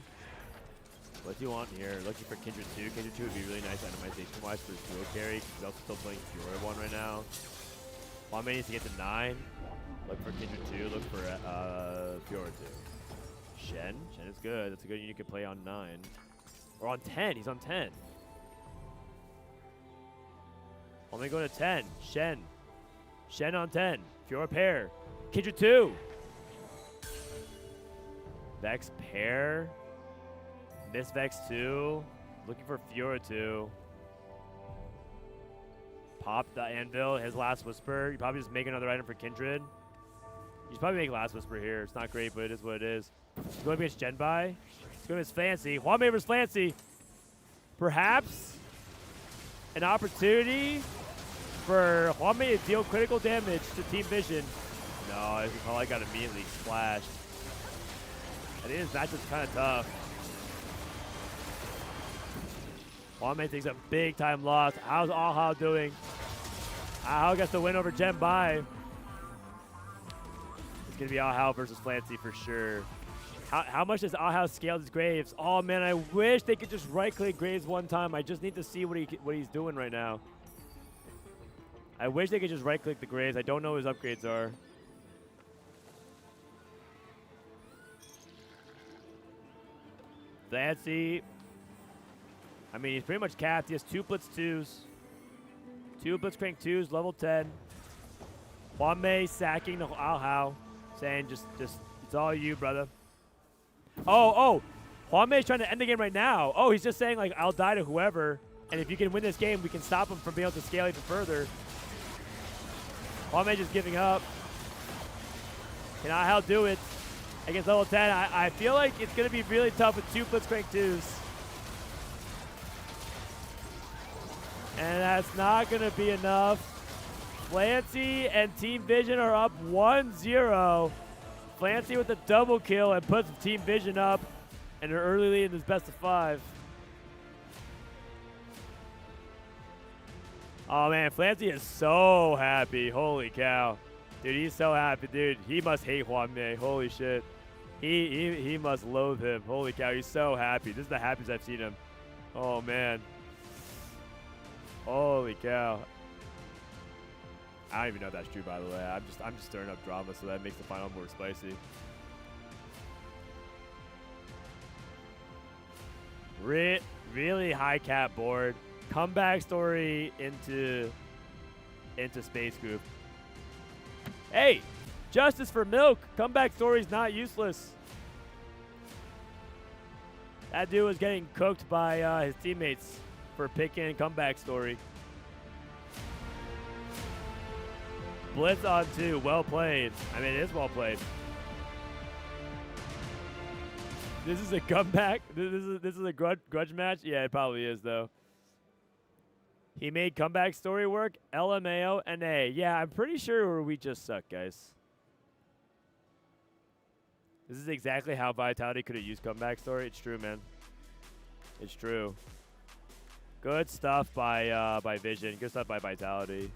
What do you want here? Looking for Kindred 2. Kindred 2 would be really nice itemization-wise for his dual carry. He's also still playing Fiora 1 right now. Wanmei needs to get to 9. Look for Kindred 2. Look for Fiora 2. Shen. Shen is good. That's a good unit you can play on 9. Or on 10. He's on 10. Only going to 10. Shen. Shen on 10. Fiora pair. Kindred 2. Vex pair. Miss Vex 2. Looking for Fiora 2. Pop the Anvil, his Last Whisper. You probably just make another item for Kindred. You should probably make Last Whisper here. It's not great, but it is what it is. He's going against Genbai. He's going against Fancy. Wanmei versus Fancy. Perhaps an opportunity for Wanmei to deal critical damage to Team Vision. No, I think all I got immediately splashed. I think this matchup's kind of tough. Wanmei takes a big time loss. How's Ahao doing? Ahao gets the win over Genbai. It's going to be Ahao versus Flancy for sure. How much does Ahao scale his Graves? Oh man, I wish they could just right click Graves one time. I just need to see what he's doing right now. I wish they could just right click the Graves. I don't know what his upgrades are. Flancy. I mean, he's pretty much capped. He has 2 Blitz 2s. 2 Blitzcrank 2s, level 10. Wanmei sacking the Ahao, saying just, it's all you, brother. Oh, Wanmei's trying to end the game right now. Oh, he's just saying, like, I'll die to whoever, and if you can win this game, we can stop him from being able to scale even further. Wanmei just giving up. Can Ahao do it against level 10? I feel like it's going to be really tough with 2 Blitzcrank 2s. And that's not going to be enough. Flancy and Team Vision are up 1-0. Flancy with a double kill and puts Team Vision up and an early lead in this best of 5. Oh man, Flancy is so happy. Holy cow. Dude, he's so happy, dude. He must hate Wanmei. Holy shit. He must loathe him. Holy cow, he's so happy. This is the happiest I've seen him. Oh man. Holy cow. I don't even know if that's true, by the way. I'm just stirring up drama, so that makes the final more spicy. Really high cap board. Comeback story into Space Group. Hey, justice for Milk. Comeback story's not useless. That dude was getting cooked by his teammates for picking comeback story. Blitz on 2, well played. I mean, it is well played. This is a comeback. This is a grudge match. Yeah, it probably is though. He made comeback story work. LMAO and A. Yeah, I'm pretty sure we just suck, guys. This is exactly how Vitality could have used comeback story. It's true, man. It's true. Good stuff by Vision. Good stuff by Vitality.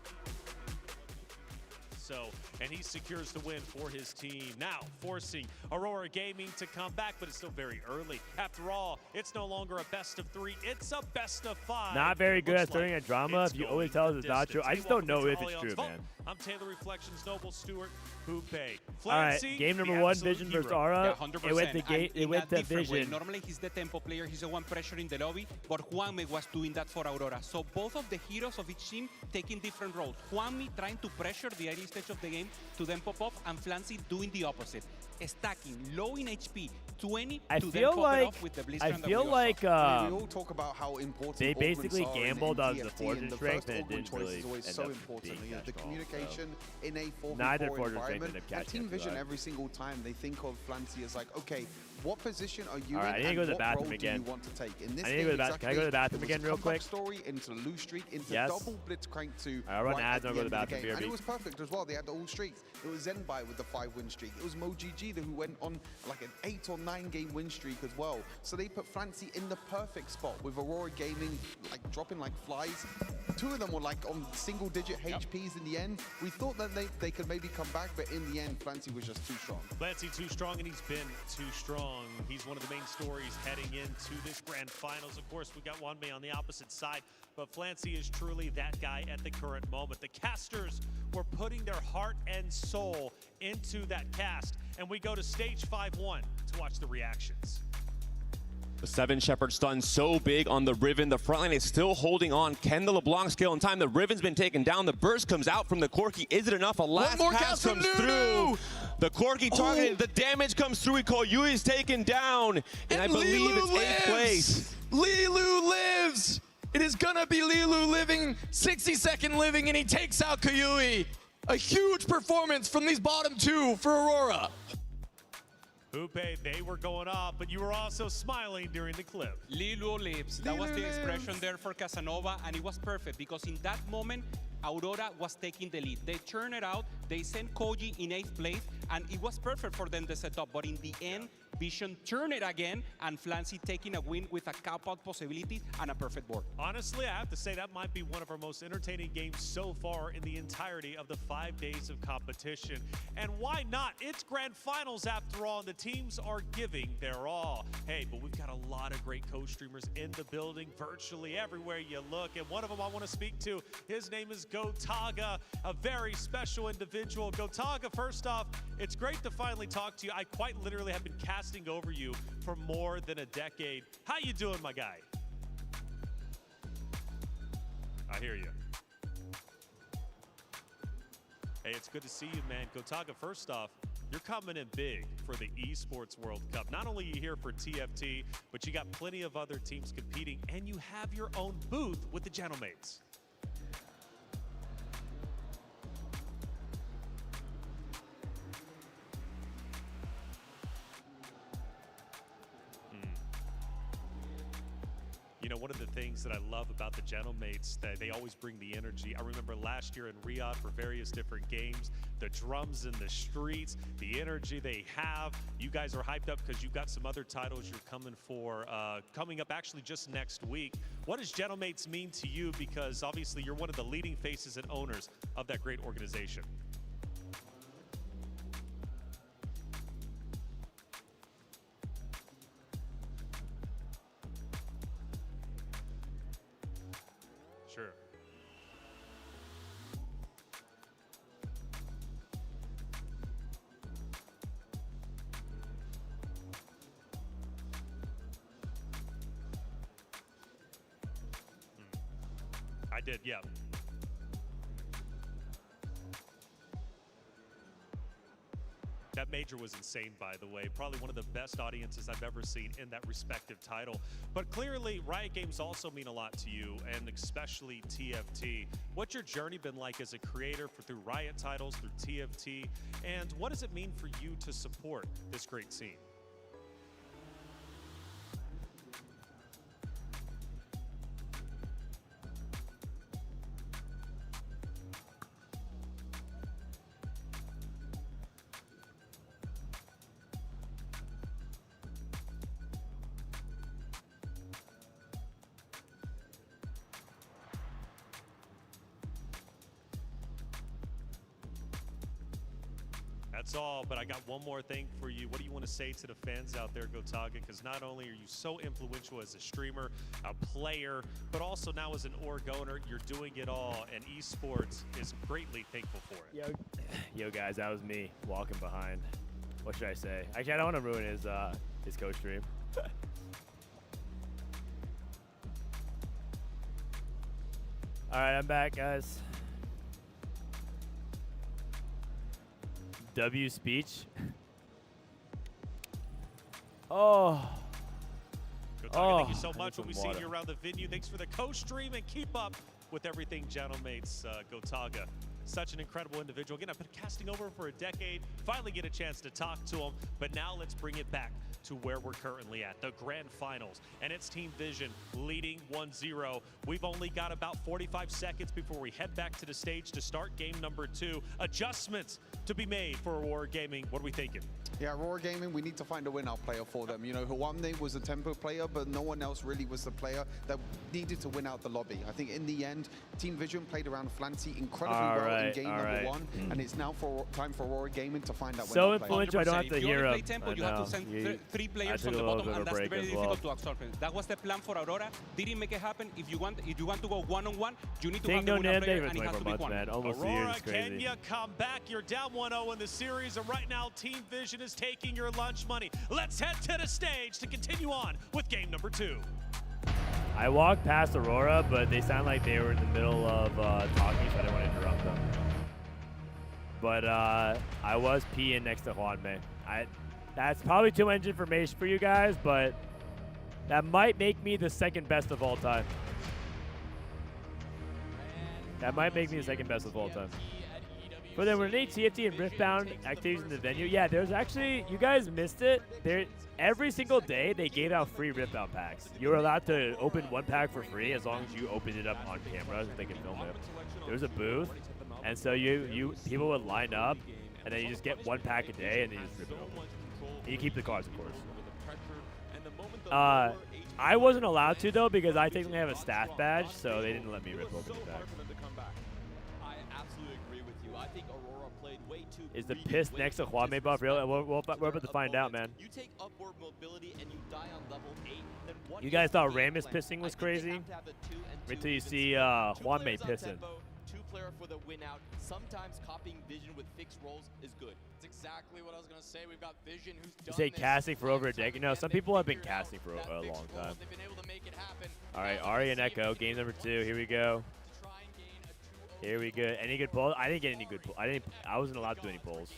so, and he secures the win for his team. Now, forcing Aurora Gaming to come back, but it's still very early. After all, it's no longer a best of 3, it's a best of 5. Not very good at throwing a drama. If you always tell us it's not true, I just don't know if it's true, man. I'm Taylor Reflections, Noble Stewart, Hoope. All right, game number 1, Vision versus Aura. Yeah, It went to Vision. Vision. Normally he's the tempo player, he's the one pressuring the lobby, but Juanmi was doing that for Aurora. So both of the heroes of each team taking different roles. Juanmi trying to pressure the early stage of the game to then pop off, and Flancy doing the opposite. Stacking, low in HP, 20 I to feel then pop like it off with the Blister and the we all talk about how important they basically augments are gambled in on the TFT, fortune and the strength first and it augment didn't choice really is always end so up important. being You know, that the strong, communication in a 4v4 neither fortune strength environment. ended up And catching Team up to Vision, that. every single time they think of Flancy as like, okay, what position are you All right, I in, need to go to the and what bathroom role again. do you want to take? In this I need to game, go to the bathroom. Can I go to the bathroom it was again a real comeback quick? story into loose streak, into Yes. double blitzcrank to I'll run right ads, at I'll the go to end the of the bathroom, game. And BRB. it was perfect as well. They had all streaks. It was Zenbai with the 5-win streak. It was MoGG who went on like an 8 or 9 game win streak as well. So they put Flancy in the perfect spot with Aurora Gaming like dropping like flies. 2 of them were like on single-digit HPs in the end. We thought that they could maybe come back, but in the end, Flancy was just too strong. Flancy too strong, and he's been too strong. He's one of the main stories heading into this grand finals. Of course, we got Wanmei on the opposite side, but Flancy is truly that guy at the current moment. The casters were putting their heart and soul into that cast, and we go to stage 5-1 to watch the reactions. The 7 Shepherd stun so big on the Riven. The front line is still holding on. Can the LeBlanc scale in time? The Riven's been taken down. The burst comes out from the Corki. Is it enough? A last more pass cast from comes Nunu! through. The Corki targeted. The damage comes through. Koyui is taken down. And I believe it's 8th place. Lilu lives! It is gonna be Lilu living, 60-second living, and he takes out Koyui. A huge performance from these bottom 2 for Aurora. Hoope, they were going off, but you were also smiling during the clip. Lilu lives. That was the expression there for Casanova, and it was perfect because in that moment, Aurora was taking the lead. They turned it out, they sent Koji in 8th place, and it was perfect for them to set up. But in the end, Vision turned it again, and Flancy taking a win with a cap-out possibility and a perfect board. Honestly, I have to say that might be one of our most entertaining games so far in the entirety of the 5 days of competition. And why not? It's grand finals after all, and the teams are giving their all. Hey, but we've got a lot of great co-streamers in the building, virtually everywhere you look. And one of them I want to speak to, his name is Gotaga, a very special individual. Gotaga, first off, it's great to finally talk to you. I quite literally have been casting over you for more than a decade. How you doing, my guy? I hear you. Hey, it's good to see you, man. Gotaga, first off, you're coming in big for the Esports World Cup. Not only are you here for TFT, but you got plenty of other teams competing, and you have your own booth with the Gentlemates. You know, one of the things that I love about the Gentlemates, that they always bring the energy. I remember last year in Riyadh for various different games, the drums in the streets, the energy they have. You guys are hyped up because you've got some other titles you're coming for, coming up actually just next week. What does Gentlemates mean to you? Because obviously you're one of the leading faces and owners of that great organization. Sure. I did, yeah. That major was insane, by the way. Probably one of the best audiences I've ever seen in that respective title. But clearly, Riot Games also mean a lot to you, and especially TFT. What's your journey been like as a creator through Riot titles, through TFT, and what does it mean for you to support this great scene? That's all, but I got one more thing for you. What do you want to say to the fans out there, Gotaga? Because not only are you so influential as a streamer, a player, but also now as an org owner, you're doing it all, and esports is greatly thankful for it. Yo, guys, that was me walking behind. What should I say? Actually, I don't want to ruin his coach stream. All right, I'm back, guys. W speech. Oh. Gotaga, thank you so much. We'll be seeing you around the venue. Thanks for the co-stream, and keep up with everything, Gentlemates. Gotaga, such an incredible individual. Again, I've been casting over for a decade. Finally get a chance to talk to him, but now let's bring it back to where we're currently at, the grand finals. And it's Team Vision leading 1-0. We've only got about 45 seconds before we head back to the stage to start game number 2. Adjustments to be made for Aurora Gaming. What are we thinking? Yeah, Aurora Gaming, we need to find a win-out player for them. You know, Huamne was a tempo player, but no one else really was the player that needed to win out the lobby. I think in the end, Team Vision played around Flancy incredibly well in game number 1, and it's now time for Aurora Gaming to find that win-out player. So influential, I don't have to hear him. Tempo, you have to send 3 players on the bottom, and that's very difficult to absorb. That was the plan for Aurora. Didn't make it happen. If you want to go one-on-one, you need to have the winner player, and it has to be one. Aurora, Kenya, come back. You're down 1-0 in the series, and right now Team Vision is taking your lunch money. Let's head to the stage to continue on with game number 2. I walked past Aurora, but they sound like they were in the middle of talking, so I didn't want to interrupt them. But I was peeing next to Juanme. That's probably too much information for you guys, but that might make me the second best of all time. That might make me the second best of all time. But there were any TFT and Riftbound activities in the venue. Yeah, there's actually, you guys missed it. Every single day, they gave out free Riftbound packs. You were allowed to open 1 pack for free as long as you opened it up on camera so they could film it. There was a booth, and so people would line up, and then you just get 1 pack a day, and then you just rip it open. And you keep the cards, of course. I wasn't allowed to, though, because I technically have a staff badge, so they didn't let me rip open the pack. Is the piss next to Juanme buff real? We're about to find out, man. You take upward mobility and you die on level 8, then what you guys thought Ramus pissing was crazy? Wait till you see Juanme pissing. 2-player for the win out. Sometimes copying Vision with fixed roles is good. That's exactly what I was going to say. We've got Vision who's done You say casting for over a decade? You know, some people have been casting for a long time. All right, Ari and Echo, game number 2. Here we go. Here we go. Any good polls? I didn't get any good polls. I wasn't allowed to do any polls.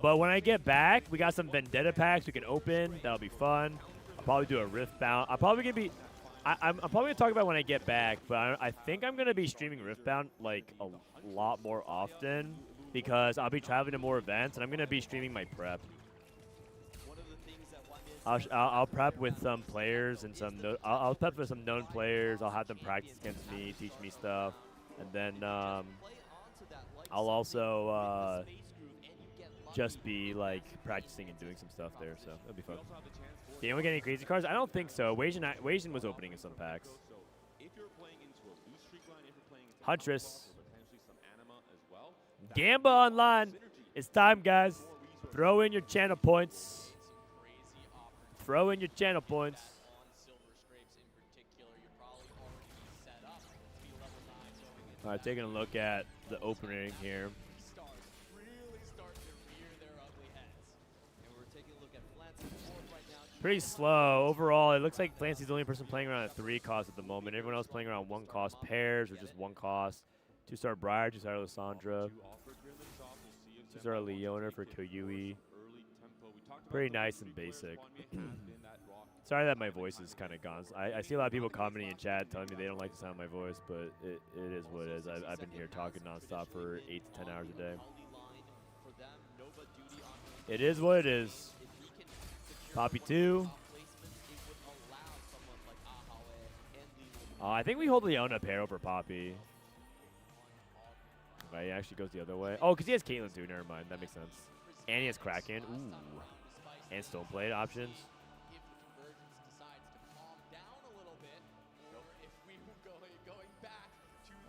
But when I get back, we got some Vendetta packs we can open. That'll be fun. I'll probably do a Riftbound. I'm probably gonna talk about when I get back, but I think I'm gonna be streaming Riftbound like a lot more often because I'll be traveling to more events and I'm gonna be streaming my prep. I'll prep with some players and I'll prep with some known players. I'll have them practice against me, teach me stuff. And then I'll also just be like practicing and doing some stuff there, so it'll be fun. Did anyone get any crazy cards? I don't think so. Weijin was opening in some packs. Huntress. Gamba online. It's time, guys. Throw in your channel points. Throw in your channel points. All right, taking a look at the opening here. Pretty slow. Overall, it looks like Clancy's the only person playing around at 3 cost at the moment. Everyone else playing around 1 cost pairs or just 1 cost. 2-star Briar, 2-star Lysandra. 2-star Leona for Koyui. Pretty nice and basic. Sorry that my voice is kind of gone. I see a lot of people commenting in chat telling me they don't like the sound of my voice, but it is what it is. I've been here talking nonstop for 8 to 10 hours a day. It is what it is. Poppy 2. I think we hold Leona pair over Poppy. Okay, he actually goes the other way. Oh, because he has Caitlyn too. Never mind. That makes sense. And he has Kraken. Ooh. And Stoneblade options.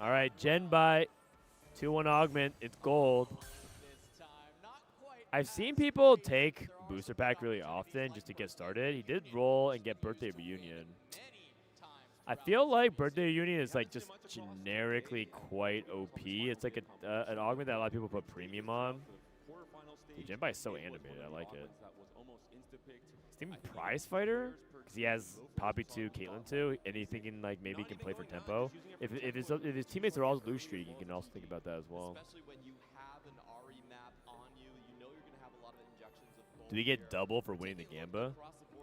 All right, Gen by 2-1 augment. It's gold. I've seen people take booster pack really often just to get started. He did roll and get birthday reunion. I feel like birthday reunion is like just generically quite OP. It's like an augment that a lot of people put premium on. Dude, Jinbai is so animated. I like it. Is he prize fighter? Because he has Poppy 2, Caitlyn 2, and he's thinking like maybe he can play for tempo. If his teammates are all lose streak, you can also think about that as well. Do we get double for winning the Gamba?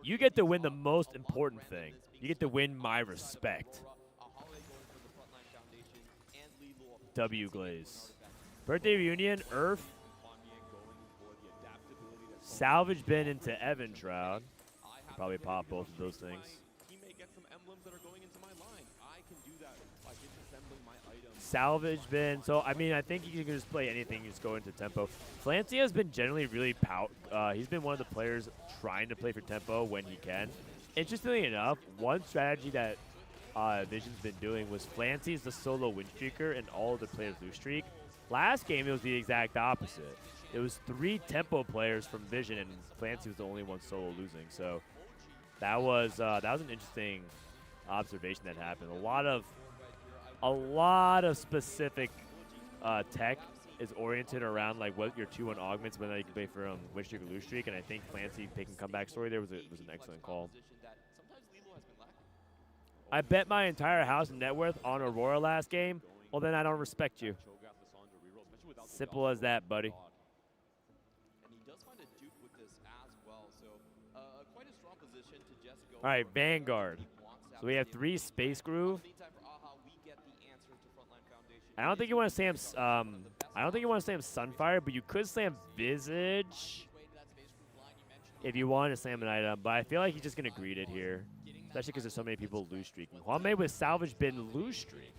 You get to win the most important thing. You get to win my respect. W Glaze. Birthday reunion, Earth. Salvage bin into Evan Shroud. Probably pop both of those things. He may get some emblems that are going into my line. I can do that by disassembling my items. Salvage bin. So, I mean, I think you can just play anything, just go into tempo. Flancy has been generally really he's been one of the players trying to play for tempo when he can. Interestingly enough, one strategy that Vision's been doing was Flancy's the solo win streaker and all of the players lose streak. Last game, it was the exact opposite. It was 3 tempo players from Vision, and Flancy was the only one solo losing. So that was an interesting observation that happened. A lot of specific tech is oriented around like what your 2-1 augments, whether you can play from win streak or lose streak. And I think Flancy taking comeback story there was an excellent call. I bet my entire house and net worth on Aurora last game. Well, then I don't respect you. Simple as that, buddy. All right, Vanguard. So we have 3 Space Groove. I don't think you want to slam. I don't think you want to slam Sunfire, but you could slam Visage if you want to slam an item. But I feel like he's just gonna greed it here, especially because there's so many people lose streaking. Huame with Salvage bin lose streak.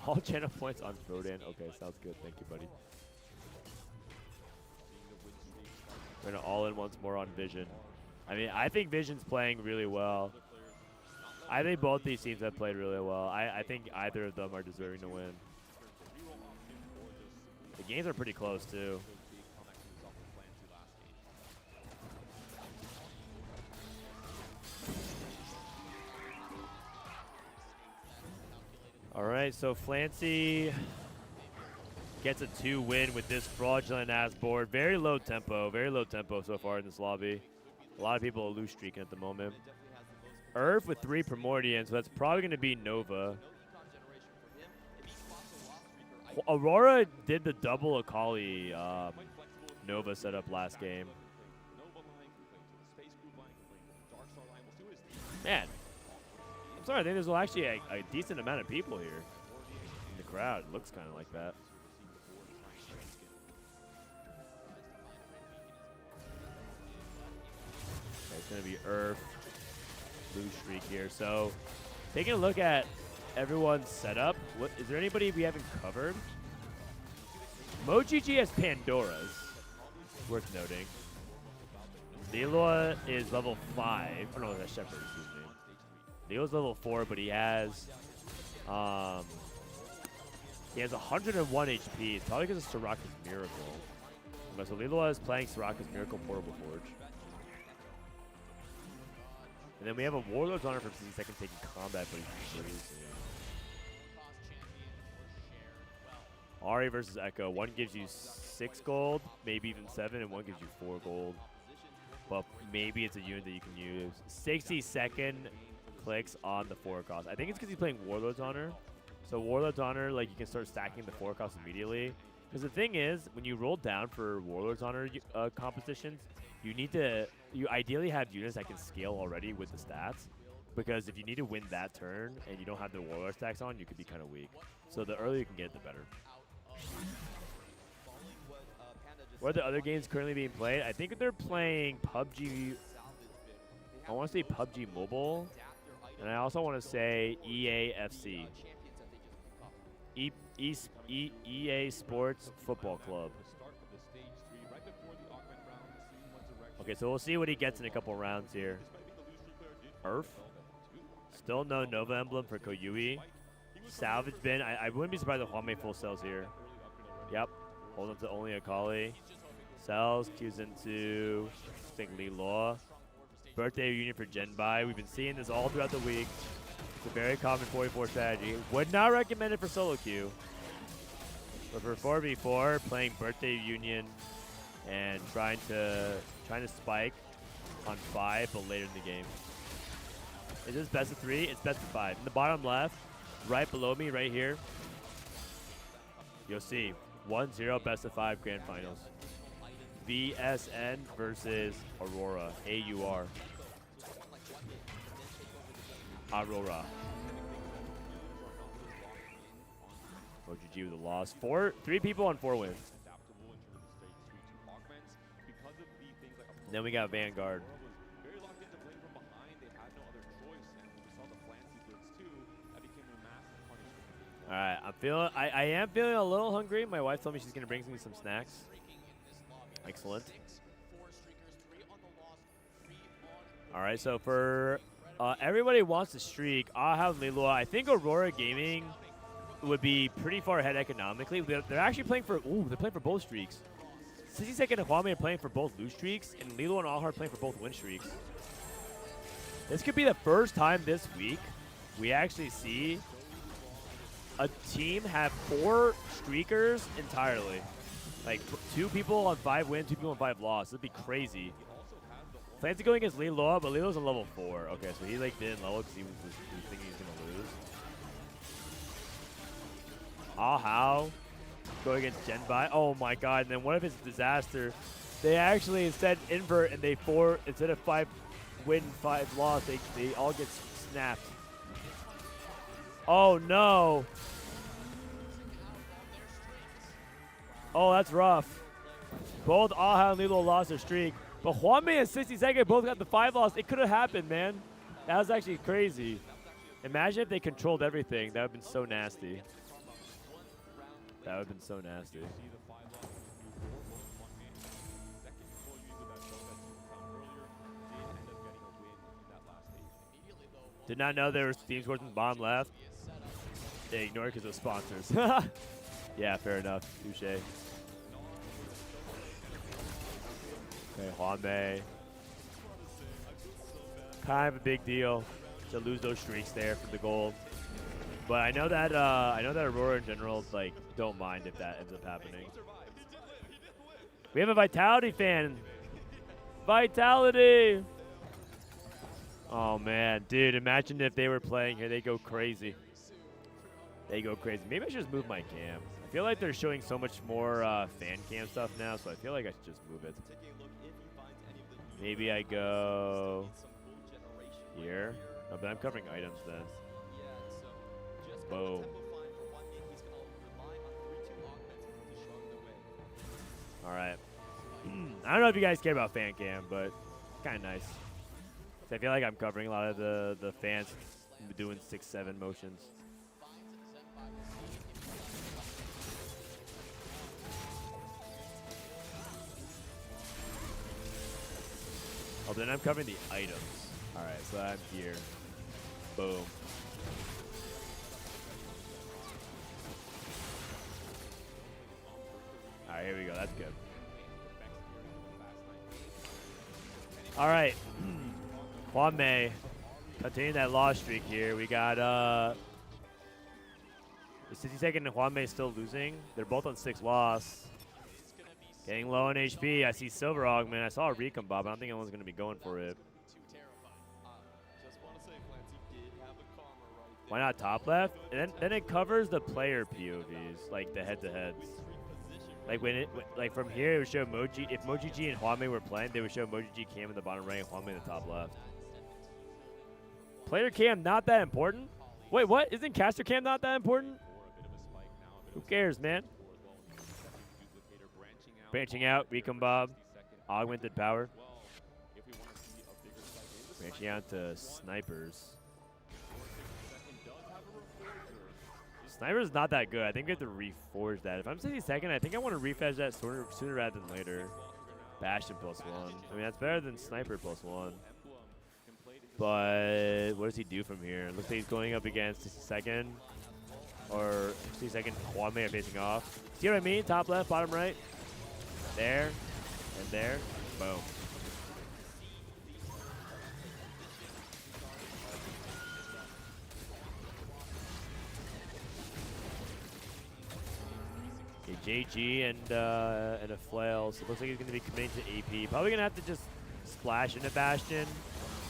All channel points on Frodan. Okay, sounds good. Thank you, buddy. We're gonna all in once more on Vision. I mean, I think Vision's playing really well. I think both these teams have played really well. I think either of them are deserving to win. The games are pretty close, too. All right, so Flancy gets a 2 win with this fraudulent ass board. Very low tempo so far in this lobby. A lot of people are loose streaking at the moment. Earth with 3 Primordians, so that's probably going to be Nova. Aurora did the double Akali Nova setup last game. Man, I'm sorry, I think there's actually a decent amount of people here in the crowd. It looks kind of like that. Okay, it's going to be Earth. Blue streak here. So, taking a look at everyone's setup, is there anybody we haven't covered? MoGG has Pandora's, worth noting. Leloa is level 5. Oh no, that's Shepherd, excuse me. Leloa's level 4, but he has 101 HP. It's probably because of Soraka's Miracle. Okay, so Leloa is playing Soraka's Miracle Portable Forge. And then we have a Warlord's Honor for 60 seconds taking combat, but he's losing. Ari versus Echo. One gives you 6 gold, maybe even 7, and one gives you 4 gold. But maybe it's a unit that you can use. 60-second clicks on the 4 cost. I think it's because he's playing Warlord's Honor. So Warlord's Honor, like you can start stacking the 4 cost immediately. Because the thing is, when you roll down for Warlord's Honor compositions, you ideally have units that can scale already with the stats, because if you need to win that turn and you don't have the Warlord stacks on, you could be kind of weak. So the earlier you can get it, the better. Where are the other games currently being played? I think they're playing PUBG. I want to say PUBG Mobile, and I also want to say EAFC. EA Sports Football Club. Okay, so we'll see what he gets in a couple rounds here. Earth. Still no Nova emblem for Koyui. Salvage bin. I wouldn't be surprised if Huame full sells here. Yep. Hold up to only Akali. Sells, cues into, I think, Lee Law. Birthday reunion for Genbai. We've been seeing this all throughout the week. It's a very common 44 strategy. Would not recommend it for solo queue. But for 4v4, playing birthday reunion and trying to spike on 5, but later in the game. Is this best of 3? It's best of 5. In the bottom left, right below me, right here, you'll see 1-0 best of 5 grand finals. VSN versus Aurora. AUR. Aurora. OGG with a loss. 3 people on 4 wins. Then we got Vanguard. All right, I am feeling a little hungry. My wife told me she's gonna bring me some snacks. Excellent. All right, so for everybody who wants to streak, Aha and Lilua, I think Aurora Gaming would be pretty far ahead economically. They're actually playing for they're playing for both streaks. 60 Second and Kwame are playing for both lose streaks, and Lilo and Aha are playing for both win streaks. This could be the first time this week we actually see a team have 4 streakers entirely. Like 2 people on 5 wins, 2 people on 5 loss. That'd be crazy. Plans to go against Lilo, but Lilo's a level 4. Okay, so he like didn't level because he was thinking he's gonna lose. How go against Genbai. Oh my god, and then what if it's a disaster? They actually instead invert and they instead of 5 win, 5 loss, they all get snapped. Oh no. Oh, that's rough. Both Aha and Lilo lost their streak. But Juanme and 60 Second both got the 5 loss. It could have happened, man. That was actually crazy. Imagine if they controlled everything. That would have been so nasty. That would have been so nasty. Did not know there was team scores in the bottom left. They ignored it because of sponsors. Yeah, fair enough. Touche. Okay, Juanme. Kind of a big deal to lose those streaks there for the gold. But I know that Aurora in general like don't mind if that ends up happening. We have a Vitality fan. Vitality. Oh man, dude! Imagine if they were playing here. They go crazy. They go crazy. Maybe I should just move my cam. I feel like they're showing so much more fan cam stuff now, so I feel like I should just move it. Maybe I go here. Oh, but I'm covering items then. Boom. All right. I don't know if you guys care about fan cam, but it's kind of nice. I feel like I'm covering a lot of the fans doing 6-7 motions. Oh, then I'm covering the items. All right, so I'm here. Boom. All right, here we go. That's good. All right. Juanme, continuing that loss streak here. We got the 60 Second and Juanme still losing. They're both on 6 loss. Getting low on HP. I see Silver Augment. I saw a recon bob. I don't think anyone's going to be going for it. Why not top left? And then it covers the player POVs, like the head-to-heads. Like like from here, it would show Moji. If Moji G and Juanme were playing, they would show Moji G cam in the bottom right and Juanme in the top left. Player cam not that important? Wait, what? Isn't caster cam not that important? Who cares, man? Branching out, recon bob, augmented power. Branching out to snipers. Sniper's not that good. I think we have to reforge that. If I'm 60 Second, I think I want to refresh that sooner rather than later. Bastion +1. I mean, that's better than Sniper +1. But what does he do from here? Looks like he's going up against 60 Second. or 60-second Hwanmei are facing off. See what I mean? Top left, bottom right. There, and there. Boom. Okay, JG and a flail. So it looks like he's going to be committing to AP. Probably going to have to just splash into Bastion.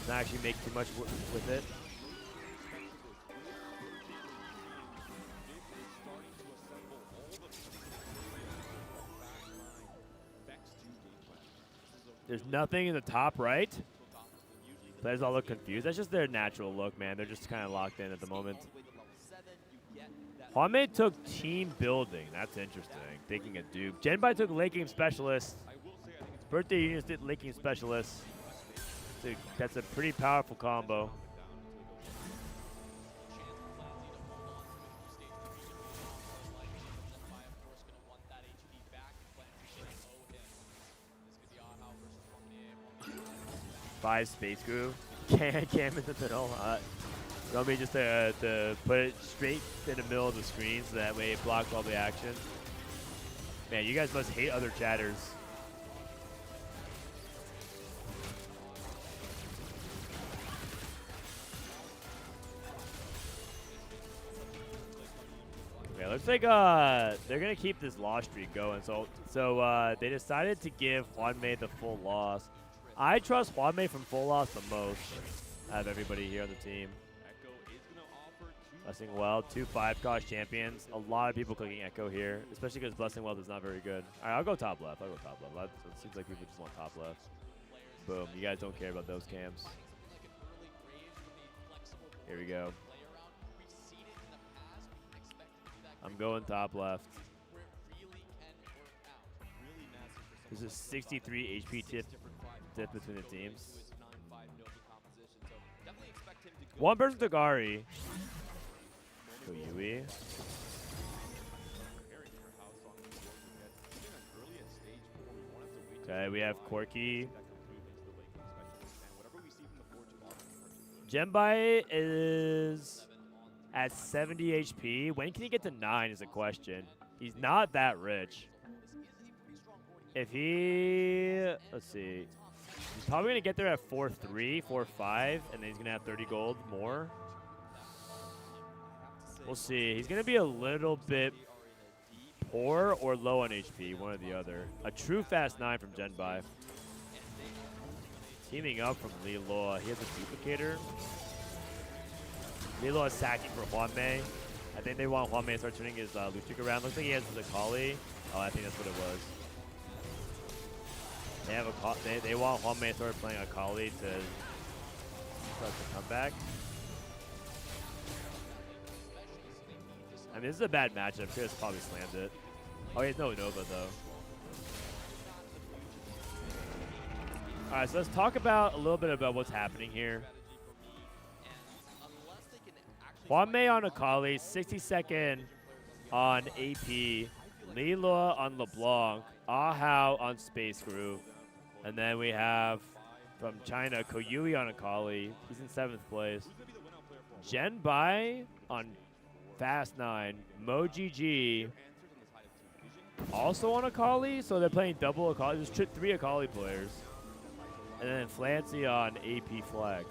Not actually make too much with it. There's nothing in the top right. Players all look confused. That's just their natural look, man. They're just kind of locked in at the moment. Hwanmei took team building. That's interesting. Taking a dupe. Genbai took late game specialist. Birthday Unions did late game specialist. That's a pretty powerful combo. Five space groove. Cam in the middle. You want me just to put it straight in the middle of the screen so that way it blocks all the action? Man, you guys must hate other chatters. Okay, looks like they're gonna keep this loss streak going. So they decided to give Hwanmei the full loss. I trust Hwanmei from full loss the most out of everybody here on the team. Blessing Weld, 2 5-cost champions. A lot of people clicking Echo here, especially because Blessing Weld is not very good. All right, I'll go top left. It seems like people just want top left. Boom. You guys don't care about those cams. Here we go. I'm going top left. There's a 63 HP tip between the teams. One person took Ari. Koyui. Okay, we have Corky. Genbai is at 70 HP. When can he get to 9 is a question. He's not that rich. If he, let's see. He's probably going to get there at 4-3, 4-5, and then he's going to have 30 gold more. We'll see. He's going to be a little bit poor or low on HP, one or the other. A true fast 9 from Genbai. Teaming up from Liloa. He has a duplicator. Liloa is sacking for Hwanmei. I think they want Hwanmei to start turning his Luchik around. Looks like he has the Akali. Oh, I think that's what it was. They have they want Hwanmei to start playing Akali to start the comeback. I mean, this is a bad matchup. Chris probably slammed it. Oh, he has no Nova, though. All right, so let's talk about a little bit about what's happening here. Hwanmei on Akali, 60-second on AP, Liloa on LeBlanc, Ahao on Space Groove, and then we have from China, Koyui on Akali. He's in 7th place. Genbai on Fast 9, MoGG also on Akali, so they're playing double Akali. There's 3 Akali players. And then Flancy on AP Flex.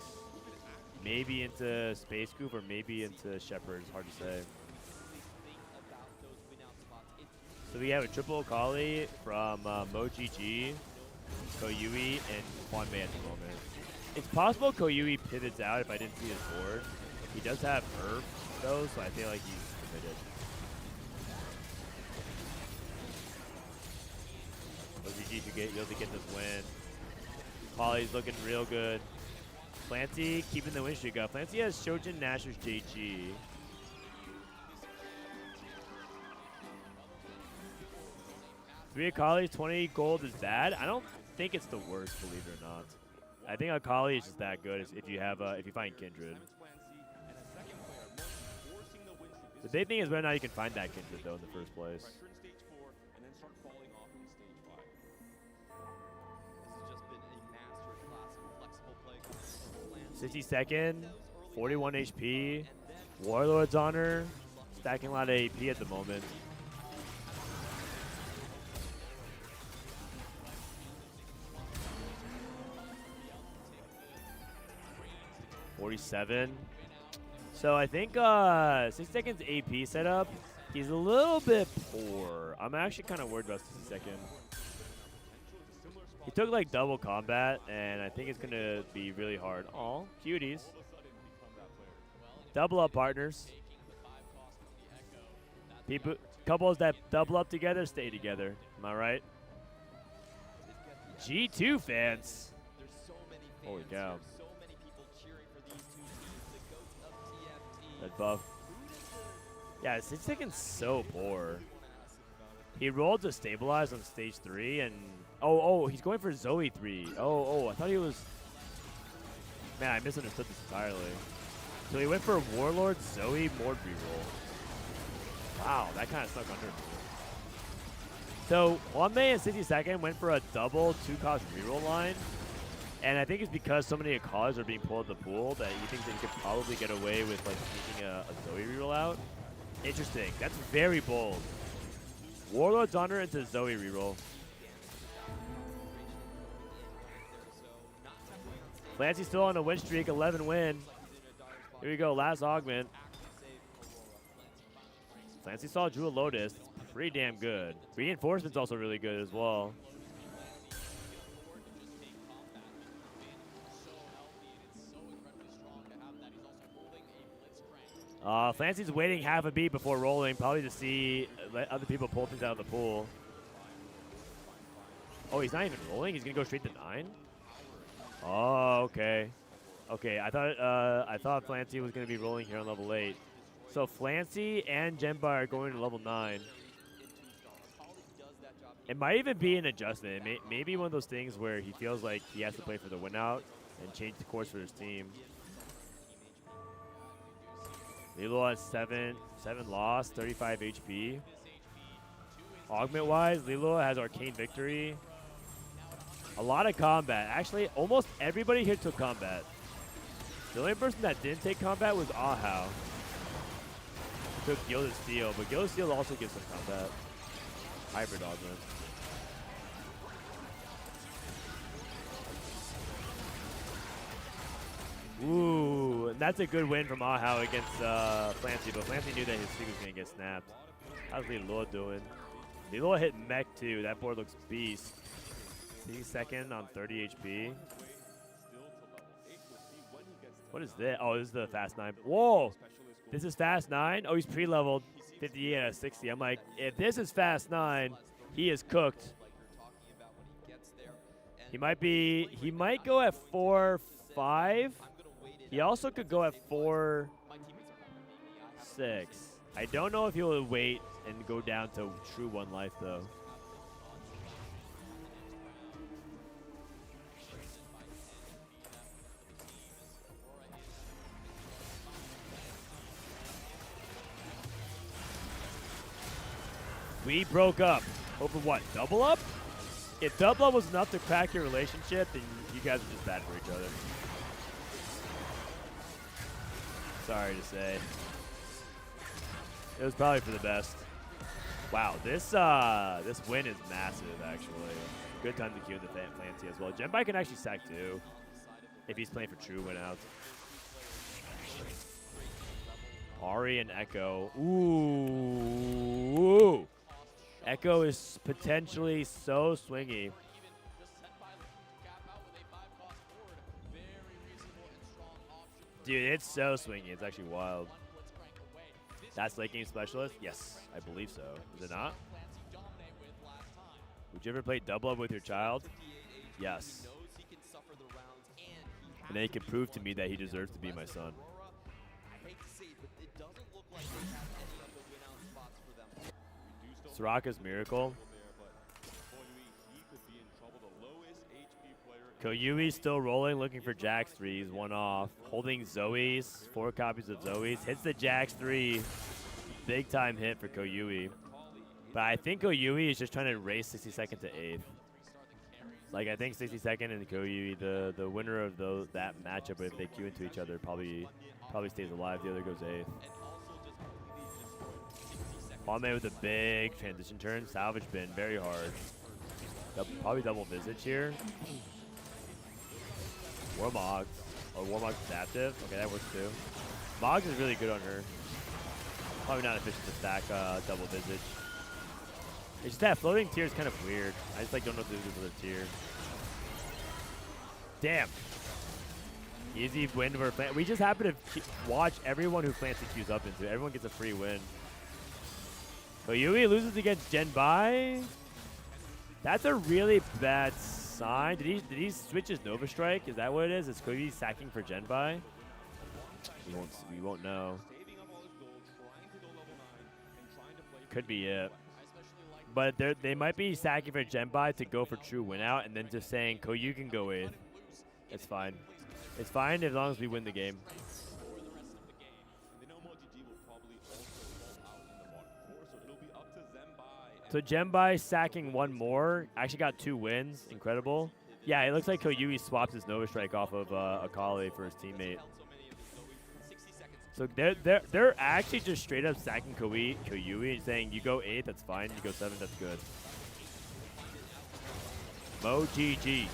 Maybe into Space Group or maybe into Shepherd. It's hard to say. So we have a triple Akali from MoGG, Koyui, and Hwanmei at the moment. It's possible Koyui pivots out if I didn't see his board. He does have Herb, though, so I feel like he's committed. MoGG should be able to get this win. Polly's looking real good. Planty keeping the win streak up. Planty has Shojin, Nashor's JG. Three Akali, 20 gold is bad. I don't think it's the worst, believe it or not. I think Akali is just that good if you have if you find Kindred. The big thing is whether or not you can find that Kindred though in the first place. 60-second, 41 HP, Warlord's Honor, stacking a lot of AP at the moment. $47. So I think 60 seconds AP setup, he's a little bit poor. I'm actually kind of worried about 60 seconds. He took like double combat, and I think it's going to be really hard. Aw, cuties. Double up partners. People, couples that double up together stay together. Am I right? G2 fans. Holy cow. That buff. Yeah, 60 seconds so poor. He rolled to stabilize on stage 3, and oh, he's going for Zoe 3. Oh, I thought he was. Man, I misunderstood this entirely. So he went for Warlord Zoe Mord reroll. Wow, that kind of stuck under me. So Juanme and 60 second went for a double 2-cost reroll line. And I think it's because so many Akaws are being pulled at the pool that he thinks that he could probably get away with like sneaking a Zoe reroll out. Interesting. That's very bold. Warlord's Honor into Zoe reroll. Clancy's still on a win streak, 11 win. Here we go, last augment. Clancy saw Drew a Lotus. Pretty damn good. Reinforcement's also really good as well. Clancy's waiting half a beat before rolling, probably to see let other people pull things out of the pool. Oh, he's not even rolling? He's gonna go straight to 9? Oh, okay. Okay, I thought Flancy was gonna be rolling here on level 8. So Flancy and Genbar are going to level 9. It might even be an adjustment. Maybe one of those things where he feels like he has to play for the win out and change the course for his team. Lilo has 7 loss, 35 HP. Augment-wise, Lilo has Arcane Victory. A lot of combat. Actually, almost everybody here took combat. The only person that didn't take combat was Ahau. He took Gilded Steel, but Gilded Steel also gives some combat. Hybrid Augment. Ooh, and that's a good win from Ahau against Flancy, but Flancy knew that his streak was going to get snapped. How's Lilo doing? Lilo hit mech too. That board looks beast. 60 second on 30 HP. What is this? Oh, this is the Fast 9. Whoa! This is Fast 9? Oh, he's pre-leveled 58 out of 60. I'm like, if this is Fast 9, he is cooked. He might go at 4-5. He also could go at 4-6. I don't know if he'll wait and go down to true 1 life though. We broke up over what? Double up? If double up was enough to crack your relationship, then you guys are just bad for each other. Sorry to say. It was probably for the best. Wow, this win is massive, actually. Good time to queue the Flancy as well. Genbai can actually sack too, if he's playing for true win outs. Ari and Echo. Ooh. Echo is potentially so swingy. Dude, it's so swingy. It's actually wild. That's late game specialist? Yes, I believe so. Is it not? Would you ever play double up with your child? Yes. And then he can prove to me that he deserves to be my son. Soraka's Miracle. Koyui's still rolling, looking for Jax 3s, 1 off. Holding Zoe's, 4 copies of Zoe's. Hits the Jax 3. Big time hit for Koyui. But I think Koyui is just trying to race 60 second to 8th. Like, I think 60 second and Koyui, the winner of that matchup, if they queue into each other, probably stays alive. The other goes 8th. Hwame with a big transition turn. Salvage bin, very hard. Probably double Visage here. Warmogs. Oh, Warmog's adaptive. Okay, that works too. Moggs is really good on her. Probably not efficient to stack double Visage. It's just that floating tier is kind of weird. I just like don't know what to do with the tier. Damn. Easy win for Flan. We just happen to watch everyone who Flancy queues up into. Everyone gets a free win. But Yui loses against Genbai. That's a really bad sign. Did he switch his Nova Strike? Is that what it is? Is Kogi sacking for Genbai? We won't know. Could be it. But they might be sacking for Genbai to go for true win out and then just saying Koyu can go 8th. It's fine. It's fine as long as we win the game. So Genbai sacking one more. Actually got 2 wins. Incredible. Yeah, it looks like Koyui swapped his Nova Strike off of Akali for his teammate. So they're actually just straight up sacking Koyui and saying, you go 8th, that's fine. You go 7th, that's good. Mo GG.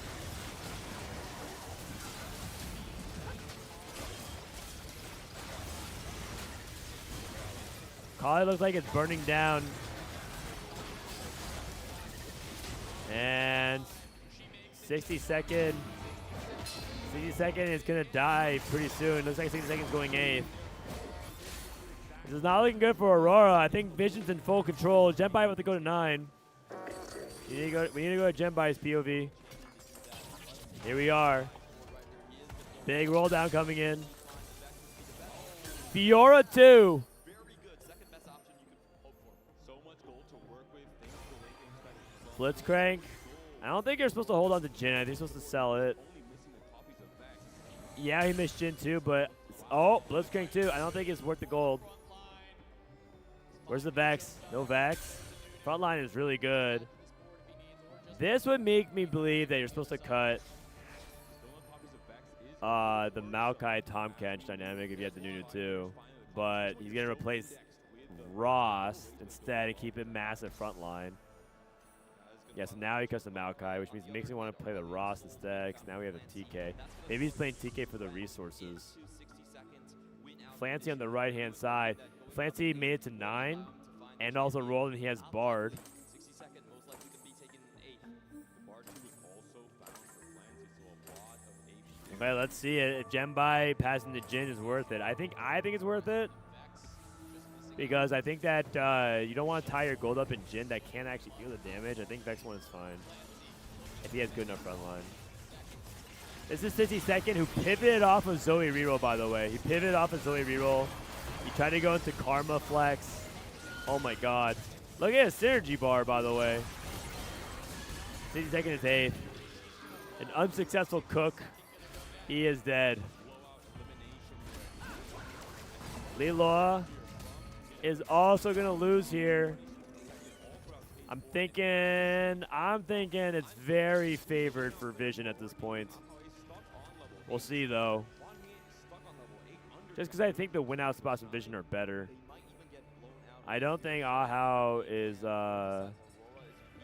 Kali looks like it's burning down. And 60 second is gonna die pretty soon. Looks like 60 seconds going 8th. This is not looking good for Aurora. I think Vision's in full control. Genbai about to go to 9. We need to go to Genbai's POV. Here we are. Big roll down coming in. Fiora 2. Blitzcrank. I don't think you're supposed to hold on to Jin. I think you're supposed to sell it. Yeah, he missed Jin too, but... Oh, Blitzcrank too. I don't think it's worth the gold. Where's the Vex? No Vex. Frontline is really good. This would make me believe that you're supposed to cut the Maokai Tahm Kench dynamic if you had the Nunu too. But he's going to replace Ross instead and keep it massive frontline. Yeah, so now he cuts the Maokai, which means it makes me want to play the Ross instead, because now we have the TK. Maybe he's playing TK for the resources. Flancy on the right-hand side. Flancy made it to 9, and also rolled, and he has Bard. Okay, let's see it. If Genbai passing to Jin is worth it. I think it's worth it. Because I think that you don't want to tie your gold up in Jin that can't actually deal the damage. I think Vex 1 is fine. If he has good enough front line. This is 62nd, who pivoted off of Zoe reroll, by the way. He pivoted off of Zoe reroll. He tried to go into Karma Flex. Oh my god. Look at his synergy bar, by the way. 62nd is 8th. An unsuccessful cook. He is dead. Liloa is also gonna lose here. I'm thinking it's very favored for Vision at this point. We'll see though. Just because I think the win out spots in Vision are better. I don't think Ahau is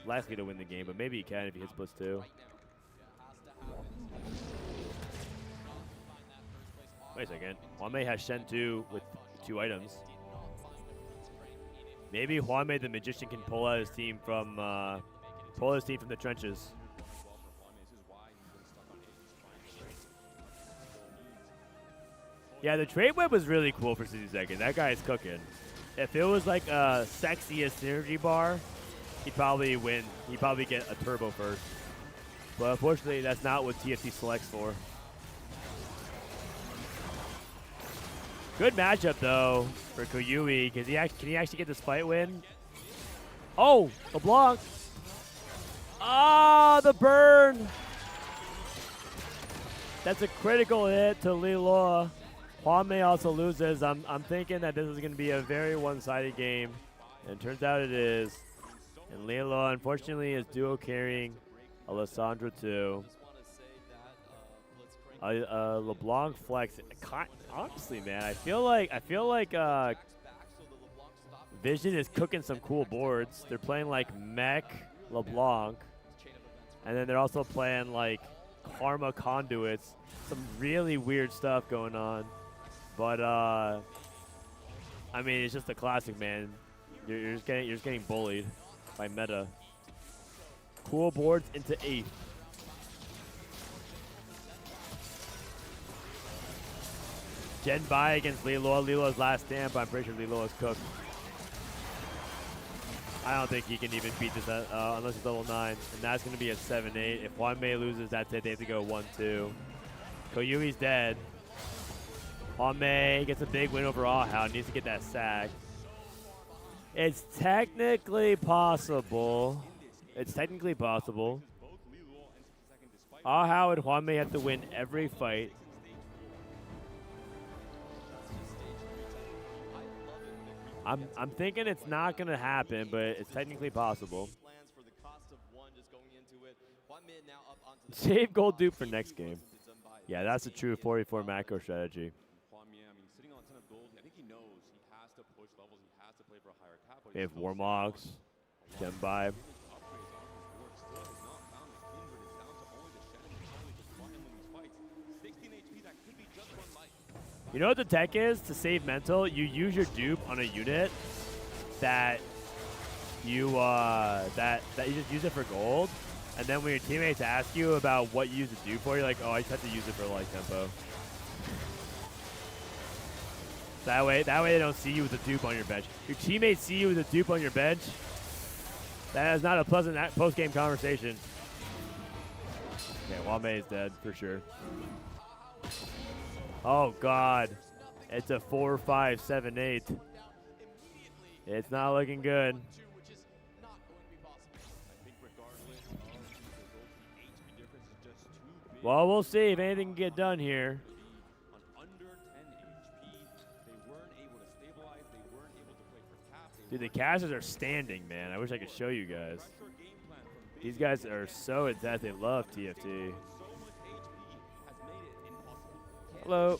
likely to win the game, but maybe he can if he hits Blitz 2. Wait a second. Hwame has Shen 2 with 2 items. Maybe Hwame the Magician can pull out his team from the trenches. Yeah, the trade web was really cool for 60 seconds. That guy is cooking. If it was like a sexiest synergy bar, he'd probably win. He'd probably get a turbo first. But unfortunately, that's not what TFT selects for. Good matchup though for Koyui, because can he actually get this fight win? Oh, LeBlanc! Ah, the burn! That's a critical hit to Liloa. Hwame also loses. I'm thinking that this is going to be a very one-sided game, and it turns out it is. And Liloa, unfortunately, is duo carrying Alessandro too. LeBlanc flex. Honestly, man, I feel like Vision is cooking some cool boards. They're playing like Mech, LeBlanc, and then they're also playing like Karma Conduits. Some really weird stuff going on. But I mean, it's just a classic, man. You're just getting bullied by meta. Cool boards into 8th. Gen Bai against Lilo. Lilo's last stand, but I'm pretty sure Lilo is cooked. I don't think he can even beat this unless he's level 9. And that's going to be a 7-8. If Juan Mei loses, that's it. They have to go 1-2. Koyui's dead. Juan Mei gets a big win over Ahao. Needs to get that sack. It's technically possible. Ahao and Juan Mei have to win every fight. I'm thinking it's not going to happen, but it's technically possible. Save gold dupe for next game. Yeah, that's a true 44 macro strategy. They have Warmogs, Genbai. You know what the tech is to save mental? You use your dupe on a unit that you just use it for gold, and then when your teammates ask you about what you use the dupe for, you're like, oh, I just have to use it for like tempo. That way they don't see you with a dupe on your bench. Your teammates see you with a dupe on your bench. That is not a pleasant post-game conversation. Okay, Wame is dead for sure. Oh God, it's a 4, 5, 7, 8. It's not looking good. Well, we'll see if anything can get done here. Dude, the casters are standing, man. I wish I could show you guys. These guys are so intense. They love TFT. Hello.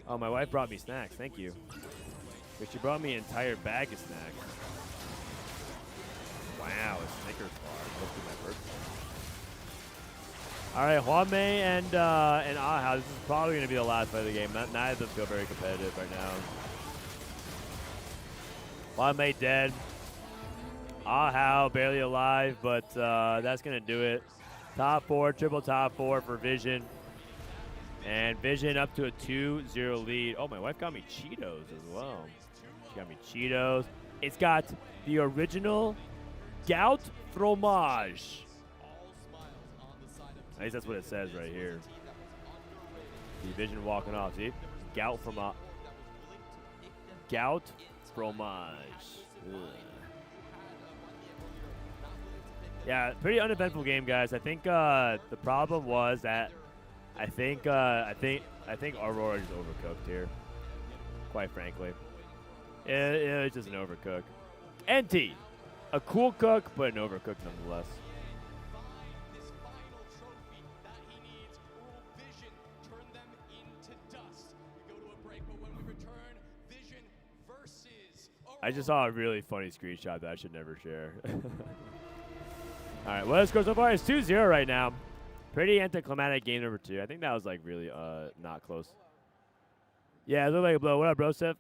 Oh, my wife brought me snacks. Thank you. But she brought me an entire bag of snacks. Wow, a Snickers bar. Must be my birthday. All right, Huame and Ahao. This is probably going to be the last fight of the game. Neither of them feel very competitive right now. Huame dead. Ahao barely alive, but that's going to do it. Top 4, triple top 4 for Vision. And Vision up to a 2-0 lead. Oh, my wife got me Cheetos as well. She got me Cheetos. It's got the original Gout Fromage. At least that's what it says right here. The Vision walking off. See? Gout Fromage. Gout Fromage. Ugh. Yeah, pretty uneventful game, guys. I think the problem was that I think Aurora is overcooked here. Quite frankly, it's just an overcook. NT, a cool cook, but an overcook nonetheless. I just saw a really funny screenshot that I should never share. All right, well, the score so far is 2-0 right now. Pretty anticlimactic game number 2. I think that was like really not close. Yeah, it looked like a blow. What up, Brosef?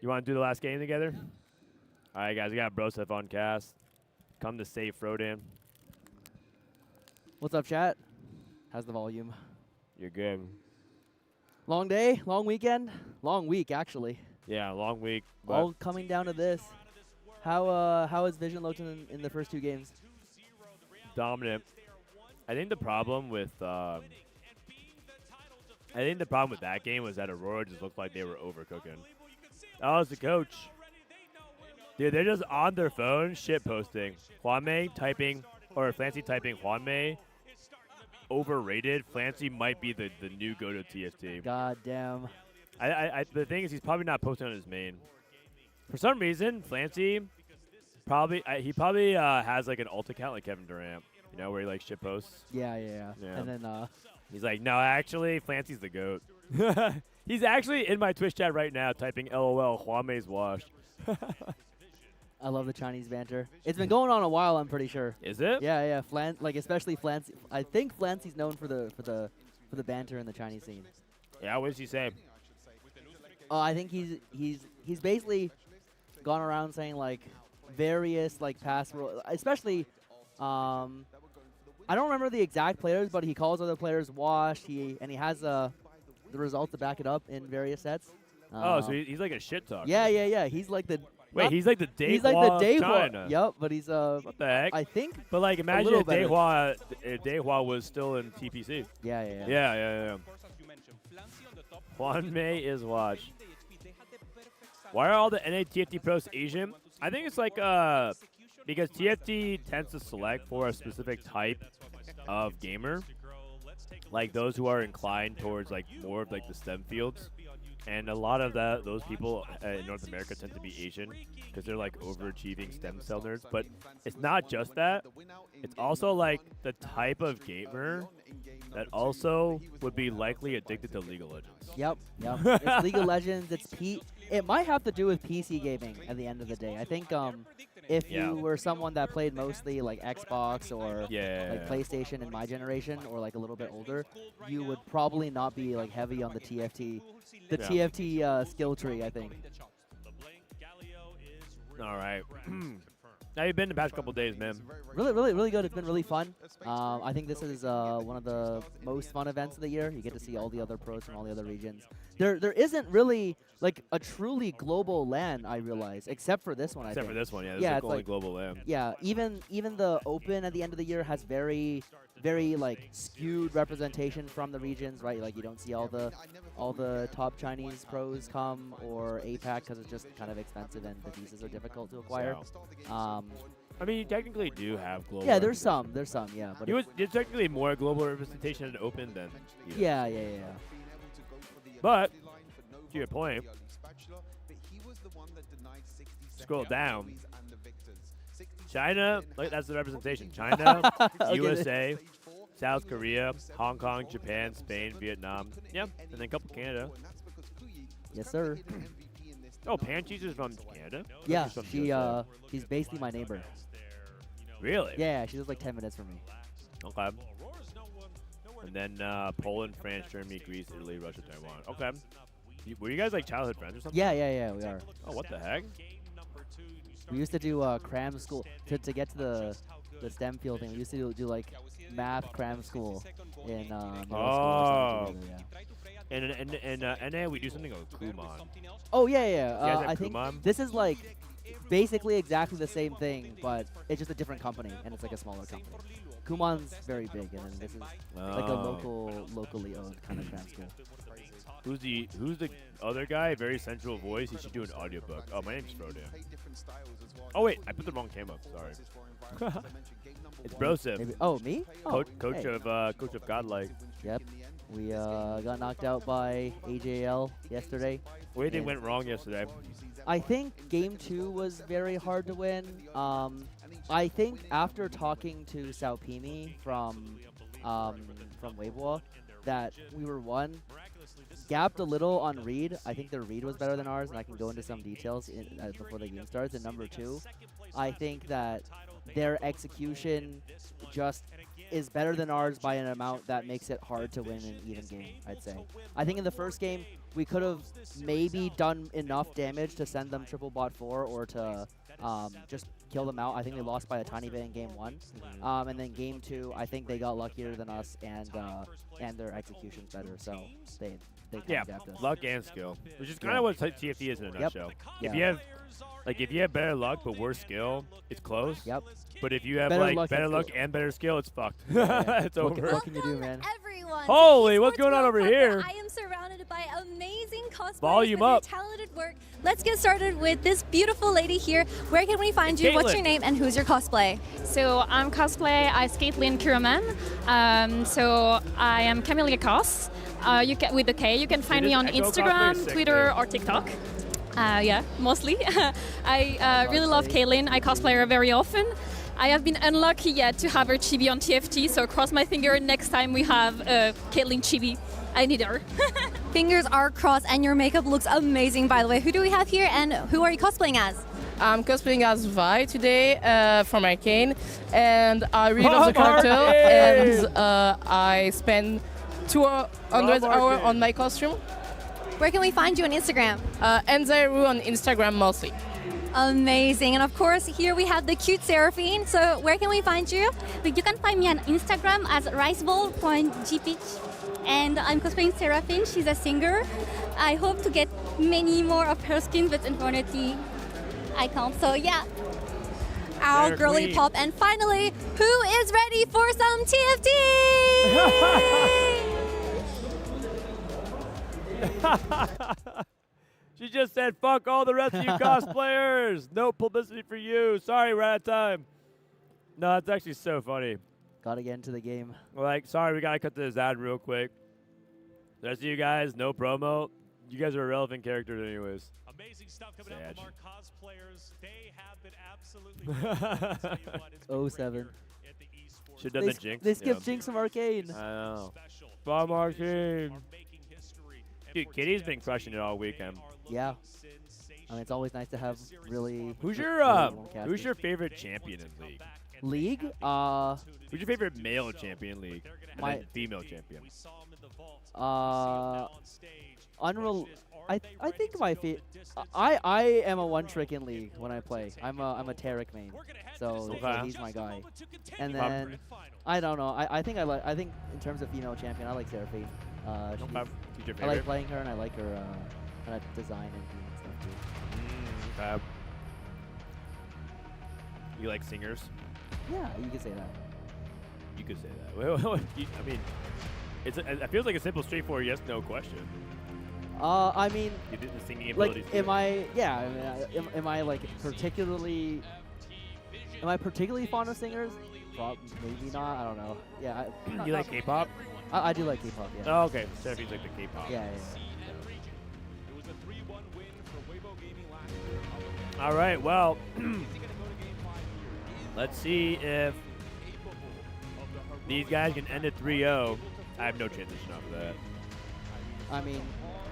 You want to do the last game together? All right, guys, we got Brosef on cast. Come to save Frodan. What's up, chat? How's the volume? You're good. Long day, long weekend, long week actually. Yeah, long week. All coming down to this. How is Vision looking in the first 2 games? Dominant. I think the problem with that game was that Aurora just looked like they were overcooking. Oh, it's the coach. Dude, they're just on their phone shit posting. Huame typing, or Flancy typing Huame. Overrated. Flancy might be the new go-to TFT. God damn. The thing is, he's probably not posting on his main. For some reason, Flancy probably has like an alt account like Kevin Durant. You know, where he like shit posts. Yeah. And then he's like, no, actually, Flancy's the GOAT. He's actually in my Twitch chat right now typing LOL, Huamei's washed. I love the Chinese banter. It's been going on a while, I'm pretty sure. Is it? Yeah, yeah. Especially Flancy. I think Flancy's known for the banter in the Chinese scene. Yeah, what does he say? I think he's basically gone around saying like various like past rules, especially I don't remember the exact players, but he calls other players washed. He has the results to back it up in various sets. So he's like a shit talker. Yeah. He's like the he's like the Dehua. He's like the Dehua. China. Yep, but he's what the heck? I think. But like, imagine if Dehua was still in TPC. Yeah. Huamei is watched. Why are all the NA TFT pros Asian? I think it's like because TFT tends to select for a specific type of gamer, like those who are inclined towards like more of like the STEM fields. And a lot of those people in North America tend to be Asian because they're like overachieving stem cell nerds. But it's not just that. It's also like the type of gamer that also would be likely addicted to League of Legends. Yep. It's League of Legends. It might have to do with PC gaming at the end of the day. I think if you were someone that played mostly like Xbox or like PlayStation in my generation or like a little bit older, you would probably not be like heavy on the TFT skill tree, I think. All right. How you been the past couple days, man? Really good. It's been really fun. I think this is one of the most fun events of the year. You get to see all the other pros from all the other regions. There isn't really like a truly global LAN, I realize, except for this one. Except for this one, yeah. This is only global LAN. Yeah, even the Open at the end of the year has very like skewed representation from the regions, right? Like you don't see all the top Chinese pros come or APAC because it's just kind of expensive and the visas are difficult to acquire. I mean, you technically do have global. Yeah, there's some, yeah. But there's technically more global representation at Open than. Yeah. But to your point, scroll down. China, like that's the representation. China, USA, South Korea, Hong Kong, Japan, Spain, Vietnam. Yep, and then a couple Canada. Yes, sir. Oh, Pancheese is from Canada? Yeah, she's basically my neighbor. Really? Yeah, she lives like 10 minutes from me. Okay. And then Poland, France, Germany, Greece, Italy, Russia, Taiwan. Okay. Were you guys like childhood friends or something? Yeah, we are. Oh, what the heck? We used to do cram school to get to the STEM field thing. We used to do like math cram school in middle school. In NA, we do something called Kumon. Oh, yeah. I think this is like basically exactly the same thing, but it's just a different company, and it's like a smaller company. Kumon's very big, and then this is like a locally owned kind of cram school. Who's the other guy? Very sensual voice. He should do an audiobook. Oh, my name's Frodan. Oh wait, I put the wrong cam up. Sorry. It's Broseph. Oh, me? Coach of Godlike. Yep. We got knocked out by AJL yesterday. Where they went wrong yesterday? I think game 2 was very hard to win. I think after talking to Saopimi from Weibo that we were gapped a little on read. I think their read was better than ours, and I can go into some details before the game starts. And number 2, I think that their execution just is better than ours by an amount that makes it hard to win an even game, I'd say. I think in the first game, we could have maybe done enough damage to send them triple bot 4 or to just kill them out. I think they lost by a tiny bit in game 1. And then game 2, I think they got luckier than us, and their execution's better, so they gapped us. Luck and skill, which is kind of what TFT is in a nutshell. Yeah. If you have better luck but worse skill, it's close. Yep. But if you have better luck and better skill, it's fucked. It's over. What can you do, man? Everyone. Holy, what's going on over here? I am surrounded by amazing cosplayers Volume with up. their talented work. Let's get started with this beautiful lady here. Where can we find you? Caitlin. What's your name and who's your cosplay? So I'm cosplay as Caitlin Kiraman. So I am Camellia Cos. You can with the K. You can find me on Instagram, Twitter, or TikTok. Yeah, mostly. I really love Caitlin. I cosplay her very often. I have been unlucky yet to have her chibi on TFT, so cross my finger next time we have Caitlin chibi. I need her. Fingers are crossed, and your makeup looks amazing, by the way. Who do we have here, and who are you cosplaying as? I'm cosplaying as Vi today from Arcane, and I really love the character, and I spend 200 hours on my costume. Where can we find you on Instagram? Enzairu on Instagram mostly. Amazing. And of course, here we have the cute Seraphine. So where can we find you? You can find me on Instagram as riceball.gpeach. And I'm cosplaying Seraphine. She's a singer. I hope to get many more of her skins with Infinity icons. So yeah. Our girly queen. pop. And finally, who is ready for some TFT? She just said, fuck all the rest of you cosplayers. No publicity for you. Sorry, we're out of time. No, it's actually so funny. Gotta get into the game. Like, sorry, we gotta cut this ad real quick. The rest of you guys, no promo. You guys are irrelevant characters anyways. Amazing stuff coming out from our cosplayers. They have been absolutely 07. Should have done the Jinx. They skipped Jinx from Arcane. I know. Bomb Arcane. Dude, Kitty's been crushing it all weekend. Yeah. I mean, it's always nice to have really. Who's your favorite champion in League? League? Who's your favorite male champion in League? And then female champion. Unreal. I think my I am a one-trick in League when I play. I'm a Tarek main, so he's my guy. And then I don't know. I think in terms of female champion, I like Seraphine. I like playing her, and I like her kind of design and stuff too. You like singers? Yeah, you could say that. You could say that. I mean, it feels like a simple, straightforward yes/no question. I mean, You did the singing like, abilities. am I like particularly? Am I particularly fond of singers? Maybe not. I don't know. Yeah. You like K-pop? I do like K-pop. Yeah. Oh, okay. Seraphine's like the K-pop. Yeah. All right. Well, let's see if these guys can end it 3-0. I have no transition off of that. I mean,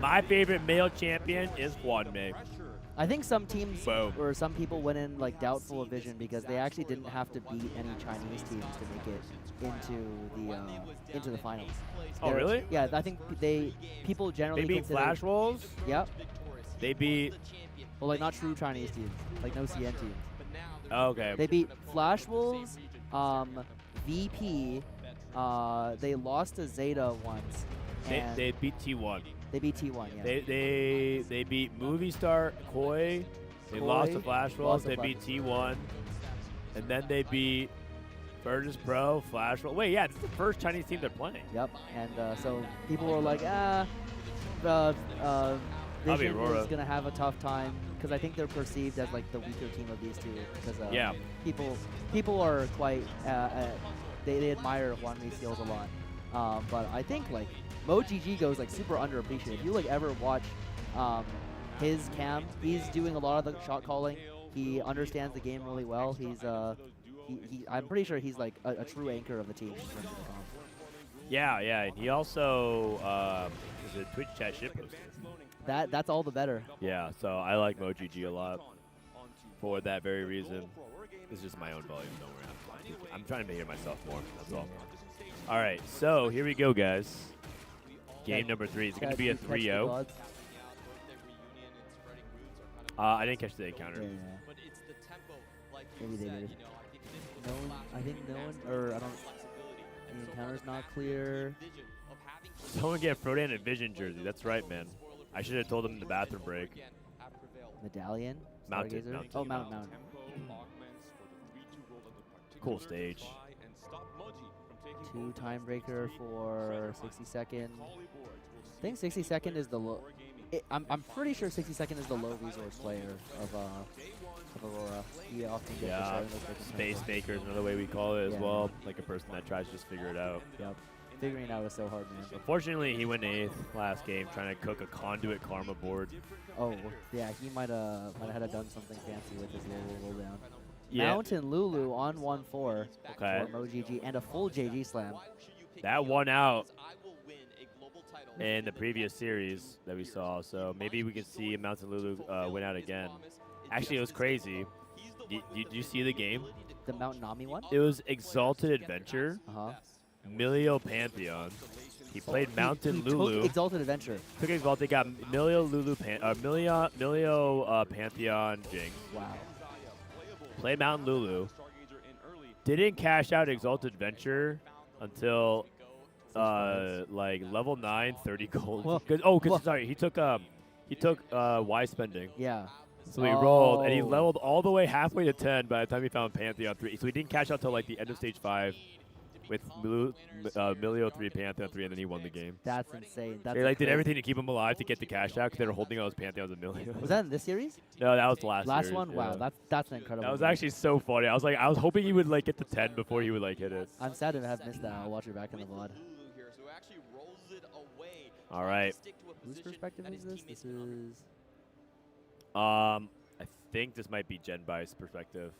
my favorite male champion is Juan May. I think some teams or some people went in like doubtful of vision because they actually didn't have to beat any Chinese teams to make it into the finals. Oh, really? Yeah, I think people generally They beat consider Flash Wolves? Yep. They beat... Well, like not true Chinese teams, like no CN teams. Oh, okay. They beat Flash Wolves, VP. They lost to Zeta once. They beat T1. They beat T1, yeah. They beat Movie Star Koi. They lost to Flash Wolves. They beat T1. And then they beat Virtus Pro, Flash Wolves. Wait, yeah, this is the first Chinese team they're playing. Yep. And so people were like, Vision is going to have a tough time because I think they're perceived as like the weaker team of these two because people are quite they admire Juan Mi's skills a lot. But I think like MoGG goes like super underappreciated. If you like ever watch his cam, he's doing a lot of the shot calling. He understands the game really well. He's I'm pretty sure he's like a true anchor of the team in terms of the comp. Yeah, and he also is a Twitch chat shitposter. That's all the better. Yeah, so I like MoGG a lot for that very reason. It's just my own volume. Don't worry. I'm trying to hear myself more. That's all. All right, so here we go, guys. Game number 3. It's going to be a 3-0. I didn't catch the encounter. Yeah. Maybe they did. I think no one, or I don't. The encounter's not clear. Someone get Frodan a Vision jersey. That's right, man. I should have told him in the bathroom break. Medallion? Mountain. Oh, Mountain. Cool stage. 2 time breaker for 60 second. I think 60 second is the low. I'm pretty sure 60 second is the low resource player of Aurora. He often gets Space Maker is another way we call it as well. Like a person that tries to just figure it out. Yep. Figuring it out is so hard, man. Unfortunately, he went 8th last game trying to cook a Conduit Karma board. Oh, yeah, he might have done something fancy with his roll down. Yeah. Mountain Lulu on 1-4 for Okay. MoGG and a full JG slam. That one out. in the previous series that we saw. So maybe we can see Mountain Lulu win out again. Actually, it was crazy. Did you see the game? The Mount Nami one? It was Exalted Adventure. Milio Pantheon. He played Mountain Lulu. Took Exalted Adventure. Took Exalted. Got Milio Lulu Milio Pantheon Jinx. Wow. Played Mountain Lulu. Didn't cash out Exalted Adventure until like level 9, 30 gold. Sorry, he took Y spending. Yeah. So he rolled, and he leveled all the way halfway to 10 by the time he found Pantheon 3. So he didn't cash out till like the end of stage 5 with Milio 3, Pantheon 3, and then he won the game. That's insane. That's They like did everything to keep him alive to get the cash out because they were holding all his Pantheons and Milios. Was that in this series? No, that was the last Last series, one? Wow, yeah. that's an incredible That was game. actually so funny. I was hoping he would like get to 10 before he would like hit it. I'm sad to have missed that. I'll watch it back in the VOD. All right. Whose perspective is this? This is... I think this might be Genbai's perspective.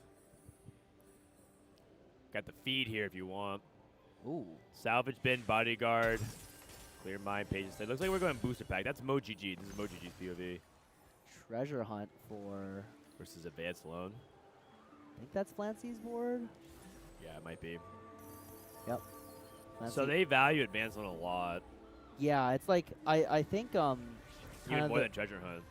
Got the feed here if you want. Ooh. Salvage bin, bodyguard, clear mind, pages. It looks like we're going booster pack. That's MoGG. This is MoGG's POV. Treasure hunt for... Versus Advanced Loan. I think that's Flancy's board. Yeah, it might be. Yep. So they value Advanced Loan a lot. Yeah, it's like, I think... Even more than Treasure Hunt.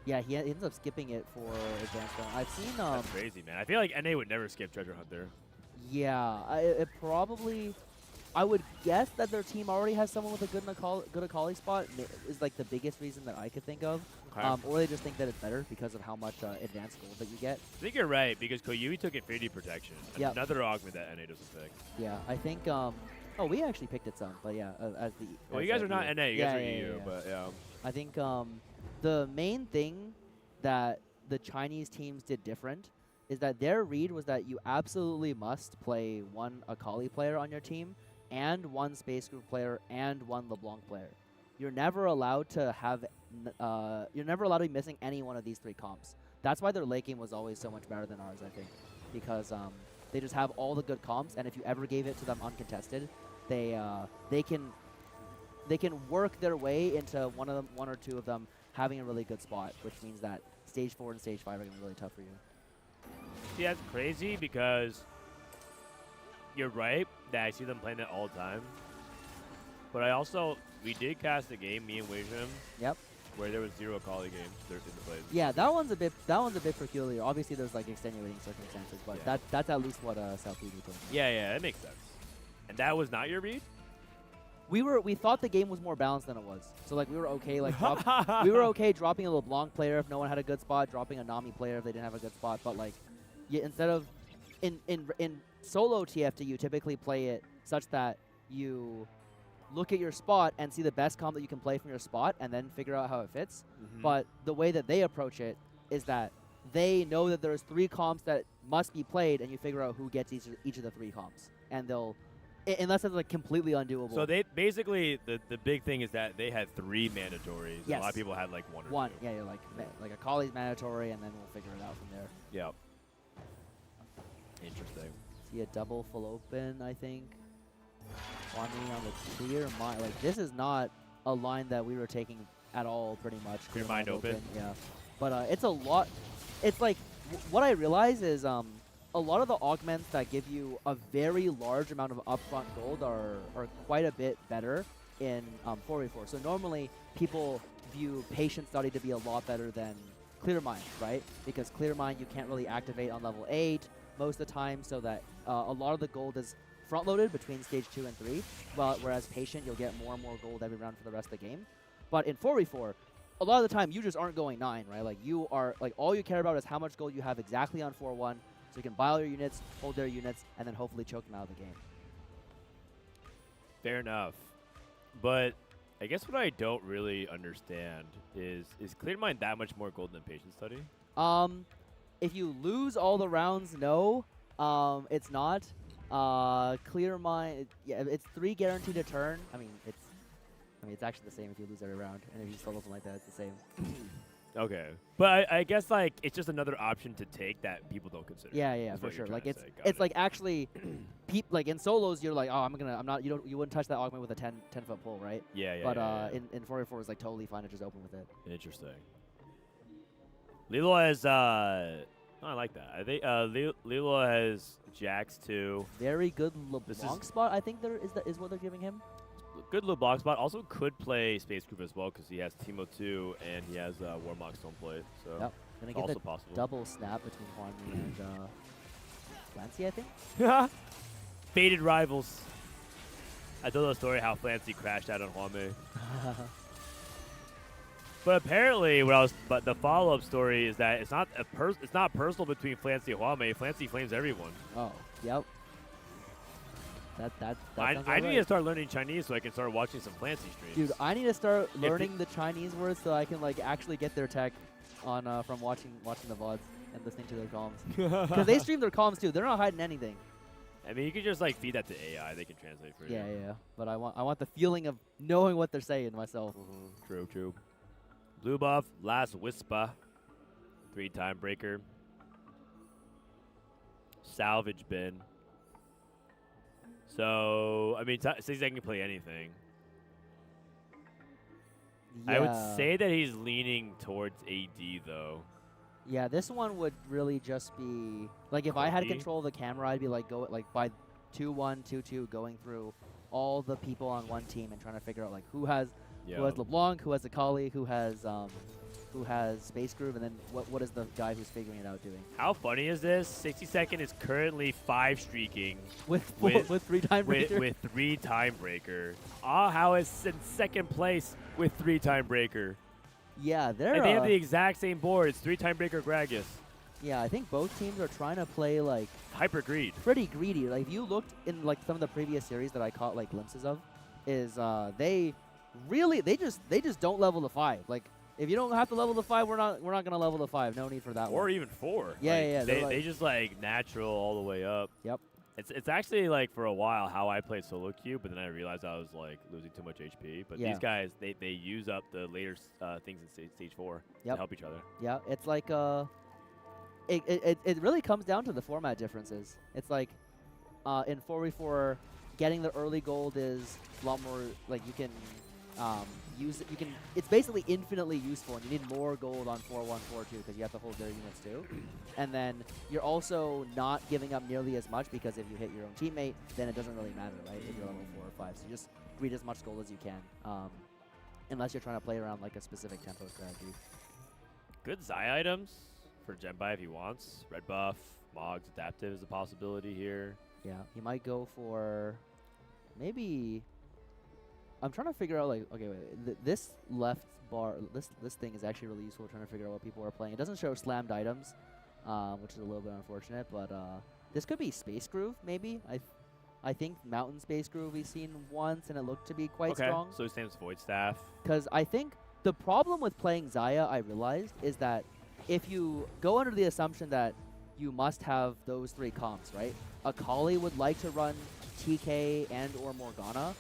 Yeah, he ends up skipping it for Advanced Loan. I've seen... That's crazy, man. I feel like NA would never skip Treasure Hunt there. Yeah, it probably... I would guess that their team already has someone with a good Akali spot is like the biggest reason that I could think of. Okay. Or they just think that it's better because of how much advanced gold that you get. I think you're right because Koyui took Infinity Protection. Yep. Another augment that NA doesn't pick. Yeah, I think... oh, we actually picked it some, but yeah, as the... Well, as you guys the are not EU. NA, you guys are EU, but yeah. I think the main thing that the Chinese teams did different is that their read was that you absolutely must play one Akali player on your team and one Space Group player and one LeBlanc player. You're never allowed to have, you're never allowed to be missing any one of these 3 comps. That's why their late game was always so much better than ours, I think, because they just have all the good comps, and if you ever gave it to them uncontested, they can work their way into one or two of them having a really good spot, which means that stage 4 and stage 5 are going to be really tough for you. Yeah, it's crazy because you're right that I see them playing that all the time. But we did cast a game, me and Wijum. Yep. Where there was 0 Akali games in the plays. Yeah, that one's a bit peculiar. Obviously, there's like extenuating circumstances, but that's at least what South Korea told me. Yeah, that makes sense. And that was not your read? We thought the game was more balanced than it was. So like we were okay we were okay dropping a LeBlanc player if no one had a good spot, dropping a Nami player if they didn't have a good spot, but like instead of in solo TFT you typically play it such that you look at your spot and see the best comp that you can play from your spot and then figure out how it fits. But the way that they approach it is that they know that there's 3 comps that must be played and you figure out who gets each of the 3 comps. And they'll unless it's like completely undoable. So they basically the big thing is that they had 3 mandatories. Yes. A lot of people had like 1 or 2. Yeah, you're like Akali's mandatory, and then we'll figure it out from there. Yep. Interesting. See a double full open, I think. Wandering on the clear mind. Like this is not a line that we were taking at all, pretty much. Clear mind open. Yeah, but it's a lot. It's like what I realize is a lot of the augments that give you a very large amount of upfront gold are quite a bit better in 4v4. So normally people view Patient Study to be a lot better than Clear Mind, right? Because Clear Mind you can't really activate on level 8 most of the time, so that a lot of the gold is front-loaded between stage 2 and 3, whereas Patient you'll get more and more gold every round for the rest of the game. But in 4v4, a lot of the time you just aren't going 9, right? Like you are all you care about is how much gold you have exactly on 4-1. So you can buy all your units, hold their units, and then hopefully choke them out of the game. Fair enough. But I guess what I don't really understand is Clear Mind that much more gold than Patient Study? If you lose all the rounds, no. It's not. Clear Mind, yeah, it's 3 guaranteed a turn. I mean, it's actually the same if you lose every round, and if you solo something like that, it's the same. Okay, but I guess like it's just another option to take that people don't consider. Yeah, for sure. Like it's like actually, like in solos, you're like, oh, I'm not. You wouldn't touch that augment with a 10-foot pull, right? Yeah. But in 4v4 it's like totally fine to just open with it. Interesting. Lilo has I like that. I think Lilo has Jax too. Very good LeBlanc spot. I think is what they're giving him. Good LeBlanc spot. Also could play Space Group as well because he has Teemo 2 and he has Warmock Stone play. So yep. Gonna get also the possible. double snap between Hwanmi and Flancy, I think. Faded rivals. I told the story how Flancy crashed out on Hwanmi. But apparently, but the follow-up story is that it's not personal between Flancy and Hwanmi. Flancy flames everyone. Oh, yep. I need to start learning Chinese so I can start watching some Flancy streams. Dude, I need to start learning the Chinese words so I can like actually get their tech on from watching the VODs and listening to their comms. Because they stream their comms too. They're not hiding anything. I mean, you could just like feed that to AI. They can translate for you. Yeah. But I want the feeling of knowing what they're saying myself. True. Blue buff, last Whisper, 3-time breaker, salvage bin. So I mean, says I can play anything. Yeah. I would say that he's leaning towards AD though. Yeah, this one would really just be like if I had control of the camera, I'd be like by 2-1, 2-2, going through all the people on one team and trying to figure out like who has LeBlanc, who has Akali, who has Space Groove, and then what is the guy who's figuring it out doing? How funny is this? 60-second is currently 5 streaking with 3-time breaker. With 3-time breaker. How is in second place with 3-time breaker? Yeah, and they have the exact same board. It's 3-time breaker Gragas. Yeah, I think both teams are trying to play like hyper greed. Pretty greedy. Like if you looked in like some of the previous series that I caught like glimpses of, is they just don't level the 5. Like if you don't have to level the 5, we're not gonna level the 5. No need for that. Or even 4. Yeah, like, they just like natural all the way up. Yep. It's actually like for a while how I played solo queue, but then I realized I was like losing too much HP. But these guys they use up the later things in stage 4 to help each other. Yeah, it's like it really comes down to the format differences. It's like in 4v4, getting the early gold is a lot more like you can use it. It's basically infinitely useful, and you need more gold on 4-1, 4-2 because you have to hold their units too. And then you're also not giving up nearly as much because if you hit your own teammate, then it doesn't really matter, right? If you're level 4 or 5, so you just greed as much gold as you can, unless you're trying to play around like a specific tempo strategy. Good Zai items for Genbai if he wants. Red buff, Mog's adaptive is a possibility here. Yeah, he might go for maybe. I'm trying to figure out like this left bar, this thing is actually really useful. Trying to figure out what people are playing. It doesn't show slammed items, which is a little bit unfortunate. But this could be Space Groove maybe. I think Mountain Space Groove we've seen once and it looked to be quite strong. So his name's Void Staff. Because I think the problem with playing Xayah, I realized, is that if you go under the assumption that you must have those 3 comps, right? Akali would like to run TK and or Morgana.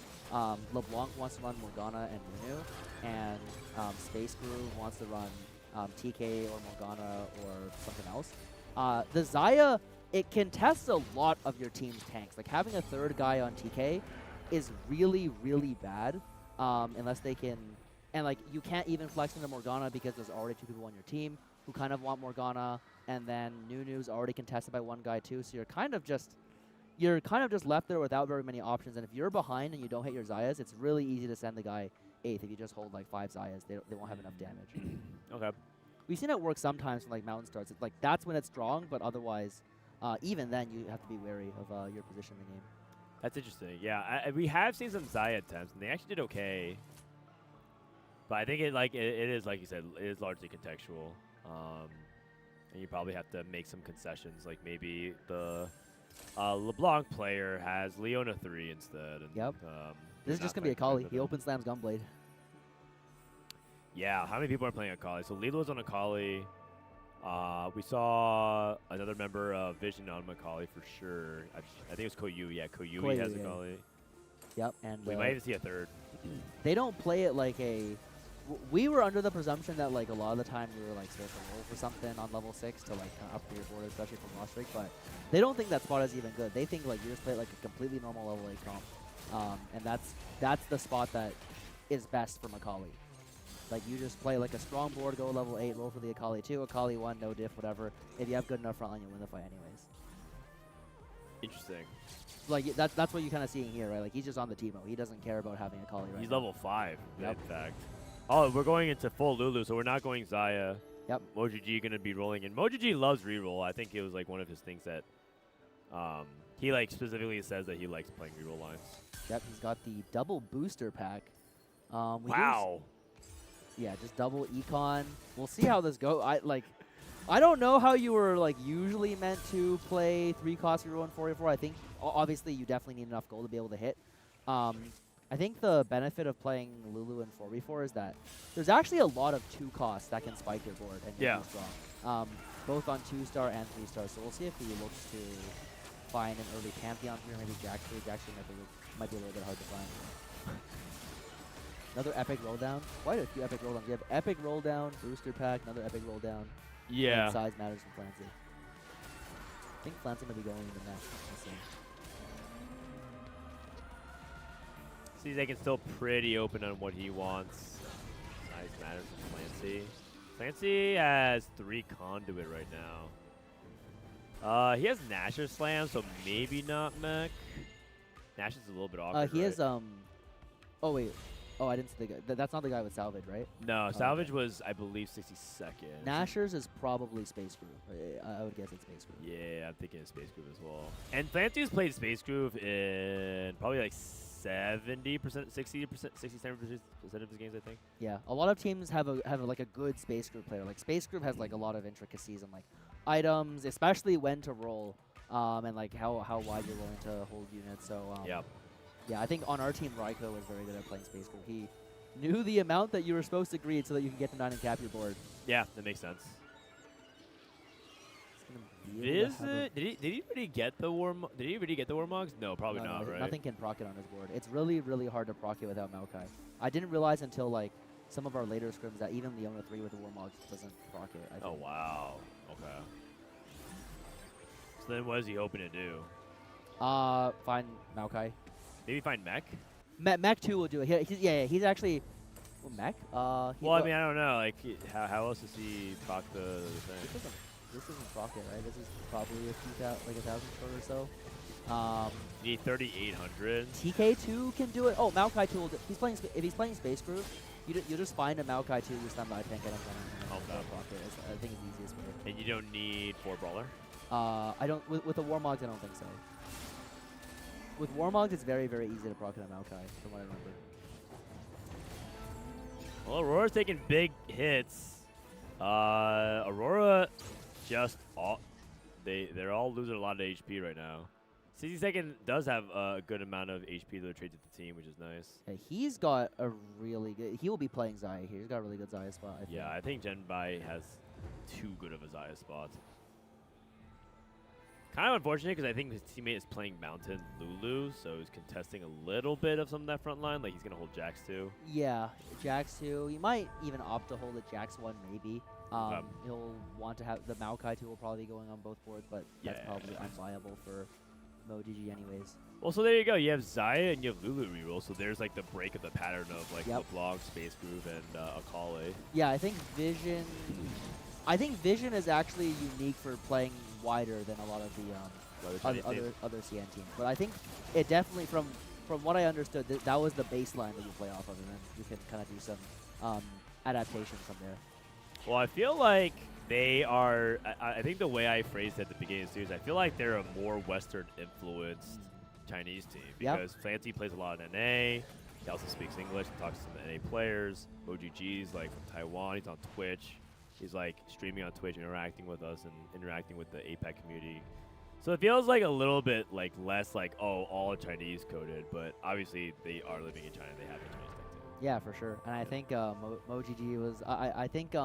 LeBlanc wants to run Morgana and Nunu, and Space Groove wants to run TK or Morgana or something else. The Xayah, it contests a lot of your team's tanks. Like having a 3rd guy on TK is really, really bad unless they can, and like you can't even flex into Morgana because there's already 2 people on your team who kind of want Morgana, and then Nunu's already contested by 1 guy too, so you're kind of just left there without very many options. And if you're behind and you don't hit your Xayahs, it's really easy to send the guy 8th if you just hold like 5 Xayahs. They won't have enough damage. Okay. We've seen it work sometimes when like Mountain starts. It's like that's when it's strong, but otherwise, even then you have to be wary of your position in the game. That's interesting. Yeah, we have seen some Xayah attempts, and they actually did okay. But I think it is like you said, it is largely contextual, and you probably have to make some concessions, like maybe the LeBlanc player has Leona 3 instead. And, yep. This is just going to be Akali. He open slams Gunblade. Yeah, how many people are playing Akali? So Lilo's on Akali. We saw another member of Vision on Akali for sure. I think it was Koyu. Yeah, Koyu has Akali. Yep. And we might even see a 3rd. They don't play it like a we were under the presumption that like a lot of the time we were like supposed to roll for something on level 6 to like kind of up your board, especially from Lost Streak, but they don't think that spot is even good. They think like you just play like a completely normal level 8 comp, and that's the spot that is best for Macaulay. Like you just play like a strong board, go level 8, roll for the Akali 2, Akali 1, no diff, whatever. If you have good enough frontline, you win the fight anyways. Interesting. Like that's what you're kind of seeing here, right? Like he's just on the Teemo. He doesn't care about having Akali right He's now. level 5, Yep. in fact. Oh, we're going into full Lulu, so we're not going Xayah. Yep. MojiG going to be rolling in. MojiG loves reroll. I think it was like one of his things that he like specifically says that he likes playing reroll lines. Yep, he's got the double booster pack. Wow. Yeah, just double econ. We'll see how this goes. I don't know how you were like usually meant to play 3 cost hero in 4v4. I think obviously you definitely need enough gold to be able to hit. I think the benefit of playing Lulu in 4v4 is that there's actually a lot of 2 costs that can spike your board and make you strong. Both on 2-star and 3-star. So we'll see if he looks to find an early Pantheon here, maybe Jax 3. Jax 3 might be a little bit hard to find. Another epic roll down. Quite a few epic roll downs. You have epic roll down, booster pack, another epic roll down. Yeah. And size matters from Flancy. I think Flancy might be going in the next. Let's see. Sees they can still pretty open on what he wants. Size matters from Flancy. Flancy has 3 conduit right now. He has Nasher Slam, so maybe not mech. Nash is a little bit awkward. He has oh wait. Oh, I didn't see the guy. That's not the guy with Salvage, right? No, Salvage was, I believe, 62nd. Nashers is probably Space Groove. I would guess it's Space Groove. Yeah, I'm thinking it's Space Groove as well. And Flancy's played Space Groove in probably like 70%, 60%, 67% of his games, I think. Yeah, a lot of teams have like a good Space Groove player. Like Space Groove has like a lot of intricacies and like items, especially when to roll, and like how wide you're willing to hold units. So yeah, I think on our team, Raiko was very good at playing Space Groove. He knew the amount that you were supposed to greed so that you can get to 9 and cap your board. Yeah, that makes sense. Visit? Did he already get the Warmogs? No, probably not, right? Nothing can proc it on his board. It's really, really hard to proc it without Maokai. I didn't realize until like some of our later scrims that even Leona 3 with the Warmogs doesn't proc it. I think. Oh, wow. Okay. So then what is he hoping to do? Find Maokai. Maybe find Mech? Mech 2 will do it. He's actually... Well, Mech? Well, I mean, I don't know. Like, how else does he proc the thing? This isn't proc it, right? This is probably like 1,000 short or so. Need 3,800. TK2 can do it. Oh, Maokai 2 will do it. If he's playing Space Groove, you just find a Maokai 2, you stun by tank, get him running. I think it's the easiest way. And you don't need 4 Brawler? I don't. With the Warmogs, I don't think so. With Warmogs, it's very, very easy to proc it on Maokai, from what I remember. Well, Aurora's taking big hits. Aurora just they're all losing a lot of HP right now. 62nd does have a good amount of HP to trade to the team, which is nice. Yeah, he's got a really good... He will be playing Xayah here. He's got a really good Xayah spot, I think. Yeah, I think Genbai has too good of a Xayah spot. Kind of unfortunate because I think his teammate is playing Mountain Lulu, so he's contesting a little bit of some of that front line. Like he's going to hold Jax 2. Yeah, Jax 2. You might even opt to hold it Jax 1 maybe. He'll want to have... The Maokai 2 will probably be going on both boards, but that's probably unviable for MoGG anyways. Well, so there you go. You have Xayah and you have Lulu reroll, so there's like the break of the pattern of like LeBlanc, Space Groove, and Akali. Yeah, I think Vision... Vision is actually unique for playing wider than a lot of the other CN teams. But I think it definitely, from what I understood, that was the baseline that you play off of, and then you can kind of do some adaptations from there. Well, I feel like they are, I think the way I phrased it at the beginning of the series, I feel like they're a more Western-influenced Chinese team because Fancy plays a lot in NA. He also speaks English and talks to some NA players. OGG's like from Taiwan. He's on Twitch. He's like streaming on Twitch, interacting with us and interacting with the APAC community. So it feels like a little bit like less like, oh, all Chinese coded, but obviously they are living in China. They have a Chinese tech too. Yeah, for sure. And I think MoGG was, I think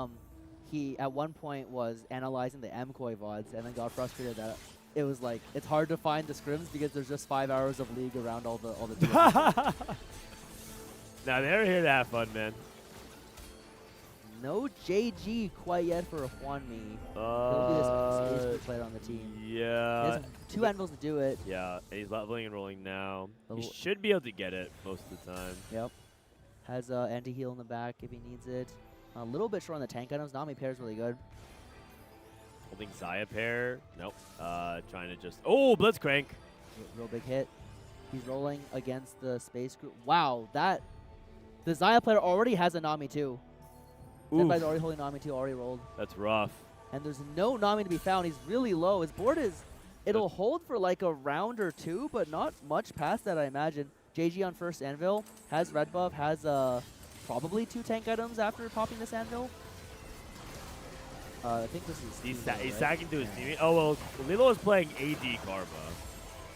he at one point was analyzing the MKOI VODs and then got frustrated that it was like, it's hard to find the scrims because there's just 5 hours of League around all the Now they're here to have fun, man. No JG quite yet for Hwanmi. He'll be the space group player on the team. Yeah. He has 2 anvils to do it. Yeah, and he's leveling and rolling now. He should be able to get it most of the time. Yep. Has anti-heal in the back if he needs it. A little bit short on the tank items. Nami pair is really good. Holding Xayah pair. Nope. Trying to just... Oh, Blitzcrank. Real big hit. He's rolling against the space group. Wow, that... The Xayah player already has a Nami too. Senpai's already holding Nami too, already rolled. That's rough. And there's no Nami to be found. He's really low. His board is... It'll hold for like a round or 2, but not much past that, I imagine. JG on first anvil. Has red buff. Has probably 2 tank items after popping this anvil. I think this is... He's sacking to his teammate. Oh, well, Lilo is playing AD Karma.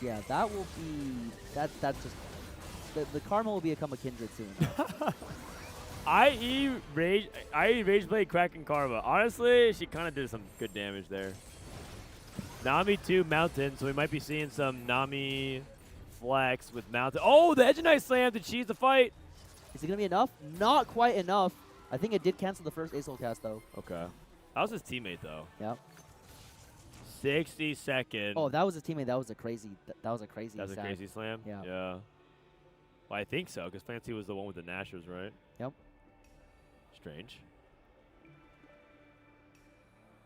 Yeah, that will be... That's just... The Karma will become a Kindred soon. IE Rage played Kraken Karma. Honestly, she kind of did some good damage there. Nami 2 Mountain, so we might be seeing some Nami flex with Mountain. Oh, the Edge Knight slam to cheese the fight. Is it going to be enough? Not quite enough. I think it did cancel the first Ace Ult cast, though. Okay. That was his teammate, though. Yep. 60 seconds. Oh, that was his teammate. That was a crazy. That was a crazy. That was a crazy slam. Yeah. Yeah. Well, I think so, because Fancy was the one with the Nashers, right? Yep. Strange.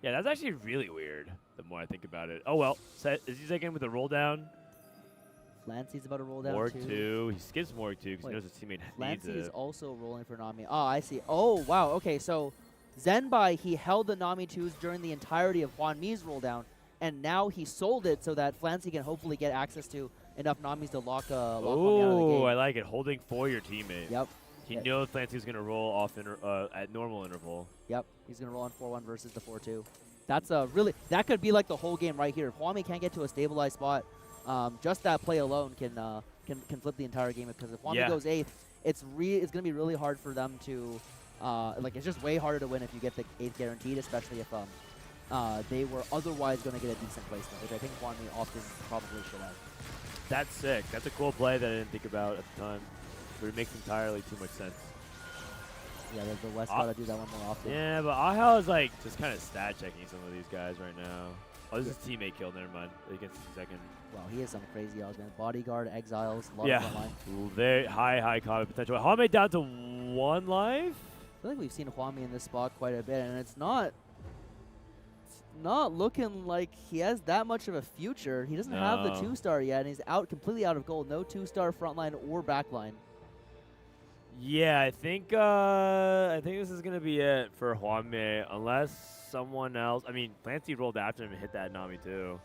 Yeah, that's actually really weird. The more I think about it. Oh well. Is he taking with the roll down? Flancy's about to roll down Morg too. 2. He skips Morg 2 because he knows his teammate needs Flancy it. is also rolling for Nami. Oh, I see. Oh, wow. Okay, so Zenbai, he held the Nami 2s during the entirety of Hwanmi's roll down, and now he sold it so that Flancy can hopefully get access to enough Namis to lock Hwanmi out of the game. Oh, I like it. Holding for your teammate. Yep. He knows Flancy's going to roll off at normal interval. Yep. He's going to roll on 4-1 versus the 4-2. That's a really... That could be like the whole game right here. If Hwanmi can't get to a stabilized spot, just that play alone can flip the entire game, because if Hwanmi goes 8th, it's going to be really hard for them to... it's just way harder to win if you get the 8th guaranteed, especially if they were otherwise going to get a decent placement, which I think Hwanmi often probably should have. That's sick. That's a cool play that I didn't think about at the time. But it makes entirely too much sense. Yeah, the West got to do that one more often. Yeah, but Ahel is like just kind of stat checking some of these guys right now. Oh, this is teammate kill. Never mind. Against the second. Wow, he has some crazy odds, man. Bodyguard, Exiles, a lot of line. Ooh, very high combat potential. Hwanmi down to 1 life. I feel like we've seen Hwanmi in this spot quite a bit, and it's not looking like he has that much of a future. He doesn't have the 2-star yet, and he's completely out of gold. No 2-star frontline or backline. Yeah, I think this is gonna be it for Hwanmi, unless someone else. I mean, Clancy rolled after him and hit that Nami too.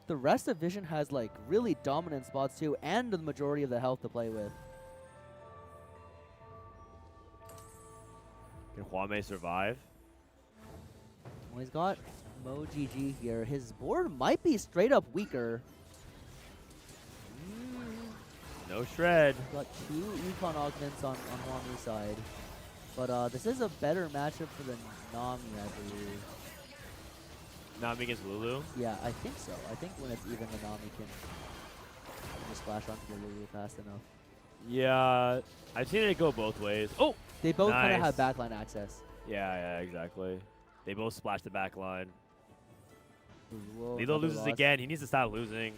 The rest of Vision has like really dominant spots too, and the majority of the health to play with. Can Hwanmi survive? Well, he's got Mo GG here. His board might be straight up weaker. No shred. Got 2 econ augments on Hwanmi's side. But this is a better matchup for the Nami, I believe. Nami against Lulu? Yeah, I think so. I think when it's even, the Nami can just flash onto the Lulu fast enough. Yeah, I've seen it go both ways. Oh! They both kind of have backline access. Yeah, exactly. They both splash the backline. Whoa, Lilo loses again. He needs to stop losing.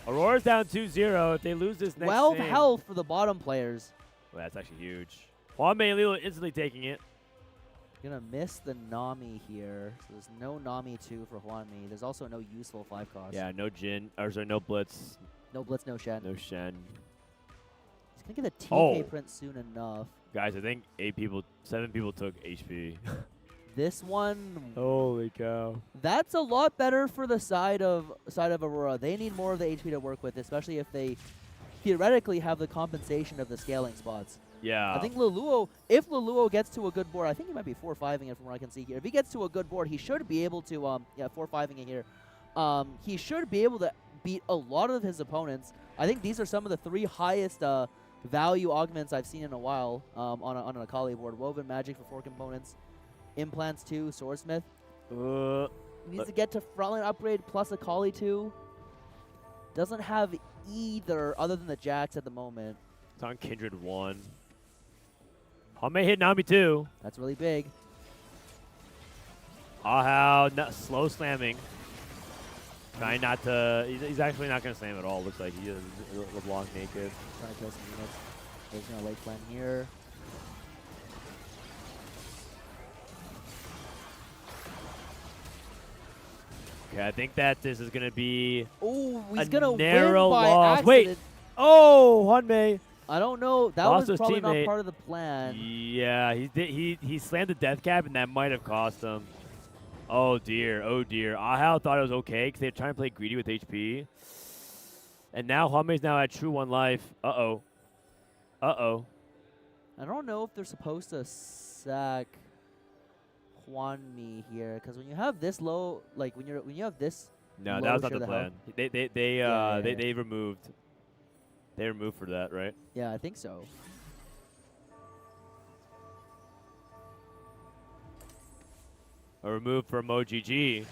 Aurora's down 2-0. If they lose this next 12 game, health for the bottom players. Well, that's actually huge. Hwanmi and Lilo instantly taking it. Gonna miss the Nami here. So there's no Nami 2 for Hwanmi. There's also no useful 5 cost. Yeah, no Jin. Or sorry, no Blitz. No Blitz, no Shen. No Shen. He's gonna get a TK print soon enough. Guys, I think 7 people took HP. This one, holy cow. That's a lot better for the side of Aurora. They need more of the HP to work with, especially if they theoretically have the compensation of the scaling spots. Yeah. I think Leluo, if Leluo gets to a good board, I think he might be 4-5ing it from what I can see here. If he gets to a good board, he should be able to, 4-5ing it here. He should be able to beat a lot of his opponents. I think these are some of the 3 highest value augments I've seen in a while on an Akali board. Woven Magic for 4 components. Implants 2, Swordsmith. Needs to get to frontline upgrade plus Akali 2. Doesn't have either other than the Jax at the moment. It's on Kindred 1. Home hit Nami too. That's really big. How slow slamming. Trying not to. He's actually not going to slam at all. Looks like he is LeBlanc naked. Trying to kill some units. He's going to late plan here. Okay, I think that this is going to be he's going to narrow win by loss. accident. Wait. Oh, Hunmei. I don't know. That Lost was probably teammate. not part of the plan. Yeah, he slammed the death cap, and that might have cost him. Oh, dear. Oh, dear. Ahao thought it was okay because they were trying to play greedy with HP. And now Hunmei's now at true 1 life. Uh-oh. Uh-oh. I don't know if they're supposed to sack Hwanmi here, because when you have this low, like when you have this. No, low that was not share the of plan. health- They removed. They removed for that, right? Yeah, I think so. A remove for MoGG.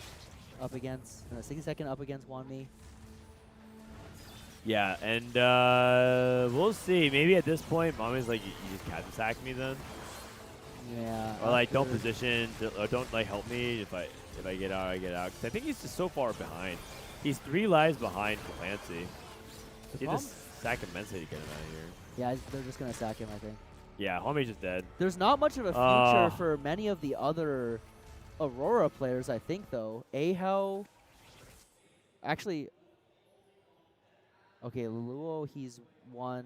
Up against 60-second up against Hwanmi. Yeah, and we'll see. Maybe at this point, Mommy's like, you just can't attack me then. Yeah. Or like, don't position, or don't like help me if I get out, I get out. 'Cause I think he's just so far behind. He's 3 lives behind Clancy. He just sack immensely to get him out of here. Yeah, they're just gonna sack him, I think. Yeah, Homie's just dead. There's not much of a future for many of the other Aurora players, I think, though. Ahao, actually, okay, Luo, he's won.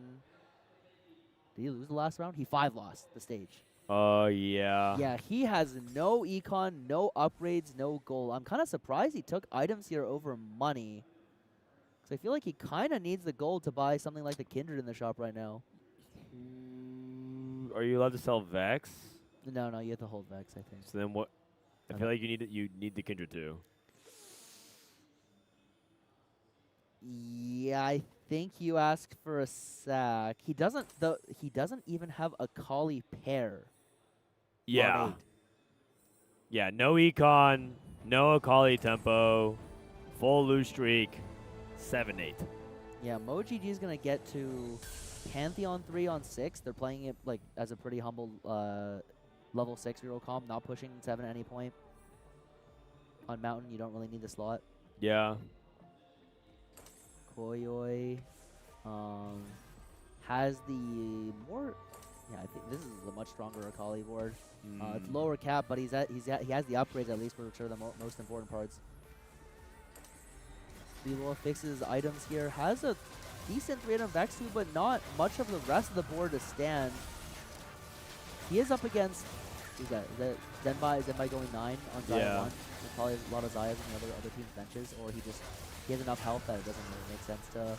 Did he lose the last round? He 5 lost the stage. Oh, yeah. Yeah, he has no econ, no upgrades, no gold. I'm kind of surprised he took items here over money. Because I feel like he kind of needs the gold to buy something like the Kindred in the shop right now. Are you allowed to sell Vex? No, you have to hold Vex, I think. So then what? I feel like you need the Kindred too. Yeah, I think you asked for a sack. He doesn't even have a Kali pair. Yeah. on 8. Yeah, no econ, no Akali tempo, full loose streak, 7-8. Yeah, MoGG is gonna get to Pantheon 3 on 6. They're playing it like as a pretty humble level 6 reroll comp, not pushing 7 at any point. On Mountain, you don't really need the slot. Yeah. Koyoi has the more. Yeah, I think this is a much stronger Akali board. It's lower cap, but he has the upgrades at least, which are the most important parts. Lilo fixes items here. Has a decent 3-item Vex too, but not much of the rest of the board to stand. He is up against. Who's that? Is that Zenbai? Zenbai going 9 on Zaya 1. There's probably a lot of Zayas on the other team's benches, or he has enough health that it doesn't really make sense to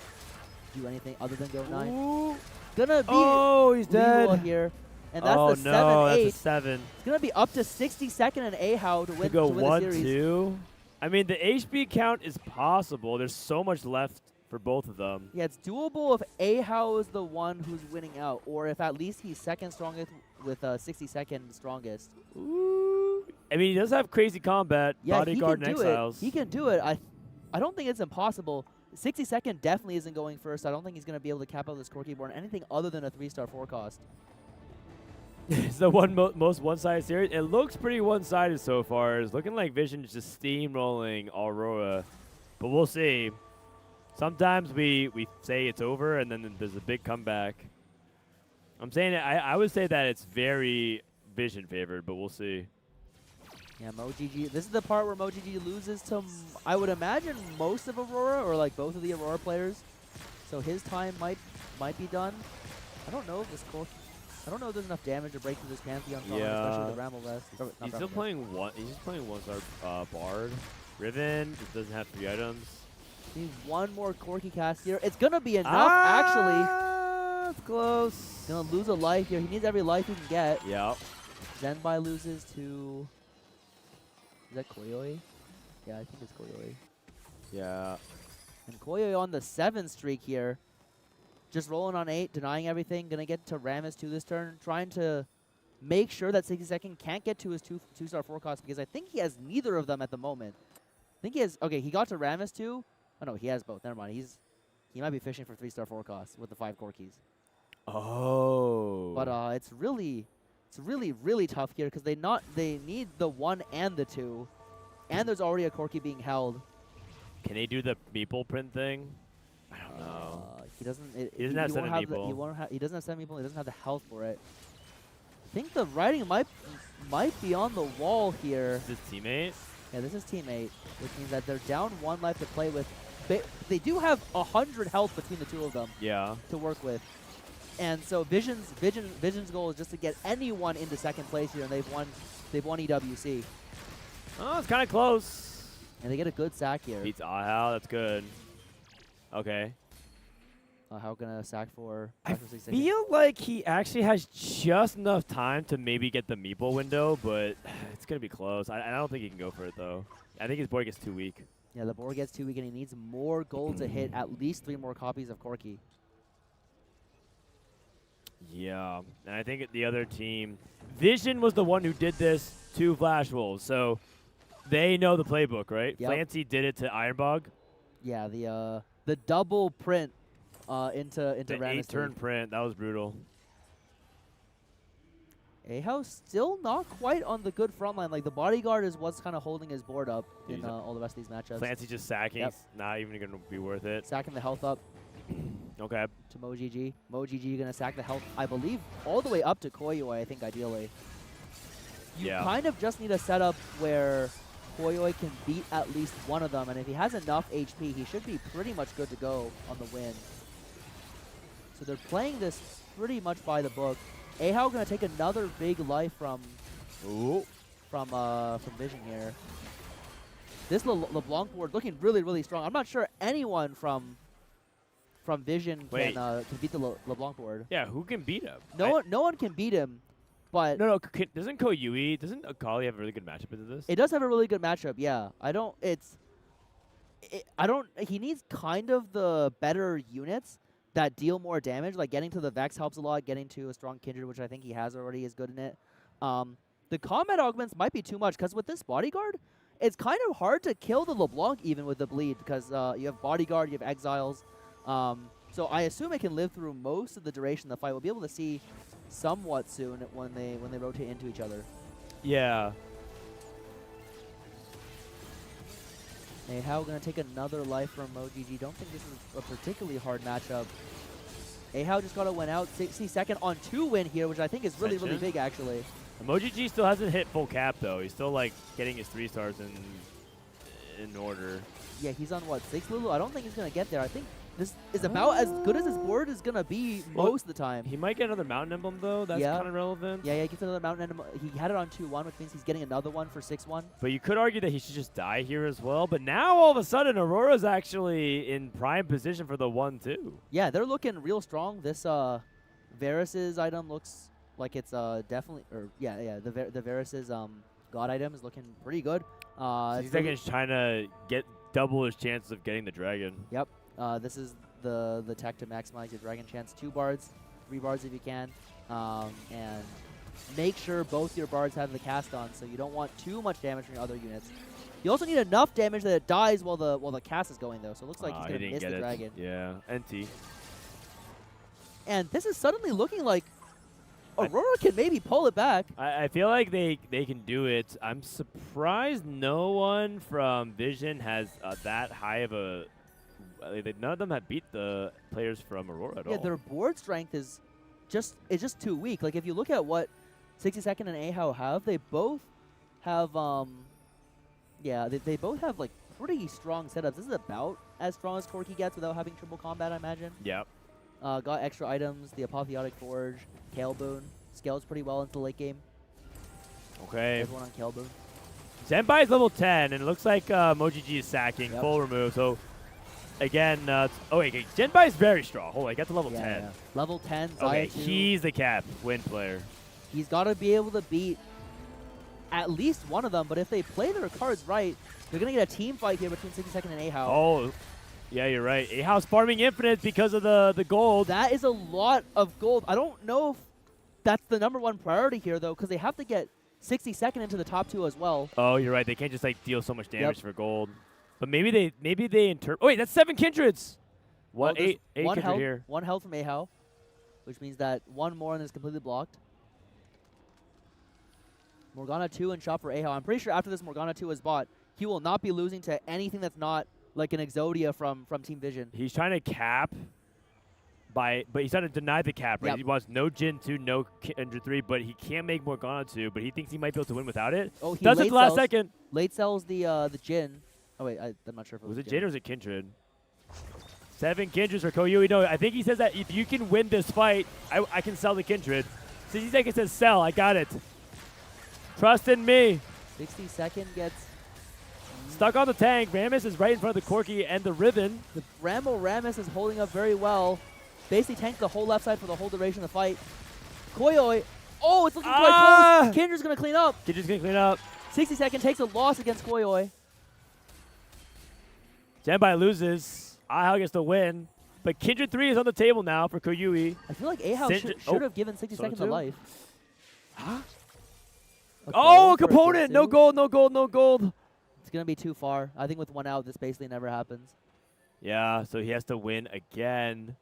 do anything other than go 9. Ooh. Gonna be he's dead here. And that's the 7-8. That's a 7. It's going to be up to 60-second and Ahao to win, go to win the series. 1-2. I mean, the HP count is possible. There's so much left for both of them. Yeah, it's doable if Ahao is the one who's winning out, or if at least he's second strongest with 60-second strongest. Ooh. I mean, he does have crazy combat, Yeah, bodyguard and exiles. He can do it. I don't think it's impossible. 60-second definitely isn't going first. I don't think he's going to be able to cap out this core keyboard on anything other than a 3-star forecast. It's the most one-sided series. It looks pretty one-sided so far. It's looking like Vision is just steamrolling Aurora, but we'll see. Sometimes we say it's over, and then there's a big comeback. I'm saying I would say that it's very Vision favored, but we'll see. Yeah, MoGG. This is the part where MoGG loses to, I would imagine, most of Aurora, or like both of the Aurora players. So his time might be done. I don't know if this core. I don't know if there's enough damage to break through this Pantheon, especially with the Bramble Vest. He's still playing one. He's just playing one-star Bard. Riven just doesn't have 3 items. Need one more Corki cast here. It's gonna be enough, actually. It's close. He's gonna lose a life here. He needs every life he can get. Yep. Zenbai loses to. Is that Koyoi? Yeah, I think it's Koyoi. Yeah. And Koyoi on the 7 streak here. Just rolling on 8, denying everything. Gonna get to Rammus 2 this turn. Trying to make sure that 60-second can't get to his 2-star forecast, because I think he has neither of them at the moment. I think he has. Okay, he got to Rammus 2. Oh no, he has both. Never mind. He might be fishing for 3-star forecast with the 5 core keys. Oh. But it's really It's really, really tough here because they need the 1 and the 2, and there's already a Corki being held. Can they do the meeple print thing? I don't know. He doesn't. He doesn't have 7 meeple. He doesn't have 7 meeple. He doesn't have the health for it. I think the writing might be on the wall here. Is this teammate? Yeah, this is teammate, which means that they're down 1 life to play with. They do have 100 health between the 2 of them. Yeah. To work with. And so Vision's goal is just to get anyone into 2nd place here, and they've won EWC. Oh, it's kind of close. And they get a good sack here. Beats Ahau, that's good. Okay. How gonna sack for? I feel like he actually has just enough time to maybe get the meeple window, but it's gonna be close. I don't think he can go for it though. I think his board gets too weak. Yeah, the board gets too weak, and he needs more gold to hit at least 3 more copies of Corki. Yeah, and I think the other team, Vision was the one who did this to Flash Wolves, so they know the playbook, right? Yep. Clancy did it to Ironbog. Yeah, the double print into the Ramesses. 8-turn print, that was brutal. Ahau still not quite on the good front line. Like, the bodyguard is what's kind of holding his board up in all the rest of these matchups. Clancy just sacking. Yep. It's not even going to be worth it. Sacking the health up. Okay. To MoGG. MoGG going to sack the health, I believe, all the way up to Koyoi, I think, ideally. You kind of just need a setup where Koyoi can beat at least one of them, and if he has enough HP, he should be pretty much good to go on the win. So they're playing this pretty much by the book. Ahau going to take another big life from Vision here. This LeBlanc board looking really, really strong. I'm not sure anyone from Vision can beat the LeBlanc board. Yeah, who can beat him? No one can beat him, but no. Doesn't Koyui, doesn't Akali have a really good matchup into this? It does have a really good matchup. Yeah, he needs kind of the better units that deal more damage. Like getting to the Vex helps a lot. Getting to a strong Kindred, which I think he has already, is good in it. The combat augments might be too much because with this bodyguard, it's kind of hard to kill the LeBlanc even with the bleed because you have bodyguard, you have exiles. So I assume it can live through most of the duration of the fight. We'll be able to see somewhat soon when they rotate into each other. Yeah. Ahau going to take another life from MoGG. Don't think this is a particularly hard matchup. Ahau just got to win out 62nd on 2 win here, which I think is really, really big, actually. MoGG still hasn't hit full cap, though. He's still, like, getting his 3 stars in order. Yeah, he's on, what, 6 Lulu? I don't think he's going to get there. I think this is about as good as his board is going to be most of the time. He might get another Mountain Emblem, though. That's kind of relevant. Yeah, he gets another Mountain Emblem. He had it on 2-1, which means he's getting another one for 6-1. But you could argue that he should just die here as well. But now, all of a sudden, Aurora's actually in prime position for the 1-2. Yeah, they're looking real strong. This Varus's item looks like it's definitely... the Varus's God item is looking pretty good. He's trying to get double his chances of getting the dragon. Yep. This is the tech to maximize your dragon chance. 2 bards, 3 bards if you can, and make sure both your bards have the cast on, so you don't want too much damage from your other units. You also need enough damage that it dies while the cast is going though. So it looks like he's gonna miss the dragon. Yeah, NT. And this is suddenly looking like Aurora can maybe pull it back. I feel like they can do it. I'm surprised no one from Vision has that high of a. None of them have beat the players from Aurora at all. Yeah, their board strength is just too weak. Like if you look at what 62nd and Ahau have, they both have they both have like pretty strong setups. This is about as strong as Corki gets without having triple combat, I imagine. Yep. Got extra items, the Apotheotic Forge, Kale Boon. Scales pretty well into the late game. Okay. Everyone on Kale Boon. Zenbai is level 10, and it looks like MoGG is sacking, full remove. So again, Zenbai is very strong. Hold on, he got to level 10. Yeah. Level 10, Zaya Okay, 2. he's the cap win player. He's got to be able to beat at least one of them, but if they play their cards right, they're going to get a team fight here between 62nd and Ahau. Oh, yeah, you're right. Ahau's farming infinite because of the gold. That is a lot of gold. I don't know if that's the #1 priority here, though, because they have to get 62nd into the top 2 as well. Oh, you're right. They can't just like deal so much damage for gold. But maybe they interpret. Oh wait, that's 7 kindreds. What? Eight one kindred health, here. 1 health from Ahau, which means that 1 more and is completely blocked. Morgana 2 and shop for Ahao. I'm pretty sure after this Morgana 2 is bought, he will not be losing to anything that's not like an Exodia from Team Vision. He's trying to cap but he's trying to deny the cap, right? Yep. He wants no Jin 2, no Kindred 3, but he can't make Morgana 2, but he thinks he might be able to win without it. Oh, he does it late the last sells, second. Late sells the Jin. Oh wait, I'm not sure if it was Was it Jin or was it Kindred? 7 Kindreds for Koyui. No, I think he says that if you can win this fight, I can sell the Kindred. 60 seconds says sell. I got it. Trust in me. 60 second gets stuck on the tank. Rammus is right in front of the Corki and the Ribbon. The Rammus is holding up very well. Basically tanked the whole left side for the whole duration of the fight. Koyoi. Oh, it's looking quite close. Kindred's going to clean up. Kindred's going to clean up. 60 second takes a loss against Koyoi. Zenbai loses. Ahao gets the win. But Kindred 3 is on the table now for Koyui. I feel like Ahao should have given 60 seconds of life. Huh? Oh, component. No gold, no gold, no gold. It's going to be too far. I think with 1 out, this basically never happens. Yeah, so he has to win again.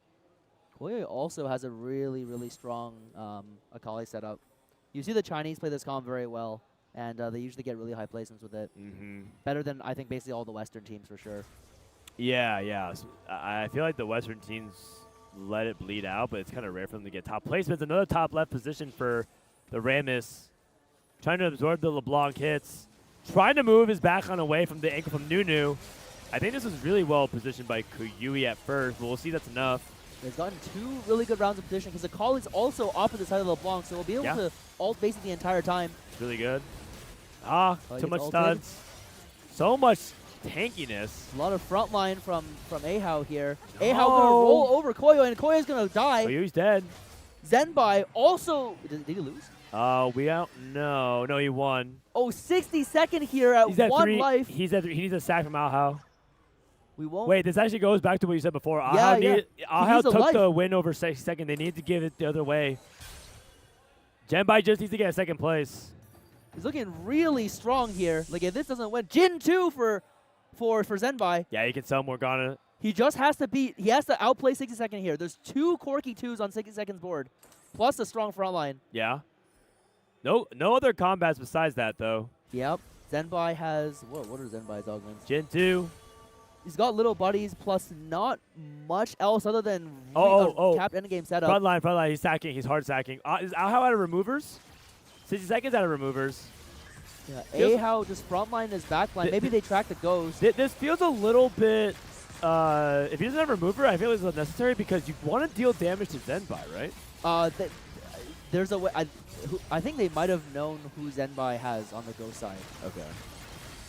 Koyoi also has a really, really strong Akali setup. You see the Chinese play this comp very well, and they usually get really high placements with it. Better than, I think, basically all the Western teams for sure. Yeah, yeah. So I feel like the Western teams let it bleed out, but it's kind of rare for them to get top placements. Another top left position for the Rammus. Trying to absorb the LeBlanc hits. Trying to move his backhand away from the ankle from Nunu. I think this was really well positioned by Koyui at first, but we'll see that's enough. He's gotten 2 really good rounds of position because the Akali's also opposite side of LeBlanc, so he'll be able to ult basically the entire time. It's really good. Too much stuns. So much tankiness. A lot of front line from Ahao here. Ahao going to roll over Koyoi, and Koyoi's going to die. Koyoi's dead. Zenbai also... Did he lose? We out. No, he won. Oh, 60 second here at 1 life. He needs a sack from Ahao. We won't. Wait, this actually goes back to what you said before. Ahao took the win over 60 second. They need to give it the other way. Zenbai just needs to get a second place. He's looking really strong here. Like if this doesn't win, Jin 2 for Zenbai. Yeah, he can sell Morgana. He just has to beat. He has to outplay 60 second here. There's 2 Corki 2s on 60 seconds board, plus a strong front line. Yeah. No other combats besides that though. Yep. Zenbai has what are Zenbai's augments? Jin 2. He's got little buddies plus not much else other than capped endgame setup. Front line. He's sacking. He's hard sacking. Is Ahao out of removers? 60 seconds out of removers. Yeah, Ahao just front line his back line. Maybe they track the ghost. This feels a little bit. If he doesn't have a remover, I feel it's unnecessary because you want to deal damage to Zenbai, right? There's a way. I think they might have known who Zenbai has on the ghost side. Okay.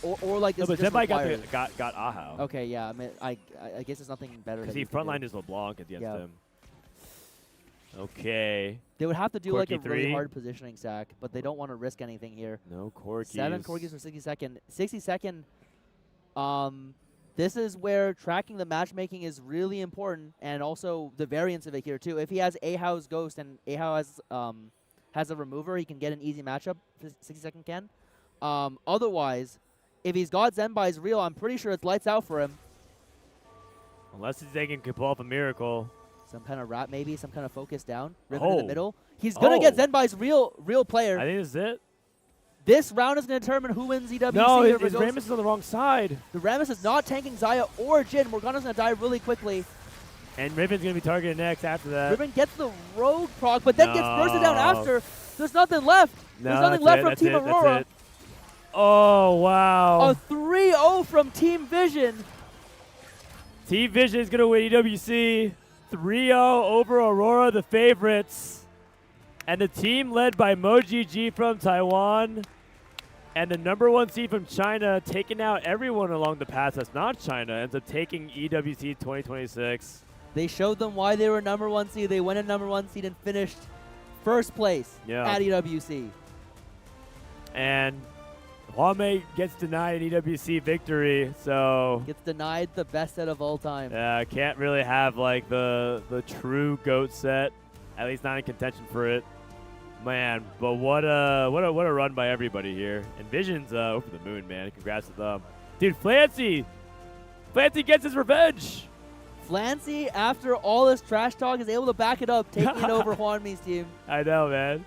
Or like this. No, but Zenbai got Ahao. Okay, yeah. I mean, I guess there's nothing better. Because he frontline is LeBlanc against him. Okay. They would have to do Corki like a 3. really hard positioning sack, but they don't want to risk anything here. No Corkis. 7 Corkis for 60 second. 60 second. This is where tracking the matchmaking is really important, and also the variance of it here too. If he has Ahao's ghost and Ahao has a remover, he can get an easy matchup. 60 second can. Otherwise, if he's got Zenbai's real, I'm pretty sure it's lights out for him. Unless they can pull off a miracle. Some kind of wrap, maybe some kind of focus down. Riven in the middle. He's gonna get Zenbai's real player. I think this is it. This round is gonna determine who wins EWC. No, his Rammus is on the wrong side. The Rammus is not tanking Xayah or Jin. Morgana's gonna die really quickly. And Riven's gonna be targeted next after that. Riven gets the rogue proc, but then gets bursted down after. There's nothing left. There's nothing left from Team Aurora. Oh, wow. A 3-0 from Team Vision. Team Vision is going to win EWC 3-0 over Aurora, the favorites. And the team led by MoGG from Taiwan and the #1 seed from China, taking out everyone along the path that's not China, ends up taking EWC 2026. They showed them why they were #1 seed. They went in #1 seed and finished first place at EWC. And Hwame gets denied an EWC victory, so gets denied the best set of all time. Yeah, can't really have like the true GOAT set, at least not in contention for it. Man, but what a run by everybody here. And Vision's over the moon, man. Congrats to them, dude. Flancy gets his revenge. Flancy, after all this trash talk, is able to back it up, taking it over Hwanmi's team. I know, man.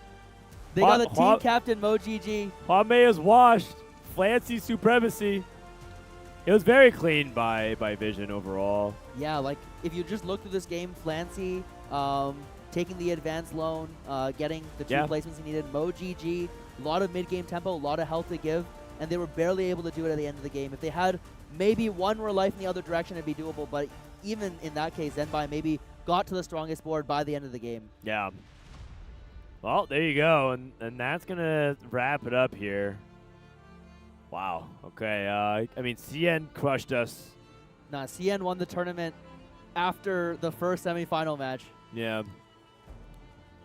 They got the team captain Mo GG. Huamei is washed. Flancy supremacy. It was very clean by Vision overall. Yeah, like if you just look through this game, Flancy taking the advanced loan, getting the 2 placements he needed. Mo GG, a lot of mid-game tempo, a lot of health to give, and they were barely able to do it at the end of the game. If they had maybe 1 more life in the other direction, it'd be doable, but even in that case, Zenbai maybe got to the strongest board by the end of the game. Yeah. Well, there you go, and that's going to wrap it up here. Wow. Okay. I mean, CN crushed us. Nah, CN won the tournament after the first semifinal match. Yeah.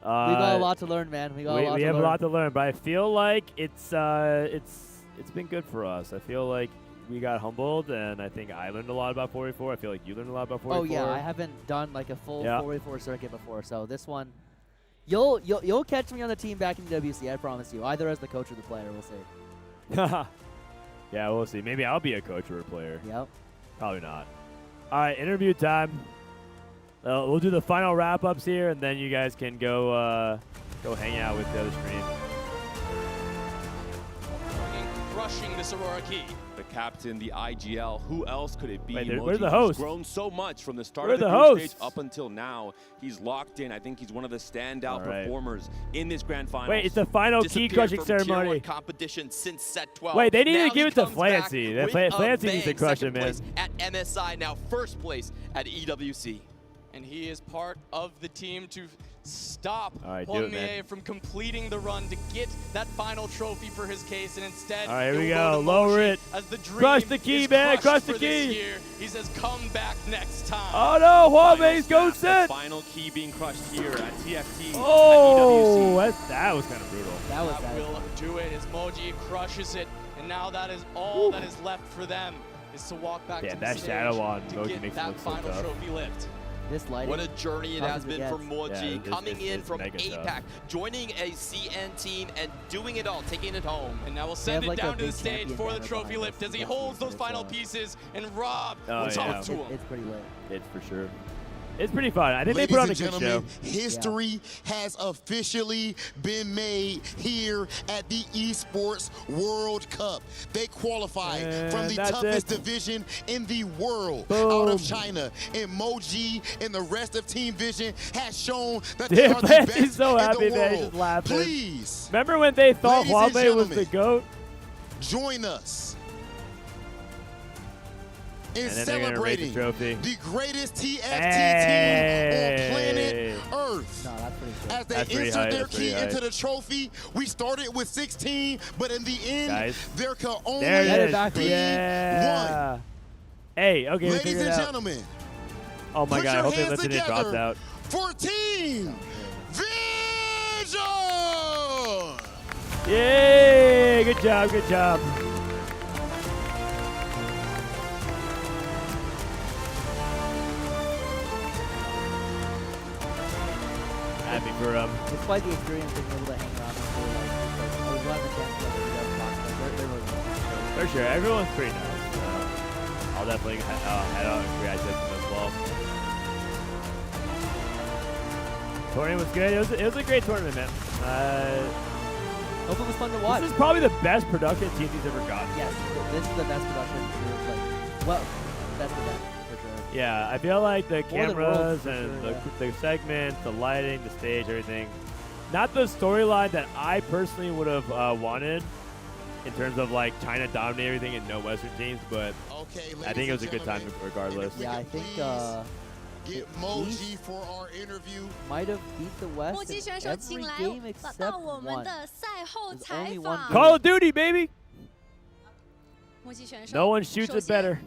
We got a lot to learn, man. We have a lot to learn, but I feel like it's been good for us. I feel like we got humbled, and I think I learned a lot about 4v4. I feel like you learned a lot about 4v4. Oh yeah, I haven't done like a full 4v4 circuit before, so this one, you'll catch me on the team back in EWC. I promise you. Either as the coach or the player, we'll see. Yeah, we'll see. Maybe I'll be a coach or a player. Yep. Probably not. All right, interview time. We'll do the final wrap-ups here, and then you guys can go hang out with the other stream. Crushing this Aurora Key. The captain, the IGL, who else could it be? Wait, where's the host? He's grown so much from the start Where of the host? group stage up until now. He's locked in. I think he's one of the standout performers in this grand final. Wait, it's the final key crushing ceremony. Competition since set 12. Wait, they need to give it to Flancy. Flancy needs to crush it, man. At MSI, now first place at EWC. And he is part of the team to stop Huamei from completing the run to get that final trophy for his case, and instead, all right, here we go. Lower it. As the dream crush the key, man. Crush the key. He says, "Come back next time." Oh no, Huamei's ghosted. Final key being crushed here at TFT. Oh, that was kind of brutal. That will do it as Moji crushes it, and now that is all that is left for them is to walk back to the that stage shadow on to Moji get makes it that look so final tough. trophy lift. This lighting. What a journey it has been for Moji, coming in from APAC, tough. Joining a CN team and doing it all, taking it home. And now we'll send it down to the stage for the trophy lift as he holds those final pieces, and Rob will talk to him. It's pretty lit. It's for sure. It's pretty fun. I think Ladies they put on a and good gentlemen, show. history has officially been made here at the Esports World Cup. They qualified from the toughest division in the world out of China. And Moji and the rest of Team Vision has shown that they are the best so happy in the that he's world. just laughing. Please. Remember when they thought Huamei was the GOAT? Join us in And then celebrating they're gonna rate the greatest TFT team on planet Earth. No, that's pretty cool. As they insert their key into the trophy, we started with 16, but in the end, there can only be one. Hey, okay, Ladies and gentlemen, oh my put God, I your hope they hands listen it dropped together out. for Team Vision! Yay! Good job, good job. Happy for It's quite the experience being able to hang around with people. I was glad the chance to they're really nice. For sure, everyone's pretty nice. I'll definitely head out and congratulate them as well. Tournament was good. It was a great tournament, man. Hope it was fun to watch. This is probably the best production TFT's ever gotten. Yes, this is the best production. Best event for sure. Yeah, I feel like the More than Worlds, cameras for and sure, the segments, the lighting, the stage, everything. Not the storyline that I personally would have wanted in terms of like China dominating everything and no Western teams, but I think it was a good time regardless. Yeah, I think Get Moji for our interview. Might have beat the West in every game except one. There's only one game. Call of Duty, baby! No one shoots it better.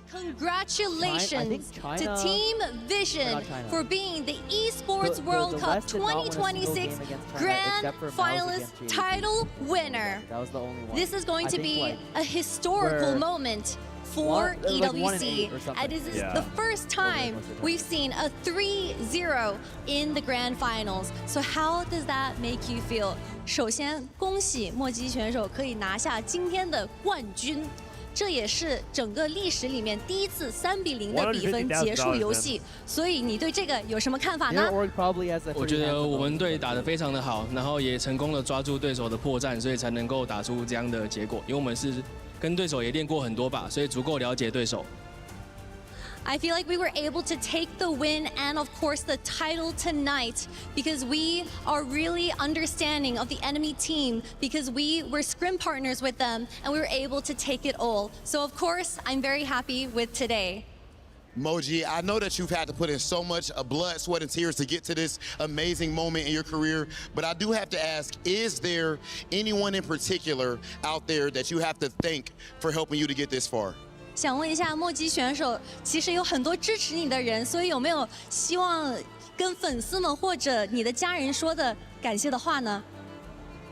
Congratulations to Team Vision for being the Esports World Cup 2026 Grand Finalist title winner. That was the only one. This is going to be a historical moment for EWC. And this is the first time we've seen a 3-0 in the Grand Finals. So how does that make you feel? 首先，恭喜墨姬选手可以拿下今天的冠军。这也是整个历史里面第一次3-0的比分结束游戏。所以你对这个有什么看法呢？我觉得我们队打得非常的好，然后也成功的抓住对手的破绽，所以才能够打出这样的结果。因为我们是跟对手也练过很多把，所以足够了解对手。I feel like we were able to take the win and of course the title tonight because we are really understanding of the enemy team because we were scrim partners with them and we were able to take it all. So of course, I'm very happy with today. Moji, I know that you've had to put in so much blood, sweat, and tears to get to this amazing moment in your career, but I do have to ask, is there anyone in particular out there that you have to thank for helping you to get this far? 想问一下墨迹选手，其实有很多支持你的人，所以有没有希望跟粉丝们或者你的家人说的感谢的话呢？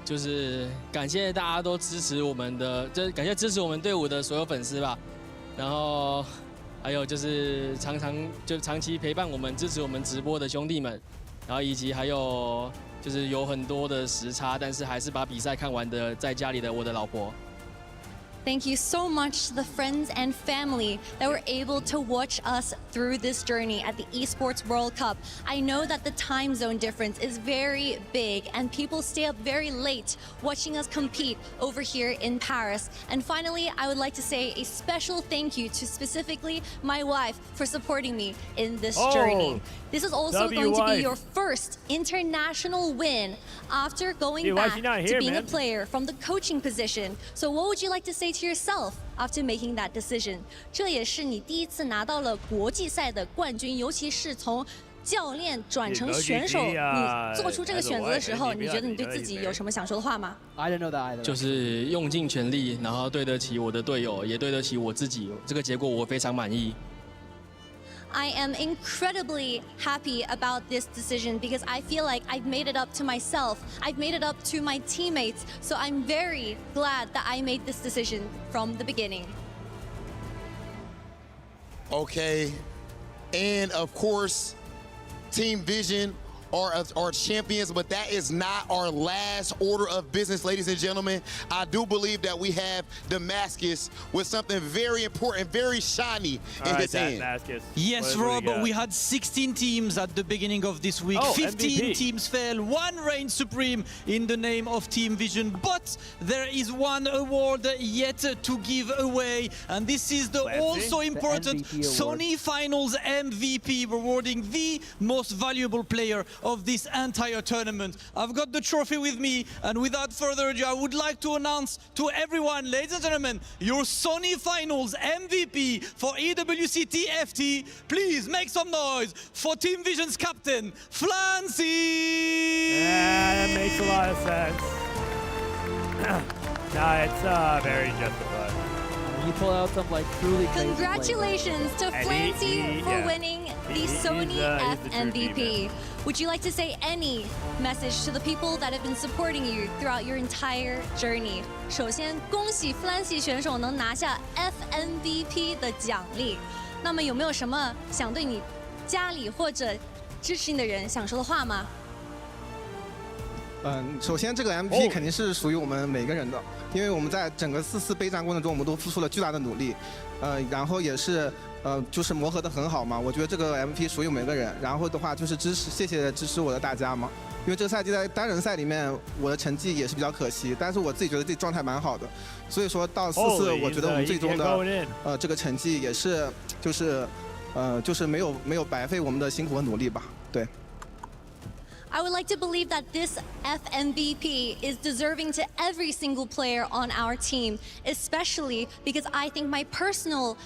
就是感谢大家都支持我们的，就是感谢支持我们队伍的所有粉丝吧。然后还有就是长期陪伴我们、支持我们直播的兄弟们，然后以及还有就是有很多的时差，但是还是把比赛看完的，在家里的我的老婆。Thank you so much to the friends and family that were able to watch us through this journey at the Esports World Cup. I know that the time zone difference is very big and people stay up very late watching us compete over here in Paris. And finally, I would like to say a special thank you to specifically my wife for supporting me in this journey. This is also going to be your first international win after going back to being a player from the coaching position. So what would you like to say to yourself after making that decision? 这也是你第一次拿到了国际赛的冠军，尤其是从教练转成选手，你做出这个选择的时候，你觉得你对自己有什么想说的话吗？ I didn't know that either. 就是用尽全力，然后对得起我的队友，也对得起我自己。这个结果我非常满意。 I am incredibly happy about this decision because I feel like I've made it up to myself. I've made it up to my teammates. So I'm very glad that I made this decision from the beginning. Okay. And of course, Team Vision are champions, but that is not our last order of business, ladies and gentlemen. I do believe that we have Damascus with something very important, very shiny in his hand. Yes, Rob, we had 16 teams at the beginning of this week. 15 MVP. teams fell, one reigned supreme in the name of Team Vision. But there is one award yet to give away, and this is the also important Sony Finals MVP, rewarding the most valuable player of this entire tournament. I've got the trophy with me, and without further ado, I would like to announce to everyone, ladies and gentlemen, your Sony Finals MVP for EWC TFT. Please make some noise for Team Vision's captain, Flancy! Yeah, that makes a lot of sense. No, it's very justified. You pull out some like truly crazy Congratulations to Flancy for winning the Sony FMVP. Would you like to say any message to the people that have been supporting you throughout your entire journey? 首先，恭喜 Flancy 选手能拿下 FMVP 的奖励。那么有没有什么想对你家里或者支持你的人想说的话吗？首先这个 MVP 肯定是属于我们每个人的，因为我们在整个4次备战过程中，我们都付出了巨大的努力，然后也是就是磨合得很好嘛。我觉得这个 MVP 属于每个人。然后的话就是谢谢支持我的大家嘛，因为这个赛季在单人赛里面我的成绩也是比较可惜，但是我自己觉得自己状态蛮好的，所以说到4次我觉得我们最终的这个成绩也是就是没有白费我们的辛苦和努力吧，对。 I would like to believe that this FMVP is deserving to every single player on our team, especially because I think my personal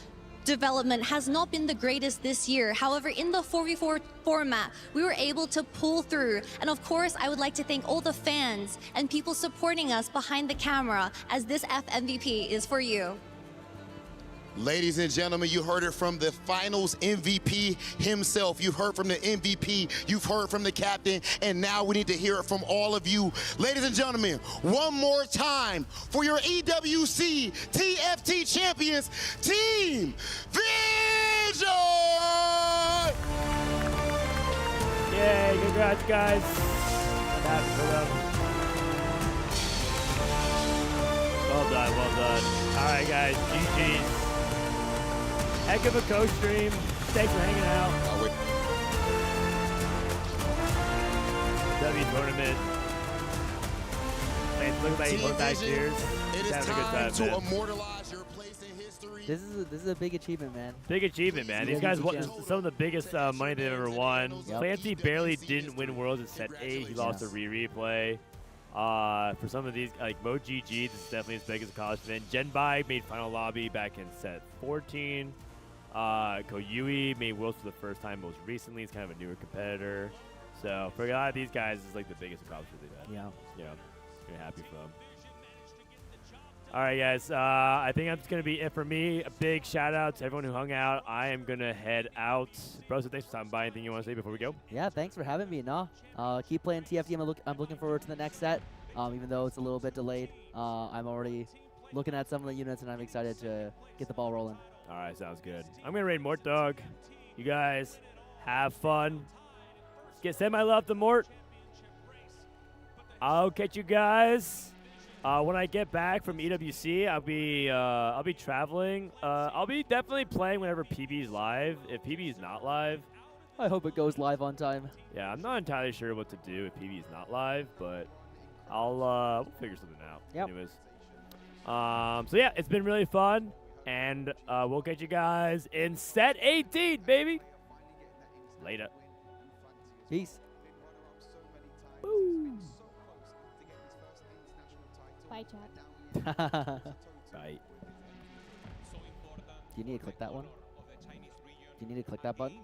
development has not been the greatest this year. However, in the 4v4 format, we were able to pull through. And of course, I would like to thank all the fans and people supporting us behind the camera, as this FMVP is for you. Ladies and gentlemen, you heard it from the finals MVP himself. You've heard from the MVP, you've heard from the captain, and now we need to hear it from all of you. Ladies and gentlemen, one more time for your EWC TFT champions, Team Vision! Yay, congrats guys. I'm happy for them. Well done, well done. All right, guys, GG's. Heck of a coach stream. Thanks for hanging out. W tournament. Man, look at that quarterback cheers. It is Having a good time to man. immortalize your place in history. This is a big achievement, man. Big achievement, man. These guys won some of the biggest money they've ever won. Yep. Clancy barely didn't win Worlds in set 8. He lost a replay. For some of these, like Mo GG, this is definitely his biggest accomplishment. Genbai made final lobby back in set 14. Koyui made Worlds for the first time most recently. He's kind of a newer competitor. So for a lot of these guys, it's like the biggest accomplishment they've had. Yeah. Yeah. Very happy for them. All right, guys. I think that's going to be it for me. A big shout out to everyone who hung out. I am going to head out. Bro, so thanks for stopping by. Anything you want to say before we go? Yeah, thanks for having me. No, keep playing TFT. I'm looking forward to the next set. Even though it's a little bit delayed, I'm already looking at some of the units, and I'm excited to get the ball rolling. All right, sounds good. I'm going to raid Mort Dog. You guys have fun. Send my love to Mort. I'll catch you guys when I get back from EWC. I'll be traveling. I'll be definitely playing whenever PB is live. If PB is not live, I hope it goes live on time. Yeah, I'm not entirely sure what to do if PB is not live, but we'll figure something out. Yep. Anyways, so yeah, it's been really fun, and we'll catch you guys in set 18, baby. Later. Peace. Woo. Bye, chat. Bye. Do you need to click that one? Do you need to click that button?